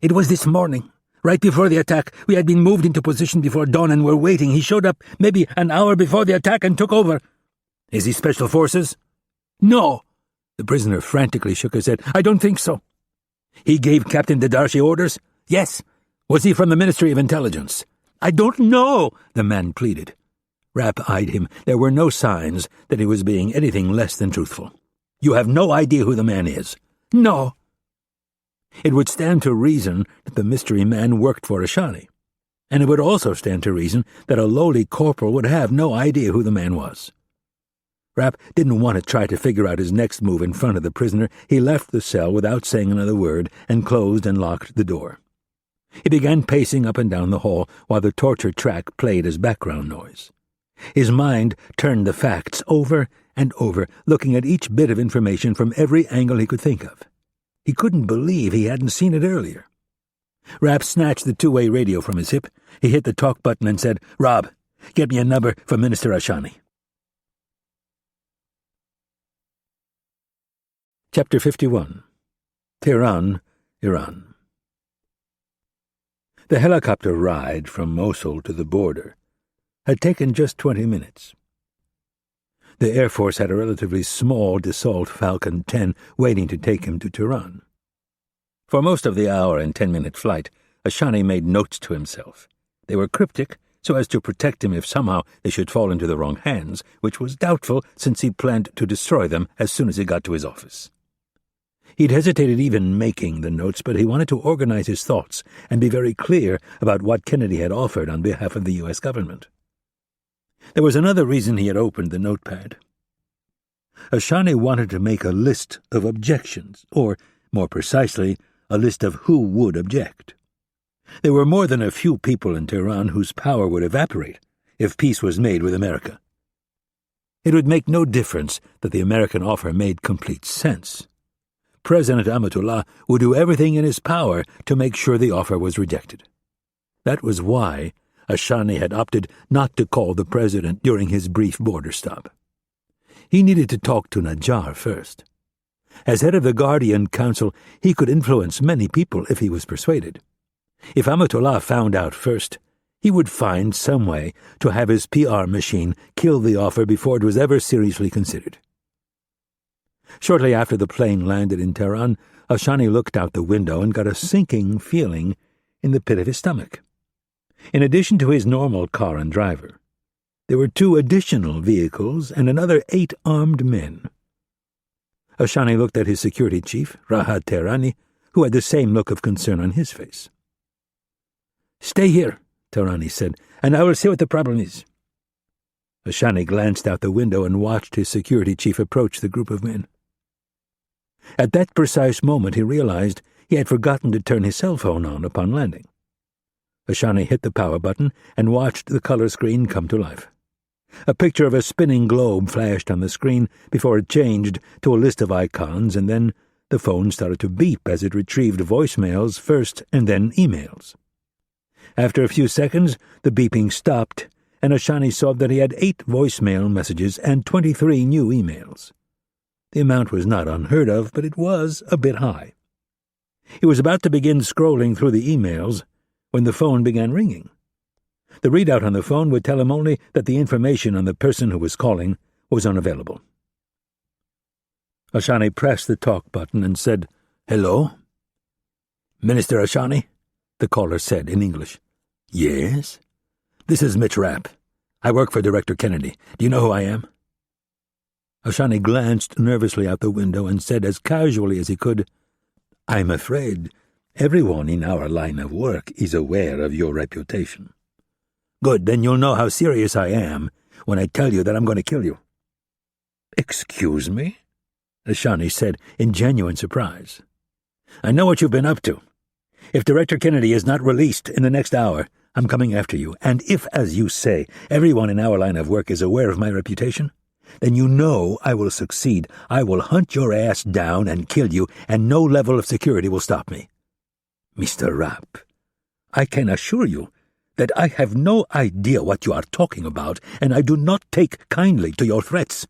It was this morning. Right before the attack. We had been moved into position before dawn and were waiting. He showed up maybe an hour before the attack and took over. Is he Special Forces? No. The prisoner frantically shook his head. I don't think so. He gave Captain Dedarshi orders? Yes. Was he from the Ministry of Intelligence? I don't know, the man pleaded. Rapp eyed him. There were no signs that he was being anything less than truthful. You have no idea who the man is? No. It would stand to reason that the mystery man worked for Ashani, and it would also stand to reason that a lowly corporal would have no idea who the man was. Rapp didn't want to try to figure out his next move in front of the prisoner. He left the cell without saying another word and closed and locked the door. He began pacing up and down the hall while the torture track played as background noise. His mind turned the facts over and over, looking at each bit of information from every angle he could think of. He couldn't believe he hadn't seen it earlier. Rapp snatched the two-way radio from his hip. He hit the talk button and said, Rob, get me a number for Minister Ashani. Chapter 51. Tehran, Iran. The helicopter ride from Mosul to the border had taken just 20 minutes. The Air Force had a relatively small Dassault Falcon 10 waiting to take him to Tehran. For most of the hour and 10-minute flight, Ashani made notes to himself. They were cryptic, so as to protect him if somehow they should fall into the wrong hands, which was doubtful since he planned to destroy them as soon as he got to his office. He'd hesitated even making the notes, but he wanted to organize his thoughts and be very clear about what Kennedy had offered on behalf of the U.S. government. There was another reason he had opened the notepad. Ashani wanted to make a list of objections, or, more precisely, a list of who would object. There were more than a few people in Tehran whose power would evaporate if peace was made with America. It would make no difference that the American offer made complete sense. President Amatullah would do everything in his power to make sure the offer was rejected. That was why Ashani had opted not to call the president during his brief border stop. He needed to talk to Najjar first. As head of the Guardian Council, he could influence many people if he was persuaded. If Amatullah found out first, he would find some way to have his PR machine kill the offer before it was ever seriously considered. Shortly after the plane landed in Tehran, Ashani looked out the window and got a sinking feeling in the pit of his stomach. In addition to his normal car and driver, there were 2 additional vehicles and another 8 armed men. Ashani looked at his security chief, Rahat Tehrani, who had the same look of concern on his face. "Stay here," Tehrani said, "and I will see what the problem is." Ashani glanced out the window and watched his security chief approach the group of men. At that precise moment he realized he had forgotten to turn his cell phone on upon landing. Ashani hit the power button and watched the color screen come to life. A picture of a spinning globe flashed on the screen before it changed to a list of icons, and then the phone started to beep as it retrieved voicemails first and then emails. After a few seconds, the beeping stopped, and Ashani saw that he had 8 voicemail messages and 23 new emails. The amount was not unheard of, but it was a bit high. He was about to begin scrolling through the emails when the phone began ringing. The readout on the phone would tell him only that the information on the person who was calling was unavailable. Ashani pressed the talk button and said, "Hello?" "Minister Ashani?" the caller said in English. "Yes? This is Mitch Rapp. I work for Director Kennedy. Do you know who I am?" Ashani glanced nervously out the window and said as casually as he could, "I'm afraid everyone in our line of work is aware of your reputation." "Good, then you'll know how serious I am when I tell you that I'm going to kill you." "Excuse me?" Ashani said in genuine surprise. "I know what you've been up to. If Director Kennedy is not released in the next hour, I'm coming after you, and if, as you say, everyone in our line of work is aware of my reputation, then you know I will succeed. I will hunt your ass down and kill you, and no level of security will stop me. Mr. Rapp, I can assure you that I have no idea what you are talking about, and I do not take kindly to your threats.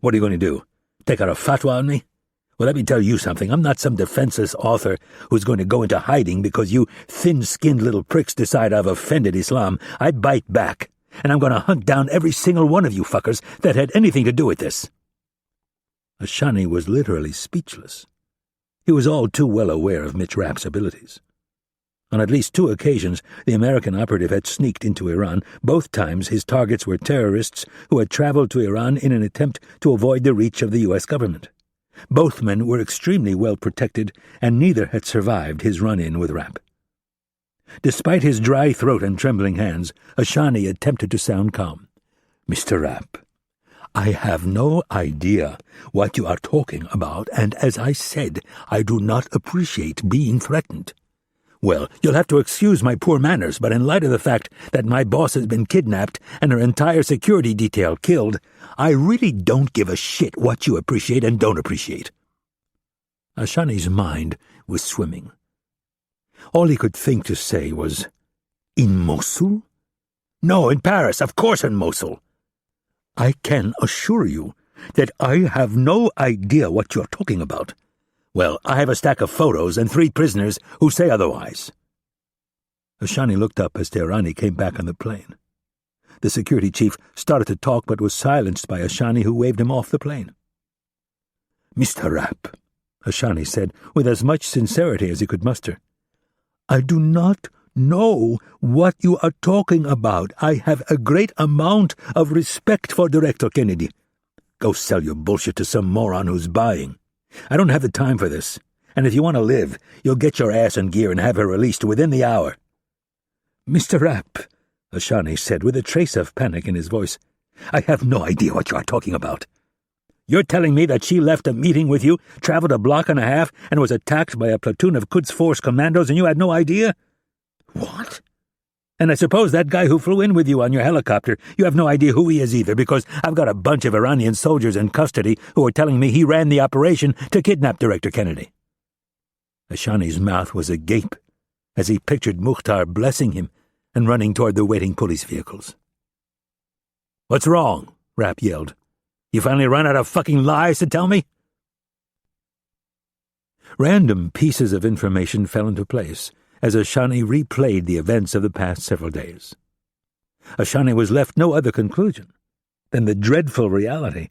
What are you going to do? Take out a fatwa on me? Well, let me tell you something. I'm not some defenseless author who's going to go into hiding because you thin-skinned little pricks decide I've offended Islam. I bite back, and I'm going to hunt down every single one of you fuckers that had anything to do with this." Ashani was literally speechless. He was all too well aware of Mitch Rapp's abilities. On at least 2 occasions, the American operative had sneaked into Iran. Both times his targets were terrorists who had traveled to Iran in an attempt to avoid the reach of the U.S. government. Both men were extremely well protected, and neither had survived his run-in with Rapp. Despite his dry throat and trembling hands, Ashani attempted to sound calm. "Mr. Rapp, I have no idea what you are talking about, and as I said, I do not appreciate being threatened. Well, you'll have to excuse my poor manners, but in light of the fact that my boss has been kidnapped and her entire security detail killed, I really don't give a shit what you appreciate and don't appreciate." Ashani's mind was swimming. All he could think to say was, "In Mosul?" "No, in Paris, of course in Mosul." "I can assure you that I have no idea what you're talking about." "Well, I have a stack of photos and 3 prisoners who say otherwise." Ashani looked up as Tehrani came back on the plane. The security chief started to talk but was silenced by Ashani, who waved him off the plane. "Mr. Rapp," Ashani said with as much sincerity as he could muster, "I do not know what you are talking about. I have a great amount of respect for Director Kennedy. Go sell your bullshit to some moron who's buying. I don't have the time for this, and if you want to live, you'll get your ass in gear and have her released within the hour." "Mr. Rapp," Ashani said with a trace of panic in his voice, "I have no idea what you are talking about. You're telling me that she left a meeting with you, traveled a block and a half, and was attacked by a platoon of Quds Force commandos, and you had no idea? What? And I suppose that guy who flew in with you on your helicopter, you have no idea who he is either, because I've got a bunch of Iranian soldiers in custody who are telling me he ran the operation to kidnap Director Kennedy." Ashani's mouth was agape as he pictured Mukhtar blessing him and running toward the waiting police vehicles. "What's wrong?" Rapp yelled. "You finally run out of fucking lies to tell me?" Random pieces of information fell into place as Ashani replayed the events of the past several days. Ashani was left no other conclusion than the dreadful reality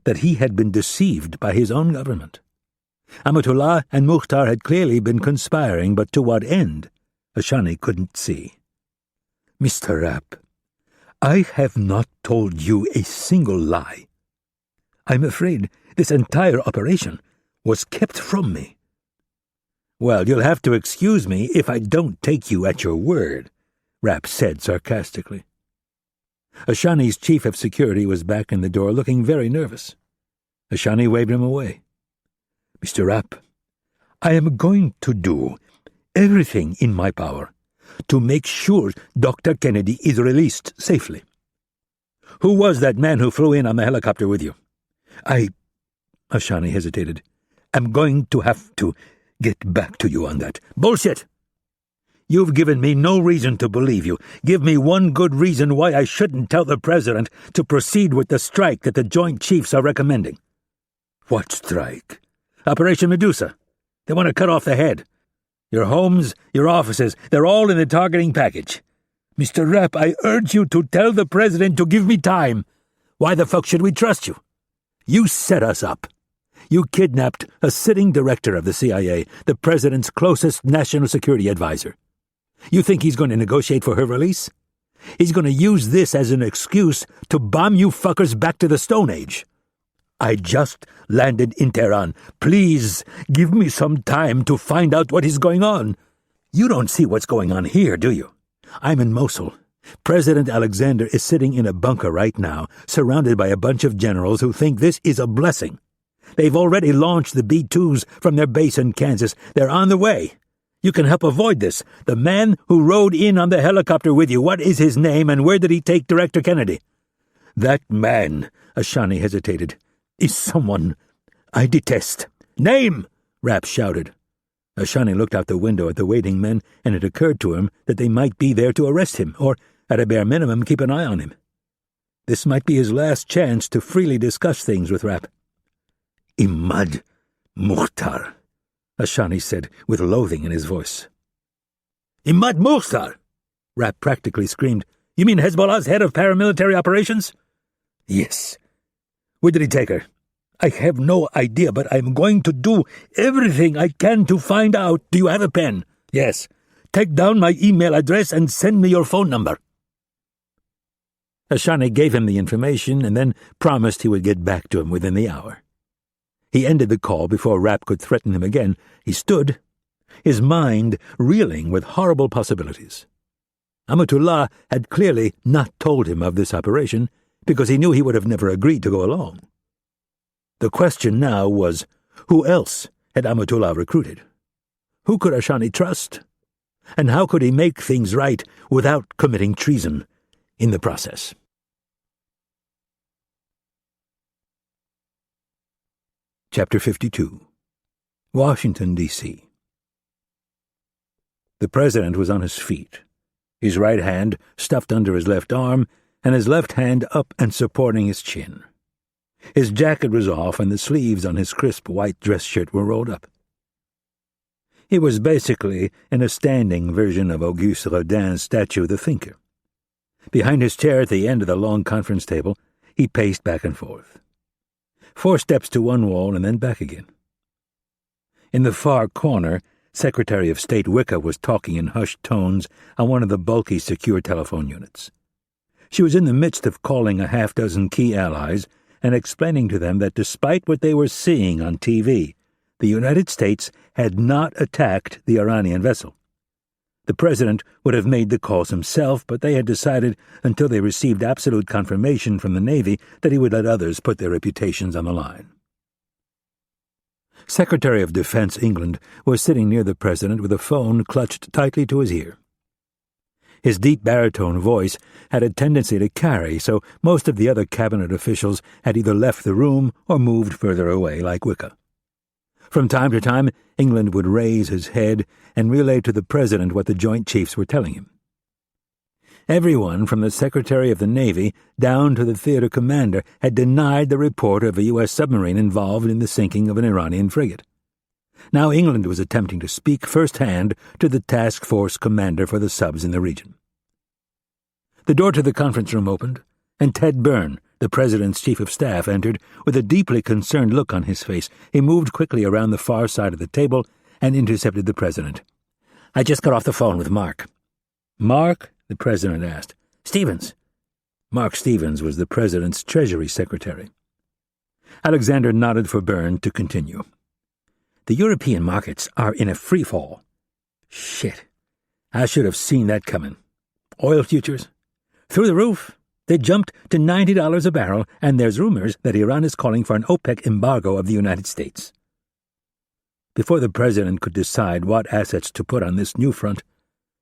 that he had been deceived by his own government. Amatullah and Mukhtar had clearly been conspiring, but to what end, Ashani couldn't see. "Mr. Rapp, I have not told you a single lie. I'm afraid this entire operation was kept from me." "Well, you'll have to excuse me if I don't take you at your word," Rapp said sarcastically. Ashani's chief of security was back in the door, looking very nervous. Ashani waved him away. "Mr. Rapp, I am going to do everything in my power to make sure Dr. Kennedy is released safely." "Who was that man who flew in on the helicopter with you?" Ashani hesitated. "I'm going to have to get back to you on that." "Bullshit! You've given me no reason to believe you. Give me one good reason why I shouldn't tell the President to proceed with the strike that the Joint Chiefs are recommending." "What strike?" "Operation Medusa. They want to cut off the head. Your homes, your offices, they're all in the targeting package. Mr. Rapp, I urge you to tell the President to give me time. Why the fuck should we trust you? You set us up. You kidnapped a sitting director of the CIA, the President's closest national security advisor. You think he's going to negotiate for her release? He's going to use this as an excuse to bomb you fuckers back to the Stone Age. I just landed in Tehran. Please give me some time to find out what is going on. You don't see what's going on here, do you? I'm in Mosul. President Alexander is sitting in a bunker right now, surrounded by a bunch of generals who think this is a blessing. They've already launched the B-2s from their base in Kansas. They're on the way. You can help avoid this. The man who rode in on the helicopter with you, what is his name and where did he take Director Kennedy?" "That man," Ashani hesitated, "is someone I detest." "Name!" Rapp shouted. Ashani looked out the window at the waiting men, and it occurred to him that they might be there to arrest him, or, at a bare minimum, keep an eye on him. This might be his last chance to freely discuss things with Rapp. "Imad Mukhtar," Ashani said, with loathing in his voice. "Imad Mukhtar!" Rapp practically screamed. "You mean Hezbollah's head of paramilitary operations?" "Yes." "Where did he take her?" "I have no idea, but I'm going to do everything I can to find out. Do you have a pen?" "Yes." "Take down my email address and send me your phone number." Ashani gave him the information and then promised he would get back to him within the hour. He ended the call before Rapp could threaten him again. He stood, his mind reeling with horrible possibilities. Amatullah had clearly not told him of this operation because he knew he would have never agreed to go along. The question now was, who else had Amatullah recruited? Who could Ashani trust? And how could he make things right without committing treason in the process? Chapter 52. Washington, D.C. The President was on his feet, his right hand stuffed under his left arm, and his left hand up and supporting his chin. His jacket was off, and the sleeves on his crisp white dress shirt were rolled up. He was basically in a standing version of Auguste Rodin's statue, The Thinker. Behind his chair at the end of the long conference table, he paced back and forth. 4 steps to one wall and then back again. In the far corner, Secretary of State Wicca was talking in hushed tones on one of the bulky secure telephone units. She was in the midst of calling a half-dozen key allies and explaining to them that despite what they were seeing on TV, the United States had not attacked the Iranian vessel. The President would have made the calls himself, but they had decided, until they received absolute confirmation from the Navy, that he would let others put their reputations on the line. Secretary of Defense England was sitting near the President with a phone clutched tightly to his ear. His deep baritone voice had a tendency to carry, so most of the other cabinet officials had either left the room or moved further away, like Wicca. From time to time, England would raise his head and relay to the President what the Joint Chiefs were telling him. Everyone, from the Secretary of the Navy down to the theater commander, had denied the report of a U.S. submarine involved in the sinking of an Iranian frigate. Now England was attempting to speak firsthand to the task force commander for the subs in the region. The door to the conference room opened, and Ted Byrne, The President's Chief of Staff entered with a deeply concerned look on his face. He moved quickly around the far side of the table and intercepted the President. "I just got off the phone with Mark." "Mark?" the President asked. "Stevens." Mark Stevens was the President's Treasury Secretary. Alexander nodded for Byrne to continue. "The European markets are in a free fall." "Shit. I should have seen that coming. Oil futures? Through the roof. They jumped to $90 a barrel, and there's rumors that Iran is calling for an OPEC embargo of the United States." Before the President could decide what assets to put on this new front,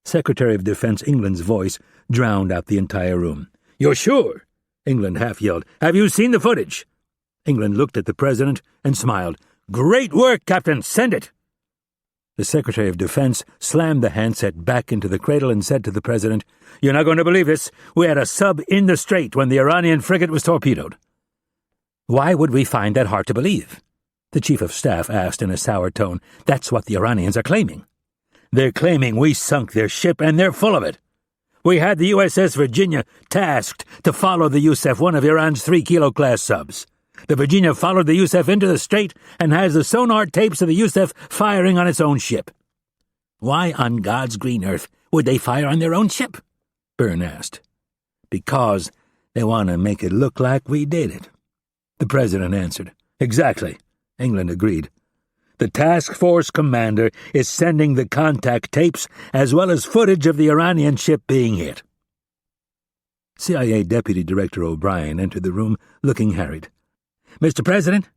Secretary of Defense England's voice drowned out the entire room. "You're sure?" England half yelled. "Have you seen the footage?" England looked at the President and smiled. "Great work, Captain! Send it!" The Secretary of Defense slammed the handset back into the cradle and said to the President, "You're not going to believe this. We had a sub in the strait when the Iranian frigate was torpedoed." "Why would we find that hard to believe?" the Chief of Staff asked in a sour tone. "That's what the Iranians are claiming." "They're claiming we sunk their ship, and they're full of it. We had the USS Virginia tasked to follow the Yusuf, one of Iran's 3-kilo-class subs. The Virginia followed the Yusuf into the strait and has the sonar tapes of the Yusuf firing on its own ship." "Why on God's green earth would they fire on their own ship?" Byrne asked. "Because they want to make it look like we did it," the President answered. "Exactly," England agreed. "The task force commander is sending the contact tapes as well as footage of the Iranian ship being hit." CIA Deputy Director O'Brien entered the room looking harried. "Mr. President,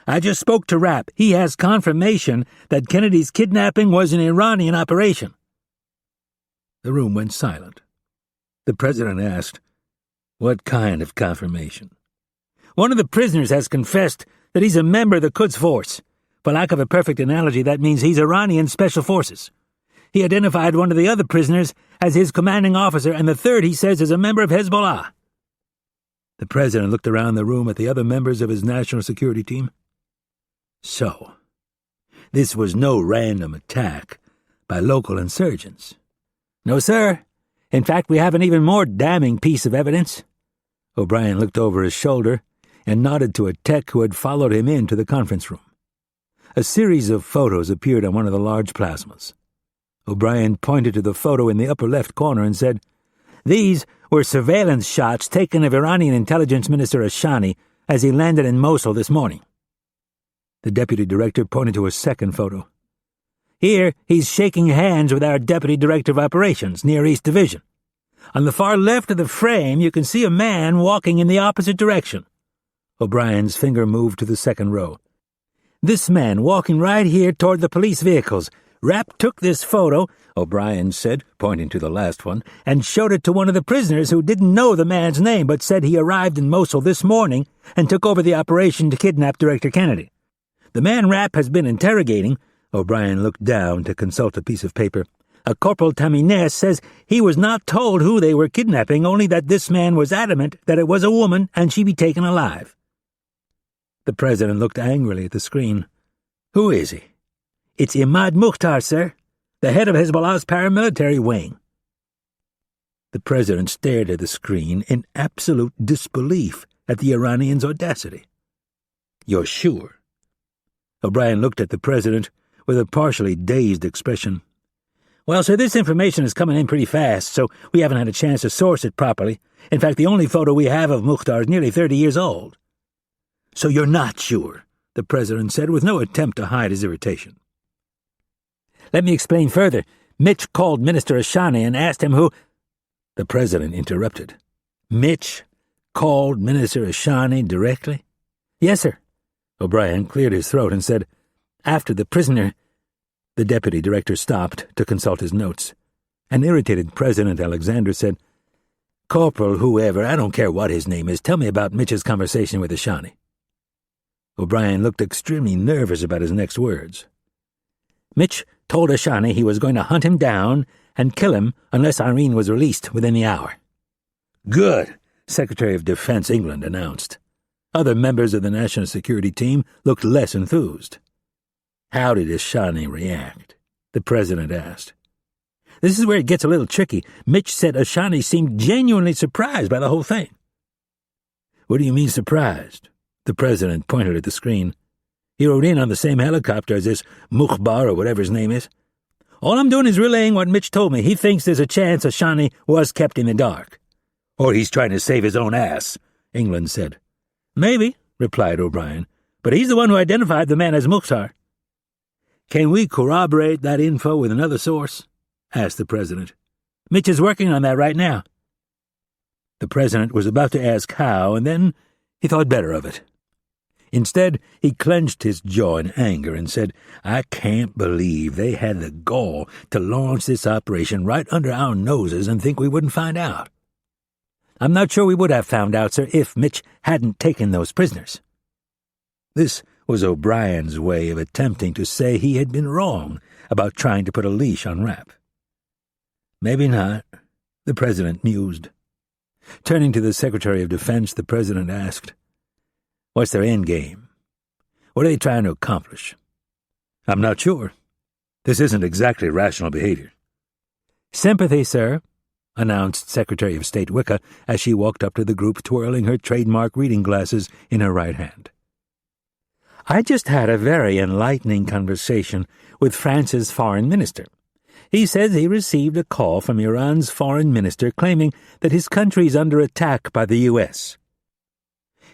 I just spoke to Rapp. He has confirmation that Kennedy's kidnapping was an Iranian operation." The room went silent. The President asked, "What kind of confirmation?" "One of the prisoners has confessed that he's a member of the Quds Force. For lack of a perfect analogy, that means he's Iranian Special Forces. He identified one of the other prisoners as his commanding officer, and the third, he says, is a member of Hezbollah." The President looked around the room at the other members of his national security team. "So, this was no random attack by local insurgents." "No, sir. In fact, we have an even more damning piece of evidence." O'Brien looked over his shoulder and nodded to a tech who had followed him into the conference room. A series of photos appeared on one of the large plasmas. O'Brien pointed to the photo in the upper left corner and said, "These were surveillance shots taken of Iranian Intelligence Minister Ashani as he landed in Mosul this morning." The Deputy Director pointed to a second photo. "Here, he's shaking hands with our Deputy Director of Operations, Near East Division. On the far left of the frame, you can see a man walking in the opposite direction." O'Brien's finger moved to the second row. "This man walking right here toward the police vehicles. Rapp took this photo," O'Brien said, pointing to the last one, "and showed it to one of the prisoners who didn't know the man's name but said he arrived in Mosul this morning and took over the operation to kidnap Director Kennedy. The man Rapp has been interrogating," O'Brien looked down to consult a piece of paper, "a Corporal Tamines, says he was not told who they were kidnapping, only that this man was adamant that it was a woman and she be taken alive." The President looked angrily at the screen. "Who is he?" "It's Imad Mukhtar, sir, the head of Hezbollah's paramilitary wing." The President stared at the screen in absolute disbelief at the Iranian's audacity. "You're sure?" O'Brien looked at the President with a partially dazed expression. "Well, sir, this information is coming in pretty fast, so we haven't had a chance to source it properly. In fact, the only photo we have of Mukhtar is nearly 30 years old." "So you're not sure?" the President said, with no attempt to hide his irritation. "Let me explain further. Mitch called Minister Ashani and asked him who—" The President interrupted. "Mitch called Minister Ashani directly?" "Yes, sir." O'Brien cleared his throat and said, "After the prisoner—" The Deputy Director stopped to consult his notes. An irritated President Alexander said, "Corporal whoever, I don't care what his name is, tell me about Mitch's conversation with Ashani." O'Brien looked extremely nervous about his next words. "Mitch told Ashani he was going to hunt him down and kill him unless Irene was released within the hour." "Good," Secretary of Defense England announced. Other members of the National Security Team looked less enthused. "How did Ashani react?" the President asked. "This is where it gets a little tricky. Mitch said Ashani seemed genuinely surprised by the whole thing." "What do you mean surprised?" The president pointed at the screen. "He rode in on the same helicopter as this Mukhbar or whatever his name is. All I'm doing is relaying what Mitch told me. He thinks there's a chance Ashani was kept in the dark." "Or he's trying to save his own ass," England said. "Maybe," replied O'Brien, "but he's the one who identified the man as Mukhtar." "Can we corroborate that info with another source?" asked the president. "Mitch is working on that right now." The president was about to ask how, and then he thought better of it. Instead, he clenched his jaw in anger and said, "I can't believe they had the gall to launch this operation right under our noses and think we wouldn't find out. I'm not sure we would have found out, sir, if Mitch hadn't taken those prisoners." This was O'Brien's way of attempting to say he had been wrong about trying to put a leash on Rapp. "Maybe not," the president mused. Turning to the Secretary of Defense, the president asked, "What's their end game? What are they trying to accomplish?" "I'm not sure. This isn't exactly rational behavior." "Sympathy, sir," announced Secretary of State Wicca as she walked up to the group, twirling her trademark reading glasses in her right hand. "I just had a very enlightening conversation with France's foreign minister. He says he received a call from Iran's foreign minister claiming that his country is under attack by the U.S.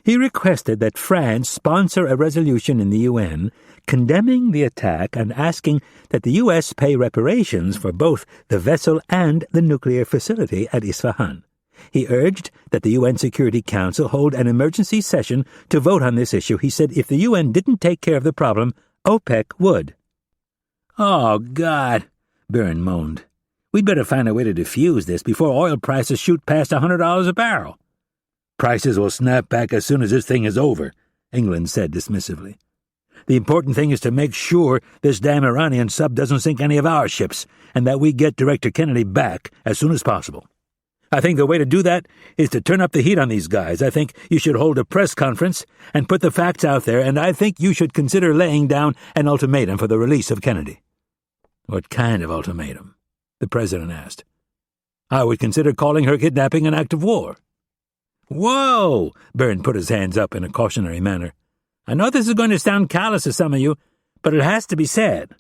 He requested that France sponsor a resolution in the UN condemning the attack and asking that the U.S. pay reparations for both the vessel and the nuclear facility at Isfahan. He urged that the UN Security Council hold an emergency session to vote on this issue. He said if the UN didn't take care of the problem, OPEC would." "Oh, God," Byrne moaned. "We'd better find a way to defuse this before oil prices shoot past $100 a barrel." "Prices will snap back as soon as this thing is over," England said dismissively. "The important thing is to make sure this damn Iranian sub doesn't sink any of our ships, and that we get Director Kennedy back as soon as possible. I think the way to do that is to turn up the heat on these guys. I think you should hold a press conference and put the facts out there, and I think you should consider laying down an ultimatum for the release of Kennedy." "What kind of ultimatum?" the president asked. "I would consider calling her kidnapping an act of war." "Whoa!" Byrne put his hands up in a cautionary manner. "I know this is going to sound callous to some of you, but it has to be said."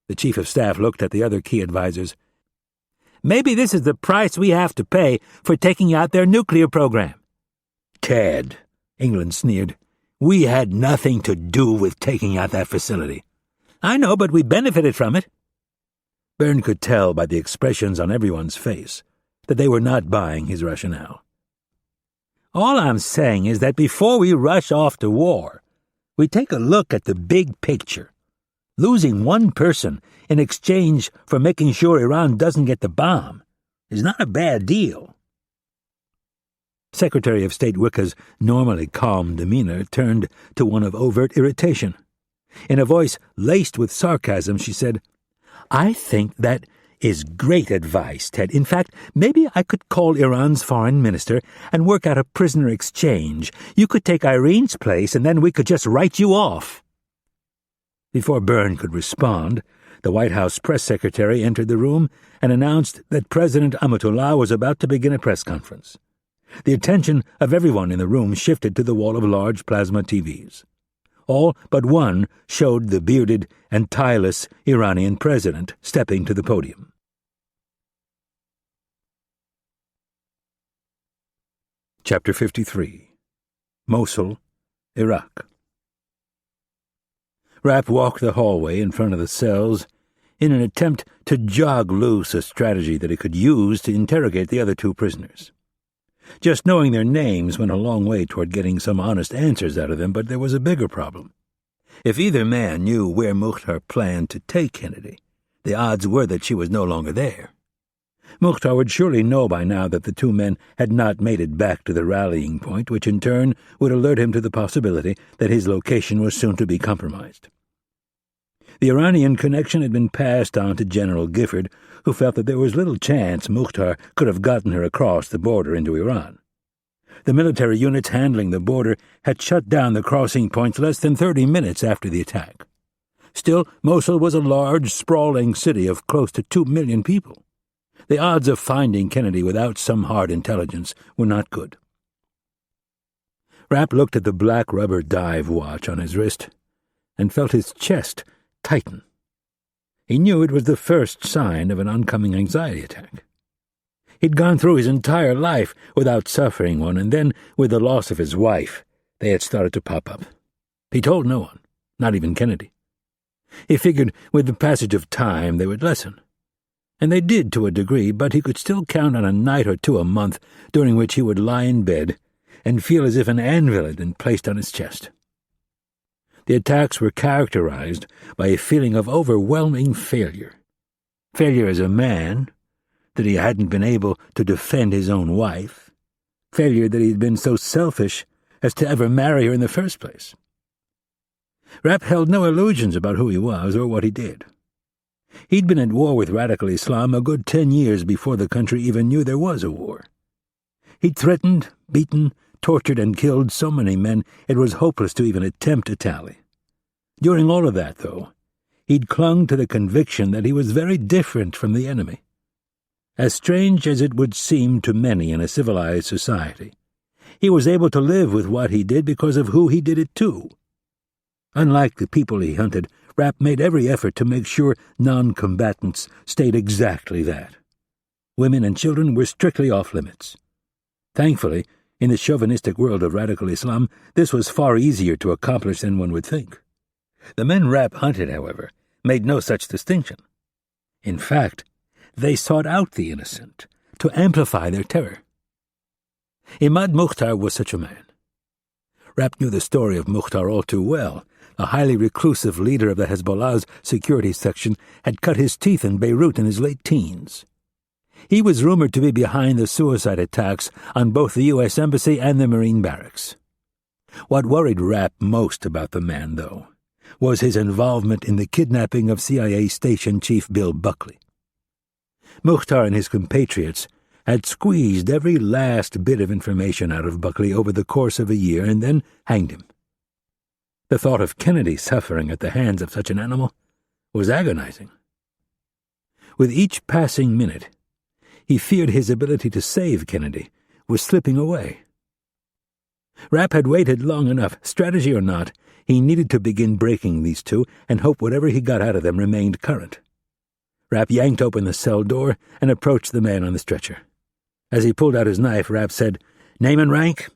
The chief of staff looked at the other key advisers. "Maybe this is the price we have to pay for taking out their nuclear program." "Ted," England sneered, "we had nothing to do with taking out that facility." "I know, but we benefited from it." Byrne could tell by the expressions on everyone's face that they were not buying his rationale. "All I'm saying is that before we rush off to war, we take a look at the big picture. Losing one person in exchange for making sure Iran doesn't get the bomb is not a bad deal." Secretary of State Wicca's normally calm demeanor turned to one of overt irritation. In a voice laced with sarcasm, she said, "I think that is great advice, Ted. In fact, maybe I could call Iran's foreign minister and work out a prisoner exchange. You could take Irene's place, and then we could just write you off." Before Byrne could respond, the White House press secretary entered the room and announced that President Amatullah was about to begin a press conference. The attention of everyone in the room shifted to the wall of large plasma TVs. All but one showed the bearded and tieless Iranian president stepping to the podium. Chapter 53. Mosul, Iraq. Rapp walked the hallway in front of the cells in an attempt to jog loose a strategy that he could use to interrogate the other two prisoners. Just knowing their names went a long way toward getting some honest answers out of them, but there was a bigger problem. If either man knew where Mukhtar planned to take Kennedy, the odds were that she was no longer there. Mukhtar would surely know by now that the two men had not made it back to the rallying point, which in turn would alert him to the possibility that his location was soon to be compromised. The Iranian connection had been passed on to General Gifford, who felt that there was little chance Mukhtar could have gotten her across the border into Iran. The military units handling the border had shut down the crossing points less than 30 minutes after the attack. Still, Mosul was a large, sprawling city of close to 2 million people. The odds of finding Kennedy without some hard intelligence were not good. Rapp looked at the black rubber dive watch on his wrist and felt his chest tighten. He knew it was the first sign of an oncoming anxiety attack. He'd gone through his entire life without suffering one, and then, with the loss of his wife, they had started to pop up. He told no one, not even Kennedy. He figured with the passage of time they would lessen. And they did to a degree, but he could still count on a night or two a month during which he would lie in bed and feel as if an anvil had been placed on his chest. The attacks were characterized by a feeling of overwhelming failure. Failure as a man, that he hadn't been able to defend his own wife. Failure that he had been so selfish as to ever marry her in the first place. Rapp held no illusions about who he was or what he did. He'd been at war with radical Islam a good 10 years before the country even knew there was a war. He'd threatened, beaten, tortured, and killed so many men it was hopeless to even attempt a tally. During all of that, though, he'd clung to the conviction that he was very different from the enemy. As strange as it would seem to many in a civilized society, he was able to live with what he did because of who he did it to. Unlike the people he hunted, Rapp made every effort to make sure non-combatants stayed exactly that. Women and children were strictly off-limits. Thankfully, in the chauvinistic world of radical Islam, this was far easier to accomplish than one would think. The men Rapp hunted, however, made no such distinction. In fact, they sought out the innocent to amplify their terror. Imad Mukhtar was such a man. Rapp knew the story of Mukhtar all too well. A highly reclusive leader of the Hezbollah's security section had cut his teeth in Beirut in his late teens. He was rumored to be behind the suicide attacks on both the U.S. Embassy and the Marine Barracks. What worried Rapp most about the man, though, was his involvement in the kidnapping of CIA Station Chief Bill Buckley. Mukhtar and his compatriots had squeezed every last bit of information out of Buckley over the course of a year and then hanged him. The thought of Kennedy suffering at the hands of such an animal was agonizing. With each passing minute, he feared his ability to save Kennedy was slipping away. Rapp had waited long enough. Strategy or not, he needed to begin breaking these two and hope whatever he got out of them remained current. Rapp yanked open the cell door and approached the man on the stretcher. As he pulled out his knife, Rapp said, "Name and rank?"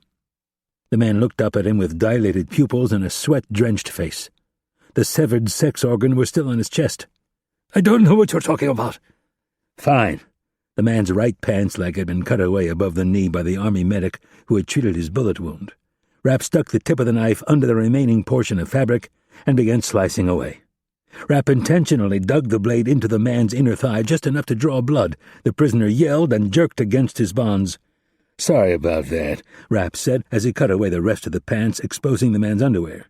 The man looked up at him with dilated pupils and a sweat-drenched face. The severed sex organ was still on his chest. "I don't know what you're talking about." "Fine." The man's right pants leg had been cut away above the knee by the army medic who had treated his bullet wound. Rapp stuck the tip of the knife under the remaining portion of fabric and began slicing away. Rapp intentionally dug the blade into the man's inner thigh just enough to draw blood. The prisoner yelled and jerked against his bonds. "Sorry about that," Rapp said as he cut away the rest of the pants, exposing the man's underwear.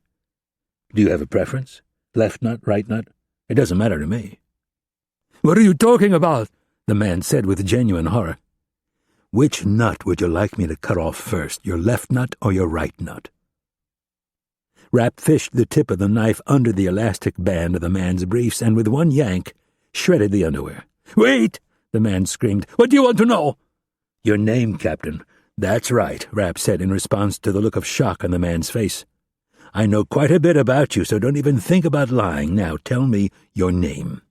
"Do you have a preference? Left nut, right nut? It doesn't matter to me." "What are you talking about?" the man said with genuine horror. "Which nut would you like me to cut off first, your left nut or your right nut?" Rapp fished the tip of the knife under the elastic band of the man's briefs and with one yank shredded the underwear. "Wait!" the man screamed. "What do you want to know?" "Your name, Captain." "That's right," Rapp said in response to the look of shock on the man's face. "I know quite a bit about you, so don't even think about lying. Now tell me your name."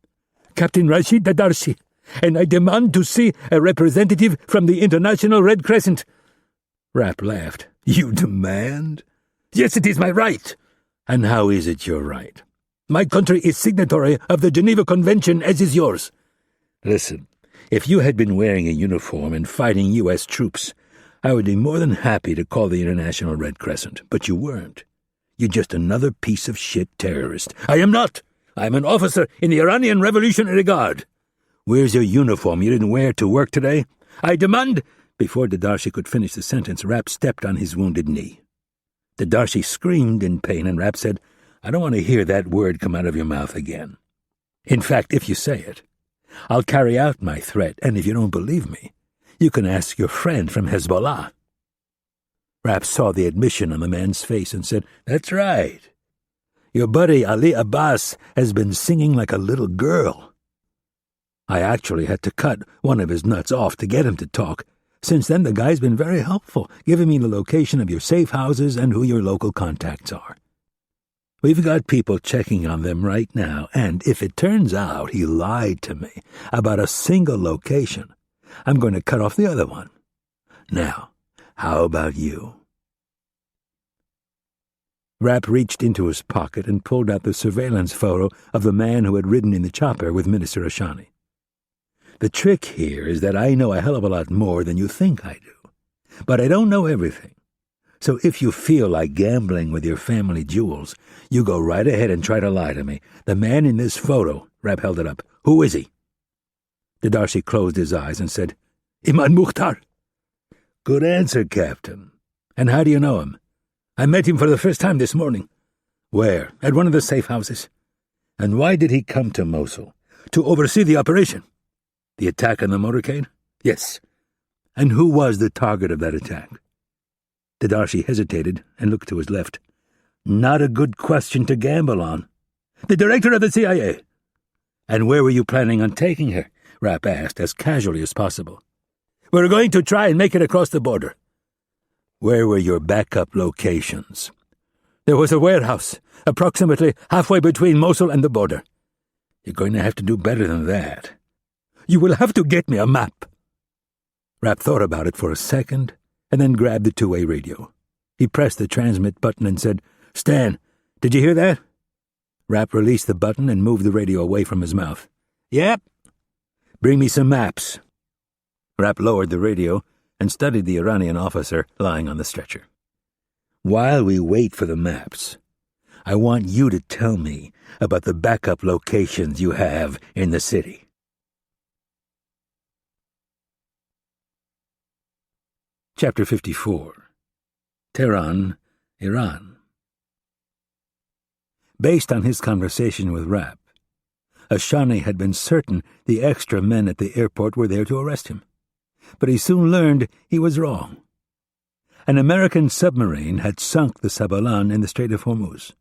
"Captain Rashid Dadarshi, and I demand to see a representative from the International Red Crescent." Rapp laughed. "You demand?" "Yes, it is my right." "And how is it your right?" "My country is signatory of the Geneva Convention, as is yours." "Listen, if you had been wearing a uniform and fighting U.S. troops, I would be more than happy to call the International Red Crescent, but you weren't. You're just another piece of shit terrorist." "I am not. I am an officer in the Iranian Revolutionary Guard." "Where's your uniform you didn't wear to work today?" "I demand—" Before Dadarshi could finish the sentence, Rapp stepped on his wounded knee. Dadarshi screamed in pain, and Rapp said, "I don't want to hear that word come out of your mouth again. In fact, if you say it, I'll carry out my threat, and if you don't believe me, you can ask your friend from Hezbollah." Rapp saw the admission on the man's face and said, "That's right. Your buddy Ali Abbas has been singing like a little girl. I actually had to cut one of his nuts off to get him to talk, Since then, the guy's been very helpful, giving me the location of your safe houses and who your local contacts are. We've got people checking on them right now, and if it turns out he lied to me about a single location, I'm going to cut off the other one. Now, how about you?" Rapp reached into his pocket and pulled out the surveillance photo of the man who had ridden in the chopper with Minister Ashani. "The trick here is that I know a hell of a lot more than you think I do. But I don't know everything. So if you feel like gambling with your family jewels, you go right ahead and try to lie to me. The man in this photo," Rapp held it up, "who is he?" Tadashi closed his eyes and said, "Imad Mukhtar." "Good answer, Captain. And how do you know him?" "I met him for the first time this morning." "Where?" "At one of the safe houses." "And why did he come to Mosul?" "To oversee the operation." "The attack on the motorcade?" "Yes." "And who was the target of that attack?" Tadashi hesitated and looked to his left. "Not a good question to gamble on." "The director of the CIA." "And where were you planning on taking her?" Rapp asked, as casually as possible. "We're going to try and make it across the border." "Where were your backup locations?" "There was a warehouse, approximately halfway between Mosul and the border." "You're going to have to do better than that." "You will have to get me a map." Rapp thought about it for a second, and then grabbed the two-way radio. He pressed the transmit button and said, "Stan, did you hear that?" Rapp released the button and moved the radio away from his mouth. "Yep." "Bring me some maps." Rapp lowered the radio and studied the Iranian officer lying on the stretcher. "While we wait for the maps, I want you to tell me about the backup locations you have in the city." Chapter 54. Tehran, Iran. Based on his conversation with Rapp, Ashani had been certain the extra men at the airport were there to arrest him. But he soon learned he was wrong. An American submarine had sunk the Sabalan in the Strait of Hormuz.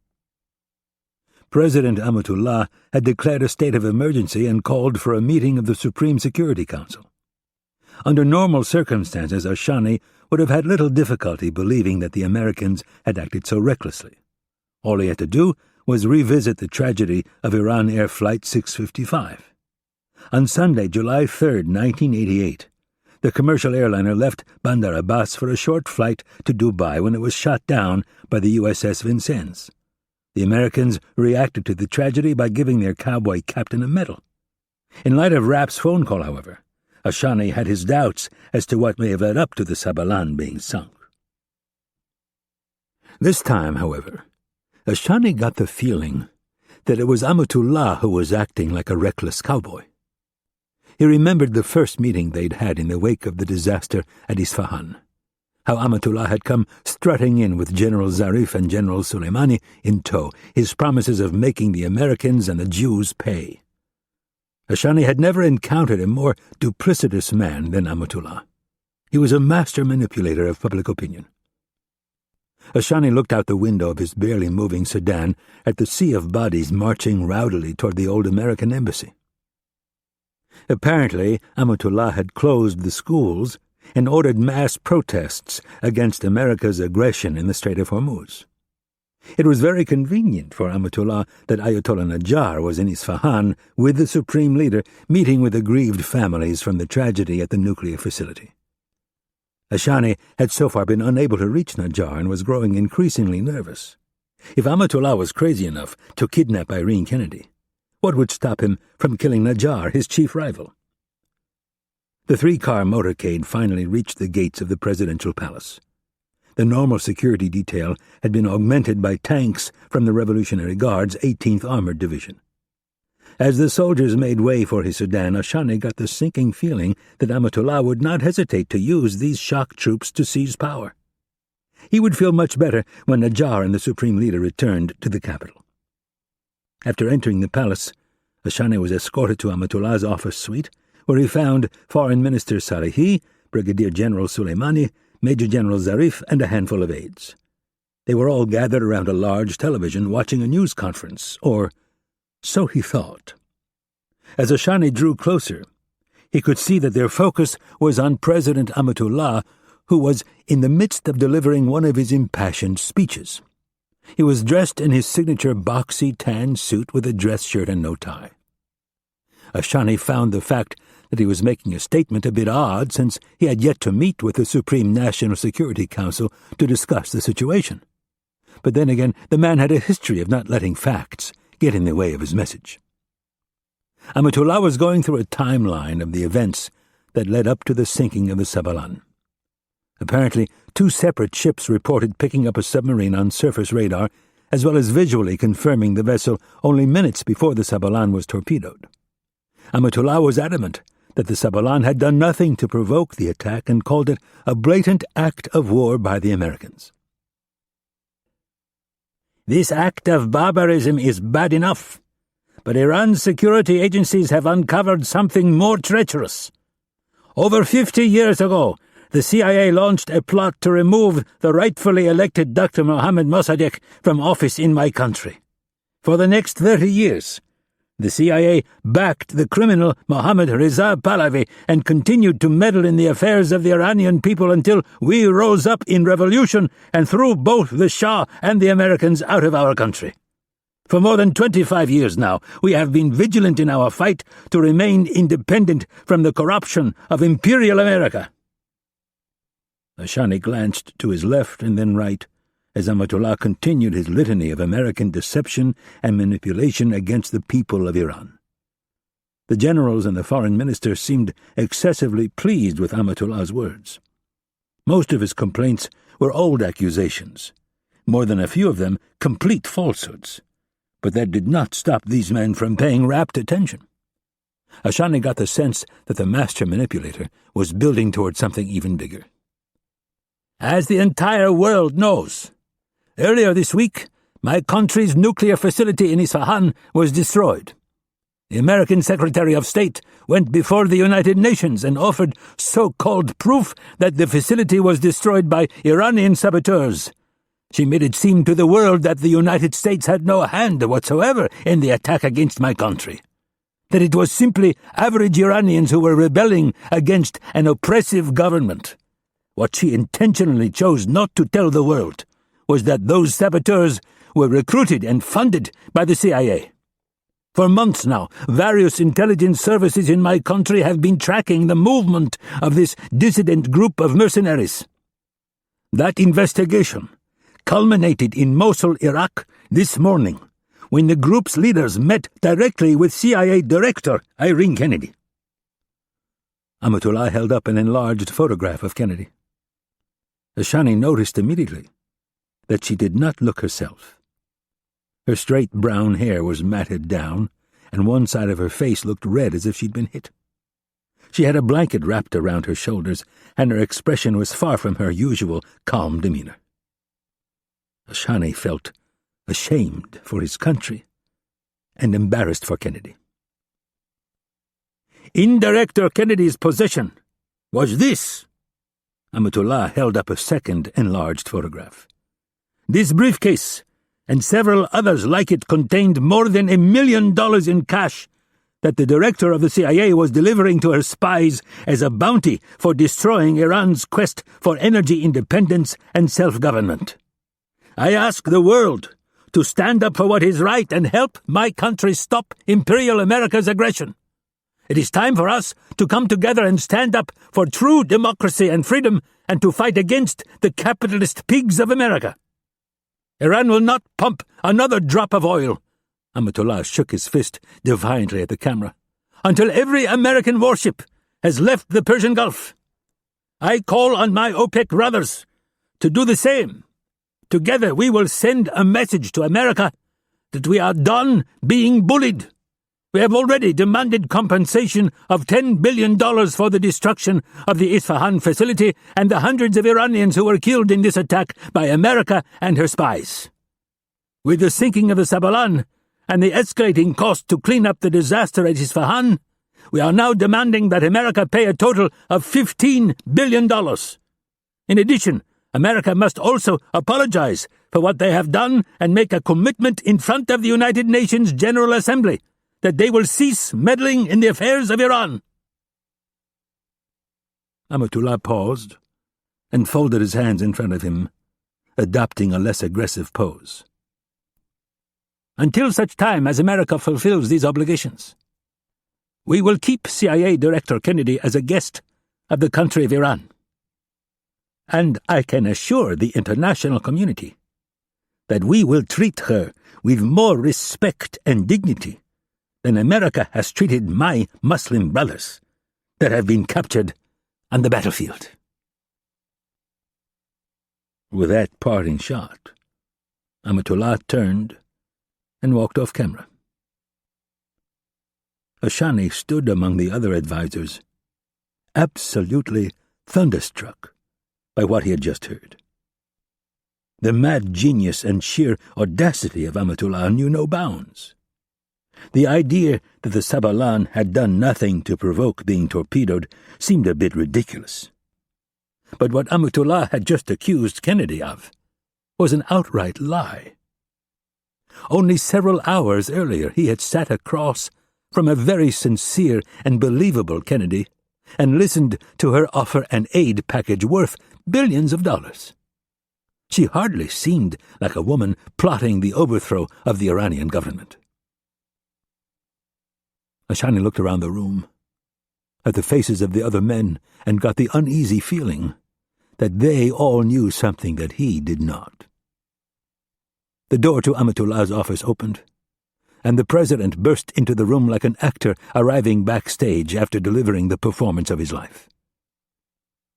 President Amatullah had declared a state of emergency and called for a meeting of the Supreme Security Council. Under normal circumstances, Ashani would have had little difficulty believing that the Americans had acted so recklessly. All he had to do was revisit the tragedy of Iran Air Flight 655. On Sunday, July 3, 1988, the commercial airliner left Bandar Abbas for a short flight to Dubai when it was shot down by the USS Vincennes. The Americans reacted to the tragedy by giving their cowboy captain a medal. In light of Rapp's phone call, however, Ashani had his doubts as to what may have led up to the Sabalan being sunk. This time, however, Ashani got the feeling that it was Amatullah who was acting like a reckless cowboy. He remembered the first meeting they'd had in the wake of the disaster at Isfahan, how Amatullah had come strutting in with General Zarif and General Soleimani in tow, his promises of making the Americans and the Jews pay. Ashani had never encountered a more duplicitous man than Amatullah. He was a master manipulator of public opinion. Ashani looked out the window of his barely moving sedan at the sea of bodies marching rowdily toward the old American embassy. Apparently, Amatullah had closed the schools and ordered mass protests against America's aggression in the Strait of Hormuz. It was very convenient for Amatullah that Ayatollah Najjar was in Isfahan with the supreme leader, meeting with aggrieved families from the tragedy at the nuclear facility. Ashani had so far been unable to reach Najjar and was growing increasingly nervous. If Amatullah was crazy enough to kidnap Irene Kennedy, what would stop him from killing Najjar, his chief rival? The three-car motorcade finally reached the gates of the presidential palace. The normal security detail had been augmented by tanks from the Revolutionary Guard's 18th Armored Division. As the soldiers made way for his sedan, Ashani got the sinking feeling that Amatullah would not hesitate to use these shock troops to seize power. He would feel much better when Najjar and the supreme leader returned to the capital. After entering the palace, Ashani was escorted to Amatullah's office suite, where he found Foreign Minister Salehi, Brigadier General Soleimani, Major General Zarif, and a handful of aides. They were all gathered around a large television watching a news conference, or so he thought. As Ashani drew closer, he could see that their focus was on President Amatullah, who was in the midst of delivering one of his impassioned speeches. He was dressed in his signature boxy tan suit with a dress shirt and no tie. Ashani found the fact that he was making a statement a bit odd, since he had yet to meet with the Supreme National Security Council to discuss the situation. But then again, the man had a history of not letting facts get in the way of his message. Amatullah was going through a timeline of the events that led up to the sinking of the Sabalan. Apparently, 2 separate ships reported picking up a submarine on surface radar, as well as visually confirming the vessel only minutes before the Sabalan was torpedoed. Amatullah was adamant that the Sabalan had done nothing to provoke the attack and called it a blatant act of war by the Americans. "This act of barbarism is bad enough, but Iran's security agencies have uncovered something more treacherous. Over 50 years ago, the CIA launched a plot to remove the rightfully elected Dr. Mohammad Mossadegh from office in my country. For the next 30 years, the CIA backed the criminal Mohammad Reza Pahlavi and continued to meddle in the affairs of the Iranian people until we rose up in revolution and threw both the Shah and the Americans out of our country. For more than 25 years now, we have been vigilant in our fight to remain independent from the corruption of Imperial America." Ashani glanced to his left and then right as Amatullah continued his litany of American deception and manipulation against the people of Iran. The generals and the foreign minister seemed excessively pleased with Amatullah's words. Most of his complaints were old accusations, more than a few of them complete falsehoods, but that did not stop these men from paying rapt attention. Ashani got the sense that the master manipulator was building toward something even bigger. "As the entire world knows, earlier this week, my country's nuclear facility in Isfahan was destroyed. The American Secretary of State went before the United Nations and offered so-called proof that the facility was destroyed by Iranian saboteurs. She made it seem to the world that the United States had no hand whatsoever in the attack against my country, that it was simply average Iranians who were rebelling against an oppressive government. What she intentionally chose not to tell the world was that those saboteurs were recruited and funded by the CIA. For months now, various intelligence services in my country have been tracking the movement of this dissident group of mercenaries. That investigation culminated in Mosul, Iraq, this morning, when the group's leaders met directly with CIA Director Irene Kennedy." Amatullah held up an enlarged photograph of Kennedy. Ashani noticed immediately that she did not look herself. Her straight brown hair was matted down, and one side of her face looked red as if she'd been hit. She had a blanket wrapped around her shoulders, and her expression was far from her usual calm demeanor. Ashani felt ashamed for his country and embarrassed for Kennedy. "In Director Kennedy's possession was this." Amatullah held up a second enlarged photograph. "This briefcase and several others like it contained more than $1 million in cash that the director of the CIA was delivering to her spies as a bounty for destroying Iran's quest for energy independence and self-government. I ask the world to stand up for what is right and help my country stop Imperial America's aggression. It is time for us to come together and stand up for true democracy and freedom and to fight against the capitalist pigs of America. Iran will not pump another drop of oil," Amatullah shook his fist defiantly at the camera, "until every American warship has left the Persian Gulf. I call on my OPEC brothers to do the same. Together we will send a message to America that we are done being bullied. We have already demanded compensation of $10 billion for the destruction of the Isfahan facility and the hundreds of Iranians who were killed in this attack by America and her spies. With the sinking of the Sabalan and the escalating cost to clean up the disaster at Isfahan, we are now demanding that America pay a total of $15 billion. In addition, America must also apologize for what they have done and make a commitment in front of the United Nations General Assembly that they will cease meddling in the affairs of Iran." Amatullah paused and folded his hands in front of him, adopting a less aggressive pose. Until such time as America fulfills these obligations, we will keep CIA Director Kennedy as a guest of the country of Iran. And I can assure the international community that we will treat her with more respect and dignity than America has treated my Muslim brothers that have been captured on the battlefield. With that parting shot, Amatullah turned and walked off camera. Ashani stood among the other advisors, absolutely thunderstruck by what he had just heard. The mad genius and sheer audacity of Amatullah knew no bounds. The idea that the Sabalan had done nothing to provoke being torpedoed seemed a bit ridiculous. But what Amatullah had just accused Kennedy of was an outright lie. Only several hours earlier he had sat across from a very sincere and believable Kennedy and listened to her offer an aid package worth billions of dollars. She hardly seemed like a woman plotting the overthrow of the Iranian government. Ashani looked around the room, at the faces of the other men, and got the uneasy feeling that they all knew something that he did not. The door to Amatullah's office opened, and the president burst into the room like an actor arriving backstage after delivering the performance of his life.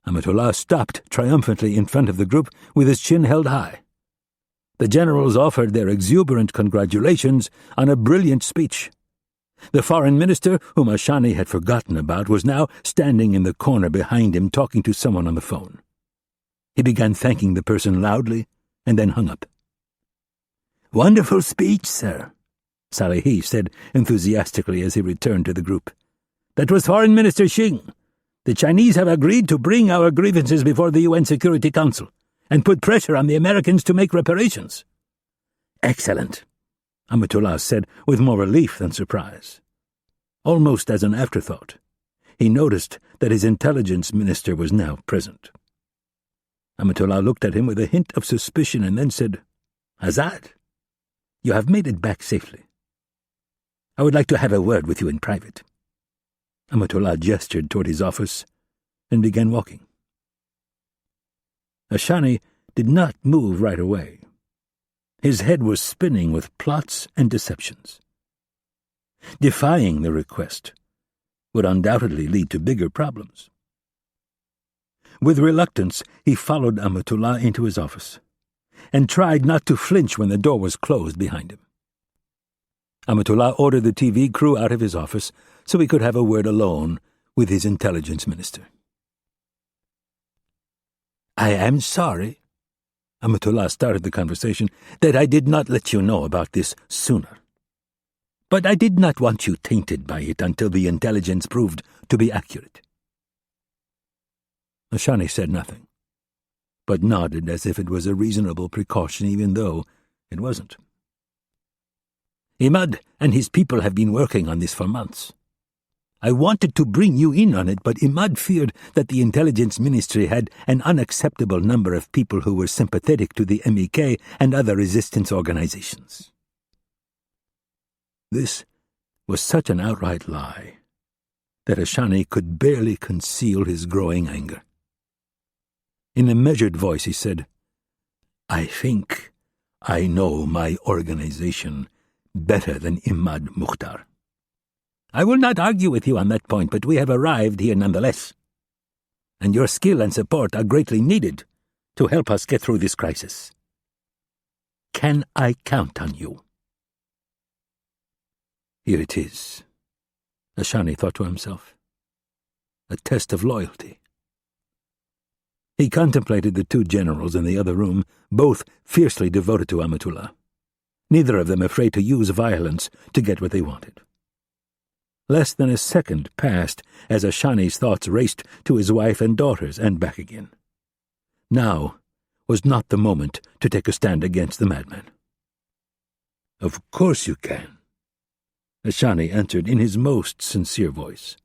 Amatullah stopped triumphantly in front of the group with his chin held high. The generals offered their exuberant congratulations on a brilliant speech. The foreign minister, whom Ashani had forgotten about, was now standing in the corner behind him talking to someone on the phone. He began thanking the person loudly and then hung up. "Wonderful speech, sir," Salehi said enthusiastically as he returned to the group. "That was Foreign Minister Xing. The Chinese have agreed to bring our grievances before the UN Security Council and put pressure on the Americans to make reparations." "Excellent," Amatullah said with more relief than surprise. Almost as an afterthought, he noticed that his intelligence minister was now present. Amatullah looked at him with a hint of suspicion and then said, "Azad, you have made it back safely. I would like to have a word with you in private." Amatullah gestured toward his office and began walking. Ashani did not move right away. His head was spinning with plots and deceptions. Defying the request would undoubtedly lead to bigger problems. With reluctance, he followed Amatullah into his office and tried not to flinch when the door was closed behind him. Amatullah ordered the TV crew out of his office so he could have a word alone with his intelligence minister. "I am sorry," Amatullah started the conversation, "that I did not let you know about this sooner. But I did not want you tainted by it until the intelligence proved to be accurate." Ashani said nothing, but nodded as if it was a reasonable precaution even though it wasn't. "Imad and his people have been working on this for months. I wanted to bring you in on it, but Imad feared that the intelligence ministry had an unacceptable number of people who were sympathetic to the MEK and other resistance organizations." This was such an outright lie that Ashani could barely conceal his growing anger. In a measured voice he said, "I think I know my organization better than Imad Mukhtar. I will not argue with you on that point, but we have arrived here nonetheless, and your skill and support are greatly needed to help us get through this crisis. Can I count on you?" Here it is, Ashani thought to himself. A test of loyalty. He contemplated the two generals in the other room, both fiercely devoted to Amatullah, neither of them afraid to use violence to get what they wanted. Less than a second passed as Ashani's thoughts raced to his wife and daughters and back again. Now was not the moment to take a stand against the madman. "Of course you can," Ashani answered in his most sincere voice.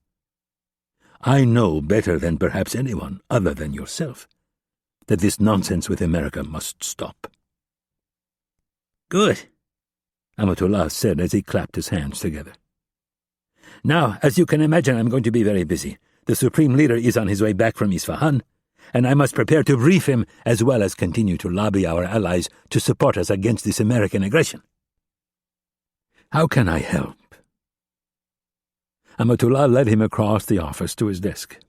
I know better than perhaps anyone other than yourself that this nonsense with America must stop." "Good," Amatullah said as he clapped his hands together. "Now, as you can imagine, I'm going to be very busy. The Supreme Leader is on his way back from Isfahan, and I must prepare to brief him as well as continue to lobby our allies to support us against this American aggression." "How can I help?" Amatullah led him across the office to his desk.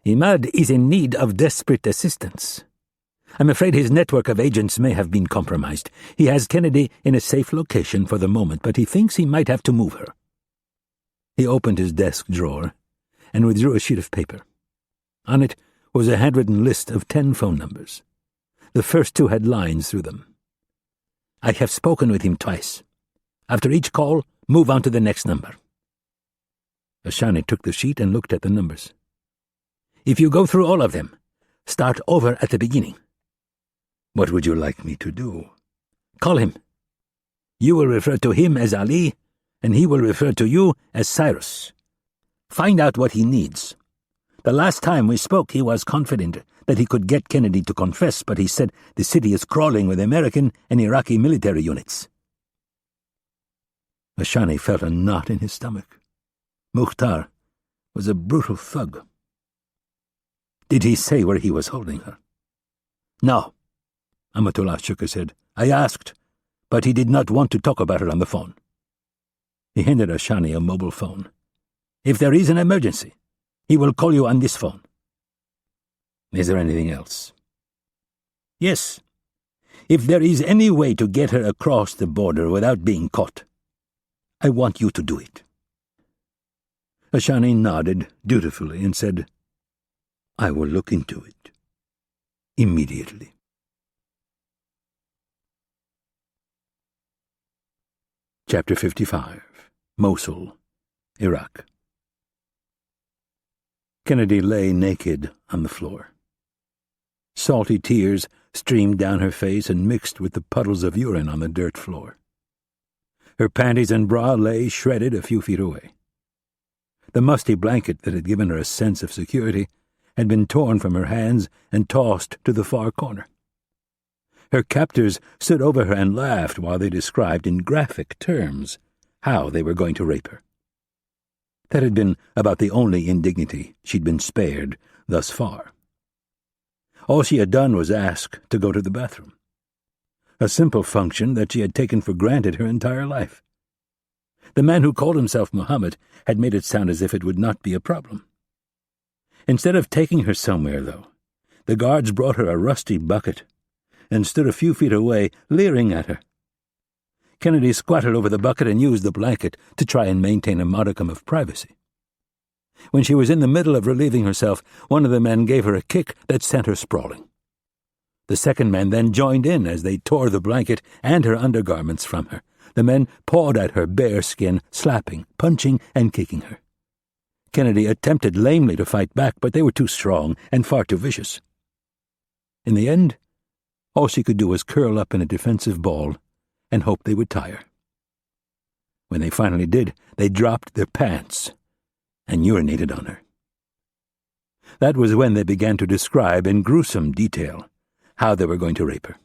"Imad is in need of desperate assistance. I'm afraid his network of agents may have been compromised. He has Kennedy in a safe location for the moment, but he thinks he might have to move her." He opened his desk drawer and withdrew a sheet of paper. On it was a handwritten list of 10 phone numbers. The first 2 had lines through them. "I have spoken with him twice. After each call, move on to the next number." Ashani took the sheet and looked at the numbers. "If you go through all of them, start over at the beginning." "What would you like me to do?" "Call him. You will refer to him as Ali, and he will refer to you as Cyrus. Find out what he needs. The last time we spoke, he was confident that he could get Kennedy to confess, but he said the city is crawling with American and Iraqi military units." Ashani felt a knot in his stomach. Mukhtar was a brutal thug. "Did he say where he was holding her?" "No." Amatullah shook his head. "I asked, but he did not want to talk about it on the phone." He handed Ashani a mobile phone. "If there is an emergency, he will call you on this phone." "Is there anything else?" "Yes. If there is any way to get her across the border without being caught, I want you to do it." Ashani nodded dutifully and said, "I will look into it. Immediately." Chapter 55. Mosul, Iraq. Kennedy lay naked on the floor. Salty tears streamed down her face and mixed with the puddles of urine on the dirt floor. Her panties and bra lay shredded a few feet away. The musty blanket that had given her a sense of security had been torn from her hands and tossed to the far corner. Her captors stood over her and laughed while they described in graphic terms how they were going to rape her. That had been about the only indignity she'd been spared thus far. All she had done was ask to go to the bathroom, a simple function that she had taken for granted her entire life. The man who called himself Muhammad had made it sound as if it would not be a problem. Instead of taking her somewhere, though, the guards brought her a rusty bucket and stood a few feet away, leering at her. Kennedy squatted over the bucket and used the blanket to try and maintain a modicum of privacy. When she was in the middle of relieving herself, one of the men gave her a kick that sent her sprawling. The second man then joined in as they tore the blanket and her undergarments from her. The men pawed at her bare skin, slapping, punching, and kicking her. Kennedy attempted lamely to fight back, but they were too strong and far too vicious. In the end, all she could do was curl up in a defensive ball and hope they would tire. When they finally did, they dropped their pants and urinated on her. That was when they began to describe in gruesome detail how they were going to rape her.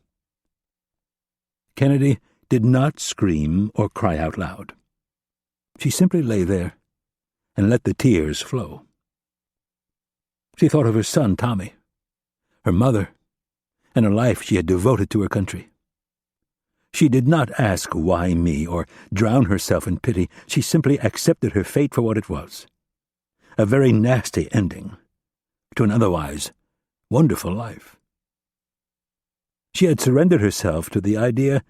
Kennedy did not scream or cry out loud. She simply lay there and let the tears flow. She thought of her son, Tommy, her mother, and a life she had devoted to her country. She did not ask why me or drown herself in pity. She simply accepted her fate for what it was. A very nasty ending to an otherwise wonderful life. She had surrendered herself to the idea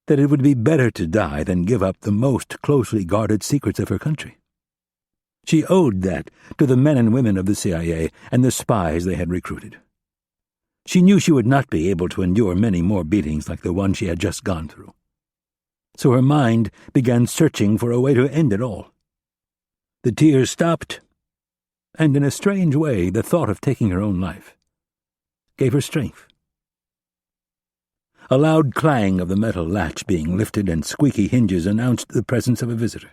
that it would be better to die than give up the most closely guarded secrets of her country. She owed that to the men and women of the CIA and the spies they had recruited. She knew she would not be able to endure many more beatings like the one she had just gone through. So her mind began searching for a way to end it all. The tears stopped, and in a strange way the thought of taking her own life gave her strength. A loud clang of the metal latch being lifted and squeaky hinges announced the presence of a visitor.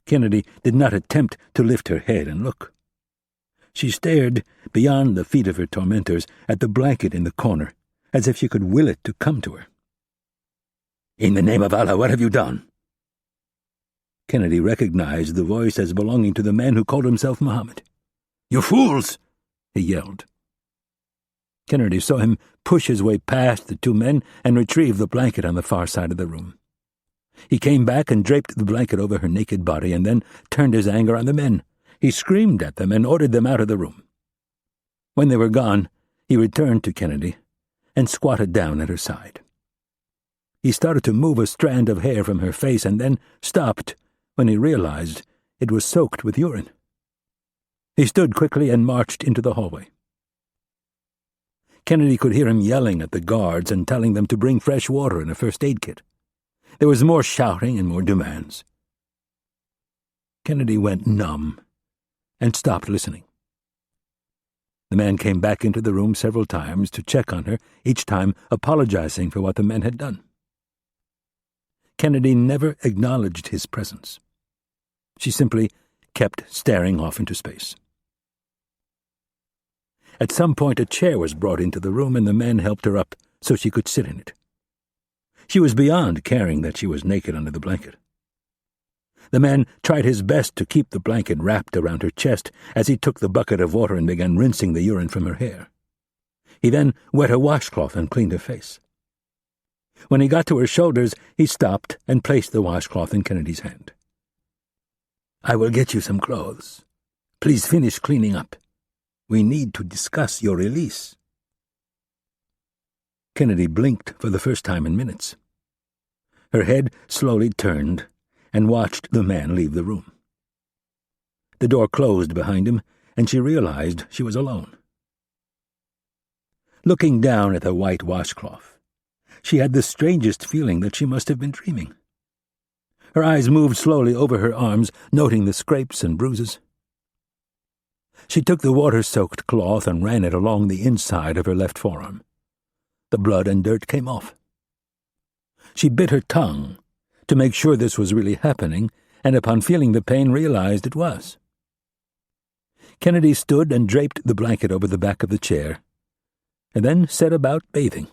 Kennedy did not attempt to lift her head and look. She stared beyond the feet of her tormentors at the blanket in the corner, as if she could will it to come to her. "In the name of Allah, what have you done?" Kennedy recognized the voice as belonging to the man who called himself Muhammad. "You fools!" he yelled. Kennedy saw him push his way past the two men and retrieve the blanket on the far side of the room. He came back and draped the blanket over her naked body and then turned his anger on the men. He screamed at them and ordered them out of the room. When they were gone, he returned to Kennedy and squatted down at her side. He started to move a strand of hair from her face and then stopped when he realized it was soaked with urine. He stood quickly and marched into the hallway. Kennedy could hear him yelling at the guards and telling them to bring fresh water and a first aid kit. There was more shouting and more demands. Kennedy went numb and stopped listening. The man came back into the room several times to check on her, each time apologizing for what the men had done. Kennedy never acknowledged his presence. She simply kept staring off into space. At some point, a chair was brought into the room and the men helped her up so she could sit in it. She was beyond caring that she was naked under the blanket. The man tried his best to keep the blanket wrapped around her chest as he took the bucket of water and began rinsing the urine from her hair. He then wet a washcloth and cleaned her face. When he got to her shoulders, he stopped and placed the washcloth in Kennedy's hand. "I will get you some clothes. Please finish cleaning up. We need to discuss your release." Kennedy blinked for the first time in minutes. Her head slowly turned and watched the man leave the room. The door closed behind him, and she realized she was alone. Looking down at the white washcloth, she had the strangest feeling that she must have been dreaming. Her eyes moved slowly over her arms, noting the scrapes and bruises. She took the water-soaked cloth and ran it along the inside of her left forearm. The blood and dirt came off. She bit her tongue to make sure this was really happening, and upon feeling the pain realized it was. Kennedy stood and draped the blanket over the back of the chair, and then set about bathing.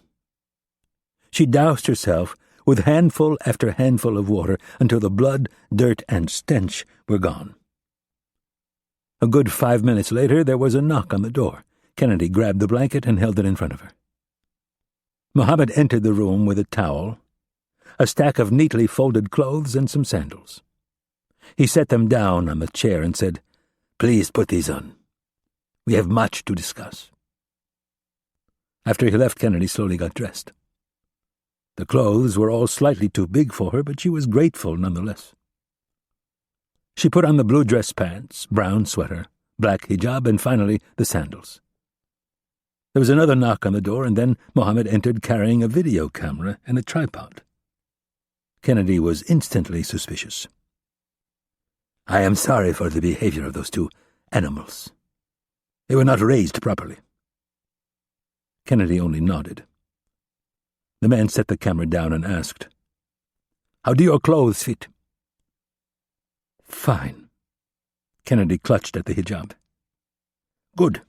She doused herself with handful after handful of water until the blood, dirt, and stench were gone. A good 5 minutes later, there was a knock on the door. Kennedy grabbed the blanket and held it in front of her. Muhammad entered the room with a towel, a stack of neatly folded clothes, and some sandals. He set them down on the chair and said, "Please put these on. We have much to discuss." After he left, Kennedy slowly got dressed. The clothes were all slightly too big for her, but she was grateful nonetheless. She put on the blue dress pants, brown sweater, black hijab, and finally the sandals. There was another knock on the door, and then Muhammad entered carrying a video camera and a tripod. Kennedy was instantly suspicious. "I am sorry for the behavior of those two animals. They were not raised properly." Kennedy only nodded. The man set the camera down and asked, "How do your clothes fit?" "Fine." Kennedy clutched at the hijab. "Good.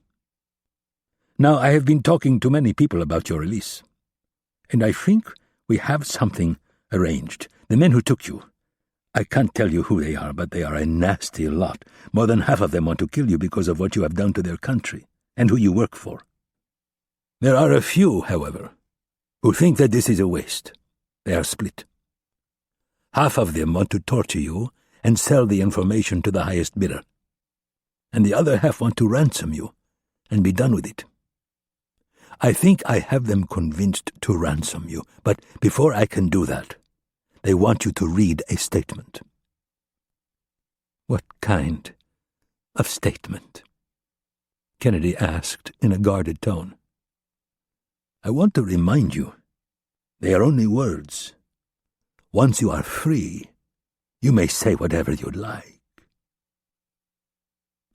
Now I have been talking to many people about your release, and I think we have something arranged. The men who took you, I can't tell you who they are, but they are a nasty lot. More than half of them want to kill you because of what you have done to their country and who you work for. There are a few, however, who think that this is a waste. They are split. Half of them want to torture you and sell the information to the highest bidder, and the other half want to ransom you and be done with it. I think I have them convinced to ransom you, but before I can do that, they want you to read a statement." "What kind of statement?" Kennedy asked in a guarded tone. "I want to remind you, they are only words. Once you are free, you may say whatever you'd like."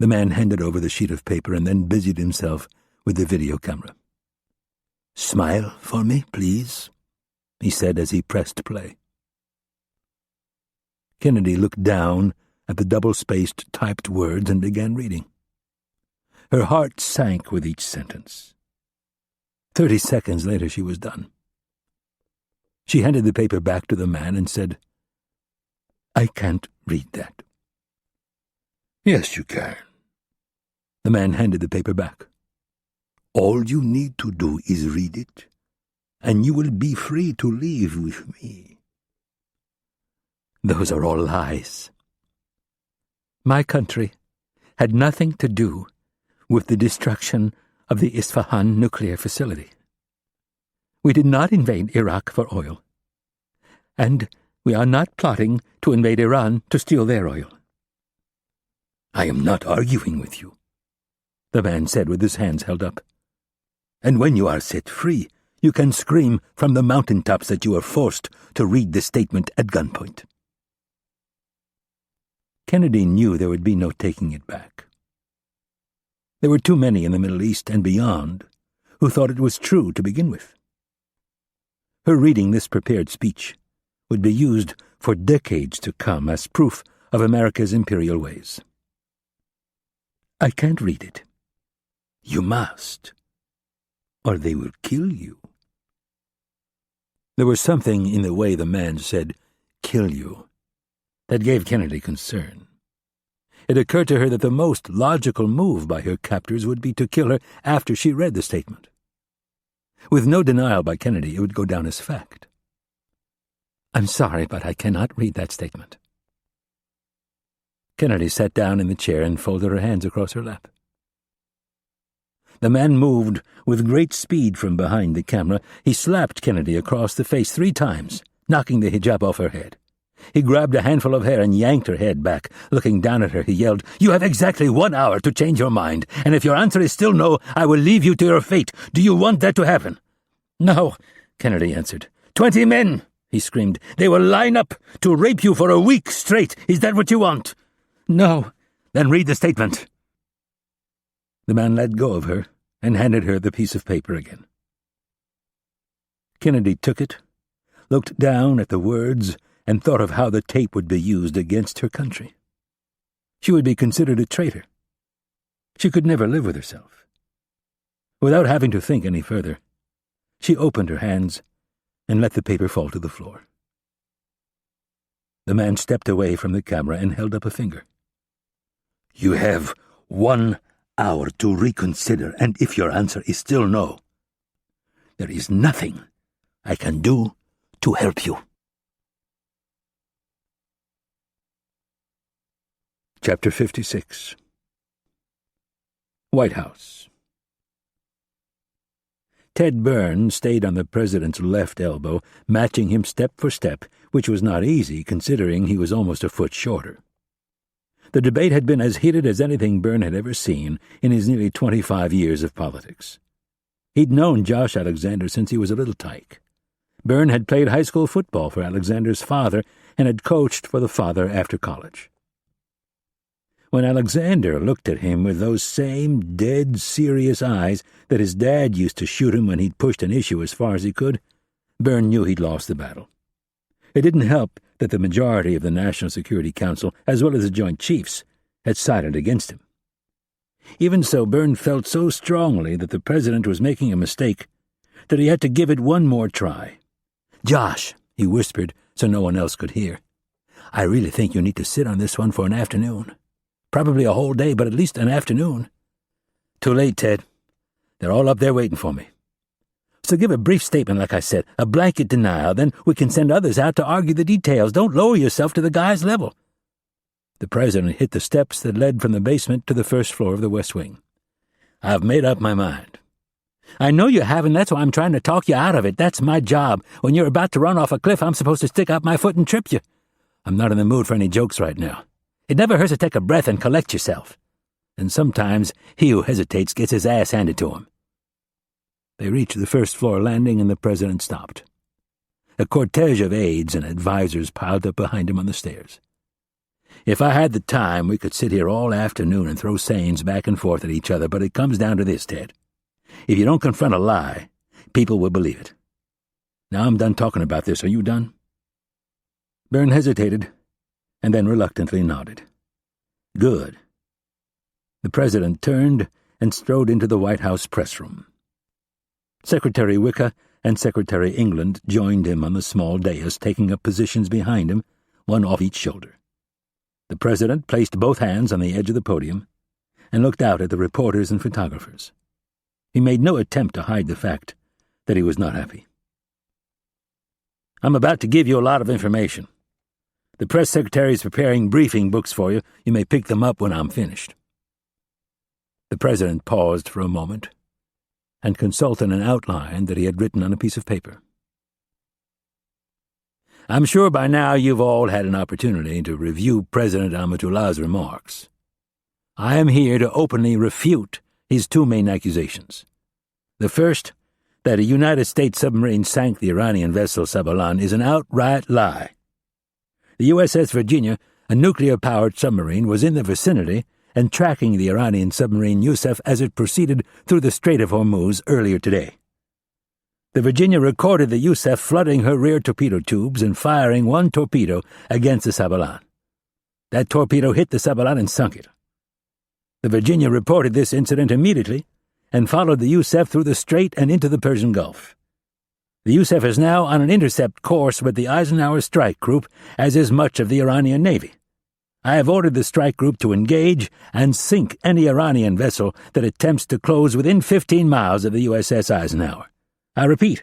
The man handed over the sheet of paper and then busied himself with the video camera. "Smile for me, please," he said as he pressed play. Kennedy looked down at the double-spaced typed words and began reading. Her heart sank with each sentence. 30 seconds later she was done. She handed the paper back to the man and said, "I can't read that." "Yes, you can." The man handed the paper back. "All you need to do is read it, and you will be free to leave with me." "Those are all lies. My country had nothing to do with the destruction of the Isfahan nuclear facility. We did not invade Iraq for oil, and we are not plotting to invade Iran to steal their oil." "I am not arguing with you," the man said with his hands held up. "And when you are set free, you can scream from the mountaintops that you are forced to read the statement at gunpoint." Kennedy knew there would be no taking it back. There were too many in the Middle East and beyond who thought it was true to begin with. Her reading this prepared speech would be used for decades to come as proof of America's imperial ways. "I can't read it." "You must, or they will kill you." There was something in the way the man said, "kill you," that gave Kennedy concern. It occurred to her that the most logical move by her captors would be to kill her after she read the statement. With no denial by Kennedy, it would go down as fact. "I'm sorry, but I cannot read that statement." Kennedy sat down in the chair and folded her hands across her lap. The man moved with great speed from behind the camera. He slapped Kennedy across the face 3 times, knocking the hijab off her head. He grabbed a handful of hair and yanked her head back. Looking down at her, he yelled, "You have exactly 1 hour to change your mind, and if your answer is still no, I will leave you to your fate. Do you want that to happen?" "No," Kennedy answered. 20 men, he screamed. "They will line up to rape you for a week straight. Is that what you want?" "No." "Then read the statement." The man let go of her and handed her the piece of paper again. Kennedy took it, looked down at the words, and thought of how the tape would be used against her country. She would be considered a traitor. She could never live with herself. Without having to think any further, she opened her hands and let the paper fall to the floor. The man stepped away from the camera and held up a finger. "You have 1 hour to reconsider, and if your answer is still no, there is nothing I can do to help you." Chapter 56. White House. Ted Burns stayed on the president's left elbow, matching him step for step, which was not easy considering he was almost a foot shorter. The debate had been as heated as anything Burns had ever seen in his nearly 25 years of politics. He'd known Josh Alexander since he was a little tyke. Burns had played high school football for Alexander's father and had coached for the father after college. When Alexander looked at him with those same dead serious eyes that his dad used to shoot him when he'd pushed an issue as far as he could, Burns knew he'd lost the battle. It didn't help that the majority of the National Security Council, as well as the Joint Chiefs, had sided against him. Even so, Burns felt so strongly that the president was making a mistake that he had to give it one more try. "Josh," he whispered so no one else could hear, "I really think you need to sit on this one for an afternoon. Probably a whole day, but at least an afternoon." "Too late, Ted. They're all up there waiting for me." "So give a brief statement, like I said, a blanket denial, then we can send others out to argue the details. Don't lower yourself to the guy's level." The president hit the steps that led from the basement to the first floor of the West Wing. "I've made up my mind." "I know you have, and that's why I'm trying to talk you out of it. That's my job. When you're about to run off a cliff, I'm supposed to stick out my foot and trip you. I'm not in the mood for any jokes right now. It never hurts to take a breath and collect yourself. And sometimes he who hesitates gets his ass handed to him." They reached the first-floor landing, and the president stopped. A cortege of aides and advisers piled up behind him on the stairs. "If I had the time, we could sit here all afternoon and throw sayings back and forth at each other, but it comes down to this, Ted. If you don't confront a lie, people will believe it. Now I'm done talking about this. Are you done?" Burns hesitated, and then reluctantly nodded. Good. The President turned and strode into the White House press room. Secretary Wicca and Secretary England joined him on the small dais, taking up positions behind him, one off each shoulder. The President placed both hands on the edge of the podium and looked out at the reporters and photographers. He made no attempt to hide the fact that he was not happy. I'm about to give you a lot of information. The press secretary is preparing briefing books for you. You may pick them up when I'm finished. The President paused for a moment and consulted an outline that he had written on a piece of paper. I'm sure by now you've all had an opportunity to review President Amatullah's remarks. I am here to openly refute his two main accusations. The first, that a United States submarine sank the Iranian vessel Sabalan, is an outright lie. The USS Virginia, a nuclear-powered submarine, was in the vicinity and tracking the Iranian submarine Yusuf as it proceeded through the Strait of Hormuz earlier today. The Virginia recorded the Yusuf flooding her rear torpedo tubes and firing one torpedo against the Sabalan. That torpedo hit the Sabalan and sunk it. The Virginia reported this incident immediately and followed the Yusuf through the strait and into the Persian Gulf. The Yusuf is now on an intercept course with the Eisenhower Strike Group, as is much of the Iranian Navy. I have ordered the strike group to engage and sink any Iranian vessel that attempts to close within 15 miles of the USS Eisenhower. I repeat,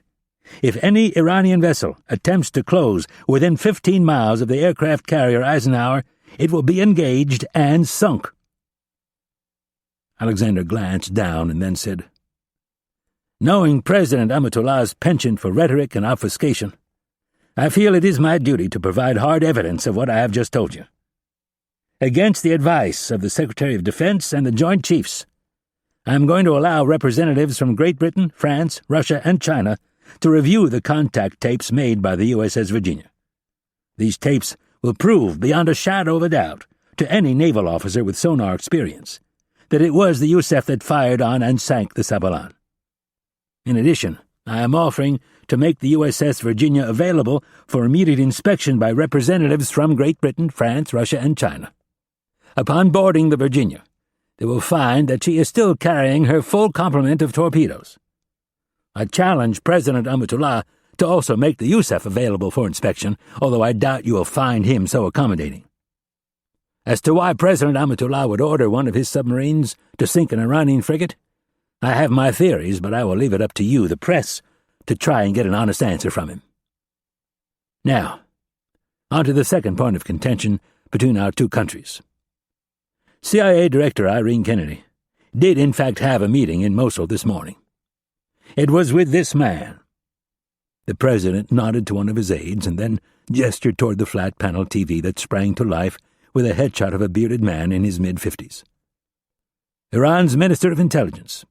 if any Iranian vessel attempts to close within 15 miles of the aircraft carrier Eisenhower, it will be engaged and sunk. Alexander glanced down and then said, Knowing President Amatullah's penchant for rhetoric and obfuscation, I feel it is my duty to provide hard evidence of what I have just told you. Against the advice of the Secretary of Defense and the Joint Chiefs, I am going to allow representatives from Great Britain, France, Russia, and China to review the contact tapes made by the USS Virginia. These tapes will prove beyond a shadow of a doubt to any naval officer with sonar experience that it was the Yusuf that fired on and sank the Sabalan. In addition, I am offering to make the USS Virginia available for immediate inspection by representatives from Great Britain, France, Russia, and China. Upon boarding the Virginia, they will find that she is still carrying her full complement of torpedoes. I challenge President Amatullah to also make the Yusuf available for inspection, although I doubt you will find him so accommodating. As to why President Amatullah would order one of his submarines to sink an Iranian frigate, I have my theories, but I will leave it up to you, the press, to try and get an honest answer from him. Now, on to the second point of contention between our two countries. CIA Director Irene Kennedy did in fact have a meeting in Mosul this morning. It was with this man. The President nodded to one of his aides and then gestured toward the flat panel TV that sprang to life with a headshot of a bearded man in his mid-50s. Iran's Minister of Intelligence.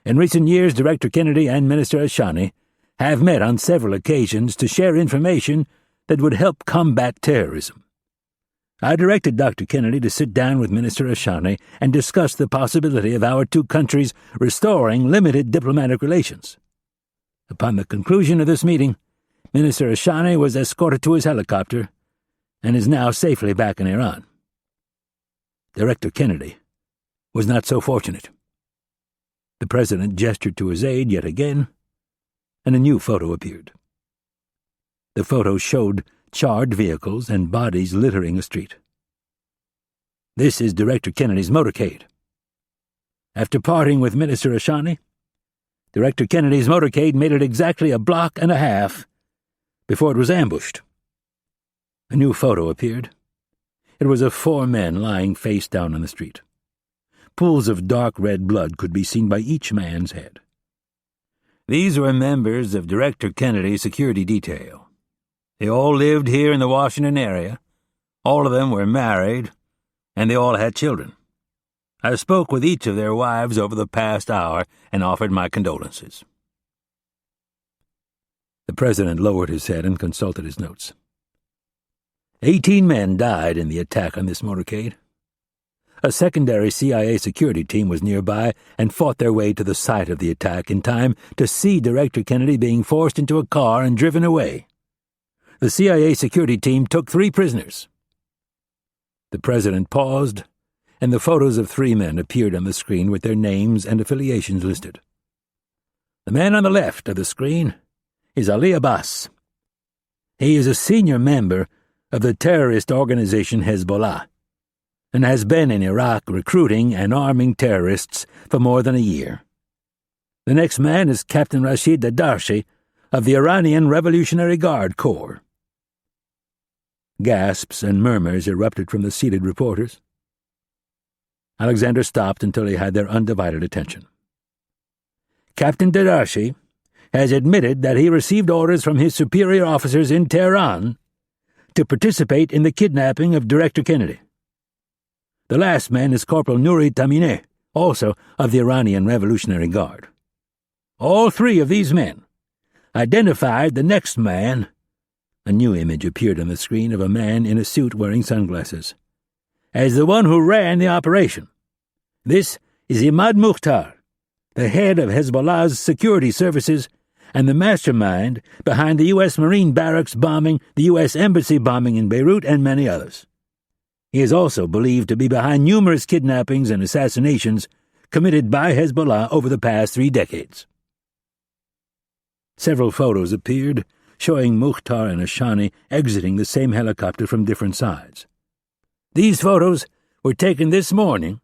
In recent years, Director Kennedy and Minister Ashani have met on several occasions to share information that would help combat terrorism. I directed Dr. Kennedy to sit down with Minister Ashani and discuss the possibility of our two countries restoring limited diplomatic relations. Upon the conclusion of this meeting, Minister Ashani was escorted to his helicopter and is now safely back in Iran. Director Kennedy was not so fortunate. The President gestured to his aide yet again, and a new photo appeared. The photo showed charred vehicles and bodies littering a street. This is Director Kennedy's motorcade. After parting with Minister Ashani, Director Kennedy's motorcade made it exactly a block and a half before it was ambushed. A new photo appeared. It was of 4 men lying face down on the street. Pools of dark red blood could be seen by each man's head. These were members of Director Kennedy's security detail. They all lived here in the Washington area. All of them were married, and they all had children. I spoke with each of their wives over the past hour and offered my condolences. The President lowered his head and consulted his notes. 18 men died in the attack on this motorcade. A secondary CIA security team was nearby and fought their way to the site of the attack in time to see Director Kennedy being forced into a car and driven away. The CIA security team took 3 prisoners. The President paused and the photos of 3 men appeared on the screen with their names and affiliations listed. The man on the left of the screen is Ali Abbas. He is a senior member of the terrorist organization Hezbollah, and has been in Iraq recruiting and arming terrorists for more than a year. The next man is Captain Rashid Dadarshi of the Iranian Revolutionary Guard Corps. Gasps and murmurs erupted from the seated reporters. Alexander stopped until he had their undivided attention. Captain Dadarshi has admitted that he received orders from his superior officers in Tehran to participate in the kidnapping of Director Kennedy. The last man is Corporal Nouri Tamineh, also of the Iranian Revolutionary Guard. All 3 of these men identified the next man. A new image appeared on the screen of a man in a suit wearing sunglasses, as the one who ran the operation. This is Imad Mukhtar, the head of Hezbollah's security services and the mastermind behind the U.S. Marine barracks bombing, the U.S. Embassy bombing in Beirut, and many others. He is also believed to be behind numerous kidnappings and assassinations committed by Hezbollah over the past 3 decades. Several photos appeared, showing Mukhtar and Ashani exiting the same helicopter from different sides. These photos were taken this morning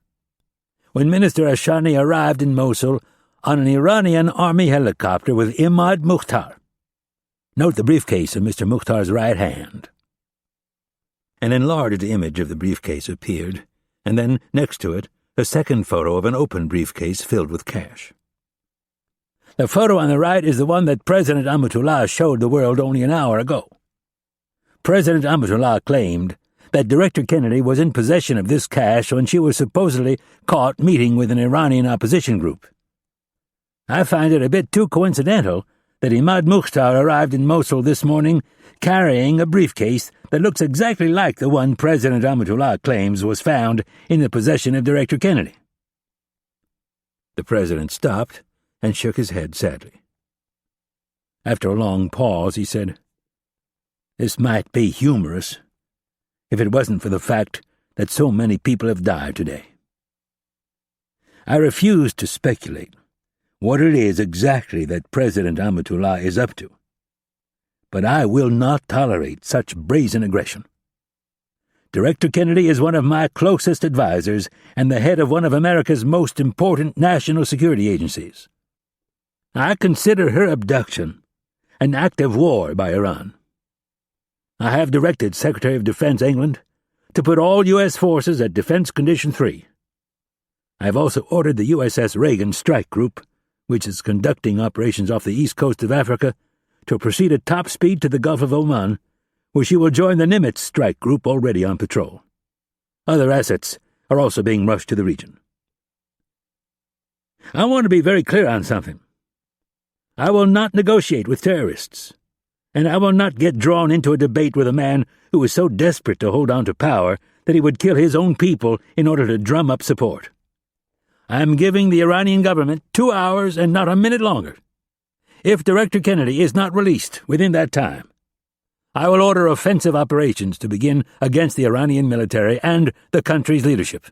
when Minister Ashani arrived in Mosul on an Iranian army helicopter with Imad Mukhtar. Note the briefcase in Mr. Mukhtar's right hand. An enlarged image of the briefcase appeared, and then, next to it, a second photo of an open briefcase filled with cash. The photo on the right is the one that President Amatullah showed the world only an hour ago. President Amatullah claimed that Director Kennedy was in possession of this cash when she was supposedly caught meeting with an Iranian opposition group. I find it a bit too coincidental that Imad Mukhtar arrived in Mosul this morning carrying a briefcase that looks exactly like the one President Amatullah claims was found in the possession of Director Kennedy. The president stopped and shook his head sadly. After a long pause, he said, "This might be humorous if it wasn't for the fact that so many people have died today. I refuse to speculate what it is exactly that President Amatullah is up to, but I will not tolerate such brazen aggression. Director Kennedy is one of my closest advisers and the head of one of America's most important national security agencies. I consider her abduction an act of war by Iran. I have directed Secretary of Defense England to put all U.S. forces at Defense Condition 3. I have also ordered the USS Reagan Strike Group, which is conducting operations off the east coast of Africa, to proceed at top speed to the Gulf of Oman, where she will join the Nimitz Strike Group already on patrol. Other assets are also being rushed to the region. I want to be very clear on something. I will not negotiate with terrorists, and I will not get drawn into a debate with a man who is so desperate to hold on to power that he would kill his own people in order to drum up support. I am giving the Iranian government 2 hours and not a minute longer. If Director Kennedy is not released within that time, I will order offensive operations to begin against the Iranian military and the country's leadership."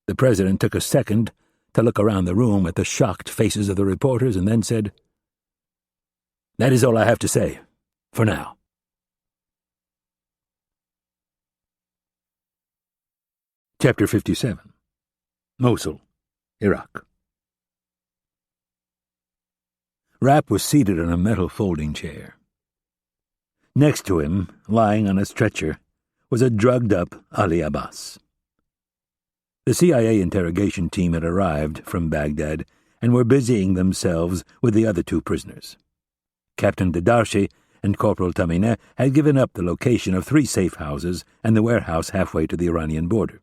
The president took a second to look around the room at the shocked faces of the reporters and then said, "That is all I have to say, for now." Chapter 57. Mosul, Iraq. Rapp was seated in a metal folding chair. Next to him, lying on a stretcher, was a drugged-up Ali Abbas. The CIA interrogation team had arrived from Baghdad and were busying themselves with the other 2 prisoners. Captain Dadarshi and Corporal Tamineh had given up the location of 3 safe houses and the warehouse halfway to the Iranian border.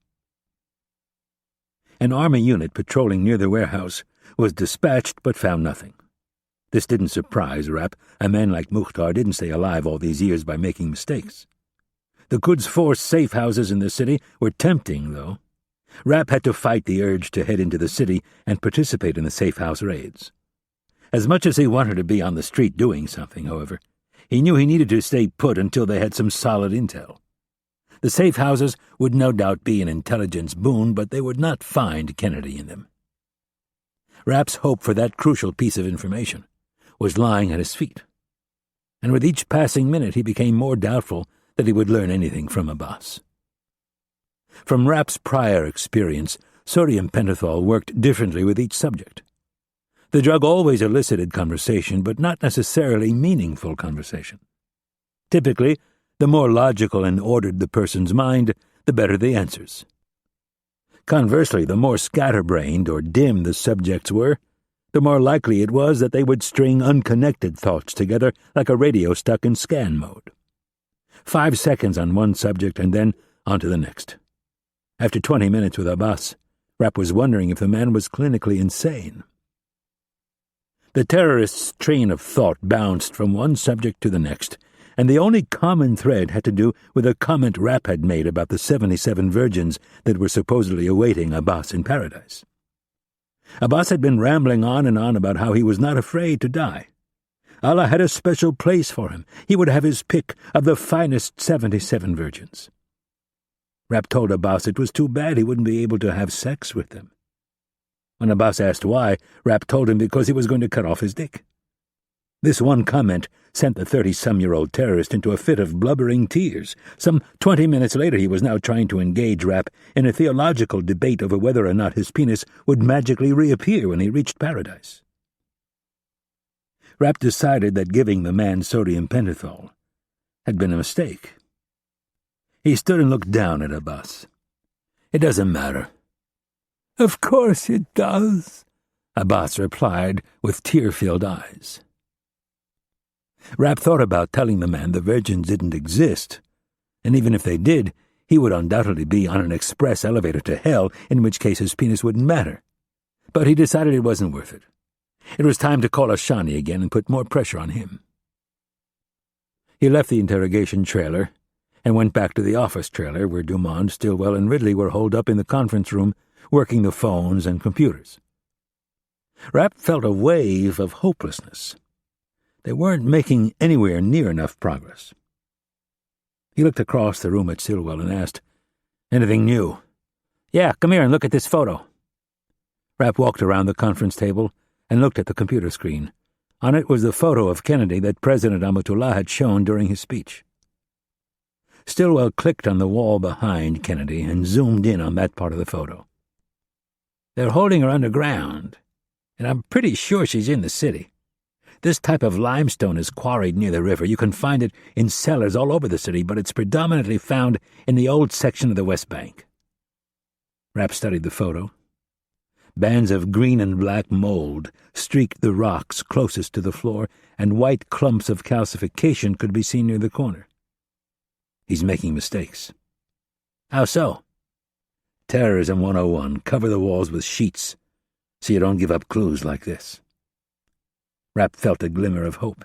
An army unit patrolling near the warehouse was dispatched but found nothing. This didn't surprise Rapp. A man like Mukhtar didn't stay alive all these years by making mistakes. The Quds Force safe houses in the city were tempting, though. Rapp had to fight the urge to head into the city and participate in the safe house raids. As much as he wanted to be on the street doing something, however, he knew he needed to stay put until they had some solid intel. The safe houses would no doubt be an intelligence boon, but they would not find Kennedy in them. Rapp's hope for that crucial piece of information was lying at his feet, and with each passing minute he became more doubtful that he would learn anything from Abbas. From Rapp's prior experience, sodium pentothal worked differently with each subject. The drug always elicited conversation, but not necessarily meaningful conversation. Typically, the more logical and ordered the person's mind, the better the answers. Conversely, the more scatterbrained or dim the subjects were, the more likely it was that they would string unconnected thoughts together like a radio stuck in scan mode. 5 seconds on one subject and then on to the next. After 20 minutes with Abbas, Rapp was wondering if the man was clinically insane. The terrorist's train of thought bounced from one subject to the next, and the only common thread had to do with a comment Rapp had made about the 77 virgins that were supposedly awaiting Abbas in paradise. Abbas had been rambling on and on about how he was not afraid to die. Allah had a special place for him. He would have his pick of the finest 77 virgins. Rapp told Abbas it was too bad he wouldn't be able to have sex with them. When Abbas asked why, Rapp told him because he was going to cut off his dick. This one comment sent the 30-some-year-old terrorist into a fit of blubbering tears. Some 20 minutes later he was now trying to engage Rapp in a theological debate over whether or not his penis would magically reappear when he reached paradise. Rapp decided that giving the man sodium pentothal had been a mistake. He stood and looked down at Abbas. "It doesn't matter." "Of course it does," Abbas replied with tear-filled eyes. Rapp thought about telling the man the virgins didn't exist, and even if they did, he would undoubtedly be on an express elevator to hell, in which case his penis wouldn't matter. But he decided it wasn't worth it. It was time to call Ashani again and put more pressure on him. He left the interrogation trailer and went back to the office trailer where Dumond, Stillwell, and Ridley were holed up in the conference room working the phones and computers. Rapp felt a wave of hopelessness. They weren't making anywhere near enough progress. He looked across the room at Stillwell and asked, "Anything new?" "Yeah, come here and look at this photo." Rapp walked around the conference table and looked at the computer screen. On it was the photo of Kennedy that President Amatullah had shown during his speech. Stillwell clicked on the wall behind Kennedy and zoomed in on that part of the photo. "They're holding her underground, and I'm pretty sure she's in the city. This type of limestone is quarried near the river. You can find it in cellars all over the city, but it's predominantly found in the old section of the West Bank." Rapp studied the photo. Bands of green and black mold streaked the rocks closest to the floor, and white clumps of calcification could be seen near the corner. "He's making mistakes." "How so?" "Terrorism 101. Cover the walls with sheets so you don't give up clues like this." Rapp felt a glimmer of hope.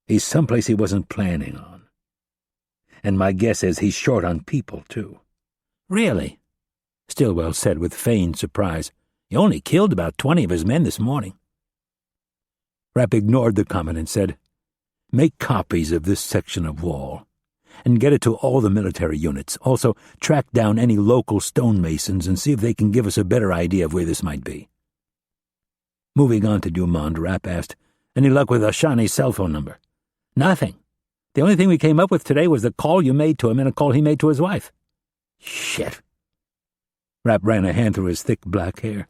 "He's someplace he wasn't planning on. And my guess is he's short on people, too." "Really?" Stillwell said with feigned surprise. "He only killed about 20 of his men this morning." Rapp ignored the comment and said, "Make copies of this section of wall and get it to all the military units. Also, track down any local stonemasons and see if they can give us a better idea of where this might be." Moving on to Dumond, Rapp asked, "Any luck with Ashani's cell phone number?" "Nothing. The only thing we came up with today was the call you made to him and a call he made to his wife." "Shit." Rapp ran a hand through his thick black hair.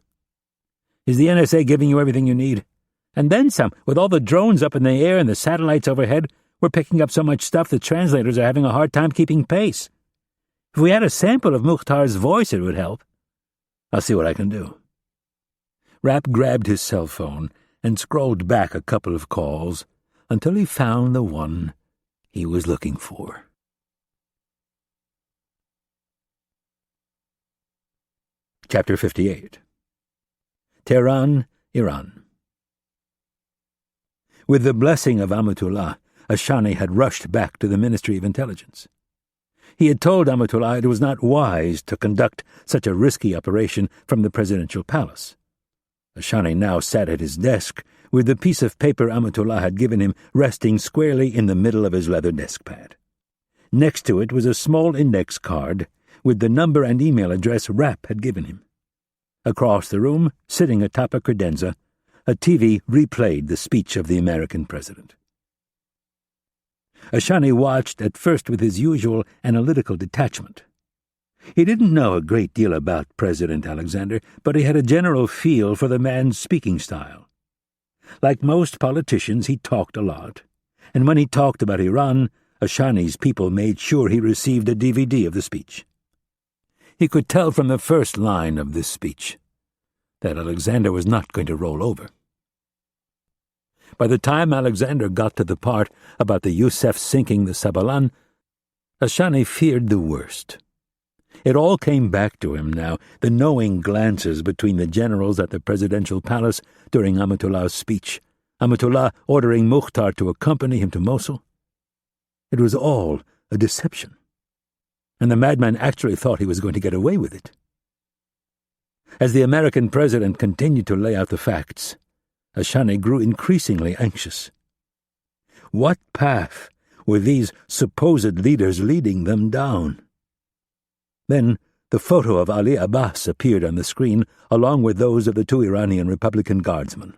"Is the NSA giving you everything you need?" "And then some. With all the drones up in the air and the satellites overhead, we're picking up so much stuff the translators are having a hard time keeping pace. If we had a sample of Mukhtar's voice, it would help." "I'll see what I can do." Rapp grabbed his cell phone and scrolled back a couple of calls until he found the one he was looking for. Chapter 58. Tehran, Iran. With the blessing of Amatullah, Ashani had rushed back to the Ministry of Intelligence. He had told Amatullah it was not wise to conduct such a risky operation from the presidential palace. Ashani now sat at his desk, with the piece of paper Amatullah had given him resting squarely in the middle of his leather desk pad. Next to it was a small index card with the number and email address Rapp had given him. Across the room, sitting atop a credenza, a TV replayed the speech of the American president. Ashani watched at first with his usual analytical detachment. He didn't know a great deal about President Alexander, but he had a general feel for the man's speaking style. Like most politicians, he talked a lot, and when he talked about Iran, Ashani's people made sure he received a DVD of the speech. He could tell from the first line of this speech that Alexander was not going to roll over. By the time Alexander got to the part about the Youssef sinking the Sabalan, Ashani feared the worst. It all came back to him now, the knowing glances between the generals at the presidential palace during Amatullah's speech, Amatullah ordering Mukhtar to accompany him to Mosul. It was all a deception, and the madman actually thought he was going to get away with it. As the American president continued to lay out the facts, Ashani grew increasingly anxious. What path were these supposed leaders leading them down? Then the photo of Ali Abbas appeared on the screen, along with those of the two Iranian Republican guardsmen.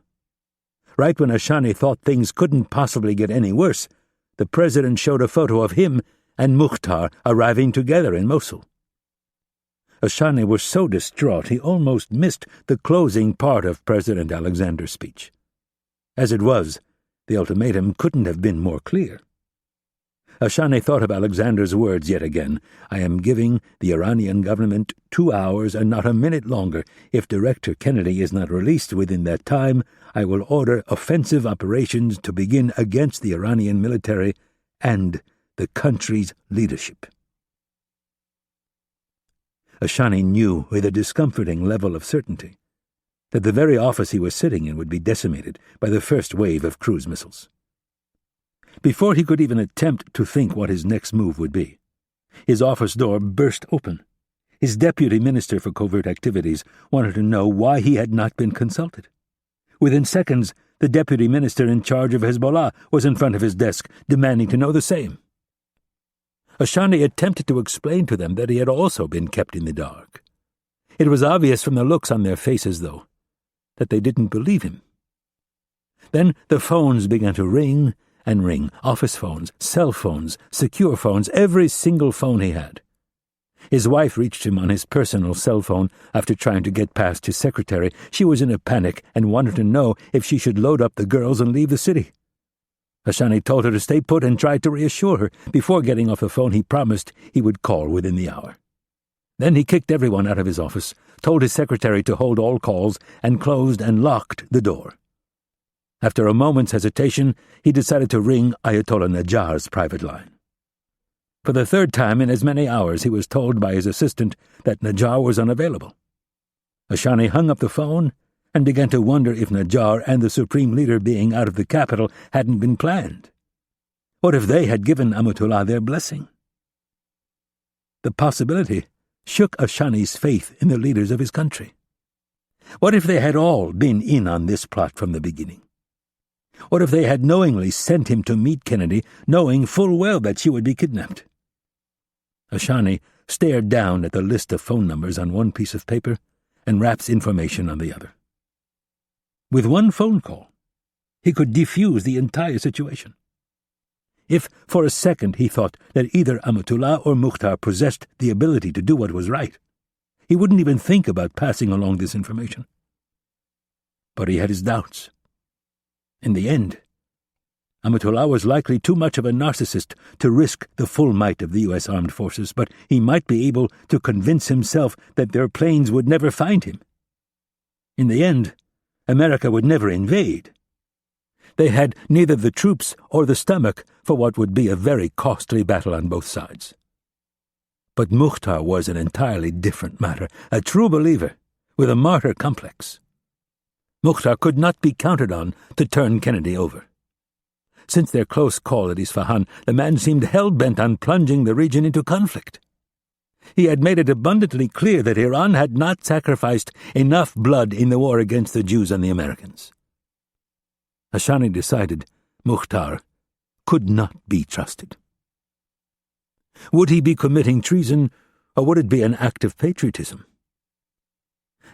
Right when Ashani thought things couldn't possibly get any worse, the president showed a photo of him and Mukhtar arriving together in Mosul. Ashani was so distraught he almost missed the closing part of President Alexander's speech. As it was, the ultimatum couldn't have been more clear. Ashani thought of Alexander's words yet again. I am giving the Iranian government 2 hours and not a minute longer. If Director Kennedy is not released within that time, I will order offensive operations to begin against the Iranian military and the country's leadership. Ashani knew with a discomforting level of certainty that the very office he was sitting in would be decimated by the first wave of cruise missiles. Before he could even attempt to think what his next move would be, his office door burst open. His deputy minister for covert activities wanted to know why he had not been consulted. Within seconds, the deputy minister in charge of Hezbollah was in front of his desk, demanding to know the same. Ashani attempted to explain to them that he had also been kept in the dark. It was obvious from the looks on their faces, though, that they didn't believe him. Then the phones began to ring and ring, office phones, cell phones, secure phones, every single phone he had. His wife reached him on his personal cell phone after trying to get past his secretary. She was in a panic and wanted to know if she should load up the girls and leave the city. Ashani told her to stay put and tried to reassure her. Before getting off the phone, he promised he would call within the hour. Then he kicked everyone out of his office, told his secretary to hold all calls, and closed and locked the door. After a moment's hesitation, he decided to ring Ayatollah Najjar's private line. For the third time in as many hours, he was told by his assistant that Najjar was unavailable. Ashani hung up the phone and began to wonder if Najjar and the supreme leader being out of the capital hadn't been planned. What if they had given Amatullah their blessing? The possibility shook Ashani's faith in the leaders of his country. What if they had all been in on this plot from the beginning? What if they had knowingly sent him to meet Kennedy, knowing full well that she would be kidnapped? Ashani stared down at the list of phone numbers on one piece of paper and Rapp's information on the other. With one phone call, he could defuse the entire situation. If for a second he thought that either Amatullah or Mukhtar possessed the ability to do what was right, he wouldn't even think about passing along this information. But he had his doubts. In the end, Amatullah was likely too much of a narcissist to risk the full might of the U.S. Armed Forces, but he might be able to convince himself that their planes would never find him. In the end, America would never invade. They had neither the troops or the stomach for what would be a very costly battle on both sides. But Mukhtar was an entirely different matter, a true believer with a martyr complex. Mukhtar could not be counted on to turn Kennedy over. Since their close call at Isfahan, the man seemed hell-bent on plunging the region into conflict. He had made it abundantly clear that Iran had not sacrificed enough blood in the war against the Jews and the Americans. Ashani decided Mukhtar could not be trusted. Would he be committing treason, or would it be an act of patriotism?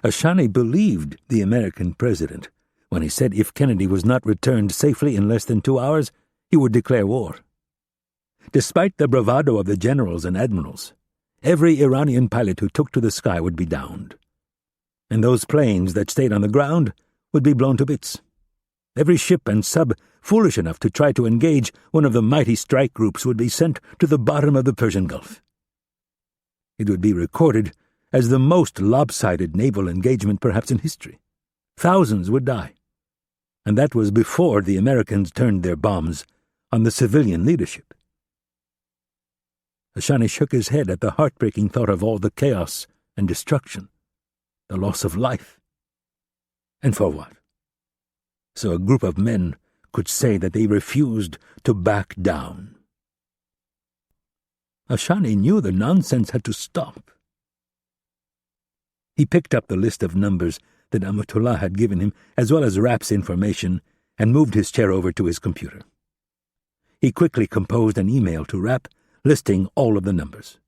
Ashani believed the American president when he said if Kennedy was not returned safely in less than 2 hours, he would declare war. Despite the bravado of the generals and admirals, every Iranian pilot who took to the sky would be downed, and those planes that stayed on the ground would be blown to bits. Every ship and sub foolish enough to try to engage one of the mighty strike groups would be sent to the bottom of the Persian Gulf. It would be recorded as the most lopsided naval engagement perhaps in history. Thousands would die, and that was before the Americans turned their bombs on the civilian leadership. Ashani shook his head at the heartbreaking thought of all the chaos and destruction, the loss of life. And for what? So a group of men could say that they refused to back down. Ashani knew the nonsense had to stop. He picked up the list of numbers that Amatullah had given him, as well as Rapp's information, and moved his chair over to his computer. He quickly composed an email to Rapp, listing all of the numbers,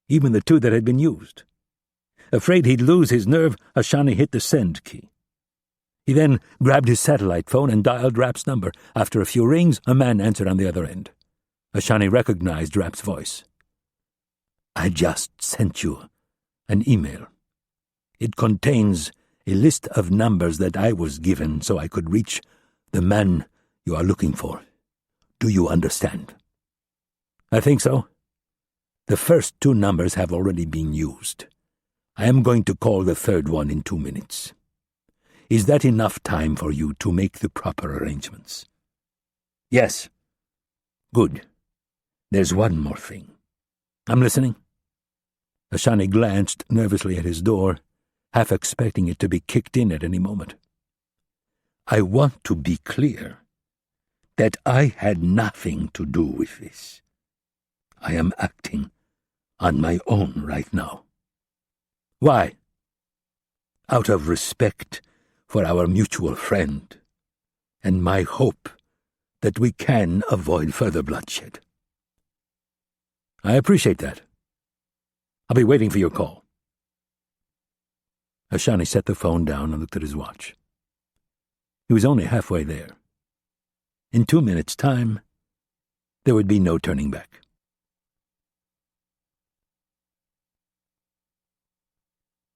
even the 2 that had been used. Afraid he'd lose his nerve, Ashani hit the send key. He then grabbed his satellite phone and dialed Rapp's number. After a few rings, a man answered on the other end. Ashani recognized Rapp's voice. "I just sent you an email. It contains a list of numbers that I was given so I could reach the man you are looking for. Do you understand?" "I think so. The first 2 numbers have already been used. I am going to call the third one in 2 minutes. Is that enough time for you to make the proper arrangements?" "Yes." "Good. There's one more thing." "I'm listening." Ashani glanced nervously at his door, half expecting it to be kicked in at any moment. "I want to be clear that I had nothing to do with this. I am acting on my own right now." "Why?" "Out of respect for our mutual friend, and my hope that we can avoid further bloodshed." "I appreciate that. I'll be waiting for your call." Ashani set the phone down and looked at his watch. He was only halfway there. In 2 minutes' time, there would be no turning back.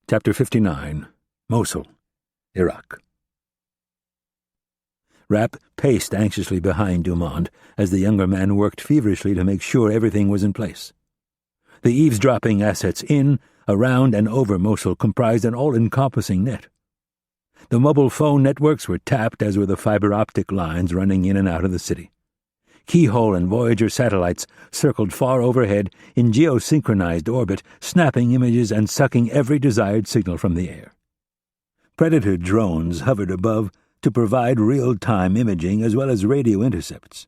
Chapter 59. Mosul, Iraq. Rapp paced anxiously behind Dumont as the younger man worked feverishly to make sure everything was in place. The eavesdropping assets in, around, and over Mosul comprised an all-encompassing net. The mobile phone networks were tapped, as were the fiber-optic lines running in and out of the city. Keyhole and Voyager satellites circled far overhead in geosynchronized orbit, snapping images and sucking every desired signal from the air. Predator drones hovered above to provide real-time imaging as well as radio intercepts.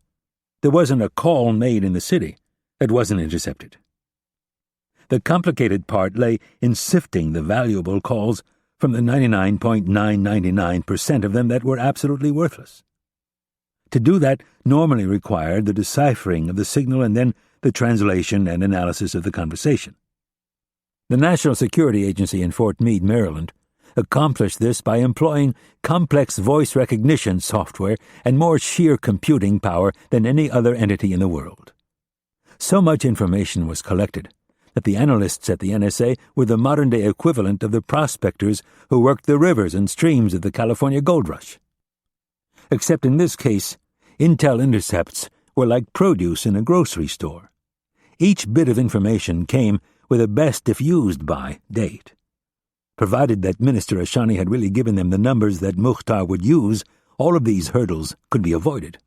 There wasn't a call made in the city that wasn't intercepted. The complicated part lay in sifting the valuable calls from the 99.999% of them that were absolutely worthless. To do that normally required the deciphering of the signal and then the translation and analysis of the conversation. The National Security Agency in Fort Meade, Maryland, accomplished this by employing complex voice recognition software and more sheer computing power than any other entity in the world. So much information was collected that the analysts at the NSA were the modern-day equivalent of the prospectors who worked the rivers and streams of the California gold rush. Except in this case, intel intercepts were like produce in a grocery store. Each bit of information came with a best-if-used-by date. Provided that Minister Ashani had really given them the numbers that Mukhtar would use, all of these hurdles could be avoided.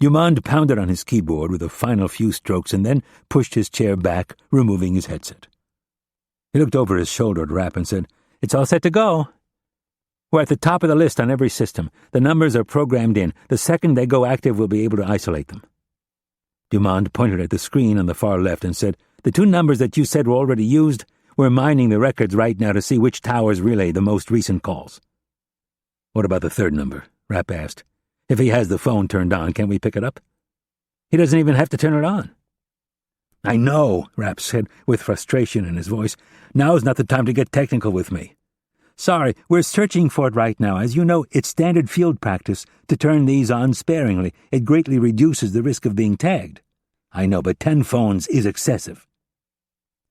Dumond pounded on his keyboard with a final few strokes and then pushed his chair back, removing his headset. He looked over his shoulder at Rapp and said, "It's all set to go. We're at the top of the list on every system. The numbers are programmed in. The second they go active, we'll be able to isolate them." Dumond pointed at the screen on the far left and said, "The 2 numbers that you said were already used, we're mining the records right now to see which towers relay the most recent calls." "What about the 3rd number?" Rapp asked. "If he has the phone turned on, can't we pick it up?" "He doesn't even have to turn it on." "I know," Rapp said, with frustration in his voice. "Now's not the time to get technical with me. Sorry, we're searching for it right now. As you know, it's standard field practice to turn these on sparingly. It greatly reduces the risk of being tagged." "I know, but 10 phones is excessive."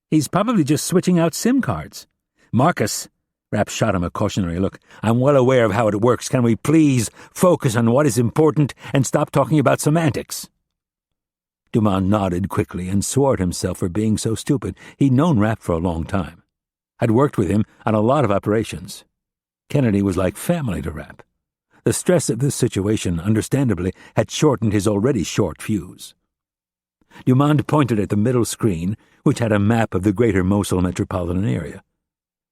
"He's probably just switching out SIM cards." "Marcus," Rapp shot him a cautionary look, "I'm well aware of how it works. Can we please focus on what is important and stop talking about semantics?" Dumont nodded quickly and swore at himself for being so stupid. He'd known Rapp for a long time. Had worked with him on a lot of operations. Kennedy was like family to Rapp. The stress of this situation, understandably, had shortened his already short fuse. Dumont pointed at the middle screen, which had a map of the greater Mosul metropolitan area.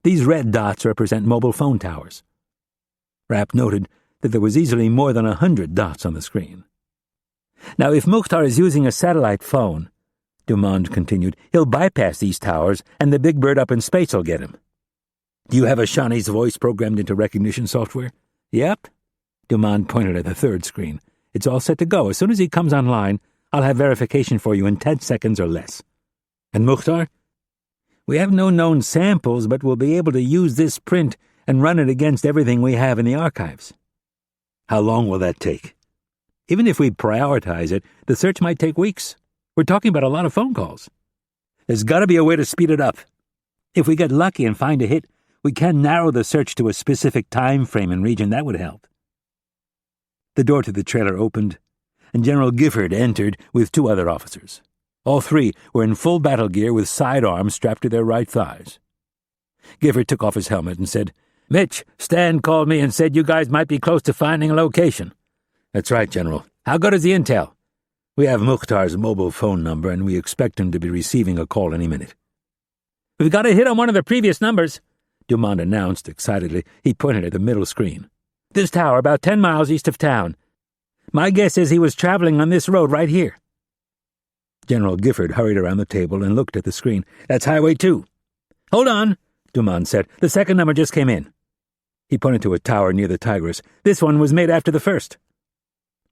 These red dots represent mobile phone towers. Rapp noted that there was easily more than 100 dots on the screen. "Now, if Mukhtar is using a satellite phone," Dumont continued, "he'll bypass these towers, and the big bird up in space will get him." "Do you have Ashani's voice programmed into recognition software?" "Yep." Dumont pointed at the third screen. "It's all set to go. As soon as he comes online, I'll have verification for you in 10 seconds or less." "And Mukhtar?" "We have no known samples, but we'll be able to use this print and run it against everything we have in the archives." "How long will that take?" "Even if we prioritize it, the search might take weeks. We're talking about a lot of phone calls. There's got to be a way to speed it up. If we get lucky and find a hit, we can narrow the search to a specific time frame and region. That would help." The door to the trailer opened, and General Gifford entered with 2 other officers. All 3 were in full battle gear with sidearms strapped to their right thighs. Gifford took off his helmet and said, "Mitch, Stan called me and said you guys might be close to finding a location." "That's right, General. How good is the intel?" "We have Mukhtar's mobile phone number, and we expect him to be receiving a call any minute." "We've got a hit on one of the previous numbers," Dumont announced excitedly. He pointed at the middle screen. "This tower, about 10 miles east of town. My guess is he was traveling on this road right here." General Gifford hurried around the table and looked at the screen. "That's Highway 2. "Hold on," Dumont said. "The second number just came in." He pointed to a tower near the Tigris. "This one was made after the first."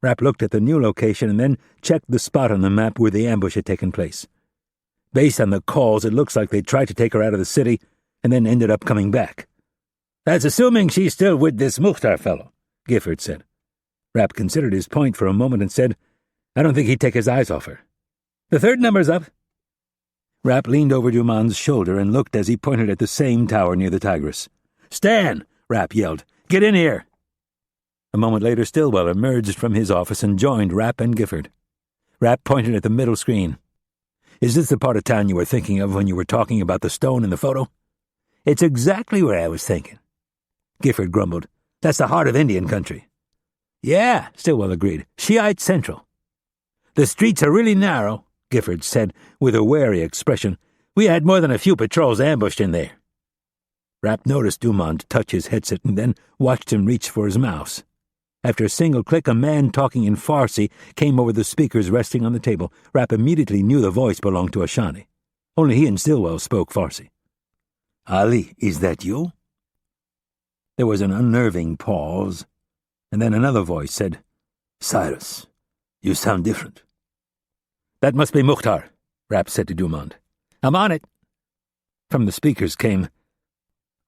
Rapp looked at the new location and then checked the spot on the map where the ambush had taken place. "Based on the calls, it looks like they tried to take her out of the city and then ended up coming back." "That's assuming she's still with this Mukhtar fellow," Gifford said. Rapp considered his point for a moment and said, "I don't think he'd take his eyes off her." "The third number's up." Rapp leaned over Dumont's shoulder and looked as he pointed at the same tower near the Tigris. "Stan!" Rapp yelled. "Get in here!" A moment later, Stillwell emerged from his office and joined Rapp and Gifford. Rapp pointed at the middle screen. "Is this the part of town you were thinking of when you were talking about the stone in the photo?" "It's exactly where I was thinking." Gifford grumbled. "That's the heart of Indian country." "Yeah," Stillwell agreed. "Shiite Central." "The streets are really narrow," Gifford said with a wary expression. "We had more than a few patrols ambushed in there." Rapp noticed Dumont touch his headset and then watched him reach for his mouse. After a single click, a man talking in Farsi came over the speakers resting on the table. Rapp immediately knew the voice belonged to Ashani. Only he and Stillwell spoke Farsi. "Ali, is that you?" There was an unnerving pause, and then another voice said, "Cyrus, you sound different." "That must be Mukhtar," Rapp said to Dumont. "I'm on it." From the speakers came,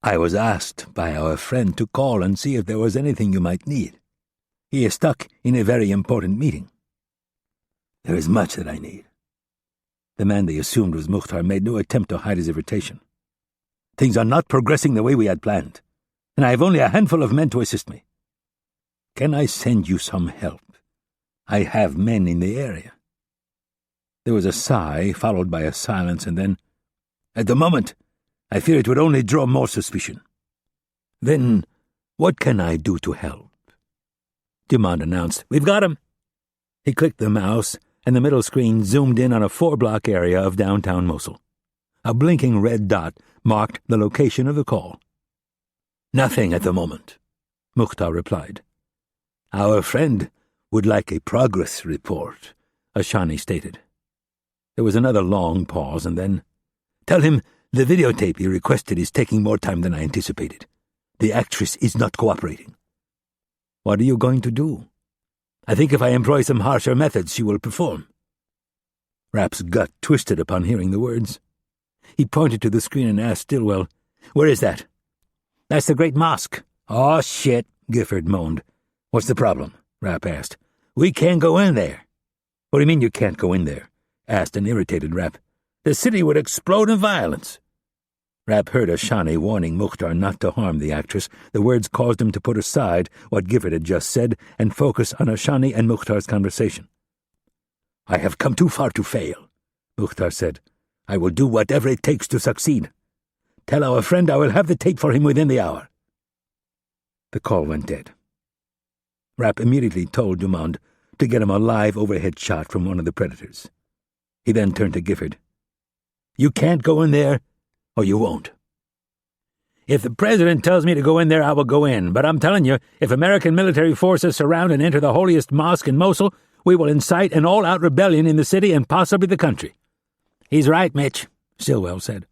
"I was asked by our friend to call and see if there was anything you might need. He is stuck in a very important meeting." "There is much that I need." The man they assumed was Mukhtar made no attempt to hide his irritation. "Things are not progressing the way we had planned, and I have only a handful of men to assist me. Can I send you some help? I have men in the area." There was a sigh, followed by a silence, and then, "At the moment, I fear it would only draw more suspicion." "Then what can I do to help?" Dumont announced, "We've got him." He clicked the mouse, and the middle screen zoomed in on a 4-block area of downtown Mosul. A blinking red dot marked the location of the call. "Nothing at the moment," Mukhtar replied. "Our friend would like a progress report," Ashani stated. There was another long pause, and then, "Tell him the videotape he requested is taking more time than I anticipated. The actress is not cooperating." "What are you going to do?" "I think if I employ some harsher methods, she will perform." Rapp's gut twisted upon hearing the words. He pointed to the screen and asked Stillwell, "Where is that?" "That's the Great Mosque." "Oh, shit," Gifford moaned. "What's the problem?" Rapp asked. "We can't go in there." "What do you mean you can't go in there?" asked an irritated Rapp. "The city would explode in violence." Rapp heard Ashani warning Mukhtar not to harm the actress. The words caused him to put aside what Gifford had just said and focus on Ashani and Mukhtar's conversation. "I have come too far to fail," Mukhtar said. "I will do whatever it takes to succeed. Tell our friend I will have the tape for him within the hour." The call went dead. Rapp immediately told Dumond to get him a live overhead shot from one of the predators. He then turned to Gifford. "You can't go in there, or you won't." "If the president tells me to go in there, I will go in. But I'm telling you, if American military forces surround and enter the holiest mosque in Mosul, we will incite an all-out rebellion in the city and possibly the country." "He's right, Mitch," Stillwell said.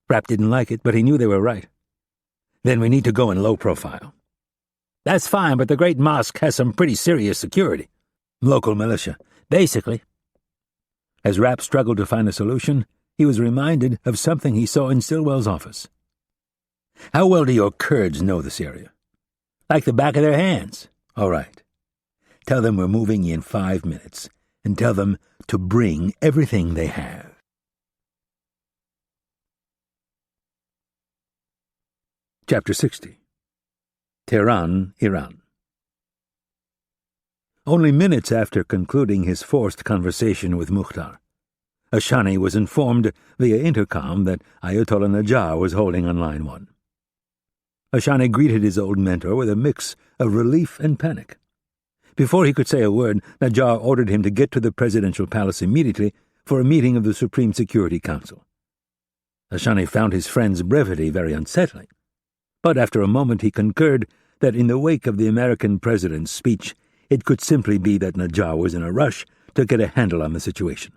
Rapp didn't like it, but he knew they were right. "Then we need to go in low profile." "That's fine, but the Great Mosque has some pretty serious security." "Local militia, basically." As Rapp struggled to find a solution, he was reminded of something he saw in Stillwell's office. "How well do your Kurds know this area?" "Like the back of their hands." "All right. Tell them we're moving in 5 minutes, and tell them to bring everything they have." Chapter 60. Tehran, Iran. Only minutes after concluding his forced conversation with Mukhtar, Ashani was informed via intercom that Ayatollah Najjar was holding on line 1. Ashani greeted his old mentor with a mix of relief and panic. Before he could say a word, Najjar ordered him to get to the presidential palace immediately for a meeting of the Supreme Security Council. Ashani found his friend's brevity very unsettling, but after a moment he concurred that in the wake of the American president's speech, it could simply be that Najjar was in a rush to get a handle on the situation.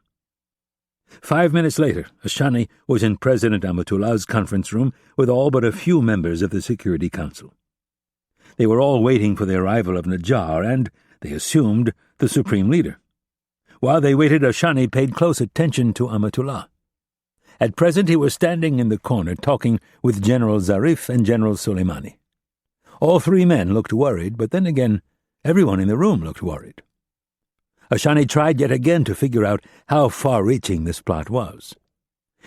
5 minutes later, Ashani was in President Amatullah's conference room with all but a few members of the Security Council. They were all waiting for the arrival of Najjar and, they assumed, the Supreme Leader. While they waited, Ashani paid close attention to Amatullah. At present he was standing in the corner talking with General Zarif and General Soleimani. All 3 men looked worried, but then again, everyone in the room looked worried. Ashani tried yet again to figure out how far-reaching this plot was.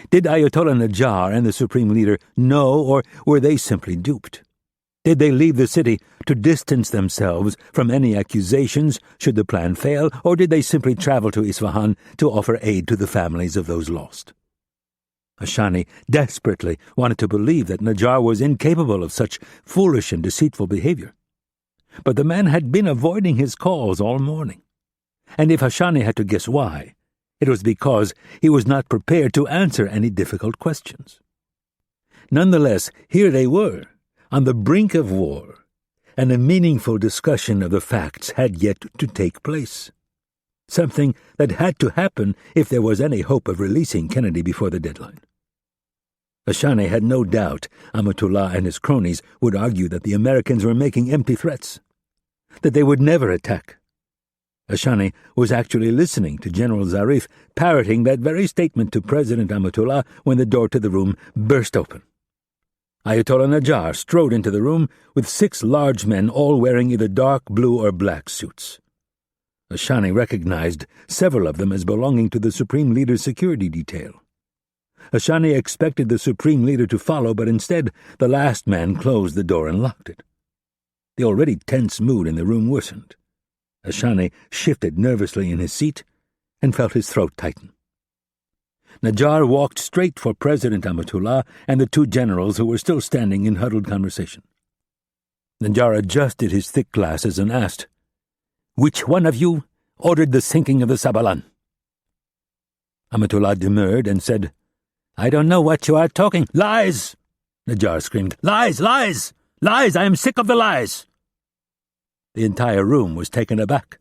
Did Ayatollah Najjar and the Supreme Leader know, or were they simply duped? Did they leave the city to distance themselves from any accusations should the plan fail, or did they simply travel to Isfahan to offer aid to the families of those lost? Ashani desperately wanted to believe that Najjar was incapable of such foolish and deceitful behavior. But the man had been avoiding his calls all morning. And if Ashani had to guess why, it was because he was not prepared to answer any difficult questions. Nonetheless, here they were, on the brink of war, and a meaningful discussion of the facts had yet to take place. Something that had to happen if there was any hope of releasing Kennedy before the deadline. Ashani had no doubt Amatullah and his cronies would argue that the Americans were making empty threats, that they would never attack. Ashani was actually listening to General Zarif parroting that very statement to President Amatullah when the door to the room burst open. Ayatollah Najjar strode into the room with 6 large men all wearing either dark blue or black suits. Ashani recognized several of them as belonging to the Supreme Leader's security detail. Ashani expected the Supreme Leader to follow, but instead the last man closed the door and locked it. The already tense mood in the room worsened. Ashani shifted nervously in his seat and felt his throat tighten. Najjar walked straight for President Amatullah and the 2 generals who were still standing in huddled conversation. Najjar adjusted his thick glasses and asked, "Which one of you ordered the sinking of the Sabalan?" Amatullah demurred and said, "I don't know what you are talking." "Lies!" Najjar screamed. "Lies! Lies! Lies! I am sick of the lies!" The entire room was taken aback.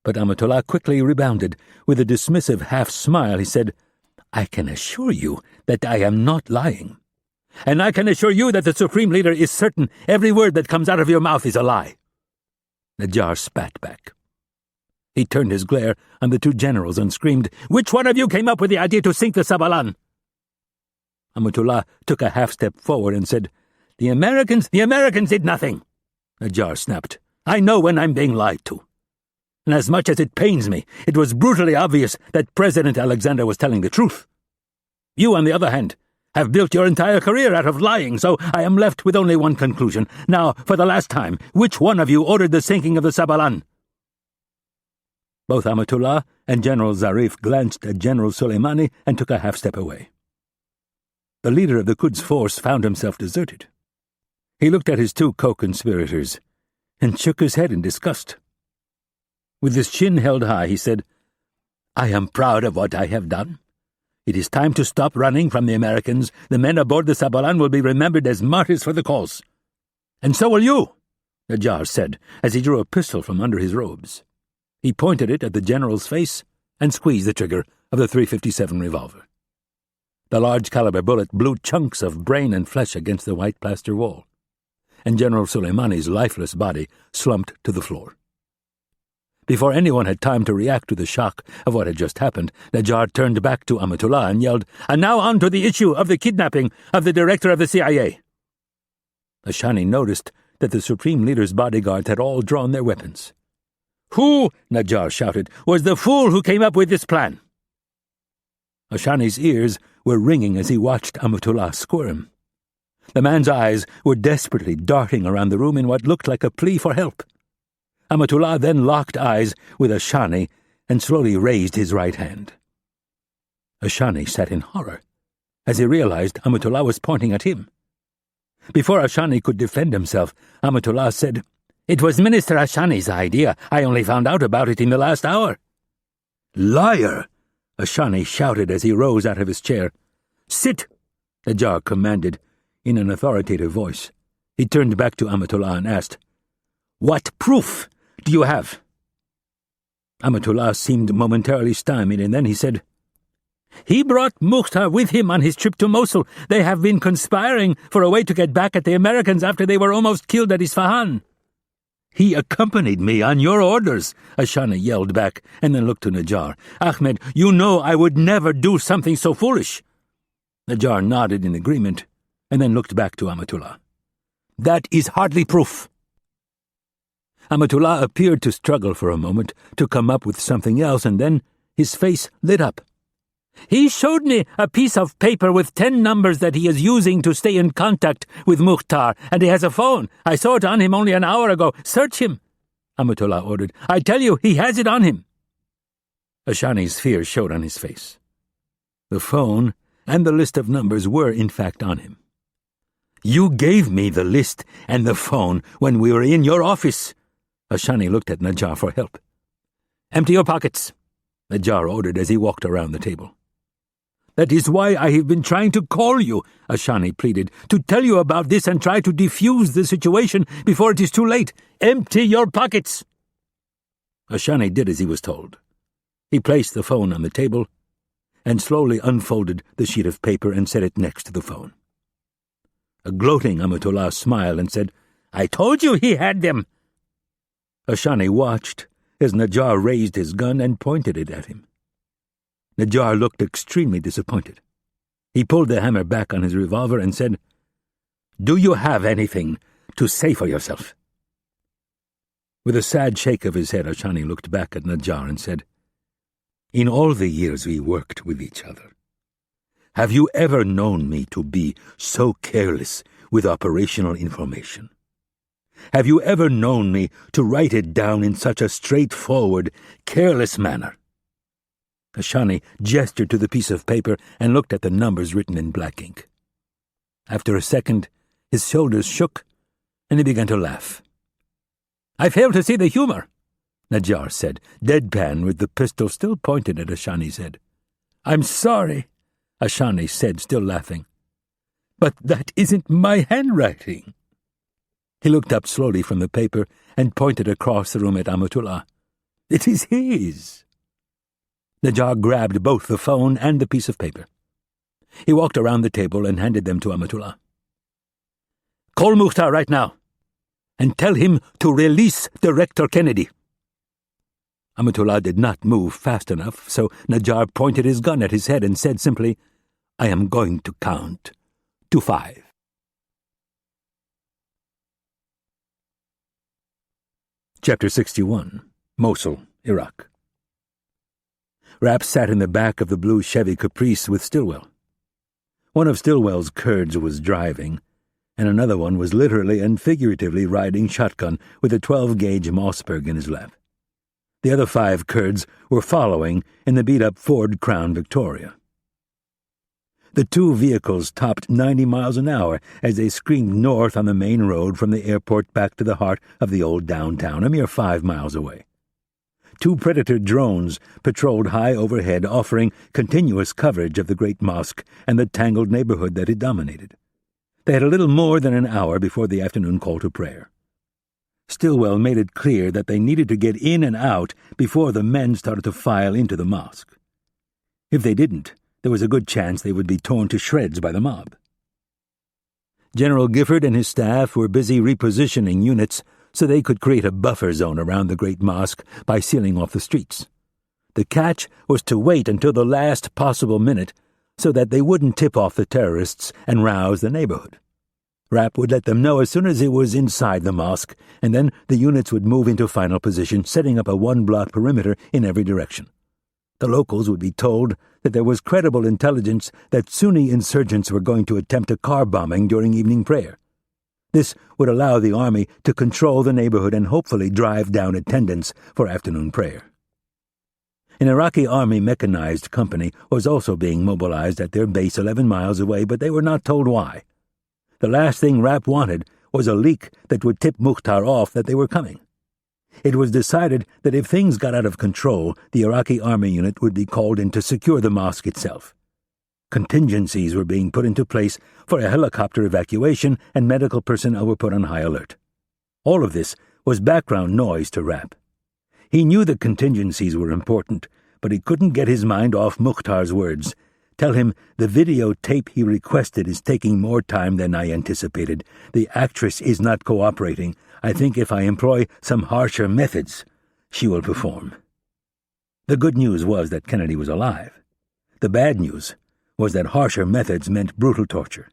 But Amatullah quickly rebounded. With a dismissive half-smile, he said, "I can assure you that I am not lying. And I can assure you that the Supreme Leader is certain every word that comes out of your mouth is a lie." Najjar spat back. He turned his glare on the two generals and screamed, "Which one of you came up with the idea to sink the Sabalan?" Amatullah took a half-step forward and said, The Americans did nothing." Najjar snapped. "I know when I'm being lied to. And as much as it pains me, it was brutally obvious that President Alexander was telling the truth. You, on the other hand, have built your entire career out of lying, so I am left with only one conclusion. Now, for the last time, which one of you ordered the sinking of the Sabalan?" Both Amatullah and General Zarif glanced at General Soleimani and took a half-step away. The leader of the Quds force found himself deserted. He looked at his two co-conspirators and shook his head in disgust. With his chin held high, he said, "I am proud of what I have done. It is time to stop running from the Americans. The men aboard the Sabalan will be remembered as martyrs for the cause. And so will you," Najjar said, as he drew a pistol from under his robes. He pointed it at the general's face and squeezed the trigger of the .357 revolver. The large-caliber bullet blew chunks of brain and flesh against the white plaster wall, and General Soleimani's lifeless body slumped to the floor. Before anyone had time to react to the shock of what had just happened, Najjar turned back to Amatullah and yelled, "And now on to the issue of the kidnapping of the director of the CIA." Ashani noticed that the Supreme Leader's bodyguards had all drawn their weapons. "Who," Najjar shouted, "was the fool who came up with this plan?" Ashani's ears were ringing as he watched Amatullah squirm. The man's eyes were desperately darting around the room in what looked like a plea for help. Amatullah then locked eyes with Ashani and slowly raised his right hand. Ashani sat in horror as he realized Amatullah was pointing at him. Before Ashani could defend himself, Amatullah said, "It was Minister Ashani's idea. I only found out about it in the last hour." "Liar!" Ashani shouted as he rose out of his chair. "Sit!" Najjar commanded in an authoritative voice. He turned back to Amatullah and asked, "What proof do you have?" Amatullah seemed momentarily stymied, and then he said, "He brought Mukhtar with him on his trip to Mosul. They have been conspiring for a way to get back at the Americans after they were almost killed at Isfahan." "He accompanied me on your orders," Ashani yelled back, and then looked to Najjar. "Ahmed, you know I would never do something so foolish." Najjar nodded in agreement, and then looked back to Amatullah. "That is hardly proof." Amatullah appeared to struggle for a moment to come up with something else, and then his face lit up. "He showed me a piece of paper with 10 numbers that he is using to stay in contact with Mukhtar, and he has a phone. I saw it on him only an hour ago. Search him," Amatullah ordered. "I tell you, he has it on him." Ashani's fear showed on his face. The phone and the list of numbers were, in fact, on him. "You gave me the list and the phone when we were in your office." Ashani looked at Najjar for help. "Empty your pockets," Najjar ordered as he walked around the table. "That is why I have been trying to call you," Ashani pleaded, "to tell you about this and try to defuse the situation before it is too late. Empty your pockets." Ashani did as he was told. He placed the phone on the table and slowly unfolded the sheet of paper and set it next to the phone. A gloating Amatullah smiled and said, "I told you he had them." Ashani watched as Najjar raised his gun and pointed it at him. Najjar looked extremely disappointed. He pulled the hammer back on his revolver and said, "Do you have anything to say for yourself?" With a sad shake of his head, Ashani looked back at Najjar and said, "In all the years we worked with each other, have you ever known me to be so careless with operational information? Have you ever known me to write it down in such a straightforward, careless manner?" Ashani gestured to the piece of paper and looked at the numbers written in black ink. After a second, his shoulders shook, and he began to laugh. "I fail to see the humor," Najjar said, deadpan with the pistol still pointed at Ashani's head. "I'm sorry," Ashani said, still laughing. "But that isn't my handwriting." He looked up slowly from the paper and pointed across the room at Amatullah. "It is his." Najjar grabbed both the phone and the piece of paper. He walked around the table and handed them to Amatullah. "Call Mukhtar right now, and tell him to release Director Kennedy." Amatullah did not move fast enough, so Najjar pointed his gun at his head and said simply, "I am going to count to 5. Chapter 61. Mosul, Iraq. Rapp sat in the back of the blue Chevy Caprice with Stillwell. One of Stillwell's Kurds was driving, and another one was literally and figuratively riding shotgun with a 12-gauge Mossberg in his lap. The other 5 Kurds were following in the beat-up Ford Crown Victoria. The 2 vehicles topped 90 miles an hour as they screamed north on the main road from the airport back to the heart of the old downtown, a mere 5 miles away. 2 Predator drones patrolled high overhead, offering continuous coverage of the great mosque and the tangled neighborhood that it dominated. They had a little more than an hour before the afternoon call to prayer. Stillwell made it clear that they needed to get in and out before the men started to file into the mosque. If they didn't, there was a good chance they would be torn to shreds by the mob. General Gifford and his staff were busy repositioning units so they could create a buffer zone around the great mosque by sealing off the streets. The catch was to wait until the last possible minute so that they wouldn't tip off the terrorists and rouse the neighborhood. Rapp would let them know as soon as it was inside the mosque, and then the units would move into final position, setting up a 1-block perimeter in every direction. The locals would be told that there was credible intelligence that Sunni insurgents were going to attempt a car bombing during evening prayer. This would allow the army to control the neighborhood and hopefully drive down attendance for afternoon prayer. An Iraqi Army mechanized company was also being mobilized at their base 11 miles away, but they were not told why. The last thing Rapp wanted was a leak that would tip Mukhtar off that they were coming. It was decided that if things got out of control, the Iraqi Army unit would be called in to secure the mosque itself. Contingencies were being put into place for a helicopter evacuation, and medical personnel were put on high alert. All of this was background noise to Rapp. He knew the contingencies were important, but he couldn't get his mind off Mukhtar's words. Tell him the videotape he requested is taking more time than I anticipated. The actress is not cooperating. I think if I employ some harsher methods, she will perform. The good news was that Kennedy was alive. The bad news was that harsher methods meant brutal torture.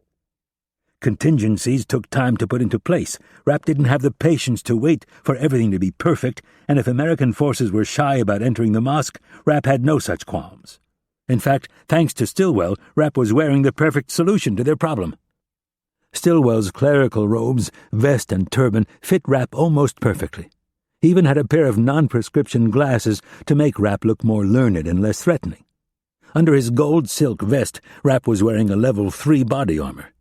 Contingencies took time to put into place. Rapp didn't have the patience to wait for everything to be perfect, and if American forces were shy about entering the mosque, Rapp had no such qualms. In fact, thanks to Stillwell, Rapp was wearing the perfect solution to their problem. Stillwell's clerical robes, vest, and turban fit Rapp almost perfectly. He even had a pair of non-prescription glasses to make Rapp look more learned and less threatening. Under his gold silk vest, Rapp was wearing a level 3 body armor.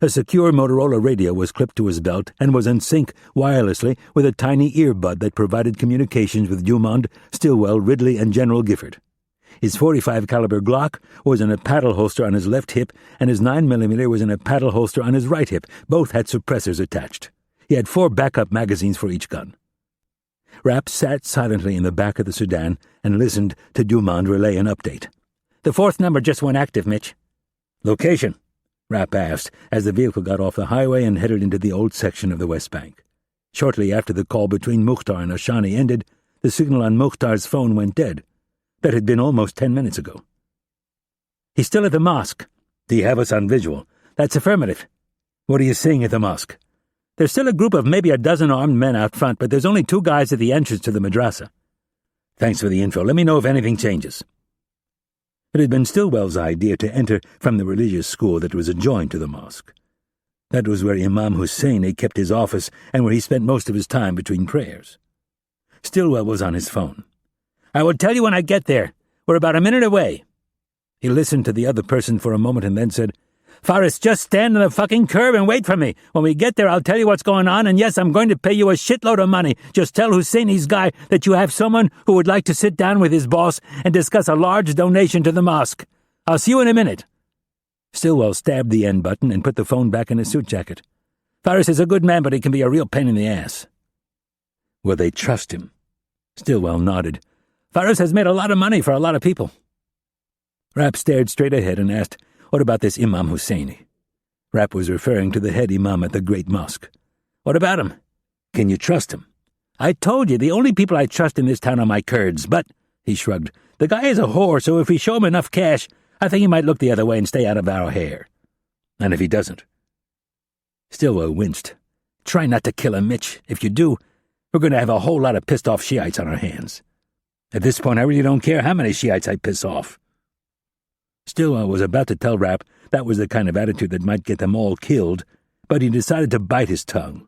A secure Motorola radio was clipped to his belt and was in sync wirelessly with a tiny earbud that provided communications with Dumond, Stillwell, Ridley, and General Gifford. His .45 caliber Glock was in a paddle holster on his left hip, and his 9mm was in a paddle holster on his right hip. Both had suppressors attached. He had 4 backup magazines for each gun. Rapp sat silently in the back of the sedan and listened to Dumond relay an update. "The 4th number just went active, Mitch." "Location?" Rapp asked as the vehicle got off the highway and headed into the old section of the West Bank. Shortly after the call between Mukhtar and Ashani ended, the signal on Mukhtar's phone went dead. That had been almost 10 minutes ago. "He's still at the mosque." "Do you have us on visual?" "That's affirmative." "What are you seeing at the mosque?" "There's still a group of maybe a dozen armed men out front, but there's only 2 guys at the entrance to the madrasa." "Thanks for the info. Let me know if anything changes." It had been Stillwell's idea to enter from the religious school that was adjoined to the mosque. That was where Imam Husseini kept his office and where he spent most of his time between prayers. Stillwell was on his phone. "I will tell you when I get there. We're about a minute away." He listened to the other person for a moment and then said, "Faris, just stand on the fucking curb and wait for me. When we get there, I'll tell you what's going on, and yes, I'm going to pay you a shitload of money. Just tell Husseini's guy that you have someone who would like to sit down with his boss and discuss a large donation to the mosque. I'll see you in a minute." Stillwell stabbed the end button and put the phone back in his suit jacket. "Faris is a good man, but he can be a real pain in the ass." "Will they trust him?" Stillwell nodded. "Faris has made a lot of money for a lot of people." Rapp stared straight ahead and asked, "What about this Imam Husseini?" Rapp was referring to the head imam at the great mosque. "What about him?" "Can you trust him?" "I told you, the only people I trust in this town are my Kurds, but," he shrugged, "the guy is a whore, so if we show him enough cash, I think he might look the other way and stay out of our hair. And if he doesn't?" Stillwell winced. "Try not to kill him, Mitch. If you do, we're going to have a whole lot of pissed-off Shiites on our hands. At this point, I really don't care how many Shiites I piss off." Stillwell was about to tell Rapp that was the kind of attitude that might get them all killed, but he decided to bite his tongue.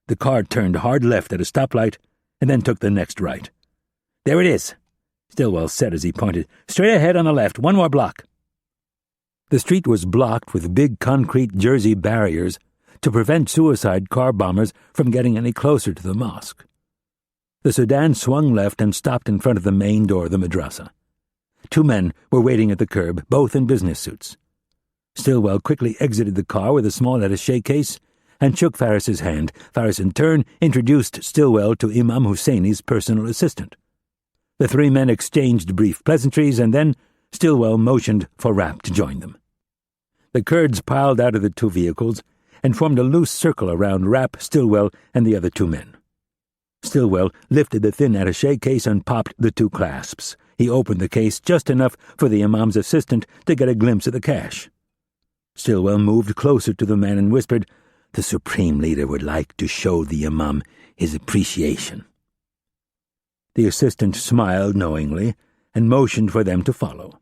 The car turned hard left at a stoplight and then took the next right. "There it is," Stillwell said as he pointed. "Straight ahead on the left, one more block." The street was blocked with big concrete Jersey barriers to prevent suicide car bombers from getting any closer to the mosque. The sedan swung left and stopped in front of the main door of the madrasa. 2 men were waiting at the curb, both in business suits. Stillwell quickly exited the car with a small attaché case and shook Faris's hand. Faris, in turn, introduced Stillwell to Imam Husseini's personal assistant. The 3 men exchanged brief pleasantries, and then Stillwell motioned for Rapp to join them. The Kurds piled out of the 2 vehicles and formed a loose circle around Rapp, Stillwell, and the other 2 men. Stillwell lifted the thin attaché case and popped the 2 clasps. He opened the case just enough for the imam's assistant to get a glimpse of the cash. Stillwell moved closer to the man and whispered, "The Supreme Leader would like to show the imam his appreciation." The assistant smiled knowingly and motioned for them to follow.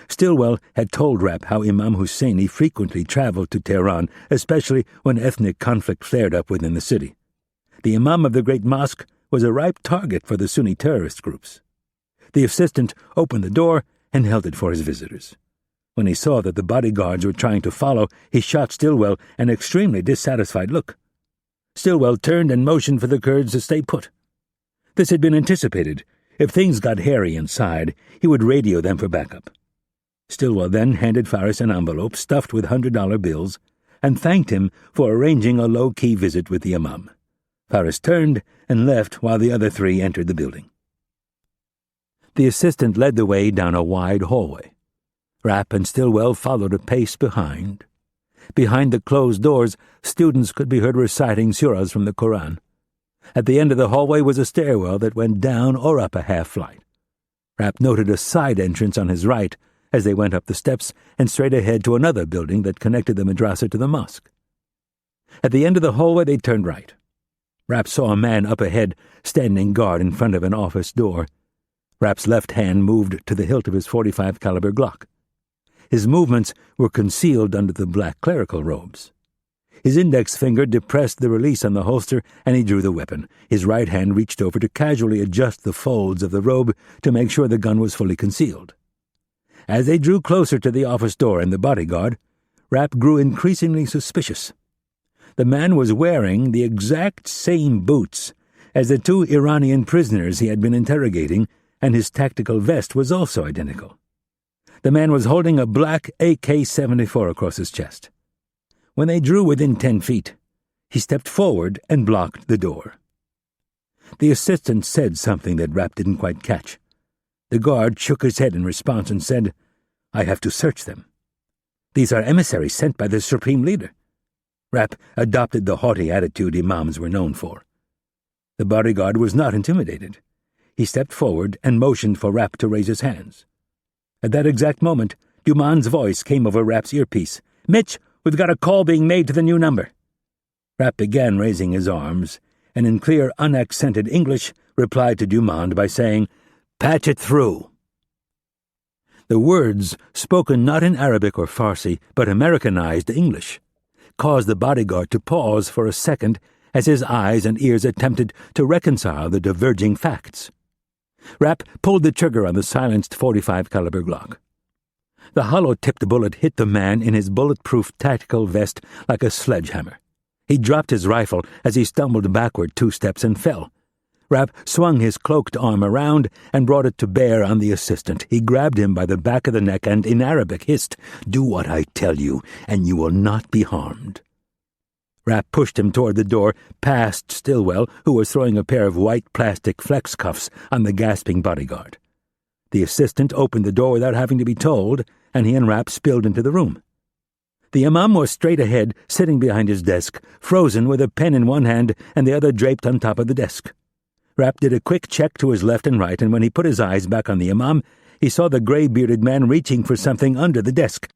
Stillwell had told Rapp how Imam Husseini frequently traveled to Tehran, especially when ethnic conflict flared up within the city. The imam of the great mosque was a ripe target for the Sunni terrorist groups. The assistant opened the door and held it for his visitors. When he saw that the bodyguards were trying to follow, he shot Stillwell an extremely dissatisfied look. Stillwell turned and motioned for the Kurds to stay put. This had been anticipated. If things got hairy inside, he would radio them for backup. Stillwell then handed Faris an envelope stuffed with $100 bills and thanked him for arranging a low-key visit with the imam. Faris turned and left while the other 3 entered the building. The assistant led the way down a wide hallway. Rapp and Stillwell followed a pace behind. Behind the closed doors, students could be heard reciting surahs from the Quran. At the end of the hallway was a stairwell that went down or up a half-flight. Rapp noted a side entrance on his right as they went up the steps and straight ahead to another building that connected the madrasa to the mosque. At the end of the hallway they turned right. Rapp saw a man up ahead, standing guard in front of an office door. Rapp's left hand moved to the hilt of his .45 caliber Glock. His movements were concealed under the black clerical robes. His index finger depressed the release on the holster, and he drew the weapon. His right hand reached over to casually adjust the folds of the robe to make sure the gun was fully concealed. As they drew closer to the office door and the bodyguard, Rapp grew increasingly suspicious. The man was wearing the exact same boots as the 2 Iranian prisoners he had been interrogating, and his tactical vest was also identical. The man was holding a black AK-74 across his chest. When they drew within 10 feet, he stepped forward and blocked the door. The assistant said something that Rapp didn't quite catch. The guard shook his head in response and said, "I have to search them. These are emissaries sent by the Supreme Leader." Rapp adopted the haughty attitude imams were known for. The bodyguard was not intimidated. He stepped forward and motioned for Rapp to raise his hands. At that exact moment, Duman's voice came over Rapp's earpiece. "Mitch, we've got a call being made to the new number." Rapp began raising his arms, and in clear, unaccented English replied to Dumond by saying, "Patch it through." The words, spoken not in Arabic or Farsi, but Americanized English, caused the bodyguard to pause for a second as his eyes and ears attempted to reconcile the diverging facts. Rapp pulled the trigger on the silenced .45 caliber Glock. The hollow-tipped bullet hit the man in his bulletproof tactical vest like a sledgehammer. He dropped his rifle as he stumbled backward 2 steps and fell. Rapp swung his cloaked arm around and brought it to bear on the assistant. He grabbed him by the back of the neck and, in Arabic, hissed, "Do what I tell you, and you will not be harmed." Rapp pushed him toward the door, past Stillwell, who was throwing a pair of white plastic flex cuffs on the gasping bodyguard. The assistant opened the door without having to be told, and he and Rapp spilled into the room. The imam was straight ahead, sitting behind his desk, frozen with a pen in one hand and the other draped on top of the desk. Rapp did a quick check to his left and right, and when he put his eyes back on the imam, he saw the grey-bearded man reaching for something under the desk.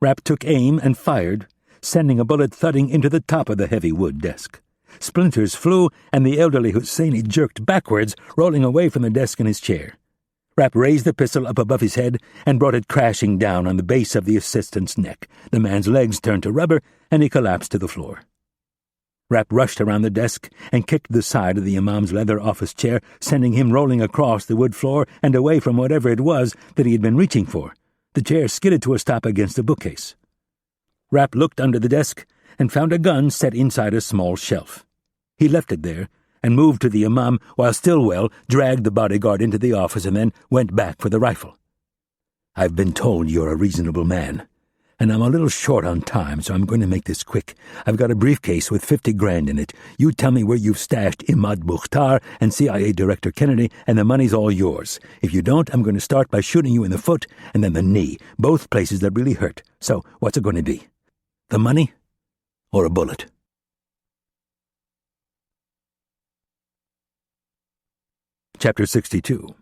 Rapp took aim and fired, sending a bullet thudding into the top of the heavy wood desk. Splinters flew, and the elderly Husseini jerked backwards, rolling away from the desk in his chair. Rapp raised the pistol up above his head and brought it crashing down on the base of the assistant's neck. The man's legs turned to rubber, and he collapsed to the floor. Rapp rushed around the desk and kicked the side of the imam's leather office chair, sending him rolling across the wood floor and away from whatever it was that he had been reaching for. The chair skidded to a stop against a bookcase. Rapp looked under the desk and found a gun set inside a small shelf. He left it there and moved to the imam while Stillwell dragged the bodyguard into the office and then went back for the rifle. "I've been told you're a reasonable man, and I'm a little short on time, so I'm going to make this quick. I've got a briefcase with 50 grand in it. You tell me where you've stashed Imad Mukhtar and CIA Director Kennedy, and the money's all yours. If you don't, I'm going to start by shooting you in the foot and then the knee, both places that really hurt. So, what's it going to be? The money or a bullet?" Chapter 62.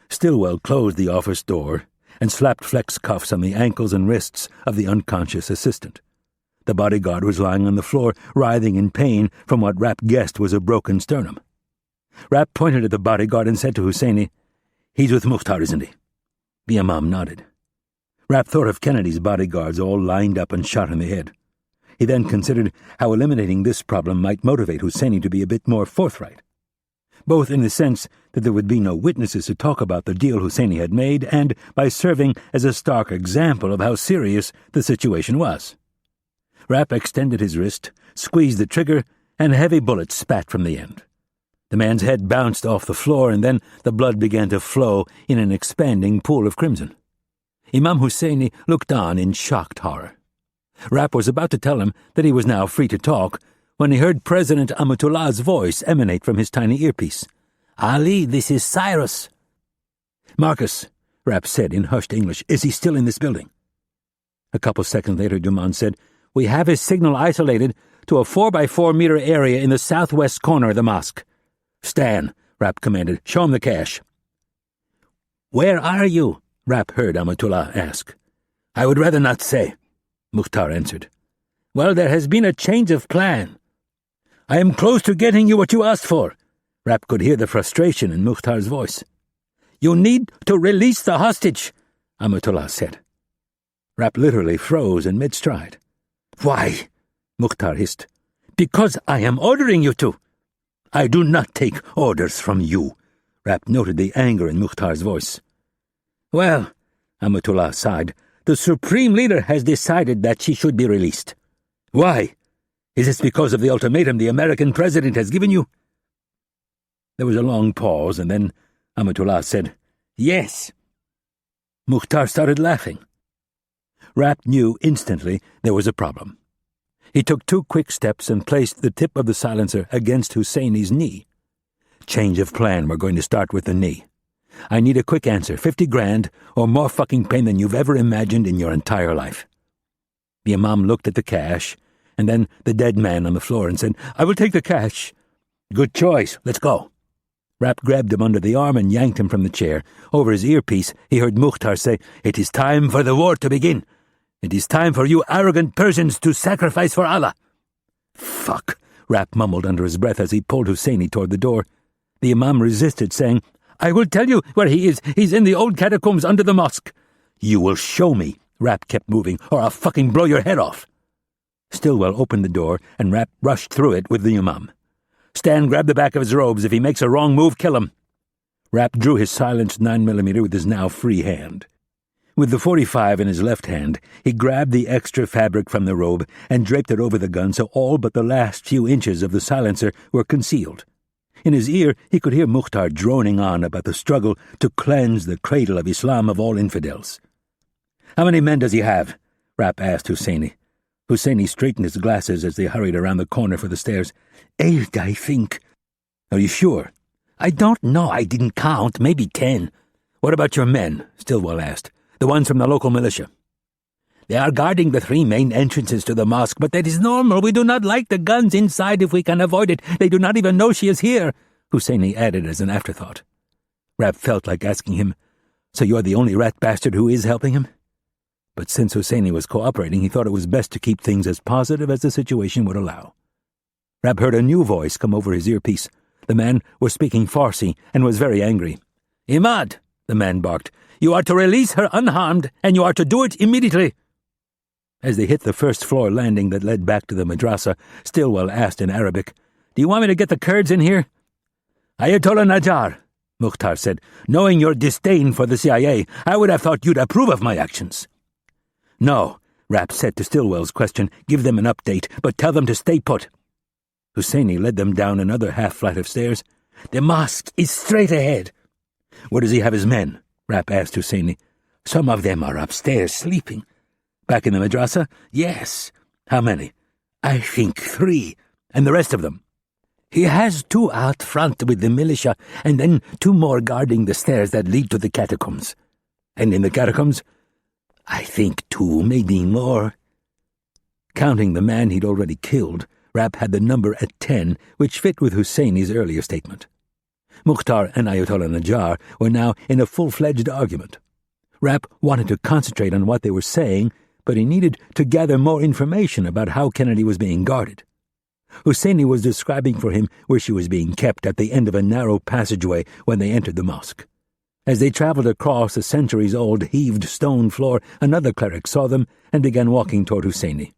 Stillwell closed the office door and slapped flex cuffs on the ankles and wrists of the unconscious assistant. The bodyguard was lying on the floor, writhing in pain from what Rapp guessed was a broken sternum. Rapp pointed at the bodyguard and said to Husseini, "He's with Mukhtar, isn't he?" The imam nodded. Rapp thought of Kennedy's bodyguards all lined up and shot in the head. He then considered how eliminating this problem might motivate Husseini to be a bit more forthright, both in the sense that there would be no witnesses to talk about the deal Husseini had made and by serving as a stark example of how serious the situation was. Rapp extended his wrist, squeezed the trigger, and a heavy bullet spat from the end. The man's head bounced off the floor, and then the blood began to flow in an expanding pool of crimson. Imam Husseini looked on in shocked horror. Rapp was about to tell him that he was now free to talk when he heard President Amatullah's voice emanate from his tiny earpiece. "Ali, this is Cyrus." "Marcus," Rapp said in hushed English, "is he still in this building?" A couple seconds later, Dumont said, "We have his signal isolated to a 4-by-4-meter area in the southwest corner of the mosque." "Stan," Rapp commanded, "show him the cash." "Where are you?" Rapp heard Amatullah ask. "I would rather not say," Mukhtar answered. "Well, there has been a change of plan." "I am close to getting you what you asked for." Rapp could hear the frustration in Mukhtar's voice. "You need to release the hostage," Amatullah said. Rapp literally froze in mid-stride. "Why?" Mukhtar hissed. "Because I am ordering you to." "I do not take orders from you," Rapp noted the anger in Mukhtar's voice. "Well," Amatullah sighed, "the Supreme Leader has decided that she should be released." "Why? Is this because of the ultimatum the American president has given you?" There was a long pause, and then Amatullah said, "Yes." Mukhtar started laughing. Rapp knew instantly there was a problem. He took 2 quick steps and placed the tip of the silencer against Husseini's knee. "Change of plan, we're going to start with the knee. I need a quick answer, 50 grand, or more fucking pain than you've ever imagined in your entire life." The imam looked at the cash, and then the dead man on the floor and said, "I will take the cash." "Good choice, let's go." Rapp grabbed him under the arm and yanked him from the chair. Over his earpiece, he heard Mukhtar say, "It is time for the war to begin. It is time for you arrogant Persians to sacrifice for Allah." "Fuck," Rapp mumbled under his breath as he pulled Husseini toward the door. The imam resisted, saying, "I will tell you where he is. He's in the old catacombs under the mosque." "You will show me," Rapp kept moving, "or I'll fucking blow your head off." Stillwell opened the door, and Rapp rushed through it with the imam. "Stan, grab the back of his robes. If he makes a wrong move, kill him." Rapp drew his silenced 9mm with his now free hand. With the .45 in his left hand, he grabbed the extra fabric from the robe and draped it over the gun so all but the last few inches of the silencer were concealed. In his ear, he could hear Mukhtar droning on about the struggle to cleanse the cradle of Islam of all infidels. "How many men does he have?" Rapp asked Husseini. Husseini straightened his glasses as they hurried around the corner for the stairs. 8, I think." "Are you sure?" "I don't know. I didn't count. Maybe 10. "What about your men?" Stillwell asked. "The ones from the local militia." They are guarding the 3 main entrances to the mosque, but that is normal. We do not like the guns inside if we can avoid it. They do not even know she is here, Husseini added as an afterthought. Rapp felt like asking him, "So you're the only rat bastard who is helping him?" But since Husseini was cooperating, he thought it was best to keep things as positive as the situation would allow. Rapp heard a new voice come over his earpiece. The man was speaking Farsi and was very angry. "Imad," the man barked, "you are to release her unharmed, and you are to do it immediately." As they hit the first-floor landing that led back to the madrasa, Stillwell asked in Arabic, "Do you want me to get the Kurds in here?" "Ayatollah Najjar," Mukhtar said, "knowing your disdain for the CIA, I would have thought you'd approve of my actions." "No," Rapp said to Stillwell's question, "give them an update, but tell them to stay put." Husseini led them down another half-flight of stairs. "The mosque is straight ahead." "Where does he have his men?" Rapp asked Husseini. "Some of them are upstairs sleeping." "Back in the madrasa?" "Yes." "How many?" "I think 3. "And the rest of them?" "He has 2 out front with the militia, and then 2 more guarding the stairs that lead to the catacombs." "And in the catacombs?" "I think 2, maybe more." Counting the man he'd already killed, Rapp had the number at 10, which fit with Husseini's earlier statement. Mukhtar and Ayatollah Najjar were now in a full-fledged argument. Rapp wanted to concentrate on what they were saying, but he needed to gather more information about how Kennedy was being guarded. Husseini was describing for him where she was being kept at the end of a narrow passageway when they entered the mosque. As they traveled across a centuries-old heaved stone floor, another cleric saw them and began walking toward Husseini.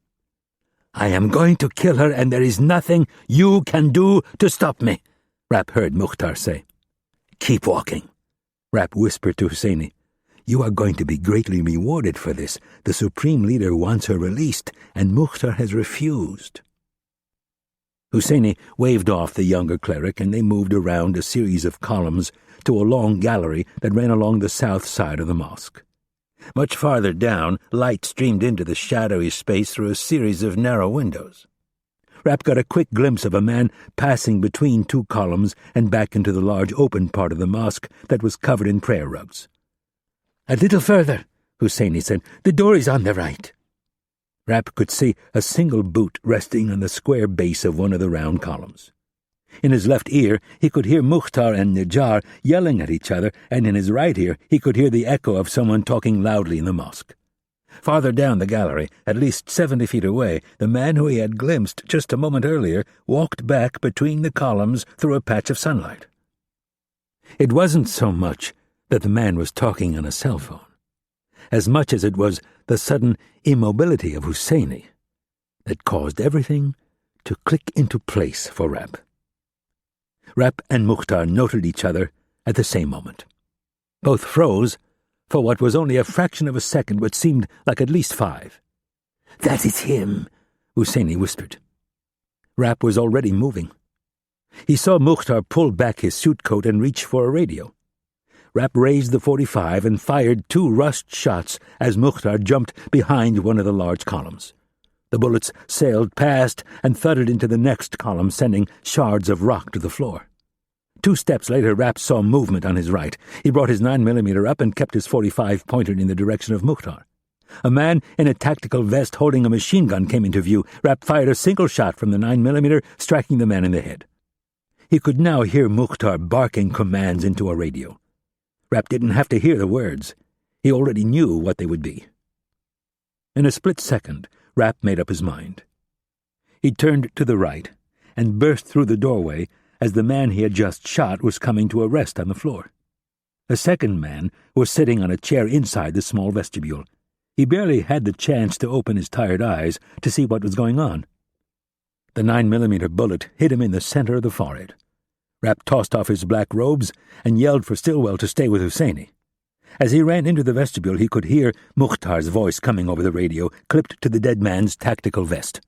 "I am going to kill her, and there is nothing you can do to stop me," Rapp heard Mukhtar say. "Keep walking," Rapp whispered to Husseini. "You are going to be greatly rewarded for this. The Supreme Leader wants her released, and Mukhtar has refused." Husseini waved off the younger cleric, and they moved around a series of columns to a long gallery that ran along the south side of the mosque. Much farther down, light streamed into the shadowy space through a series of narrow windows. Rapp got a quick glimpse of a man passing between 2 columns and back into the large open part of the mosque that was covered in prayer rugs. "A little further," Husseini said. "The door is on the right." Rapp could see a single boot resting on the square base of one of the round columns. In his left ear, he could hear Mukhtar and Najjar yelling at each other, and in his right ear, he could hear the echo of someone talking loudly in the mosque. Farther down the gallery, at least 70 feet away, the man who he had glimpsed just a moment earlier walked back between the columns through a patch of sunlight. It wasn't so much that the man was talking on a cell phone, as much as it was the sudden immobility of Husseini that caused everything to click into place for Rapp. Rapp and Mukhtar noted each other at the same moment. Both froze for what was only a fraction of a second but seemed like at least 5. "That is him," Husseini whispered. Rapp was already moving. He saw Mukhtar pull back his suit coat and reach for a radio. Rapp raised the .45 and fired 2 rushed shots as Mukhtar jumped behind one of the large columns. The bullets sailed past and thudded into the next column, sending shards of rock to the floor. 2 steps later, Rapp saw movement on his right. He brought his 9mm up and kept his .45 pointed in the direction of Mukhtar. A man in a tactical vest holding a machine gun came into view. Rapp fired a single shot from the 9mm, striking the man in the head. He could now hear Mukhtar barking commands into a radio. Rapp didn't have to hear the words. He already knew what they would be. In a split second, Rapp made up his mind. He turned to the right and burst through the doorway as the man he had just shot was coming to a rest on the floor. A second man was sitting on a chair inside the small vestibule. He barely had the chance to open his tired eyes to see what was going on. The 9mm bullet hit him in the center of the forehead. Rapp tossed off his black robes and yelled for Stillwell to stay with Husseini. As he ran into the vestibule, he could hear Mukhtar's voice coming over the radio, clipped to the dead man's tactical vest.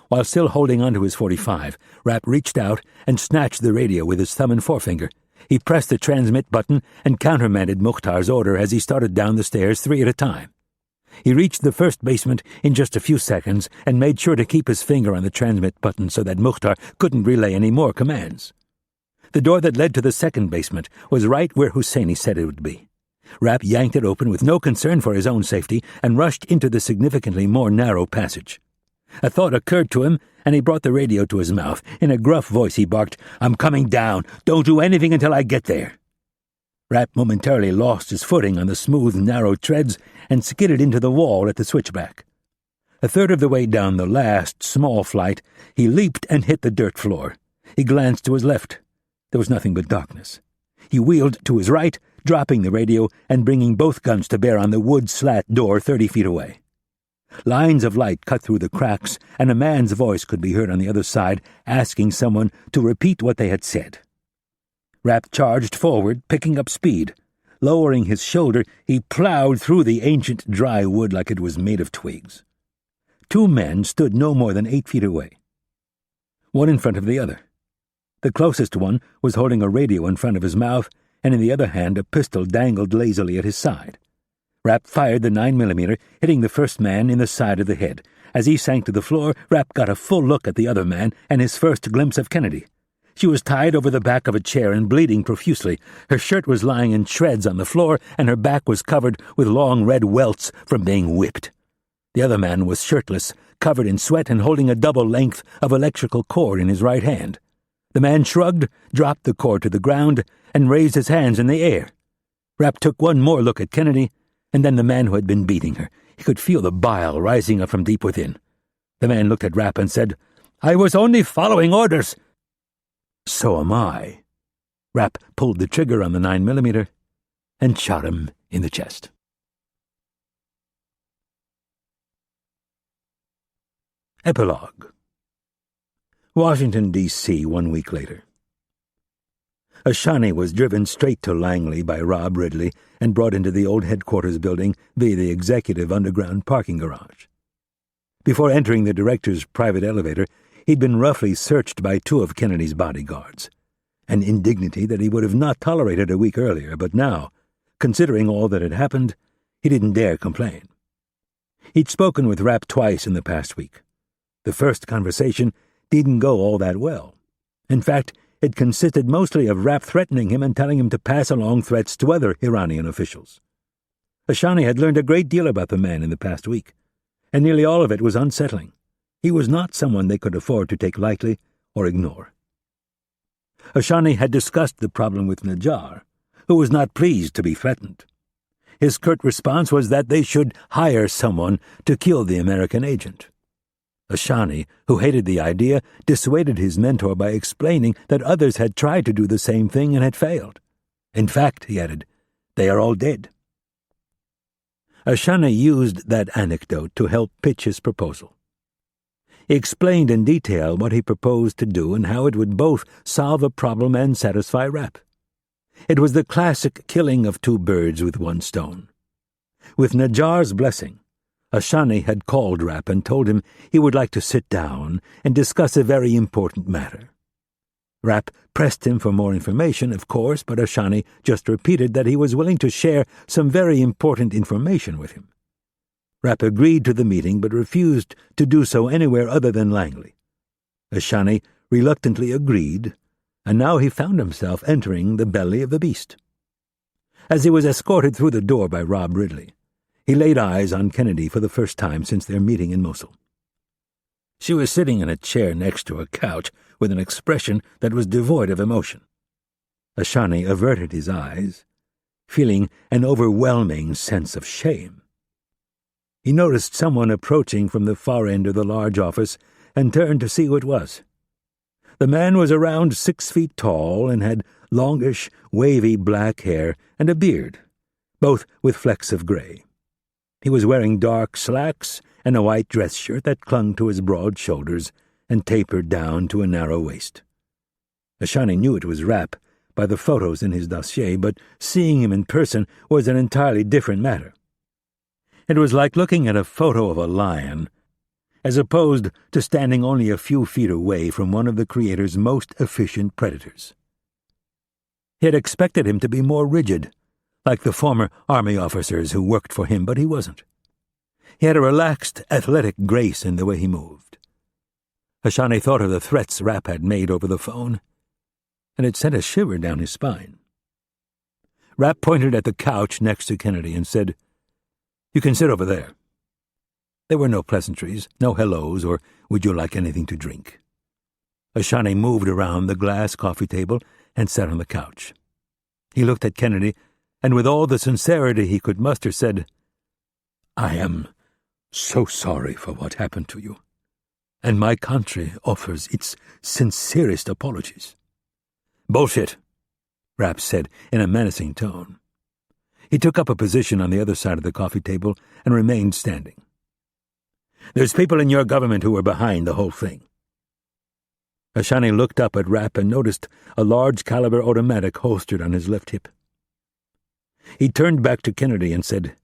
While still holding onto his .45, Rapp reached out and snatched the radio with his thumb and forefinger. He pressed the transmit button and countermanded Mukhtar's order as he started down the stairs 3 at a time. He reached the first basement in just a few seconds and made sure to keep his finger on the transmit button so that Mukhtar couldn't relay any more commands. The door that led to the second basement was right where Husseini said it would be. Rapp yanked it open with no concern for his own safety and rushed into the significantly more narrow passage. A thought occurred to him, and he brought the radio to his mouth. In a gruff voice he barked, "I'm coming down. Don't do anything until I get there." Rapp momentarily lost his footing on the smooth, narrow treads and skidded into the wall at the switchback. A third of the way down the last, small flight, he leaped and hit the dirt floor. He glanced to his left. There was nothing but darkness. He wheeled to his right, dropping the radio and bringing both guns to bear on the wood slat door 30 feet away. Lines of light cut through the cracks, and a man's voice could be heard on the other side, asking someone to repeat what they had said. Rapp charged forward, picking up speed. Lowering his shoulder, he plowed through the ancient dry wood like it was made of twigs. 2 men stood no more than 8 feet away, one in front of the other. The closest one was holding a radio in front of his mouth, and in the other hand a pistol dangled lazily at his side. Rapp fired the 9mm, hitting the first man in the side of the head. As he sank to the floor, Rapp got a full look at the other man and his first glimpse of Kennedy. She was tied over the back of a chair and bleeding profusely. Her shirt was lying in shreds on the floor, and her back was covered with long red welts from being whipped. The other man was shirtless, covered in sweat, and holding a double length of electrical cord in his right hand. The man shrugged, dropped the cord to the ground, and raised his hands in the air. Rapp took one more look at Kennedy, and then the man who had been beating her. He could feel the bile rising up from deep within. The man looked at Rapp and said, "I was only following orders." "So am I." Rapp pulled the trigger on the 9mm and shot him in the chest. Epilogue. Washington, D.C., 1 week later. A Shawnee was driven straight to Langley by Rob Ridley and brought into the old headquarters building via the executive underground parking garage. Before entering the director's private elevator, he'd been roughly searched by 2 of Kennedy's bodyguards, an indignity that he would have not tolerated a week earlier, but now, considering all that had happened, he didn't dare complain. He'd spoken with Rapp twice in the past week. The first conversation didn't go all that well. In fact, it consisted mostly of Rapp threatening him and telling him to pass along threats to other Iranian officials. Ashani had learned a great deal about the man in the past week, and nearly all of it was unsettling. He was not someone they could afford to take lightly or ignore. Ashani had discussed the problem with Najjar, who was not pleased to be threatened. His curt response was that they should hire someone to kill the American agent. Ashani, who hated the idea, dissuaded his mentor by explaining that others had tried to do the same thing and had failed. In fact, he added, they are all dead. Ashani used that anecdote to help pitch his proposal. He explained in detail what he proposed to do and how it would both solve a problem and satisfy Rapp. It was the classic killing of 2 birds with 1 stone. With Najjar's blessing, Ashani had called Rapp and told him he would like to sit down and discuss a very important matter. Rapp pressed him for more information, of course, but Ashani just repeated that he was willing to share some very important information with him. Rapp agreed to the meeting but refused to do so anywhere other than Langley. Ashani reluctantly agreed, and now he found himself entering the belly of the beast. As he was escorted through the door by Rob Ridley, he laid eyes on Kennedy for the first time since their meeting in Mosul. She was sitting in a chair next to a couch with an expression that was devoid of emotion. Ashani averted his eyes, feeling an overwhelming sense of shame. He noticed someone approaching from the far end of the large office and turned to see who it was. The man was around 6 feet tall and had longish, wavy black hair and a beard, both with flecks of gray. He was wearing dark slacks and a white dress shirt that clung to his broad shoulders and tapered down to a narrow waist. Ashani knew it was Rapp by the photos in his dossier, but seeing him in person was an entirely different matter. It was like looking at a photo of a lion, as opposed to standing only a few feet away from one of the Creator's most efficient predators. He had expected him to be more rigid, like the former army officers who worked for him, but he wasn't. He had a relaxed, athletic grace in the way he moved. Ashani thought of the threats Rapp had made over the phone, and it sent a shiver down his spine. Rapp pointed at the couch next to Kennedy and said, "You can sit over there." There were no pleasantries, no hellos, or "would you like anything to drink?" Ashani moved around the glass coffee table and sat on the couch. He looked at Kennedy, and with all the sincerity he could muster said, "I am so sorry for what happened to you, and my country offers its sincerest apologies." "Bullshit," Rapp said in a menacing tone. He took up a position on the other side of the coffee table and remained standing. "There's people in your government who are behind the whole thing." Ashani looked up at Rapp and noticed a large-caliber automatic holstered on his left hip. He turned back to Kennedy and said,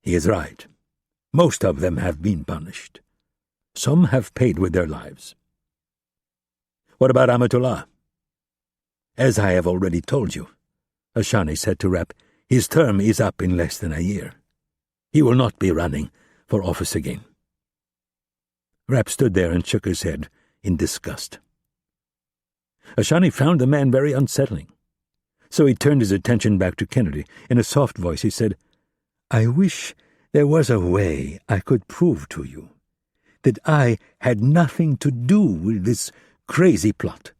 "He is right. Most of them have been punished. Some have paid with their lives." "What about Amatullah?" "As I have already told you," Ashani said to Rapp, "his term is up in less than a year. He will not be running for office again." Rapp stood there and shook his head in disgust. Ashani found the man very unsettling, so he turned his attention back to Kennedy. In a soft voice he said, "I wish there was a way I could prove to you that I had nothing to do with this crazy plot.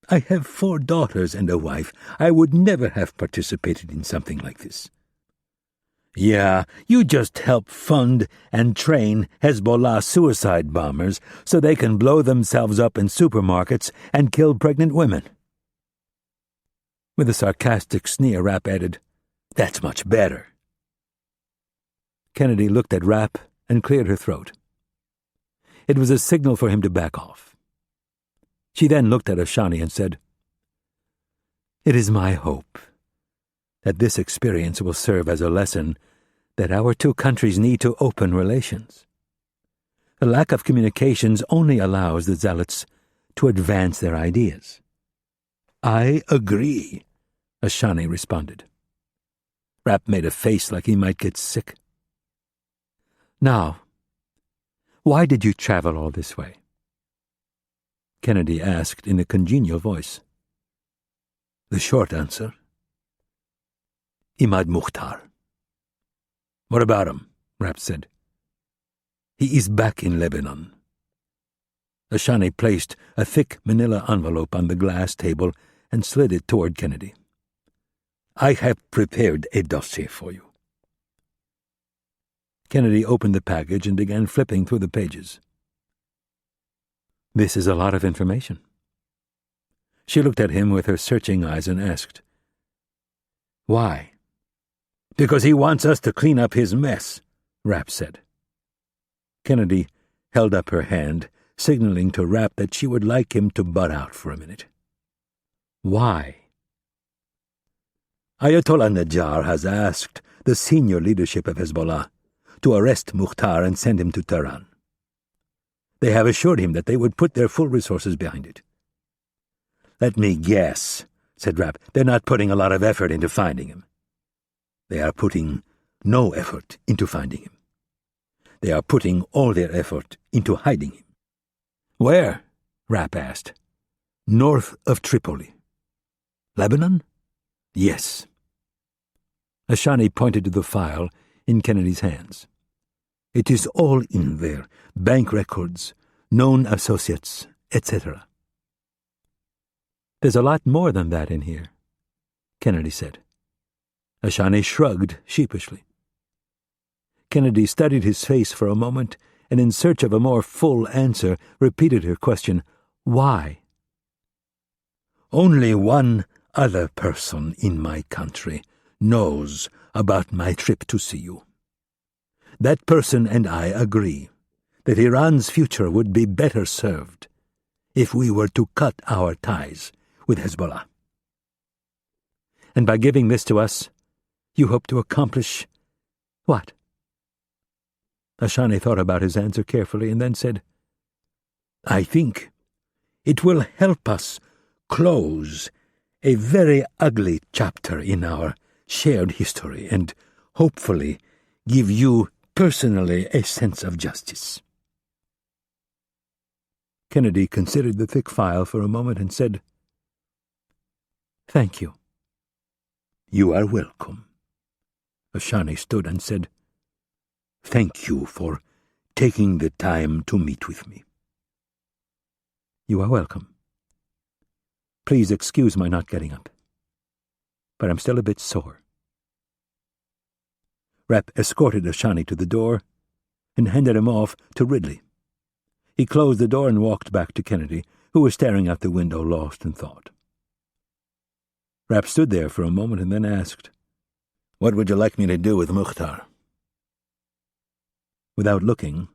I have 4 daughters and a wife. I would never have participated in something like this." "Yeah, you just help fund and train Hezbollah suicide bombers so they can blow themselves up in supermarkets and kill pregnant women." With a sarcastic sneer, Rapp added, "That's much better." Kennedy looked at Rapp and cleared her throat. It was a signal for him to back off. She then looked at Ashani and said, "It is my hope that this experience will serve as a lesson that our 2 countries need to open relations. The lack of communications only allows the zealots to advance their ideas." "I agree," Ashani responded. Rapp made a face like he might get sick. "Now, why did you travel all this way?" Kennedy asked in a congenial voice. The short answer: Imad Mukhtar. "What about him?" Rapp said. "He is back in Lebanon." Ashani placed a thick manila envelope on the glass table and slid it toward Kennedy. "I have prepared a dossier for you." Kennedy opened the package and began flipping through the pages. "This is a lot of information." She looked at him with her searching eyes and asked, "Why?" "Because he wants us to clean up his mess," Rapp said. Kennedy held up her hand, signaling to Rapp that she would like him to butt out for a minute. "Why?" "Ayatollah Najjar has asked the senior leadership of Hezbollah to arrest Mukhtar and send him to Tehran. They have assured him that they would put their full resources behind it." "Let me guess," said Rapp, "they're not putting a lot of effort into finding him." "They are putting no effort into finding him. They are putting all their effort into hiding him." "Where?" Rapp asked. "North of Tripoli." "Lebanon?" "Yes." Ashani pointed to the file in Kennedy's hands. "It is all in there, bank records, known associates, etc." "There's a lot more than that in here," Kennedy said. Ashani shrugged sheepishly. Kennedy studied his face for a moment and, in search of a more full answer, repeated her question, "Why?" "Only one other person in my country knows about my trip to see you. That person and I agree that Iran's future would be better served if we were to cut our ties with Hezbollah." "And by giving this to us, you hope to accomplish what?" Ashani thought about his answer carefully and then said, "I think it will help us close a very ugly chapter in our shared history and hopefully give you personally a sense of justice." Kennedy considered the thick file for a moment and said, "Thank you." You are welcome. Ashani stood and said, Thank you for taking the time to meet with me. You are welcome. Please excuse my not getting up, but I'm still a bit sore. Rapp escorted Ashani to the door and handed him off to Ridley. He closed the door and walked back to Kennedy, who was staring out the window, lost in thought. Rapp stood there for a moment and then asked, What would you like me to do with Mukhtar? Without looking,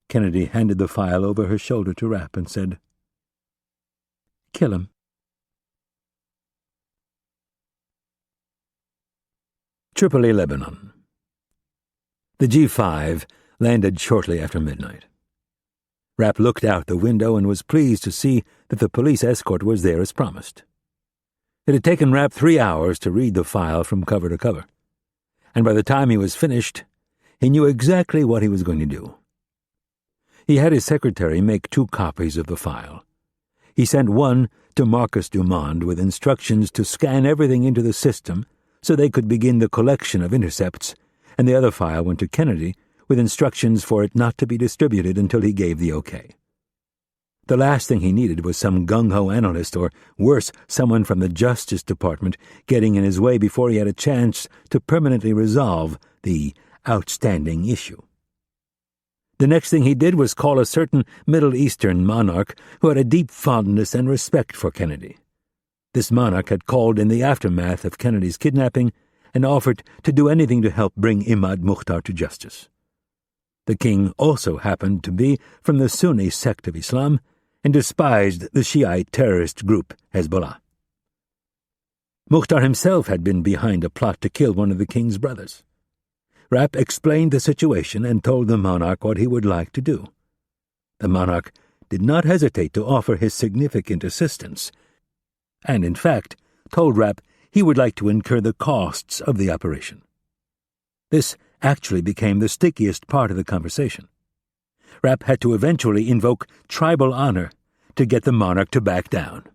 Kennedy handed the file over her shoulder to Rapp and said, Kill him. Tripoli, Lebanon. The G5 landed shortly after midnight. Rapp looked out the window and was pleased to see that the police escort was there as promised. It had taken Rapp 3 hours to read the file from cover to cover, and by the time he was finished, he knew exactly what he was going to do. He had his secretary make 2 copies of the file. He sent one to Marcus Dumond with instructions to scan everything into the system so they could begin the collection of intercepts, and the other file went to Kennedy with instructions for it not to be distributed until he gave the okay. The last thing he needed was some gung-ho analyst, or worse, someone from the Justice Department, getting in his way before he had a chance to permanently resolve the outstanding issue. The next thing he did was call a certain Middle Eastern monarch who had a deep fondness and respect for Kennedy. This monarch had called in the aftermath of Kennedy's kidnapping and offered to do anything to help bring Imad Mukhtar to justice. The king also happened to be from the Sunni sect of Islam and despised the Shiite terrorist group Hezbollah. Mukhtar himself had been behind a plot to kill one of the king's brothers. Rapp explained the situation and told the monarch what he would like to do. The monarch did not hesitate to offer his significant assistance, and in fact told Rapp he would like to incur the costs of the operation. This actually became the stickiest part of the conversation. Rapp had to eventually invoke tribal honor to get the monarch to back down.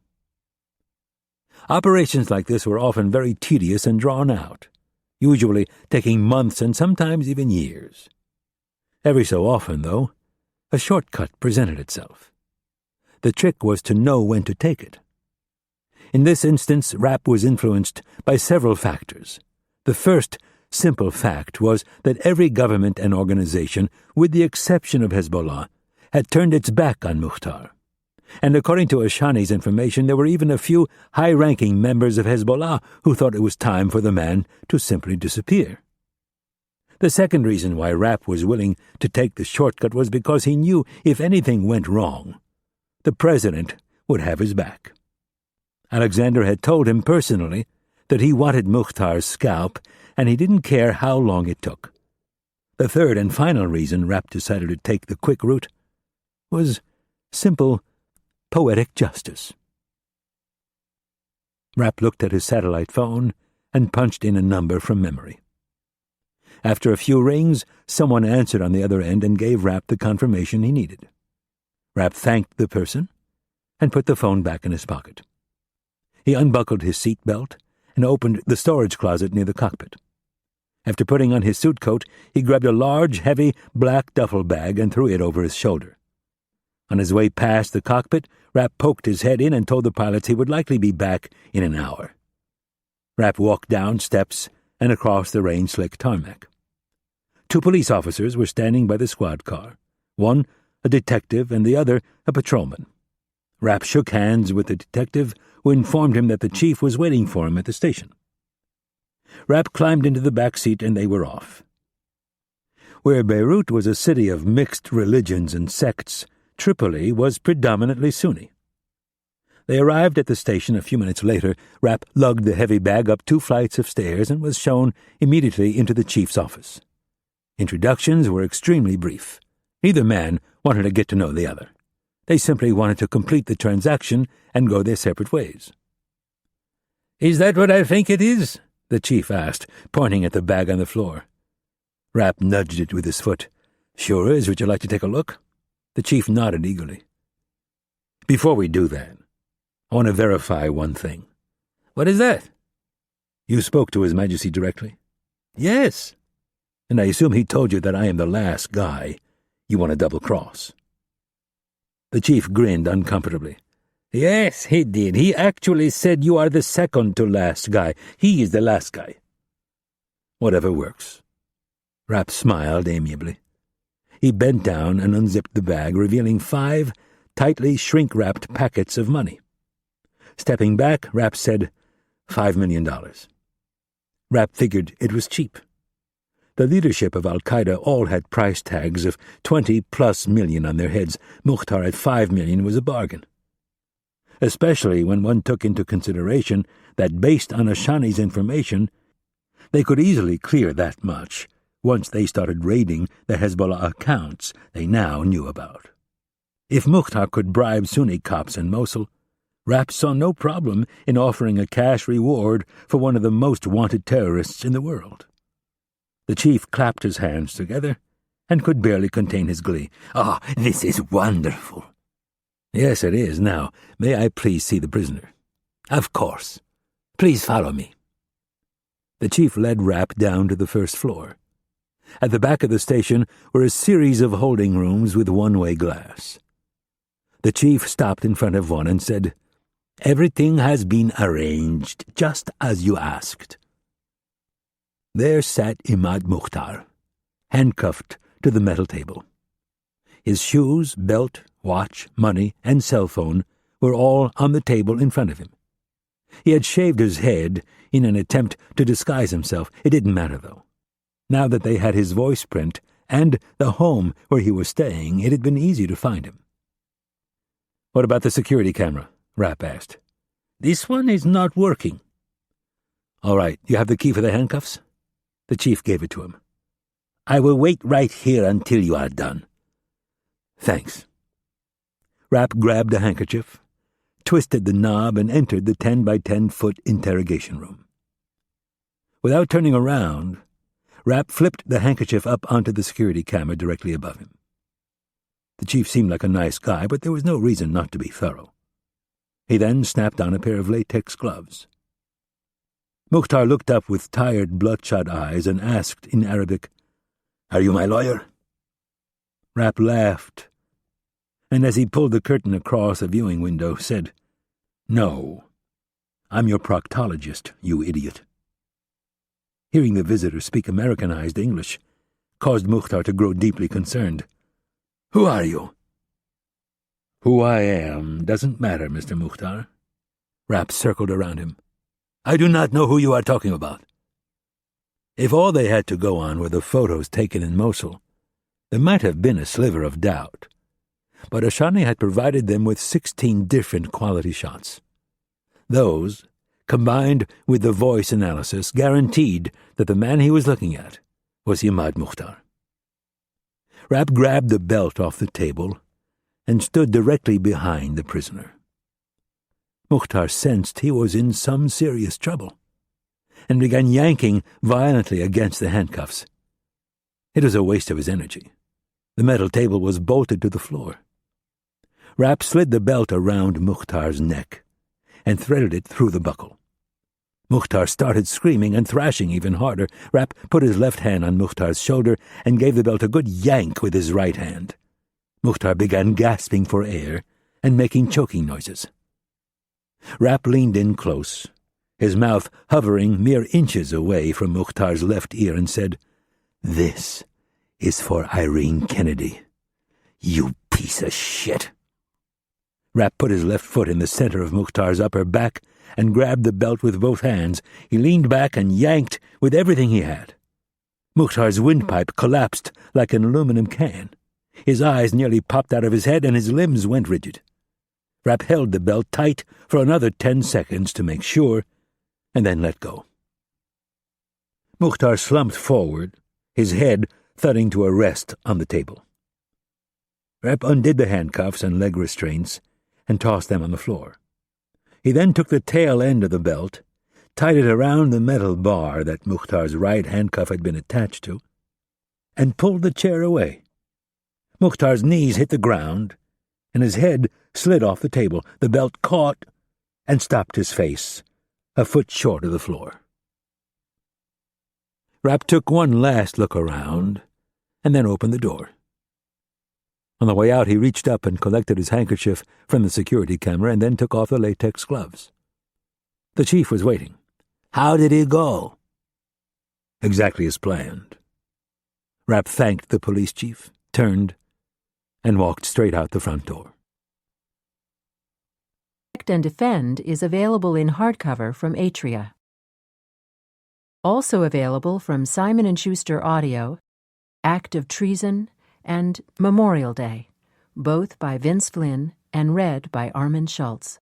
Operations like this were often very tedious and drawn out, usually taking months and sometimes even years. Every so often, though, a shortcut presented itself. The trick was to know when to take it. In this instance, Rapp was influenced by several factors. The first simple fact was that every government and organization, with the exception of Hezbollah, had turned its back on Mukhtar. And according to Ashani's information, there were even a few high-ranking members of Hezbollah who thought it was time for the man to simply disappear. The second reason why Rapp was willing to take the shortcut was because he knew if anything went wrong, the president would have his back. Alexander had told him personally that he wanted Mukhtar's scalp, and he didn't care how long it took. The third and final reason Rapp decided to take the quick route was simple, poetic justice. Rapp looked at his satellite phone and punched in a number from memory. After a few rings, someone answered on the other end and gave Rapp the confirmation he needed. Rapp thanked the person and put the phone back in his pocket. He unbuckled his seat belt and opened the storage closet near the cockpit. After putting on his suit coat, he grabbed a large, heavy, black duffel bag and threw it over his shoulder. On his way past the cockpit, Rapp poked his head in and told the pilots he would likely be back in an hour. Rapp walked down steps and across the rain-slick tarmac. 2 police officers were standing by the squad car, one a detective and the other a patrolman. Rapp shook hands with the detective, who informed him that the chief was waiting for him at the station. Rapp climbed into the back seat and they were off. Where Beirut was a city of mixed religions and sects, Tripoli was predominantly Sunni. They arrived at the station a few minutes later. Rapp lugged the heavy bag up 2 flights of stairs and was shown immediately into the chief's office. Introductions were extremely brief. Neither man wanted to get to know the other. They simply wanted to complete the transaction and go their separate ways. "Is that what I think it is?" the chief asked, pointing at the bag on the floor. Rapp nudged it with his foot. "Sure is. Would you like to take a look?" The chief nodded eagerly. "Before we do that, I want to verify one thing." "What is that?" You spoke to His Majesty directly? Yes. And I assume he told you that I am the last guy you want to double-cross. The chief grinned uncomfortably. Yes, he did. He actually said you are the second to last guy. He is the last guy. Whatever works. Rapp smiled amiably. He bent down and unzipped the bag, revealing 5 tightly shrink-wrapped packets of money. Stepping back, Rapp said, $5 million. Rapp figured it was cheap. The leadership of Al-Qaeda all had price tags of 20+ million on their heads. Mukhtar at $5 million was a bargain. Especially when one took into consideration that based on Ashani's information, they could easily clear that much once they started raiding the Hezbollah accounts they now knew about. If Mukhtar could bribe Sunni cops in Mosul, Rapp saw no problem in offering a cash reward for one of the most wanted terrorists in the world. The chief clapped his hands together and could barely contain his glee. "Ah, this is wonderful." "Yes, it is. Now, may I please see the prisoner?" "Of course. Please follow me." The chief led Rapp down to the first floor. At the back of the station were a series of holding rooms with one-way glass. The chief stopped in front of one and said, "Everything has been arranged, just as you asked." There sat Imad Mukhtar, handcuffed to the metal table. His shoes, belt, watch, money, and cell phone were all on the table in front of him. He had shaved his head in an attempt to disguise himself. It didn't matter, though. Now that they had his voice print and the home where he was staying, it had been easy to find him. "What about the security camera?" Rapp asked. "This one is not working." "All right, you have the key for the handcuffs?" The chief gave it to him. "I will wait right here until you are done." "Thanks." Rapp grabbed a handkerchief, twisted the knob, and entered the 10-by-10-foot interrogation room. Without turning around, Rapp flipped the handkerchief up onto the security camera directly above him. The chief seemed like a nice guy, but there was no reason not to be thorough. He then snapped on a pair of latex gloves. Mukhtar looked up with tired, bloodshot eyes and asked in Arabic, "Are you my lawyer?" Rapp laughed, and as he pulled the curtain across a viewing window, said, "No, I'm your proctologist, you idiot." Hearing the visitor speak Americanized English caused Mukhtar to grow deeply concerned. "Who are you?" "Who I am doesn't matter, Mr. Mukhtar." Rapp circled around him. "I do not know who you are talking about." If all they had to go on were the photos taken in Mosul, there might have been a sliver of doubt. But Ashani had provided them with 16 different quality shots. Those, combined with the voice analysis, guaranteed that the man he was looking at was Imad Mukhtar. Rapp grabbed the belt off the table and stood directly behind the prisoner. Mukhtar sensed he was in some serious trouble and began yanking violently against the handcuffs. It was a waste of his energy. The metal table was bolted to the floor. Rapp slid the belt around Mukhtar's neck and threaded it through the buckle. Mukhtar started screaming and thrashing even harder. Rapp put his left hand on Mukhtar's shoulder and gave the belt a good yank with his right hand. Mukhtar began gasping for air and making choking noises. Rapp leaned in close, his mouth hovering mere inches away from Mukhtar's left ear, and said, "This is for Irene Kennedy, you piece of shit." Rapp put his left foot in the center of Mukhtar's upper back and grabbed the belt with both hands. He leaned back and yanked with everything he had. Mukhtar's windpipe collapsed like an aluminum can. His eyes nearly popped out of his head and his limbs went rigid. Rapp held the belt tight for another 10 seconds to make sure, and then let go. Mukhtar slumped forward, his head thudding to a rest on the table. Rapp undid the handcuffs and leg restraints and tossed them on the floor. He then took the tail end of the belt, tied it around the metal bar that Mukhtar's right handcuff had been attached to, and pulled the chair away. Mukhtar's knees hit the ground, and his head slid off the table. The belt caught and stopped his face, a foot short of the floor. Rapp took one last look around and then opened the door. On the way out, he reached up and collected his handkerchief from the security camera and then took off the latex gloves. The chief was waiting. "How did he go?" "Exactly as planned." Rapp thanked the police chief, turned, and walked straight out the front door. Protect and Defend is available in hardcover from Atria. Also available from Simon & Schuster Audio, Act of Treason, and Memorial Day, both by Vince Flynn and read by Armin Schultz.